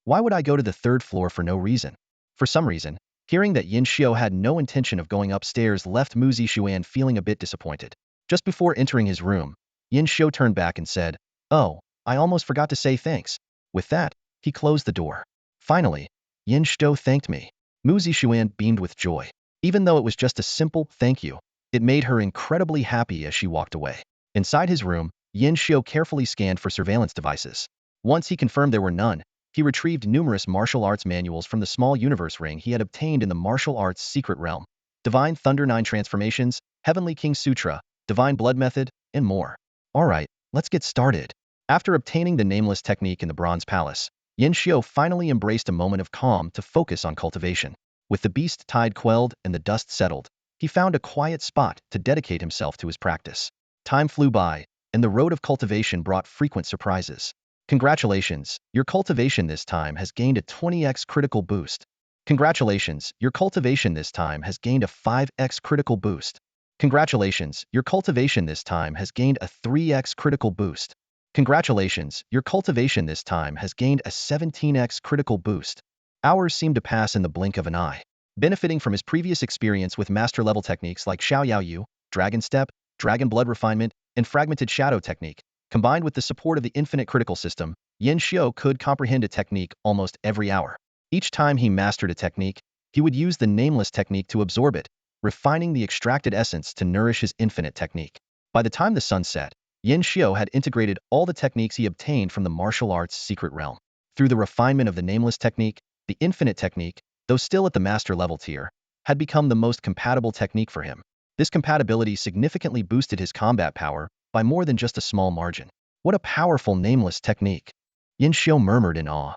Why would I go to the third floor for no reason? For some reason, hearing that Yin Xiu had no intention of going upstairs left Mu Zixuan feeling a bit disappointed. Just before entering his room, Yin Xiu turned back and said, oh, I almost forgot to say thanks. With that, he closed the door. Finally, Yin Xiu thanked me. Mu Zixuan beamed with joy. Even though it was just a simple thank you, it made her incredibly happy as she walked away. Inside his room, Yin Xiu carefully scanned for surveillance devices. Once he confirmed there were none, he retrieved numerous martial arts manuals from the small universe ring he had obtained in the martial arts secret realm. Divine Thunder 9 Transformations, Heavenly King Sutra, Divine Blood Method, and more. Alright, let's get started. After obtaining the nameless technique in the Bronze Palace, Yin Xiu finally embraced a moment of calm to focus on cultivation. With the beast tide quelled and the dust settled, he found a quiet spot to dedicate himself to his practice. Time flew by, and the road of cultivation brought frequent surprises. Congratulations, your cultivation this time has gained a 20x critical boost. Congratulations, your cultivation this time has gained a 5x critical boost. Congratulations, your cultivation this time has gained a 3x critical boost. Congratulations, your cultivation this time has gained a 17x critical boost. Hours seemed to pass in the blink of an eye. Benefiting from his previous experience with master-level techniques like Xiao Yao Yu, Dragon Step, Dragon Blood Refinement, and Fragmented Shadow Technique, combined with the support of the Infinite Critical System, Yin Xiu could comprehend a technique almost every hour. Each time he mastered a technique, he would use the Nameless Technique to absorb it, refining the extracted essence to nourish his infinite technique. By the time the sun set, Yin Xiu had integrated all the techniques he obtained from the martial arts secret realm. Through the refinement of the Nameless Technique, the Infinite Technique, though still at the master level tier, had become the most compatible technique for him. This compatibility significantly boosted his combat power by more than just a small margin. What a powerful Nameless Technique! Yin Xiu murmured in awe.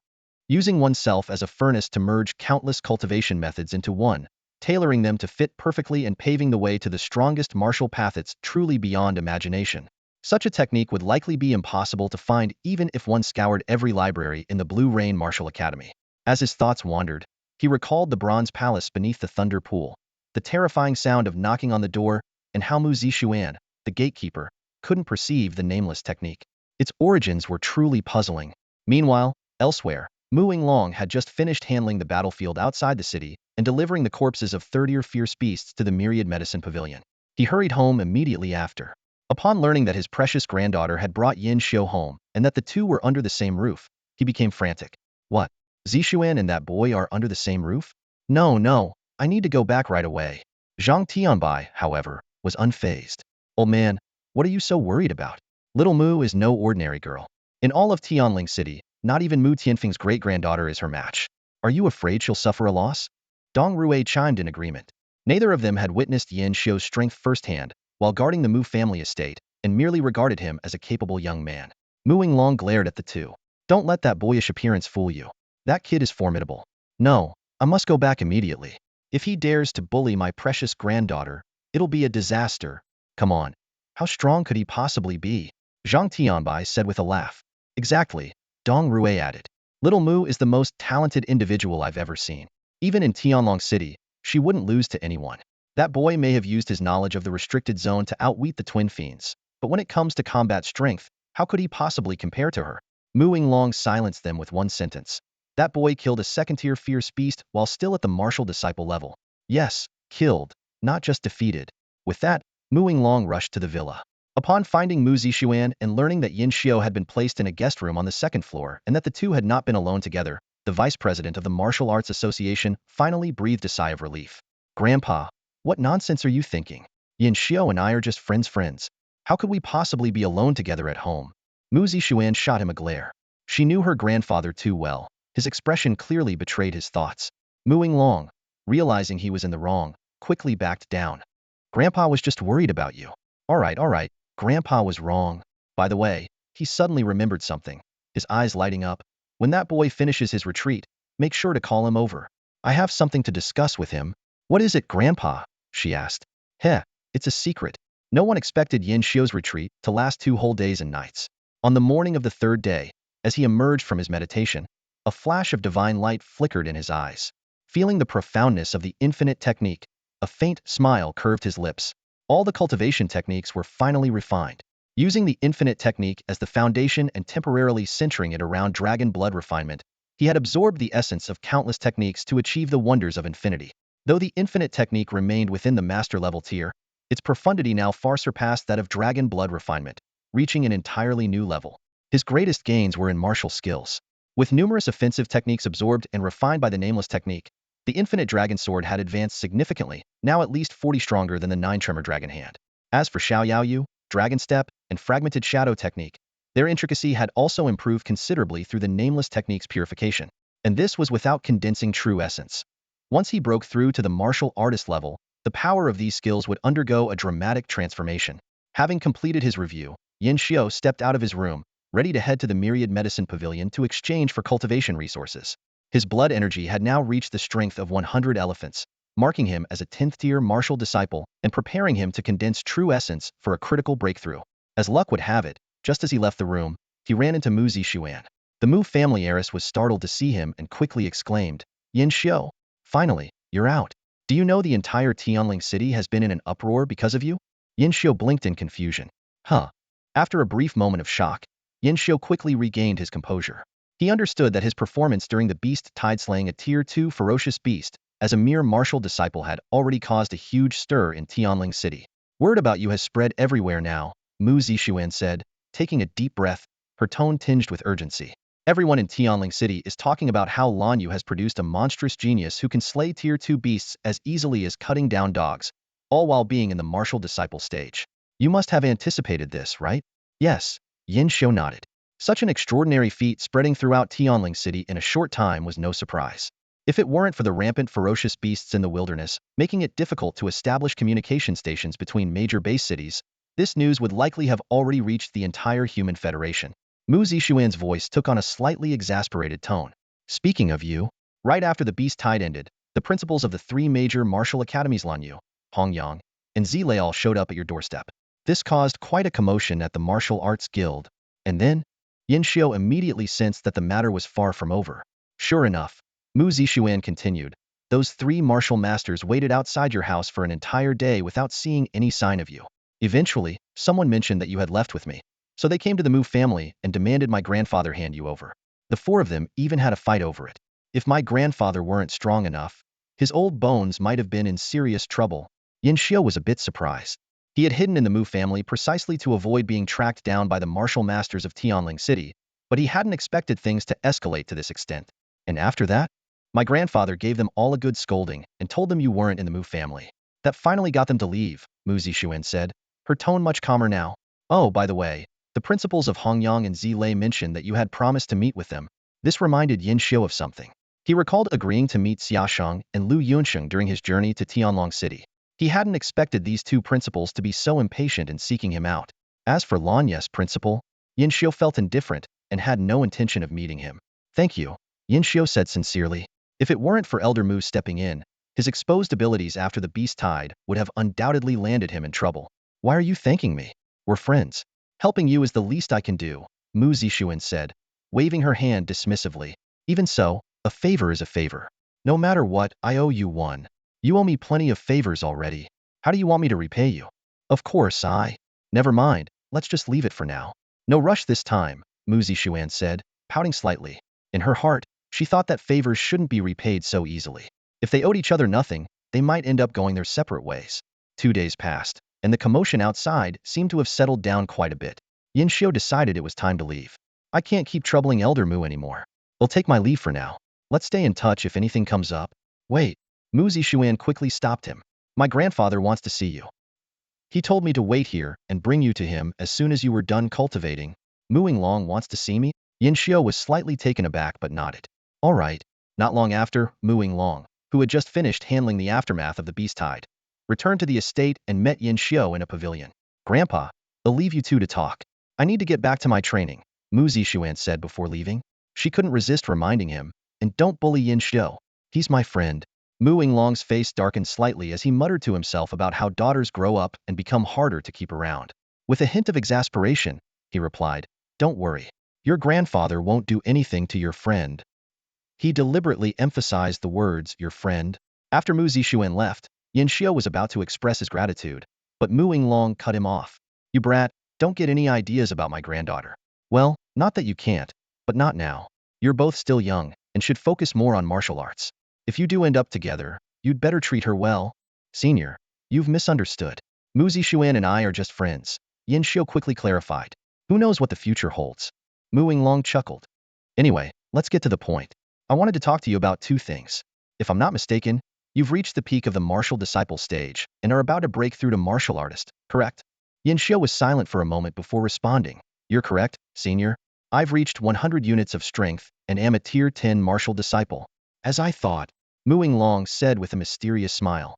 Using oneself as a furnace to merge countless cultivation methods into one, tailoring them to fit perfectly and paving the way to the strongest martial paths truly beyond imagination. Such a technique would likely be impossible to find even if one scoured every library in the Blue Rain Martial Academy. As his thoughts wandered, he recalled the Bronze Palace beneath the Thunder Pool, the terrifying sound of knocking on the door, and how Mu Zixuan, the gatekeeper, couldn't perceive the Nameless Technique. Its origins were truly puzzling. Meanwhile, elsewhere, Mu Yinglong had just finished handling the battlefield outside the city and delivering the corpses of 30 fierce beasts to the Myriad Medicine Pavilion. He hurried home immediately after. Upon learning that his precious granddaughter had brought Yin Xiu home and that the two were under the same roof, he became frantic. What? Zixuan and that boy are under the same roof? No, I need to go back right away. Zhang Tianbai, however, was unfazed. Old man, what are you so worried about? Little Mu is no ordinary girl. In all of Tianling City, not even Mu Tianfeng's great-granddaughter is her match. Are you afraid she'll suffer a loss? Dong Rui chimed in agreement. Neither of them had witnessed Yin Xiu's strength firsthand while guarding the Mu family estate and merely regarded him as a capable young man. Mu Yinglong glared at the two. Don't let that boyish appearance fool you. That kid is formidable. No, I must go back immediately. If he dares to bully my precious granddaughter, it'll be a disaster. Come on. How strong could he possibly be? Zhang Tianbai said with a laugh. Exactly, Dong Rui added. Little Mu is the most talented individual I've ever seen. Even in Tianlong City, she wouldn't lose to anyone. That boy may have used his knowledge of the restricted zone to outwit the twin fiends, but when it comes to combat strength, how could he possibly compare to her? Mu Yinglong silenced them with one sentence. That boy killed a second-tier fierce beast while still at the martial disciple level. Yes, killed, not just defeated. With that, Mu Yinglong rushed to the villa. Upon finding Mu Zixuan and learning that Yin Xiu had been placed in a guest room on the second floor and that the two had not been alone together, the vice president of the Martial Arts Association finally breathed a sigh of relief. Grandpa, what nonsense are you thinking? Yin Xiu and I are just friends. How could we possibly be alone together at home? Mu Zixuan shot him a glare. She knew her grandfather too well. His expression clearly betrayed his thoughts. Mu Yinglong, realizing he was in the wrong, quickly backed down. Grandpa was just worried about you. All right. Grandpa was wrong. By the way, he suddenly remembered something, his eyes lighting up. When that boy finishes his retreat, make sure to call him over. I have something to discuss with him. What is it, Grandpa? She asked. Heh, it's a secret. No one expected Yin Xiu's retreat to last 2 whole days and nights. On the morning of the 3rd day, as he emerged from his meditation, a flash of divine light flickered in his eyes. Feeling the profoundness of the infinite technique, a faint smile curved his lips. All the cultivation techniques were finally refined. Using the infinite technique as the foundation and temporarily centering it around dragon blood refinement, he had absorbed the essence of countless techniques to achieve the wonders of infinity. Though the infinite technique remained within the master level tier, its profundity now far surpassed that of dragon blood refinement, reaching an entirely new level. His greatest gains were in martial skills. With numerous offensive techniques absorbed and refined by the Nameless Technique, The infinite dragon sword had advanced significantly, now at least 40 stronger than the 9-tremor dragon hand. As for Xiao Yaoyu, dragon step, and fragmented shadow technique, their intricacy had also improved considerably through the nameless technique's purification. And this was without condensing true essence. Once he broke through to the martial artist level, the power of these skills would undergo a dramatic transformation. Having completed his review, Yin Xiao stepped out of his room, ready to head to the Myriad Medicine Pavilion to exchange for cultivation resources. His blood energy had now reached the strength of 100 elephants, marking him as a 10th-tier martial disciple and preparing him to condense true essence for a critical breakthrough. As luck would have it, just as he left the room, he ran into Mu Zixuan. The Mu family heiress was startled to see him and quickly exclaimed, Yin Xiao, finally, you're out. Do you know the entire Tianling city has been in an uproar because of you? Yin Xiao blinked in confusion. Huh. After a brief moment of shock, Yin Xiao quickly regained his composure. He understood that his performance during the beast tide slaying a tier 2 ferocious beast as a mere martial disciple had already caused a huge stir in Tianling city. Word about you has spread everywhere now, Mu Zixuan said, taking a deep breath, her tone tinged with urgency. Everyone in Tianling city is talking about how Lan Yu has produced a monstrous genius who can slay tier 2 beasts as easily as cutting down dogs, all while being in the martial disciple stage. You must have anticipated this, right? Yes, Yin Xiao nodded. Such an extraordinary feat spreading throughout Tianling city in a short time was no surprise. If it weren't for the rampant ferocious beasts in the wilderness, making it difficult to establish communication stations between major base cities, this news would likely have already reached the entire human federation. Mu Zixuan's voice took on a slightly exasperated tone. Speaking of you, right after the beast tide ended, the principals of the 3 major martial academies Lan Yu, Hongyang, and Zilei all showed up at your doorstep. This caused quite a commotion at the martial arts guild, and then, Yin Xiao immediately sensed that the matter was far from over. Sure enough, Mu Zixuan continued, those 3 martial masters waited outside your house for an entire day without seeing any sign of you. Eventually, someone mentioned that you had left with me, so they came to the Mu family and demanded my grandfather hand you over. The 4 of them even had a fight over it. If my grandfather weren't strong enough, his old bones might have been in serious trouble. Yin Xiao was a bit surprised. He had hidden in the Mu family precisely to avoid being tracked down by the martial masters of Tianling City, but he hadn't expected things to escalate to this extent. And after that, my grandfather gave them all a good scolding and told them you weren't in the Mu family. That finally got them to leave, Mu Zixuan said, her tone much calmer now. Oh, by the way, the principals of Hongyang and Zilei mentioned that you had promised to meet with them. This reminded Yin Xiao of something. He recalled agreeing to meet Xiaosheng and Lu Yunsheng during his journey to Tianlong City. He hadn't expected these 2 principals to be so impatient in seeking him out. As for Lan Yu's principal, Yin Xiao felt indifferent and had no intention of meeting him. Thank you, Yin Xiao said sincerely. If it weren't for Elder Mu stepping in, his exposed abilities after the beast tide would have undoubtedly landed him in trouble. Why are you thanking me? We're friends. Helping you is the least I can do, Mu Zixuan said, waving her hand dismissively. Even so, a favor is a favor. No matter what, I owe you one. You owe me plenty of favors already. How do you want me to repay you? Of course, Never mind, let's just leave it for now. No rush this time, Mu Zixuan said, pouting slightly. In her heart, she thought that favors shouldn't be repaid so easily. If they owed each other nothing, they might end up going their separate ways. 2 days passed, and the commotion outside seemed to have settled down quite a bit. Yin Xiao decided it was time to leave. I can't keep troubling Elder Mu anymore. I'll take my leave for now. Let's stay in touch if anything comes up. Wait. Mu Zixuan quickly stopped him. My grandfather wants to see you. He told me to wait here and bring you to him as soon as you were done cultivating. Mu Yinglong wants to see me? Yin Xiao was slightly taken aback but nodded. All right. Not long after, Mu Yinglong, who had just finished handling the aftermath of the beast tide, returned to the estate and met Yin Xiao in a pavilion. Grandpa, I'll leave you 2 to talk. I need to get back to my training, Mu Zixuan said before leaving. She couldn't resist reminding him, and don't bully Yin Xiao. He's my friend. Mu Yinglong's face darkened slightly as he muttered to himself about how daughters grow up and become harder to keep around. With a hint of exasperation, he replied, don't worry. Your grandfather won't do anything to your friend. He deliberately emphasized the words, your friend. After Mu Zixuan left, Yin Xiao was about to express his gratitude, but Mu Yinglong cut him off. You brat, don't get any ideas about my granddaughter. Well, not that you can't, but not now. You're both still young and should focus more on martial arts. If you do end up together, you'd better treat her well. Senior, you've misunderstood. Mu Zixuan and I are just friends, Yin Xiao quickly clarified. Who knows what the future holds? Mu Yinglong chuckled. Anyway, let's get to the point. I wanted to talk to you about 2 things. If I'm not mistaken, you've reached the peak of the martial disciple stage and are about to break through to martial artist, correct? Yin Xiu was silent for a moment before responding. You're correct, senior. I've reached 100 units of strength and am a tier 10 martial disciple. As I thought, Mu Long said with a mysterious smile.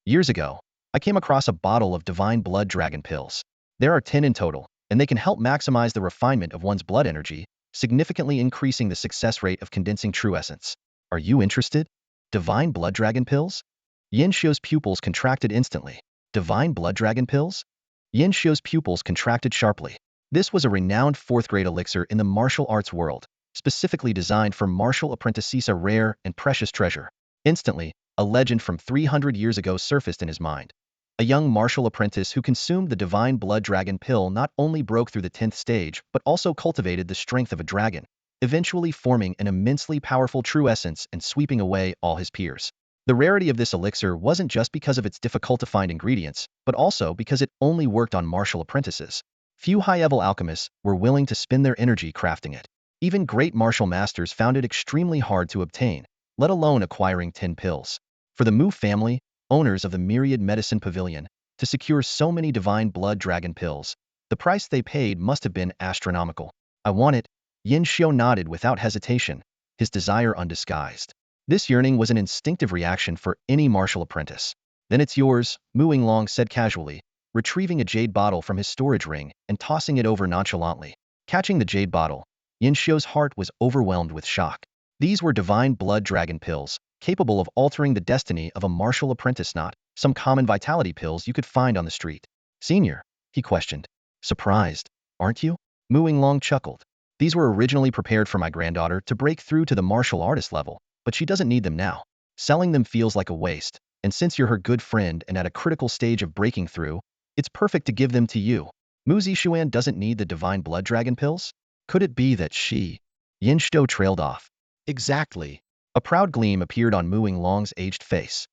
Years ago, I came across a bottle of divine blood dragon pills. There are 10 in total, and they can help maximize the refinement of one's blood energy, significantly increasing the success rate of condensing true essence. Are you interested? Divine blood dragon pills? Yin Xiu's pupils contracted instantly. Divine blood dragon pills? Yin Xiu's pupils contracted sharply. This was a renowned fourth-grade elixir in the martial arts world, specifically designed for martial apprentices, a rare and precious treasure. Instantly, a legend from 300 years ago surfaced in his mind. A young martial apprentice who consumed the divine blood dragon pill not only broke through the 10th stage, but also cultivated the strength of a dragon, eventually forming an immensely powerful true essence and sweeping away all his peers. The rarity of this elixir wasn't just because of its difficult-to-find ingredients, but also because it only worked on martial apprentices. Few high-level alchemists were willing to spend their energy crafting it. Even great martial masters found it extremely hard to obtain, let alone acquiring 10 pills. For the Mu family, owners of the Myriad Medicine Pavilion, to secure so many divine blood dragon pills, the price they paid must have been astronomical. I want it. Yin Xiu nodded without hesitation, his desire undisguised. This yearning was an instinctive reaction for any martial apprentice. Then it's yours, Mu Long said casually, retrieving a jade bottle from his storage ring and tossing it over nonchalantly. Catching the jade bottle, Yin Xiu's heart was overwhelmed with shock. These were divine blood dragon pills, capable of altering the destiny of a martial apprentice, not some common vitality pills you could find on the street. Senior, he questioned. Surprised, aren't you? Mu Long chuckled. These were originally prepared for my granddaughter to break through to the martial artist level, but she doesn't need them now. Selling them feels like a waste, and since you're her good friend and at a critical stage of breaking through, it's perfect to give them to you. Mu Zixuan doesn't need the divine blood dragon pills? Could it be that she? Yin Xiu trailed off. Exactly. A proud gleam appeared on Mu Long's aged face.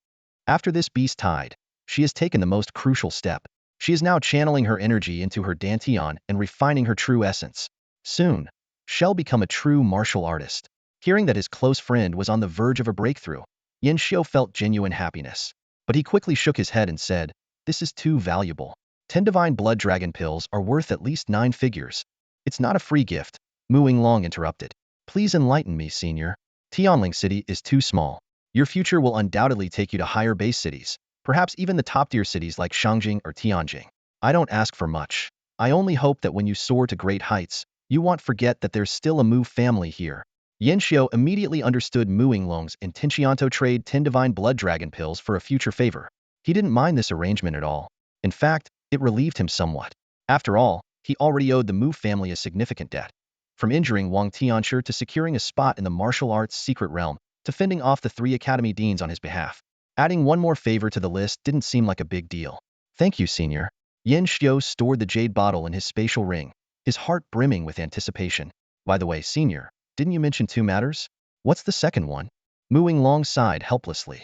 After this beast tide, she has taken the most crucial step. She is now channeling her energy into her dantian and refining her true essence. Soon, she'll become a true martial artist. Hearing that his close friend was on the verge of a breakthrough, Yin Xiu felt genuine happiness. But he quickly shook his head and said, this is too valuable. 10 divine blood dragon pills are worth at least 9 figures. It's not a free gift, Mu Long interrupted. Please enlighten me, senior. Tianling City is too small. Your future will undoubtedly take you to higher base cities, perhaps even the top-tier cities like Shangjing or Tianjing. I don't ask for much. I only hope that when you soar to great heights, you won't forget that there's still a Mu family here. Yin Xiu immediately understood Mu Long's intention to trade 10 divine blood dragon pills for a future favor. He didn't mind this arrangement at all. In fact, it relieved him somewhat. After all, he already owed the Mu family a significant debt. From injuring Wang Tianshi to securing a spot in the martial arts secret realm, to fending off the 3 academy deans on his behalf. Adding one more favor to the list didn't seem like a big deal. Thank you, senior. Yin Xiu stored the jade bottle in his spatial ring, his heart brimming with anticipation. By the way, senior, didn't you mention 2 matters? What's the second one? Mu Long sighed helplessly.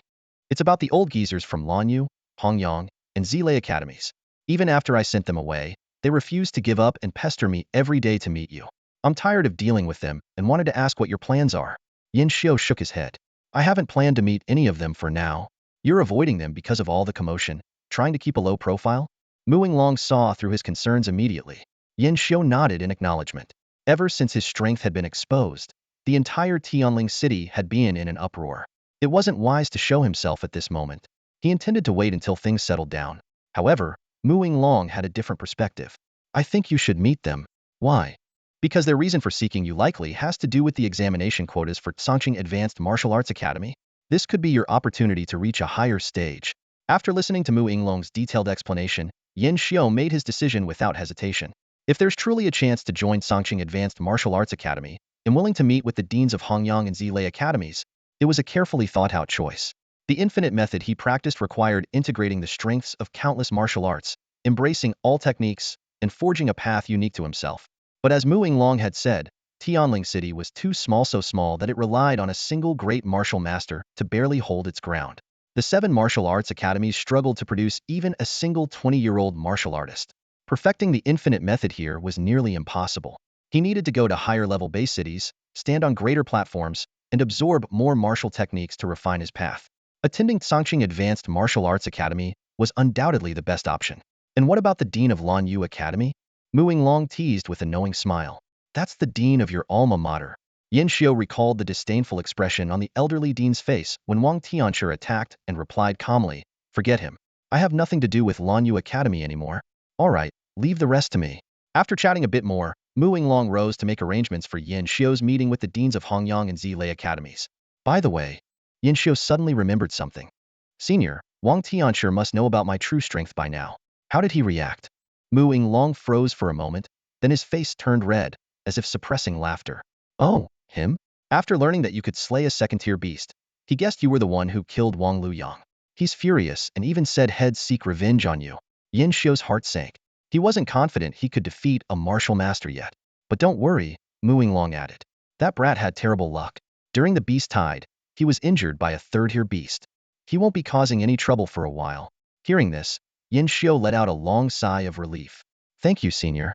It's about the old geezers from Lanyu, Hongyang, and Zilei academies. Even after I sent them away, they refused to give up and pester me every day to meet you. I'm tired of dealing with them and wanted to ask what your plans are. Yin Xiu shook his head. I haven't planned to meet any of them for now. You're avoiding them because of all the commotion, trying to keep a low profile? Mu Long saw through his concerns immediately. Yin Xiu nodded in acknowledgement. Ever since his strength had been exposed, the entire Tianling city had been in an uproar. It wasn't wise to show himself at this moment. He intended to wait until things settled down. However, Mu Long had a different perspective. I think you should meet them. Why? Because their reason for seeking you likely has to do with the examination quotas for Songqing Advanced Martial Arts Academy. This could be your opportunity to reach a higher stage. After listening to Mu Long's detailed explanation, Yin Xiu made his decision without hesitation. If there's truly a chance to join Songqing Advanced Martial Arts Academy, and willing to meet with the deans of Hongyang and Zilei academies, it was a carefully thought-out choice. The infinite method he practiced required integrating the strengths of countless martial arts, embracing all techniques, and forging a path unique to himself. But as Mu Long had said, Tianling City was too small, so small that it relied on a single great martial master to barely hold its ground. The 7 martial arts academies struggled to produce even a single 20-year-old martial artist. Perfecting the infinite method here was nearly impossible. He needed to go to higher-level base cities, stand on greater platforms, and absorb more martial techniques to refine his path. Attending Sangqing Advanced Martial Arts Academy was undoubtedly the best option. And what about the dean of Lan Yu Academy? Mu Yinglong teased with a knowing smile. That's the dean of your alma mater. Yin Xiu recalled the disdainful expression on the elderly dean's face when Wang Tianshi attacked and replied calmly, "Forget him. I have nothing to do with Lan Yu Academy anymore. All right, leave the rest to me." After chatting a bit more, Mu Yinglong rose to make arrangements for Yin Xiu's meeting with the deans of Hongyang and Zilei academies. By the way, Yin Xiu suddenly remembered something. "Senior, Wang Tianshi must know about my true strength by now." How did he react? Mu Yinglong froze for a moment, then his face turned red, as if suppressing laughter. "Oh, him? After learning that you could slay a second-tier beast, he guessed you were the one who killed Wang Luyang. He's furious and even said he'd seek revenge on you." Yin Xiu's heart sank. He wasn't confident he could defeat a martial master yet. "But don't worry," Mu Yinglong added. "That brat had terrible luck. During the beast tide, he was injured by a third-tier beast. He won't be causing any trouble for a while." Hearing this, Yin Xiu let out a long sigh of relief. "Thank you, senior."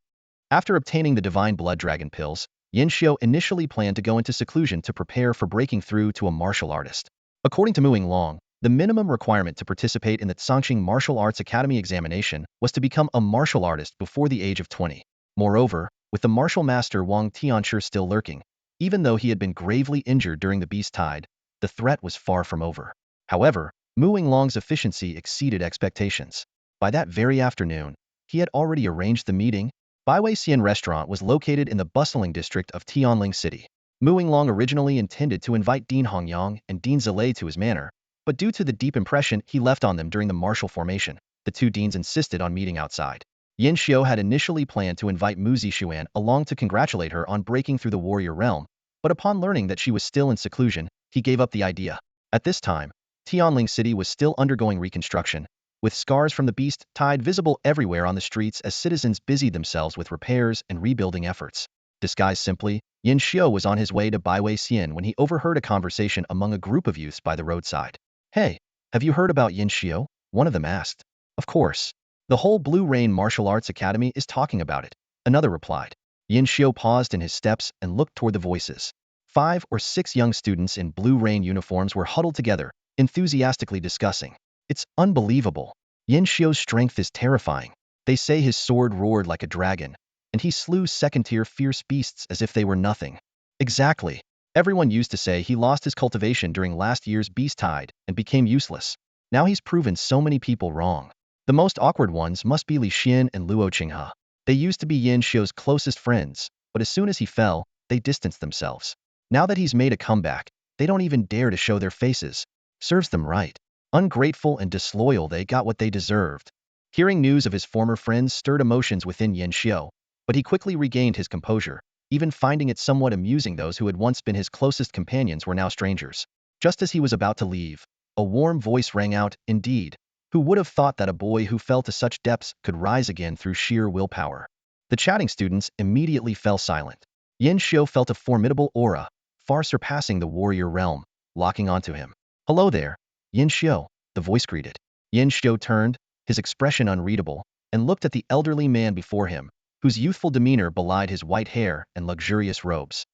After obtaining the divine blood dragon pills, Yin Xiu initially planned to go into seclusion to prepare for breaking through to a martial artist. According to Mu Yinglong, the minimum requirement to participate in the Sangqing Martial Arts Academy examination was to become a martial artist before the age of 20. Moreover, with the martial master Wang Tianshi still lurking, even though he had been gravely injured during the beast tide, the threat was far from over. However, Mu Yinglong's efficiency exceeded expectations. By that very afternoon, he had already arranged the meeting. Baiwei Xian Restaurant was located in the bustling district of Tianling City. Mu Yinglong originally intended to invite Dean Hongyang and Dean Zilei to his manor, but due to the deep impression he left on them during the martial formation, the two deans insisted on meeting outside. Yin Xiu had initially planned to invite Mu Zixuan along to congratulate her on breaking through the warrior realm, but upon learning that she was still in seclusion, he gave up the idea. At this time, Tianling City was still undergoing reconstruction, with scars from the beast tide visible everywhere on the streets as citizens busied themselves with repairs and rebuilding efforts. Disguised simply, Yin Xiu was on his way to Baiwei Xian when he overheard a conversation among a group of youths by the roadside. "Hey, have you heard about Yin Xiu?" one of them asked. "Of course. The whole Blue Rain Martial Arts Academy is talking about it," another replied. Yin Xiu paused in his steps and looked toward the voices. 5 or 6 young students in Blue Rain uniforms were huddled together, enthusiastically discussing. "It's unbelievable. Yin Xiu's strength is terrifying. They say his sword roared like a dragon, and he slew second-tier fierce beasts as if they were nothing." Exactly. Everyone used to say he lost his cultivation during last year's beast tide and became useless. Now he's proven so many people wrong. The most awkward ones must be Li Xian and Luo Qinghe. They used to be Yin Xiu's closest friends, but as soon as he fell, they distanced themselves. Now that he's made a comeback, they don't even dare to show their faces. Serves them right. Ungrateful and disloyal, they got what they deserved. Hearing news of his former friends stirred emotions within Yin Xiu, but he quickly regained his composure, even finding it somewhat amusing those who had once been his closest companions were now strangers. Just as he was about to leave, a warm voice rang out, "Indeed, who would have thought that a boy who fell to such depths could rise again through sheer willpower?" The chatting students immediately fell silent. Yin Xiu felt a formidable aura, far surpassing the warrior realm, locking onto him. "Hello there, Yin Xiu," the voice greeted. Yin Xiu turned, his expression unreadable, and looked at the elderly man before him, whose youthful demeanor belied his white hair and luxurious robes.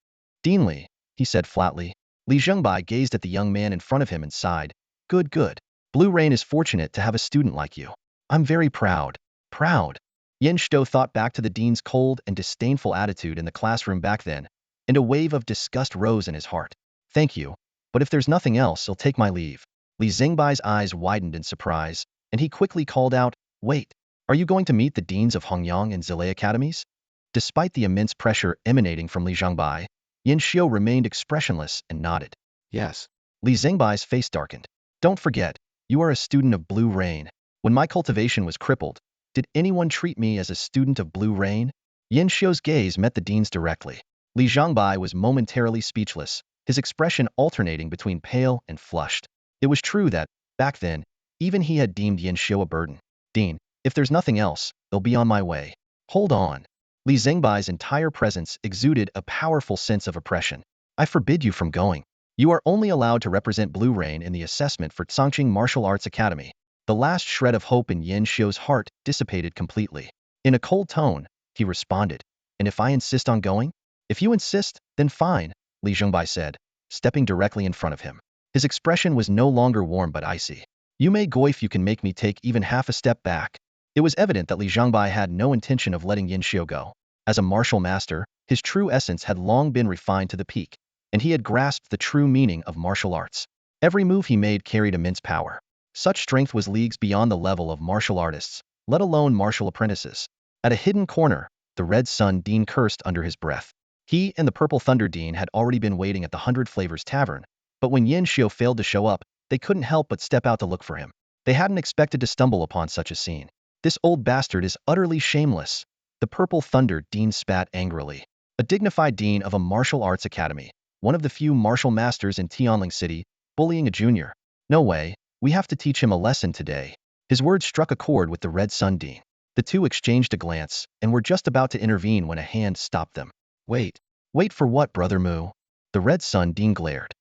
"Dean Li," he said flatly. Li Zhengbai gazed at the young man in front of him and sighed. "Good, good. Blue Rain is fortunate to have a student like you. I'm very proud." Proud. Yin Xiu thought back to the dean's cold and disdainful attitude in the classroom back then, and a wave of disgust rose in his heart. "Thank you, but if there's nothing else, I'll take my leave." Li Zhengbai's eyes widened in surprise, and he quickly called out, "Wait, are you going to meet the deans of Hongyang and Zilei academies?" Despite the immense pressure emanating from Li Zhengbai, Yin Xiu remained expressionless and nodded. "Yes." Li Zhengbai's face darkened. "Don't forget, you are a student of Blue Rain. When my cultivation was crippled, did anyone treat me as a student of Blue Rain?" Yin Xiu's gaze met the dean's directly. Li Zhengbai was momentarily speechless, his expression alternating between pale and flushed. It was true that, back then, even he had deemed Yin Xiu a burden. "Dean, if there's nothing else, I'll be on my way." "Hold on." Li Zhengbai's entire presence exuded a powerful sense of oppression. "I forbid you from going. You are only allowed to represent Blue Rain in the assessment for Sangqing Martial Arts Academy." The last shred of hope in Yin Xiu's heart dissipated completely. In a cold tone, he responded, "And if I insist on going?" "If you insist, then fine," Li Zhengbai said. stepping directly in front of him. His expression was no longer warm but icy. You may go if you can make me take even half a step back. It was evident that Li Zhangbai had no intention of letting Yin Xiu go. As a martial master, his true essence had long been refined to the peak, and he had grasped the true meaning of martial arts. Every move he made carried immense power. Such strength was leagues beyond the level of martial artists, let alone martial apprentices. At a hidden corner, the Red Sun Dean cursed under his breath. He and the Purple Thunder Dean had already been waiting at the Hundred Flavors Tavern, but when Yin Xiu failed to show up, they couldn't help but step out to look for him. They hadn't expected to stumble upon such a scene. This old bastard is utterly shameless. The Purple Thunder Dean spat angrily. A dignified dean of a martial arts academy, one of the few martial masters in Tianling City, bullying a junior. No way, we have to teach him a lesson today. His words struck a chord with the Red Sun Dean. The two exchanged a glance and were just about to intervene when a hand stopped them. Wait. Wait for what, Brother Mu? The Red Sun Dean glared.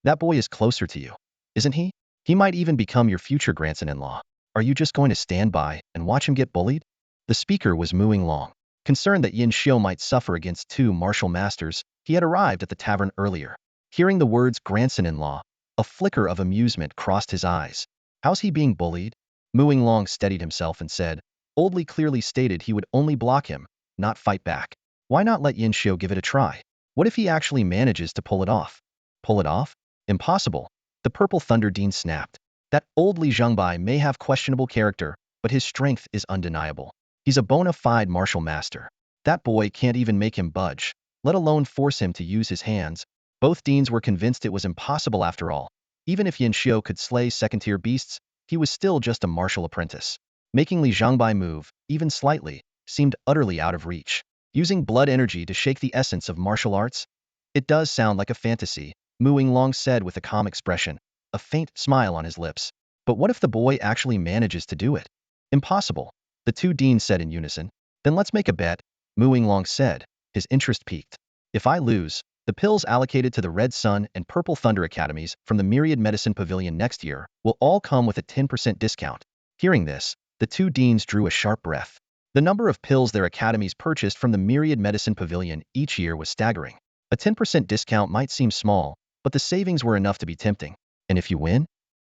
That boy is closer to you, isn't he? He might even become your future grandson-in-law. Are you just going to stand by and watch him get bullied? The speaker was Mu Long. Concerned that Yin Xiu might suffer against two martial masters, he had arrived at the tavern earlier. Hearing the words grandson-in-law, a flicker of amusement crossed his eyes. How's he being bullied? Mu Long steadied himself and said, Oldly clearly stated he would only block him, not fight back. Why not let Yin Xiu give it a try? What if he actually manages to pull it off? Pull it off? Impossible. The Purple Thunder Dean snapped. That old Li Zhangbai may have questionable character, but his strength is undeniable. He's a bona fide martial master. That boy can't even make him budge, let alone force him to use his hands. Both deans were convinced it was impossible after all. Even if Yin Xiu could slay second-tier beasts, he was still just a martial apprentice. Making Li Zhangbai move, even slightly, seemed utterly out of reach. Using blood energy to shake the essence of martial arts? It does sound like a fantasy, Mu Long said with a calm expression, a faint smile on his lips. But what if the boy actually manages to do it? Impossible, the two deans said in unison. Then let's make a bet, Mu Long said, his interest piqued. If I lose, the pills allocated to the Red Sun and Purple Thunder Academies from the Myriad Medicine Pavilion next year will all come with a 10% discount. Hearing this, the two deans drew a sharp breath. The number of pills their academies purchased from the Myriad Medicine Pavilion each year was staggering. A 10% discount might seem small, but the savings were enough to be tempting. And if you win?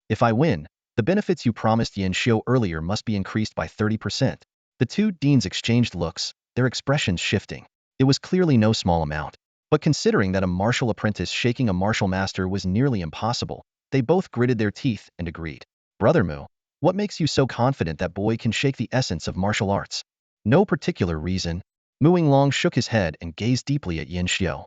If I win, the benefits you promised Yin Xiu earlier must be increased by 30%. The two deans exchanged looks, their expressions shifting. It was clearly no small amount. But considering that a martial apprentice shaking a martial master was nearly impossible, they both gritted their teeth and agreed. Brother Mu, what makes you so confident that boy can shake the essence of martial arts? No particular reason. Mu Long shook his head and gazed deeply at Yin Xiu.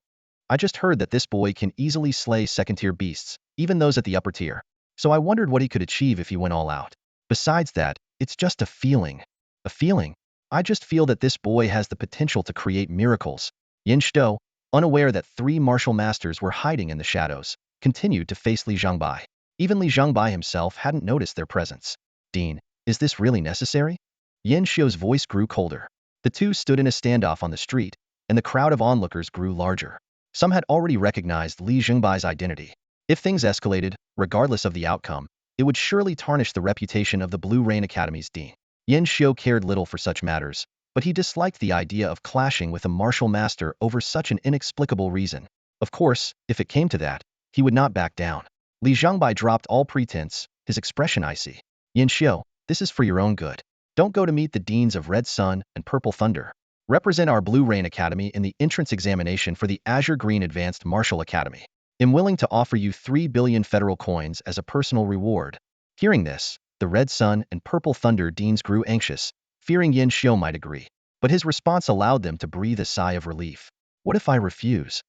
I just heard that this boy can easily slay second-tier beasts, even those at the upper tier. So I wondered what he could achieve if he went all out. Besides that, it's just a feeling. A feeling? I just feel that this boy has the potential to create miracles. Yin Xiu, unaware that three martial masters were hiding in the shadows, continued to face Li Zhangbai. Even Li Zhangbai himself hadn't noticed their presence. Dean, is this really necessary? Yin Xiu's voice grew colder. The two stood in a standoff on the street, and the crowd of onlookers grew larger. Some had already recognized Li Zhongbai's identity. If things escalated, regardless of the outcome, it would surely tarnish the reputation of the Blue Rain Academy's dean. Yin Xiu cared little for such matters, but he disliked the idea of clashing with a martial master over such an inexplicable reason. Of course, if it came to that, he would not back down. Li Zhangbai dropped all pretense, his expression icy. Yin Xiu, this is for your own good. Don't go to meet the deans of Red Sun and Purple Thunder. Represent our Blue Rain Academy in the entrance examination for the Azure Green Advanced Martial Academy. I'm willing to offer you 3 billion federal coins as a personal reward. Hearing this, the Red Sun and Purple Thunder deans grew anxious, fearing Yin Xiu might agree. But his response allowed them to breathe a sigh of relief. What if I refuse?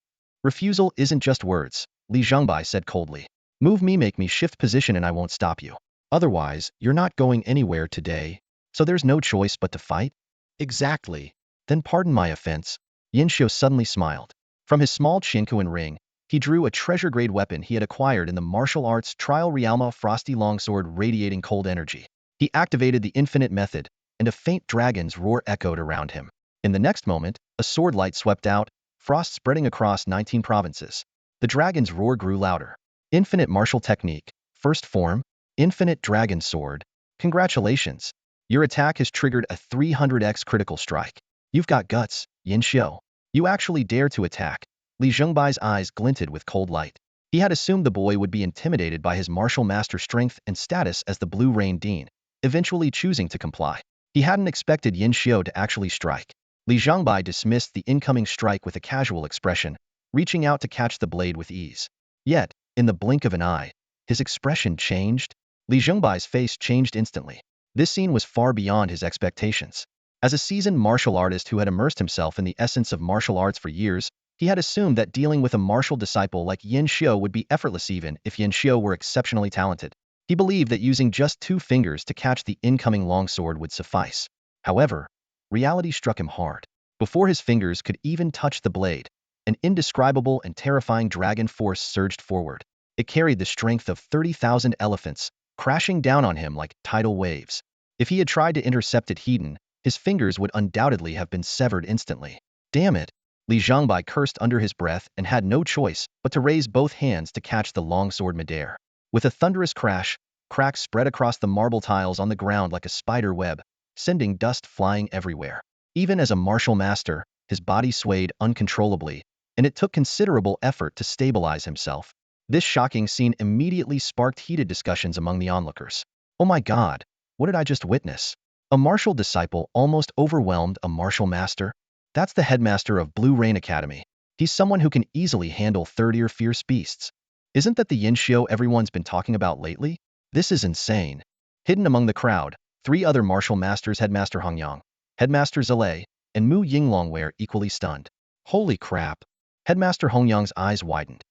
Refusal isn't just words, Li Zhangbai said coldly. Move me, make me shift position, and I won't stop you. Otherwise, you're not going anywhere today. So there's no choice but to fight? Exactly. Then pardon my offense. Yin Xiu suddenly smiled. From his small Chinquan ring, he drew a treasure-grade weapon he had acquired in the martial arts trial Realma Frosty Longsword radiating cold energy. He activated the infinite method, and a faint dragon's roar echoed around him. In the next moment, a sword light swept out, frost spreading across 19 provinces. The dragon's roar grew louder. Infinite martial technique, first form, infinite dragon sword. Congratulations. Your attack has triggered a 300x critical strike. You've got guts, Yin Xiu. You actually dare to attack. Li Zhongbai's eyes glinted with cold light. He had assumed the boy would be intimidated by his martial master strength and status as the Blue Rain Dean, eventually choosing to comply. He hadn't expected Yin Xiu to actually strike. Li Zhangbai dismissed the incoming strike with a casual expression, reaching out to catch the blade with ease. Yet, in the blink of an eye, his expression changed. Li Zhengbai's face changed instantly. This scene was far beyond his expectations. As a seasoned martial artist who had immersed himself in the essence of martial arts for years, he had assumed that dealing with a martial disciple like Yin Xiu would be effortless even if Yin Xiu were exceptionally talented. He believed that using just 2 fingers to catch the incoming longsword would suffice. However, reality struck him hard. Before his fingers could even touch the blade, an indescribable and terrifying dragon force surged forward. It carried the strength of 30,000 elephants, crashing down on him like tidal waves. If he had tried to intercept it hidden, his fingers would undoubtedly have been severed instantly. Damn it! Li Zhangbai cursed under his breath and had no choice but to raise both hands to catch the longsword midair. With a thunderous crash, cracks spread across the marble tiles on the ground like a spider web, sending dust flying everywhere. Even as a martial master, his body swayed uncontrollably, and it took considerable effort to stabilize himself. This shocking scene immediately sparked heated discussions among the onlookers. Oh my God, what did I just witness? A martial disciple almost overwhelmed a martial master? That's the headmaster of Blue Rain Academy. He's someone who can easily handle third-ear fierce beasts. Isn't that the Yin Xiu everyone's been talking about lately? This is insane. Hidden among the crowd, 3 other martial masters, Headmaster Hongyang, Headmaster Zilei, and Mu Yinglong, were equally stunned. Holy crap! Headmaster Hongyang's eyes widened.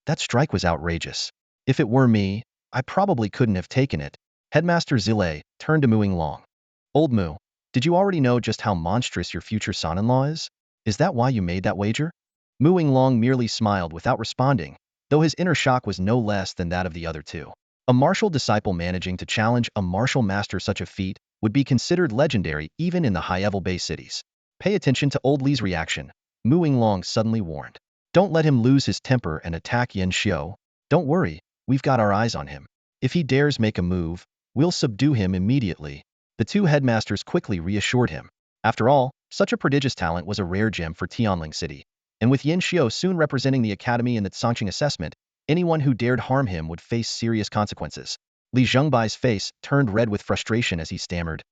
That strike was outrageous. If it were me, I probably couldn't have taken it. Headmaster Zilei turned to Mu Yinglong. Old Mu, did you already know just how monstrous your future son-in-law is? Is that why you made that wager? Mu Yinglong merely smiled without responding, though his inner shock was no less than that of the other 2. A martial disciple managing to challenge a martial master such a feat would be considered legendary even in the high-level Bay cities. Pay attention to Old Li's reaction, Mu Yinglong suddenly warned. Don't let him lose his temper and attack Yin Xiu. Don't worry, we've got our eyes on him. If he dares make a move, we'll subdue him immediately. The 2 headmasters quickly reassured him. After all, such a prodigious talent was a rare gem for Tianling City. And with Yin Xiu soon representing the academy in the Tsangqing assessment, anyone who dared harm him would face serious consequences. Li Zhengbai's face turned red with frustration as he stammered.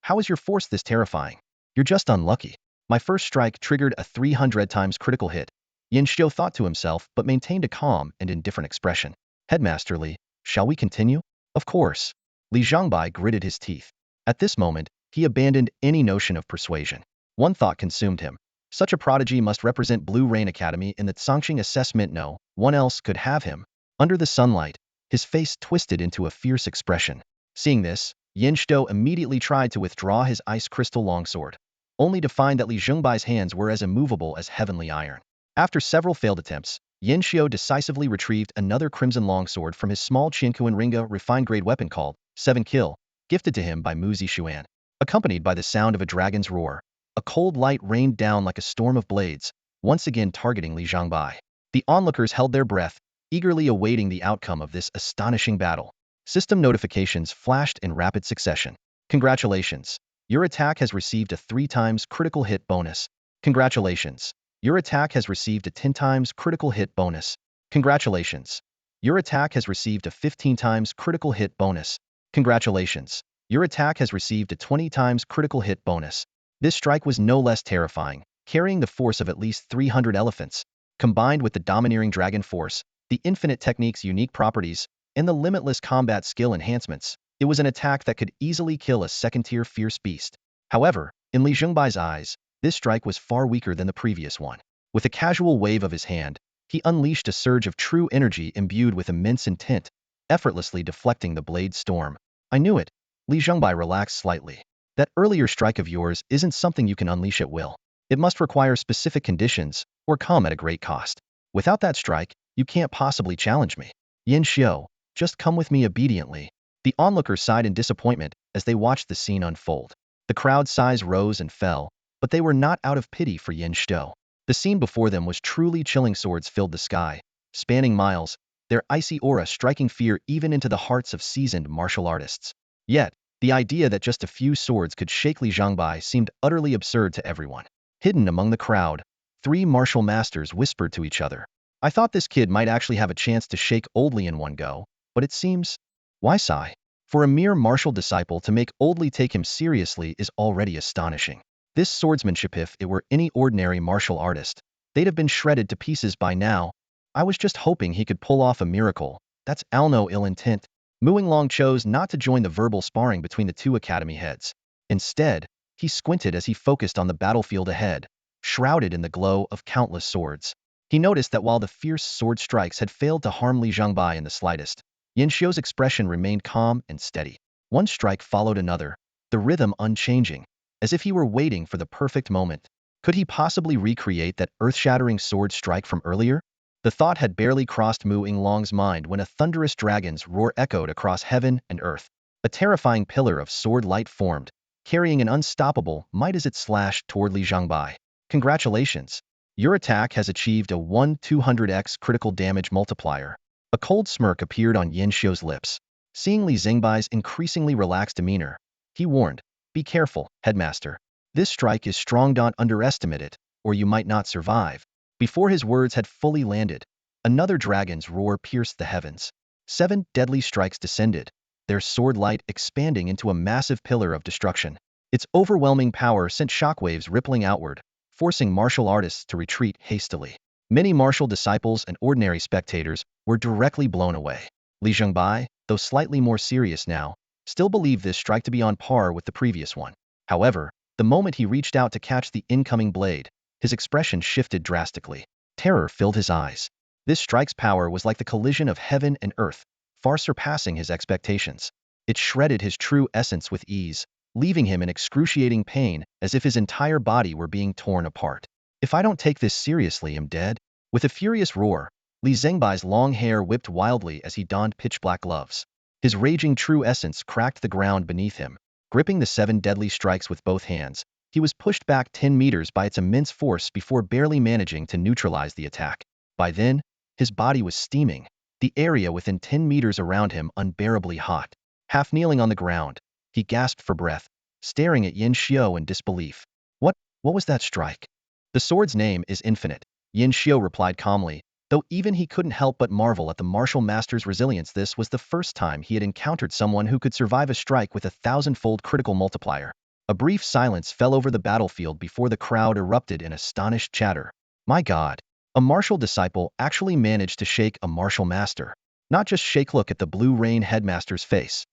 How is your force this terrifying? You're just unlucky. My first strike triggered a 300 times critical hit. Yin Xiu thought to himself but maintained a calm and indifferent expression. Headmaster Li, shall we continue? Of course. Li Zhangbai gritted his teeth. At this moment, he abandoned any notion of persuasion. One thought consumed him. Such a prodigy must represent Blue Rain Academy in the Tsangqing assessment. No one else could have him. Under the sunlight, his face twisted into a fierce expression. Seeing this, Yin Xiu immediately tried to withdraw his ice crystal longsword, only to find that Li Zhengbai's hands were as immovable as heavenly iron. After several failed attempts, Yin Xiu decisively retrieved another crimson longsword from his small Qiankuan Ringa refined-grade weapon called 7 Kill, gifted to him by Mu Zixuan. Accompanied by the sound of a dragon's roar, a cold light rained down like a storm of blades, once again targeting Li Zhangbai. The onlookers held their breath, eagerly awaiting the outcome of this astonishing battle. System notifications flashed in rapid succession. Congratulations! Your attack has received a 3 times critical hit bonus. Congratulations! Your attack has received a 10 times critical hit bonus. Congratulations! Your attack has received a 15 times critical hit bonus. Congratulations! Your attack has received a 20 times critical hit bonus. This strike was no less terrifying, carrying the force of at least 300 elephants. Combined with the domineering dragon force, the infinite technique's unique properties, and the limitless combat skill enhancements, it was an attack that could easily kill a second-tier fierce beast. However, in Li Zhengbai's eyes, this strike was far weaker than the previous one. With a casual wave of his hand, he unleashed a surge of true energy imbued with immense intent, effortlessly deflecting the blade's storm. I knew it. Li Zhengbai relaxed slightly. That earlier strike of yours isn't something you can unleash at will. It must require specific conditions, or come at a great cost. Without that strike, you can't possibly challenge me. Yin Xiu, just come with me obediently. The onlookers sighed in disappointment as they watched the scene unfold. The crowd's sighs rose and fell, but they were not out of pity for Yin Xiu. The scene before them was truly chilling. Swords filled the sky, spanning miles, their icy aura striking fear even into the hearts of seasoned martial artists. Yet, the idea that just a few swords could shake Li Zhangbai seemed utterly absurd to everyone. Hidden among the crowd, 3 martial masters whispered to each other. I thought this kid might actually have a chance to shake Oldley in one go, but it seems... Why sigh? For a mere martial disciple to make Oldley take him seriously is already astonishing. This swordsmanship, if it were any ordinary martial artist, they'd have been shredded to pieces by now. I was just hoping he could pull off a miracle. That's all no ill intent. Muing Long chose not to join the verbal sparring between the two academy heads. Instead, he squinted as he focused on the battlefield ahead, shrouded in the glow of countless swords. He noticed that while the fierce sword strikes had failed to harm Li Zhongbai in the slightest, Yin Xiu's expression remained calm and steady. One strike followed another, the rhythm unchanging, as if he were waiting for the perfect moment. Could he possibly recreate that earth-shattering sword strike from earlier? The thought had barely crossed Mu Yinglong's mind when a thunderous dragon's roar echoed across heaven and earth. A terrifying pillar of sword light formed, carrying an unstoppable might as it slashed toward Li Zhongbai. Congratulations! Your attack has achieved a 1/200x critical damage multiplier. A cold smirk appeared on Yin Xiu's lips. Seeing Li Zingbai's increasingly relaxed demeanor, he warned, "Be careful, headmaster. This strike is strong, don't underestimate it, or you might not survive." Before his words had fully landed, another dragon's roar pierced the heavens. 7 deadly strikes descended, their sword light expanding into a massive pillar of destruction. Its overwhelming power sent shockwaves rippling outward, forcing martial artists to retreat hastily. Many martial disciples and ordinary spectators were directly blown away. Li Zhongbai, though slightly more serious now, still believed this strike to be on par with the previous one. However, the moment he reached out to catch the incoming blade, his expression shifted drastically. Terror filled his eyes. This strike's power was like the collision of heaven and earth, far surpassing his expectations. It shredded his true essence with ease, leaving him in excruciating pain as if his entire body were being torn apart. If I don't take this seriously, I'm dead. With a furious roar, Li Zengbai's long hair whipped wildly as he donned pitch-black gloves. His raging true essence cracked the ground beneath him. Gripping the 7 deadly strikes with both hands, he was pushed back 10 meters by its immense force before barely managing to neutralize the attack. By then, his body was steaming, the area within 10 meters around him unbearably hot. Half kneeling on the ground, he gasped for breath, staring at Yin Xiu in disbelief. What was that strike? The sword's name is Infinite, Yin Xiu replied calmly, though even he couldn't help but marvel at the martial master's resilience. This was the first time he had encountered someone who could survive a strike with a 1,000-fold critical multiplier. A brief silence fell over the battlefield before the crowd erupted in astonished chatter. My God! A martial disciple actually managed to shake a martial master. Not just shake. Look at the Blue Rain headmaster's face.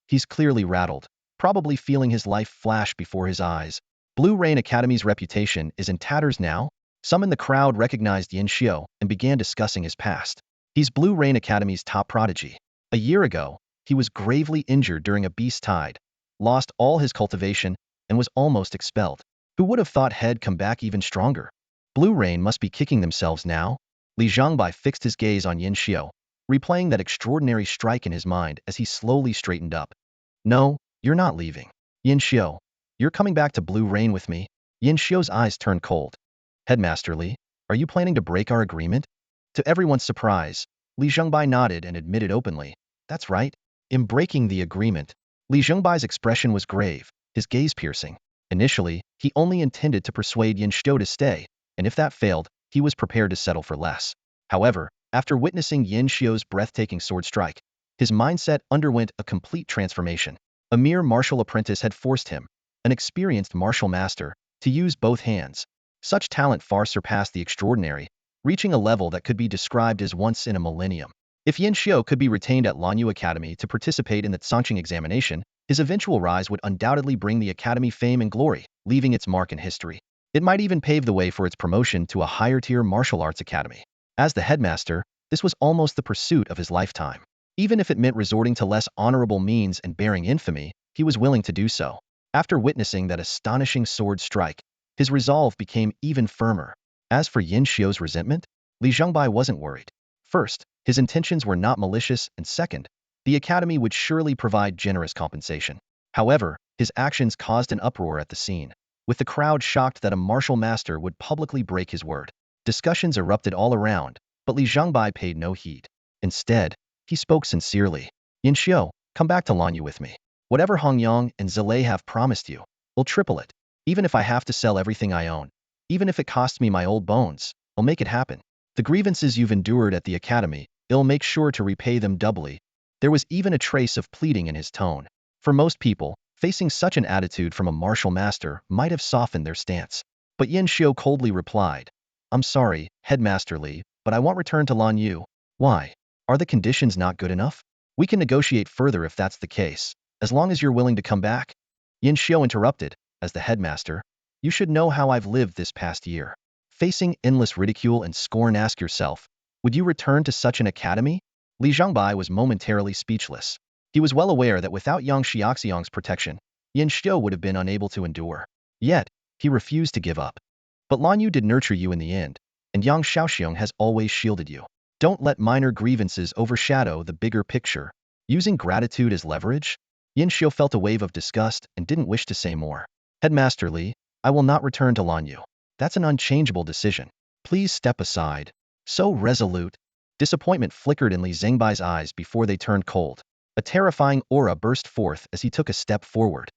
He's clearly rattled, probably feeling his life flash before his eyes. Blue Rain Academy's reputation is in tatters now. Some in the crowd recognized Yin Xiu and began discussing his past. He's Blue Rain Academy's top prodigy. A year ago, he was gravely injured during a beast tide, lost all his cultivation, and was almost expelled. Who would have thought he'd come back even stronger? Blue Rain must be kicking themselves now. Li Zhongbai fixed his gaze on Yin Xiu, replaying that extraordinary strike in his mind as he slowly straightened up. No, you're not leaving. Yin Xiu, you're coming back to Blue Rain with me. Yin Xiu's eyes turned cold. Headmaster Li, are you planning to break our agreement? To everyone's surprise, Li Zhongbai nodded and admitted openly, that's right. In breaking the agreement, Li Zhongbai's expression was grave, his gaze piercing. Initially, he only intended to persuade Yin Xiu to stay, and if that failed, he was prepared to settle for less. However, after witnessing Yin Xiu's breathtaking sword strike, his mindset underwent a complete transformation. A mere martial apprentice had forced him, an experienced martial master, to use both hands. Such talent far surpassed the extraordinary, reaching a level that could be described as once in a millennium. If Yin Xiu could be retained at Lanyu Academy to participate in the Songqing examination, his eventual rise would undoubtedly bring the academy fame and glory, leaving its mark in history. It might even pave the way for its promotion to a higher-tier martial arts academy. As the headmaster, this was almost the pursuit of his lifetime. Even if it meant resorting to less honorable means and bearing infamy, he was willing to do so. After witnessing that astonishing sword strike, his resolve became even firmer. As for Yin Xiu's resentment, Li Zhongbai wasn't worried. First, his intentions were not malicious, and second, the academy would surely provide generous compensation. However, his actions caused an uproar at the scene, with the crowd shocked that a martial master would publicly break his word. Discussions erupted all around, but Li Zhongbai paid no heed. Instead, he spoke sincerely. Yin Xiu, come back to Lanyu with me. Whatever Hongyang and Zilei have promised you, we'll triple it. Even if I have to sell everything I own, even if it costs me my old bones, I'll make it happen. The grievances you've endured at the academy, I'll make sure to repay them doubly. There was even a trace of pleading in his tone. For most people, facing such an attitude from a martial master might have softened their stance. But Yin Xiu coldly replied, I'm sorry, Headmaster Li, but I want return to Lan Yu. Why? Are the conditions not good enough? We can negotiate further if that's the case, as long as you're willing to come back. Yin Xiu interrupted, as the headmaster, you should know how I've lived this past year. Facing endless ridicule and scorn, ask yourself, would you return to such an academy? Li Zhongbai was momentarily speechless. He was well aware that without Yang Xiaoxiang's protection, Yin Xiu would have been unable to endure. Yet, he refused to give up. But Lan Yu did nurture you in the end, and Yang Xiaoxiang has always shielded you. Don't let minor grievances overshadow the bigger picture. Using gratitude as leverage? Yin Xiu felt a wave of disgust and didn't wish to say more. Headmaster Li, I will not return to Lan Yu. That's an unchangeable decision. Please step aside. So resolute. Disappointment flickered in Li Zhengbai's eyes before they turned cold. A terrifying aura burst forth as he took a step forward.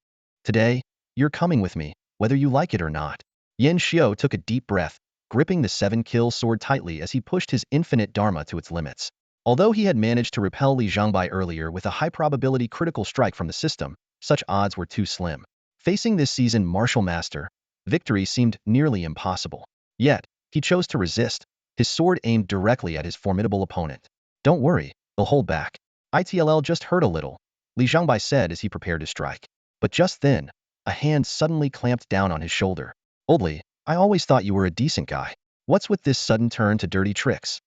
Today, you're coming with me, whether you like it or not. Yin Xiu took a deep breath, gripping the seven-kill sword tightly as he pushed his infinite dharma to its limits. Although he had managed to repel Li Zhongbai earlier with a high-probability critical strike from the system, such odds were too slim. Facing this seasoned martial master, victory seemed nearly impossible. Yet, he chose to resist, his sword aimed directly at his formidable opponent. Don't worry, he'll hold back. ITLL just hurt a little, Li Zhongbai said as he prepared to strike. But just then, a hand suddenly clamped down on his shoulder. Oldly, I always thought you were a decent guy. What's with this sudden turn to dirty tricks?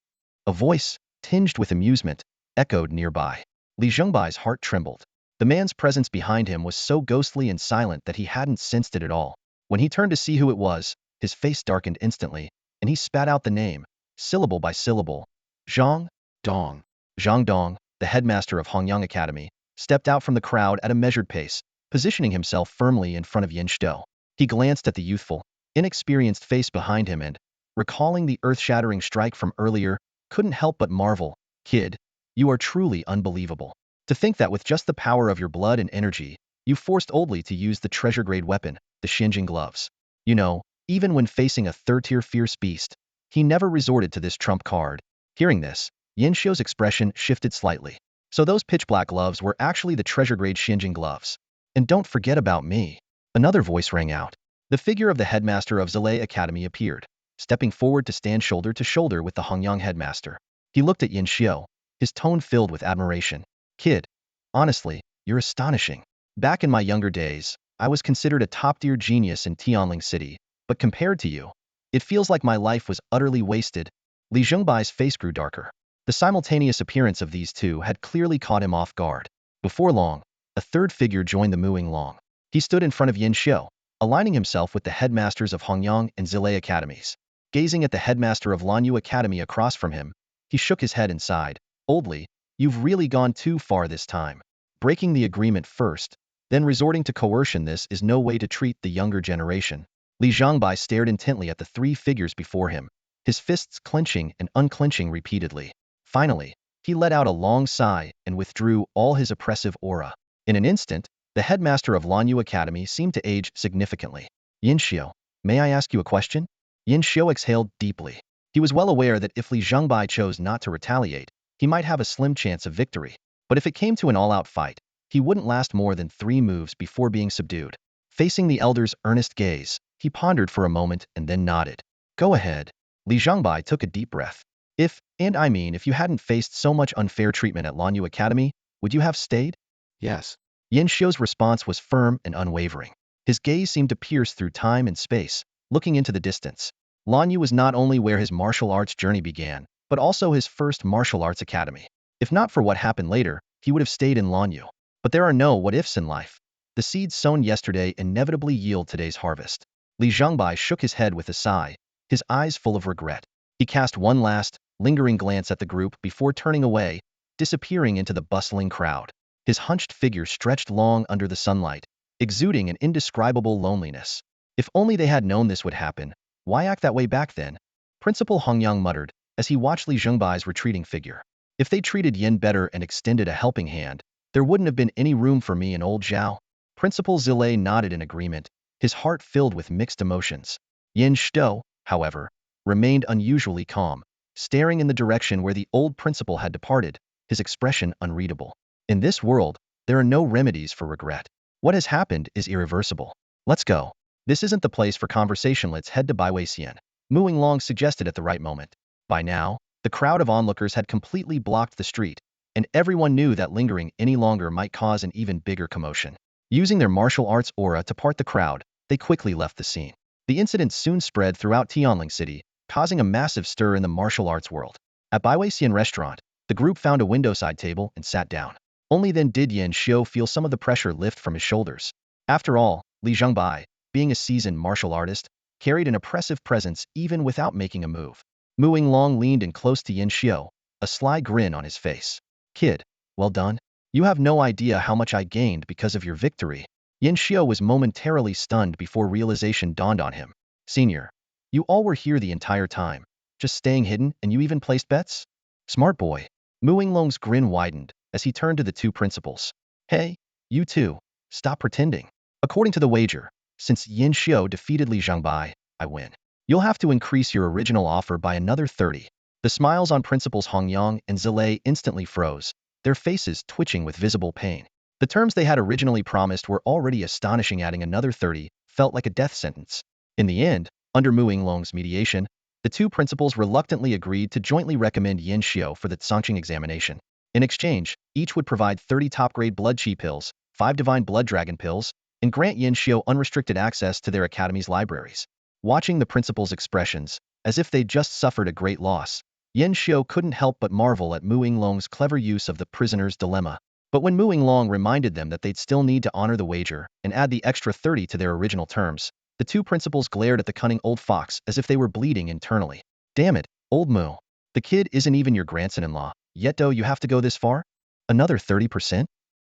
A voice, tinged with amusement, echoed nearby. Li Zhengbai's heart trembled. The man's presence behind him was so ghostly and silent that he hadn't sensed it at all. When he turned to see who it was, his face darkened instantly, and he spat out the name, syllable by syllable. Zhang Dong. Zhang Dong, the headmaster of Hongyang Academy, stepped out from the crowd at a measured pace, positioning himself firmly in front of Yin Xiu. He glanced at the youthful, inexperienced face behind him and, recalling the earth-shattering strike from earlier, couldn't help but marvel. Kid, you are truly unbelievable. To think that with just the power of your blood and energy, you forced Oldly to use the treasure-grade weapon, the Xinjing gloves. You know, even when facing a third-tier fierce beast, he never resorted to this trump card. Hearing this, Yin Xiu's expression shifted slightly. So those pitch-black gloves were actually the treasure-grade Xinjing gloves. And don't forget about me. Another voice rang out. The figure of the headmaster of Zilei Academy appeared, stepping forward to stand shoulder to shoulder with the Hongyang headmaster. He looked at Yin Xiu, his tone filled with admiration. Kid, honestly, you're astonishing. Back in my younger days, I was considered a top-tier genius in Tianling City, but compared to you, it feels like my life was utterly wasted. Li Zhengbai's face grew darker. The simultaneous appearance of these two had clearly caught him off guard. Before long, a third figure joined the mooing long. He stood in front of Yin Xiu, aligning himself with the headmasters of Hongyang and Zilei academies. Gazing at the headmaster of Lanyu Academy across from him, he shook his head and sighed. Oldly, you've really gone too far this time. Breaking the agreement first, then resorting to coercion, this is no way to treat the younger generation. Li Zhongbai stared intently at the three figures before him, his fists clenching and unclenching repeatedly. Finally, he let out a long sigh and withdrew all his oppressive aura. In an instant, the headmaster of Lanyu Academy seemed to age significantly. Yin Xiu, may I ask you a question? Yin Xiu exhaled deeply. He was well aware that if Li Zhongbai chose not to retaliate, he might have a slim chance of victory. But if it came to an all-out fight, he wouldn't last more than 3 moves before being subdued. Facing the elder's earnest gaze, he pondered for a moment and then nodded. Go ahead. Li Zhongbai took a deep breath. If you hadn't faced so much unfair treatment at Lanyu Academy, would you have stayed? Yes. Yin Xiu's response was firm and unwavering. His gaze seemed to pierce through time and space, looking into the distance. Lanyu was not only where his martial arts journey began, but also his first martial arts academy. If not for what happened later, he would have stayed in Lanyu. But there are no what-ifs in life. The seeds sown yesterday inevitably yield today's harvest. Li Zhongbai shook his head with a sigh, his eyes full of regret. He cast one last, lingering glance at the group before turning away, disappearing into the bustling crowd. His hunched figure stretched long under the sunlight, exuding an indescribable loneliness. If only they had known this would happen, why act that way back then? Principal Hongyang muttered, as he watched Li Zhengbai's retreating figure. If they treated Yin better and extended a helping hand, there wouldn't have been any room for me and old Zhao. Principal Zilei nodded in agreement, his heart filled with mixed emotions. Yin Xiu, however, remained unusually calm. staring in the direction where the old principal had departed, his expression unreadable. In this world, there are no remedies for regret. What has happened is irreversible. Let's go. This isn't the place for conversation, let's head to Baiwei Xian, Mu Yinglong suggested at the right moment. By now, the crowd of onlookers had completely blocked the street, and everyone knew that lingering any longer might cause an even bigger commotion. Using their martial arts aura to part the crowd, they quickly left the scene. The incident soon spread throughout Tianling City, causing a massive stir in the martial arts world. At Baiwei Xian restaurant, the group found a windowside table and sat down. Only then did Yan Xiu feel some of the pressure lift from his shoulders. After all, Li Zhengbai, being a seasoned martial artist, carried an oppressive presence even without making a move. Mu Yinglong leaned in close to Yan Xiu, a sly grin on his face. Kid, well done. You have no idea how much I gained because of your victory. Yan Xiu was momentarily stunned before realization dawned on him. Senior, you all were here the entire time, just staying hidden, and you even placed bets? Smart boy. Mu Yinglong's grin widened as he turned to the two principals. Hey, you two, stop pretending. According to the wager, since Yan Xiu defeated Li Zhengbai, I win. You'll have to increase your original offer by another 30. The smiles on Principals Hongyang and Zilei instantly froze, their faces twitching with visible pain. The terms they had originally promised were already astonishing. Adding another 30 felt like a death sentence. In the end, under Mu Yinglong's mediation, the two principals reluctantly agreed to jointly recommend Yan Xiu for the Tsangqing examination. In exchange, each would provide 30 top-grade blood chi pills, 5 divine blood dragon pills, and grant Yan Xiu unrestricted access to their academy's libraries. Watching the principals' expressions, as if they'd just suffered a great loss, Yan Xiu couldn't help but marvel at Mu Yinglong's clever use of the prisoner's dilemma. But when Mu Yinglong reminded them that they'd still need to honor the wager and add the extra 30 to their original terms, the two principals glared at the cunning old fox as if they were bleeding internally. Damn it, old Mu. The kid isn't even your grandson-in-law, yet do you have to go this far? Another 30%?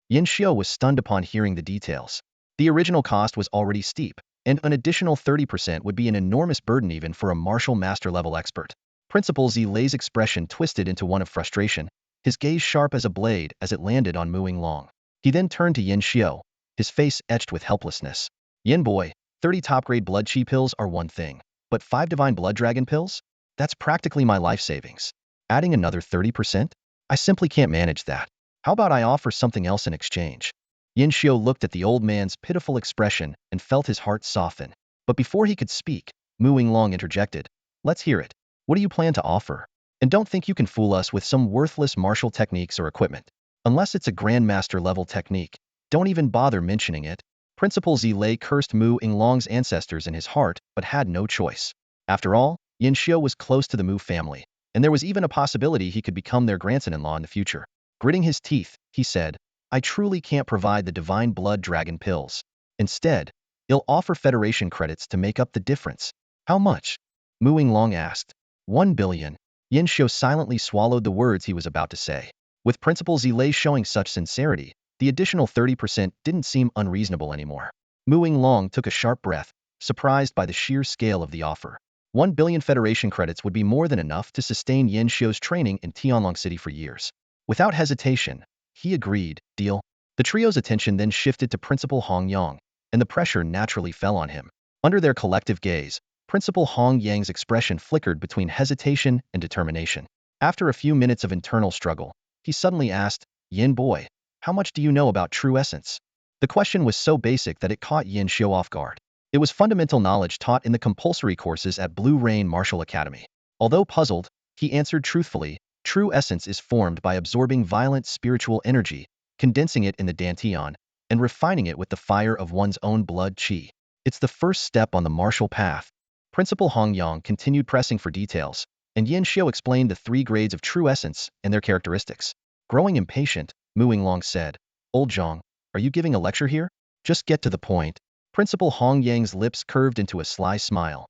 Yan Xiu was stunned upon hearing the details. The original cost was already steep, and an additional 30% would be an enormous burden even for a martial master-level expert. Principal Zilei's expression twisted into one of frustration, his gaze sharp as a blade as it landed on Mu Yinglong. He then turned to Yan Xiu, his face etched with helplessness. Yan boy, 30 top-grade blood chi pills are one thing, but 5 divine blood dragon pills? That's practically my life savings. Adding another 30%? I simply can't manage that. How about I offer something else in exchange? Yan Xiu looked at the old man's pitiful expression and felt his heart soften. But before he could speak, Mu Yinglong interjected. Let's hear it. What do you plan to offer? And don't think you can fool us with some worthless martial techniques or equipment. Unless it's a grandmaster level technique, don't even bother mentioning it. Principal Zilei cursed Mu Yinglong's ancestors in his heart, but had no choice. After all, Yan Xiu was close to the Mu family, and there was even a possibility he could become their grandson-in-law in the future. Gritting his teeth, he said, I truly can't provide the divine blood dragon pills. Instead, I'll offer Federation credits to make up the difference. How much? Mu Yinglong asked. 1 billion. Yan Xiu silently swallowed the words he was about to say. With Principal Zilei showing such sincerity, the additional 30% didn't seem unreasonable anymore. Mu Yinglong took a sharp breath, surprised by the sheer scale of the offer. 1 billion Federation credits would be more than enough to sustain Yan Xiu's training in Tianling City for years. Without hesitation, he agreed, deal. The trio's attention then shifted to Principal Hongyang, and the pressure naturally fell on him. Under their collective gaze, Principal Hongyang's expression flickered between hesitation and determination. After a few minutes of internal struggle, he suddenly asked, Yin boy, how much do you know about true essence? The question was so basic that it caught Yan Xiu off guard. It was fundamental knowledge taught in the compulsory courses at Blue Rain Martial Academy. Although puzzled, he answered truthfully, true essence is formed by absorbing violent spiritual energy, condensing it in the dantian, and refining it with the fire of one's own blood qi. It's the first step on the martial path. Principal Hongyang continued pressing for details, and Yan Xiu explained the 3 grades of true essence and their characteristics. Growing impatient, Mu Yinglong said, Old Zhang, are you giving a lecture here? Just get to the point. Principal Hongyang's lips curved into a sly smile.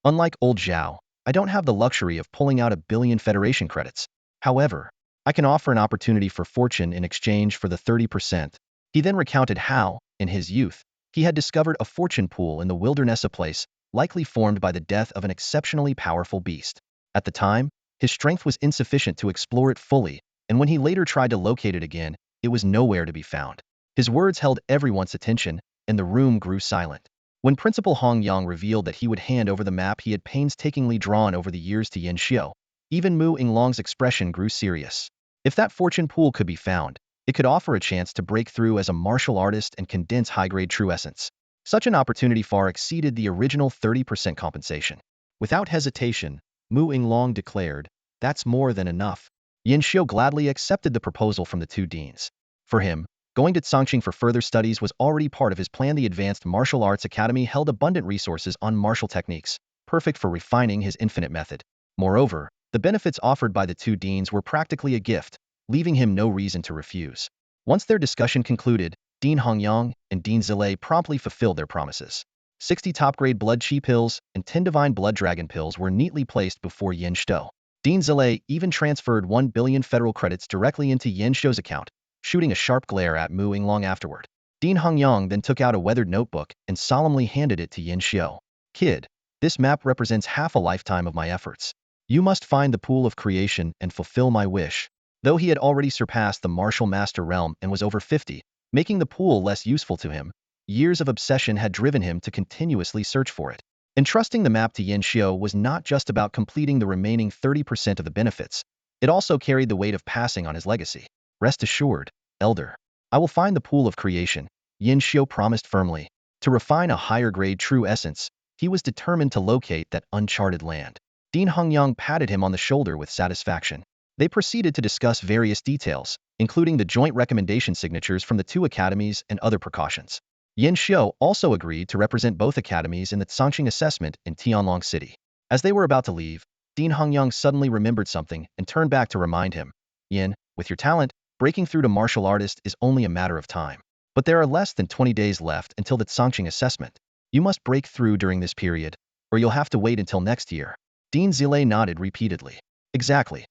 Unlike Old Zhao, I don't have the luxury of pulling out 1 billion Federation credits. However, I can offer an opportunity for fortune in exchange for the 30%. He then recounted how, in his youth, he had discovered a fortune pool in the wilderness, a place likely formed by the death of an exceptionally powerful beast. At the time, his strength was insufficient to explore it fully, and when he later tried to locate it again, it was nowhere to be found. His words held everyone's attention, and the room grew silent. When Principal Hongyang revealed that he would hand over the map he had painstakingly drawn over the years to Yan Xiu, Even Mu Inglong's expression grew serious. If that fortune pool could be found, it could offer a chance to break through as a martial artist and condense high-grade true essence. Such an opportunity far exceeded the original 30% compensation. Without hesitation, Mu Inglong declared, "That's more than enough." Yin Xiu gladly accepted the proposal from the two deans. For him, going to Chongqing for further studies was already part of his plan. The Advanced Martial Arts Academy held abundant resources on martial techniques, perfect for refining his infinite method. Moreover, the benefits offered by the two deans were practically a gift, leaving him no reason to refuse. Once their discussion concluded, Dean Hongyang and Dean Zilei promptly fulfilled their promises. 60 top-grade blood chi pills and 10 divine blood dragon pills were neatly placed before Yin Xiu. Dean Zilei even transferred 1 billion federal credits directly into Yin Xiu's account, shooting a sharp glare at Mu Inglong afterward. Dean Hongyang then took out a weathered notebook and solemnly handed it to Yin Xiu. "Kid, this map represents half a lifetime of my efforts. You must find the pool of creation and fulfill my wish." Though he had already surpassed the martial master realm and was over 50, making the pool less useful to him, years of obsession had driven him to continuously search for it. Entrusting the map to Yin Xiu was not just about completing the remaining 30% of the benefits, it also carried the weight of passing on his legacy. "Rest assured, Elder, I will find the pool of creation," Yin Xiu promised firmly. To refine a higher-grade true essence, he was determined to locate that uncharted land. Dean Hongyang patted him on the shoulder with satisfaction. They proceeded to discuss various details, including the joint recommendation signatures from the two academies and other precautions. Yin Xiu also agreed to represent both academies in the Chongqing assessment in Tianlong City. As they were about to leave, Dean Hongyang suddenly remembered something and turned back to remind him, "Yin, with your talent, breaking through to martial artist is only a matter of time. But there are less than 20 days left until the Chongqing assessment. You must break through during this period, or you'll have to wait until next year." Dean Zilei nodded repeatedly. Exactly.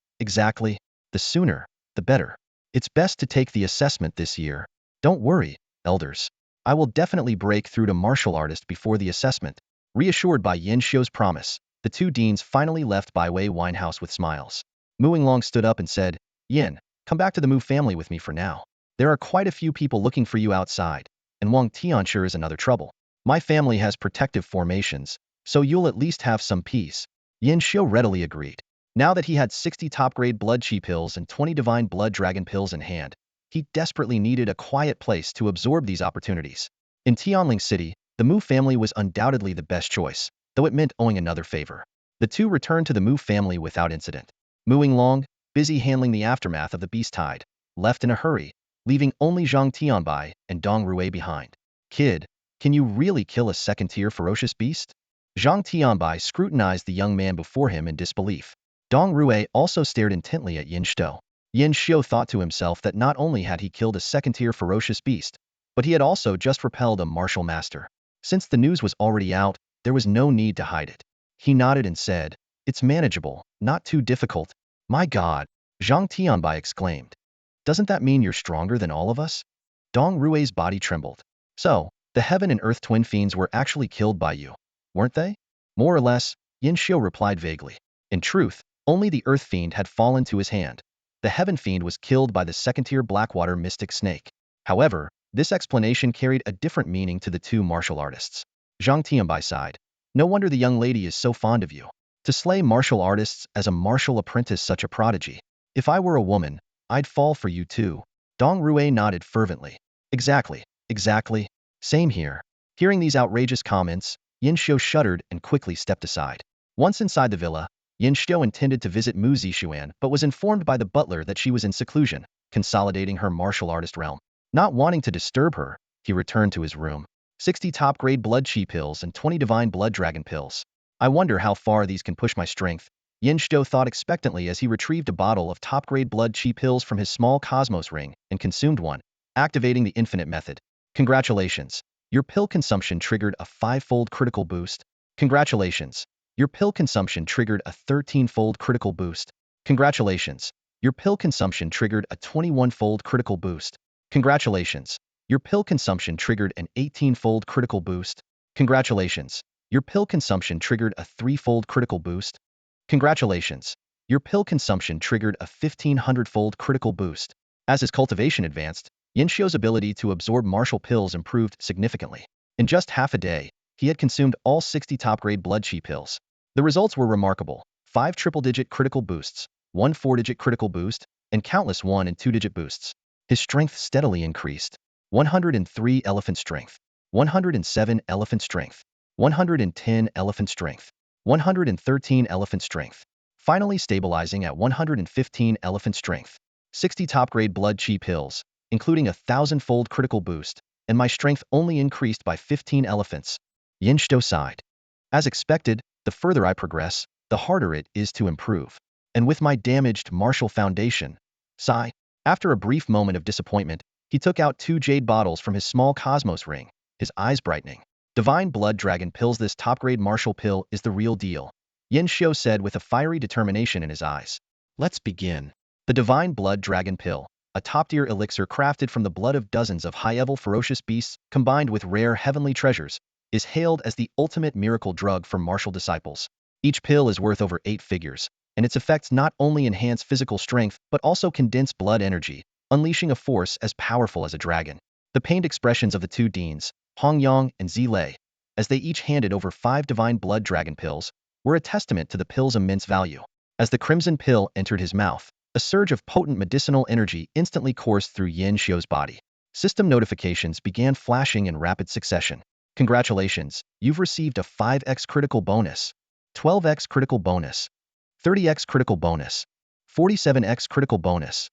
The sooner, the better. It's best to take the assessment this year. Don't worry, elders. I will definitely break through to martial artist before the assessment." Reassured by Yin Xiu's promise, the two deans finally left Bai Wei Winehouse with smiles. Mu Inglong stood up and said, "Yin, come back to the Mu family with me for now. There are quite a few people looking for you outside, and Wang Tianshi is another trouble. My family has protective formations, so you'll at least have some peace." Yin Xiu readily agreed. Now that he had 60 top-grade blood chi pills and 20 divine blood dragon pills in hand, he desperately needed a quiet place to absorb these opportunities. In Tianling City, the Mu family was undoubtedly the best choice, though it meant owing another favor. The two returned to the Mu family without incident. Mu Inglong, busy handling the aftermath of the beast tide, left in a hurry, leaving only Zhang Tianbai and Dong Rui behind. "Kid, can you really kill a second-tier ferocious beast?" Zhang Tianbai scrutinized the young man before him in disbelief. Dong Rui also stared intently at Yin Xiu. Yin Xiu thought to himself that not only had he killed a second-tier ferocious beast, but he had also just repelled a martial master. Since the news was already out, there was no need to hide it. He nodded and said, "It's manageable, not too difficult." "My God!" Zhang Tianbai exclaimed. "Doesn't that mean you're stronger than all of us?" Dong Rui's body trembled. "So, the heaven and earth twin fiends were actually killed by you, weren't they?" "More or less," Yin Xiu replied vaguely. In truth, only the earth fiend had fallen to his hand. The heaven fiend was killed by the second-tier Blackwater mystic snake. However, this explanation carried a different meaning to the two martial artists. Zhang Tianbai sighed. "No wonder the young lady is so fond of you. To slay martial artists as a martial apprentice, such a prodigy. If I were a woman, I'd fall for you too." Dong Rui nodded fervently. Exactly. Same here." Hearing these outrageous comments, Yin Xiu shuddered and quickly stepped aside. Once inside the villa, Yin Xiu intended to visit Mu Zixuan but was informed by the butler that she was in seclusion, consolidating her martial artist realm. Not wanting to disturb her, he returned to his room. 60 top-grade blood chi pills and 20 divine blood dragon pills. I wonder how far these can push my strength. Yin Xiu thought expectantly as he retrieved a bottle of top-grade blood chi pills from his small cosmos ring and consumed one, activating the infinite method. Congratulations. Your pill consumption triggered a 5-fold critical boost. Congratulations. Your pill consumption triggered a 13-fold critical boost. Congratulations. Your pill consumption triggered a 21-fold critical boost. Congratulations. Your pill consumption triggered an 18-fold critical boost. Congratulations. Your pill consumption triggered a 3-fold critical boost. Congratulations. Your pill consumption triggered a 1,500-fold critical boost. As his cultivation advanced, Yin Xiu's ability to absorb martial pills improved significantly. In just half a day, he had consumed all 60 top-grade blood chi pills. The results were remarkable. 5 triple-digit critical boosts, 1 4-digit critical boost, and countless 1 and 2-digit boosts. His strength steadily increased. 103 elephant strength, 107 elephant strength, 110 elephant strength, 113 elephant strength, finally stabilizing at 115 elephant strength. 60 top-grade blood chi pills, including a 1,000-fold critical boost, and my strength only increased by 15 elephants. Yin Shou sighed. As expected, the further I progress, the harder it is to improve. And with my damaged martial foundation, sigh. After a brief moment of disappointment, he took out 2 jade bottles from his small cosmos ring, his eyes brightening. Divine Blood Dragon Pills. This top-grade martial pill is the real deal, Yin Shou said with a fiery determination in his eyes. Let's begin. The Divine Blood Dragon Pill, a top-tier elixir crafted from the blood of dozens of high-level ferocious beasts combined with rare heavenly treasures, is hailed as the ultimate miracle drug for martial disciples. Each pill is worth over 8 figures, and its effects not only enhance physical strength but also condense blood energy, unleashing a force as powerful as a dragon. The pained expressions of the 2 deans, Hong Yang and Zi Lei, as they each handed over 5 Divine Blood Dragon Pills, were a testament to the pill's immense value. As the crimson pill entered his mouth, a surge of potent medicinal energy instantly coursed through Yin Shou's body. System notifications began flashing in rapid succession. Congratulations, you've received a 5x critical bonus, 12x critical bonus, 30x critical bonus, 47x critical bonus,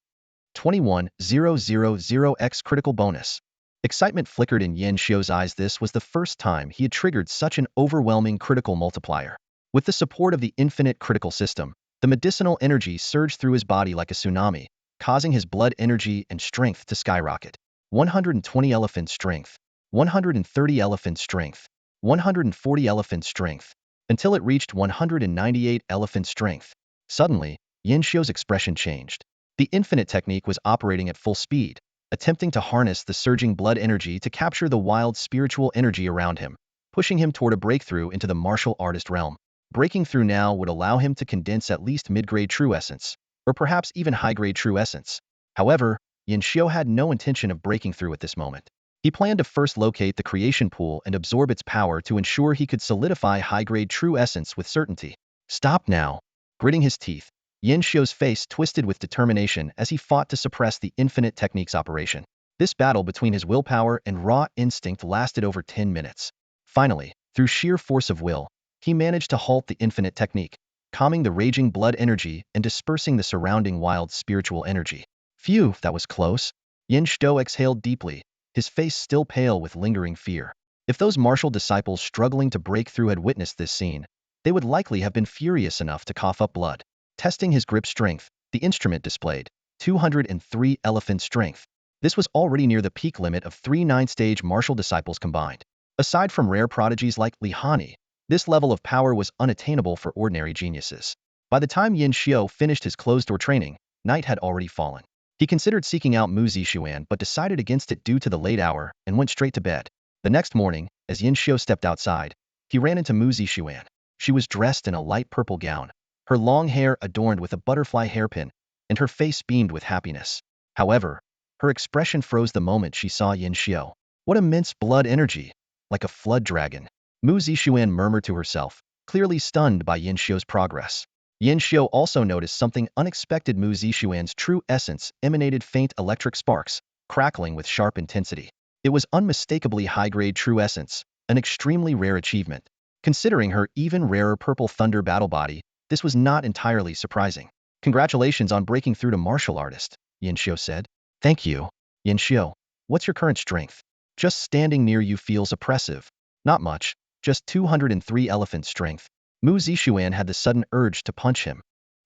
21,000x critical bonus. Excitement flickered in Yin Shou's eyes. This was the first time he had triggered such an overwhelming critical multiplier. With the support of the infinite critical system, the medicinal energy surged through his body like a tsunami, causing his blood energy and strength to skyrocket. 120 elephant strength, 130 elephant strength, 140 elephant strength, until it reached 198 elephant strength. Suddenly, Yin Shou's expression changed. The infinite technique was operating at full speed, attempting to harness the surging blood energy to capture the wild spiritual energy around him, pushing him toward a breakthrough into the martial artist realm. Breaking through now would allow him to condense at least mid-grade true essence, or perhaps even high-grade true essence. However, Yin Shou had no intention of breaking through at this moment. He planned to first locate the creation pool and absorb its power to ensure he could solidify high-grade true essence with certainty. Stop now. Gritting his teeth, Yin Shou's face twisted with determination as he fought to suppress the infinite technique's operation. This battle between his willpower and raw instinct lasted over 10 minutes. Finally, through sheer force of will, he managed to halt the infinite technique, calming the raging blood energy and dispersing the surrounding wild spiritual energy. Phew, that was close. Yin Shou exhaled deeply, his face still pale with lingering fear. If those martial disciples struggling to break through had witnessed this scene, they would likely have been furious enough to cough up blood. Testing his grip strength, the instrument displayed 203 elephant strength. This was already near the peak limit of 3 9-stage martial disciples combined. Aside from rare prodigies like Li Hani, this level of power was unattainable for ordinary geniuses. By the time Yin Shou finished his closed-door training, night had already fallen. He considered seeking out Mu Zixuan but decided against it due to the late hour and went straight to bed. The next morning, as Yin Shou stepped outside, he ran into Mu Zixuan. She was dressed in a light purple gown, her long hair adorned with a butterfly hairpin, and her face beamed with happiness. However, her expression froze the moment she saw Yin Shou. What immense blood energy! Like a flood dragon. Mu Zixuan murmured to herself, clearly stunned by Yin Shou's progress. Yin Shou also noticed something unexpected. Mu Zixuan's true essence emanated faint electric sparks, crackling with sharp intensity. It was unmistakably high-grade true essence, an extremely rare achievement. Considering her even rarer purple thunder battle body, this was not entirely surprising. Congratulations on breaking through to martial artist, Yin Shou said. Thank you. Yin Shou, what's your current strength? Just standing near you feels oppressive. Not much, just 203 elephant strength. Mu Zixuan had the sudden urge to punch him.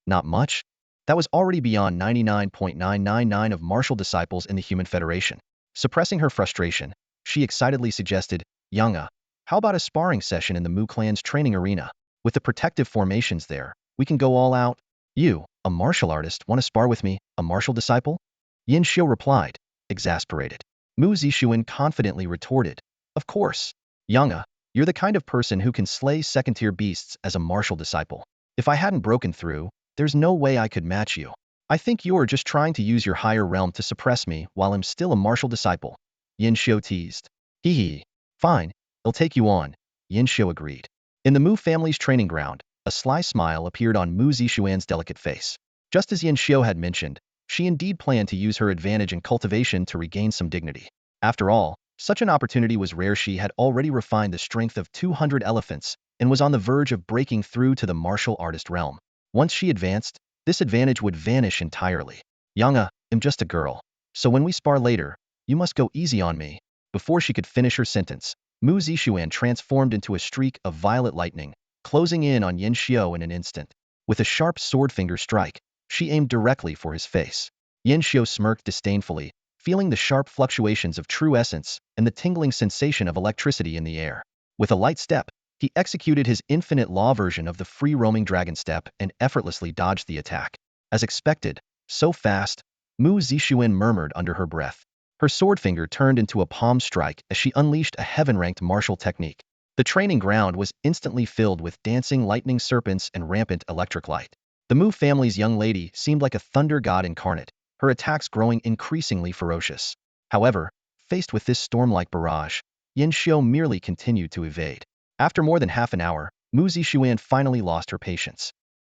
Not much? That was already beyond 99.999 of martial disciples in the Human Federation. Suppressing her frustration, she excitedly suggested, Yang, how about a sparring session in the Mu clan's training arena? With the protective formations there, we can go all out. You, a martial artist, want to spar with me, a martial disciple? Yin Shou replied, exasperated. Mu Zixuan confidently retorted, of course. Yang, you're the kind of person who can slay second-tier beasts as a martial disciple. If I hadn't broken through, there's no way I could match you. I think you're just trying to use your higher realm to suppress me while I'm still a martial disciple. Yin Shou teased. Hee hee. Fine, I'll take you on, Yin Shou agreed. In the Mu family's training ground, A sly smile appeared on Mu Zixuan's delicate face. Just as Yin Xiao had mentioned, she indeed planned to use her advantage in cultivation to regain some dignity. After all, such an opportunity was rare. She had already refined the strength of 200 elephants and was on the verge of breaking through to the martial artist realm. Once she advanced, this advantage would vanish entirely. Yang, I'm just a girl. So when we spar later, you must go easy on me. Before she could finish her sentence, Mu Zixuan transformed into a streak of violet lightning, closing in on Yin Xiao in an instant. With a sharp sword finger strike, she aimed directly for his face. Yin Xiao smirked disdainfully, feeling the sharp fluctuations of true essence and the tingling sensation of electricity in the air. With a light step, he executed his infinite law version of the free-roaming dragon step and effortlessly dodged the attack. As expected, so fast, Mu Zixuan murmured under her breath. Her sword finger turned into a palm strike as she unleashed a heaven-ranked martial technique. The training ground was instantly filled with dancing lightning serpents and rampant electric light. The Mu family's young lady seemed like a thunder god incarnate, her attacks growing increasingly ferocious. However, faced with this storm-like barrage, Yin Xiao merely continued to evade. After more than half an hour, Mu Zixuan finally lost her patience.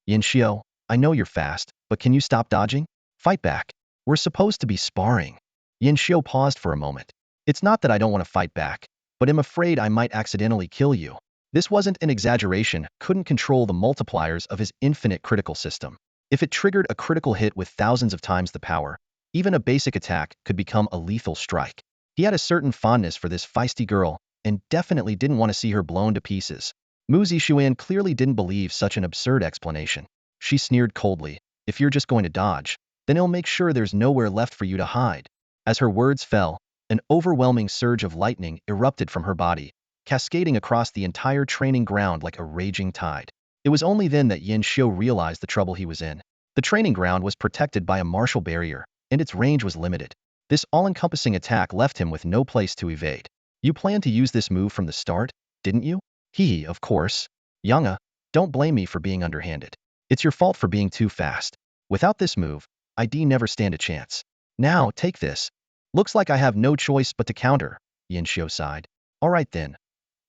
Yin Xiao, I know you're fast, but can you stop dodging? Fight back. We're supposed to be sparring. Yin Xiao paused for a moment. It's not that I don't want to fight back, but I'm afraid I might accidentally kill you. This wasn't an exaggeration, couldn't control the multipliers of his infinite critical system. If it triggered a critical hit with thousands of times the power, even a basic attack could become a lethal strike. He had a certain fondness for this feisty girl, and definitely didn't want to see her blown to pieces. Mu Zixuan clearly didn't believe such an absurd explanation. She sneered coldly, if you're just going to dodge, then I'll make sure there's nowhere left for you to hide. As her words fell, an overwhelming surge of lightning erupted from her body, cascading across the entire training ground like a raging tide. It was only then that Yin Xiao realized the trouble he was in. The training ground was protected by a martial barrier, and its range was limited. This all-encompassing attack left him with no place to evade. You planned to use this move from the start, didn't you? Hee, of course. Yang, don't blame me for being underhanded. It's your fault for being too fast. Without this move, I'd never stand a chance. Now, take this. Looks like I have no choice but to counter, Yin Xiao sighed. All right then.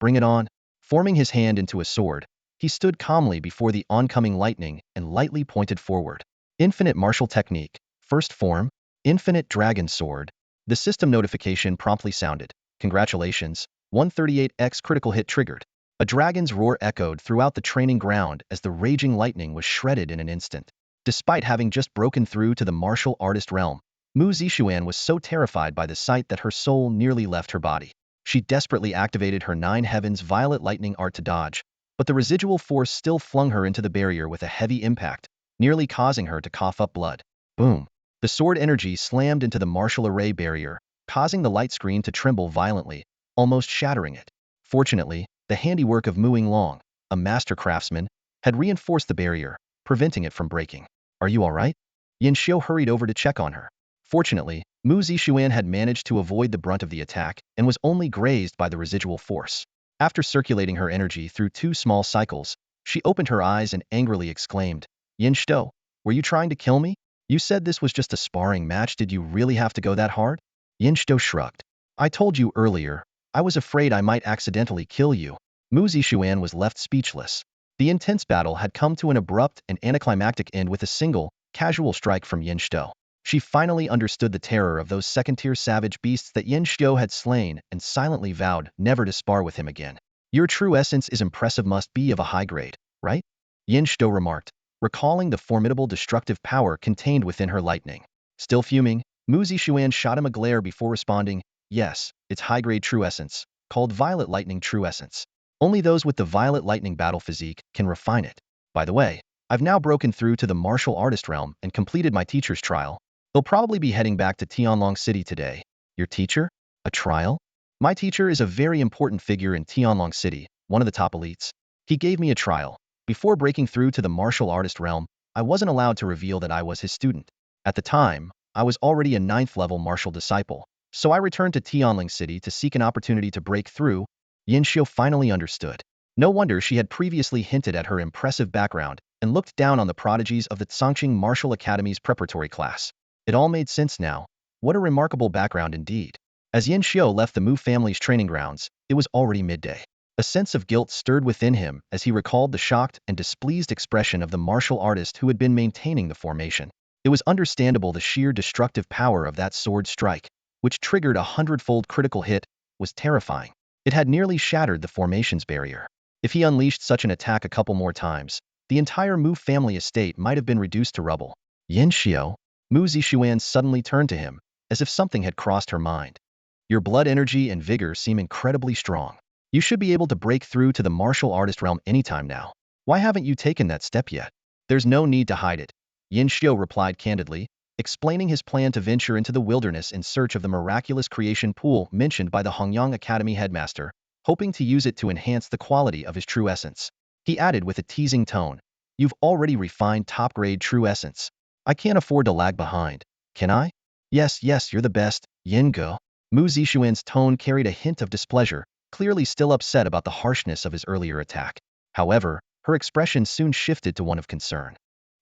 Bring it on. Forming his hand into a sword, he stood calmly before the oncoming lightning and lightly pointed forward. Infinite martial technique. First form. Infinite dragon sword. The system notification promptly sounded. Congratulations. 138x critical hit triggered. A dragon's roar echoed throughout the training ground as the raging lightning was shredded in an instant. Despite having just broken through to the martial artist realm, Mu Zixuan was so terrified by the sight that her soul nearly left her body. She desperately activated her Nine Heavens violet lightning art to dodge, but the residual force still flung her into the barrier with a heavy impact, nearly causing her to cough up blood. Boom! The sword energy slammed into the martial array barrier, causing the light screen to tremble violently, almost shattering it. Fortunately, the handiwork of Mu Yinglong, a master craftsman, had reinforced the barrier, preventing it from breaking. Are you all right? Yin Xiao hurried over to check on her. Fortunately, Mu Zixuan had managed to avoid the brunt of the attack and was only grazed by the residual force. After circulating her energy through 2 small cycles, she opened her eyes and angrily exclaimed, Yin Xiao, were you trying to kill me? You said this was just a sparring match, did you really have to go that hard? Yin Xiao shrugged. I told you earlier, I was afraid I might accidentally kill you. Mu Zixuan was left speechless. The intense battle had come to an abrupt and anticlimactic end with a single, casual strike from Yin Xiao. She finally understood the terror of those second-tier savage beasts that Yin Xiao had slain and silently vowed never to spar with him again. Your true essence is impressive, must be of a high grade, right? Yin Xiao remarked, recalling the formidable destructive power contained within her lightning. Still fuming, Mu Zixuan shot him a glare before responding, yes, it's high-grade true essence, called violet lightning true essence. Only those with the violet lightning battle physique can refine it. By the way, I've now broken through to the martial artist realm and completed my teacher's trial. They'll probably be heading back to Tianlong City today. Your teacher? A trial? My teacher is a very important figure in Tianlong City, one of the top elites. He gave me a trial. Before breaking through to the martial artist realm, I wasn't allowed to reveal that I was his student. At the time, I was already a 9th-level martial disciple, so I returned to Tianling City to seek an opportunity to break through. Yin Xiao finally understood. No wonder she had previously hinted at her impressive background and looked down on the prodigies of the Tsangqing Martial Academy's preparatory class. It all made sense now. What a remarkable background indeed. As Yin Xiao left the Mu family's training grounds, it was already midday. A sense of guilt stirred within him as he recalled the shocked and displeased expression of the martial artist who had been maintaining the formation. It was understandable the sheer destructive power of that sword strike, which triggered a hundredfold critical hit, was terrifying. It had nearly shattered the formation's barrier. If he unleashed such an attack a couple more times, the entire Mu family estate might have been reduced to rubble. Yin Xiao, Mu Zixuan suddenly turned to him, as if something had crossed her mind. Your blood energy and vigor seem incredibly strong. You should be able to break through to the martial artist realm anytime now. Why haven't you taken that step yet? There's no need to hide it. Yin Xiao replied candidly, explaining his plan to venture into the wilderness in search of the miraculous creation pool mentioned by the Hongyang Academy headmaster, hoping to use it to enhance the quality of his true essence. He added with a teasing tone, "You've already refined top-grade true essence. I can't afford to lag behind, can I?" Yes, you're the best, Yin Ge. Mu Zixuan's tone carried a hint of displeasure, clearly still upset about the harshness of his earlier attack. However, her expression soon shifted to one of concern.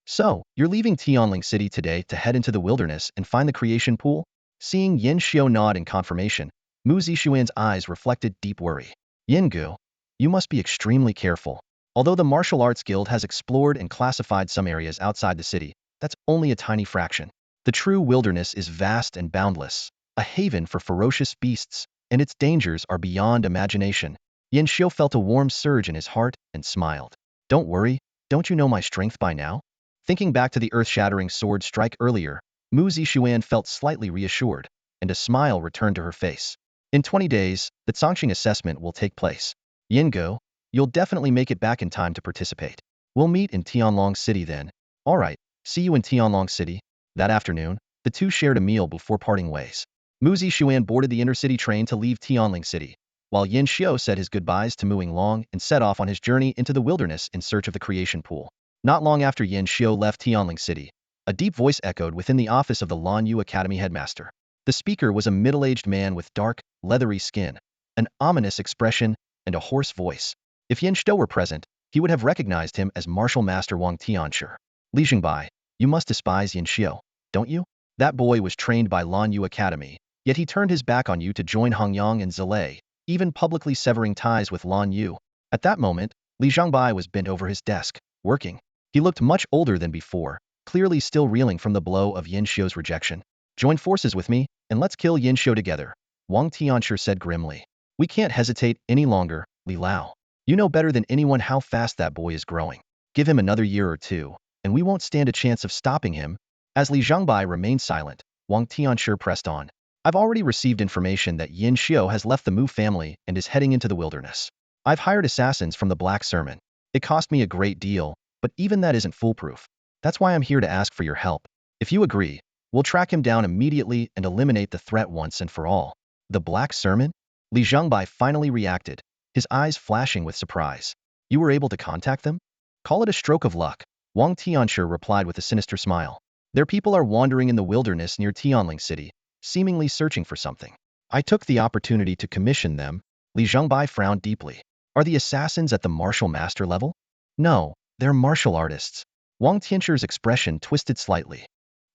So, you're leaving Tianling City today to head into the wilderness and find the creation pool? Seeing Yin Xiao nod in confirmation, Mu Zixuan's eyes reflected deep worry. Yin Gu, you must be extremely careful. Although the Martial Arts Guild has explored and classified some areas outside the city, that's only a tiny fraction. The true wilderness is vast and boundless, a haven for ferocious beasts, and its dangers are beyond imagination. Yin Xiao felt a warm surge in his heart and smiled. Don't worry, don't you know my strength by now? Thinking back to the earth-shattering sword strike earlier, Mu Zixuan felt slightly reassured, and a smile returned to her face. In 20 days, the Zhongqing assessment will take place. Yin Go, you'll definitely make it back in time to participate. We'll meet in Tianlong City then. All right, see you in Tianlong City. That afternoon, the two shared a meal before parting ways. Mu Zixuan boarded the intercity train to leave Tianling City, while Yin Xiao said his goodbyes to Muing Long and set off on his journey into the wilderness in search of the creation pool. Not long after Yin Xiao left Tianling City, a deep voice echoed within the office of the Lan Yu Academy headmaster. The speaker was a middle-aged man with dark, leathery skin, an ominous expression, and a hoarse voice. If Yin Xiao were present, he would have recognized him as Martial Master Wang Tianshi. Li Jingbai, you must despise Yin Xiao, don't you? That boy was trained by Lan Yu Academy, yet he turned his back on you to join Hongyang and Zilei, even publicly severing ties with Lan Yu. At that moment, Li Jingbai was bent over his desk, working. He looked much older than before, clearly still reeling from the blow of Yin Xiao's rejection. Join forces with me, and let's kill Yin Xiao together, Wang Tianshi said grimly. We can't hesitate any longer, Li Lao. You know better than anyone how fast that boy is growing. Give him another year or two, and we won't stand a chance of stopping him. As Li Zhangbai remained silent, Wang Tianshi pressed on. I've already received information that Yin Xiao has left the Mu family and is heading into the wilderness. I've hired assassins from the Black Sermon. It cost me a great deal, but even that isn't foolproof. That's why I'm here to ask for your help. If you agree, we'll track him down immediately and eliminate the threat once and for all. The Black Sermon? Li Zhangbai finally reacted, his eyes flashing with surprise. You were able to contact them? Call it a stroke of luck, Wang Tianshi replied with a sinister smile. Their people are wandering in the wilderness near Tianling City, seemingly searching for something. I took the opportunity to commission them. Li Zhangbai frowned deeply. Are the assassins at the martial master level? No, they're martial artists. Wang Tianxi's expression twisted slightly.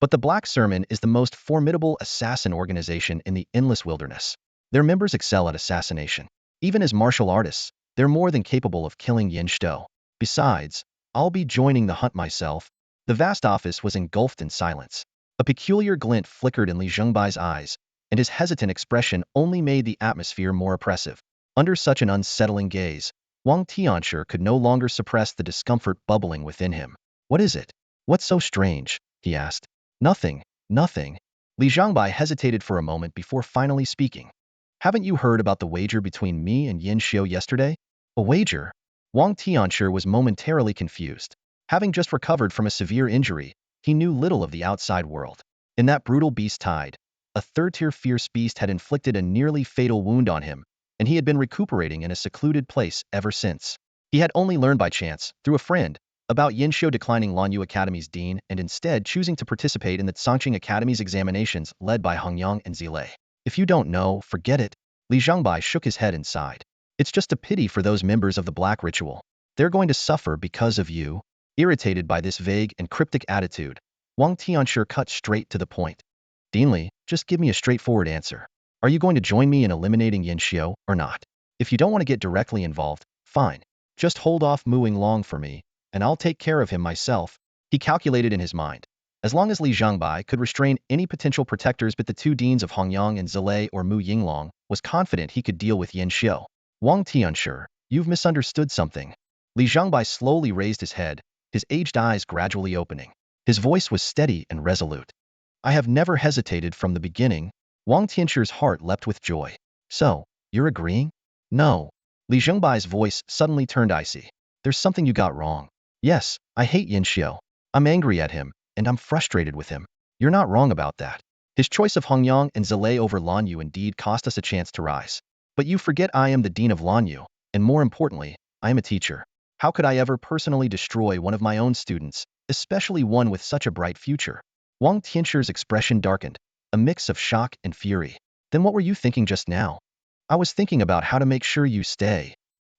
But the Black Sermon is the most formidable assassin organization in the endless wilderness. Their members excel at assassination. Even as martial artists, they're more than capable of killing Yin Xiao. Besides, I'll be joining the hunt myself. The vast office was engulfed in silence. A peculiar glint flickered in Li Zhengbai's eyes, and his hesitant expression only made the atmosphere more oppressive. Under such an unsettling gaze, Wang Tianshi could no longer suppress the discomfort bubbling within him. What is it? What's so strange? He asked. Nothing. Li Zhangbai hesitated for a moment before finally speaking. Haven't you heard about the wager between me and Yin Xiao yesterday? A wager? Wang Tianshi was momentarily confused. Having just recovered from a severe injury, he knew little of the outside world. In that brutal beast tide, a third-tier fierce beast had inflicted a nearly fatal wound on him, and he had been recuperating in a secluded place ever since. He had only learned by chance, through a friend, about Yin Xiao declining Lan Yu Academy's dean and instead choosing to participate in the Zhongqing Academy's examinations led by Hongyang and Zilei. If you don't know, forget it. Li Zhangbai shook his head and sighed. It's just a pity for those members of the Black Ritual. They're going to suffer because of you. Irritated by this vague and cryptic attitude, Wang Tianshi cut straight to the point. Deanly, just give me a straightforward answer. Are you going to join me in eliminating Yin Xiao or not? If you don't want to get directly involved, fine. Just hold off mooing long for me, and I'll take care of him myself, he calculated in his mind. As long as Li Zhangbai could restrain any potential protectors but the two deans of Hongyang and Zilei or Mu Yinglong, was confident he could deal with Yin Xiu. Wang Ti unsure, you've misunderstood something. Li Zhangbai slowly raised his head, his aged eyes gradually opening. His voice was steady and resolute. I have never hesitated from the beginning. Wang Tianchu's heart leapt with joy. So, you're agreeing? No. Li Zhengbai's voice suddenly turned icy. There's something you got wrong. Yes, I hate Yin Xiu. I'm angry at him, and I'm frustrated with him. You're not wrong about that. His choice of Hongyang and Zilei over Lanyu indeed cost us a chance to rise. But you forget I am the dean of Lanyu, and more importantly, I am a teacher. How could I ever personally destroy one of my own students, especially one with such a bright future? Wang Tianchu's expression darkened, a mix of shock and fury. Then what were you thinking just now? I was thinking about how to make sure you stay.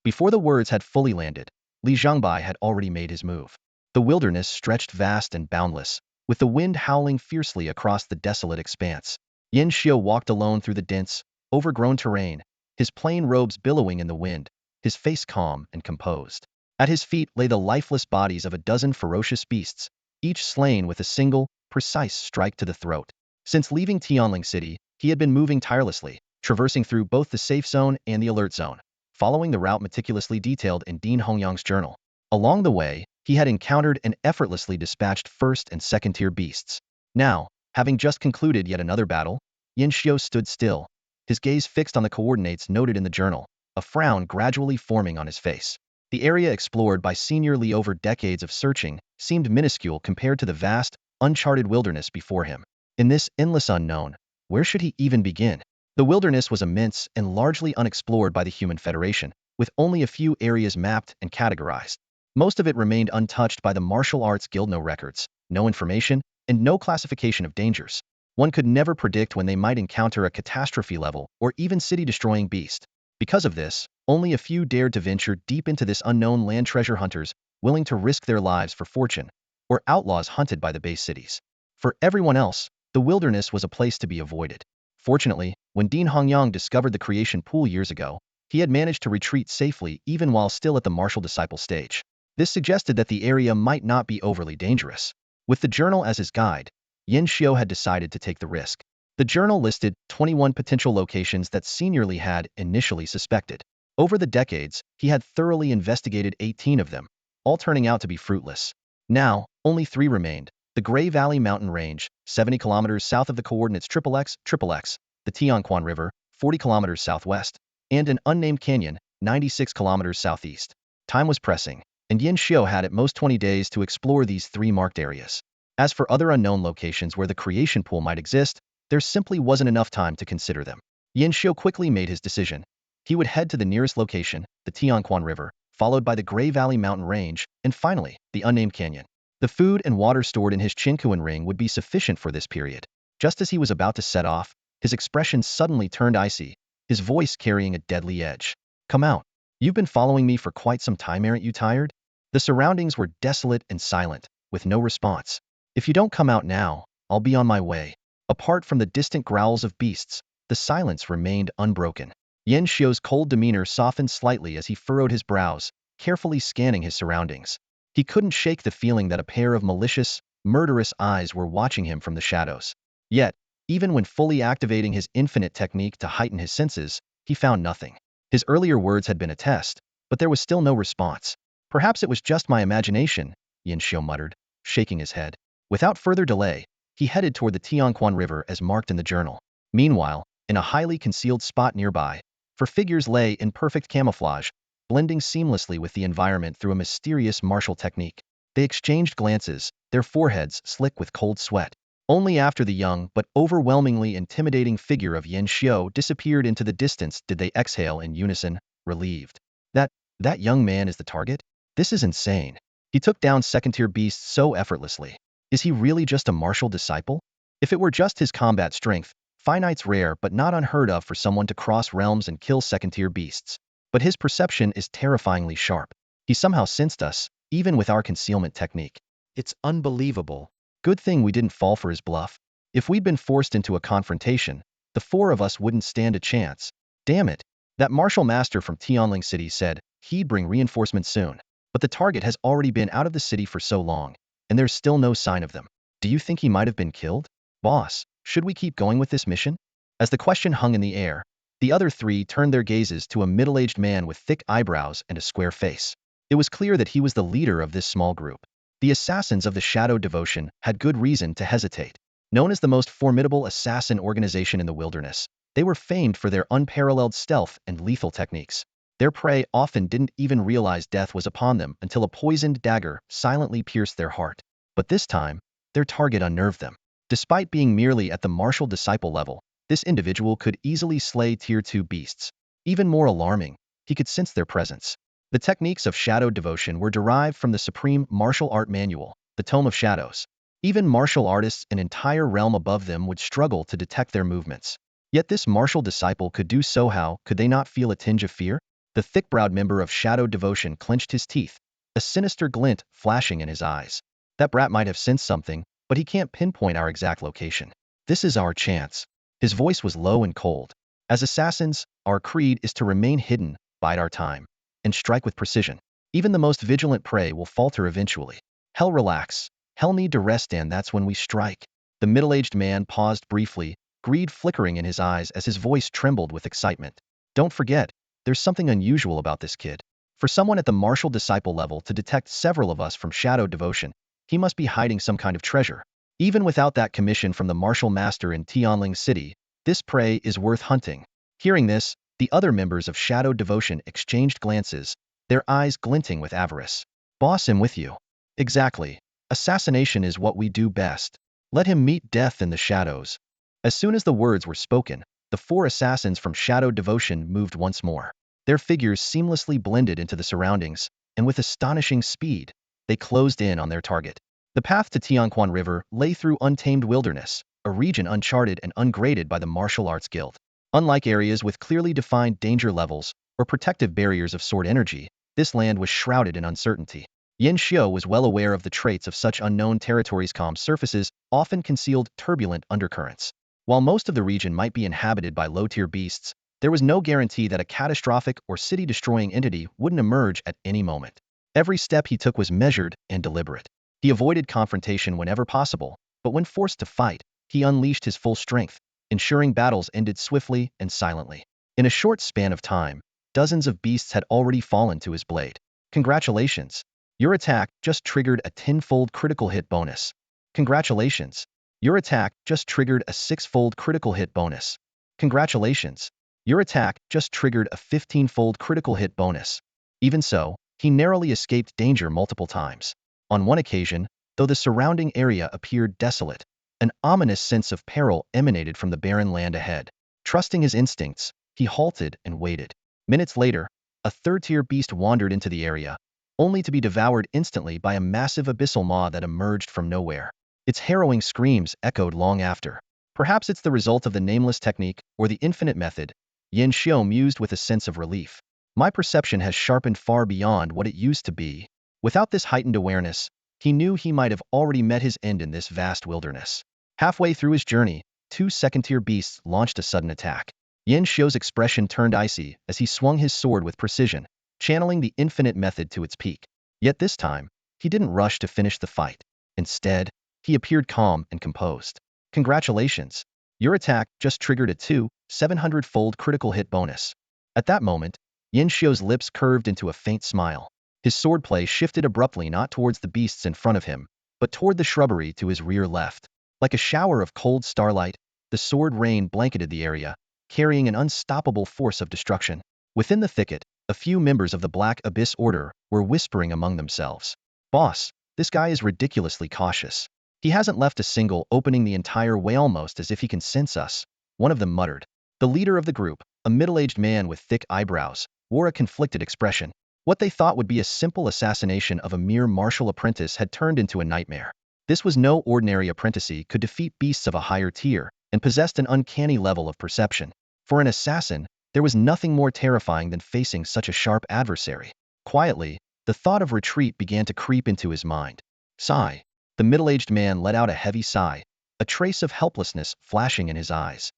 Before the words had fully landed, Li Zhangbai had already made his move. The wilderness stretched vast and boundless, with the wind howling fiercely across the desolate expanse. Yin Xiu walked alone through the dense, overgrown terrain, his plain robes billowing in the wind, his face calm and composed. At his feet lay the lifeless bodies of a dozen ferocious beasts, each slain with a single, precise strike to the throat. Since leaving Tianling City, he had been moving tirelessly, traversing through both the safe zone and the alert zone, following the route meticulously detailed in Dean Hongyang's journal. Along the way, he had encountered and effortlessly dispatched first and second-tier beasts. Now, having just concluded yet another battle, Yin Xiu stood still, his gaze fixed on the coordinates noted in the journal, a frown gradually forming on his face. The area explored by Senior Li over decades of searching seemed minuscule compared to the vast, uncharted wilderness before him. In this endless unknown, where should he even begin? The wilderness was immense and largely unexplored by the Human Federation, with only a few areas mapped and categorized. Most of it remained untouched by the Martial Arts Guild. No records, no information, and no classification of dangers. One could never predict when they might encounter a catastrophe level or even city-destroying beast. Because of this, only a few dared to venture deep into this unknown land. Treasure hunters, willing to risk their lives for fortune, or outlaws hunted by the base cities. For everyone else, the wilderness was a place to be avoided. Fortunately, when Dean Hongyang discovered the creation pool years ago, he had managed to retreat safely even while still at the martial disciple stage. This suggested that the area might not be overly dangerous. With the journal as his guide, Yin Xiu had decided to take the risk. The journal listed 21 potential locations that Senior Li had initially suspected. Over the decades, he had thoroughly investigated 18 of them, all turning out to be fruitless. Now, only 3 remained: the Gray Valley Mountain Range, 70 kilometers south of the coordinates XXX, the Tianquan River, 40 kilometers southwest, and an unnamed canyon, 96 kilometers southeast. Time was pressing, and Yin Xiu had at most 20 days to explore these 3 marked areas. As for other unknown locations where the creation pool might exist, there simply wasn't enough time to consider them. Yin Xiu quickly made his decision. He would head to the nearest location, the Tianquan River, followed by the Gray Valley Mountain Range, and finally, the unnamed canyon. The food and water stored in his Qinkuan ring would be sufficient for this period. Just as he was about to set off, his expression suddenly turned icy, his voice carrying a deadly edge. Come out. You've been following me for quite some time, aren't you tired? The surroundings were desolate and silent, with no response. If you don't come out now, I'll be on my way. Apart from the distant growls of beasts, the silence remained unbroken. Yin Xiu's cold demeanor softened slightly as he furrowed his brows, carefully scanning his surroundings. He couldn't shake the feeling that a pair of malicious, murderous eyes were watching him from the shadows. Yet, even when fully activating his infinite technique to heighten his senses, he found nothing. His earlier words had been a test, but there was still no response. Perhaps it was just my imagination, Yin Xiu muttered, shaking his head. Without further delay, he headed toward the Tianquan River as marked in the journal. Meanwhile, in a highly concealed spot nearby, 4 figures lay in perfect camouflage, blending seamlessly with the environment through a mysterious martial technique. They exchanged glances, their foreheads slick with cold sweat. Only after the young but overwhelmingly intimidating figure of Yin Xiu disappeared into the distance did they exhale in unison, relieved. That young man is the target? This is insane. He took down second-tier beasts so effortlessly. Is he really just a martial disciple? If it were just his combat strength, finite's rare but not unheard of for someone to cross realms and kill second-tier beasts. But his perception is terrifyingly sharp. He somehow sensed us, even with our concealment technique. It's unbelievable. Good thing we didn't fall for his bluff. If we'd been forced into a confrontation, the 4 of us wouldn't stand a chance. Damn it. That martial master from Tianling City said he'd bring reinforcements soon, but the target has already been out of the city for so long, and there's still no sign of them. Do you think he might have been killed? Boss, should we keep going with this mission? As the question hung in the air, the other three turned their gazes to a middle-aged man with thick eyebrows and a square face. It was clear that he was the leader of this small group. The assassins of the Shadow Devotion had good reason to hesitate. Known as the most formidable assassin organization in the wilderness, they were famed for their unparalleled stealth and lethal techniques. Their prey often didn't even realize death was upon them until a poisoned dagger silently pierced their heart. But this time, their target unnerved them. Despite being merely at the martial disciple level, this individual could easily slay Tier 2 beasts. Even more alarming, he could sense their presence. The techniques of shadow devotion were derived from the supreme martial art manual, the Tome of Shadows. Even martial artists an entire realm above them would struggle to detect their movements. Yet this martial disciple could do so. How could they not feel a tinge of fear? The thick-browed member of shadow devotion clenched his teeth, a sinister glint flashing in his eyes. That brat might have sensed something, but he can't pinpoint our exact location. This is our chance. His voice was low and cold. As assassins, our creed is to remain hidden, bide our time, and strike with precision. Even the most vigilant prey will falter eventually. Hell, relax. Hell need to rest, and that's when we strike. The middle-aged man paused briefly, greed flickering in his eyes as his voice trembled with excitement. Don't forget, there's something unusual about this kid. For someone at the martial disciple level to detect several of us from shadow devotion, he must be hiding some kind of treasure. Even without that commission from the martial master in Tianling City, this prey is worth hunting. Hearing this, the other members of shadow devotion exchanged glances, their eyes glinting with avarice. Boss, him with you. Exactly. Assassination is what we do best. Let him meet death in the shadows. As soon as the words were spoken, the four assassins from shadow devotion moved once more. Their figures seamlessly blended into the surroundings, and with astonishing speed, they closed in on their target. The path to Tianquan River lay through untamed wilderness, a region uncharted and ungraded by the Martial Arts Guild. Unlike areas with clearly defined danger levels or protective barriers of sword energy, this land was shrouded in uncertainty. Yin Xiu was well aware of the traits of such unknown territories. Calm surfaces often concealed turbulent undercurrents. While most of the region might be inhabited by low-tier beasts, there was no guarantee that a catastrophic or city-destroying entity wouldn't emerge at any moment. Every step he took was measured and deliberate. He avoided confrontation whenever possible, but when forced to fight, he unleashed his full strength, ensuring battles ended swiftly and silently. In a short span of time, dozens of beasts had already fallen to his blade. Congratulations! Your attack just triggered a 10-fold critical hit bonus. Congratulations! Your attack just triggered a 6-fold critical hit bonus. Congratulations! Your attack just triggered a 15-fold critical hit bonus. Even so, he narrowly escaped danger multiple times. On one occasion, though the surrounding area appeared desolate, an ominous sense of peril emanated from the barren land ahead. Trusting his instincts, he halted and waited. Minutes later, a third-tier beast wandered into the area, only to be devoured instantly by a massive abyssal maw that emerged from nowhere. Its harrowing screams echoed long after. Perhaps it's the result of the nameless technique or the infinite method, Yin Xiu mused with a sense of relief. My perception has sharpened far beyond what it used to be. Without this heightened awareness, he knew he might have already met his end in this vast wilderness. Halfway through his journey, two second-tier beasts launched a sudden attack. Yin Xiu's expression turned icy as he swung his sword with precision, channeling the infinite method to its peak. Yet this time, he didn't rush to finish the fight. Instead, he appeared calm and composed. Congratulations! Your attack just triggered a 700-fold critical hit bonus. At that moment, Yin Xiu's lips curved into a faint smile. His swordplay shifted abruptly not towards the beasts in front of him, but toward the shrubbery to his rear left. Like a shower of cold starlight, the sword rain blanketed the area, carrying an unstoppable force of destruction. Within the thicket, a few members of the Black Abyss Order were whispering among themselves. Boss, this guy is ridiculously cautious. He hasn't left a single opening the entire way, almost as if he can sense us, one of them muttered. The leader of the group, a middle-aged man with thick eyebrows, wore a conflicted expression. What they thought would be a simple assassination of a mere martial apprentice had turned into a nightmare. This was no ordinary apprentice, could defeat beasts of a higher tier, and possessed an uncanny level of perception. For an assassin, there was nothing more terrifying than facing such a sharp adversary. Quietly, the thought of retreat began to creep into his mind. Sigh. The middle-aged man let out a heavy sigh, a trace of helplessness flashing in his eyes.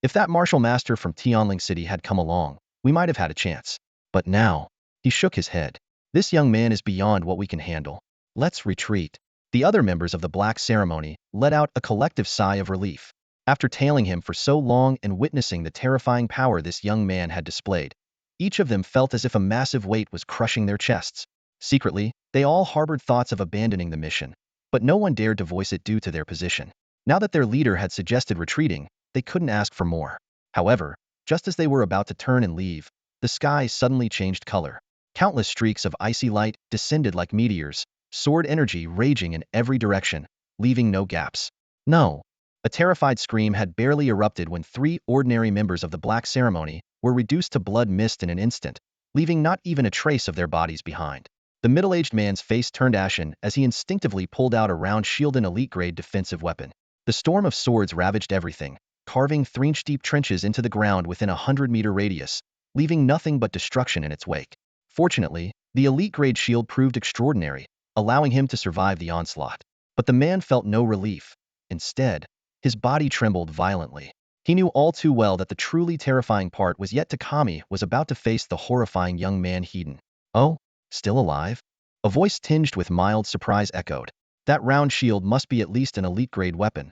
If that martial master from Tianling City had come along, we might have had a chance. But now, he shook his head. This young man is beyond what we can handle. Let's retreat. The other members of the black ceremony let out a collective sigh of relief. After tailing him for so long and witnessing the terrifying power this young man had displayed, each of them felt as if a massive weight was crushing their chests. Secretly, they all harbored thoughts of abandoning the mission, but no one dared to voice it due to their position. Now that their leader had suggested retreating, they couldn't ask for more. However, just as they were about to turn and leave, the sky suddenly changed color. Countless streaks of icy light descended like meteors, sword energy raging in every direction, leaving no gaps. No! A terrified scream had barely erupted when 3 ordinary members of the black ceremony were reduced to blood mist in an instant, leaving not even a trace of their bodies behind. The middle-aged man's face turned ashen as he instinctively pulled out a round-shielded elite-grade defensive weapon. The storm of swords ravaged everything, carving 3-inch-deep trenches into the ground within a 100-meter radius, leaving nothing but destruction in its wake. Fortunately, the elite-grade shield proved extraordinary, allowing him to survive the onslaught. But the man felt no relief. Instead, his body trembled violently. He knew all too well that the truly terrifying part was yet to come. He was about to face the horrifying young man Hedon. Oh, still alive? A voice tinged with mild surprise echoed. That round shield must be at least an elite-grade weapon.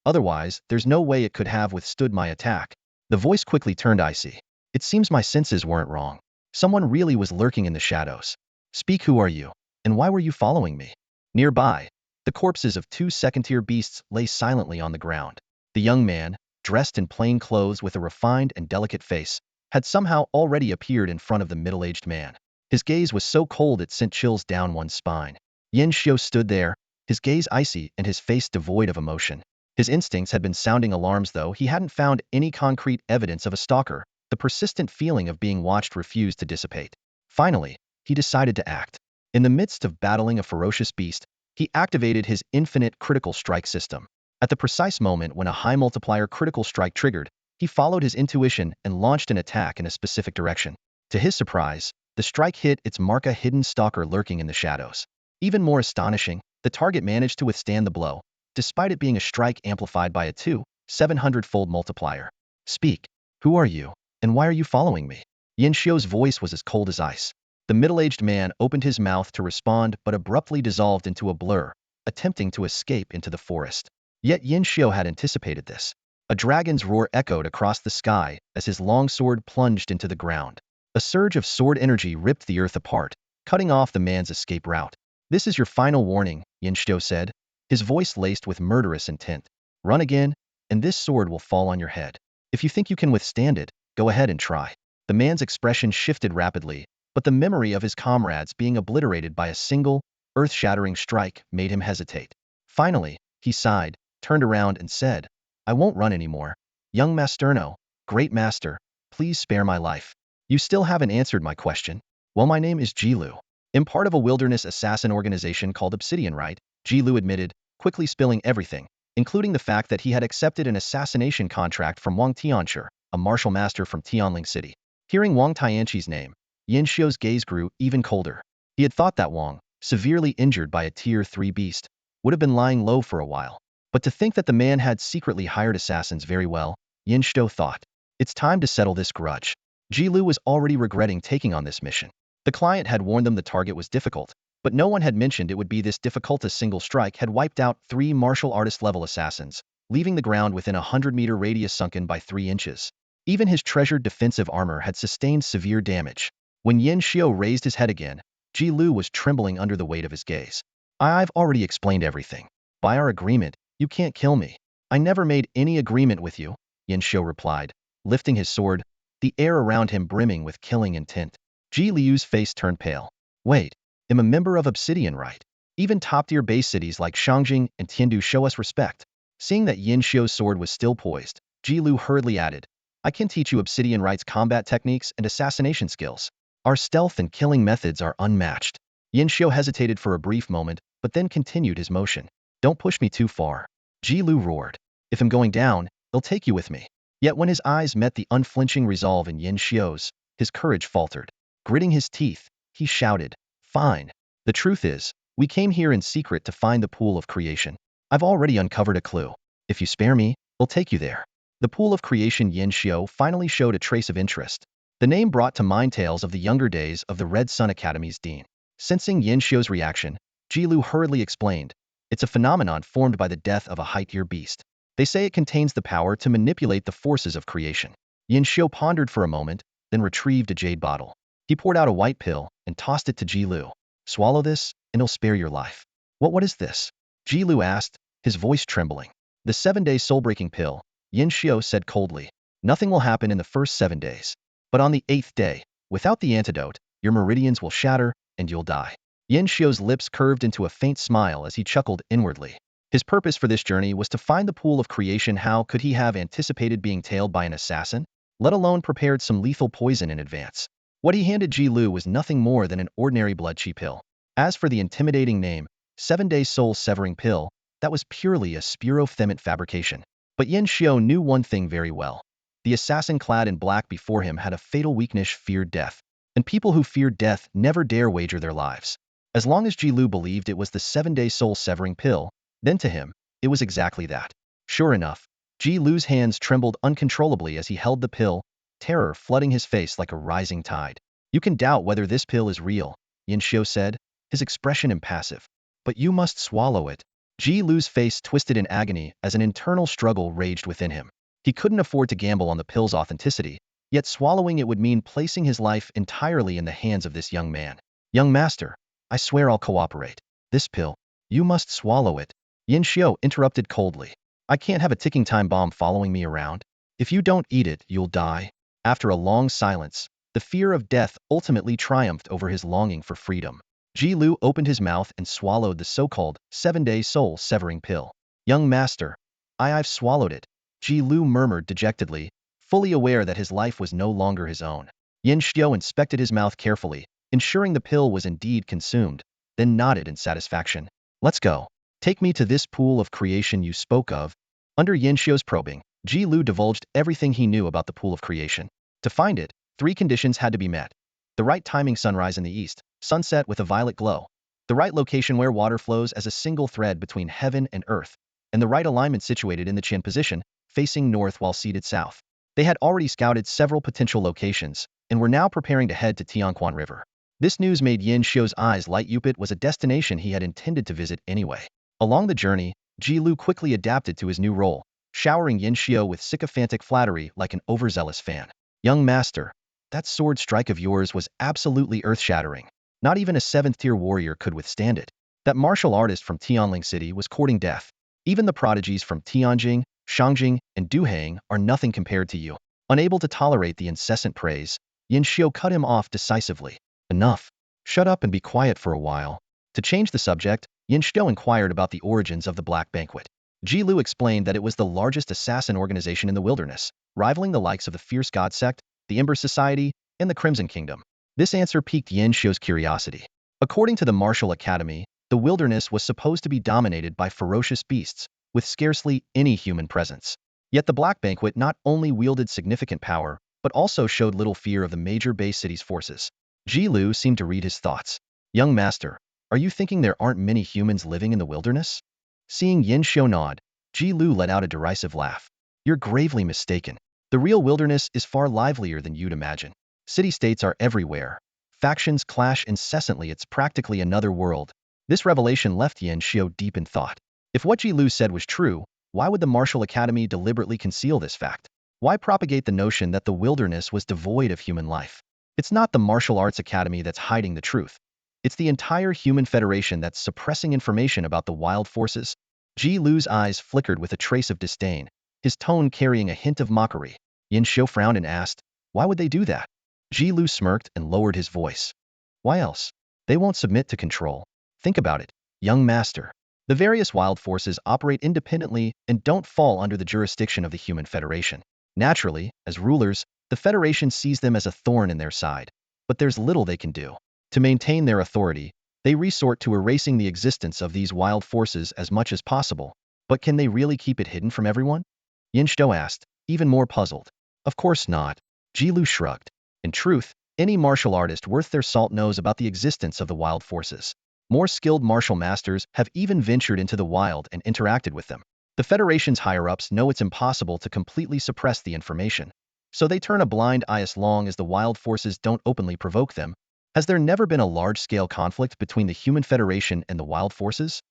Otherwise, there's no way it could have withstood my attack. The voice quickly turned icy. It seems my senses weren't wrong. Someone really was lurking in the shadows. Speak, who are you? And why were you following me? Nearby, the corpses of 2 second-tier beasts lay silently on the ground. The young man, dressed in plain clothes with a refined and delicate face, had somehow already appeared in front of the middle-aged man. His gaze was so cold it sent chills down one's spine. Yin Xiu stood there, his gaze icy and his face devoid of emotion. His instincts had been sounding alarms, though he hadn't found any concrete evidence of a stalker. The persistent feeling of being watched refused to dissipate. Finally, he decided to act. In the midst of battling a ferocious beast, he activated his infinite critical strike system. At the precise moment when a high multiplier critical strike triggered, he followed his intuition and launched an attack in a specific direction. To his surprise, the strike hit its mark, a hidden stalker lurking in the shadows. Even more astonishing, the target managed to withstand the blow, despite it being a strike amplified by a 700-fold multiplier. Speak. Who are you? And why are you following me? Yin Xiu's voice was as cold as ice. The middle-aged man opened his mouth to respond but abruptly dissolved into a blur, attempting to escape into the forest. Yet Yin Xiu had anticipated this. A dragon's roar echoed across the sky as his long sword plunged into the ground. A surge of sword energy ripped the earth apart, cutting off the man's escape route. This is your final warning, Yin Xiu said, his voice laced with murderous intent. Run again, and this sword will fall on your head. If you think you can withstand it, go ahead and try. The man's expression shifted rapidly, but the memory of his comrades being obliterated by a single, earth-shattering strike made him hesitate. Finally, he sighed, turned around and said, I won't run anymore. Young Masterno, great master, please spare my life. You still haven't answered my question. Well, my name is Jilu. I'm part of a wilderness assassin organization called Obsidian, right? Jilu admitted, quickly spilling everything, including the fact that he had accepted an assassination contract from Wang Tianchi, a martial master from Tianling City. Hearing Wang Tianqi's name, Yin Xiu's gaze grew even colder. He had thought that Wang, severely injured by a Tier 3 beast, would have been lying low for a while. But to think that the man had secretly hired assassins very well, Yin Xiu thought. It's time to settle this grudge. Jilu was already regretting taking on this mission. The client had warned them the target was difficult, but no one had mentioned it would be this difficult. A single strike had wiped out 3 martial artist-level assassins, leaving the ground within a 100-meter radius sunken by 3 inches. Even his treasured defensive armor had sustained severe damage. When Yin Xiu raised his head again, Jilu was trembling under the weight of his gaze. I've already explained everything. By our agreement, you can't kill me. I never made any agreement with you, Yin Xiu replied, lifting his sword, the air around him brimming with killing intent. Ji Liu's face turned pale. Wait, I'm a member of Obsidian, right? Even top-tier base cities like Shangjing and Tiandu show us respect. Seeing that Yin Xiu's sword was still poised, Ji Liu hurriedly added, I can teach you Obsidian Right's combat techniques and assassination skills. Our stealth and killing methods are unmatched. Yin Xiu hesitated for a brief moment, but then continued his motion. Don't push me too far. Ji Liu roared. If I'm going down, I'll take you with me. Yet when his eyes met the unflinching resolve in Yin Xiu's, his courage faltered. Gritting his teeth, he shouted, Fine. The truth is, we came here in secret to find the pool of creation. I've already uncovered a clue. If you spare me, I'll take you there. The pool of creation. Yin Xiu finally showed a trace of interest. The name brought to mind tales of the younger days of the Red Sun Academy's dean. Sensing Yin Xiu's reaction, Jilu hurriedly explained, "It's a phenomenon formed by the death of a height-year beast. They say it contains the power to manipulate the forces of creation." Yin Xiu pondered for a moment, then retrieved a jade bottle. He poured out a white pill and tossed it to Jilu. "Swallow this, and it'll spare your life." What is this?" Jilu asked, his voice trembling. "The 7-day soul-breaking pill," Yin Xiu said coldly. "Nothing will happen in the first 7 days. But on the 8th day, without the antidote, your meridians will shatter, and you'll die." Yin Xiu's lips curved into a faint smile as he chuckled inwardly. His purpose for this journey was to find the pool of creation. How could he have anticipated being tailed by an assassin, let alone prepared some lethal poison in advance? What he handed Jilu was nothing more than an ordinary blood chi pill. As for the intimidating name, 7-day soul-severing pill, that was purely a spuro-themant fabrication. But Yin Xiu knew one thing very well. The assassin clad in black before him had a fatal weakness: feared death. And people who feared death never dare wager their lives. As long as Jilu believed it was the 7-day soul-severing pill, then to him, it was exactly that. Sure enough, Jilu's hands trembled uncontrollably as he held the pill, terror flooding his face like a rising tide. "You can doubt whether this pill is real," Yin Xiu said, his expression impassive. "But you must swallow it." Jilu's face twisted in agony as an internal struggle raged within him. He couldn't afford to gamble on the pill's authenticity, yet swallowing it would mean placing his life entirely in the hands of this young man. "Young master, I swear I'll cooperate. This pill, you must swallow it," Yin Xiu interrupted coldly. "I can't have a ticking time bomb following me around. If you don't eat it, you'll die." After a long silence, the fear of death ultimately triumphed over his longing for freedom. Jilu opened his mouth and swallowed the so-called 7-day soul-severing pill. "Young master, I've swallowed it," Jilu murmured dejectedly, fully aware that his life was no longer his own. Yin Xiu inspected his mouth carefully, ensuring the pill was indeed consumed, then nodded in satisfaction. "Let's go. Take me to this pool of creation you spoke of." Under Yin Xiu's probing, Jilu divulged everything he knew about the pool of creation. To find it, 3 conditions had to be met. The right timing: sunrise in the east, sunset with a violet glow. The right location where water flows as a single thread between heaven and earth. And the right alignment situated in the chin position, facing north while seated south. They had already scouted several potential locations, and were now preparing to head to Tianquan River. This news made Yin Xiu's eyes light up. It was a destination he had intended to visit anyway. Along the journey, Jilu quickly adapted to his new role, showering Yin Xiu with sycophantic flattery like an overzealous fan. "Young master, that sword strike of yours was absolutely earth-shattering. Not even a 7th-tier warrior could withstand it. That martial artist from Tianling City was courting death. Even the prodigies from Tianjing, Shangjing, and Duhang are nothing compared to you." Unable to tolerate the incessant praise, Yin Xiu cut him off decisively. "Enough. Shut up and be quiet for a while." To change the subject, Yin Xiu inquired about the origins of the Black Banquet. Jilu explained that it was the largest assassin organization in the wilderness, rivaling the likes of the Fierce God Sect, the Ember Society, and the Crimson Kingdom. This answer piqued Yin Xiu's curiosity. According to the Martial Academy, the wilderness was supposed to be dominated by ferocious beasts, with scarcely any human presence. Yet the Black Banquet not only wielded significant power, but also showed little fear of the major Bay City's forces. Jilu seemed to read his thoughts. "Young master, are you thinking there aren't many humans living in the wilderness?" Seeing Yin Xiu nod, Jilu let out a derisive laugh. "You're gravely mistaken. The real wilderness is far livelier than you'd imagine. City-states are everywhere. Factions clash incessantly. It's practically another world." This revelation left Yin Xiu deep in thought. If what Jilu said was true, why would the Martial Academy deliberately conceal this fact? Why propagate the notion that the wilderness was devoid of human life? It's not the Martial Arts Academy that's hiding the truth. It's the entire human federation that's suppressing information about the wild forces. Jilu's eyes flickered with a trace of disdain, his tone carrying a hint of mockery. Yin Xiu frowned and asked, "Why would they do that?" Jilu smirked and lowered his voice. "Why else? They won't submit to control. Think about it, young master. The various wild forces operate independently and don't fall under the jurisdiction of the human federation. Naturally, as rulers, the federation sees them as a thorn in their side, but there's little they can do. To maintain their authority, they resort to erasing the existence of these wild forces as much as possible. But can they really keep it hidden from everyone?" Yin Xiu asked, even more puzzled. "Of course not." Jilu shrugged. In truth, any martial artist worth their salt knows about the existence of the wild forces. More skilled martial masters have even ventured into the wild and interacted with them. The Federation's higher-ups know it's impossible to completely suppress the information. so they turn a blind eye as long as the wild forces don't openly provoke them. Has there never been a large-scale conflict between the Human Federation and the wild forces?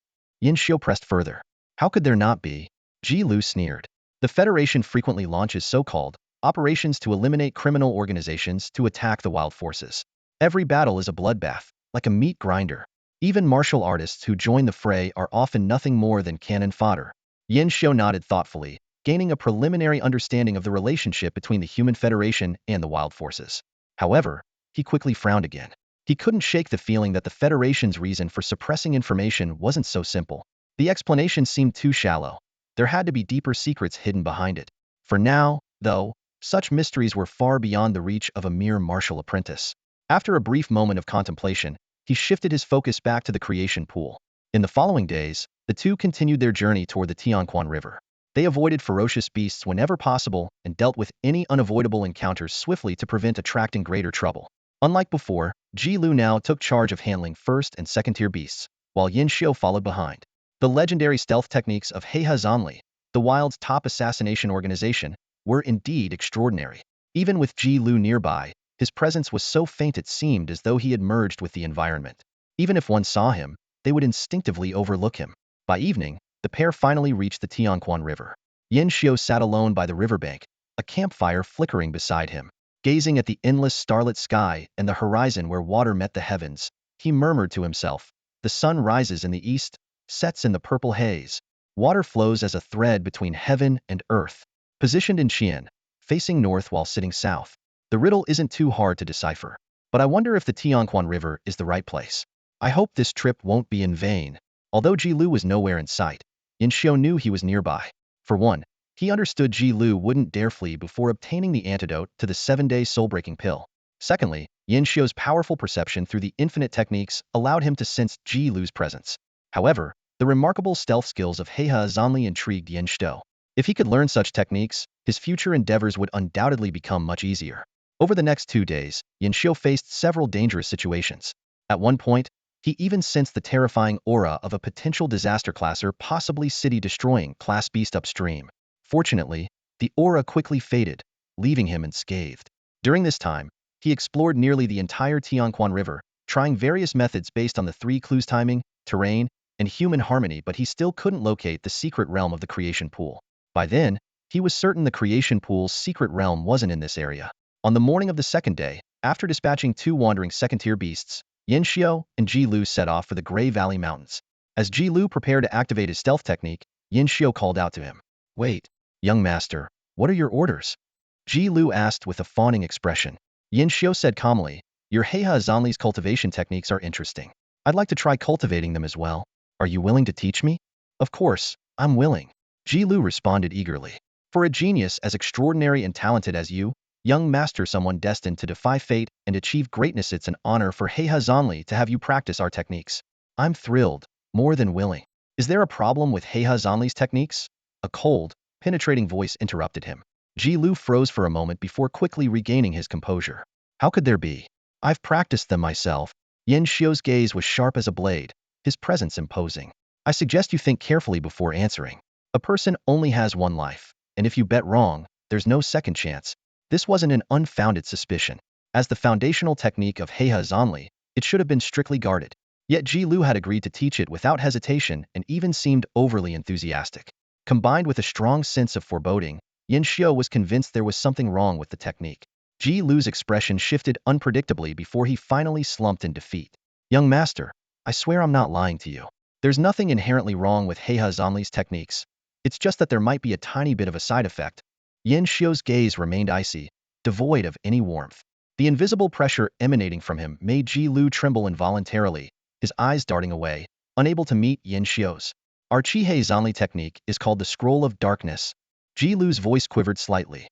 Yin Xiu pressed further. How could there not be? Ji Lu sneered. The Federation frequently launches so-called operations to eliminate criminal organizations to attack the wild forces. Every battle is a bloodbath, like a meat grinder. Even martial artists who join the fray are often nothing more than cannon fodder. Yin Xiu nodded thoughtfully, gaining a preliminary understanding of the relationship between the Human Federation and the wild forces. However, he quickly frowned again. He couldn't shake the feeling that the Federation's reason for suppressing information wasn't so simple. The explanation seemed too shallow. There had to be deeper secrets hidden behind it. For now, though, such mysteries were far beyond the reach of a mere martial apprentice. After a brief moment of contemplation, he shifted his focus back to the creation pool. In the following days, the two continued their journey toward the Tianquan River. They avoided ferocious beasts whenever possible and dealt with any unavoidable encounters swiftly to prevent attracting greater trouble. Unlike before, Ji Lu now took charge of handling first and second-tier beasts, while Yin Xiu followed behind. The legendary stealth techniques of Heihe Zanli, the wild's top assassination organization, were indeed extraordinary. Even with Ji Lu nearby, his presence was so faint it seemed as though he had merged with the environment. Even if one saw him, they would instinctively overlook him. By evening, the pair finally reached the Tianquan River. Yin Xiu sat alone by the riverbank, a campfire flickering beside him. Gazing at the endless starlit sky and the horizon where water met the heavens, he murmured to himself, "The sun rises in the east, sets in the purple haze. Water flows as a thread between heaven and earth." Positioned in Qian, facing north while sitting south, the riddle isn't too hard to decipher. But I wonder if the Tianquan River is the right place. I hope this trip won't be in vain. Although Ji Lu was nowhere in sight, Yin Xiu knew he was nearby. For one, he understood Ji Lu wouldn't dare flee before obtaining the antidote to the 7-day soul-breaking pill. Secondly, Yin Xiu's powerful perception through the infinite techniques allowed him to sense Ji Lu's presence. However, the remarkable stealth skills of Heihe Zanli intrigued Yin Xiu. If he could learn such techniques, his future endeavors would undoubtedly become much easier. Over the next 2 days, Yin Xiu faced several dangerous situations. At one point, he even sensed the terrifying aura of a potential disaster classer, possibly city-destroying class beast upstream. Fortunately, the aura quickly faded, leaving him unscathed. During this time, he explored nearly the entire Tianquan River, trying various methods based on the 3 clues: timing, terrain, and human harmony, but he still couldn't locate the secret realm of the creation pool. By then, he was certain the creation pool's secret realm wasn't in this area. On the morning of the second day, after dispatching 2 wandering second-tier beasts, Yin Xiu and Ji Lu set off for the Grey Valley Mountains. As Ji Lu prepared to activate his stealth technique, Yin Xiu called out to him. "Wait, young master, what are your orders?" Ji Lu asked with a fawning expression. Yin Xiu said calmly, "Your Heihe Zanli's cultivation techniques are interesting. I'd like to try cultivating them as well. Are you willing to teach me?" "Of course, I'm willing," Ji Lu responded eagerly. "For a genius as extraordinary and talented as you, young master, someone destined to defy fate and achieve greatness, it's an honor for Heihe Zanli to have you practice our techniques." "I'm thrilled, more than willing." "Is there a problem with Heihe Zanli's techniques?" A cold, penetrating voice interrupted him. Ji Lu froze for a moment before quickly regaining his composure. "How could there be? I've practiced them myself." Yin Xiu's gaze was sharp as a blade, his presence imposing. "I suggest you think carefully before answering. A person only has one life, and if you bet wrong, there's no second chance." This wasn't an unfounded suspicion. As the foundational technique of Heihe Zanli, it should have been strictly guarded. Yet Ji Lu had agreed to teach it without hesitation and even seemed overly enthusiastic. Combined with a strong sense of foreboding, Yin Xiu was convinced there was something wrong with the technique. Ji Lu's expression shifted unpredictably before he finally slumped in defeat. "Young master, I swear I'm not lying to you. There's nothing inherently wrong with Heihe Zanli's techniques. It's just that there might be a tiny bit of a side effect." Yin Xiu's gaze remained icy, devoid of any warmth. The invisible pressure emanating from him made Ji Lu tremble involuntarily, his eyes darting away, unable to meet Yin Xiu's. "Our Heihe Zanli technique is called the Scroll of Darkness." Ji Lu's voice quivered slightly.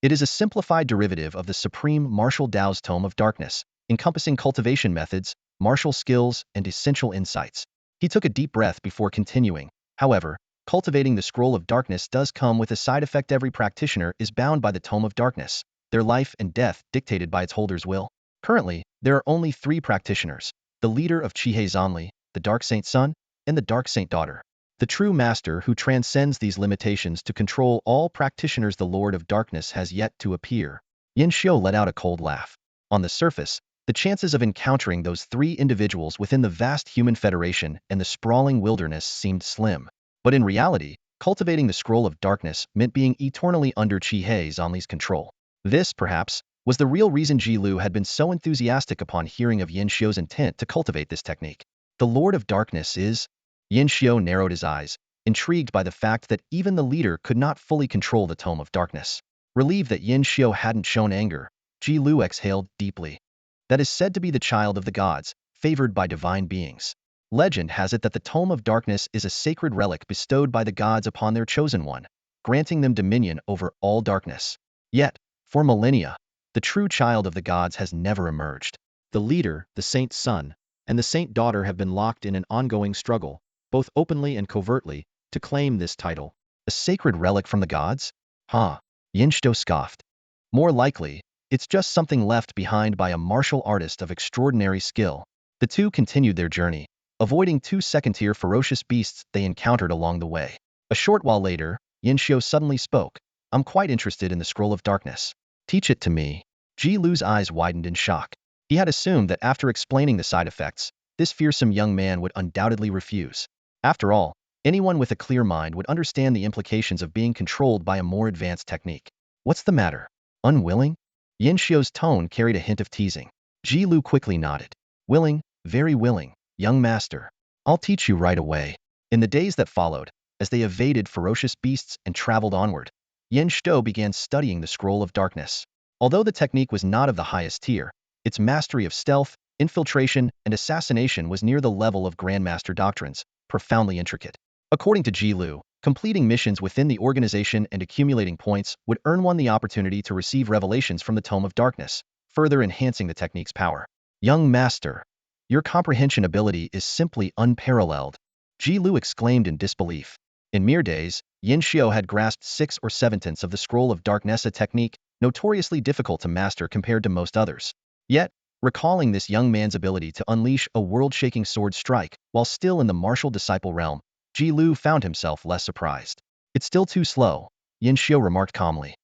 "It is a simplified derivative of the supreme martial Tao's Tome of Darkness, encompassing cultivation methods, martial skills, and essential insights." He took a deep breath before continuing. "However, cultivating the Scroll of Darkness does come with a side effect. Every practitioner is bound by the Tome of Darkness, their life and death dictated by its holder's will. Currently, there are only 3 practitioners: the leader of Heihe Zanli, the Dark Saint Son, and the Dark Saint Daughter. The true master who transcends these limitations to control all practitioners, the Lord of Darkness, has yet to appear. Yin Xiu let out a cold laugh. On the surface, the chances of encountering those three individuals within the vast human federation and the sprawling wilderness seemed slim. But in reality, cultivating the scroll of darkness meant being eternally under Qi He Zanli's control. This, perhaps, was the real reason Ji Lu had been so enthusiastic upon hearing of Yin Xiu's intent to cultivate this technique. The Lord of Darkness is... Yin Xiu narrowed his eyes, intrigued by the fact that even the leader could not fully control the Tome of Darkness. Relieved that Yin Xiu hadn't shown anger, Ji Lu exhaled deeply. That is said to be the child of the gods, favored by divine beings. Legend has it that the Tome of Darkness is a sacred relic bestowed by the gods upon their chosen one, granting them dominion over all darkness. Yet, for millennia, the true child of the gods has never emerged. The leader, the saint's son, and the saint daughter have been locked in an ongoing struggle, both openly and covertly, to claim this title. A sacred relic from the gods? Yin Xiu scoffed. More likely, it's just something left behind by a martial artist of extraordinary skill. The two continued their journey, avoiding two second-tier ferocious beasts they encountered along the way. A short while later, Yin Xiu suddenly spoke. I'm quite interested in the Scroll of Darkness. Teach it to me. Ji Lu's eyes widened in shock. He had assumed that after explaining the side effects, this fearsome young man would undoubtedly refuse. After all, anyone with a clear mind would understand the implications of being controlled by a more advanced technique. What's the matter? Unwilling? Yin Xiu's tone carried a hint of teasing. Ji Lu quickly nodded. Willing, very willing, young master. I'll teach you right away. In the days that followed, as they evaded ferocious beasts and traveled onward, Yin Xiu began studying the Scroll of Darkness. Although the technique was not of the highest tier, its mastery of stealth, infiltration, and assassination was near the level of Grandmaster doctrines, profoundly intricate. According to Ji Lu, completing missions within the organization and accumulating points would earn one the opportunity to receive revelations from the Tome of Darkness, further enhancing the technique's power. Young master, your comprehension ability is simply unparalleled, Ji Lu exclaimed in disbelief. In mere days, Yin Xiu had grasped 6 or 7/10 of the Scroll of Darkness, a technique notoriously difficult to master compared to most others. Yet, recalling this young man's ability to unleash a world-shaking sword strike while still in the martial disciple realm, Ji Lu found himself less surprised. It's still too slow, Yin Xiu remarked calmly.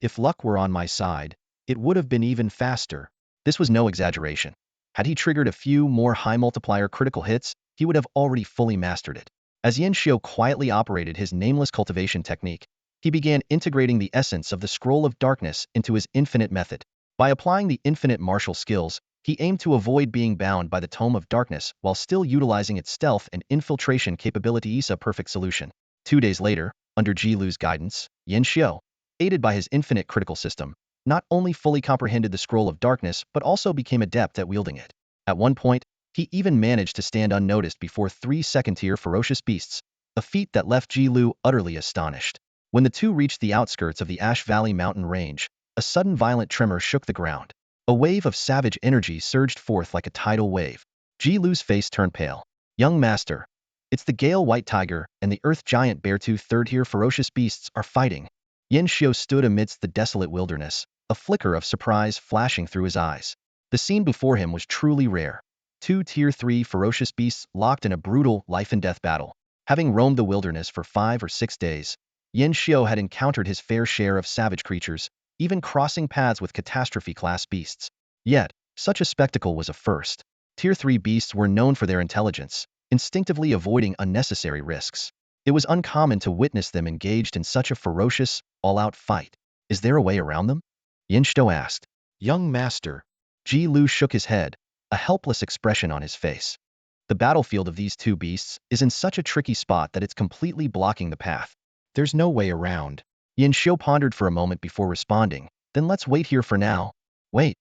If luck were on my side, it would have been even faster. This was no exaggeration. Had he triggered a few more high multiplier critical hits, he would have already fully mastered it. As Yin Xiu quietly operated his nameless cultivation technique, he began integrating the essence of the Scroll of Darkness into his infinite method. By applying the infinite martial skills, he aimed to avoid being bound by the Tome of Darkness while still utilizing its stealth and infiltration capabilities, a perfect solution. 2 days later, under Ji Lu's guidance, Yin Xiu, aided by his infinite critical system, not only fully comprehended the Scroll of Darkness but also became adept at wielding it. At one point, he even managed to stand unnoticed before 3 second-tier ferocious beasts, a feat that left Ji Lu utterly astonished. When the two reached the outskirts of the Ash Valley mountain range, a sudden violent tremor shook the ground. A wave of savage energy surged forth like a tidal wave. Ji Lu's face turned pale. Young master, it's the Gale White Tiger and the Earth Giant Beartooth third-tier ferocious beasts are fighting. Yin Xiu stood amidst the desolate wilderness, a flicker of surprise flashing through his eyes. The scene before him was truly rare. 2 Tier 3 ferocious beasts locked in a brutal life-and-death battle. Having roamed the wilderness for 5 or 6 days, Yin Xiu had encountered his fair share of savage creatures, even crossing paths with catastrophe-class beasts. Yet, such a spectacle was a first. Tier 3 beasts were known for their intelligence, instinctively avoiding unnecessary risks. It was uncommon to witness them engaged in such a ferocious, all-out fight. Is there a way around them? Yin Xiu asked. Young master. Ji Lu shook his head, a helpless expression on his face. The battlefield of these 2 beasts is in such a tricky spot that it's completely blocking the path. There's no way around. Yin Xiu pondered for a moment before responding. Then let's wait here for now. Wait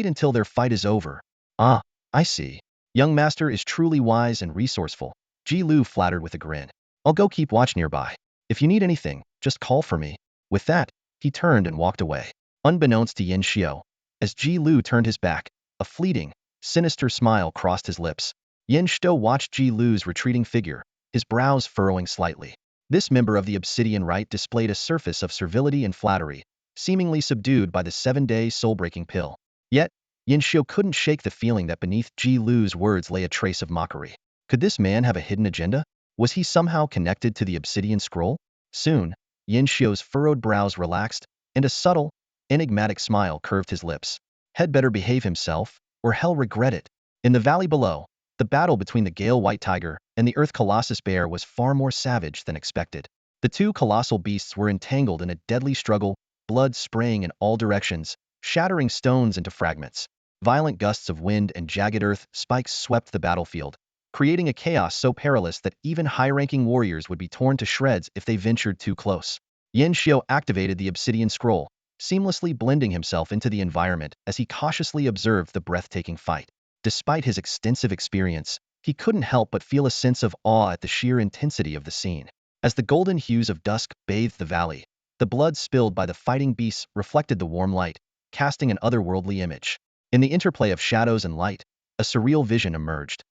until their fight is over. Ah, I see. Young master is truly wise and resourceful, Ji Lu flattered with a grin. I'll go keep watch nearby. If you need anything, just call for me. With that, he turned and walked away. Unbeknownst to Yin Xiu, as Ji Lu turned his back, a fleeting, sinister smile crossed his lips. Yin Xiu watched Ji Lu's retreating figure, his brows furrowing slightly. This member of the Obsidian Rite displayed a surface of servility and flattery, seemingly subdued by the 7-day soul-breaking pill. Yet, Yin Xiu couldn't shake the feeling that beneath Ji Lu's words lay a trace of mockery. Could this man have a hidden agenda? Was he somehow connected to the obsidian scroll? Soon, Yin Xiu's furrowed brows relaxed, and a subtle, enigmatic smile curved his lips. Had better behave himself, or hell regret it. In the valley below, the battle between the Gale White Tiger and the Earth Colossus Bear was far more savage than expected. The two colossal beasts were entangled in a deadly struggle, blood spraying in all directions, shattering stones into fragments. Violent gusts of wind and jagged earth spikes swept the battlefield, creating a chaos so perilous that even high-ranking warriors would be torn to shreds if they ventured too close. Yin Xiu activated the obsidian scroll, seamlessly blending himself into the environment as he cautiously observed the breathtaking fight. Despite his extensive experience, he couldn't help but feel a sense of awe at the sheer intensity of the scene. As the golden hues of dusk bathed the valley, the blood spilled by the fighting beasts reflected the warm light, casting an otherworldly image. In the interplay of shadows and light, a surreal vision emerged.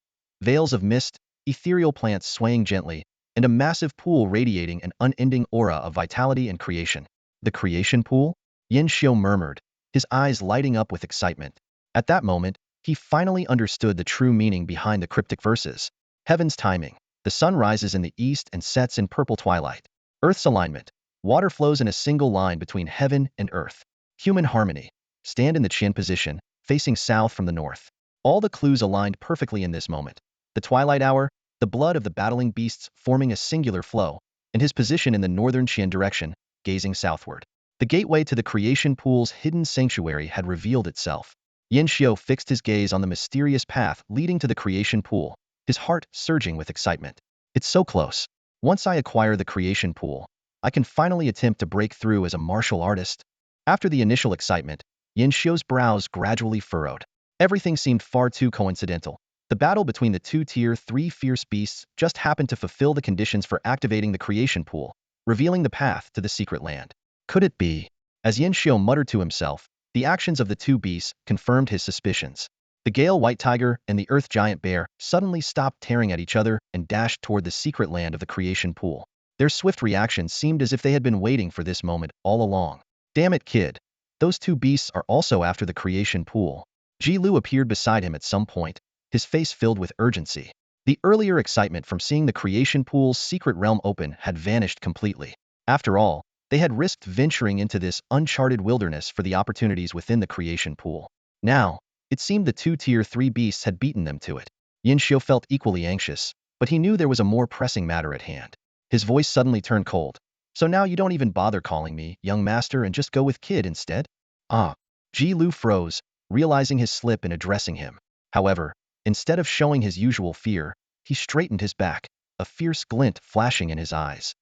Veils of mist, ethereal plants swaying gently, and a massive pool radiating an unending aura of vitality and creation. The creation pool? Yin Xiu murmured, his eyes lighting up with excitement. At that moment, he finally understood the true meaning behind the cryptic verses. Heaven's timing. The sun rises in the east and sets in purple twilight. Earth's alignment. Water flows in a single line between heaven and earth. Human harmony. Stand in the Qian position, facing south from the north. All the clues aligned perfectly in this moment. The twilight hour, the blood of the battling beasts forming a singular flow, and his position in the northern Qian direction, gazing southward. The gateway to the creation pool's hidden sanctuary had revealed itself. Yin Xiu fixed his gaze on the mysterious path leading to the creation pool, his heart surging with excitement. It's so close. Once I acquire the creation pool, I can finally attempt to break through as a martial artist. After the initial excitement, Yin Xiu's brows gradually furrowed. Everything seemed far too coincidental. The battle between the two Tier 3 fierce beasts just happened to fulfill the conditions for activating the creation pool, revealing the path to the secret land. Could it be? As Yin Xiu muttered to himself, the actions of the two beasts confirmed his suspicions. The Gale White Tiger and the Earth Giant Bear suddenly stopped tearing at each other and dashed toward the secret land of the creation pool. Their swift reactions seemed as if they had been waiting for this moment all along. Damn it, kid. Those two beasts are also after the creation pool. Ji Lu appeared beside him at some point, his face filled with urgency. The earlier excitement from seeing the creation pool's secret realm open had vanished completely. After all, they had risked venturing into this uncharted wilderness for the opportunities within the creation pool. Now, it seemed the two Tier 3 beasts had beaten them to it. Yin Xiu felt equally anxious, but he knew there was a more pressing matter at hand. His voice suddenly turned cold. So now you don't even bother calling me, young master, and just go with kid instead? Ah. Ji Lu froze, realizing his slip in addressing him. However, instead of showing his usual fear, he straightened his back, a fierce glint flashing in his eyes.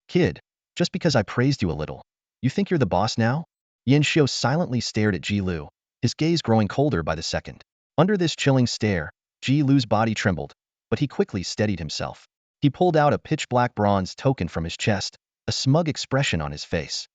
Kid, just because I praised you a little, you think you're the boss now? Yin Xiu silently stared at Ji Lu, his gaze growing colder by the second. Under this chilling stare, Ji Lu's body trembled, but he quickly steadied himself. He pulled out a pitch-black bronze token from his chest, a smug expression on his face.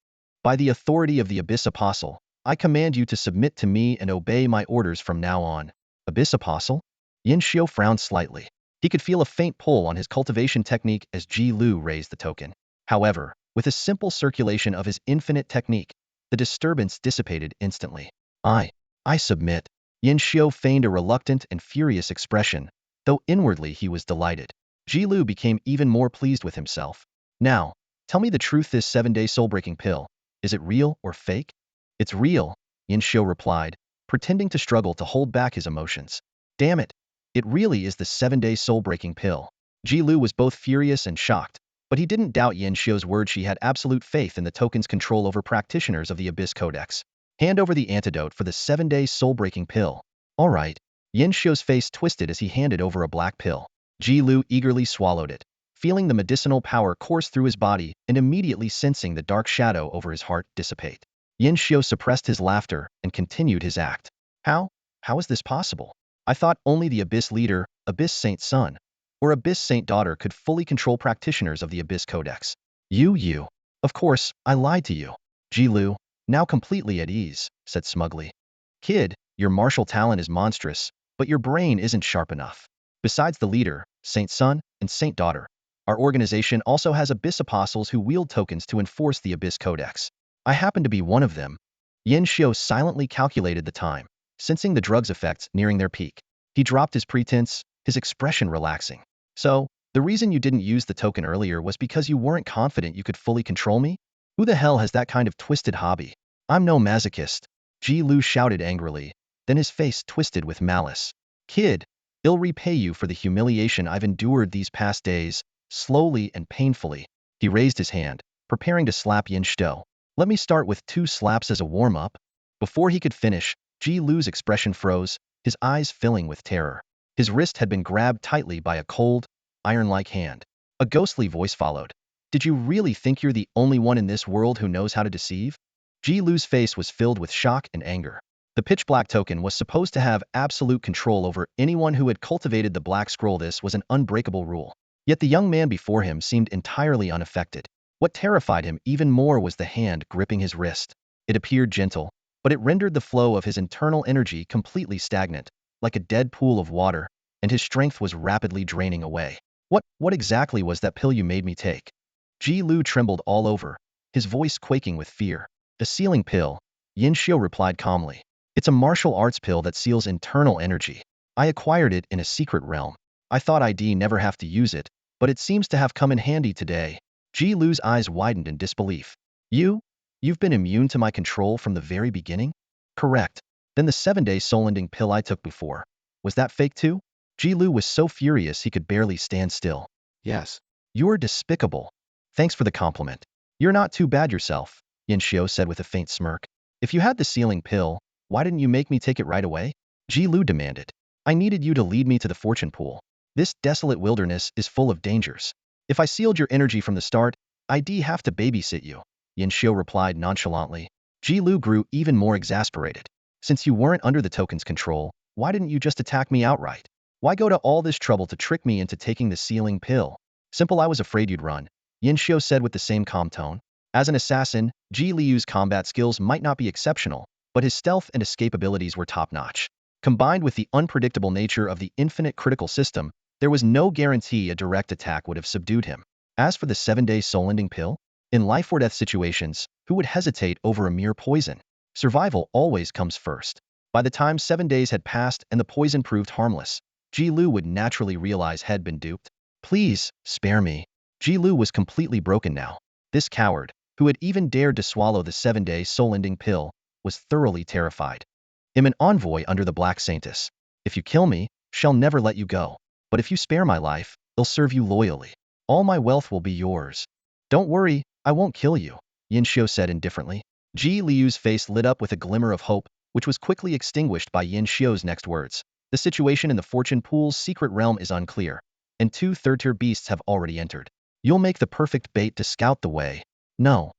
By the authority of the Abyss Apostle, I command you to submit to me and obey my orders from now on. Abyss Apostle? Yin Xiu frowned slightly. He could feel a faint pull on his cultivation technique as Ji Lu raised the token. However, with a simple circulation of his infinite technique, the disturbance dissipated instantly. I submit. Yin Xiu feigned a reluctant and furious expression, though inwardly he was delighted. Ji Lu became even more pleased with himself. Now, tell me the truth, this 7-day soul-breaking pill, is it real or fake? It's real, Yin Xiu replied, pretending to struggle to hold back his emotions. Damn it, it really is the 7-day soul-breaking pill. Ji Lu was both furious and shocked, but he didn't doubt Yin Xiu's word. She had absolute faith in the token's control over practitioners of the Abyss Codex. Hand over the antidote for the 7-day soul-breaking pill. All right. Yin Xiu's face twisted as he handed over a black pill. Ji Lu eagerly swallowed it, feeling the medicinal power course through his body and immediately sensing the dark shadow over his heart dissipate. Yin Xiu suppressed his laughter and continued his act. How is this possible? I thought only the Abyss Leader, Abyss Saint Son, or Abyss Saint Daughter could fully control practitioners of the Abyss Codex. You. Of course, I lied to you. Ji Lu, now completely at ease, said smugly. Kid, your martial talent is monstrous, but your brain isn't sharp enough. Besides the Leader, Saint Son, and Saint Daughter, our organization also has Abyss Apostles who wield tokens to enforce the Abyss Codex. I happen to be one of them. Yin Xiu silently calculated the time, sensing the drug's effects nearing their peak. He dropped his pretense, his expression relaxing. So, The reason you didn't use the token earlier was because you weren't confident you could fully control me? Who the hell has that kind of twisted hobby? I'm no masochist, Ji Lu shouted angrily, then his face twisted with malice. Kid, I'll repay you for the humiliation I've endured these past days, slowly and painfully. He raised his hand, preparing to slap Yin Shou. Let me start with 2 slaps as a warm-up. Before he could finish, Ji Lu's expression froze, his eyes filling with terror. His wrist had been grabbed tightly by a cold, iron-like hand. A ghostly voice followed. Did you really think you're the only one in this world who knows how to deceive? Ji Lu's face was filled with shock and anger. The pitch-black token was supposed to have absolute control over anyone who had cultivated the black scroll. This was an unbreakable rule. Yet the young man before him seemed entirely unaffected. What terrified him even more was the hand gripping his wrist. It appeared gentle, but it rendered the flow of his internal energy completely stagnant, like a dead pool of water, and his strength was rapidly draining away. What exactly was that pill you made me take? Ji Lu trembled all over, his voice quaking with fear. A sealing pill, Yin Shou replied calmly. It's a martial arts pill that seals internal energy. I acquired it in a secret realm. I thought I'd never have to use it, but it seems to have come in handy today. Ji Lu's eyes widened in disbelief. You've been immune to my control from the very beginning? Correct. Then the 7-day soul-ending pill I took before. Was that fake too? Ji Lu was so furious he could barely stand still. Yes. You're despicable. Thanks for the compliment. You're not too bad yourself, Yin Shou said with a faint smirk. If you had the sealing pill, why didn't you make me take it right away? Ji Lu demanded. I needed you to lead me to the fortune pool. This desolate wilderness is full of dangers. If I sealed your energy from the start, I'd have to babysit you, Yin Shou replied nonchalantly. Ji Lu grew even more exasperated. Since you weren't under the token's control, why didn't you just attack me outright? Why go to all this trouble to trick me into taking the sealing pill? Simple, I was afraid you'd run, Yin Shou said with the same calm tone. As an assassin, Ji Liu's combat skills might not be exceptional, but his stealth and escape abilities were top-notch. Combined with the unpredictable nature of the infinite critical system, there was no guarantee a direct attack would have subdued him. As for the 7-day soul-ending pill, in life-or-death situations, who would hesitate over a mere poison? Survival always comes first. By the time 7 days had passed and the poison proved harmless, Ji Lu would naturally realize had been duped. Please, spare me. Ji Lu was completely broken now. This coward, who had even dared to swallow the 7-day soul-ending pill, was thoroughly terrified. I'm an envoy under the Black Saintess. If you kill me, she'll never let you go. But if you spare my life, I'll serve you loyally. All my wealth will be yours. Don't worry, I won't kill you, Yin Shou said indifferently. Ji Liu's face lit up with a glimmer of hope, which was quickly extinguished by Yin Shou's next words. The situation in the fortune pool's secret realm is unclear, and 2 third-tier beasts have already entered. You'll make the perfect bait to scout the way. No,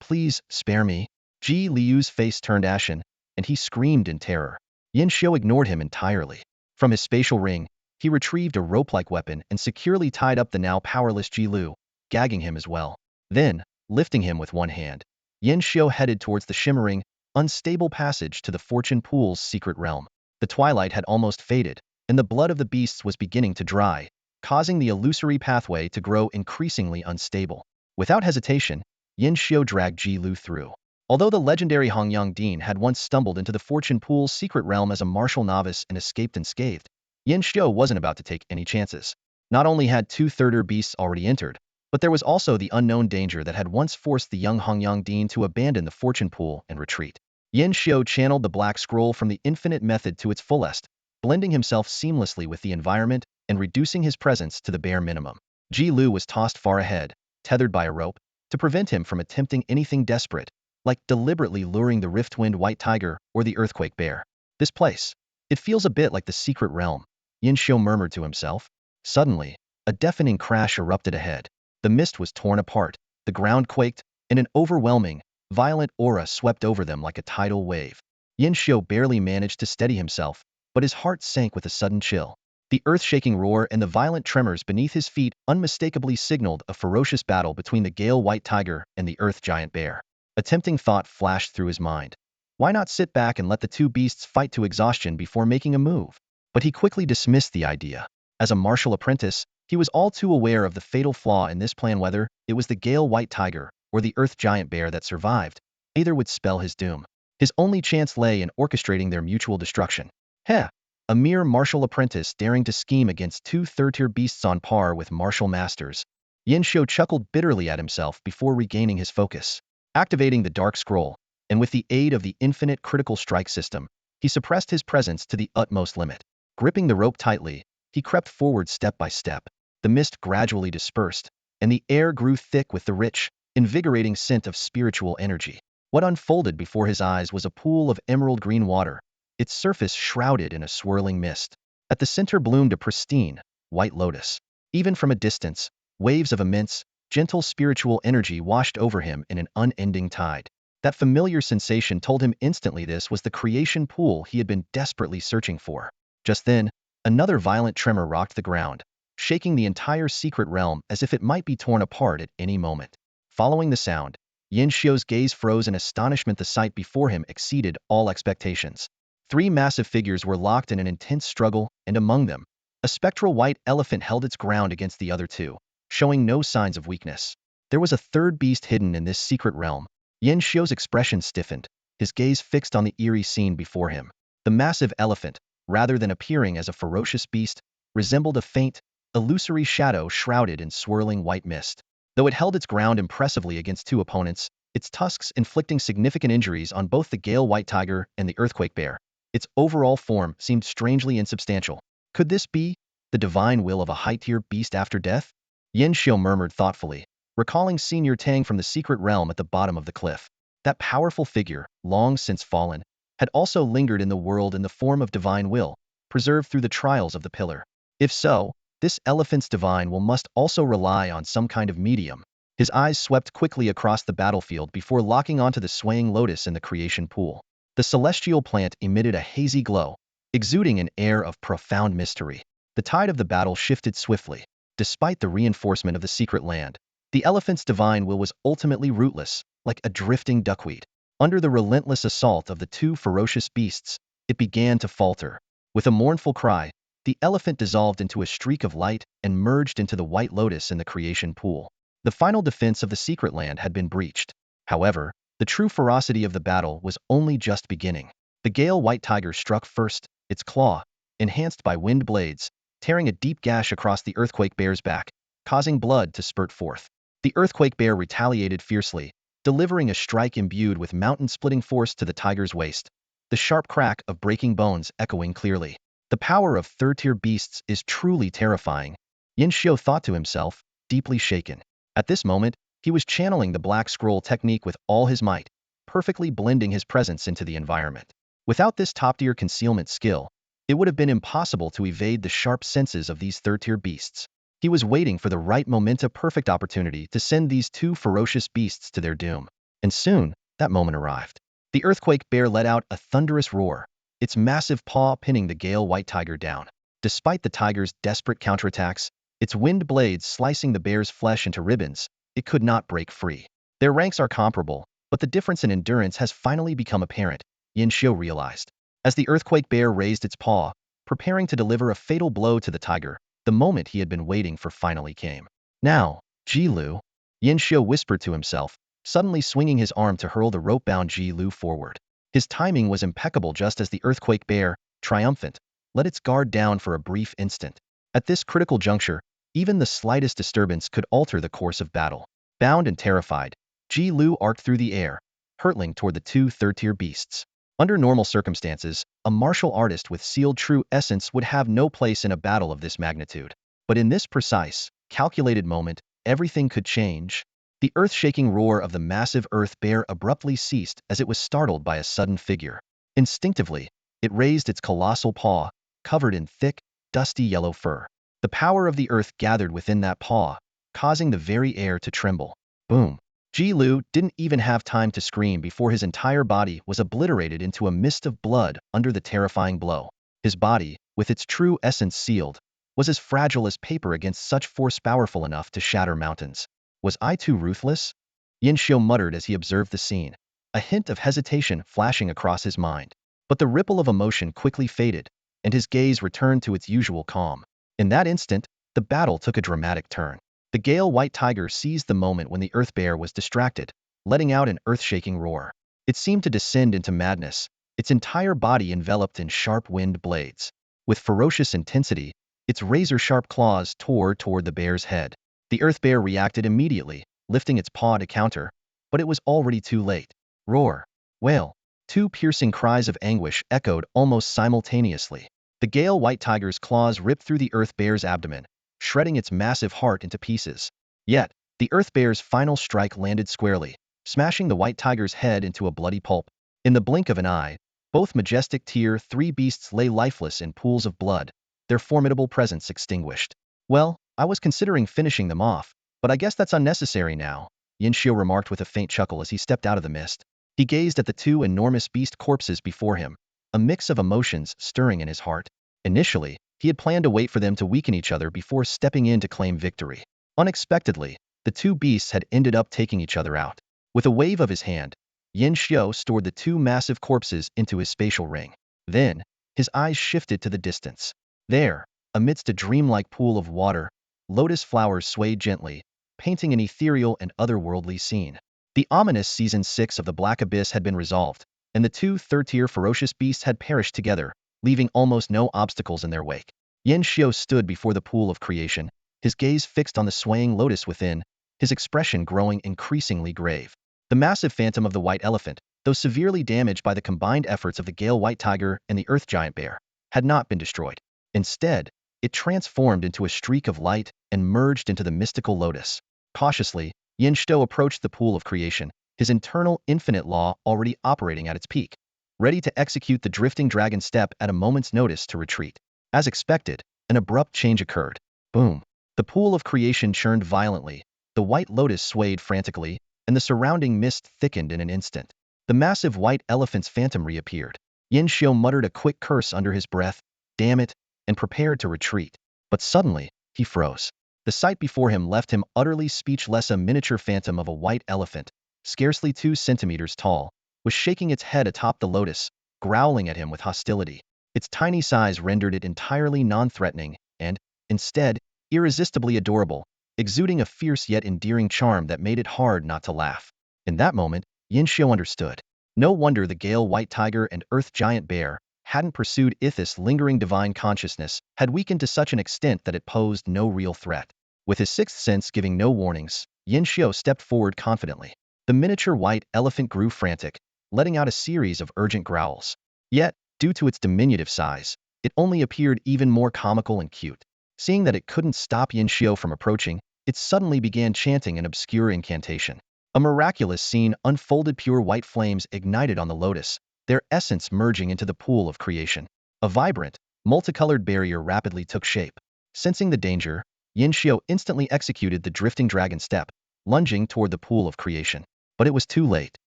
please, spare me. Ji Liu's face turned ashen, and he screamed in terror. Yin Shou ignored him entirely. From his spatial ring, he retrieved a rope-like weapon and securely tied up the now powerless Ji Lu, gagging him as well. Then, lifting him with one hand, Yin Shou headed towards the shimmering, unstable passage to the fortune pool's secret realm. The twilight had almost faded, and the blood of the beasts was beginning to dry, causing the illusory pathway to grow increasingly unstable. Without hesitation, Yin Shou dragged Ji Lu through. Although the legendary Hongyang Dean had once stumbled into the fortune pool's secret realm as a martial novice and escaped unscathed, Yin Shou wasn't about to take any chances. Not only had 2 third-tier beasts already entered, but there was also the unknown danger that had once forced the young Hongyang Dean to abandon the fortune pool and retreat. Yin Shou channeled the black scroll from the infinite method to its fullest, blending himself seamlessly with the environment and reducing his presence to the bare minimum. Ji Lu was tossed far ahead, tethered by a rope, to prevent him from attempting anything desperate, like deliberately luring the rift-wind white tiger or the earthquake bear. This place. It feels a bit like the secret realm, Yin Shou murmured to himself. Suddenly, a deafening crash erupted ahead. The mist was torn apart, the ground quaked, and an overwhelming, violent aura swept over them like a tidal wave. Yin Shou barely managed to steady himself, but his heart sank with a sudden chill. The earth-shaking roar and the violent tremors beneath his feet unmistakably signaled a ferocious battle between the Gale White Tiger and the Earth Giant Bear. A tempting thought flashed through his mind. Why not sit back and let the 2 beasts fight to exhaustion before making a move? But he quickly dismissed the idea. As a martial apprentice, he was all too aware of the fatal flaw in this plan. Whether it was the Gale White Tiger or the Earth Giant Bear that survived, either would spell his doom. His only chance lay in orchestrating their mutual destruction. Heh! a mere martial apprentice daring to scheme against two third-tier beasts on par with martial masters. Yin Xiu chuckled bitterly at himself before regaining his focus. Activating the Dark Scroll, and with the aid of the infinite critical strike system, he suppressed his presence to the utmost limit. Gripping the rope tightly, he crept forward step by step. The mist gradually dispersed, and the air grew thick with the rich, invigorating scent of spiritual energy. What unfolded before his eyes was a pool of emerald green water, its surface shrouded in a swirling mist. At the center bloomed a pristine, white lotus. Even from a distance, waves of immense, gentle spiritual energy washed over him in an unending tide. That familiar sensation told him instantly this was the creation pool he had been desperately searching for. Just then, another violent tremor rocked the ground, shaking the entire secret realm as if it might be torn apart at any moment. Following the sound, Yin Xiu's gaze froze in astonishment. The sight before him exceeded all expectations. Three massive figures were locked in an intense struggle, and among them, a spectral white elephant held its ground against the other two, showing no signs of weakness. There was a third beast hidden in this secret realm. Yin Xiu's expression stiffened, his gaze fixed on the eerie scene before him. The massive elephant, rather than appearing as a ferocious beast, resembled a faint, illusory shadow shrouded in swirling white mist. Though it held its ground impressively against two opponents, its tusks inflicting significant injuries on both the Gale White Tiger and the Earthquake Bear, its overall form seemed strangely insubstantial. Could this be the divine will of a high-tier beast after death? Yin Xiu murmured thoughtfully, recalling Senior Tang from the secret realm at the bottom of the cliff. That powerful figure, long since fallen, had also lingered in the world in the form of divine will, preserved through the trials of the pillar. If so, this elephant's divine will must also rely on some kind of medium. His eyes swept quickly across the battlefield before locking onto the swaying lotus in the creation pool. The celestial plant emitted a hazy glow, exuding an air of profound mystery. The tide of the battle shifted swiftly. Despite the reinforcement of the secret land, the elephant's divine will was ultimately rootless, like a drifting duckweed. Under the relentless assault of the two ferocious beasts, it began to falter. With a mournful cry, the elephant dissolved into a streak of light and merged into the white lotus in the creation pool. The final defense of the secret land had been breached. However, the true ferocity of the battle was only just beginning. The Gale White Tiger struck first, its claw, enhanced by wind blades, tearing a deep gash across the Earthquake Bear's back, causing blood to spurt forth. The Earthquake Bear retaliated fiercely, delivering a strike imbued with mountain-splitting force to the tiger's waist, the sharp crack of breaking bones echoing clearly. The power of third-tier beasts is truly terrifying, Yin Xiu thought to himself, deeply shaken. At this moment, he was channeling the Black Scroll technique with all his might, perfectly blending his presence into the environment. Without this top-tier concealment skill, it would have been impossible to evade the sharp senses of these third-tier beasts. He was waiting for the right perfect opportunity to send these two ferocious beasts to their doom. And soon, that moment arrived. The Earthquake Bear let out a thunderous roar, its massive paw pinning the Gale White Tiger down. Despite the tiger's desperate counterattacks, its wind blades slicing the bear's flesh into ribbons, it could not break free. Their ranks are comparable, but the difference in endurance has finally become apparent, Yin Xiu realized. As the Earthquake Bear raised its paw, preparing to deliver a fatal blow to the tiger, the moment he had been waiting for finally came. Now, Ji Lu, Yin Xiu whispered to himself, suddenly swinging his arm to hurl the rope-bound Ji Lu forward. His timing was impeccable just as the Earthquake Bear, triumphant, let its guard down for a brief instant. At this critical juncture, even the slightest disturbance could alter the course of battle. Bound and terrified, Ji Lu arced through the air, hurtling toward the two third-tier beasts. Under normal circumstances, a martial artist with sealed true essence would have no place in a battle of this magnitude. But in this precise, calculated moment, everything could change. The earth-shaking roar of the massive earth bear abruptly ceased as it was startled by a sudden figure. Instinctively, it raised its colossal paw, covered in thick, dusty yellow fur. The power of the earth gathered within that paw, causing the very air to tremble. Boom! Ji Lu didn't even have time to scream before his entire body was obliterated into a mist of blood under the terrifying blow. His body, with its true essence sealed, was as fragile as paper against such force powerful enough to shatter mountains. Was I too ruthless? Yin Xiu muttered as he observed the scene, a hint of hesitation flashing across his mind. But the ripple of emotion quickly faded, and his gaze returned to its usual calm. In that instant, the battle took a dramatic turn. The Gale White Tiger seized the moment when the Earth Bear was distracted, letting out an earth-shaking roar. It seemed to descend into madness, its entire body enveloped in sharp wind blades. With ferocious intensity, its razor-sharp claws tore toward the bear's head. The earth bear reacted immediately, lifting its paw to counter, but it was already too late. Roar! Wail! Two piercing cries of anguish echoed almost simultaneously. The Gale White Tiger's claws ripped through the earth bear's abdomen, shredding its massive heart into pieces. Yet, the earth bear's final strike landed squarely, smashing the white tiger's head into a bloody pulp. In the blink of an eye, both majestic Tier 3 beasts lay lifeless in pools of blood, their formidable presence extinguished. Well, I was considering finishing them off, but I guess that's unnecessary now, Yin Xiu remarked with a faint chuckle as he stepped out of the mist. He gazed at the two enormous beast corpses before him, a mix of emotions stirring in his heart. Initially, he had planned to wait for them to weaken each other before stepping in to claim victory. Unexpectedly, the two beasts had ended up taking each other out. With a wave of his hand, Yin Xiu stored the two massive corpses into his spatial ring. Then, his eyes shifted to the distance. There, amidst a dreamlike pool of water, lotus flowers swayed gently, painting an ethereal and otherworldly scene. The ominous Season 6 of the Black Abyss had been resolved, and the two third-tier ferocious beasts had perished together, leaving almost no obstacles in their wake. Yin Xiu stood before the pool of creation, his gaze fixed on the swaying lotus within, his expression growing increasingly grave. The massive phantom of the white elephant, though severely damaged by the combined efforts of the Gale White Tiger and the Earth Giant Bear, had not been destroyed. Instead, it transformed into a streak of light and merged into the mystical lotus. Cautiously, Yin Xiu approached the pool of creation, his internal infinite law already operating at its peak, ready to execute the drifting dragon step at a moment's notice to retreat. As expected, an abrupt change occurred. Boom! The pool of creation churned violently, the white lotus swayed frantically, and the surrounding mist thickened in an instant. The massive white elephant's phantom reappeared. Yin Xiu muttered a quick curse under his breath, "Damn it," and prepared to retreat. But suddenly, he froze. The sight before him left him utterly speechless. A miniature phantom of a white elephant, scarcely 2 centimeters tall, was shaking its head atop the lotus, growling at him with hostility. Its tiny size rendered it entirely non-threatening and, instead, irresistibly adorable, exuding a fierce yet endearing charm that made it hard not to laugh. In that moment, Yin Xiu understood. No wonder the Gale White Tiger and Earth Giant Bear hadn't pursued Ithis. Lingering divine consciousness had weakened to such an extent that it posed no real threat. With his sixth sense giving no warnings, Yin Xiu stepped forward confidently. The miniature white elephant grew frantic, letting out a series of urgent growls. Yet, due to its diminutive size, it only appeared even more comical and cute. Seeing that it couldn't stop Yin Xiu from approaching, it suddenly began chanting an obscure incantation. A miraculous scene unfolded. Pure white flames ignited on the lotus, their essence merging into the pool of creation. A vibrant, multicolored barrier rapidly took shape. Sensing the danger, Yin Xiu instantly executed the drifting dragon step, lunging toward the pool of creation. But it was too late.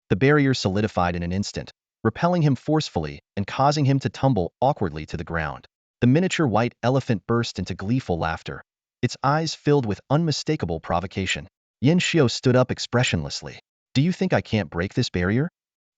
The barrier solidified in an instant, repelling him forcefully and causing him to tumble awkwardly to the ground. The miniature white elephant burst into gleeful laughter, its eyes filled with unmistakable provocation. Yin Xiu stood up expressionlessly. "Do you think I can't break this barrier?"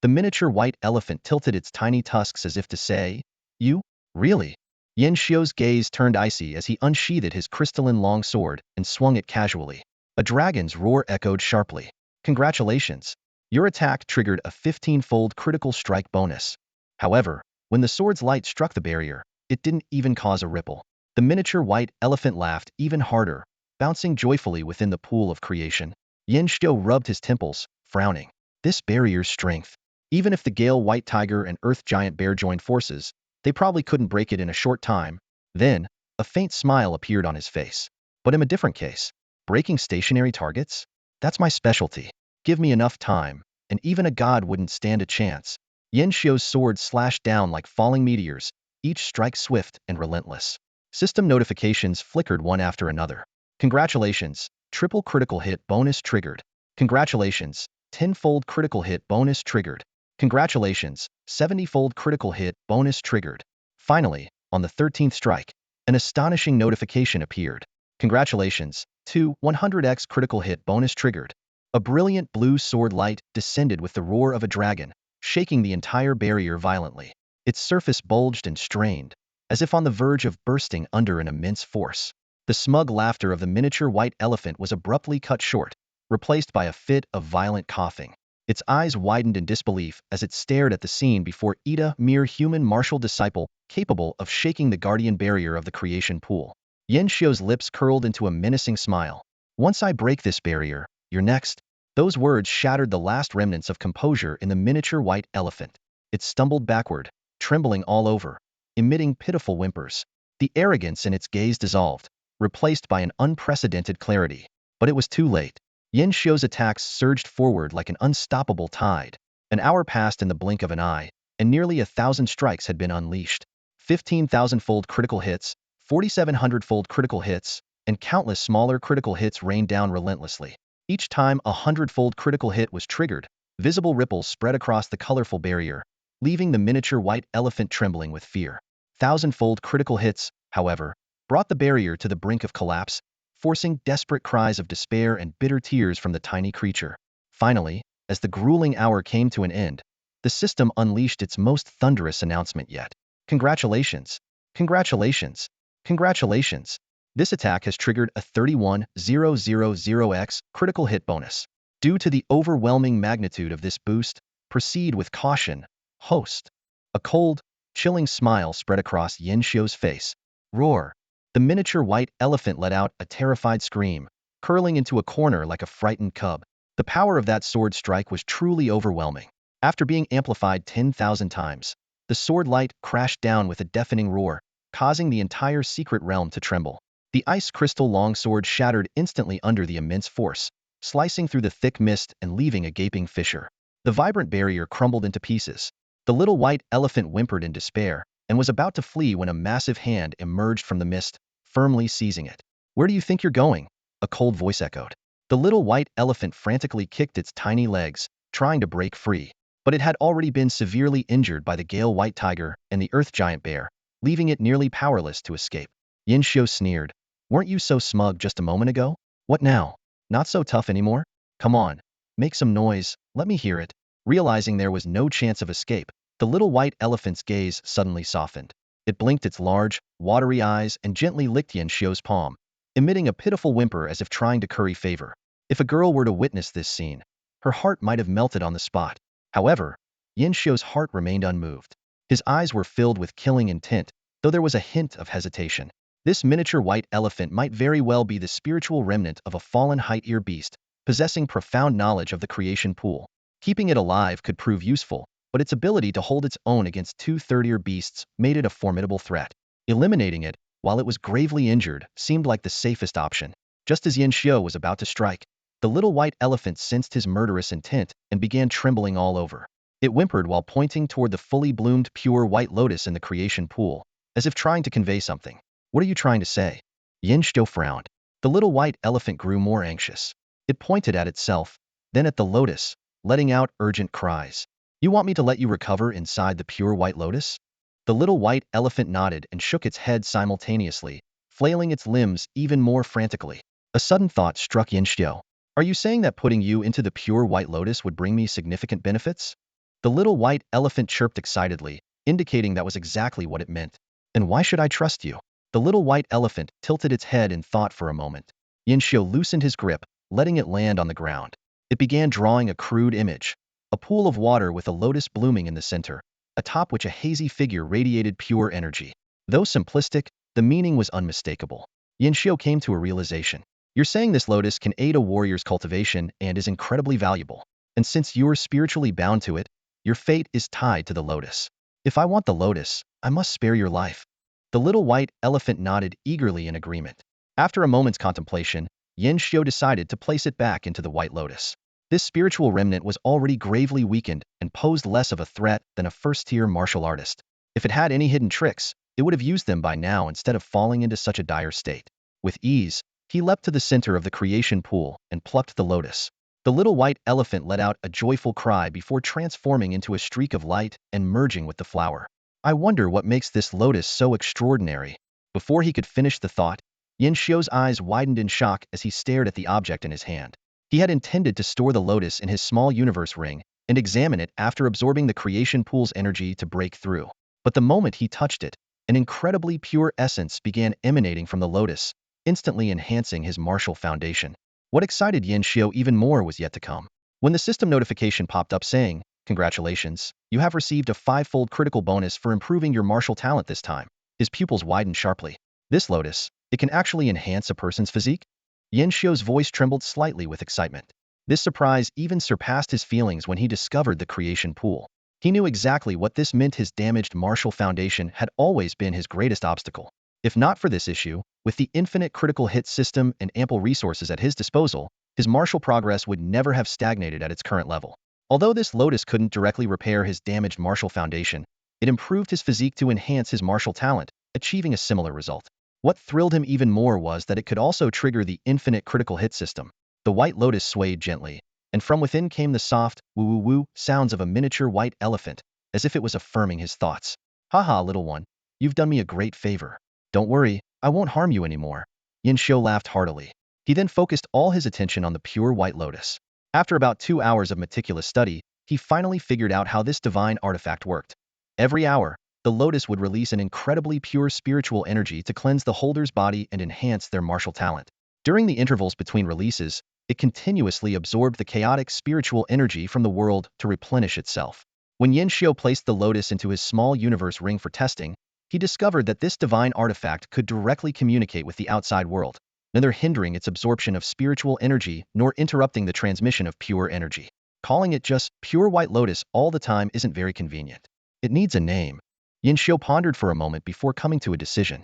The miniature white elephant tilted its tiny tusks as if to say, "You? Really?" Yin Xiu's gaze turned icy as he unsheathed his crystalline long sword and swung it casually. A dragon's roar echoed sharply. "Congratulations! Your attack triggered a 15-fold critical strike bonus." However, when the sword's light struck the barrier, it didn't even cause a ripple. The miniature white elephant laughed even harder, bouncing joyfully within the pool of creation. Yin Xiu rubbed his temples, frowning. This barrier's strength. Even if the Gale White Tiger and Earth Giant Bear joined forces, they probably couldn't break it in a short time. Then, a faint smile appeared on his face. But in a different case, breaking stationary targets? That's my specialty. Give me enough time, and even a god wouldn't stand a chance. Yin Xiu's sword slashed down like falling meteors, each strike swift and relentless. System notifications flickered one after another. "Congratulations, triple critical hit bonus triggered. Congratulations, 10-fold critical hit bonus triggered. Congratulations, 70-fold critical hit bonus triggered." Finally, on the 13th strike, an astonishing notification appeared. "Congratulations, 100x critical hit bonus triggered." A brilliant blue sword light descended with the roar of a dragon, shaking the entire barrier violently. Its surface bulged and strained, as if on the verge of bursting under an immense force. The smug laughter of the miniature white elephant was abruptly cut short, replaced by a fit of violent coughing. Its eyes widened in disbelief as it stared at the scene before it, a mere human martial disciple capable of shaking the guardian barrier of the creation pool. Yin Xiu's lips curled into a menacing smile. Once I break this barrier, you're next. Those words shattered the last remnants of composure in the miniature white elephant. It stumbled backward, trembling all over, emitting pitiful whimpers. The arrogance in its gaze dissolved, replaced by an unprecedented clarity. But it was too late. Yin Xiu's attacks surged forward like an unstoppable tide. An hour passed in the blink of an eye, and nearly 1,000 strikes had been unleashed. 15,000-fold critical hits, 4,700-fold critical hits, and countless smaller critical hits rained down relentlessly. Each time a 100-fold critical hit was triggered, visible ripples spread across the colorful barrier, leaving the miniature white elephant trembling with fear. 1,000-fold critical hits, however, brought the barrier to the brink of collapse, forcing desperate cries of despair and bitter tears from the tiny creature. Finally, as the grueling hour came to an end, the system unleashed its most thunderous announcement yet. Congratulations! Congratulations! Congratulations! This attack has triggered a 31,000x critical hit bonus. Due to the overwhelming magnitude of this boost, proceed with caution, host. A cold, chilling smile spread across Yin Xiu's face. Roar! The miniature white elephant let out a terrified scream, curling into a corner like a frightened cub. The power of that sword strike was truly overwhelming. After being amplified 10,000 times, the sword light crashed down with a deafening roar, causing the entire secret realm to tremble. The ice crystal longsword shattered instantly under the immense force, slicing through the thick mist and leaving a gaping fissure. The vibrant barrier crumbled into pieces. The little white elephant whimpered in despair, and was about to flee when a massive hand emerged from the mist, firmly seizing it. Where do you think you're going? A cold voice echoed. The little white elephant frantically kicked its tiny legs, trying to break free. But it had already been severely injured by the Gale White Tiger and the Earth Giant Bear, leaving it nearly powerless to escape. Yin Xiu sneered. Weren't you so smug just a moment ago? What now? Not so tough anymore? Come on, make some noise, let me hear it. Realizing there was no chance of escape, the little white elephant's gaze suddenly softened. It blinked its large, watery eyes and gently licked Yin Xiu's palm, emitting a pitiful whimper as if trying to curry favor. If a girl were to witness this scene, her heart might have melted on the spot. However, Yin Xiu's heart remained unmoved. His eyes were filled with killing intent, though there was a hint of hesitation. This miniature white elephant might very well be the spiritual remnant of a fallen height-ear beast, possessing profound knowledge of the creation pool. Keeping it alive could prove useful, but its ability to hold its own against two third-ear beasts made it a formidable threat. Eliminating it, while it was gravely injured, seemed like the safest option. Just as Yin Xiu was about to strike, the little white elephant sensed his murderous intent and began trembling all over. It whimpered while pointing toward the fully bloomed pure white lotus in the creation pool, as if trying to convey something. What are you trying to say? Yin Xiu frowned. The little white elephant grew more anxious. It pointed at itself, then at the lotus, letting out urgent cries. You want me to let you recover inside the pure white lotus? The little white elephant nodded and shook its head simultaneously, flailing its limbs even more frantically. A sudden thought struck Yin Xiu. Are you saying that putting you into the pure white lotus would bring me significant benefits? The little white elephant chirped excitedly, indicating that was exactly what it meant. And why should I trust you? The little white elephant tilted its head in thought for a moment. Yin Xiu loosened his grip, letting it land on the ground. It began drawing a crude image. A pool of water with a lotus blooming in the center, atop which a hazy figure radiated pure energy. Though simplistic, the meaning was unmistakable. Yin Xiu came to a realization. You're saying this lotus can aid a warrior's cultivation and is incredibly valuable. And since you're spiritually bound to it, your fate is tied to the lotus. If I want the lotus, I must spare your life. The little white elephant nodded eagerly in agreement. After a moment's contemplation, Yin Xiu decided to place it back into the white lotus. This spiritual remnant was already gravely weakened and posed less of a threat than a first-tier martial artist. If it had any hidden tricks, it would have used them by now instead of falling into such a dire state. With ease, he leapt to the center of the creation pool and plucked the lotus. The little white elephant let out a joyful cry before transforming into a streak of light and merging with the flower. I wonder what makes this lotus so extraordinary. Before he could finish the thought, Yin Xiu's eyes widened in shock as he stared at the object in his hand. He had intended to store the lotus in his small universe ring and examine it after absorbing the creation pool's energy to break through. But the moment he touched it, an incredibly pure essence began emanating from the lotus, instantly enhancing his martial foundation. What excited Yin Xiu even more was yet to come. When the system notification popped up saying, "Congratulations, you have received a five-fold critical bonus for improving your martial talent this time," his pupils widened sharply. This lotus, it can actually enhance a person's physique? Yin Xiu's voice trembled slightly with excitement. This surprise even surpassed his feelings when he discovered the creation pool. He knew exactly what this meant. His damaged martial foundation had always been his greatest obstacle. If not for this issue, with the infinite critical hit system and ample resources at his disposal, his martial progress would never have stagnated at its current level. Although this lotus couldn't directly repair his damaged martial foundation, it improved his physique to enhance his martial talent, achieving a similar result. What thrilled him even more was that it could also trigger the infinite critical hit system. The white lotus swayed gently, and from within came the soft, woo-woo-woo sounds of a miniature white elephant, as if it was affirming his thoughts. "Haha, little one, you've done me a great favor. Don't worry, I won't harm you anymore." Yin Xiu laughed heartily. He then focused all his attention on the pure white lotus. After about 2 hours of meticulous study, he finally figured out how this divine artifact worked. Every hour, the lotus would release an incredibly pure spiritual energy to cleanse the holder's body and enhance their martial talent. During the intervals between releases, it continuously absorbed the chaotic spiritual energy from the world to replenish itself. When Yin Xiu placed the lotus into his small universe ring for testing, he discovered that this divine artifact could directly communicate with the outside world, neither hindering its absorption of spiritual energy nor interrupting the transmission of pure energy. Calling it just pure white lotus all the time isn't very convenient. It needs a name. Yin Xiu pondered for a moment before coming to a decision.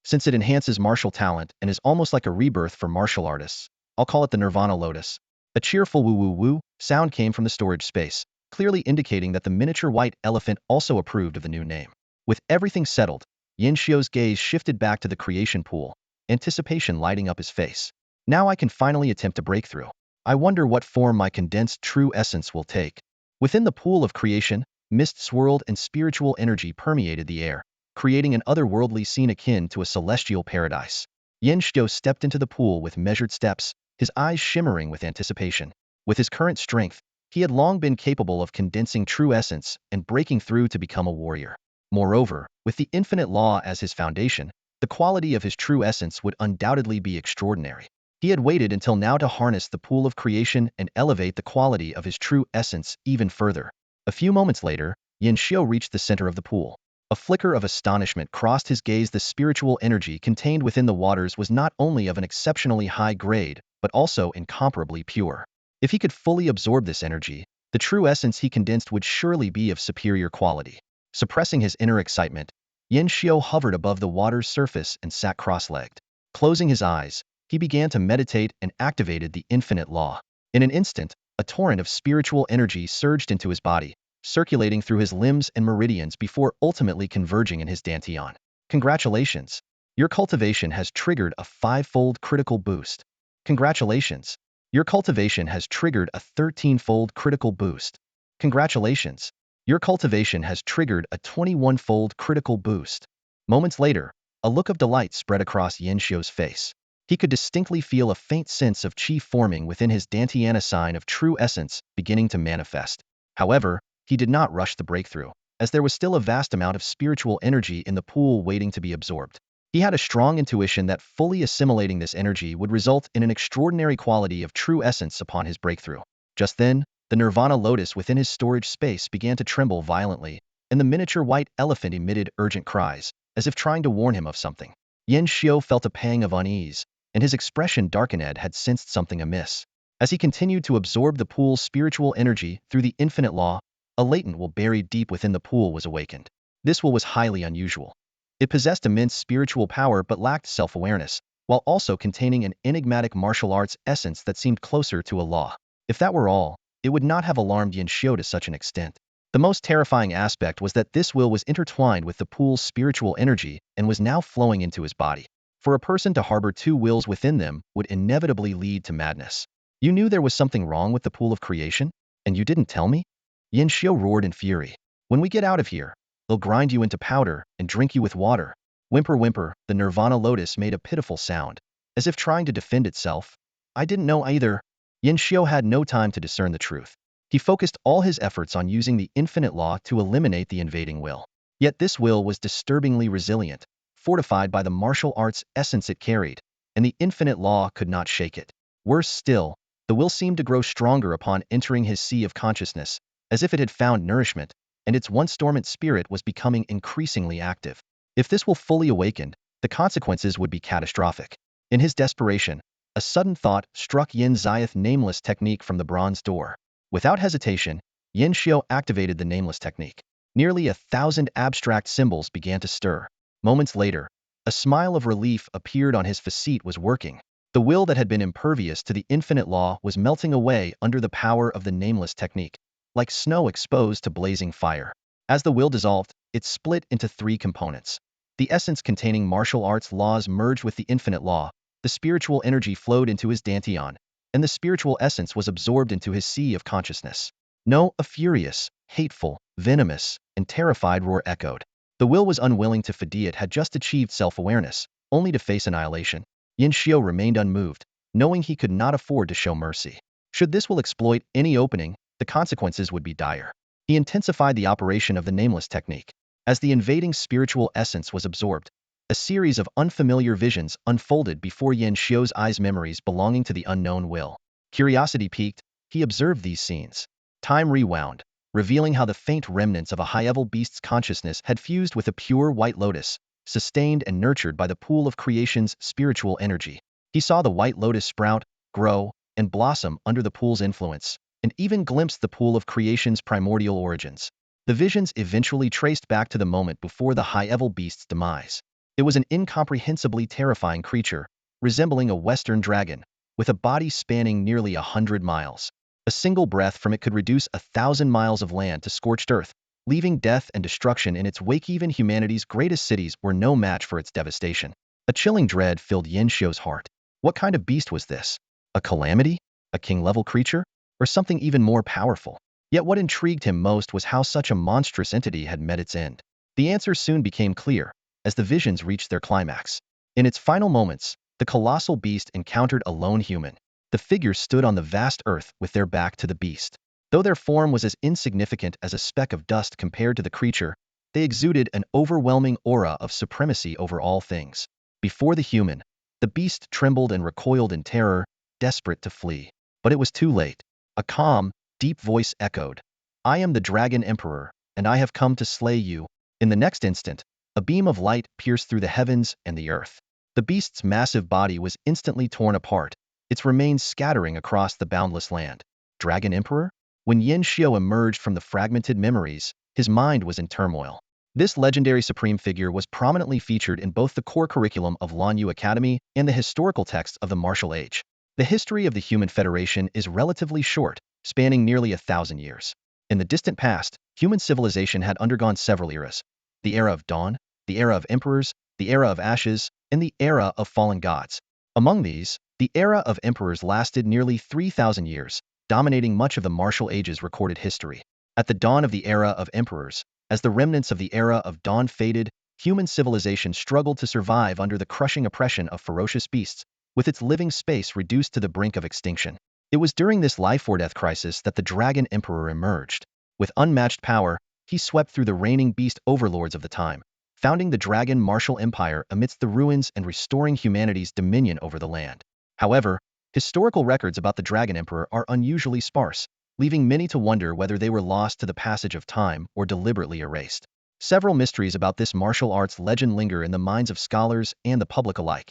Since it enhances martial talent and is almost like a rebirth for martial artists, I'll call it the Nirvana Lotus. A cheerful woo-woo-woo sound came from the storage space, clearly indicating that the miniature white elephant also approved of the new name. With everything settled, Yin Xiu's gaze shifted back to the creation pool, anticipation lighting up his face. Now I can finally attempt a breakthrough. I wonder what form my condensed true essence will take. Within the pool of creation, mist swirled and spiritual energy permeated the air, creating an otherworldly scene akin to a celestial paradise. Yin Xiu stepped into the pool with measured steps, his eyes shimmering with anticipation. With his current strength, he had long been capable of condensing true essence and breaking through to become a warrior. Moreover, with the infinite law as his foundation, the quality of his true essence would undoubtedly be extraordinary. He had waited until now to harness the pool of creation and elevate the quality of his true essence even further. A few moments later, Yin Xiu reached the center of the pool. A flicker of astonishment crossed his gaze. The spiritual energy contained within the waters was not only of an exceptionally high grade, but also incomparably pure. If he could fully absorb this energy, the true essence he condensed would surely be of superior quality. Suppressing his inner excitement, Yin Xiu hovered above the water's surface and sat cross-legged. Closing his eyes, he began to meditate and activated the infinite law. In an instant, a torrent of spiritual energy surged into his body, circulating through his limbs and meridians before ultimately converging in his dantian. Congratulations! Your cultivation has triggered a five-fold critical boost. Congratulations! Your cultivation has triggered a 13-fold critical boost. Congratulations! Your cultivation has triggered a 21-fold critical boost. Moments later, a look of delight spread across Yin Xiu's face. He could distinctly feel a faint sense of qi forming within his dantian, a sign of true essence beginning to manifest. However, he did not rush the breakthrough, as there was still a vast amount of spiritual energy in the pool waiting to be absorbed. He had a strong intuition that fully assimilating this energy would result in an extraordinary quality of true essence upon his breakthrough. Just then, the Nirvana Lotus within his storage space began to tremble violently, and the miniature white elephant emitted urgent cries, as if trying to warn him of something. Yin Xiu felt a pang of unease, and his expression darkened. Ed had sensed something amiss. As he continued to absorb the pool's spiritual energy through the infinite law, a latent will buried deep within the pool was awakened. This will was highly unusual. It possessed immense spiritual power but lacked self-awareness, while also containing an enigmatic martial arts essence that seemed closer to a law. If that were all, it would not have alarmed Yin Xiu to such an extent. The most terrifying aspect was that this will was intertwined with the pool's spiritual energy and was now flowing into his body. For a person to harbor two wills within them would inevitably lead to madness. You knew there was something wrong with the pool of creation, and you didn't tell me? Yin Xiu roared in fury. When we get out of here, they'll grind you into powder and drink you with water. Whimper whimper, the Nirvana Lotus made a pitiful sound, as if trying to defend itself. I didn't know either. Yin Xiu had no time to discern the truth. He focused all his efforts on using the infinite law to eliminate the invading will. Yet this will was disturbingly resilient, fortified by the martial arts essence it carried, and the infinite law could not shake it. Worse still, The will seemed to grow stronger upon entering his sea of consciousness, as if it had found nourishment, and its once dormant spirit was becoming increasingly active. If this will fully awakened, the consequences would be catastrophic. In his desperation, a sudden thought struck Yin Xiao's nameless technique from the bronze door. Without hesitation, Yin Xiao activated the nameless technique. Nearly 1,000 abstract symbols began to stir. Moments later, a smile of relief appeared on his face. Was working. The will that had been impervious to the infinite law was melting away under the power of the nameless technique, like snow exposed to blazing fire. As the will dissolved, it split into three components. The essence containing martial arts laws merged with the infinite law, the spiritual energy flowed into his dantian, and the spiritual essence was absorbed into his sea of consciousness. No, a furious, hateful, venomous, and terrified roar echoed. The will was unwilling to flee. It had just achieved self-awareness, only to face annihilation. Yin Xiao remained unmoved, knowing he could not afford to show mercy. Should this will exploit any opening, the consequences would be dire. He intensified the operation of the nameless technique. As the invading spiritual essence was absorbed, a series of unfamiliar visions unfolded before Yin Xiao's eyes, memories belonging to the unknown will. Curiosity piqued, he observed these scenes. Time rewound, revealing how the faint remnants of a high-level beast's consciousness had fused with a pure white lotus, sustained and nurtured by the pool of creation's spiritual energy. He saw the white lotus sprout, grow, and blossom under the pool's influence, and even glimpsed the pool of creation's primordial origins. The visions eventually traced back to the moment before the high-level beast's demise. It was an incomprehensibly terrifying creature, resembling a western dragon, with a body spanning nearly 100 miles. A single breath from it could reduce 1,000 miles of land to scorched earth, leaving death and destruction in its wake. Even humanity's greatest cities were no match for its devastation. A chilling dread filled Yin Xiao's heart. What kind of beast was this? A calamity? A king-level creature? Or something even more powerful? Yet what intrigued him most was how such a monstrous entity had met its end. The answer soon became clear, as the visions reached their climax. In its final moments, the colossal beast encountered a lone human. The figures stood on the vast earth with their back to the beast. Though their form was as insignificant as a speck of dust compared to the creature, they exuded an overwhelming aura of supremacy over all things. Before the human, the beast trembled and recoiled in terror, desperate to flee. But it was too late. A calm, deep voice echoed, "I am the Dragon Emperor, and I have come to slay you." In the next instant, a beam of light pierced through the heavens and the earth. The beast's massive body was instantly torn apart, its remains scattering across the boundless land. Dragon Emperor? When Yin Xiao emerged from the fragmented memories, his mind was in turmoil. This legendary supreme figure was prominently featured in both the core curriculum of Lanyu Academy and the historical texts of the martial age. The history of the Human Federation is relatively short, spanning nearly 1,000 years. In the distant past, human civilization had undergone several eras: the era of dawn, the era of emperors, the era of ashes, and the era of fallen gods. Among these, the era of emperors lasted nearly 3,000 years, dominating much of the martial age's recorded history. At the dawn of the era of emperors, as the remnants of the era of dawn faded, human civilization struggled to survive under the crushing oppression of ferocious beasts, with its living space reduced to the brink of extinction. It was during this life-or-death crisis that the Dragon Emperor emerged. With unmatched power, he swept through the reigning beast overlords of the time, founding the Dragon Martial Empire amidst the ruins and restoring humanity's dominion over the land. However, historical records about the Dragon Emperor are unusually sparse, leaving many to wonder whether they were lost to the passage of time or deliberately erased. Several mysteries about this martial arts legend linger in the minds of scholars and the public alike.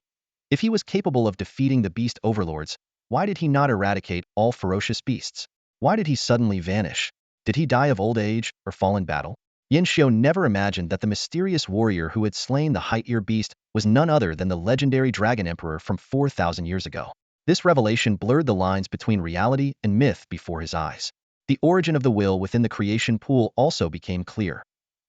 If he was capable of defeating the beast overlords, why did he not eradicate all ferocious beasts? Why did he suddenly vanish? Did he die of old age or fall in battle? Yin Xiao never imagined that the mysterious warrior who had slain the Height-Ear beast was none other than the legendary Dragon Emperor from 4,000 years ago. This revelation blurred the lines between reality and myth before his eyes. The origin of the will within the creation pool also became clear.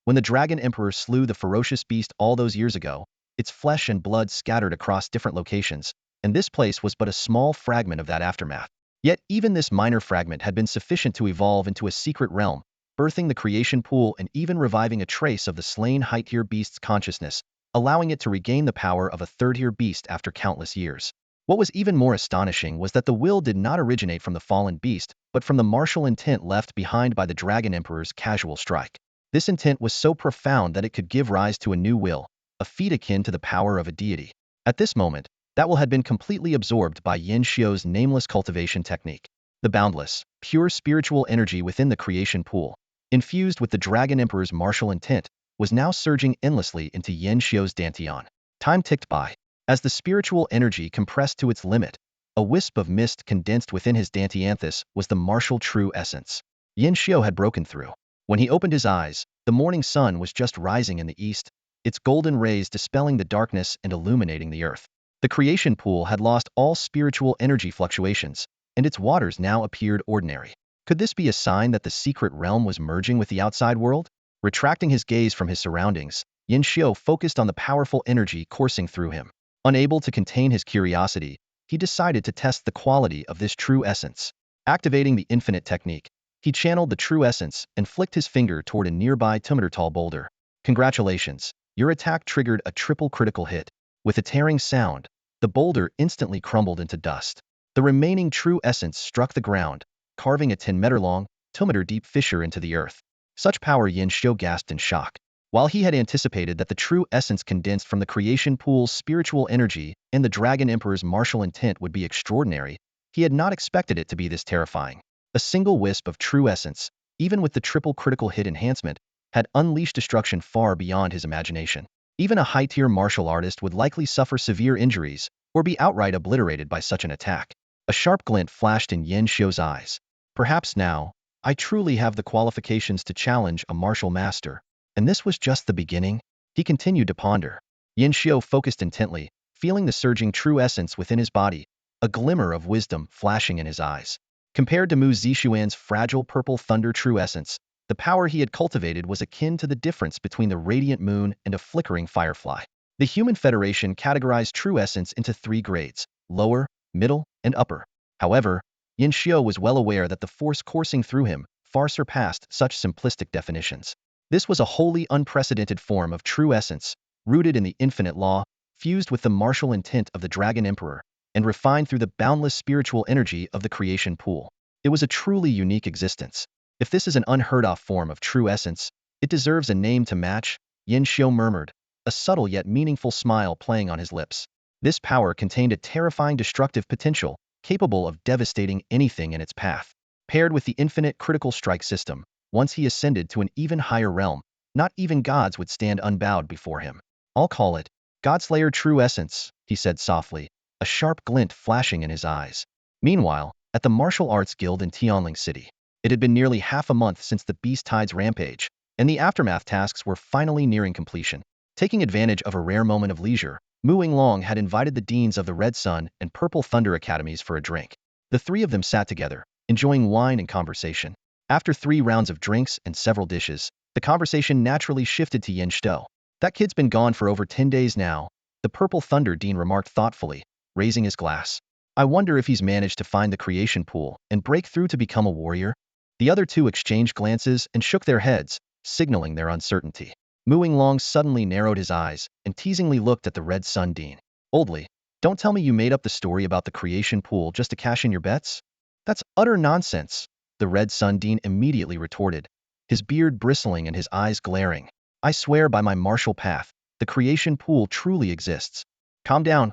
When the Dragon Emperor slew the ferocious beast all those years ago, its flesh and blood scattered across different locations, and this place was but a small fragment of that aftermath. Yet even this minor fragment had been sufficient to evolve into a secret realm, birthing the creation pool and even reviving a trace of the slain Height-Ear beast's consciousness, allowing it to regain the power of a third-ear beast after countless years. What was even more astonishing was that the will did not originate from the fallen beast, but from the martial intent left behind by the Dragon Emperor's casual strike. This intent was so profound that it could give rise to a new will, a feat akin to the power of a deity. At this moment, That will had been completely absorbed by Yin Xiu's nameless cultivation technique. The boundless, pure spiritual energy within the creation pool, infused with the Dragon Emperor's martial intent, was now surging endlessly into Yin Xiu's dantian. Time ticked by. As the spiritual energy compressed to its limit, a wisp of mist condensed within his dantianthus was the martial true essence. Yin Xiu had broken through. When he opened his eyes, the morning sun was just rising in the east, its golden rays dispelling the darkness and illuminating the earth. The creation pool had lost all spiritual energy fluctuations, and its waters now appeared ordinary. Could this be a sign that the secret realm was merging with the outside world? Retracting his gaze from his surroundings, Yin Xiu focused on the powerful energy coursing through him. Unable to contain his curiosity, he decided to test the quality of this true essence. Activating the infinite technique, he channeled the true essence and flicked his finger toward a nearby 2-meter-tall boulder. Congratulations, your attack triggered a triple critical hit. With a tearing sound, the boulder instantly crumbled into dust. The remaining true essence struck the ground, carving a 10-meter-long, 2-meter-deep fissure into the earth. Such power, Yin Xiu gasped in shock. While he had anticipated that the true essence condensed from the creation pool's spiritual energy and the Dragon Emperor's martial intent would be extraordinary, he had not expected it to be this terrifying. A single wisp of true essence, even with the triple critical hit enhancement, had unleashed destruction far beyond his imagination. Even a high-tier martial artist would likely suffer severe injuries or be outright obliterated by such an attack. A sharp glint flashed in Yin Xiu's eyes. Perhaps now, I truly have the qualifications to challenge a martial master. And this was just the beginning? He continued to ponder. Yin Xiu focused intently, feeling the surging true essence within his body, a glimmer of wisdom flashing in his eyes. Compared to Mu Zixuan's fragile purple thunder true essence, the power he had cultivated was akin to the difference between the radiant moon and a flickering firefly. The Human Federation categorized true essence into 3 grades: lower, middle, and upper. However, Yin Xiu was well aware that the force coursing through him far surpassed such simplistic definitions. This was a wholly unprecedented form of true essence, rooted in the infinite law, fused with the martial intent of the Dragon Emperor, and refined through the boundless spiritual energy of the creation pool. It was a truly unique existence. If this is an unheard-of form of true essence, it deserves a name to match, Yin Xiu murmured, a subtle yet meaningful smile playing on his lips. This power contained a terrifying destructive potential, capable of devastating anything in its path. Paired with the infinite critical strike system, once he ascended to an even higher realm, not even gods would stand unbowed before him. I'll call it Godslayer True Essence, he said softly, a sharp glint flashing in his eyes. Meanwhile, at the Martial Arts Guild in Tianling City, it had been nearly half a month since the Beast Tide's rampage, and the aftermath tasks were finally nearing completion. Taking advantage of a rare moment of leisure, Mu Long had invited the deans of the Red Sun and Purple Thunder Academies for a drink. The 3 of them sat together, enjoying wine and conversation. After 3 rounds of drinks and several dishes, the conversation naturally shifted to Yin Xiu. That kid's been gone for over 10 days now, the Purple Thunder Dean remarked thoughtfully, raising his glass. I wonder if he's managed to find the creation pool and break through to become a warrior? The other 2 exchanged glances and shook their heads, signaling their uncertainty. Mu Long suddenly narrowed his eyes and teasingly looked at the Red Sun Dean. Oldly, don't tell me you made up the story about the creation pool just to cash in your bets? That's utter nonsense, the Red Sun Dean immediately retorted, his beard bristling and his eyes glaring. I swear by my martial path, the creation pool truly exists. Calm down,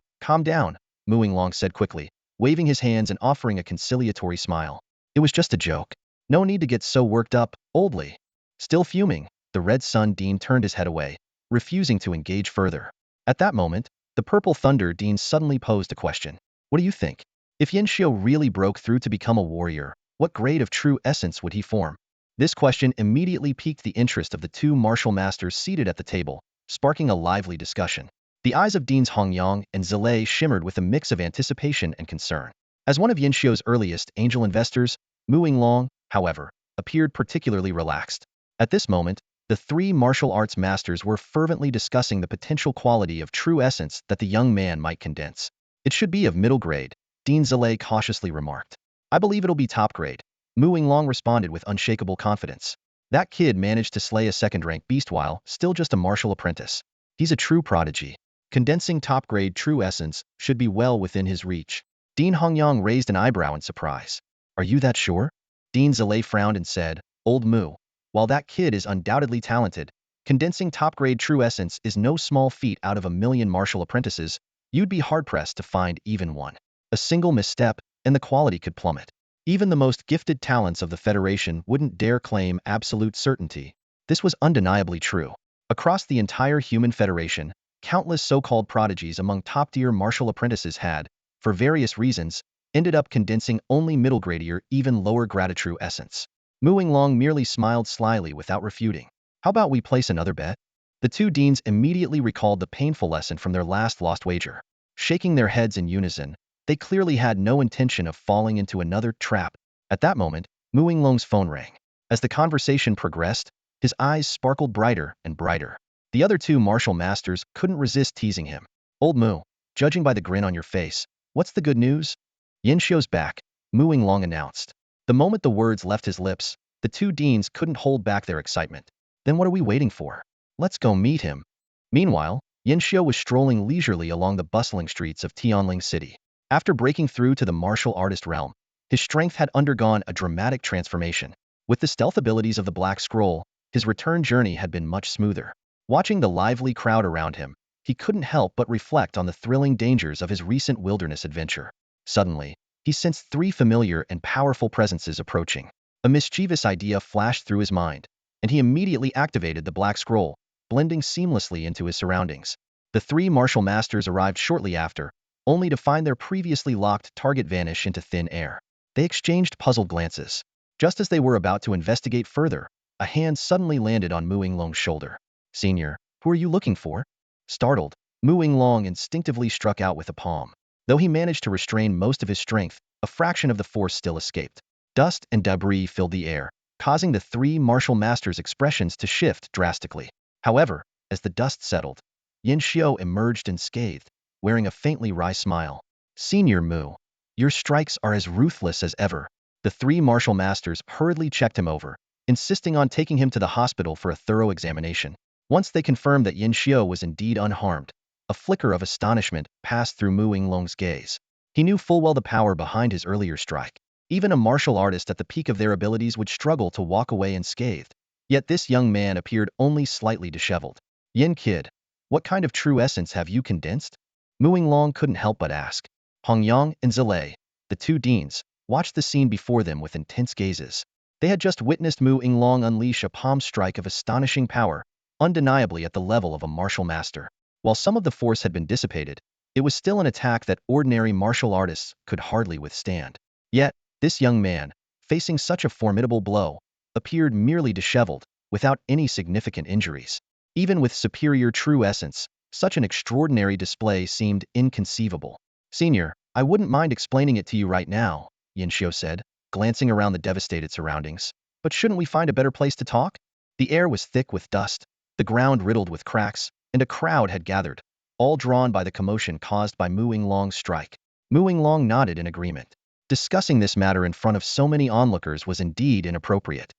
Mu Long said quickly, waving his hands and offering a conciliatory smile. It was just a joke. No need to get so worked up, Oldly. Still fuming, the Red Sun Dean turned his head away, refusing to engage further. At that moment, the Purple Thunder Dean suddenly posed a question. What do you think? If Yin Xiu really broke through to become a warrior, what grade of true essence would he form? This question immediately piqued the interest of the 2 martial masters seated at the table, sparking a lively discussion. The eyes of Deans Hongyang and Zilei shimmered with a mix of anticipation and concern. As one of Yin Xiu's earliest angel investors, Mu Long, however, appeared particularly relaxed. At this moment, the 3 martial arts masters were fervently discussing the potential quality of true essence that the young man might condense. It should be of middle grade, Dean Zilei cautiously remarked. I believe it'll be top grade, Mu Long responded with unshakable confidence. That kid managed to slay a second-rank beast while still just a martial apprentice. He's a true prodigy. Condensing top-grade true essence should be well within his reach. Dean Hongyang raised an eyebrow in surprise. Are you that sure? Dean Zilei frowned and said, Old Mu, while that kid is undoubtedly talented, condensing top-grade true essence is no small feat out of a million martial apprentices. You'd be hard-pressed to find even one. A single misstep, and the quality could plummet. Even the most gifted talents of the Federation wouldn't dare claim absolute certainty. This was undeniably true. Across the entire human Federation, countless so-called prodigies among top-tier martial apprentices had, for various reasons, ended up condensing only middle-grade or even lower-grade true essence. Mu Long merely smiled slyly without refuting. How about we place another bet? The two deans immediately recalled the painful lesson from their last lost wager. Shaking their heads in unison, they clearly had no intention of falling into another trap. At that moment, Mu Long's phone rang. As the conversation progressed, his eyes sparkled brighter and brighter. The other two martial masters couldn't resist teasing him. Old Mu, judging by the grin on your face, what's the good news? Yin Xiu's back, Mu Long announced. The moment the words left his lips, the two deans couldn't hold back their excitement. Then what are we waiting for? Let's go meet him. Meanwhile, Yin Xiu was strolling leisurely along the bustling streets of Tianling City. After breaking through to the martial artist realm, his strength had undergone a dramatic transformation. With the stealth abilities of the Black Scroll, his return journey had been much smoother. Watching the lively crowd around him, he couldn't help but reflect on the thrilling dangers of his recent wilderness adventure. Suddenly, he sensed three familiar and powerful presences approaching. A mischievous idea flashed through his mind, and he immediately activated the Black Scroll, blending seamlessly into his surroundings. The three martial masters arrived shortly after, only to find their previously locked target vanish into thin air. They exchanged puzzled glances. Just as they were about to investigate further, a hand suddenly landed on Mu Long's shoulder. Senior, who are you looking for? Startled, Mu Long instinctively struck out with a palm. Though he managed to restrain most of his strength, a fraction of the force still escaped. Dust and debris filled the air, causing the three martial masters' expressions to shift drastically. However, as the dust settled, Yin Xiu emerged unscathed, wearing a faintly wry smile. Senior Mu, your strikes are as ruthless as ever. The three martial masters hurriedly checked him over, insisting on taking him to the hospital for a thorough examination. Once they confirmed that Yin Xiu was indeed unharmed, a flicker of astonishment passed through Mu Long's gaze. He knew full well the power behind his earlier strike. Even a martial artist at the peak of their abilities would struggle to walk away unscathed. Yet this young man appeared only slightly disheveled. Yin kid, what kind of true essence have you condensed? Mu Long couldn't help but ask. Hongyang and Zilei, the two deans, watched the scene before them with intense gazes. They had just witnessed Mu Long unleash a palm strike of astonishing power, undeniably at the level of a martial master. While some of the force had been dissipated, it was still an attack that ordinary martial artists could hardly withstand. Yet, this young man, facing such a formidable blow, appeared merely disheveled, without any significant injuries. Even with superior true essence, such an extraordinary display seemed inconceivable. Senior, I wouldn't mind explaining it to you right now, Yin Xiu said, glancing around the devastated surroundings. But shouldn't we find a better place to talk? The air was thick with dust, the ground riddled with cracks, and a crowd had gathered, all drawn by the commotion caused by Mu Long's strike. Mu Long nodded in agreement. Discussing this matter in front of so many onlookers was indeed inappropriate.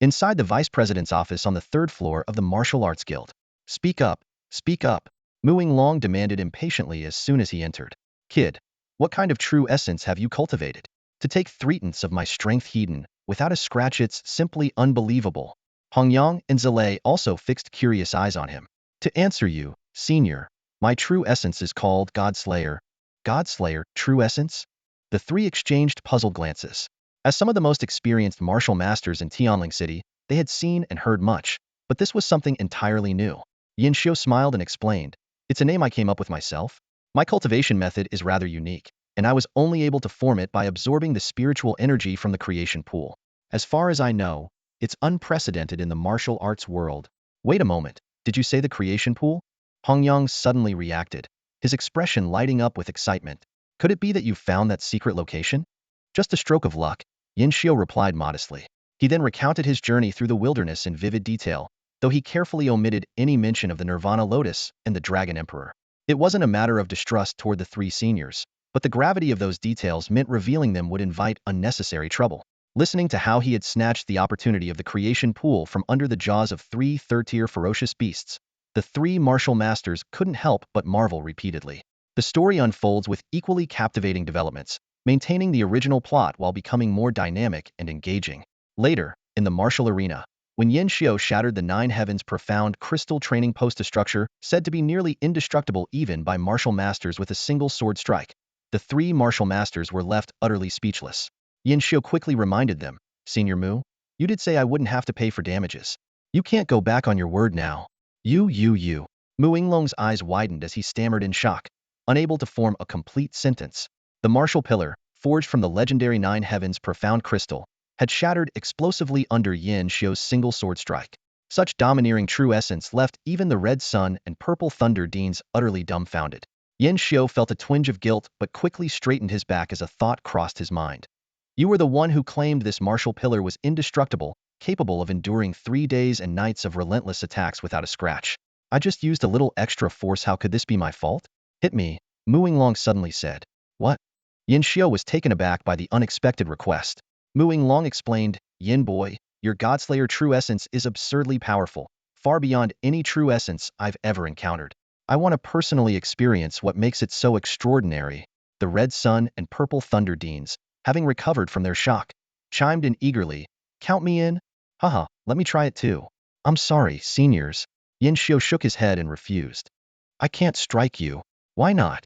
Inside the vice president's office on the third floor of the Martial Arts Guild. Speak up, speak up, Mu Long demanded impatiently as soon as he entered. Kid, what kind of true essence have you cultivated? To take 3/10 of my strength hidden, without a scratch, it's simply unbelievable. Hongyang and Zilei also fixed curious eyes on him. To answer you, senior, my true essence is called Godslayer. Godslayer, true essence? The three exchanged puzzled glances. As some of the most experienced martial masters in Tianling City, they had seen and heard much, but this was something entirely new. Yin Xiu smiled and explained, it's a name I came up with myself. My cultivation method is rather unique, and I was only able to form it by absorbing the spiritual energy from the creation pool. As far as I know, it's unprecedented in the martial arts world. Wait a moment, did you say the creation pool? Hongyang suddenly reacted, his expression lighting up with excitement. Could it be that you found that secret location? Just a stroke of luck, Yin Xiu replied modestly. He then recounted his journey through the wilderness in vivid detail, though he carefully omitted any mention of the Nirvana Lotus and the Dragon Emperor. It wasn't a matter of distrust toward the three seniors, but the gravity of those details meant revealing them would invite unnecessary trouble. Listening to how he had snatched the opportunity of the creation pool from under the jaws of three third-tier ferocious beasts, the three martial masters couldn't help but marvel repeatedly. The story unfolds with equally captivating developments, maintaining the original plot while becoming more dynamic and engaging. Later, in the martial arena, When Yin Xiao shattered the Nine Heavens' profound crystal training post, a structure said to be nearly indestructible even by martial masters with a single sword strike, the three martial masters were left utterly speechless. Yin Xiao quickly reminded them, Senior Mu, you did say I wouldn't have to pay for damages. You can't go back on your word now. You. Mu Yinglong's eyes widened as he stammered in shock, unable to form a complete sentence. The martial pillar, forged from the legendary Nine Heavens' profound crystal, had shattered explosively under Yin Xiao's single sword strike. Such domineering true essence left even the Red Sun and Purple Thunder Deans utterly dumbfounded. Yin Xiao felt a twinge of guilt but quickly straightened his back as a thought crossed his mind. You were the one who claimed this martial pillar was indestructible, capable of enduring 3 days and nights of relentless attacks without a scratch. I just used a little extra force. How could this be my fault? Hit me, Mu Yinglong suddenly said. What? Yin Xiao was taken aback by the unexpected request. Mu Yinglong explained, Yin boy, your Godslayer true essence is absurdly powerful, far beyond any true essence I've ever encountered. I want to personally experience what makes it so extraordinary. The Red Sun and Purple Thunder Deans, having recovered from their shock, chimed in eagerly, Count me in? Haha, let me try it too. I'm sorry, seniors. Yin Xiao shook his head and refused. I can't strike you. Why not?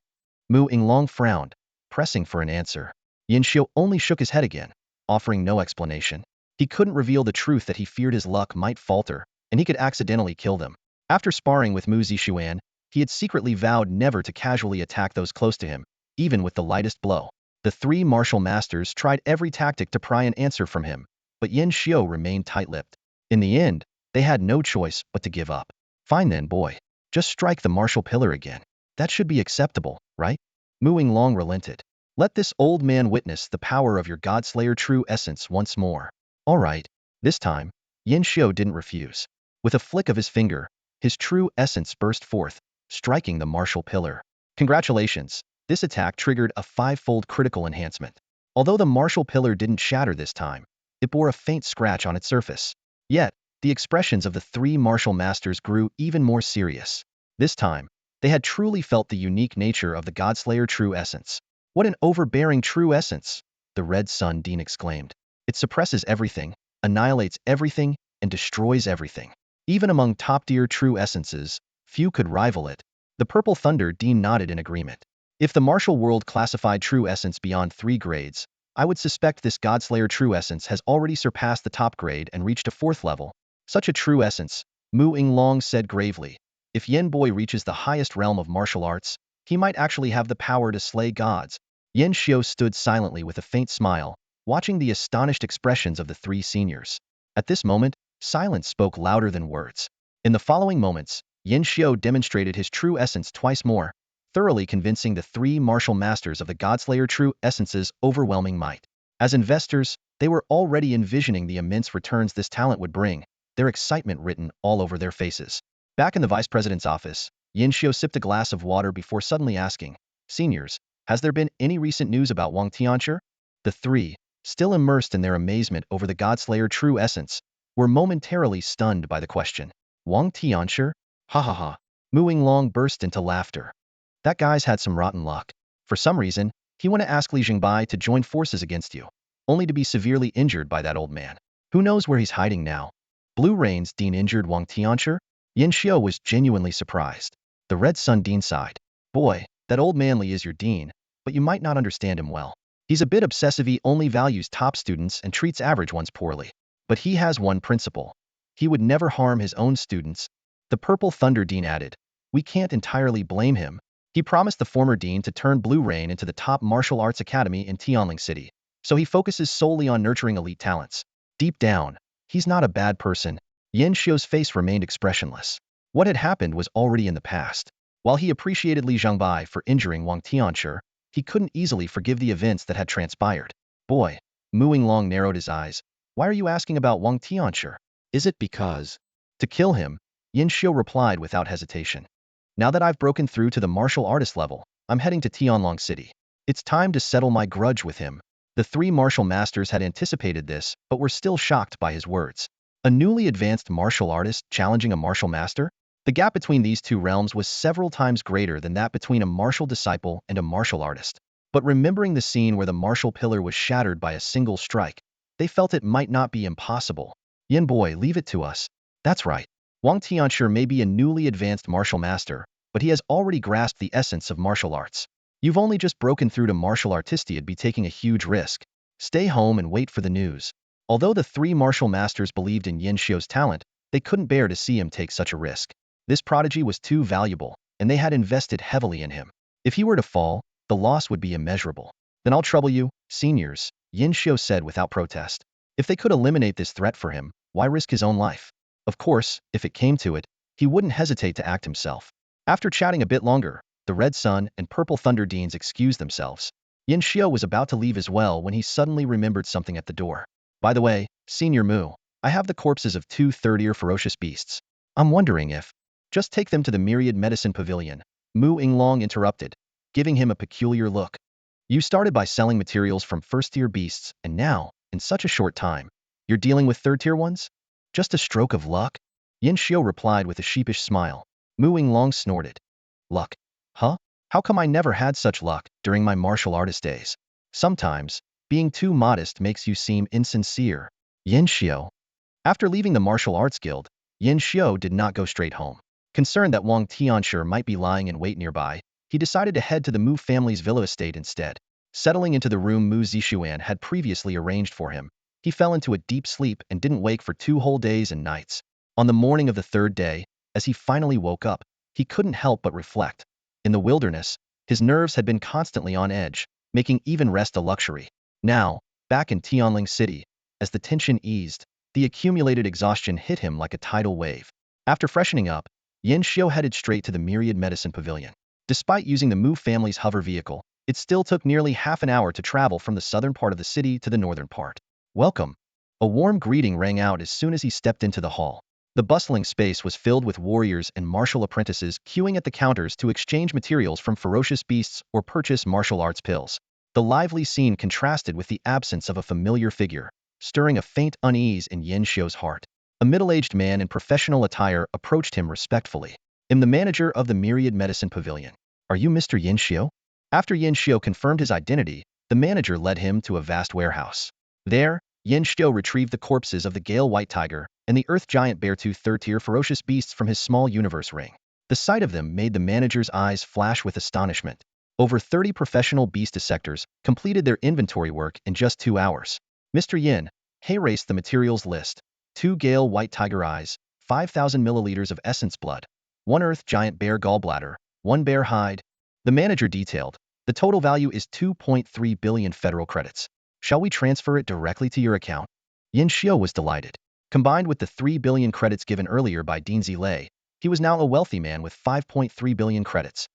Mu Yinglong frowned, pressing for an answer. Yin Xiao only shook his head again, offering no explanation. He couldn't reveal the truth that he feared his luck might falter, and he could accidentally kill them. After sparring with Mu Zixuan, he had secretly vowed never to casually attack those close to him, even with the lightest blow. The three martial masters tried every tactic to pry an answer from him, but Yin Xiao remained tight-lipped. In the end, they had no choice but to give up. Fine then, boy. Just strike the martial pillar again. That should be acceptable, right? Mu Yinglong relented. Let this old man witness the power of your Godslayer true essence once more. All right. This time, Yin Xiao didn't refuse. With a flick of his finger, his true essence burst forth, striking the martial pillar. Congratulations. This attack triggered a 5-fold critical enhancement. Although the martial pillar didn't shatter this time, it bore a faint scratch on its surface. Yet, the expressions of the three martial masters grew even more serious. This time, they had truly felt the unique nature of the Godslayer true essence. What an overbearing true essence! The Red Sun Dean exclaimed. It suppresses everything, annihilates everything, and destroys everything. Even among top-tier true essences, few could rival it. The Purple Thunder Dean nodded in agreement. If the martial world classified true essence beyond 3 grades, I would suspect this Godslayer true essence has already surpassed the top grade and reached a 4th level. Such a true essence, Mu Yinglong said gravely. If Yin Boy reaches the highest realm of martial arts, he might actually have the power to slay gods. Yin Xiao stood silently with a faint smile, watching the astonished expressions of the 3 seniors. At this moment, silence spoke louder than words. In the following moments, Yin Xiao demonstrated his true essence twice more, thoroughly convincing the 3 martial masters of the Godslayer true essence's overwhelming might. As investors, they were already envisioning the immense returns this talent would bring, their excitement written all over their faces. Back in the vice president's office, Yin Xiao sipped a glass of water before suddenly asking, Seniors, has there been any recent news about Wang Tianchi? The 3, still immersed in their amazement over the Godslayer true essence, were momentarily stunned by the question. Wang Tianchi? Ha ha ha. Mu Yinglong burst into laughter. That guy's had some rotten luck. For some reason, he went to ask Li Jingbai to join forces against you, only to be severely injured by that old man. Who knows where he's hiding now? Blue Rain's Dean injured Wang Tianchi? Yin Xiao was genuinely surprised. The Red Sun Dean sighed. Boy, that old man Li is your dean, but you might not understand him well. He's a bit obsessive. He only values top students and treats average ones poorly. But he has one principle. He would never harm his own students. The Purple Thunder Dean added. We can't entirely blame him. He promised the former dean to turn Blue Rain into the top martial arts academy in Tianling City, so he focuses solely on nurturing elite talents. Deep down, he's not a bad person. Yin Xiao's face remained expressionless. What had happened was already in the past. While he appreciated Li Zhangbai for injuring Wang Tianchi, he couldn't easily forgive the events that had transpired. Boy, Mu Yinglong narrowed his eyes. Why are you asking about Wang Tianchi? Is it because? To kill him, Yin Xiao replied without hesitation. Now that I've broken through to the martial artist level, I'm heading to Tianling City. It's time to settle my grudge with him. The 3 martial masters had anticipated this, but were still shocked by his words. A newly advanced martial artist challenging a martial master? The gap between these 2 realms was several times greater than that between a martial disciple and a martial artist. But remembering the scene where the martial pillar was shattered by a single strike, they felt it might not be impossible. Yin boy, leave it to us. That's right. Wang Tianxue may be a newly advanced martial master, but he has already grasped the essence of martial arts. You've only just broken through to martial artistry. You'd be taking a huge risk. Stay home and wait for the news. Although the three martial masters believed in Yin Xiu's talent, they couldn't bear to see him take such a risk. This prodigy was too valuable, and they had invested heavily in him. If he were to fall, the loss would be immeasurable. Then I'll trouble you, seniors, Yin Xiu said without protest. If they could eliminate this threat for him, why risk his own life? Of course, if it came to it, he wouldn't hesitate to act himself. After chatting a bit longer, the Red Sun and Purple Thunder Deans excused themselves. Yin Xiu was about to leave as well when he suddenly remembered something at the door. By the way, Senior Mu, I have the corpses of 2 third-year ferocious beasts. I'm wondering if... Just take them to the Myriad Medicine Pavilion, Mu Yinglong interrupted, giving him a peculiar look. You started by selling materials from first-tier beasts, and now, in such a short time, you're dealing with third-tier ones? Just a stroke of luck? Yin Xiu replied with a sheepish smile. Mu Yinglong snorted. Luck? Huh? How come I never had such luck during my martial artist days? Sometimes, being too modest makes you seem insincere. Yin Xiu. After leaving the martial arts guild, Yin Xiu did not go straight home. Concerned that Wang Tianxue might be lying in wait nearby, he decided to head to the Mu family's villa estate instead. Settling into the room Mu Zixuan had previously arranged for him, he fell into a deep sleep and didn't wake for 2 whole days and nights. On the morning of the 3rd day, as he finally woke up, he couldn't help but reflect. In the wilderness, his nerves had been constantly on edge, making even rest a luxury. Now, back in Tianling City, as the tension eased, the accumulated exhaustion hit him like a tidal wave. After freshening up, Yin Xiu headed straight to the Myriad Medicine Pavilion. Despite using the Mu family's hover vehicle, it still took nearly half an hour to travel from the southern part of the city to the northern part. Welcome. A warm greeting rang out as soon as he stepped into the hall. The bustling space was filled with warriors and martial apprentices queuing at the counters to exchange materials from ferocious beasts or purchase martial arts pills. The lively scene contrasted with the absence of a familiar figure, stirring a faint unease in Yin Xiu's heart. A middle-aged man in professional attire approached him respectfully. I'm the manager of the Myriad Medicine Pavilion. Are you Mr. Yin Xiu? After Yin Xiu confirmed his identity, the manager led him to a vast warehouse. There, Yin Xiu retrieved the corpses of the Gale White Tiger and the Earth Giant Bear, 2 third-tier ferocious beasts from his small universe ring. The sight of them made the manager's eyes flash with astonishment. Over 30 professional beast dissectors completed their inventory work in just 2 hours. Mr. Yin, raced the materials list. 2 Gale White Tiger eyes, 5,000 milliliters of essence blood, 1 Earth Giant Bear gallbladder, 1 bear hide. The manager detailed. The total value is 2.3 billion federal credits. Shall we transfer it directly to your account? Yin Xiu was delighted. Combined with the 3 billion credits given earlier by Dean Zilei, he was now a wealthy man with 5.3 billion credits.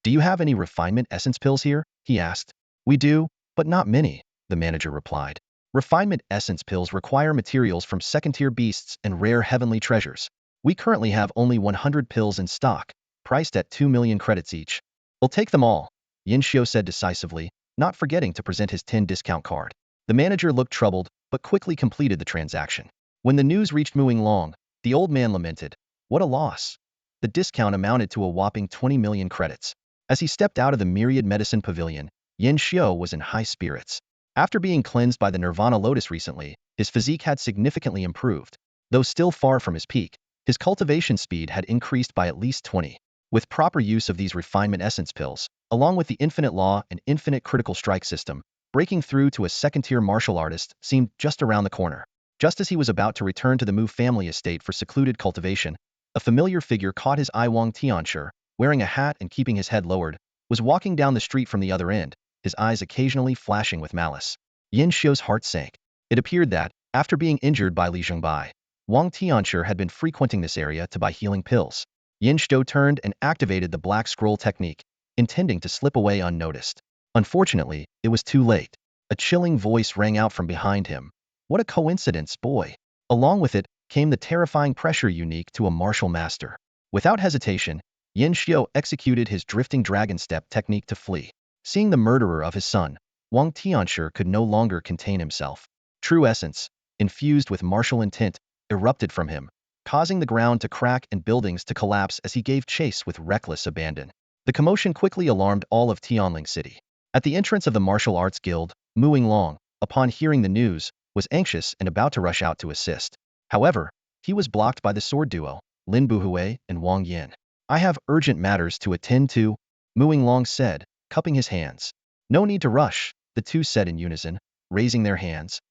Do you have any refinement essence pills here? He asked. We do, but not many, the manager replied. Refinement essence pills require materials from second-tier beasts and rare heavenly treasures. We currently have only 100 pills in stock, priced at 2 million credits each. We'll take them all, Yin Xiu said decisively, not forgetting to present his 10 discount card. The manager looked troubled, but quickly completed the transaction. When the news reached Mu Yinglong, the old man lamented. What a loss. The discount amounted to a whopping 20 million credits. As he stepped out of the Myriad Medicine Pavilion, Yin Xiu was in high spirits. After being cleansed by the Nirvana Lotus recently, his physique had significantly improved. Though still far from his peak, his cultivation speed had increased by at least 20. With proper use of these refinement essence pills, along with the infinite law and infinite critical strike system, breaking through to a second-tier martial artist seemed just around the corner. Just as he was about to return to the Mu family estate for secluded cultivation, a familiar figure caught his eye. Wang Tianxue, wearing a hat and keeping his head lowered, was walking down the street from the other end, his eyes occasionally flashing with malice. Yin Xiu's heart sank. It appeared that, after being injured by Li Zhengbai, Wang Tianxue had been frequenting this area to buy healing pills. Yin Xiu turned and activated the Black Scroll technique, intending to slip away unnoticed. Unfortunately, it was too late. A chilling voice rang out from behind him. What a coincidence, boy. Along with it came the terrifying pressure unique to a martial master. Without hesitation, Yin Xiu executed his drifting dragon step technique to flee. Seeing the murderer of his son, Wang Tianxue could no longer contain himself. True essence, infused with martial intent, erupted from him, causing the ground to crack and buildings to collapse as he gave chase with reckless abandon. The commotion quickly alarmed all of Tianling City. At the entrance of the martial arts guild, Mu Yinglong, upon hearing the news, was anxious and about to rush out to assist. However, he was blocked by the sword duo, Lin Buhui and Wang Yin. I have urgent matters to attend to, Mu Long said, cupping his hands. No need to rush, the two said in unison, raising their hands.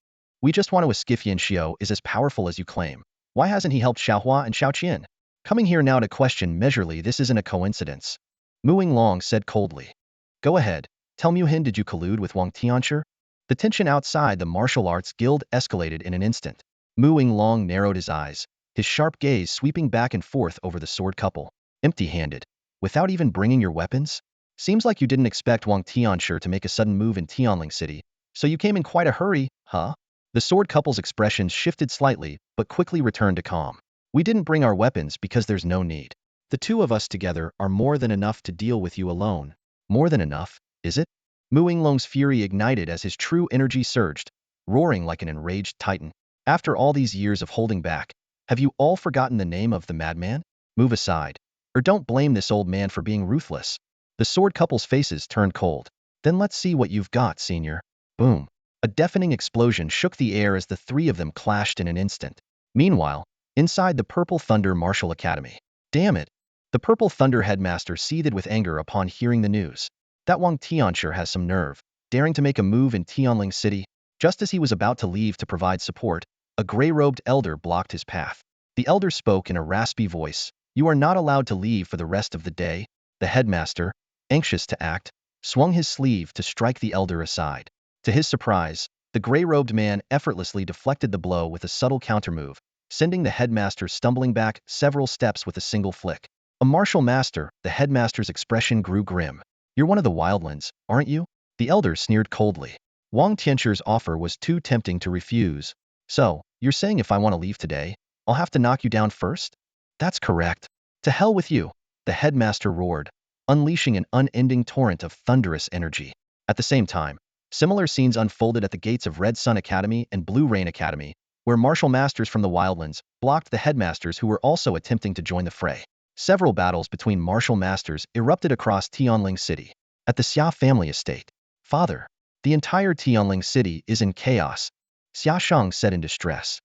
We just want to ask if Yin Xiao is as powerful as you claim. Why hasn't he helped Xiaohua and Xiao Qian? Coming here now to question Measurely, this isn't a coincidence. Mu Long said coldly. Go ahead, tell Mu Hin, did you collude with Wang Tianshi? The tension outside the martial arts guild escalated in an instant. Mu Long narrowed his eyes, his sharp gaze sweeping back and forth over the sword couple. Empty-handed, without even bringing your weapons? Seems like you didn't expect Wang Tianshi to make a sudden move in Tianling City, so you came in quite a hurry, huh? The sword couple's expressions shifted slightly, but quickly returned to calm. We didn't bring our weapons because there's no need. The two of us together are more than enough to deal with you alone. More than enough, is it? Mu Long's fury ignited as his true energy surged, roaring like an enraged titan. After all these years of holding back, have you all forgotten the name of the madman? Move aside. Or don't blame this old man for being ruthless. The sword couple's faces turned cold. Then let's see what you've got, senior. Boom. A deafening explosion shook the air as the three of them clashed in an instant. Meanwhile, inside the Purple Thunder Martial Academy. Damn it. The Purple Thunder headmaster seethed with anger upon hearing the news. That Wang Tianshi has some nerve, daring to make a move in Tianling City. Just as he was about to leave to provide support, a gray-robed elder blocked his path. The elder spoke in a raspy voice. You are not allowed to leave for the rest of the day. The headmaster, anxious to act, swung his sleeve to strike the elder aside. To his surprise, the gray-robed man effortlessly deflected the blow with a subtle countermove, sending the headmaster stumbling back several steps with a single flick. A martial master, the headmaster's expression grew grim. You're one of the wildlings, aren't you? The elder sneered coldly. Wang Tianxi's offer was too tempting to refuse. So, you're saying if I want to leave today, I'll have to knock you down first? That's correct. To hell with you, the headmaster roared, unleashing an unending torrent of thunderous energy. At the same time, similar scenes unfolded at the gates of Red Sun Academy and Blue Rain Academy, where martial masters from the wildlands blocked the headmasters who were also attempting to join the fray. Several battles between martial masters erupted across Tianling City. At the Xia family estate. Father, the entire Tianling City is in chaos, Xia Sheng said in distress.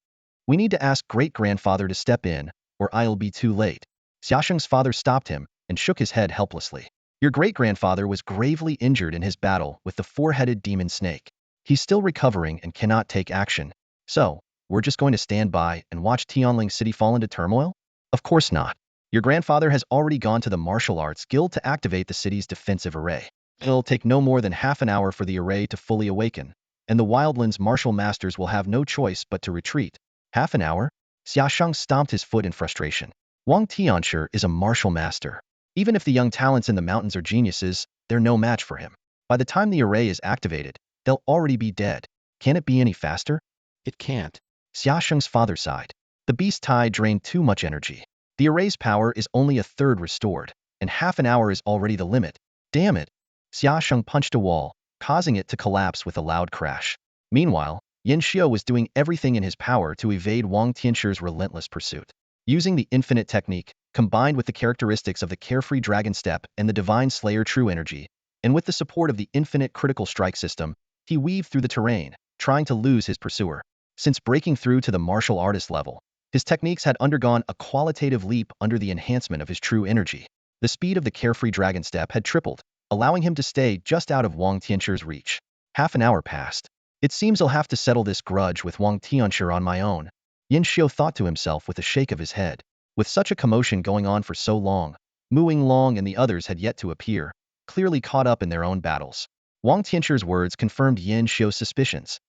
We need to ask great-grandfather to step in, or I'll be too late. Xia Sheng's father stopped him and shook his head helplessly. Your great-grandfather was gravely injured in his battle with the four-headed demon snake. He's still recovering and cannot take action. So, we're just going to stand by and watch Tianling City fall into turmoil? Of course not. Your grandfather has already gone to the Martial Arts Guild to activate the city's defensive array. It'll take no more than half an hour for the array to fully awaken, and the Wildlands martial masters will have no choice but to retreat. Half an hour? Xia Sheng stomped his foot in frustration. Wang Tianshi is a martial master. Even if the young talents in the mountains are geniuses, they're no match for him. By the time the array is activated, they'll already be dead. Can it be any faster? It can't. Xia Sheng's father sighed. The beast tide drained too much energy. The array's power is only a third restored, and half an hour is already the limit. Damn it! Xia Sheng punched a wall, causing it to collapse with a loud crash. Meanwhile, Yin Xiao was doing everything in his power to evade Wang Tianxi's relentless pursuit. Using the infinite technique, combined with the characteristics of the carefree dragon step and the divine slayer true energy, and with the support of the infinite critical strike system, he weaved through the terrain, trying to lose his pursuer. Since breaking through to the martial artist level, his techniques had undergone a qualitative leap under the enhancement of his true energy. The speed of the carefree dragon step had tripled, allowing him to stay just out of Wang Tianxi's reach. Half an hour passed. It seems I'll have to settle this grudge with Wang Tianxi on my own, Yin Xiao thought to himself with a shake of his head. With such a commotion going on for so long, Mu Long and the others had yet to appear, clearly caught up in their own battles. Wang Tianxi's words confirmed Yin Xiao's suspicions.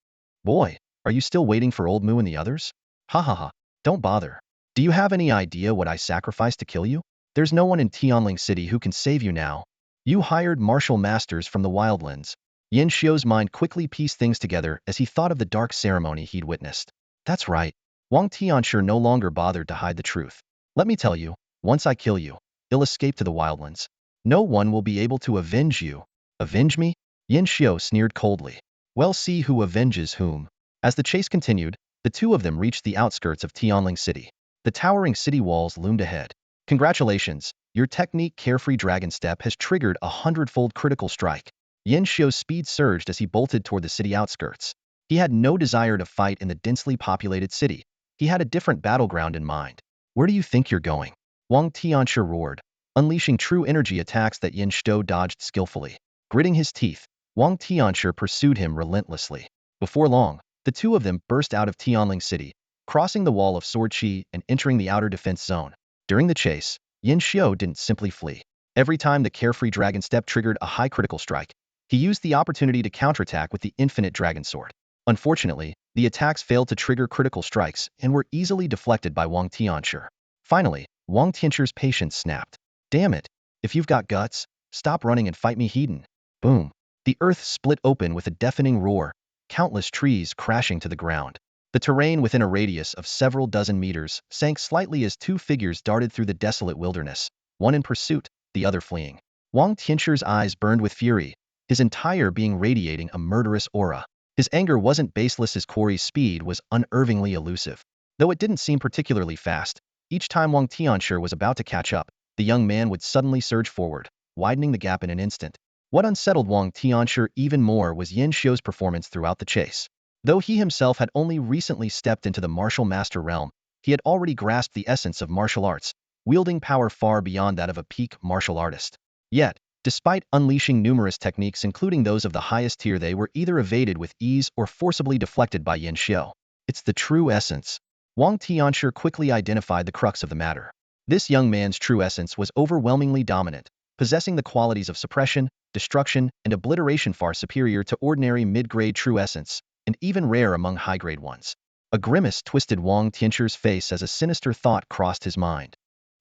Boy, are you still waiting for old Mu and the others? Ha ha ha. Don't bother. Do you have any idea what I sacrificed to kill you? There's no one in Tianling City who can save you now. You hired martial masters from the Wildlands. Yin Xiao's mind quickly pieced things together as he thought of the dark ceremony he'd witnessed. That's right. Wang Tianshi no longer bothered to hide the truth. Let me tell you, once I kill you, you'll escape to the Wildlands. No one will be able to avenge you. Avenge me? Yin Xiao sneered coldly. Well, see who avenges whom. As the chase continued, the two of them reached the outskirts of Tianling City. The towering city walls loomed ahead. Congratulations, your technique Carefree Dragon Step has triggered a 100-fold critical strike. Yin Xiao's speed surged as he bolted toward the city outskirts. He had no desire to fight in the densely populated city, He had a different battleground in mind. Where do you think you're going? Wang Tianshi roared, unleashing true energy attacks that Yin Shou dodged skillfully. Gritting his teeth, Wang Tianshi pursued him relentlessly. Before long, the two of them burst out of Tianling City, crossing the wall of sword chi and entering the outer defense zone. During the chase, Yin Shou didn't simply flee. Every time the carefree dragon step triggered a high critical strike, he used the opportunity to counterattack with the infinite dragon sword. Unfortunately, the attacks failed to trigger critical strikes and were easily deflected by Wang Tianshi. Finally, Wang Tianshi's patience snapped. Damn it! If you've got guts, stop running and fight me, Hedon. Boom! The earth split open with a deafening roar, countless trees crashing to the ground. The terrain within a radius of several dozen meters sank slightly as two figures darted through the desolate wilderness, one in pursuit, the other fleeing. Wang Tianshi's eyes burned with fury, his entire being radiating a murderous aura. His anger wasn't baseless, his quarry's speed was unnervingly elusive. Though it didn't seem particularly fast, each time Wang Tianshi was about to catch up, the young man would suddenly surge forward, widening the gap in an instant. What unsettled Wang Tianshi even more was Yin Shou's performance throughout the chase. Though he himself had only recently stepped into the martial master realm, he had already grasped the essence of martial arts, wielding power far beyond that of a peak martial artist. Yet, despite unleashing numerous techniques including those of the highest tier, they were either evaded with ease or forcibly deflected by Yin Shou. It's the true essence. Wang Tianshi quickly identified the crux of the matter. This young man's true essence was overwhelmingly dominant, possessing the qualities of suppression, destruction, and obliteration far superior to ordinary mid-grade true essence, and even rare among high-grade ones. A grimace twisted Wang Tianshi's face as a sinister thought crossed his mind.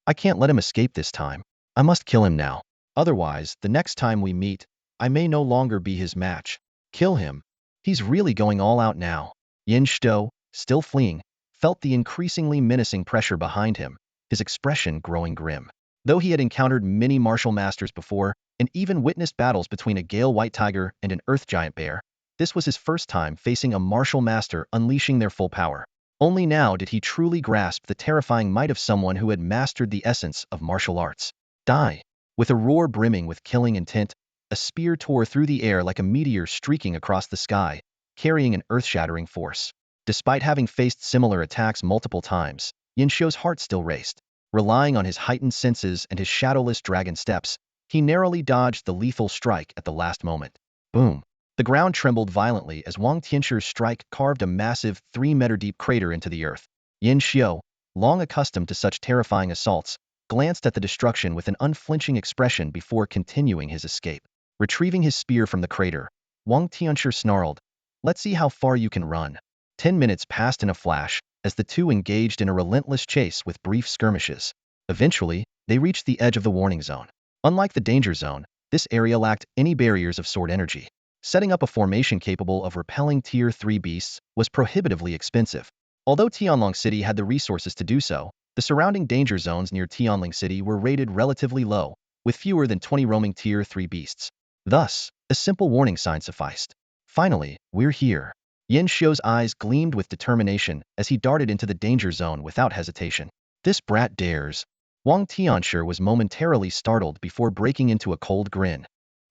I can't let him escape this time. I must kill him now. Otherwise, the next time we meet, I may no longer be his match. Kill him. He's really going all out now. Yin Shou, still fleeing, felt the increasingly menacing pressure behind him, his expression growing grim. Though he had encountered many martial masters before, and even witnessed battles between a Gale White Tiger and an Earth Giant Bear, this was his first time facing a martial master unleashing their full power. Only now did he truly grasp the terrifying might of someone who had mastered the essence of martial arts. Die! With a roar brimming with killing intent, a spear tore through the air like a meteor streaking across the sky, carrying an earth-shattering force. Despite having faced similar attacks multiple times, Yin Shou's heart still raced. Relying on his heightened senses and his shadowless dragon steps, he narrowly dodged the lethal strike at the last moment. Boom! The ground trembled violently as Wang Tianshi's strike carved a massive 3-meter-deep crater into the earth. Yin Shou, long accustomed to such terrifying assaults, glanced at the destruction with an unflinching expression before continuing his escape. Retrieving his spear from the crater, Wang Tianshi snarled, "Let's see how far you can run." 10 minutes passed in a flash, as the two engaged in a relentless chase with brief skirmishes. Eventually, they reached the edge of the warning zone. Unlike the danger zone, this area lacked any barriers of sword energy. Setting up a formation capable of repelling Tier 3 beasts was prohibitively expensive. Although Tianling City had the resources to do so, the surrounding danger zones near Tianling City were rated relatively low, with fewer than 20 roaming Tier 3 beasts. Thus, a simple warning sign sufficed. Finally, we're here. Yin Shou's eyes gleamed with determination as he darted into the danger zone without hesitation. This brat dares. Wang Tianshi was momentarily startled before breaking into a cold grin.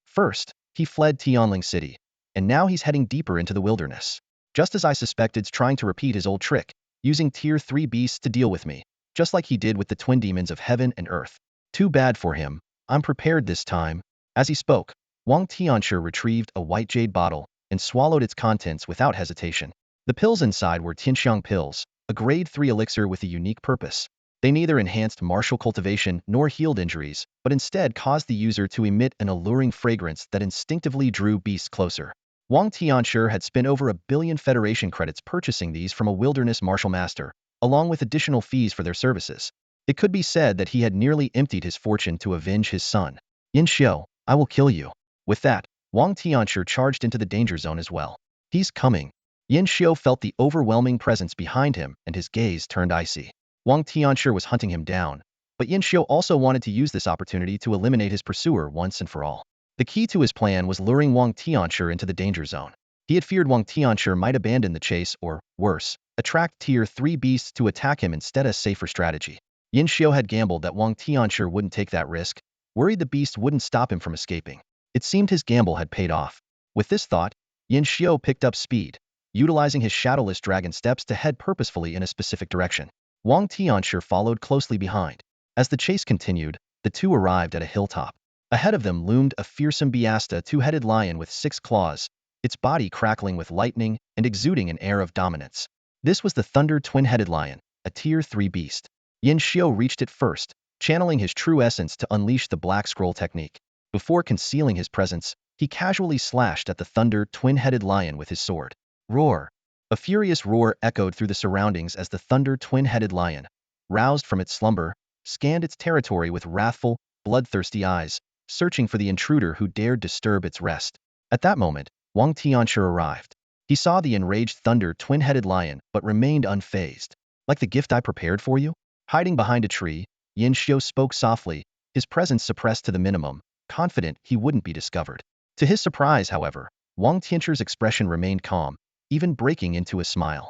First, he fled Tianling City, and now he's heading deeper into the wilderness. Just as I suspected, trying to repeat his old trick, using Tier 3 beasts to deal with me, just like he did with the twin demons of heaven and earth. Too bad for him. I'm prepared this time. As he spoke, Wang Tianshi retrieved a white jade bottle and swallowed its contents without hesitation. The pills inside were Tianxiang pills, a grade 3 elixir with a unique purpose. They neither enhanced martial cultivation nor healed injuries, but instead caused the user to emit an alluring fragrance that instinctively drew beasts closer. Wang Tianshi had spent over 1 billion Federation credits purchasing these from a wilderness martial master, along with additional fees for their services. It could be said that he had nearly emptied his fortune to avenge his son. Yin Shou, I will kill you. With that, Wang Tianshi charged into the danger zone as well. He's coming. Yin Shou felt the overwhelming presence behind him and his gaze turned icy. Wang Tianshi was hunting him down, but Yin Shou also wanted to use this opportunity to eliminate his pursuer once and for all. The key to his plan was luring Wang Tianshi into the danger zone. He had feared Wang Tianshi might abandon the chase or, worse, attract Tier 3 beasts to attack him instead, a safer strategy. Yin Shou had gambled that Wang Tianshi wouldn't take that risk, worried the beast wouldn't stop him from escaping. It seemed his gamble had paid off. With this thought, Yin Shou picked up speed, utilizing his shadowless dragon steps to head purposefully in a specific direction. Wang Tianshi followed closely behind. As the chase continued, the two arrived at a hilltop. Ahead of them loomed a fearsome Biasta two-headed lion with 6 claws, its body crackling with lightning and exuding an air of dominance. This was the Thunder Twin-Headed Lion, a Tier 3 beast. Yin Xiu reached it first, channeling his true essence to unleash the Black Scroll technique. Before concealing his presence, he casually slashed at the Thunder Twin-Headed Lion with his sword. Roar! A furious roar echoed through the surroundings as the Thunder Twin-Headed Lion, roused from its slumber, scanned its territory with wrathful, bloodthirsty eyes, searching for the intruder who dared disturb its rest. At that moment, Wang Tianshi arrived. He saw the enraged Thunder Twin-Headed Lion but remained unfazed. Like the gift I prepared for you? Hiding behind a tree, Yin Xiu spoke softly, his presence suppressed to the minimum, confident he wouldn't be discovered. To his surprise, however, Wang Tianshi's expression remained calm, even breaking into a smile.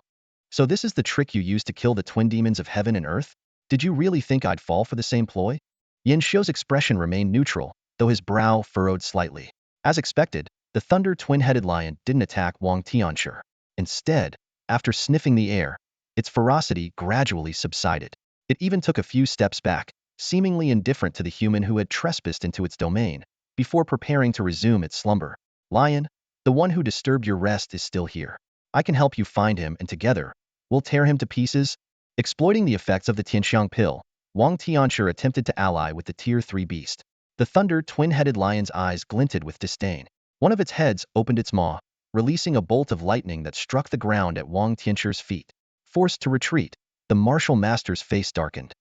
So this is the trick you used to kill the twin demons of heaven and earth? Did you really think I'd fall for the same ploy? Yin Xiu's expression remained neutral, though his brow furrowed slightly. As expected, the Thunder Twin-Headed Lion didn't attack Wang Tianshi. Instead, after sniffing the air, its ferocity gradually subsided. It even took a few steps back, seemingly indifferent to the human who had trespassed into its domain, before preparing to resume its slumber. Lion, the one who disturbed your rest is still here. I can help you find him and together, we'll tear him to pieces. Exploiting the effects of the Tianxiang pill, Wang Tianshi attempted to ally with the Tier 3 beast. The Thunder Twin-Headed Lion's eyes glinted with disdain. One of its heads opened its maw, releasing a bolt of lightning that struck the ground at Wang Tianshi's feet. Forced to retreat, the martial master's face darkened.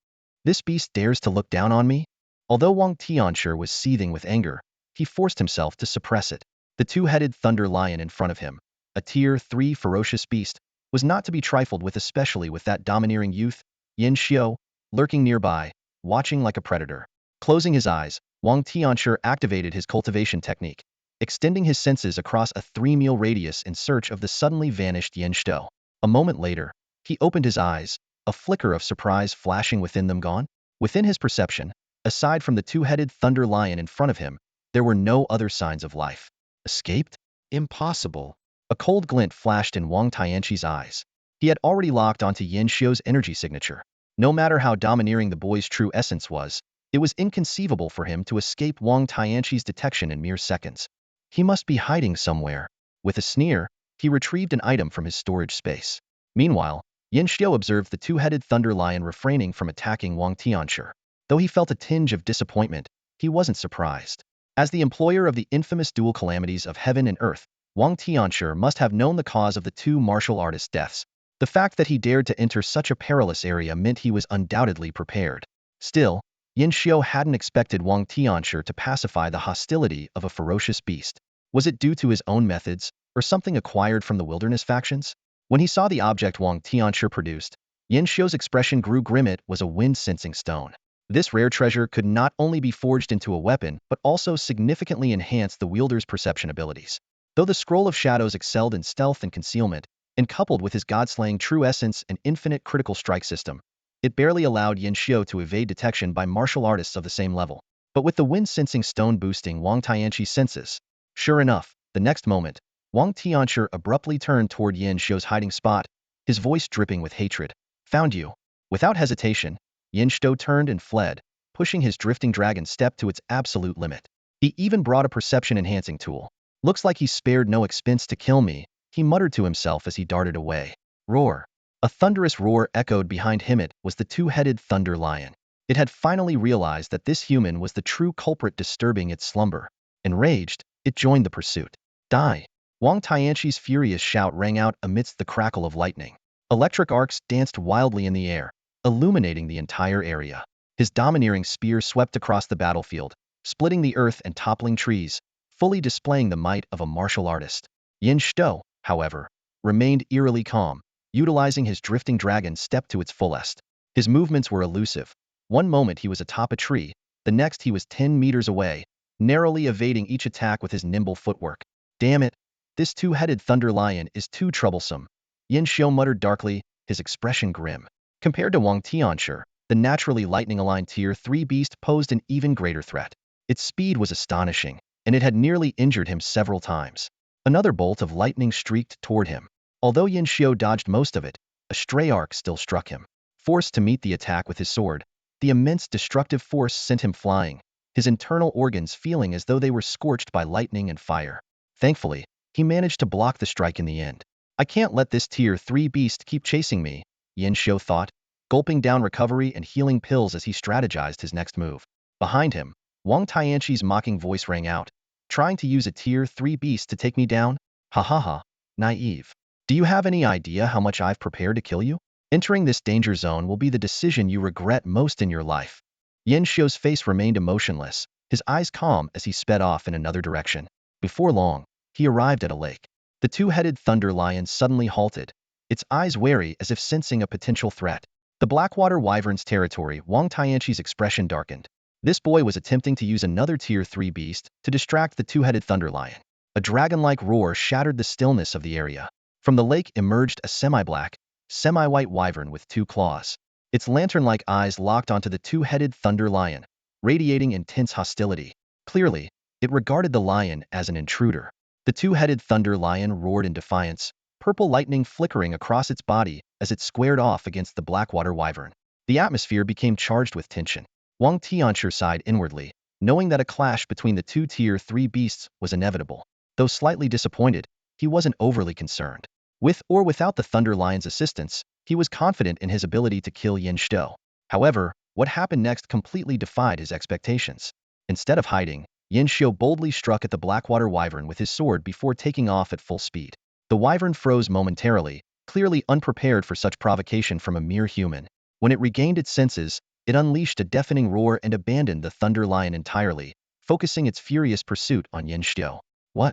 This beast dares to look down on me? Although Wang Tianshi was seething with anger, he forced himself to suppress it. The two-headed Thunder Lion in front of him, a Tier 3 ferocious beast, was not to be trifled with, especially with that domineering youth, Yin Xiu, lurking nearby, watching like a predator. Closing his eyes, Wang Tianshi activated his cultivation technique, extending his senses across a 3-mile radius in search of the suddenly vanished Yin Xiu. A moment later, he opened his eyes, a flicker of surprise flashing within them gone. Within his perception, aside from the two-headed Thunder Lion in front of him, there were no other signs of life. Escaped? Impossible. A cold glint flashed in Wang Tianshi's eyes. He had already locked onto Yin Xiu's energy signature. No matter how domineering the boy's true essence was, it was inconceivable for him to escape Wang Tianshi's detection in mere seconds. He must be hiding somewhere. With a sneer, he retrieved an item from his storage space. Meanwhile, Yin Xiu observed the two-headed Thunder Lion refraining from attacking Wang Tianshi. Though he felt a tinge of disappointment, he wasn't surprised. As the employer of the infamous dual calamities of heaven and earth, Wang Tianshi must have known the cause of the two martial artists' deaths. The fact that he dared to enter such a perilous area meant he was undoubtedly prepared. Still, Yin Xiu hadn't expected Wang Tianshi to pacify the hostility of a ferocious beast. Was it due to his own methods, or something acquired from the wilderness factions? When he saw the object Wang Tianshi produced, Yin Xiu's expression grew grim. It was a wind-sensing stone. This rare treasure could not only be forged into a weapon, but also significantly enhance the wielder's perception abilities. Though the Scroll of Shadows excelled in stealth and concealment, and coupled with his god-slaying true essence and infinite critical strike system, it barely allowed Yin Xiu to evade detection by martial artists of the same level. But with the wind-sensing stone boosting Wang Tianshi's senses, sure enough, the next moment, Wang Tianshi abruptly turned toward Yin Xiu's hiding spot, his voice dripping with hatred. Found you. Without hesitation, Yin Xiu turned and fled, pushing his drifting dragon step to its absolute limit. He even brought a perception-enhancing tool. Looks like he spared no expense to kill me, he muttered to himself as he darted away. Roar. A thunderous roar echoed behind him. It was the two-headed Thunder Lion. It had finally realized that this human was the true culprit disturbing its slumber. Enraged, it joined the pursuit. Die. Wang Tianshi's furious shout rang out amidst the crackle of lightning. Electric arcs danced wildly in the air, illuminating the entire area. His domineering spear swept across the battlefield, splitting the earth and toppling trees, fully displaying the might of a martial artist. Yin Xiu, however, remained eerily calm, utilizing his drifting dragon step to its fullest. His movements were elusive. One moment he was atop a tree, the next he was 10 meters away, narrowly evading each attack with his nimble footwork. Damn it! This two-headed Thunder Lion is too troublesome. Yin Xiu muttered darkly, his expression grim. Compared to Wang Tianshi, the naturally lightning-aligned Tier 3 beast posed an even greater threat. Its speed was astonishing, and it had nearly injured him several times. Another bolt of lightning streaked toward him. Although Yin Xiu dodged most of it, a stray arc still struck him. Forced to meet the attack with his sword, the immense destructive force sent him flying, his internal organs feeling as though they were scorched by lightning and fire. Thankfully, he managed to block the strike in the end. I can't let this tier 3 beast keep chasing me, Yin Xiu thought, gulping down recovery and healing pills as he strategized his next move. Behind him, Wang Tianqi's mocking voice rang out. Trying to use a tier 3 beast to take me down? Ha ha ha, naive. Do you have any idea how much I've prepared to kill you? Entering this danger zone will be the decision you regret most in your life. Yin Xiu's face remained emotionless, his eyes calm as he sped off in another direction. Before long, he arrived at a lake. The two-headed thunder lion suddenly halted, its eyes wary as if sensing a potential threat. The Blackwater Wyvern's territory, Wang Tianqi's expression darkened. This boy was attempting to use another tier 3 beast to distract the two-headed thunder lion. A dragon-like roar shattered the stillness of the area. From the lake emerged a semi-black, semi-white wyvern with two claws. Its lantern-like eyes locked onto the two-headed thunder lion, radiating intense hostility. Clearly, it regarded the lion as an intruder. The two-headed thunder lion roared in defiance, purple lightning flickering across its body as it squared off against the Blackwater wyvern. The atmosphere became charged with tension. Wang Tianshi sighed inwardly, knowing that a clash between the two tier 3 beasts was inevitable. Though slightly disappointed, he wasn't overly concerned. With or without the Thunder Lion's assistance, he was confident in his ability to kill Yin Xiu. However, what happened next completely defied his expectations. Instead of hiding, Yin Xiu boldly struck at the Blackwater wyvern with his sword before taking off at full speed. The wyvern froze momentarily, clearly unprepared for such provocation from a mere human. When it regained its senses, it unleashed a deafening roar and abandoned the Thunder Lion entirely, focusing its furious pursuit on Yin Xiu. What?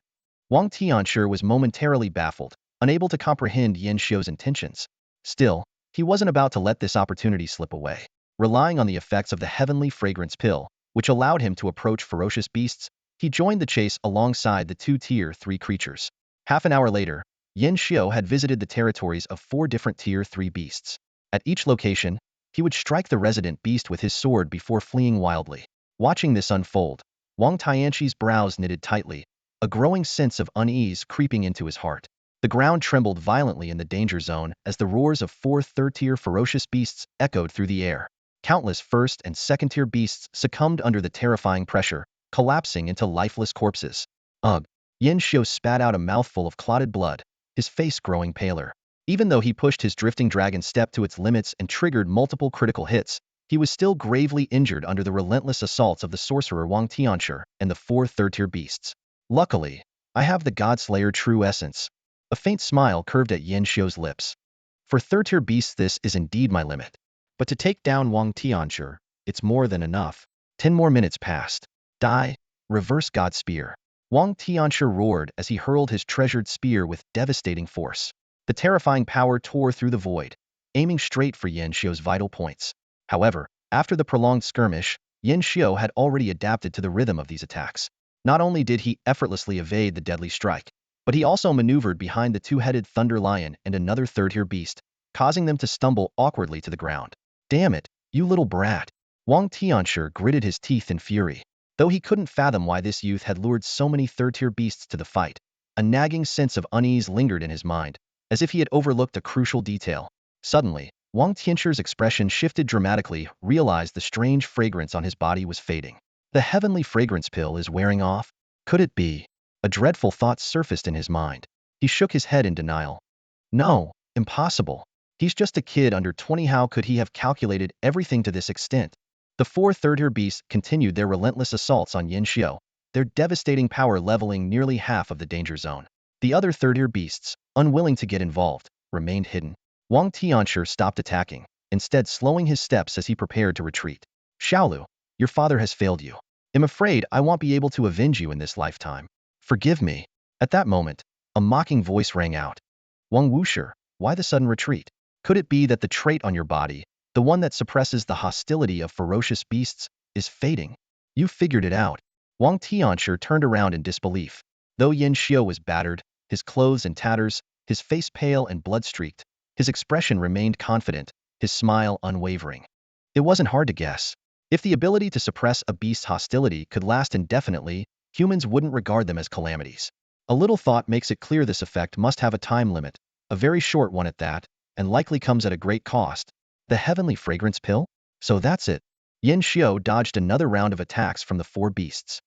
Wang Tianshi was momentarily baffled, unable to comprehend Yin Xiu's intentions. Still, he wasn't about to let this opportunity slip away. Relying on the effects of the heavenly fragrance pill, which allowed him to approach ferocious beasts, he joined the chase alongside the two tier 3 creatures. Half an hour later, Yin Xiu had visited the territories of 4 different tier 3 beasts. At each location, he would strike the resident beast with his sword before fleeing wildly. Watching this unfold, Wang Tianqi's brows knitted tightly, a growing sense of unease creeping into his heart. The ground trembled violently in the danger zone as the roars of 4 third-tier ferocious beasts echoed through the air. Countless first- and second-tier beasts succumbed under the terrifying pressure, collapsing into lifeless corpses. Ugh! Yin Xiu spat out a mouthful of clotted blood, his face growing paler. Even though he pushed his drifting dragon step to its limits and triggered multiple critical hits, he was still gravely injured under the relentless assaults of the sorcerer Wang Tianshi and the 4 third-tier beasts. Luckily, I have the Godslayer true essence. A faint smile curved at Yin Xiu's lips. For third-tier beasts this is indeed my limit. But to take down Wang Tianshi, it's more than enough. 10 more minutes passed. Die, reverse God Spear. Wang Tianshi roared as he hurled his treasured spear with devastating force. The terrifying power tore through the void, aiming straight for Yin Xiu's vital points. However, after the prolonged skirmish, Yin Xiu had already adapted to the rhythm of these attacks. Not only did he effortlessly evade the deadly strike, but he also maneuvered behind the two-headed Thunder Lion and another third-tier beast, causing them to stumble awkwardly to the ground. Damn it, you little brat! Wang Tianshi gritted his teeth in fury. Though he couldn't fathom why this youth had lured so many third-tier beasts to the fight, a nagging sense of unease lingered in his mind, as if he had overlooked a crucial detail. Suddenly, Wang Tianxi's expression shifted dramatically, realized the strange fragrance on his body was fading. The heavenly fragrance pill is wearing off? Could it be? A dreadful thought surfaced in his mind. He shook his head in denial. No, impossible. He's just a kid under 20. How could he have calculated everything to this extent? The 4 third-tier beasts continued their relentless assaults on Yin Xiu, their devastating power leveling nearly half of the danger zone. The other third-tier beasts, unwilling to get involved, remained hidden. Wang Tianshi stopped attacking, instead slowing his steps as he prepared to retreat. Xiaolu, your father has failed you. I'm afraid I won't be able to avenge you in this lifetime. Forgive me. At that moment, a mocking voice rang out. Wang Wushi, why the sudden retreat? Could it be that the trait on your body, the one that suppresses the hostility of ferocious beasts, is fading? You figured it out. Wang Tianshi turned around in disbelief. Though Yin Xiu was battered, his clothes in tatters, his face pale and blood-streaked, his expression remained confident, his smile unwavering. It wasn't hard to guess. If the ability to suppress a beast's hostility could last indefinitely, humans wouldn't regard them as calamities. A little thought makes it clear this effect must have a time limit. a very short one at that, and likely comes at a great cost. The heavenly fragrance pill? So that's it. Yin Xiao dodged another round of attacks from the four beasts.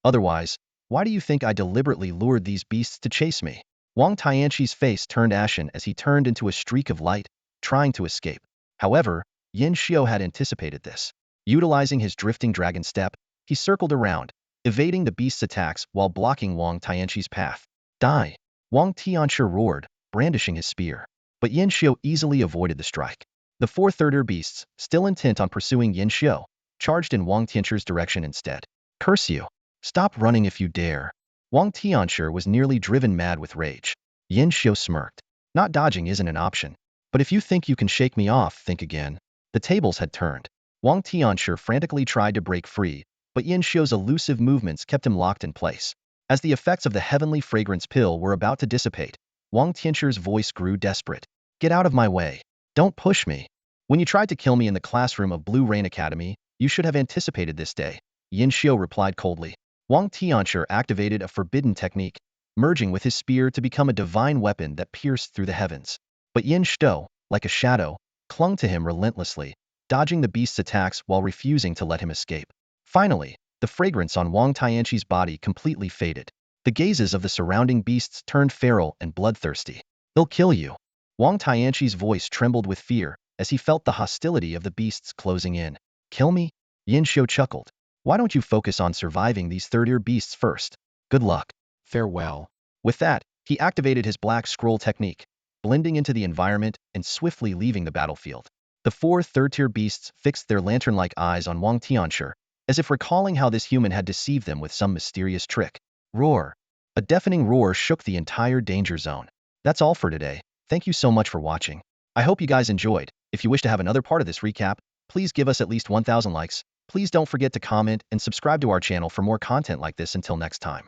Otherwise, why do you think I deliberately lured these beasts to chase me? Wang Tianqi's face turned ashen as he turned into a streak of light, trying to escape. However, Yin Xiao had anticipated this. Utilizing his drifting dragon step, he circled around, evading the beast's attacks while blocking Wang Tianqi's path. Die! Wang Tianqi roared, brandishing his spear. But Yin Xiao easily avoided the strike. The four third-tier beasts, still intent on pursuing Yin Xiao, charged in Wang Tianqi's direction instead. Curse you! Stop running if you dare. Wang Tianqi was nearly driven mad with rage. Yin Xiao smirked. Not dodging isn't an option. But if you think you can shake me off, think again. The tables had turned. Wang Tianqi frantically tried to break free, but Yin Xiao's elusive movements kept him locked in place. As the effects of the heavenly fragrance pill were about to dissipate, Wang Tianqi's voice grew desperate. Get out of my way. Don't push me. When you tried to kill me in the classroom of Blue Rain Academy, you should have anticipated this day. Yin Xiao replied coldly. Wang Tianqi activated a forbidden technique, merging with his spear to become a divine weapon that pierced through the heavens. But Yin Xiao, like a shadow, clung to him relentlessly, dodging the beast's attacks while refusing to let him escape. Finally, the fragrance on Wang Tianqi's body completely faded. The gazes of the surrounding beasts turned feral and bloodthirsty. They'll kill you. Wang Tianqi's voice trembled with fear as he felt the hostility of the beasts closing in. Kill me? Yin Xiao chuckled. Why don't you focus on surviving these third-tier beasts first? Good luck. Farewell. With that, he activated his black scroll technique, blending into the environment and swiftly leaving the battlefield. The four third-tier beasts fixed their lantern-like eyes on Wang Tianqi, as if recalling how this human had deceived them with some mysterious trick. Roar! A deafening roar shook the entire danger zone. That's all for today. Thank you so much for watching. I hope you guys enjoyed. If you wish to have another part of this recap, please give us at least 1,000 likes. Please don't forget to comment and subscribe to our channel for more content like this until next time.